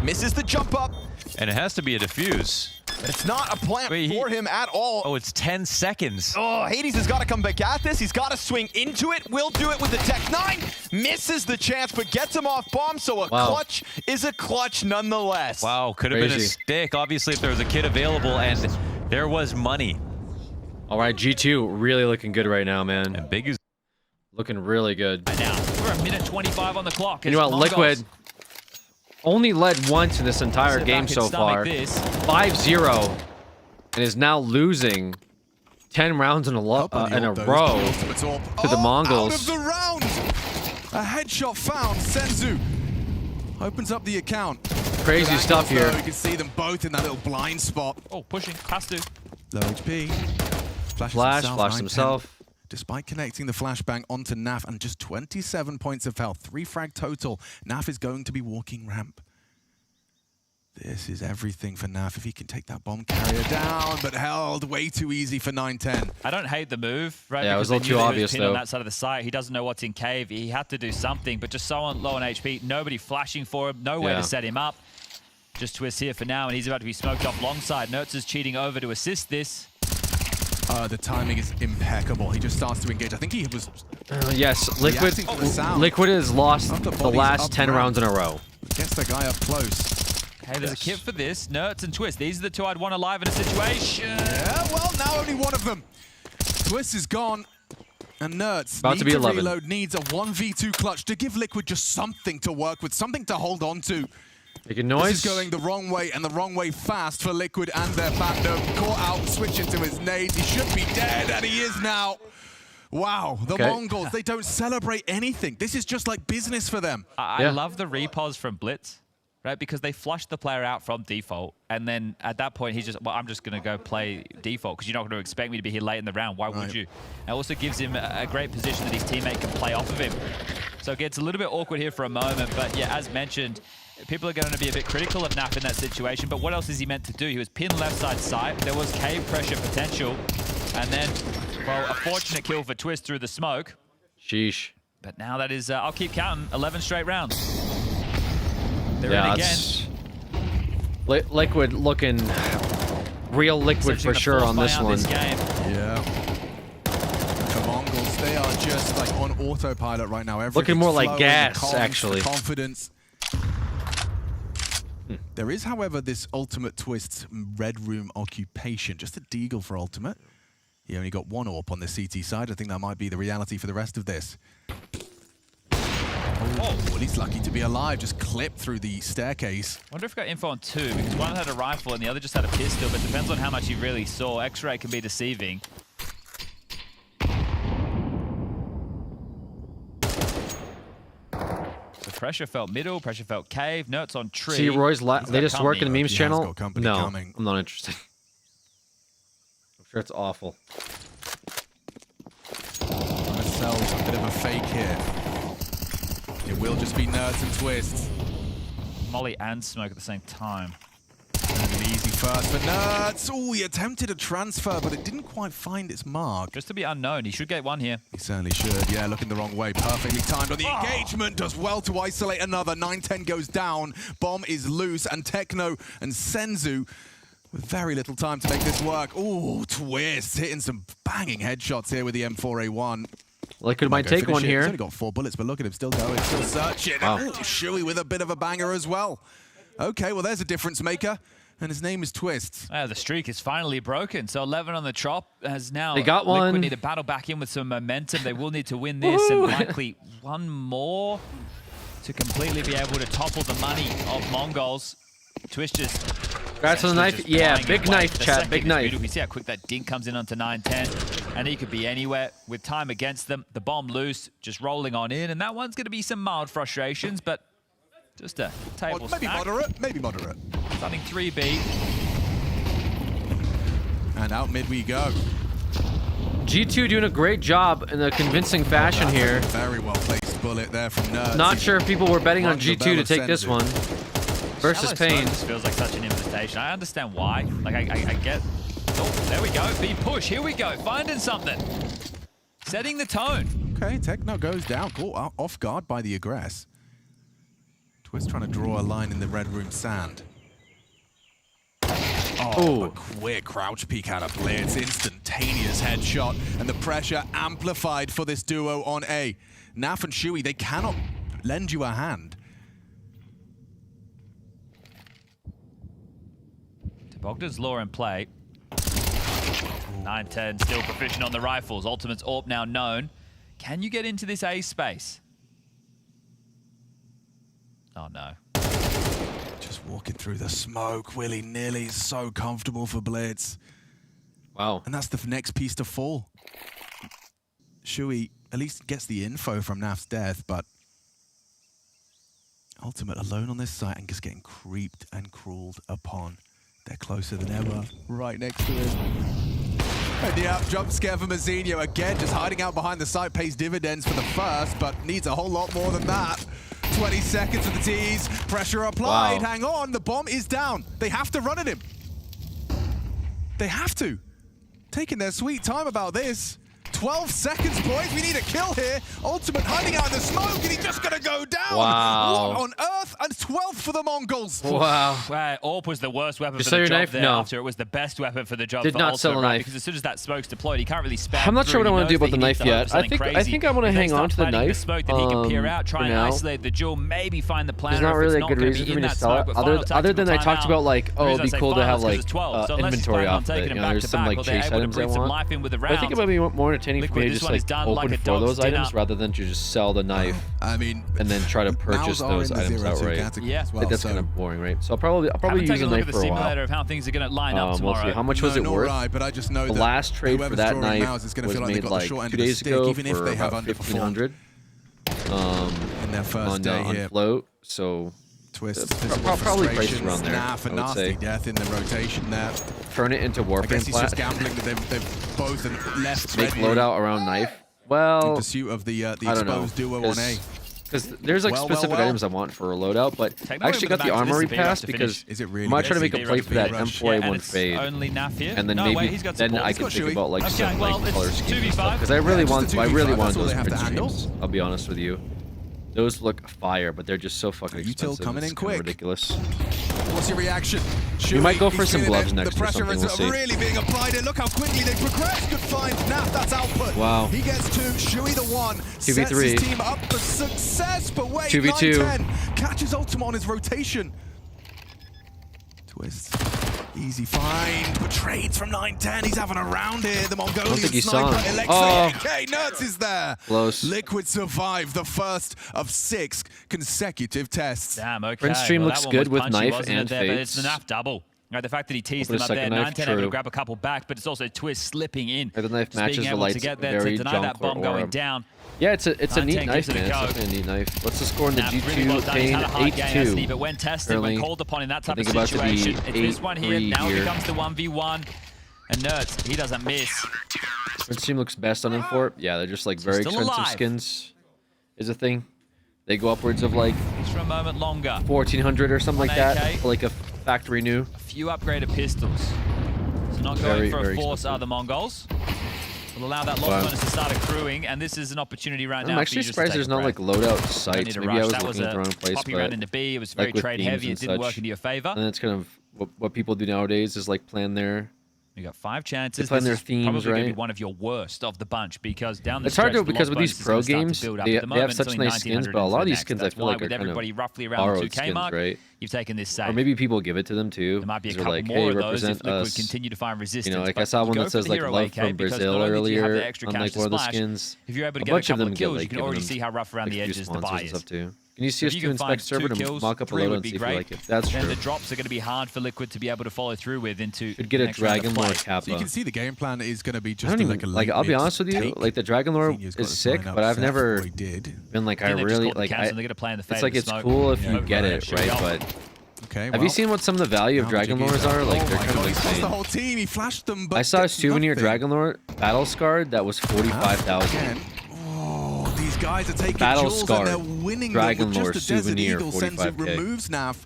Misses the jump up. And it has to be a defuse. But it's not a plant for him at all. Oh, it's 10 seconds. Oh, Hades has got to come back at this. He's got to swing into it. Will do it with the Tech 9. Misses the chance, but gets him off bomb. So a clutch is a clutch nonetheless. Wow, could have been a stick. Obviously, if there was a kid available, and there was money. All right, G2 really looking good right now, man. And Big is looking really good. Right now, we're a minute 25 on the clock. You know what, Liquid only led once in this entire game so far. 5-0, and is now losing 10 rounds in a row to the Mongols. Out of the round! A headshot found. Senzu opens up the account. Crazy stuff here. You can see them both in that little blind spot. Oh, pushing. Has to. Low HP. Flash himself. Despite connecting the flashbang onto Naf and just 27 points of health, 3 frag total, Naf is going to be walking ramp. This is everything for Naf if he can take that bomb carrier down, but held way too easy for 9-10. I don't hate the move, right? Yeah, it was a little too obvious, though. On that side of the site, he doesn't know what's in cave. He had to do something, but just so low on HP, nobody flashing for him, nowhere to set him up. Just Twist here for now, and he's about to be smoked off long side. Nertz is cheating over to assist this. The timing is impeccable. He just starts to engage. I think he was... Yes, Liquid has lost the last 10 rounds in a row. Gets the guy up close. Okay, there's a kit for this. Nertz and Twist. These are the 2 I'd want alive in a situation. Yeah, well, now only one of them. Twist is gone. And Nertz about to be 11. Reload needs a 1v2 clutch to give Liquid just something to work with, something to hold on to. Making noise. This is going the wrong way, and the wrong way fast for Liquid and their fandom. Caught out, switching to his nades. He should be dead, and he is now. Wow, the Mongols, they don't celebrate anything. This is just like business for them. I love the repos from Blitz, right? Because they flushed the player out from default, and then at that point, he's just, well, I'm just going to go play default because you're not going to expect me to be here late in the round. Why would you? It also gives him a great position that his teammate can play off of him. So it gets a little bit awkward here for a moment, but yeah, as mentioned, people are going to be a bit critical of Naf in that situation, but what else is he meant to do? He was pinned left side sight. There was cave pressure potential. And then, well, a fortunate kill for Twist through the smoke. Sheesh. But now that is, I'll keep counting, 11 straight rounds. They're Yeah, in again. Liquid looking real liquid for sure on this one. Yeah. The Mongols, they are just like on autopilot right now. Looking more like flowing, gas, comms, actually. Confidence. There is, however, this Ultimate Twist's Red Room occupation. Just a deagle for Ultimate. He only got 1 AWP on the CT side. I think that might be the reality for the rest of this. Oh, well, he's lucky to be alive. Just clipped through the staircase. Wonder if we got info on 2, because one had a rifle and the other just had a pistol, but depends on how much you really saw. X-ray can be deceiving. So pressure felt middle, pressure felt cave, notes on tree. See Roy's latest work in the memes channel? No, coming. I'm not interested. I'm sure it's awful. Trying to sell a bit of a fake here. It will just be Nerds and Twists. Molly and Smoke at the same time. An easy first for Nerds. Oh, he attempted a transfer, but it didn't quite find its mark. Just to be unknown, he should get one here. He certainly should. Yeah, looking the wrong way. Perfectly timed on the engagement. Does well to isolate another. 9-10 goes down. Bomb is loose, and Techno and Senzu with very little time to make this work. Oh, Twist hitting some banging headshots here with the M4A1. Liquid might take one here. He's only got 4 bullets, but look at him still going, still searching. Wow. Ooh, Shuey with a bit of a banger as well. Okay, well, there's a difference maker, and his name is Twist. The streak is finally broken. So 11 on the chop has now. They got one. Liquid need to battle back in with some momentum. They will need to win this, and likely one more to completely be able to topple the money of Mongols. Twist just. Congrats on the knife. Yeah, big knife, chat. Big knife. We see how quick that dink comes in onto 9-10. And he could be anywhere with time against them. The bomb loose, just rolling on in. And that one's going to be some mild frustrations, but just a table maybe snack. moderate, maybe moderate. Starting 3B. And out mid we go. G2 doing a great job in a convincing fashion here. Very well placed bullet there from Nerds. Not sure if people were betting on G2 to take this one. Versus Pain. This feels like such an invitation. I understand why. Like, I get... Oh, there we go. B push. Here we go. Finding something. Setting the tone. Okay, Techno goes down. Caught off guard by the aggress. Twist trying to draw a line in the Red Room sand. Oh, a quick crouch peek out of Blitz. Instantaneous headshot. And the pressure amplified for this duo on A. Naf and Shuey, they cannot lend you a hand. Bogdan's Law in play. 9-10 still proficient on the rifles. Ultimate's AWP now known. Can you get into this A space? Oh no. Just walking through the smoke willy-nilly. So comfortable for Blitz. Wow. And that's the next piece to fall. Shuey at least gets the info from Naf's death, but Ultimate alone on this site and just getting creeped and crawled upon. They're closer than ever, right next to him. And yeah, jump scare for Mazinho. Again, just hiding out behind the site pays dividends for the first, but needs a whole lot more than that. 20 seconds of the tease, pressure applied, hang on, the bomb is down. They have to run at him. They have to. Taking their sweet time about this. 12 seconds, boys. We need a kill here. Ultimate hiding out in the smoke, and he's just going to go down. Wow. What on earth? And 12th for the Mongols. Wow. AWP was the worst weapon Just for the your job knife? there. No. After it was the best weapon for the job Did for not Ultimate, sell a right? knife. Because as soon as that smoke's deployed, he can't really spam I'm not sure what I through. want to do He about the knows knife that he needs yet. to hope for I something think I crazy. want to If they hang on start to the planting knife. smoke, then he can peer out, try for and now. isolate the duel, maybe find the planner. There's not if it's really a not good gonna reason be for in me to that sell it. smoke, but Other than I final talked timeout. about like, oh, it'd be cool to have like inventory off it. You know, there's some like chase items I want. But I think it might be more entertaining for me to just like open for those items rather than to just sell the knife. I mean, and then try to purchase those items outright. Yeah, I think that's kind of boring, right? So I'll probably use a knife for a while. Simulator of how things are going to line up tomorrow. We'll see. How much was it worth? Right, but I just know the that last trade for that knife was feel like made like 2 days ago even if for they have about underperformed $1,500 in their first day on here. float. So Twist, probably priced around there. Naf and I would nasty say. death in the rotation there. Turn it into Warframe. I guess he's just gambling that they've both left Make Red Room loadout around knife. in Well, pursuit of the I don't know, exposed duo on A. Because there's like specific items I want for a loadout, but I actually got the armory pass because I might try to make a play for that M4A1 fade, and then maybe then I can think about like some like color schemes and stuff. Because I really want those print streams. I'll be honest with you. Those look fire, but they're just so fucking expensive. Coming in quick. Ridiculous. What's your reaction? We might go for some gloves next or something. We'll see. Really being applied in. Look how quickly they progress. Good find. Naf, that's output. Wow. He gets 2. Shui the 1. 2v3. Sets his team up for success. But wait, 2v2. 9-10. Catches Ultima on his rotation. Twist. Easy find, but trades from 9-10. He's having a round here. The Mongolian I don't think he sniper saw him. elects Oh. the AK. Nerds is there. Close. Liquid survived the first of 6 consecutive tests. Damn, okay. Print stream well, looks that one good was with punchy, knife wasn't it, and there, but it's fades. the Naf double. Right, the fact that he teased Open them a up there, second knife, 9-10 able to true. grab a couple back, but it's also Twist slipping in. The knife Just matches being the able lights to get there to very deny that bomb Jonquil going orb. down. Yeah, it's a neat 9-10 knife, gives it a man. It's go. definitely a neat knife. What's the score in the Nah, G2? really well done. He's Pain had a hard game, hasn't he? 8-2. But when tested, Currently. when called upon in that I type of think about to be situation, it's this one here. 8-3 Now it here. becomes the 1v1. And Nerds, he doesn't miss. Print stream looks best on Import. Yeah, they're just like very still expensive alive. skins. Is a thing. They go upwards of like Just for a moment longer. 1,400 or something like that, AK. for like a factory new. A few upgraded pistols. So not Very, going for a very force expensive. are the Mongols. Will allow that lost Wow. bonus to start accruing, and this is an opportunity right now. I'm actually surprised there's not like loadout sites. Maybe I was looking at the wrong place, Poppy but round into B. It was very like with trade themes heavy. It and didn't work such. into your favor. And that's kind of what people do nowadays is like plan their. You got 5 chances. They plan their This is themes, probably going to be right? one of your worst of the bunch because down the It's hard stretch, to the because lost with these bonus is pro gonna start to games, build up. they At the moment, have it's such only nice skins, 1900 but a lot of into these the skins I next. feel That's like why are with kind everybody of roughly around the borrowed 2K skins, mark, right? you've taken this safe. Or maybe people give it to them too. There might be a 'cause couple they're like, more hey, of those represent if Liquid us. continue to find resistance. You know, like but I saw you one go that for says the like hero love AK from because Brazil not only do you have earlier the extra on cash like to one of the splash, skins. if you're able to A get a bunch of couple them of get kills, like you can given already them, see how rough around like, the few edges the sponsors buy and is. stuff too. Can you see If us you to can inspect find server 2 to kills, mock up a 3 loadout would and be see if you great. like it? That's Then true. the drops are going to be hard for Liquid to be able to follow through with into Should get the a next round of Dragon play. Lore Kappa. So you can see the game plan is going to be I just don't like a even like. I'll be honest with you. Like the Dragon Lore is sick, but I've never been like I Then they've just really called the like. cancel, they're gonna play in the It's fade like with it's smoke. cool if you Yeah. get Yeah, it sure right, we are. but. Okay, Have you seen what some of the value of Now Dragon Jiggy's Lores are? Like oh they're my kind of God, he lost insane. the whole team. He flashed them, but I saw a gets souvenir nothing. Dragon Lore battle scarred that was 45,000. Oh, these guys are taking Battle jewels scarred and they're winning Dragon them Lore with just a Desert souvenir, Eagle since it 45K. removes Naf.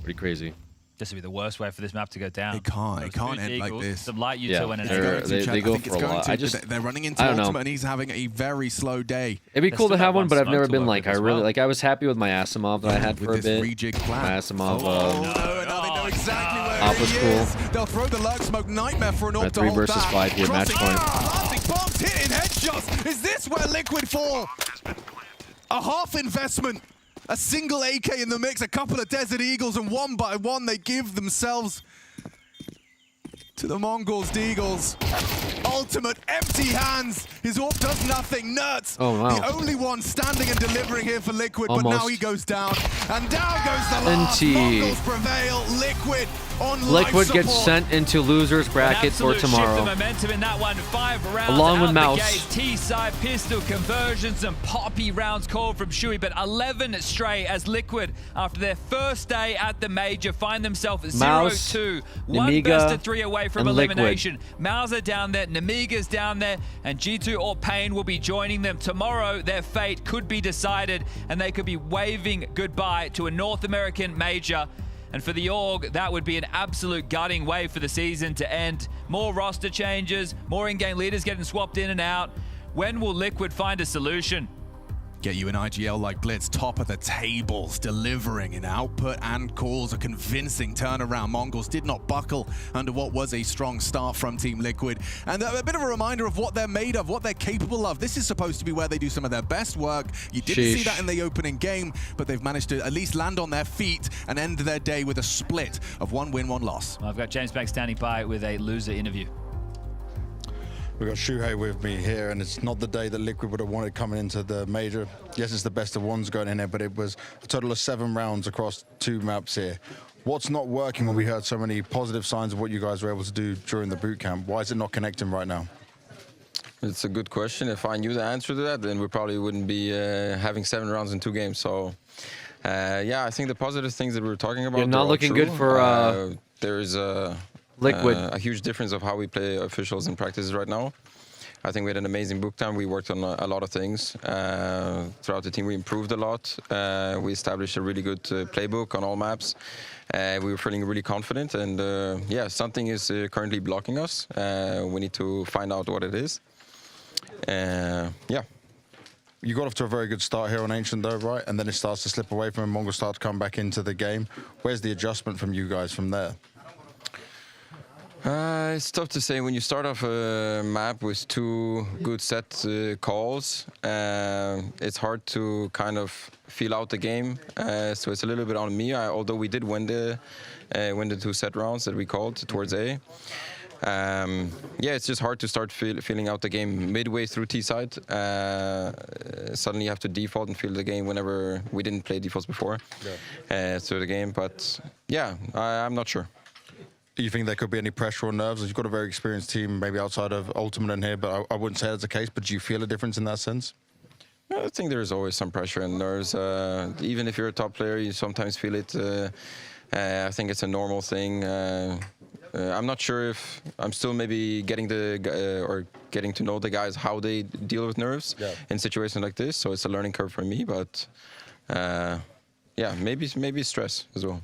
Pretty crazy. This would be the worst way for this map to go down. It can't Those end like Eagles, this. Some light Yeah, util and an they're- AK. they go for a lot. They're running into I don't know. Ultima and he's having a very slow day. It'd be They cool to still have have one, one but I've smoke never to been work like, with I as really, well. like, I was happy with my Asimov that I had With for a this bit. rejig plan. My Asimov, Oh, no, and now they know exactly where Op he was is. cool. They'll throw the Lurk Smoke Nightmare for an AWP to 3 hold versus back. 5 here, match Crossing- point. Planting bombs, hitting headshots. Is this where Liquid fall? A half investment. A single AK in the mix, a couple of Desert Eagles, and one by one they give themselves to the Mongols Deagles. Ultimate empty hands. His AWP does nothing. Nerds, Oh, wow. the only one standing and delivering here for Liquid, but now Almost. he goes down. And down goes the last. NT. Mongols prevail. Liquid on Liquid life gets support. sent into losers An bracket for absolute shift of tomorrow. momentum in that one. 5 rounds Along with out Mouse. the gate. T-side pistol conversions and poppy rounds called from Shui, but 11 straight as Liquid, after their first day at the major, find themselves Mouse, 0-2. One Nemiga, best of 3 away from and Liquid. elimination. Mauser down there, Nemiga's down there, and G2 or Pain will be joining them. Tomorrow, their fate could be decided, and they could be waving goodbye to a North American major. And for the org, that would be an absolute gutting way for the season to end. More roster changes, more in-game leaders getting swapped in and out. When will Liquid find a solution? Get you an IGL like Blitz, top of the tables, delivering in output and calls, a convincing turnaround. Mongols did not buckle under what was a strong start from Team Liquid. And a bit of a reminder of what they're made of, what they're capable of. This is supposed to be where they do some of their best work. You didn't see that in the opening game, but they've managed to at least land on their feet and end their day with a split of 1 win, 1 loss. I've got James Banks standing by with a loser interview. We've got Shuhei with me here, and it's not the day that Liquid would have wanted coming into the major. Yes, it's the best of ones going in there, but it was a total of 7 rounds across 2 maps here. What's not working when we heard so many positive signs of what you guys were able to do during the boot camp? Why is it not connecting right now? It's a good question. If I knew the answer to that, then we probably wouldn't be having 7 rounds in 2 games. So, yeah, I think the positive things that we were talking about. You're not they're all looking true. good for there is Liquid. A huge difference of how we play officials in practices right now. I think we had an amazing book time. We worked on a lot of things throughout the team. We improved a lot. We established a really good playbook on all maps. We were feeling really confident, and yeah, something is currently blocking us. We need to find out what it is. Yeah. You got off to a very good start here on Ancient though, right? And then it starts to slip away from him. Mongol start to come back into the game. Where's the adjustment from you guys from there? It's tough to say. When you start off a map with 2 good set calls, it's hard to kind of feel out the game. So it's a little bit on me, although we did win the 2 set rounds that we called towards A. Yeah, it's just hard to start feeling out the game midway through T-side. Suddenly you have to default and feel the game whenever we didn't play defaults before through the game. But yeah, I'm not sure. Do you think there could be any pressure or nerves? You've got a very experienced team, maybe outside of Ultimate in here, but I wouldn't say that's the case. But do you feel a difference in that sense? I think there's always some pressure and nerves. Even if you're a top player, you sometimes feel it. I think it's a normal thing. I'm not sure if I'm still maybe getting getting to know the guys, how they deal with nerves in situations like this. So it's a learning curve for me, but yeah, maybe stress as well.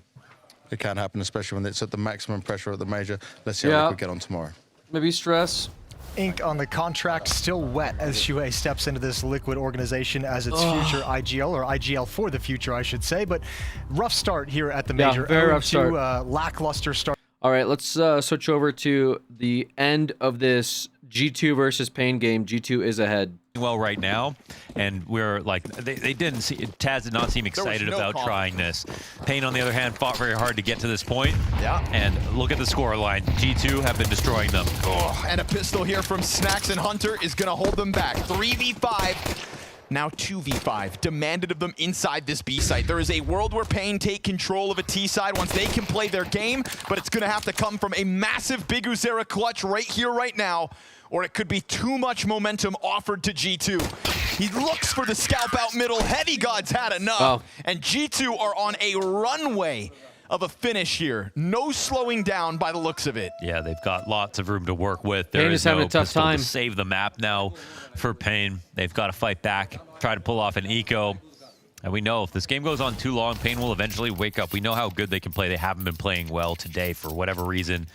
It can happen, especially when it's at the maximum pressure at the major. Let's see how we get on tomorrow. Maybe stress. Ink on the contract still wet as Xue steps into this Liquid organization as its future IGL, or IGL for the future, I should say. But rough start here at the major. Very rough start. Lackluster start. All right, let's switch over to the end of this G2 versus Pain game. G2 is ahead. Well, right now, and we're like, they didn't see, Taz did not seem excited about trying this. Pain, on the other hand, fought very hard to get to this point. Yeah. And look at the score line. G2 have been destroying them. Oh, and a pistol here from Snax, and Hunter is going to hold them back. 3v5. Now 2v5, demanded of them inside this B site. There is a world where Pain take control of a T side once they can play their game, but it's gonna have to come from a massive Big Uzera clutch right here, right now, or it could be too much momentum offered to G2. He looks for the scalp out middle. Heavy Gods had enough, and G2 are on a runway of a finish here. No slowing down by the looks of it. Yeah, they've got lots of room to work with. Pain is having a tough time to save the map now for Pain. They've got to fight back, try to pull off an eco. And we know if this game goes on too long, Pain will eventually wake up. We know how good they can play. They haven't been playing well today for whatever reason.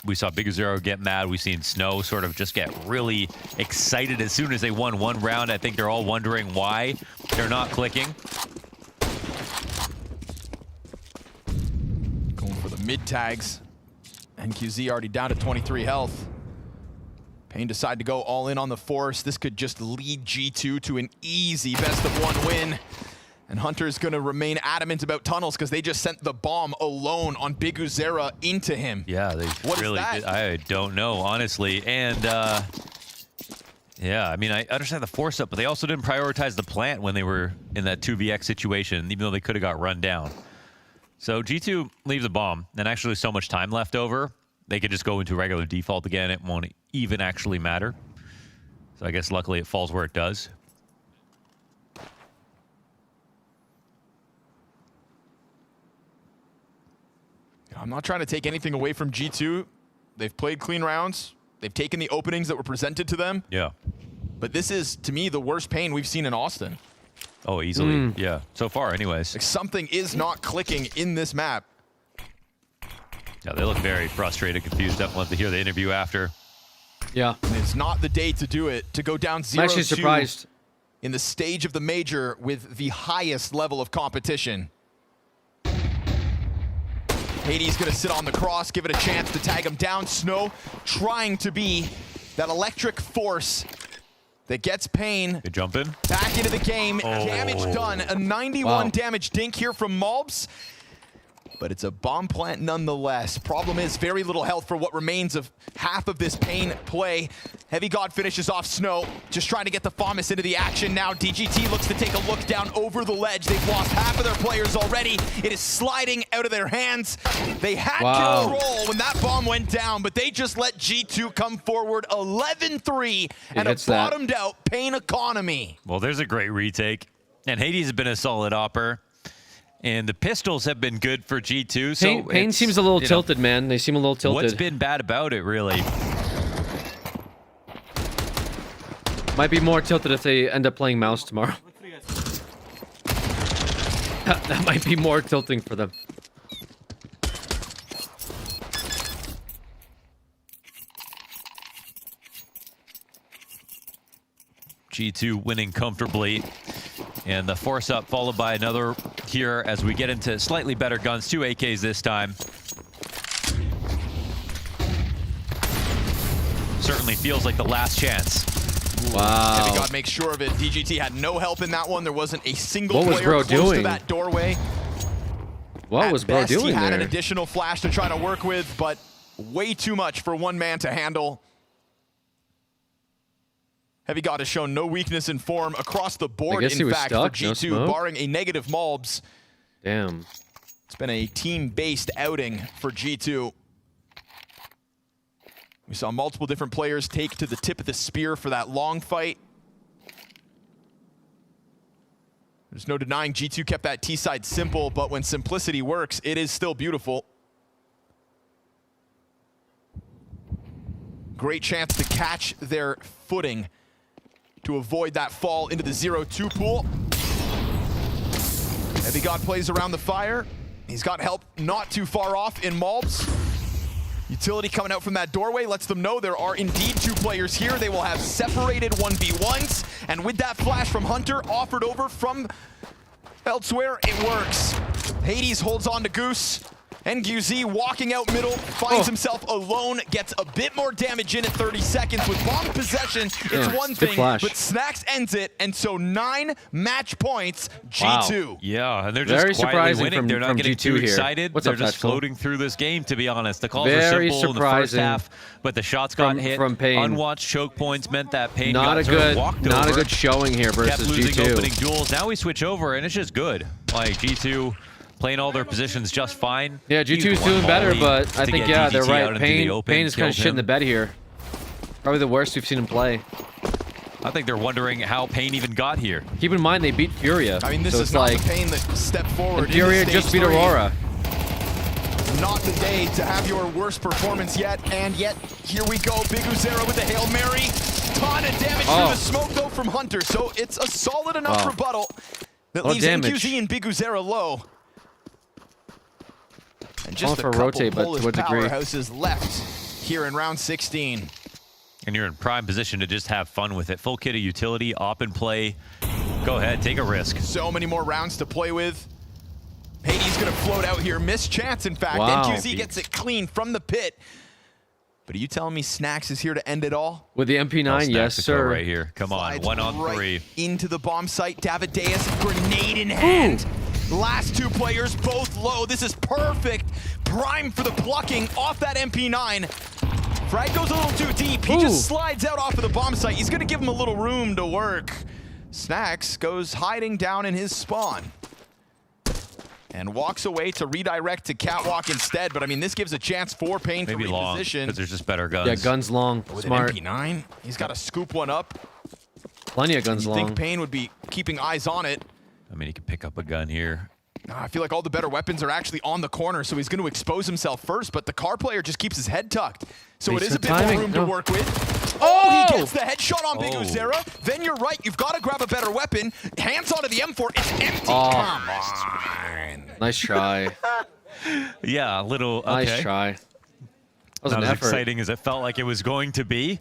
We saw Big Zero get mad. We've seen Snow sort of just get really excited as soon as they won one round. I think they're all wondering why they're not clicking. For the mid tags, NQZ already down to 23 health. Pain decide to go all in on the Force. This could just lead G2 to an easy best-of-1 win. And Hunter's gonna remain adamant about tunnels because they just sent the bomb alone on Big Uzera into him. Yeah, they really did. I don't know, honestly. And yeah, I mean, I understand the Force up, but they also didn't prioritize the plant when they were in that 2vx situation, even though they could have got run down. So G2 leaves the bomb, and actually so much time left over, they could just go into regular default again. It won't even actually matter. So I guess luckily it falls where it does. I'm not trying to take anything away from G2. They've played clean rounds. They've taken the openings that were presented to them. Yeah. But this is, to me, the worst Pain we've seen in Austin. Oh, easily. Yeah. So far, anyways. Like something is not clicking in this map. Yeah, they look very frustrated, confused. Definitely have to hear the interview after. Yeah. And it's not the day to do it, to go down 0-2 I'm actually surprised. In the stage of the major with the highest level of competition. Hades gonna sit on the cross, give it a chance to tag him down. Snow trying to be that electric force that gets Pain Good jump in. back into the game. Damage done. A 91 damage dink here from Malbs. But it's a bomb plant nonetheless. Problem is very little health for what remains of half of this Pain play. Heavy God finishes off Snow, just trying to get the FAMAS into the action now. DGT looks to take a look down over the ledge. They've lost half of their players already. It is sliding out of their hands. They had control when that bomb went down, but they just let G2 come forward 11-3 and a bottomed out Pain economy. Well, there's a great retake. And Hades has been a solid opper. And the pistols have been good for G2. So Pain seems a little tilted, man. They seem a little tilted. What's been bad about it, really? Might be more tilted if they end up playing mouse tomorrow. That might be more tilting for them. G2 winning comfortably. And the force up followed by another here as we get into slightly better guns. 2 AKs this time. Certainly feels like the last chance. Wow. Heavy God makes sure of it. DGT had no help in that one. There wasn't a single What was player bro close doing? to that doorway. What was bro doing He had there? an additional flash to try to work with, but way too much for one man to handle. Heavy God has shown no weakness in form across the board, guess he in was fact, stuck, for no G2, smoke? barring a negative Malbs. Damn. It's been a team-based outing for G2. We saw multiple different players take to the tip of the spear for that long fight. There's no denying G2 kept that T-side simple, but when simplicity works, it is still beautiful. Great chance to catch their footing to avoid that fall into the 0-2 pool. Heavy God plays around the fire. He's got help not too far off in Malbs. Utility coming out from that doorway lets them know there are indeed 2 players here. They will have separated 1v1s. And with that flash from Hunter offered over from elsewhere, it works. Hades holds on to Goose. And NQZ walking out middle, finds himself alone, gets a bit more damage in at 30 seconds. With bomb possession, it's one thing, but Snax ends it, and so 9 match points, G2. Wow. Yeah, and they're Very just quietly surprising winning. They're not from getting G2 too here. excited. What's They're up, just Tactical? floating through this game, to be honest. The calls Very were simple in the first surprising half, but the shots got hit. from Pain. Unwatched choke points meant that Pain Not got a sort of good, walked not over, a good showing here versus kept losing G2. opening duels. Now we switch over, and it's just good. Like, G2 playing all their positions just fine. Yeah, Used G2's one doing better, volley but I to think, get yeah, DGT they're out right. into the Pain open, is kind of killed shit in the him. bed here. Probably the worst we've seen him play. I think they're wondering how Pain even got here. Keep in mind, they beat Furia. I mean, this so is it's not like, the Pain that stepped forward. and Furia into just stage beat 3. Aurora. Not the day to have your worst performance yet, and yet here we go. Big Uzera with a Hail Mary. Ton of damage through the smoke though from Hunter, so it's a solid enough rebuttal that leaves NQZ and Big Uzera low. And just a for couple rotate, but Polish to a degree. powerhouses left here in round 16. And you're in prime position to just have fun with it. Full kit of utility, op and play. Go ahead, take a risk. So many more rounds to play with. Hades gonna float out here. Missed chance, in fact. Wow. NQZ gets it clean from the pit. But are you telling me Snax is here to end it all? With the MP9, yes, sir. Right here. Come on, Slides 1 on right 3. into the bomb site. Davideus, grenade in hand. Last 2 players, both low. This is perfect. Prime for the plucking off that MP9. Frag goes a little too deep. He just slides out off of the bomb site. He's gonna give him a little room to work. Snax goes hiding down in his spawn. And walks away to redirect to Catwalk instead. But I mean, this gives a chance for Pain Maybe to long, reposition. because there's just better guns. Yeah, guns long. With Smart. an MP9, he's got to scoop one up. Plenty of guns You long. think Pain would be keeping eyes on it. I mean, he can pick up a gun here. I feel like all the better weapons are actually on the corner, so he's going to expose himself first, but the car player just keeps his head tucked. So it is a bit more room to work with. Oh, he gets the headshot on Big Uzera. Then you're right, you've got to grab a better weapon. Hands onto the M4, it's empty. Come on. Nice try. Yeah, a little, okay. Nice try. That was Not an as effort. exciting as it felt like it was going to be.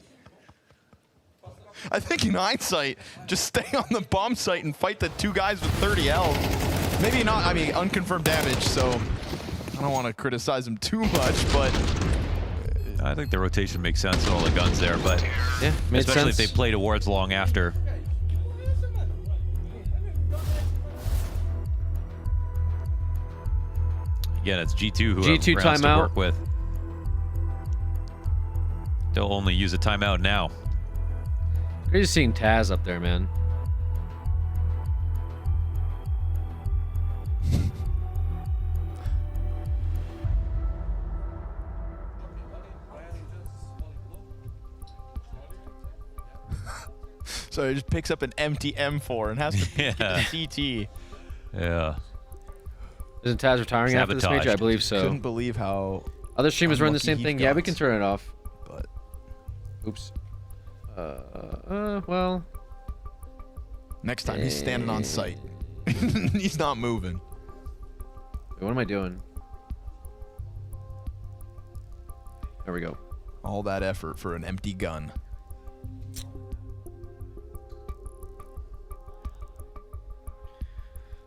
I think in hindsight, just stay on the bomb site and fight the 2 guys with 30 health. Maybe not, I mean, unconfirmed damage, so I don't want to criticize him too much, but I think the rotation makes sense with all the guns there, but yeah, especially if they play towards long after. Again, it's G2 who G2 have rounds to timeout. work with. They'll only use a timeout now. Crazy seeing Taz up there, man. so he just picks up an empty M4 and has to pick it Yeah. to CT. Yeah. Isn't Taz retiring after this major? I Sabotaged. believe so. Couldn't believe how Other streamers run the unlucky same he thing. Yeah, we got. can turn it off. But Oops. Well. Next time he's standing on site. He's not moving. Wait, what am I doing? There we go. All that effort for an empty gun.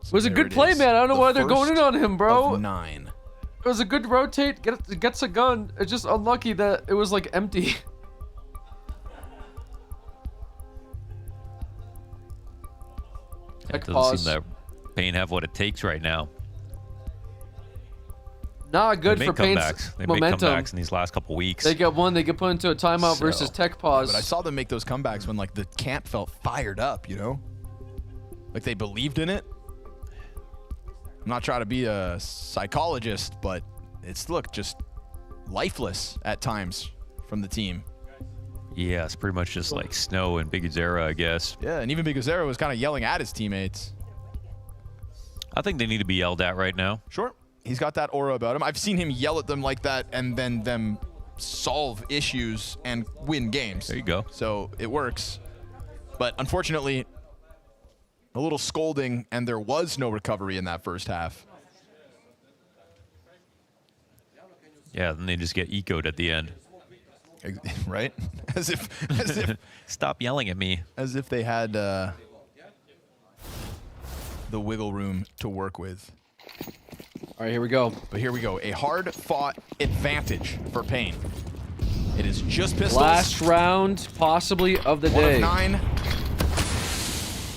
It was a good play, man. I don't know why they're going in on him, bro. 9. It was a good rotate. Gets a gun. It's just unlucky that it was like empty. It doesn't seem that Pain have what it takes right now. Not good They for make Pain's comebacks. They momentum. make comebacks in these last couple weeks. They get one. They get put into a timeout versus tech pause. But I saw them make those comebacks when like the camp felt fired up, you know? Like they believed in it. I'm not trying to be a psychologist, but it's just lifeless at times from the team. Yeah, it's pretty much just like Snow and Big Uzera, I guess. Yeah, and even Big Uzera was kind of yelling at his teammates. I think they need to be yelled at right now. Sure. He's got that aura about him. I've seen him yell at them like that and then them solve issues and win games. There you go. So it works. But unfortunately, a little scolding, and there was no recovery in that first half. Yeah, then they just get ecoed at the end. Right? As if Stop yelling at me. As if they had the wiggle room to work with. All right, here we go. But here we go. A hard-fought advantage for Pain. It is just pistols. Last round, possibly, of the day. 1 of 9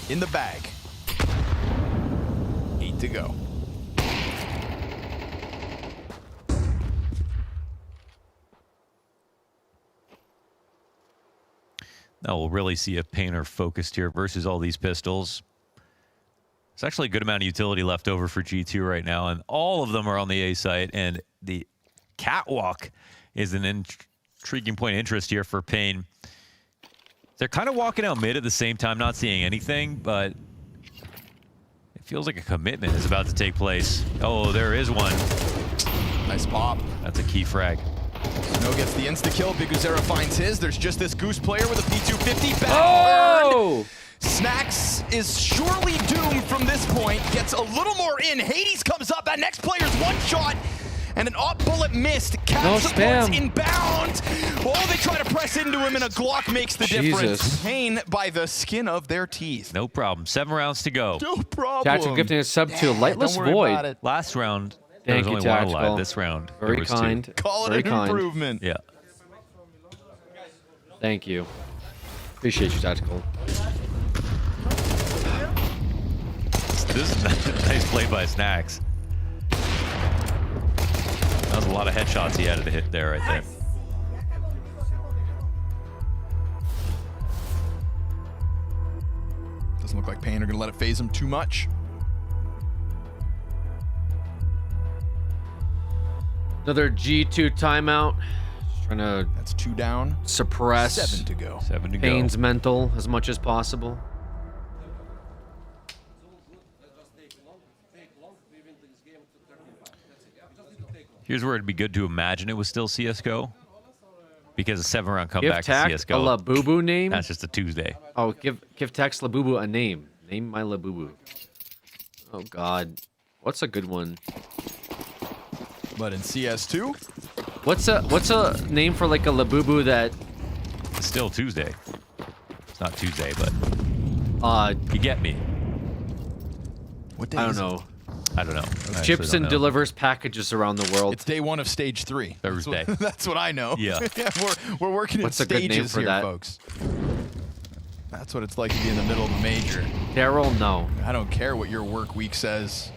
in the bag. 8 to go. Now we'll really see if Pain are focused here versus all these pistols. There's actually a good amount of utility left over for G2 right now, and all of them are on the A site, and the catwalk is an intriguing point of interest here for Pain. They're kind of walking out mid at the same time, not seeing anything, but it feels like a commitment is about to take place. Oh, there is one. Nice pop. That's a key frag. Snow gets the insta-kill. Big Uzera finds his. There's just this Goose player with a P250. Oh! Snacks is surely doomed from this point. Gets a little more in. Hades comes up. That next player's one shot. And an op bullet missed. Cap supports inbound. Oh, they try to press into him, and a Glock makes the difference. Pain by the skin of their teeth. No problem. 7 rounds to go. No problem. Tactical gifting a sub to Lightless Void. Last round, there Thank was you, only one Tactical. alive. This round, there Very was kind. 2. Call it Very an kind. improvement. Yeah. Thank you. Appreciate you, Tactical. This is a nice play by Snacks. That was a lot of headshots he had to hit there, right there. Doesn't look like Pain are going to let it phase him too much. Another G2 timeout. Just trying to That's 2 down. suppress 7 to go. 7 to Pain's mental as much as possible. Here's where it'd be good to imagine it was still CSGO. Because a 7-round Give comeback to Tact CSGO. a Labubu name. That's just a Tuesday. Oh, give Tax Labubu a name. Name my Labubu. Oh God, what's a good one? But in CS2, What's a name for like a Labubu that? It's still Tuesday. It's not Tuesday, but you get me. What day I don't is it? know. I don't know. I actually Ships don't and know. delivers packages around the world. It's day 1 of stage 3. Thursday. That's what I know. Yeah. we're working What's in a good name stages for here, that? folks. That's what it's like to be in the middle of a major. Daryl, no. I don't care what your work week says.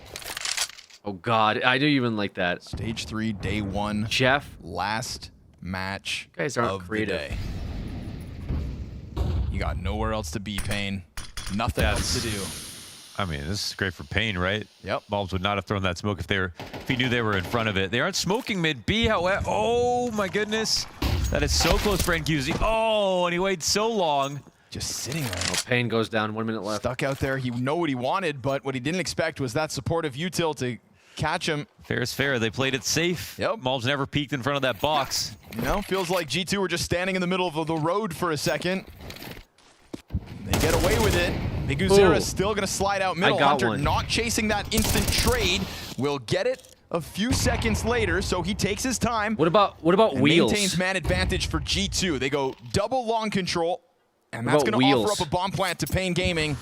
Oh God, I do even like that. Stage 3, day 1. Jeff, last match you guys aren't of creative. the day. You got nowhere else to be, Pain. Nothing else to do. I mean, this is great for Pain, right? Yep. Bulbs would not have thrown that smoke if he knew they were in front of it. They aren't smoking mid B, however. Oh my goodness. That is so close for NQZ. Oh, and he waited so long. Just sitting there. Oh, Pain goes down. 1 minute left. Stuck out there. He knew what he wanted, but what he didn't expect was that supportive util to catch him. Fair is fair. They played it safe. Yep. Bulbs never peeked in front of that box. You know, feels like G2 were just standing in the middle of the road for a second. Miguzera Ooh. is still going to slide out middle. I got Hunter one. not chasing that instant trade. Will get it a few seconds later, so he takes his time. What about and Wheels? maintains man advantage for G2. They go double long control, and What that's about going to Wheels? offer up a bomb plant to Pain Gaming.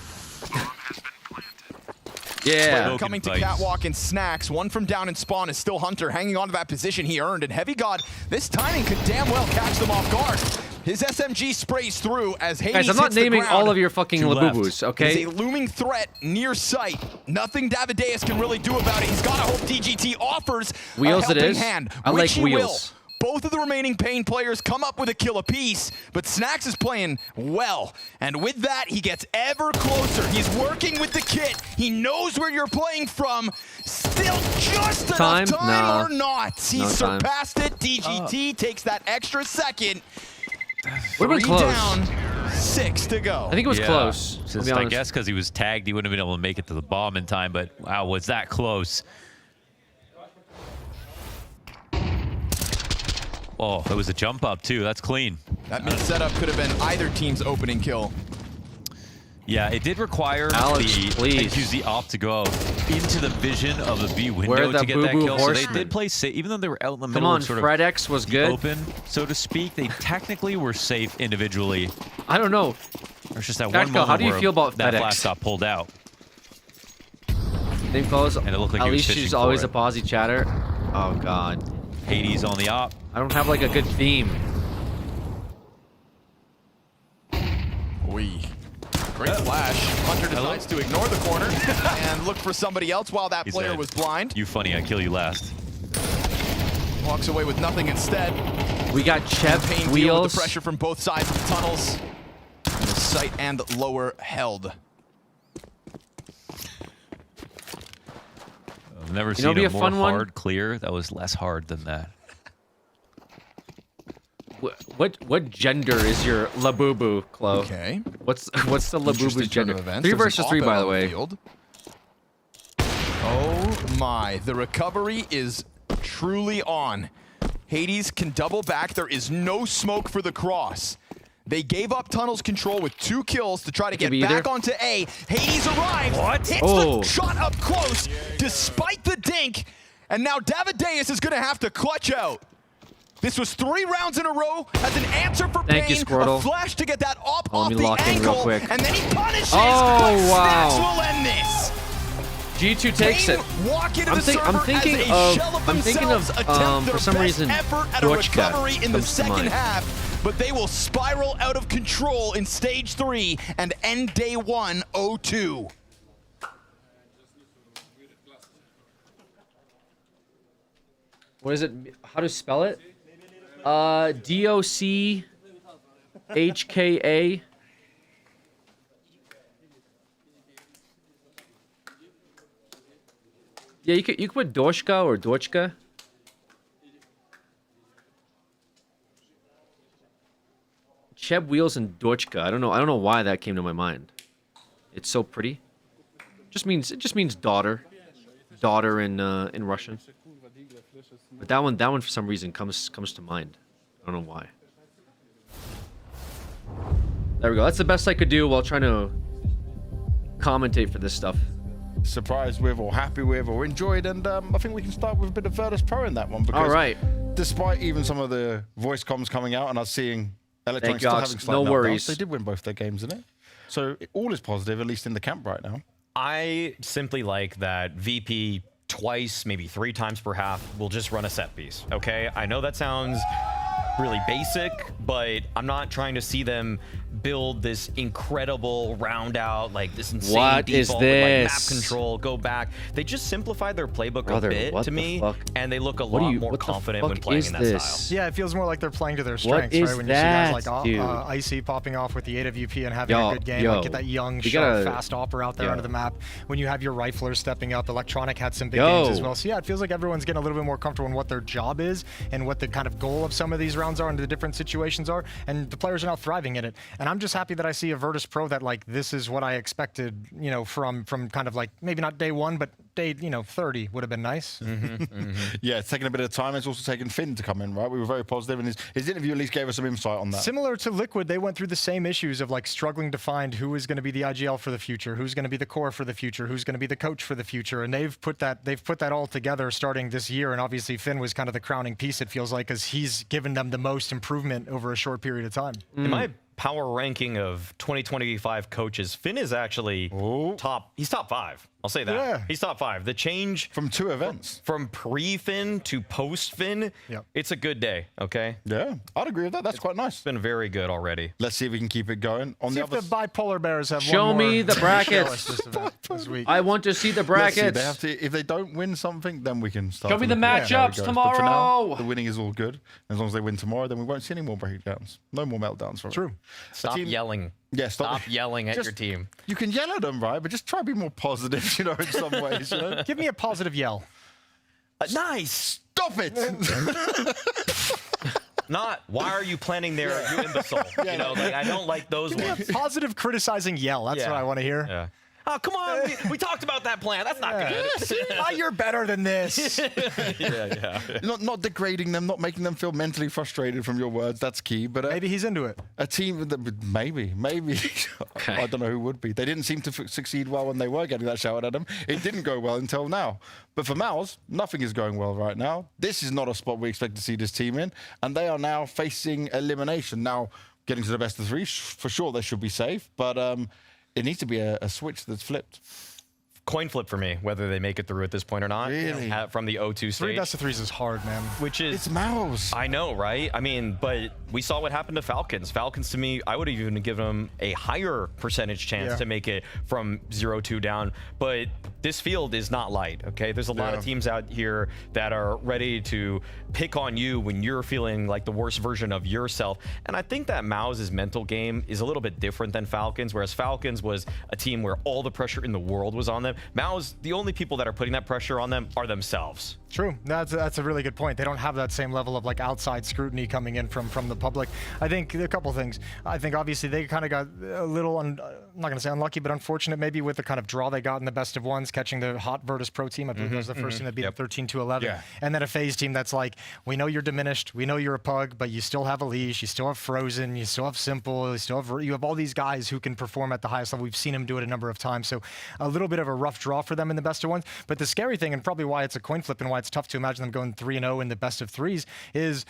Yeah. Coming to Catwalk and Snacks. One from down and spawn is still Hunter, hanging on to that position he earned. And Heavy God, this timing could damn well catch them off guard. His SMG sprays through as Hades Guys, I'm not hits the naming ground. all of your fucking Labubus, okay? He's a looming threat near sight. Nothing Davideus can really do about it. He's got to hope DGT offers Wheels a it helping is. hand, I which like he Wheels. will. Both of the remaining Pain players come up with a kill apiece, but Snacks is playing well. And with that, he gets ever closer. He's working with the kit. He knows where you're playing from. Still just Time? enough time Nah. or not. He No time. surpassed it. DGT takes that extra second. Would've been 3 close. down, 6 to go. I think it was close. I'll Just, be I honest. guess because he was tagged, he wouldn't have been able to make it to the bomb in time, but wow, was that close. Oh, it was a jump up too. That's clean. That mid setup could have been either team's opening kill. Yeah, it did require Alex, the please. NQZ op to go into the vision of the B Where window the to get that Boo Boo kill. So they Horsemen? did play safe, even though they were out in the Come middle on, of sort of FredX was the good. open, so to speak. They technically were safe individually. I don't know. There's just that Tactical, one moment how do you where feel about that FedEx? flash got pulled out. Name follows. And it looked like At he was least fishing she's for always it. a posy chatter. Oh god. Hades on the op. I don't have like a good theme. Great flash. Hunter decides to ignore the corner and look for somebody else while that He player said, was blind. You funny, I kill you last. Walks away with nothing instead. We got Chev Pain deal with Wheels. the pressure from both sides of the tunnels. And the sight and lower held. I've never You know, seen be a a more fun one? hard clear that was less hard than that. What gender is your Labubu, Chloe? Okay. What's the Labubu's Interesting turn gender? of events. 3 There's an versus 3, op-ed by the on way. field. Oh my, the recovery is truly on. Hades can double back. There is no smoke for the cross. They gave up tunnels control with 2 kills to try to get be back either. onto A. Hades arrives, hits Oh. the shot up close, despite the dink, and now Davideus is gonna have to clutch out. This was 3 rounds in a row as an answer for Thank you, Pain. Squirtle. A flash to get that op Oh, off let me the lock in real ankle, quick. and then he punishes, Oh, but wow. Snacks will end this. G2 takes Pain it. walk into I'm, the think, I'm server thinking as a of shell of I'm thinking of themselves, attempt for their some best reason effort at a recovery Dochka in the comes to second mind. half, but they will spiral out of control in stage 3 and end day 1 0-2. What is it? How to spell it? DOCHKA. Yeah, you could put Doshka or Dochka. Cheb Wheels and Dochka. I don't know why that came to my mind. It's so pretty. It just means daughter. Daughter in Russian. But that one for some reason comes to mind. I don't know why. There we go. That's the best I could do while trying to commentate for this stuff. Surprised with or happy with or enjoyed, and I think we can start with a bit of Virtus Pro in that one, because All right. despite even some of the voice comms coming out and us seeing Electronics you, still Ox. having slight No meltdowns, worries. they did win both their games in it, so all is positive, at least in the camp right now. I simply like that VP twice, maybe 3 times per half will just run a set piece, okay? I know that sounds really basic, but I'm not trying to see them build this incredible round out, like this insane What is default with, like, map this? control, go back. They just simplified their playbook Brother, a bit what to the me, fuck? and they look a What lot are you- more what the confident fuck when playing is in that this? style. Yeah, it feels more like they're playing to their strengths, is right? When you see guys that, like dude? Icy popping off with the AWP and having Yo, a good game, yo, like get that young, we sharp, gotta- fast opera out there yo. onto the map. When you have your riflers stepping up, Electronic had some big Yo. games as well. So yeah, it feels like everyone's getting a little bit more comfortable in what their job is and what the kind of goal of some of these rounds are and the different situations are, and the players are now thriving in it. And I'm just happy that I see a Virtus Pro that, like, this is what I expected, you know, from kind of like maybe not day 1, but day, 30 would have been nice. Yeah, it's taken a bit of time. It's also taken Finn to come in, right? We were very positive, and his interview at least gave us some insight on that. Similar to Liquid, they went through the same issues of like struggling to find who is going to be the IGL for the future, who's going to be the core for the future, who's going to be the coach for the future, and they've put that all together starting this year. And obviously Finn was kind of the crowning piece, it feels like, because he's given them the most improvement over a short period of time. In my power ranking of 2025 coaches, Finn is actually top. He's top 5. I'll say that. Yeah. He's top 5. The change from 2 events, from pre-Finn to post-Finn, it's a good day, okay? Yeah, I'd agree with that. That's quite nice. It's been very good already. Let's see if we can keep it going. On See the if other the bipolar bears have Show one me more the to brackets. show us this event this week. I want to see the Let's see, brackets. they have to, if they don't win something, then we can start. Show me to the look at how it matchups goes. But for now, tomorrow. the winning is all good. As long as they win tomorrow, then we won't see any more breakdowns. No more meltdowns from True. Stop yelling. Yeah, Stop yelling at Just- your team. You can yell at them, right? But just try to be more positive, in some ways. Give me a positive yell. Nice. Stop it. Not, why are you planning there, you imbecile? I don't like those Give me ones. a positive criticizing yell. That's what I want to hear. Yeah. Oh, come on. We talked about that plan. That's not good. You're better than this. yeah. Not degrading them, not making them feel mentally frustrated from your words. That's key. But maybe he's into it. A team that maybe. I don't know who would be. They didn't seem to succeed well when they were getting that shout at them. It didn't go well until now. But for MOUZ, nothing is going well right now. This is not a spot we expect to see this team in, and they are now facing elimination. Now, getting to the best of 3, for sure, they should be safe. But it needs to be a switch that's flipped. Coin flip for me, whether they make it through at this point or not. Really? From the O2 stage. 3 best of 3s is hard, man. Which is... It's MOUZ. I know, right? I mean, but we saw what happened to Falcons. Falcons, to me, I would have even given them a higher percentage chance to make it from 0-2 down. But this field is not light, okay? There's a lot of teams out here that are ready to pick on you when you're feeling like the worst version of yourself. And I think that MOUZ's mental game is a little bit different than Falcons, whereas Falcons was a team where all the pressure in the world was on them. MOUZ, the only people that are putting that pressure on them are themselves. True. That's a really good point. They don't have that same level of like outside scrutiny coming in from the public. I think a couple things. I think obviously they kind of got a little, I'm not going to say unlucky, but unfortunate maybe with the kind of draw they got in the best of ones, catching the hot Virtus Pro team. I believe that was the first team that beat them 13-11. Yeah. And then a FaZe team that's like, we know you're diminished, we know you're a pug, but you still have Elise, you still have Frozen, you still have Simple, you have all these guys who can perform at the highest level. We've seen them do it a number of times. So a little bit of a rough draw for them in the best of ones. But the scary thing, and probably why it's a coin flip and why it's tough to imagine them going 3-0 in the best of 3s, is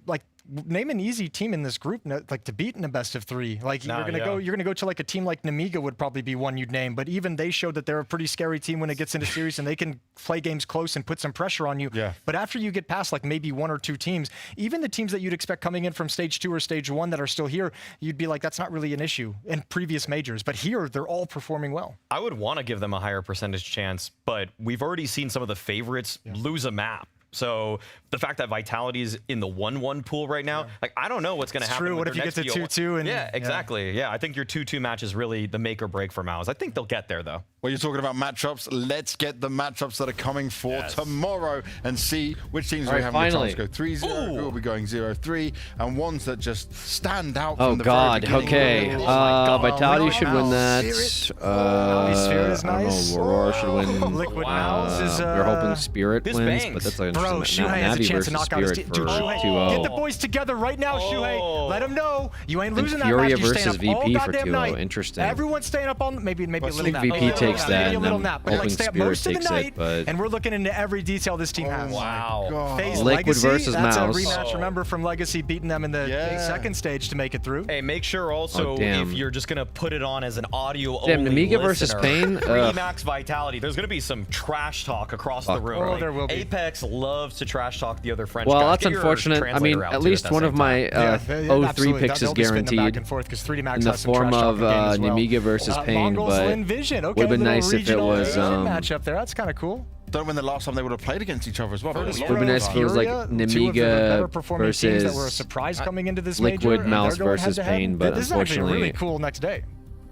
like name an easy team in this group like to beat in a best of 3. Like you're gonna go to like a team like Nemiga would probably be one you'd name, but even they showed that they're a pretty scary team when it gets into series and they can play games close and put some pressure on you. Yeah. But after you get past like maybe 1 or 2 teams, even the teams that you'd expect coming in from stage 2 or stage 1 that are still here, you'd be like, that's not really an issue in previous majors. But here they're all performing well. I would want to give them a higher percentage chance, but we've already seen some of the favorites lose a map. So the fact that Vitality is in the 1-1 pool right now, like I don't know what's going to happen. True. What with if you their get next to 2-2? Yeah, exactly. Yeah, I think your 2-2 match is really the make or break for MOUZ. I think they'll get there though. Well, you're talking about matchups. Let's get the matchups that are coming for tomorrow and see which teams we have a chance to go 3-0, who will be going 0-3, and ones that just stand out from the very beginning. Okay. Vitality should win that. Sphere is nice. I don't know, Aurora should win. Liquid MOUZ is... We're hoping Spirit this wins, bangs. but that's like Bro, Shuhei has a chance to knock out his team. Dude, Shuhei, get the boys together right now, Shuhei. Let them know you ain't losing that match. Furia You're staying versus up VP all for goddamn 2-0. night. Interesting. Everyone's staying up on maybe a little nap. VP takes that, Maybe a and little I'm nap. But like hoping stay up Spirit most of the takes night, it, but and we're looking into every detail this team has. Wow. FaZe Liquid Legacy, versus that's MOUZ. a rematch. Remember from Legacy beating them in the second stage to make it through. Hey, make sure also if you're just gonna put it on as an audio only Nemiga versus Pain. Remax Vitality. There's gonna be some trash talk across the room. Oh, there will be. Apex loves to trash talk the other French well, guys. that's Get your unfortunate. I mean, translator out at too least that one of same my time. 03 picks is guaranteed in the form of Nemiga versus Pain, but would have been nice if it was matchup there. That's kind of cool. Don't know when the last time they would have played against each other as well. Would have been nice if it was like Nemiga versus that were a surprise coming into this Liquid major, MOUZ versus Pain, but this is actually a unfortunately, really cool next day.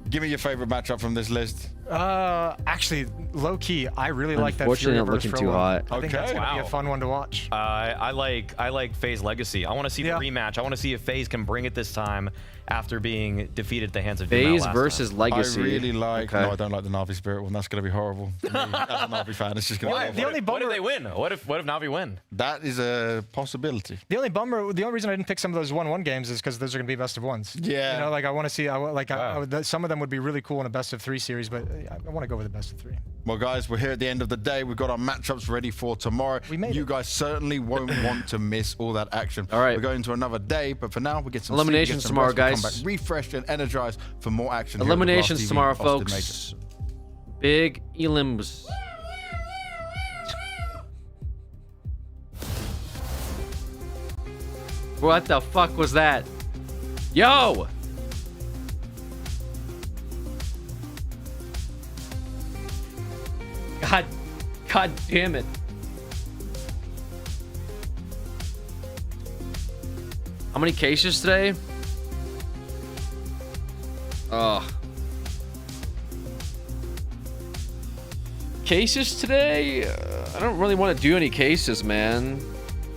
Give me your favorite matchup from this list. Actually, low key, I really like that Fury Unfortunately, not versus looking too Fro one. hot. I think that's gonna be a fun one to watch. I like FaZe Legacy. I want to see the rematch. I want to see if FaZe can bring it this time after being defeated at the hands of FaZe versus Legacy. I really like. Okay. No, I don't like the Na'Vi Spirit one. That's going to be horrible. For me, as a Na'Vi fan, it's just going to be The only bummer. What if they win? What if Na'Vi win? That is a possibility. The only reason I didn't pick some of those 1-1 games is because those are going to be best of ones. Yeah. You know, like I want to see, some of them would be really cool in a best of 3 series, but I want to go with the best of 3. Well, guys, we're here at the end of the day. We've got our matchups ready for tomorrow. You guys certainly won't want to miss all that action. All right. We're going to another day, but for now, we get some eliminations sleep, tomorrow, rest, guys. Come back refreshed and energized for more action. Eliminations here tomorrow, at the Blast TV folks. Austin Big elims. What the fuck was that? Yo! God damn it. How many cases today? Ugh. Cases today? I don't really want to do any cases, man.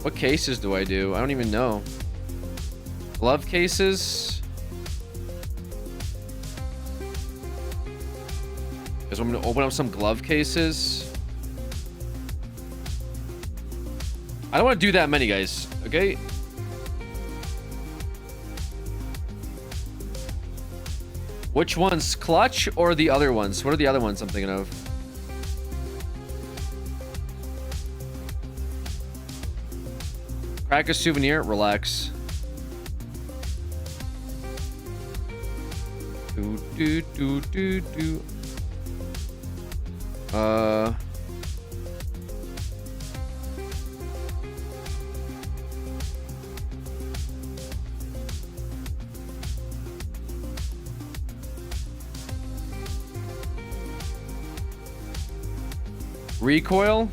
What cases do I do? I don't even know. Glove cases? Guys, I'm gonna open up some glove cases. I don't want to do that many, guys. Okay? Which ones? Clutch or the other ones? What are the other ones I'm thinking of? Crack a souvenir. Relax. Do. Recoil.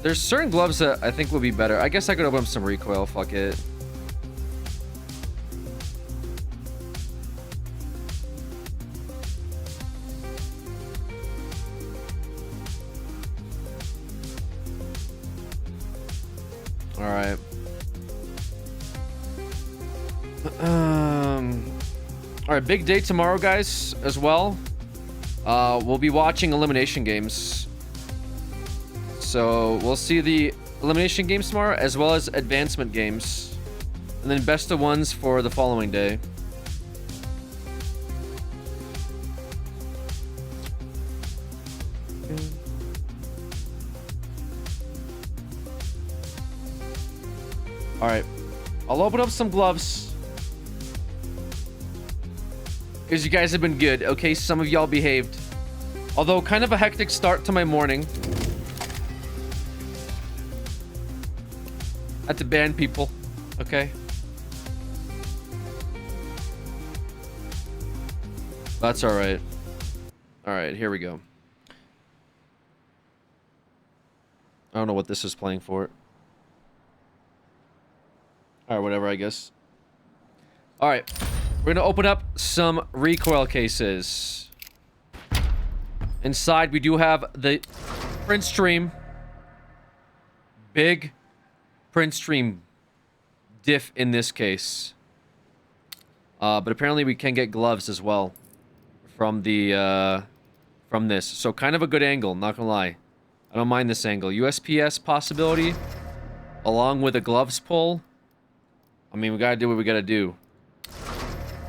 There's certain gloves that I think would be better. I guess I could open up some recoil. Fuck it. All right. All right, big day tomorrow, guys, as well. We'll be watching elimination games. So we'll see the elimination games tomorrow, as well as advancement games. And then best of ones for the following day. All right, I'll open up some gloves because you guys have been good. Okay, some of y'all behaved, although kind of a hectic start to my morning. I had to ban people. Okay. That's all right. All right, here we go. I don't know what this is playing for. Or whatever, I guess. All right. We're going to open up some recoil cases. Inside, we do have the Prince Stream. Big Prince Stream diff in this case. But apparently we can get gloves as well from the from this. So kind of a good angle, not gonna lie. I don't mind this angle. USPS possibility along with a gloves pull. I mean, we gotta do what we gotta do.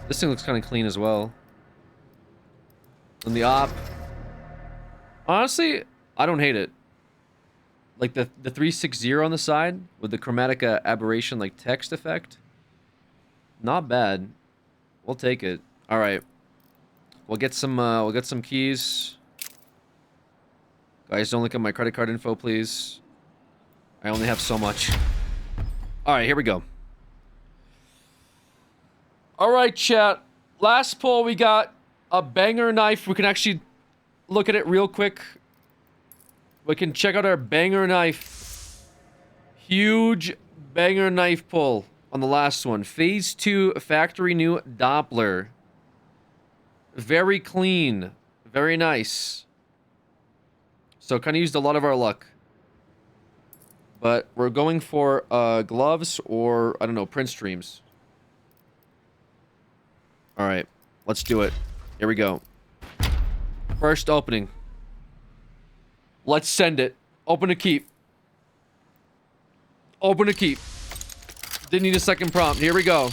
This thing looks kind of clean as well. And the op. Honestly, I don't hate it. Like the 360 on the side with the chromatica aberration like text effect. Not bad. We'll take it. All right. We'll get some keys. Guys, don't look at my credit card info, please. I only have so much. All right, here we go. All right, chat. Last pull, we got a banger knife. We can actually look at it real quick. We can check out our banger knife. Huge banger knife pull on the last one. Phase 2 factory new Doppler. Very clean. Very nice. So kind of used a lot of our luck. But we're going for gloves or, I don't know, Prince Dreams. All right. Let's do it. Here we go. First opening. Let's send it. Open a keep. Open a keep. Didn't need a second prompt. Here we go.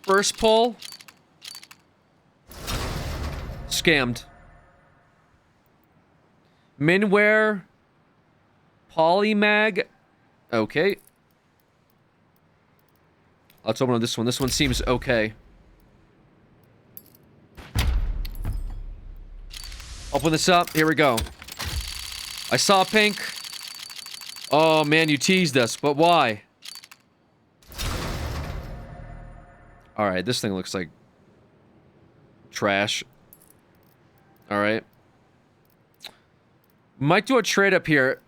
First pull. Scammed. Minware. Polymag. Okay. Let's open on this one. This one seems okay. Open this up. Here we go. I saw pink. Oh, man, you teased us. But why? Alright, this thing looks like trash. Alright. Might do a trade up here.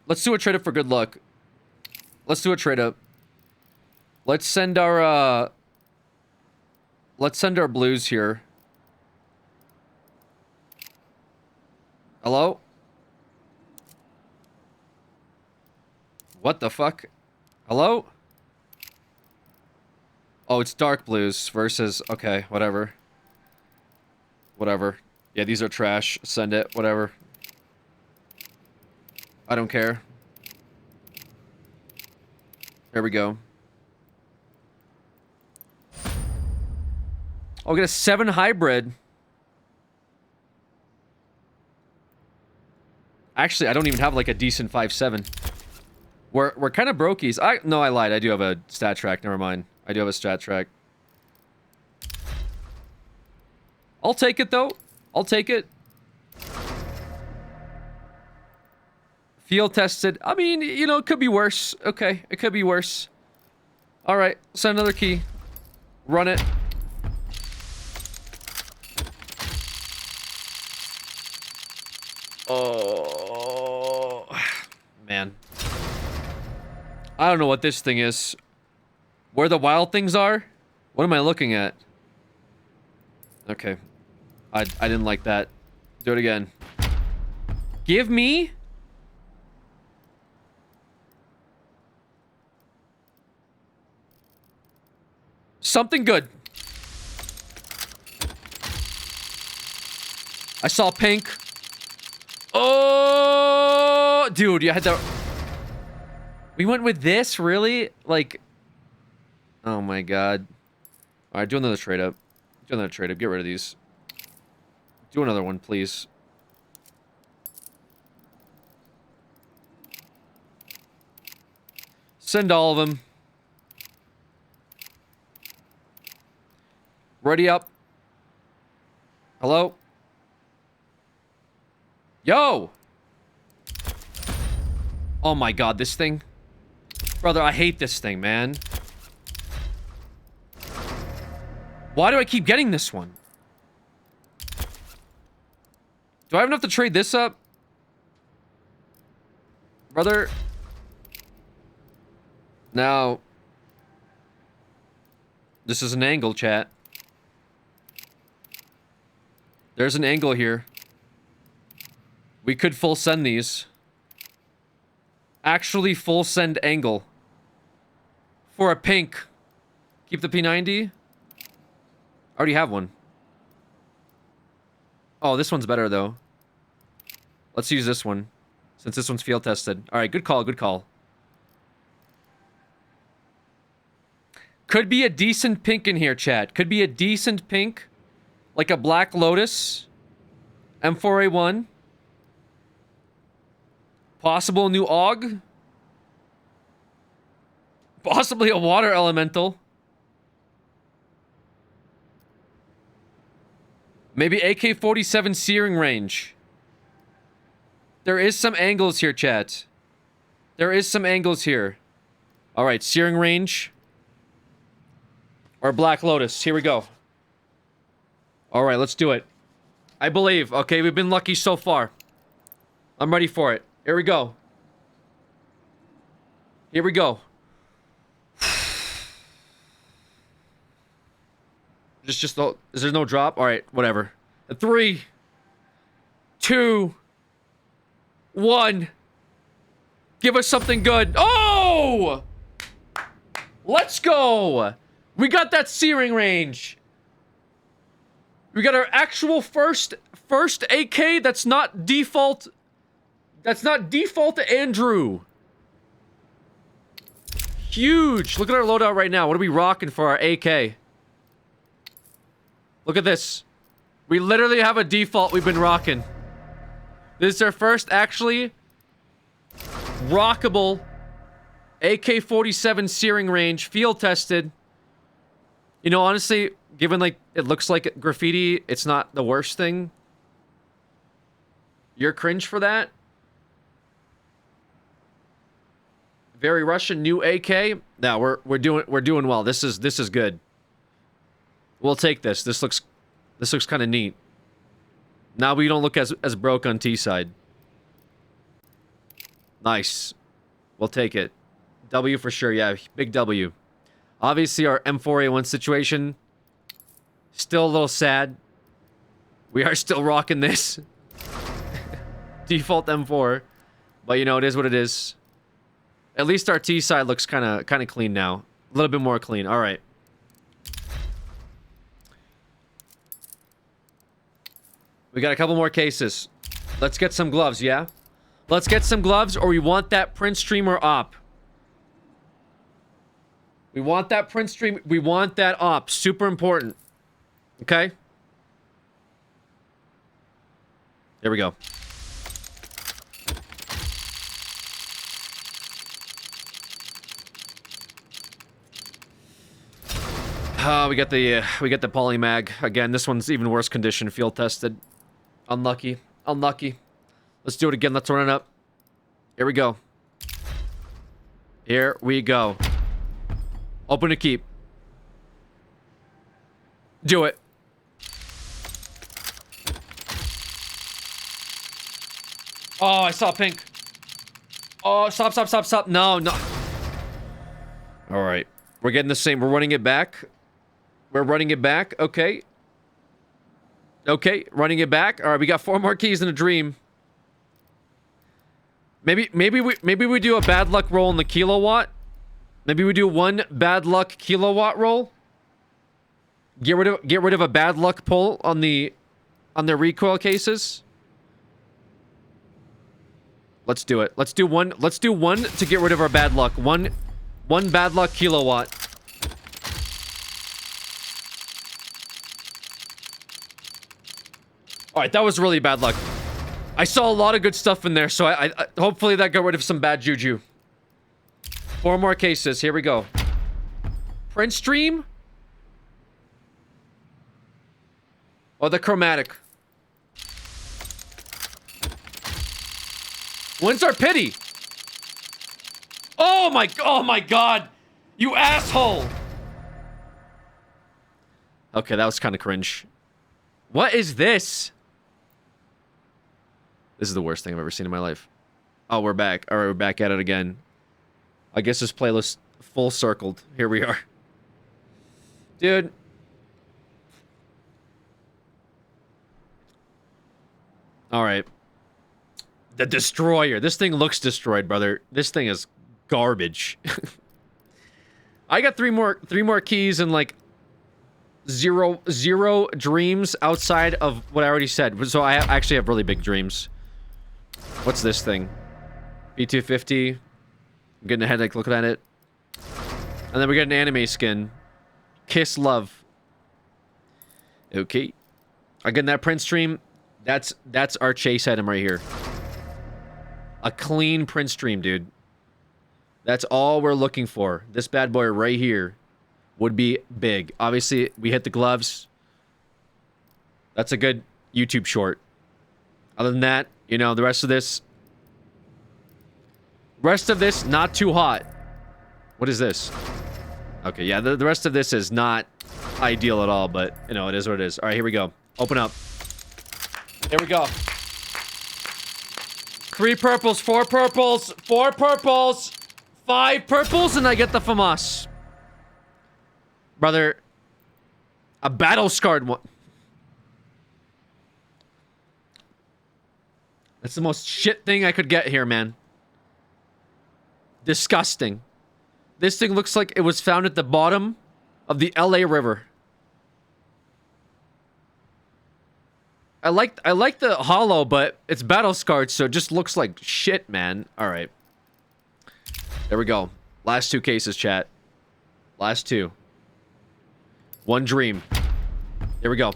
Let's do a trade up for good luck. Let's do a trade up. Let's send our blues here. Hello? What the fuck? Hello? Oh, it's dark blues versus... Okay, whatever. Whatever. Yeah, these are trash. Send it. Whatever. I don't care. There we go. Oh, we got a 7 hybrid. Actually, I don't even have like a decent 5-7. We're kind of brokies. No, I lied. I do have a stat track. Never mind. I do have a stat track. I'll take it though. I'll take it. Field tested. I mean, you know, it could be worse. Okay, it could be worse. All right, send another key. Run it. Oh, man. I don't know what this thing is. Where the wild things are? What am I looking at? Okay. I didn't like that. Do it again. Give me... something good. I saw pink. Oh, dude, you had to... We went with this, really? Like... Oh my god. Alright, do another trade up. Do another trade up. Get rid of these. Do another one, please. Send all of them. Ready up. Hello? Yo! Oh my god, this thing. Brother, I hate this thing, man. Why do I keep getting this one? Do I have enough to trade this up? Brother? Now... This is an angle, chat. There's an angle here. We could full send these. Actually full send angle. For a pink. Keep the P90. I already have one. Oh, this one's better though. Let's use this one. Since this one's field tested. Alright, good call, good call. Could be a decent pink in here, chat. Could be a decent pink. Like a Black Lotus. M4A1. Possible new AUG. Possibly a water elemental. Maybe AK-47 searing range. There is some angles here, chat. There is some angles here. Alright, searing range. Or Black Lotus. Here we go. Alright, let's do it. I believe. Okay, we've been lucky so far. I'm ready for it. Here we go. Here we go. Is there no drop? All right, whatever. 3, 2, 1. Give us something good. Oh! Let's go. We got that searing range. We got our actual first AK that's not default. That's not default to Andrew. Huge. Look at our loadout right now. What are we rocking for our AK? Look at this. We literally have a default we've been rocking. This is our first actually rockable AK-47 searing range, field tested. You know, honestly, given like it looks like graffiti, it's not the worst thing. You're cringe for that? Very Russian new AK. No, we're doing well. This is good. We'll take this. This looks kind of neat. Now we don't look as broke on T side. Nice. We'll take it. W for sure. Yeah, big W. Obviously, our M4A1 situation still a little sad. We are still rocking this default M4, but you know it is what it is. At least our T side looks kind of clean now. A little bit more clean. All right. We got a couple more cases. Let's get some gloves, yeah? Let's get some gloves, or we want that print streamer op. We want that print stream. We want that op. Super important. Okay? Here we go. We got the poly mag. Again, this one's even worse condition, field tested. Unlucky. Unlucky. Let's do it again. Let's run it up. Here we go. Here we go. Open to keep. Do it. Oh, I saw pink. Oh, stop. No. All right. We're getting the same. We're running it back. Okay. Okay, running it back. All right, we got 4 more keys in a dream. Maybe we do a bad luck roll in the kilowatt. Maybe we do 1 bad luck kilowatt roll. Get rid of a bad luck pull on the recoil cases. Let's do it. Let's do one to get rid of our bad luck. One bad luck kilowatt. All right, that was really bad luck. I saw a lot of good stuff in there, so I hopefully that got rid of some bad juju. 4 more cases. Here we go. Print stream. Oh, the chromatic. When's our pity? Oh my god. You asshole. Okay, that was kind of cringe. What is this? This is the worst thing I've ever seen in my life. Oh, we're back. All right, we're back at it again. I guess this playlist full circled. Here we are. Dude. All right. The Destroyer. This thing looks destroyed, brother. This thing is garbage. I got three more keys and like zero dreams outside of what I already said. So I actually have really big dreams. What's this thing? B250. I'm getting a headache looking at it. And then we get an anime skin. Kiss Love. Okay. Again, that print stream, that's our chase item right here. A clean print stream, dude. That's all we're looking for. This bad boy right here would be big. Obviously, we hit the gloves. That's a good YouTube short. Other than that, you know, the rest of this, not too hot. What is this? Okay, yeah, the rest of this is not ideal at all, but, you know, it is what it is. All right, here we go. Open up. Here we go. 3 purples, 4 purples, 4 purples, 5 purples, and I get the FAMAS. Brother, A battle-scarred one. That's the most shit thing I could get here, man. Disgusting. This thing looks like it was found at the bottom of the LA River. I like the hollow, but it's battle scarred, so it just looks like shit, man. All right. There we go. Last 2 cases, chat. Last 2. One dream. Here we go.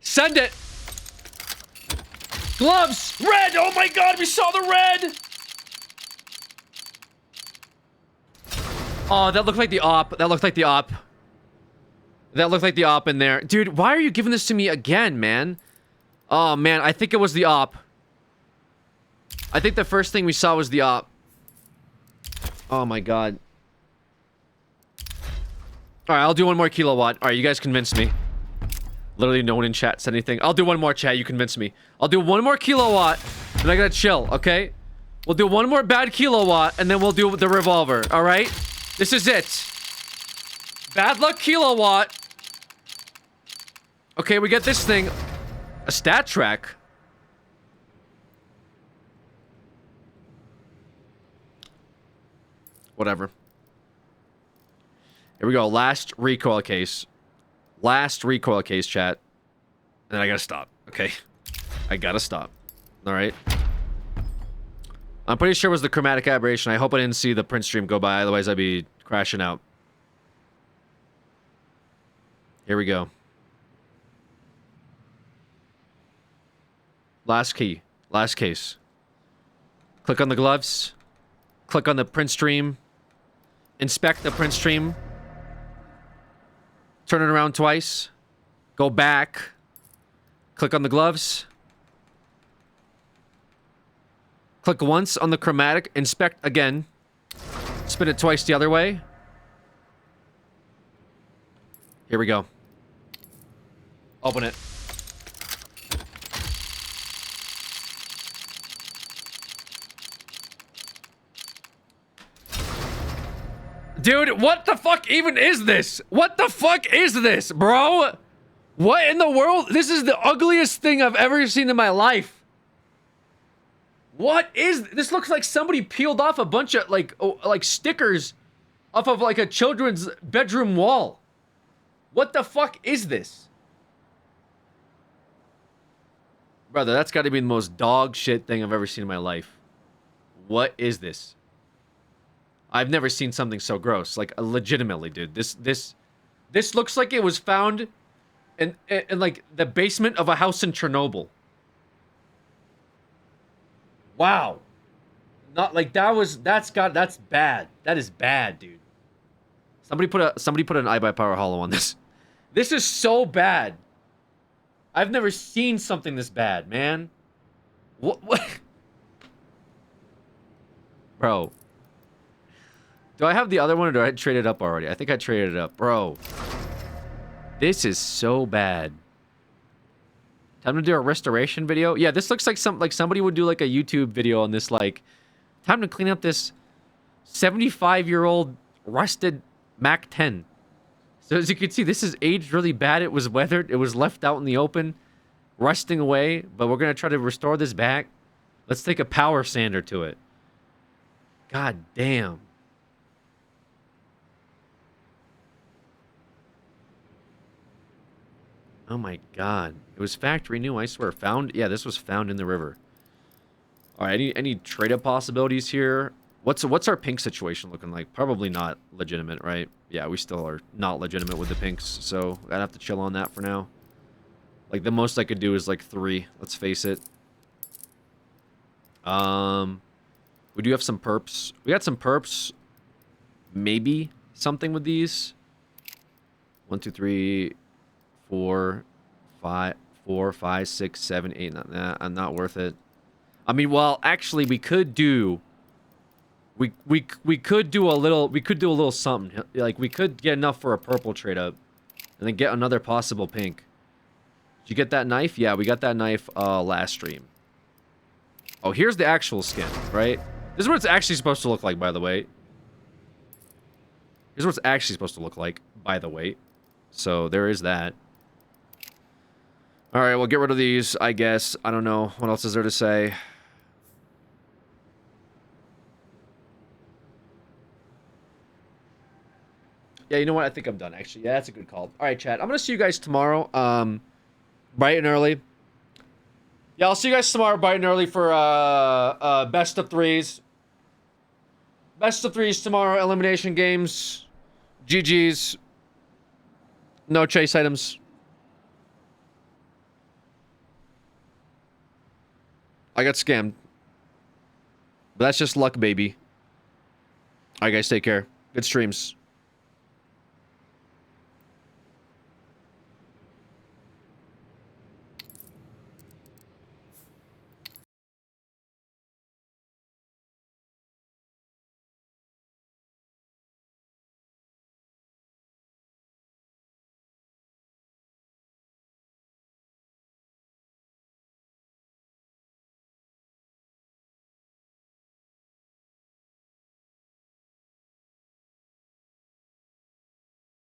Send it! Gloves! Red! Oh my god, we saw the red! Oh, that looked like the op. That looked like the op. That looked like the op in there. Dude, why are you giving this to me again, man? Oh, man, I think it was the op. I think the first thing we saw was the op. Oh my god. Alright, I'll do one more kilowatt. Alright, you guys convinced me. Literally no one in chat said anything. I'll do one more, chat. You convinced me. I'll do one more kilowatt, and I gotta chill, okay? We'll do one more bad kilowatt, and then we'll do the revolver, alright? This is it. Bad luck kilowatt. Okay, we get this thing. A stat track. Whatever. Here we go. Last recoil case. Last recoil case, chat. And I gotta stop. Okay. I gotta stop. Alright. I'm pretty sure it was the chromatic aberration. I hope I didn't see the print stream go by. Otherwise, I'd be crashing out. Here we go. Last key. Last case. Click on the gloves. Click on the print stream. Inspect the print stream. Turn it around twice. Go back. Click on the gloves. Click once on the chromatic. Inspect again. Spin it twice the other way. Here we go. Open it. Dude, what the fuck even is this? What the fuck is this, bro? What in the world? This is the ugliest thing I've ever seen in my life. What is this? Looks like somebody peeled off a bunch of like stickers off of like a children's bedroom wall. What the fuck is this? Brother, that's got to be the most dog shit thing I've ever seen in my life. What is this? I've never seen something so gross. Like, legitimately, dude. This looks like it was found in like the basement of a house in Chernobyl. Wow. Not like that's bad. That is bad, dude. Somebody put an iBuyPower Hollow on this. This is so bad. I've never seen something this bad, man. What? Bro. Do I have the other one or do I trade it up already? I think I traded it up. Bro. This is so bad. Time to do a restoration video? Yeah, this looks like somebody would do like a YouTube video on this, like, time to clean up this 75-year-old rusted Mac 10. So as you can see, this is aged really bad. It was weathered. It was left out in the open, rusting away, but we're going to try to restore this back. Let's take a power sander to it. God damn. Oh my god. It was factory new, I swear. Found? Yeah, this was found in the river. Alright, any trade-up possibilities here? What's our pink situation looking like? Probably not legitimate, right? Yeah, we still are not legitimate with the pinks, so I'd have to chill on that for now. Like, the most I could do is like 3, let's face it. We do have some perps. We got some perps. Maybe something with these. 1, 2, 3... 4, 5, 6, 7, 8. Nah, not worth it. I mean, well, actually, we could do. We could do a little something. Like, we could get enough for a purple trade up, and then get another possible pink. Did you get that knife? Yeah, we got that knife last stream. Oh, here's the actual skin, right? This is what it's actually supposed to look like, by the way. Here's what it's actually supposed to look like, by the way. So there is that. All right, we'll get rid of these, I guess. I don't know. What else is there to say? Yeah, you know what? I think I'm done, actually. Yeah, that's a good call. All right, chat. I'm going to see you guys tomorrow, bright and early. Yeah, I'll see you guys tomorrow, bright and early for best of threes. Best of threes tomorrow, elimination games. GG's. No chase items. I got scammed. But that's just luck, baby. All right, guys, take care. Good streams.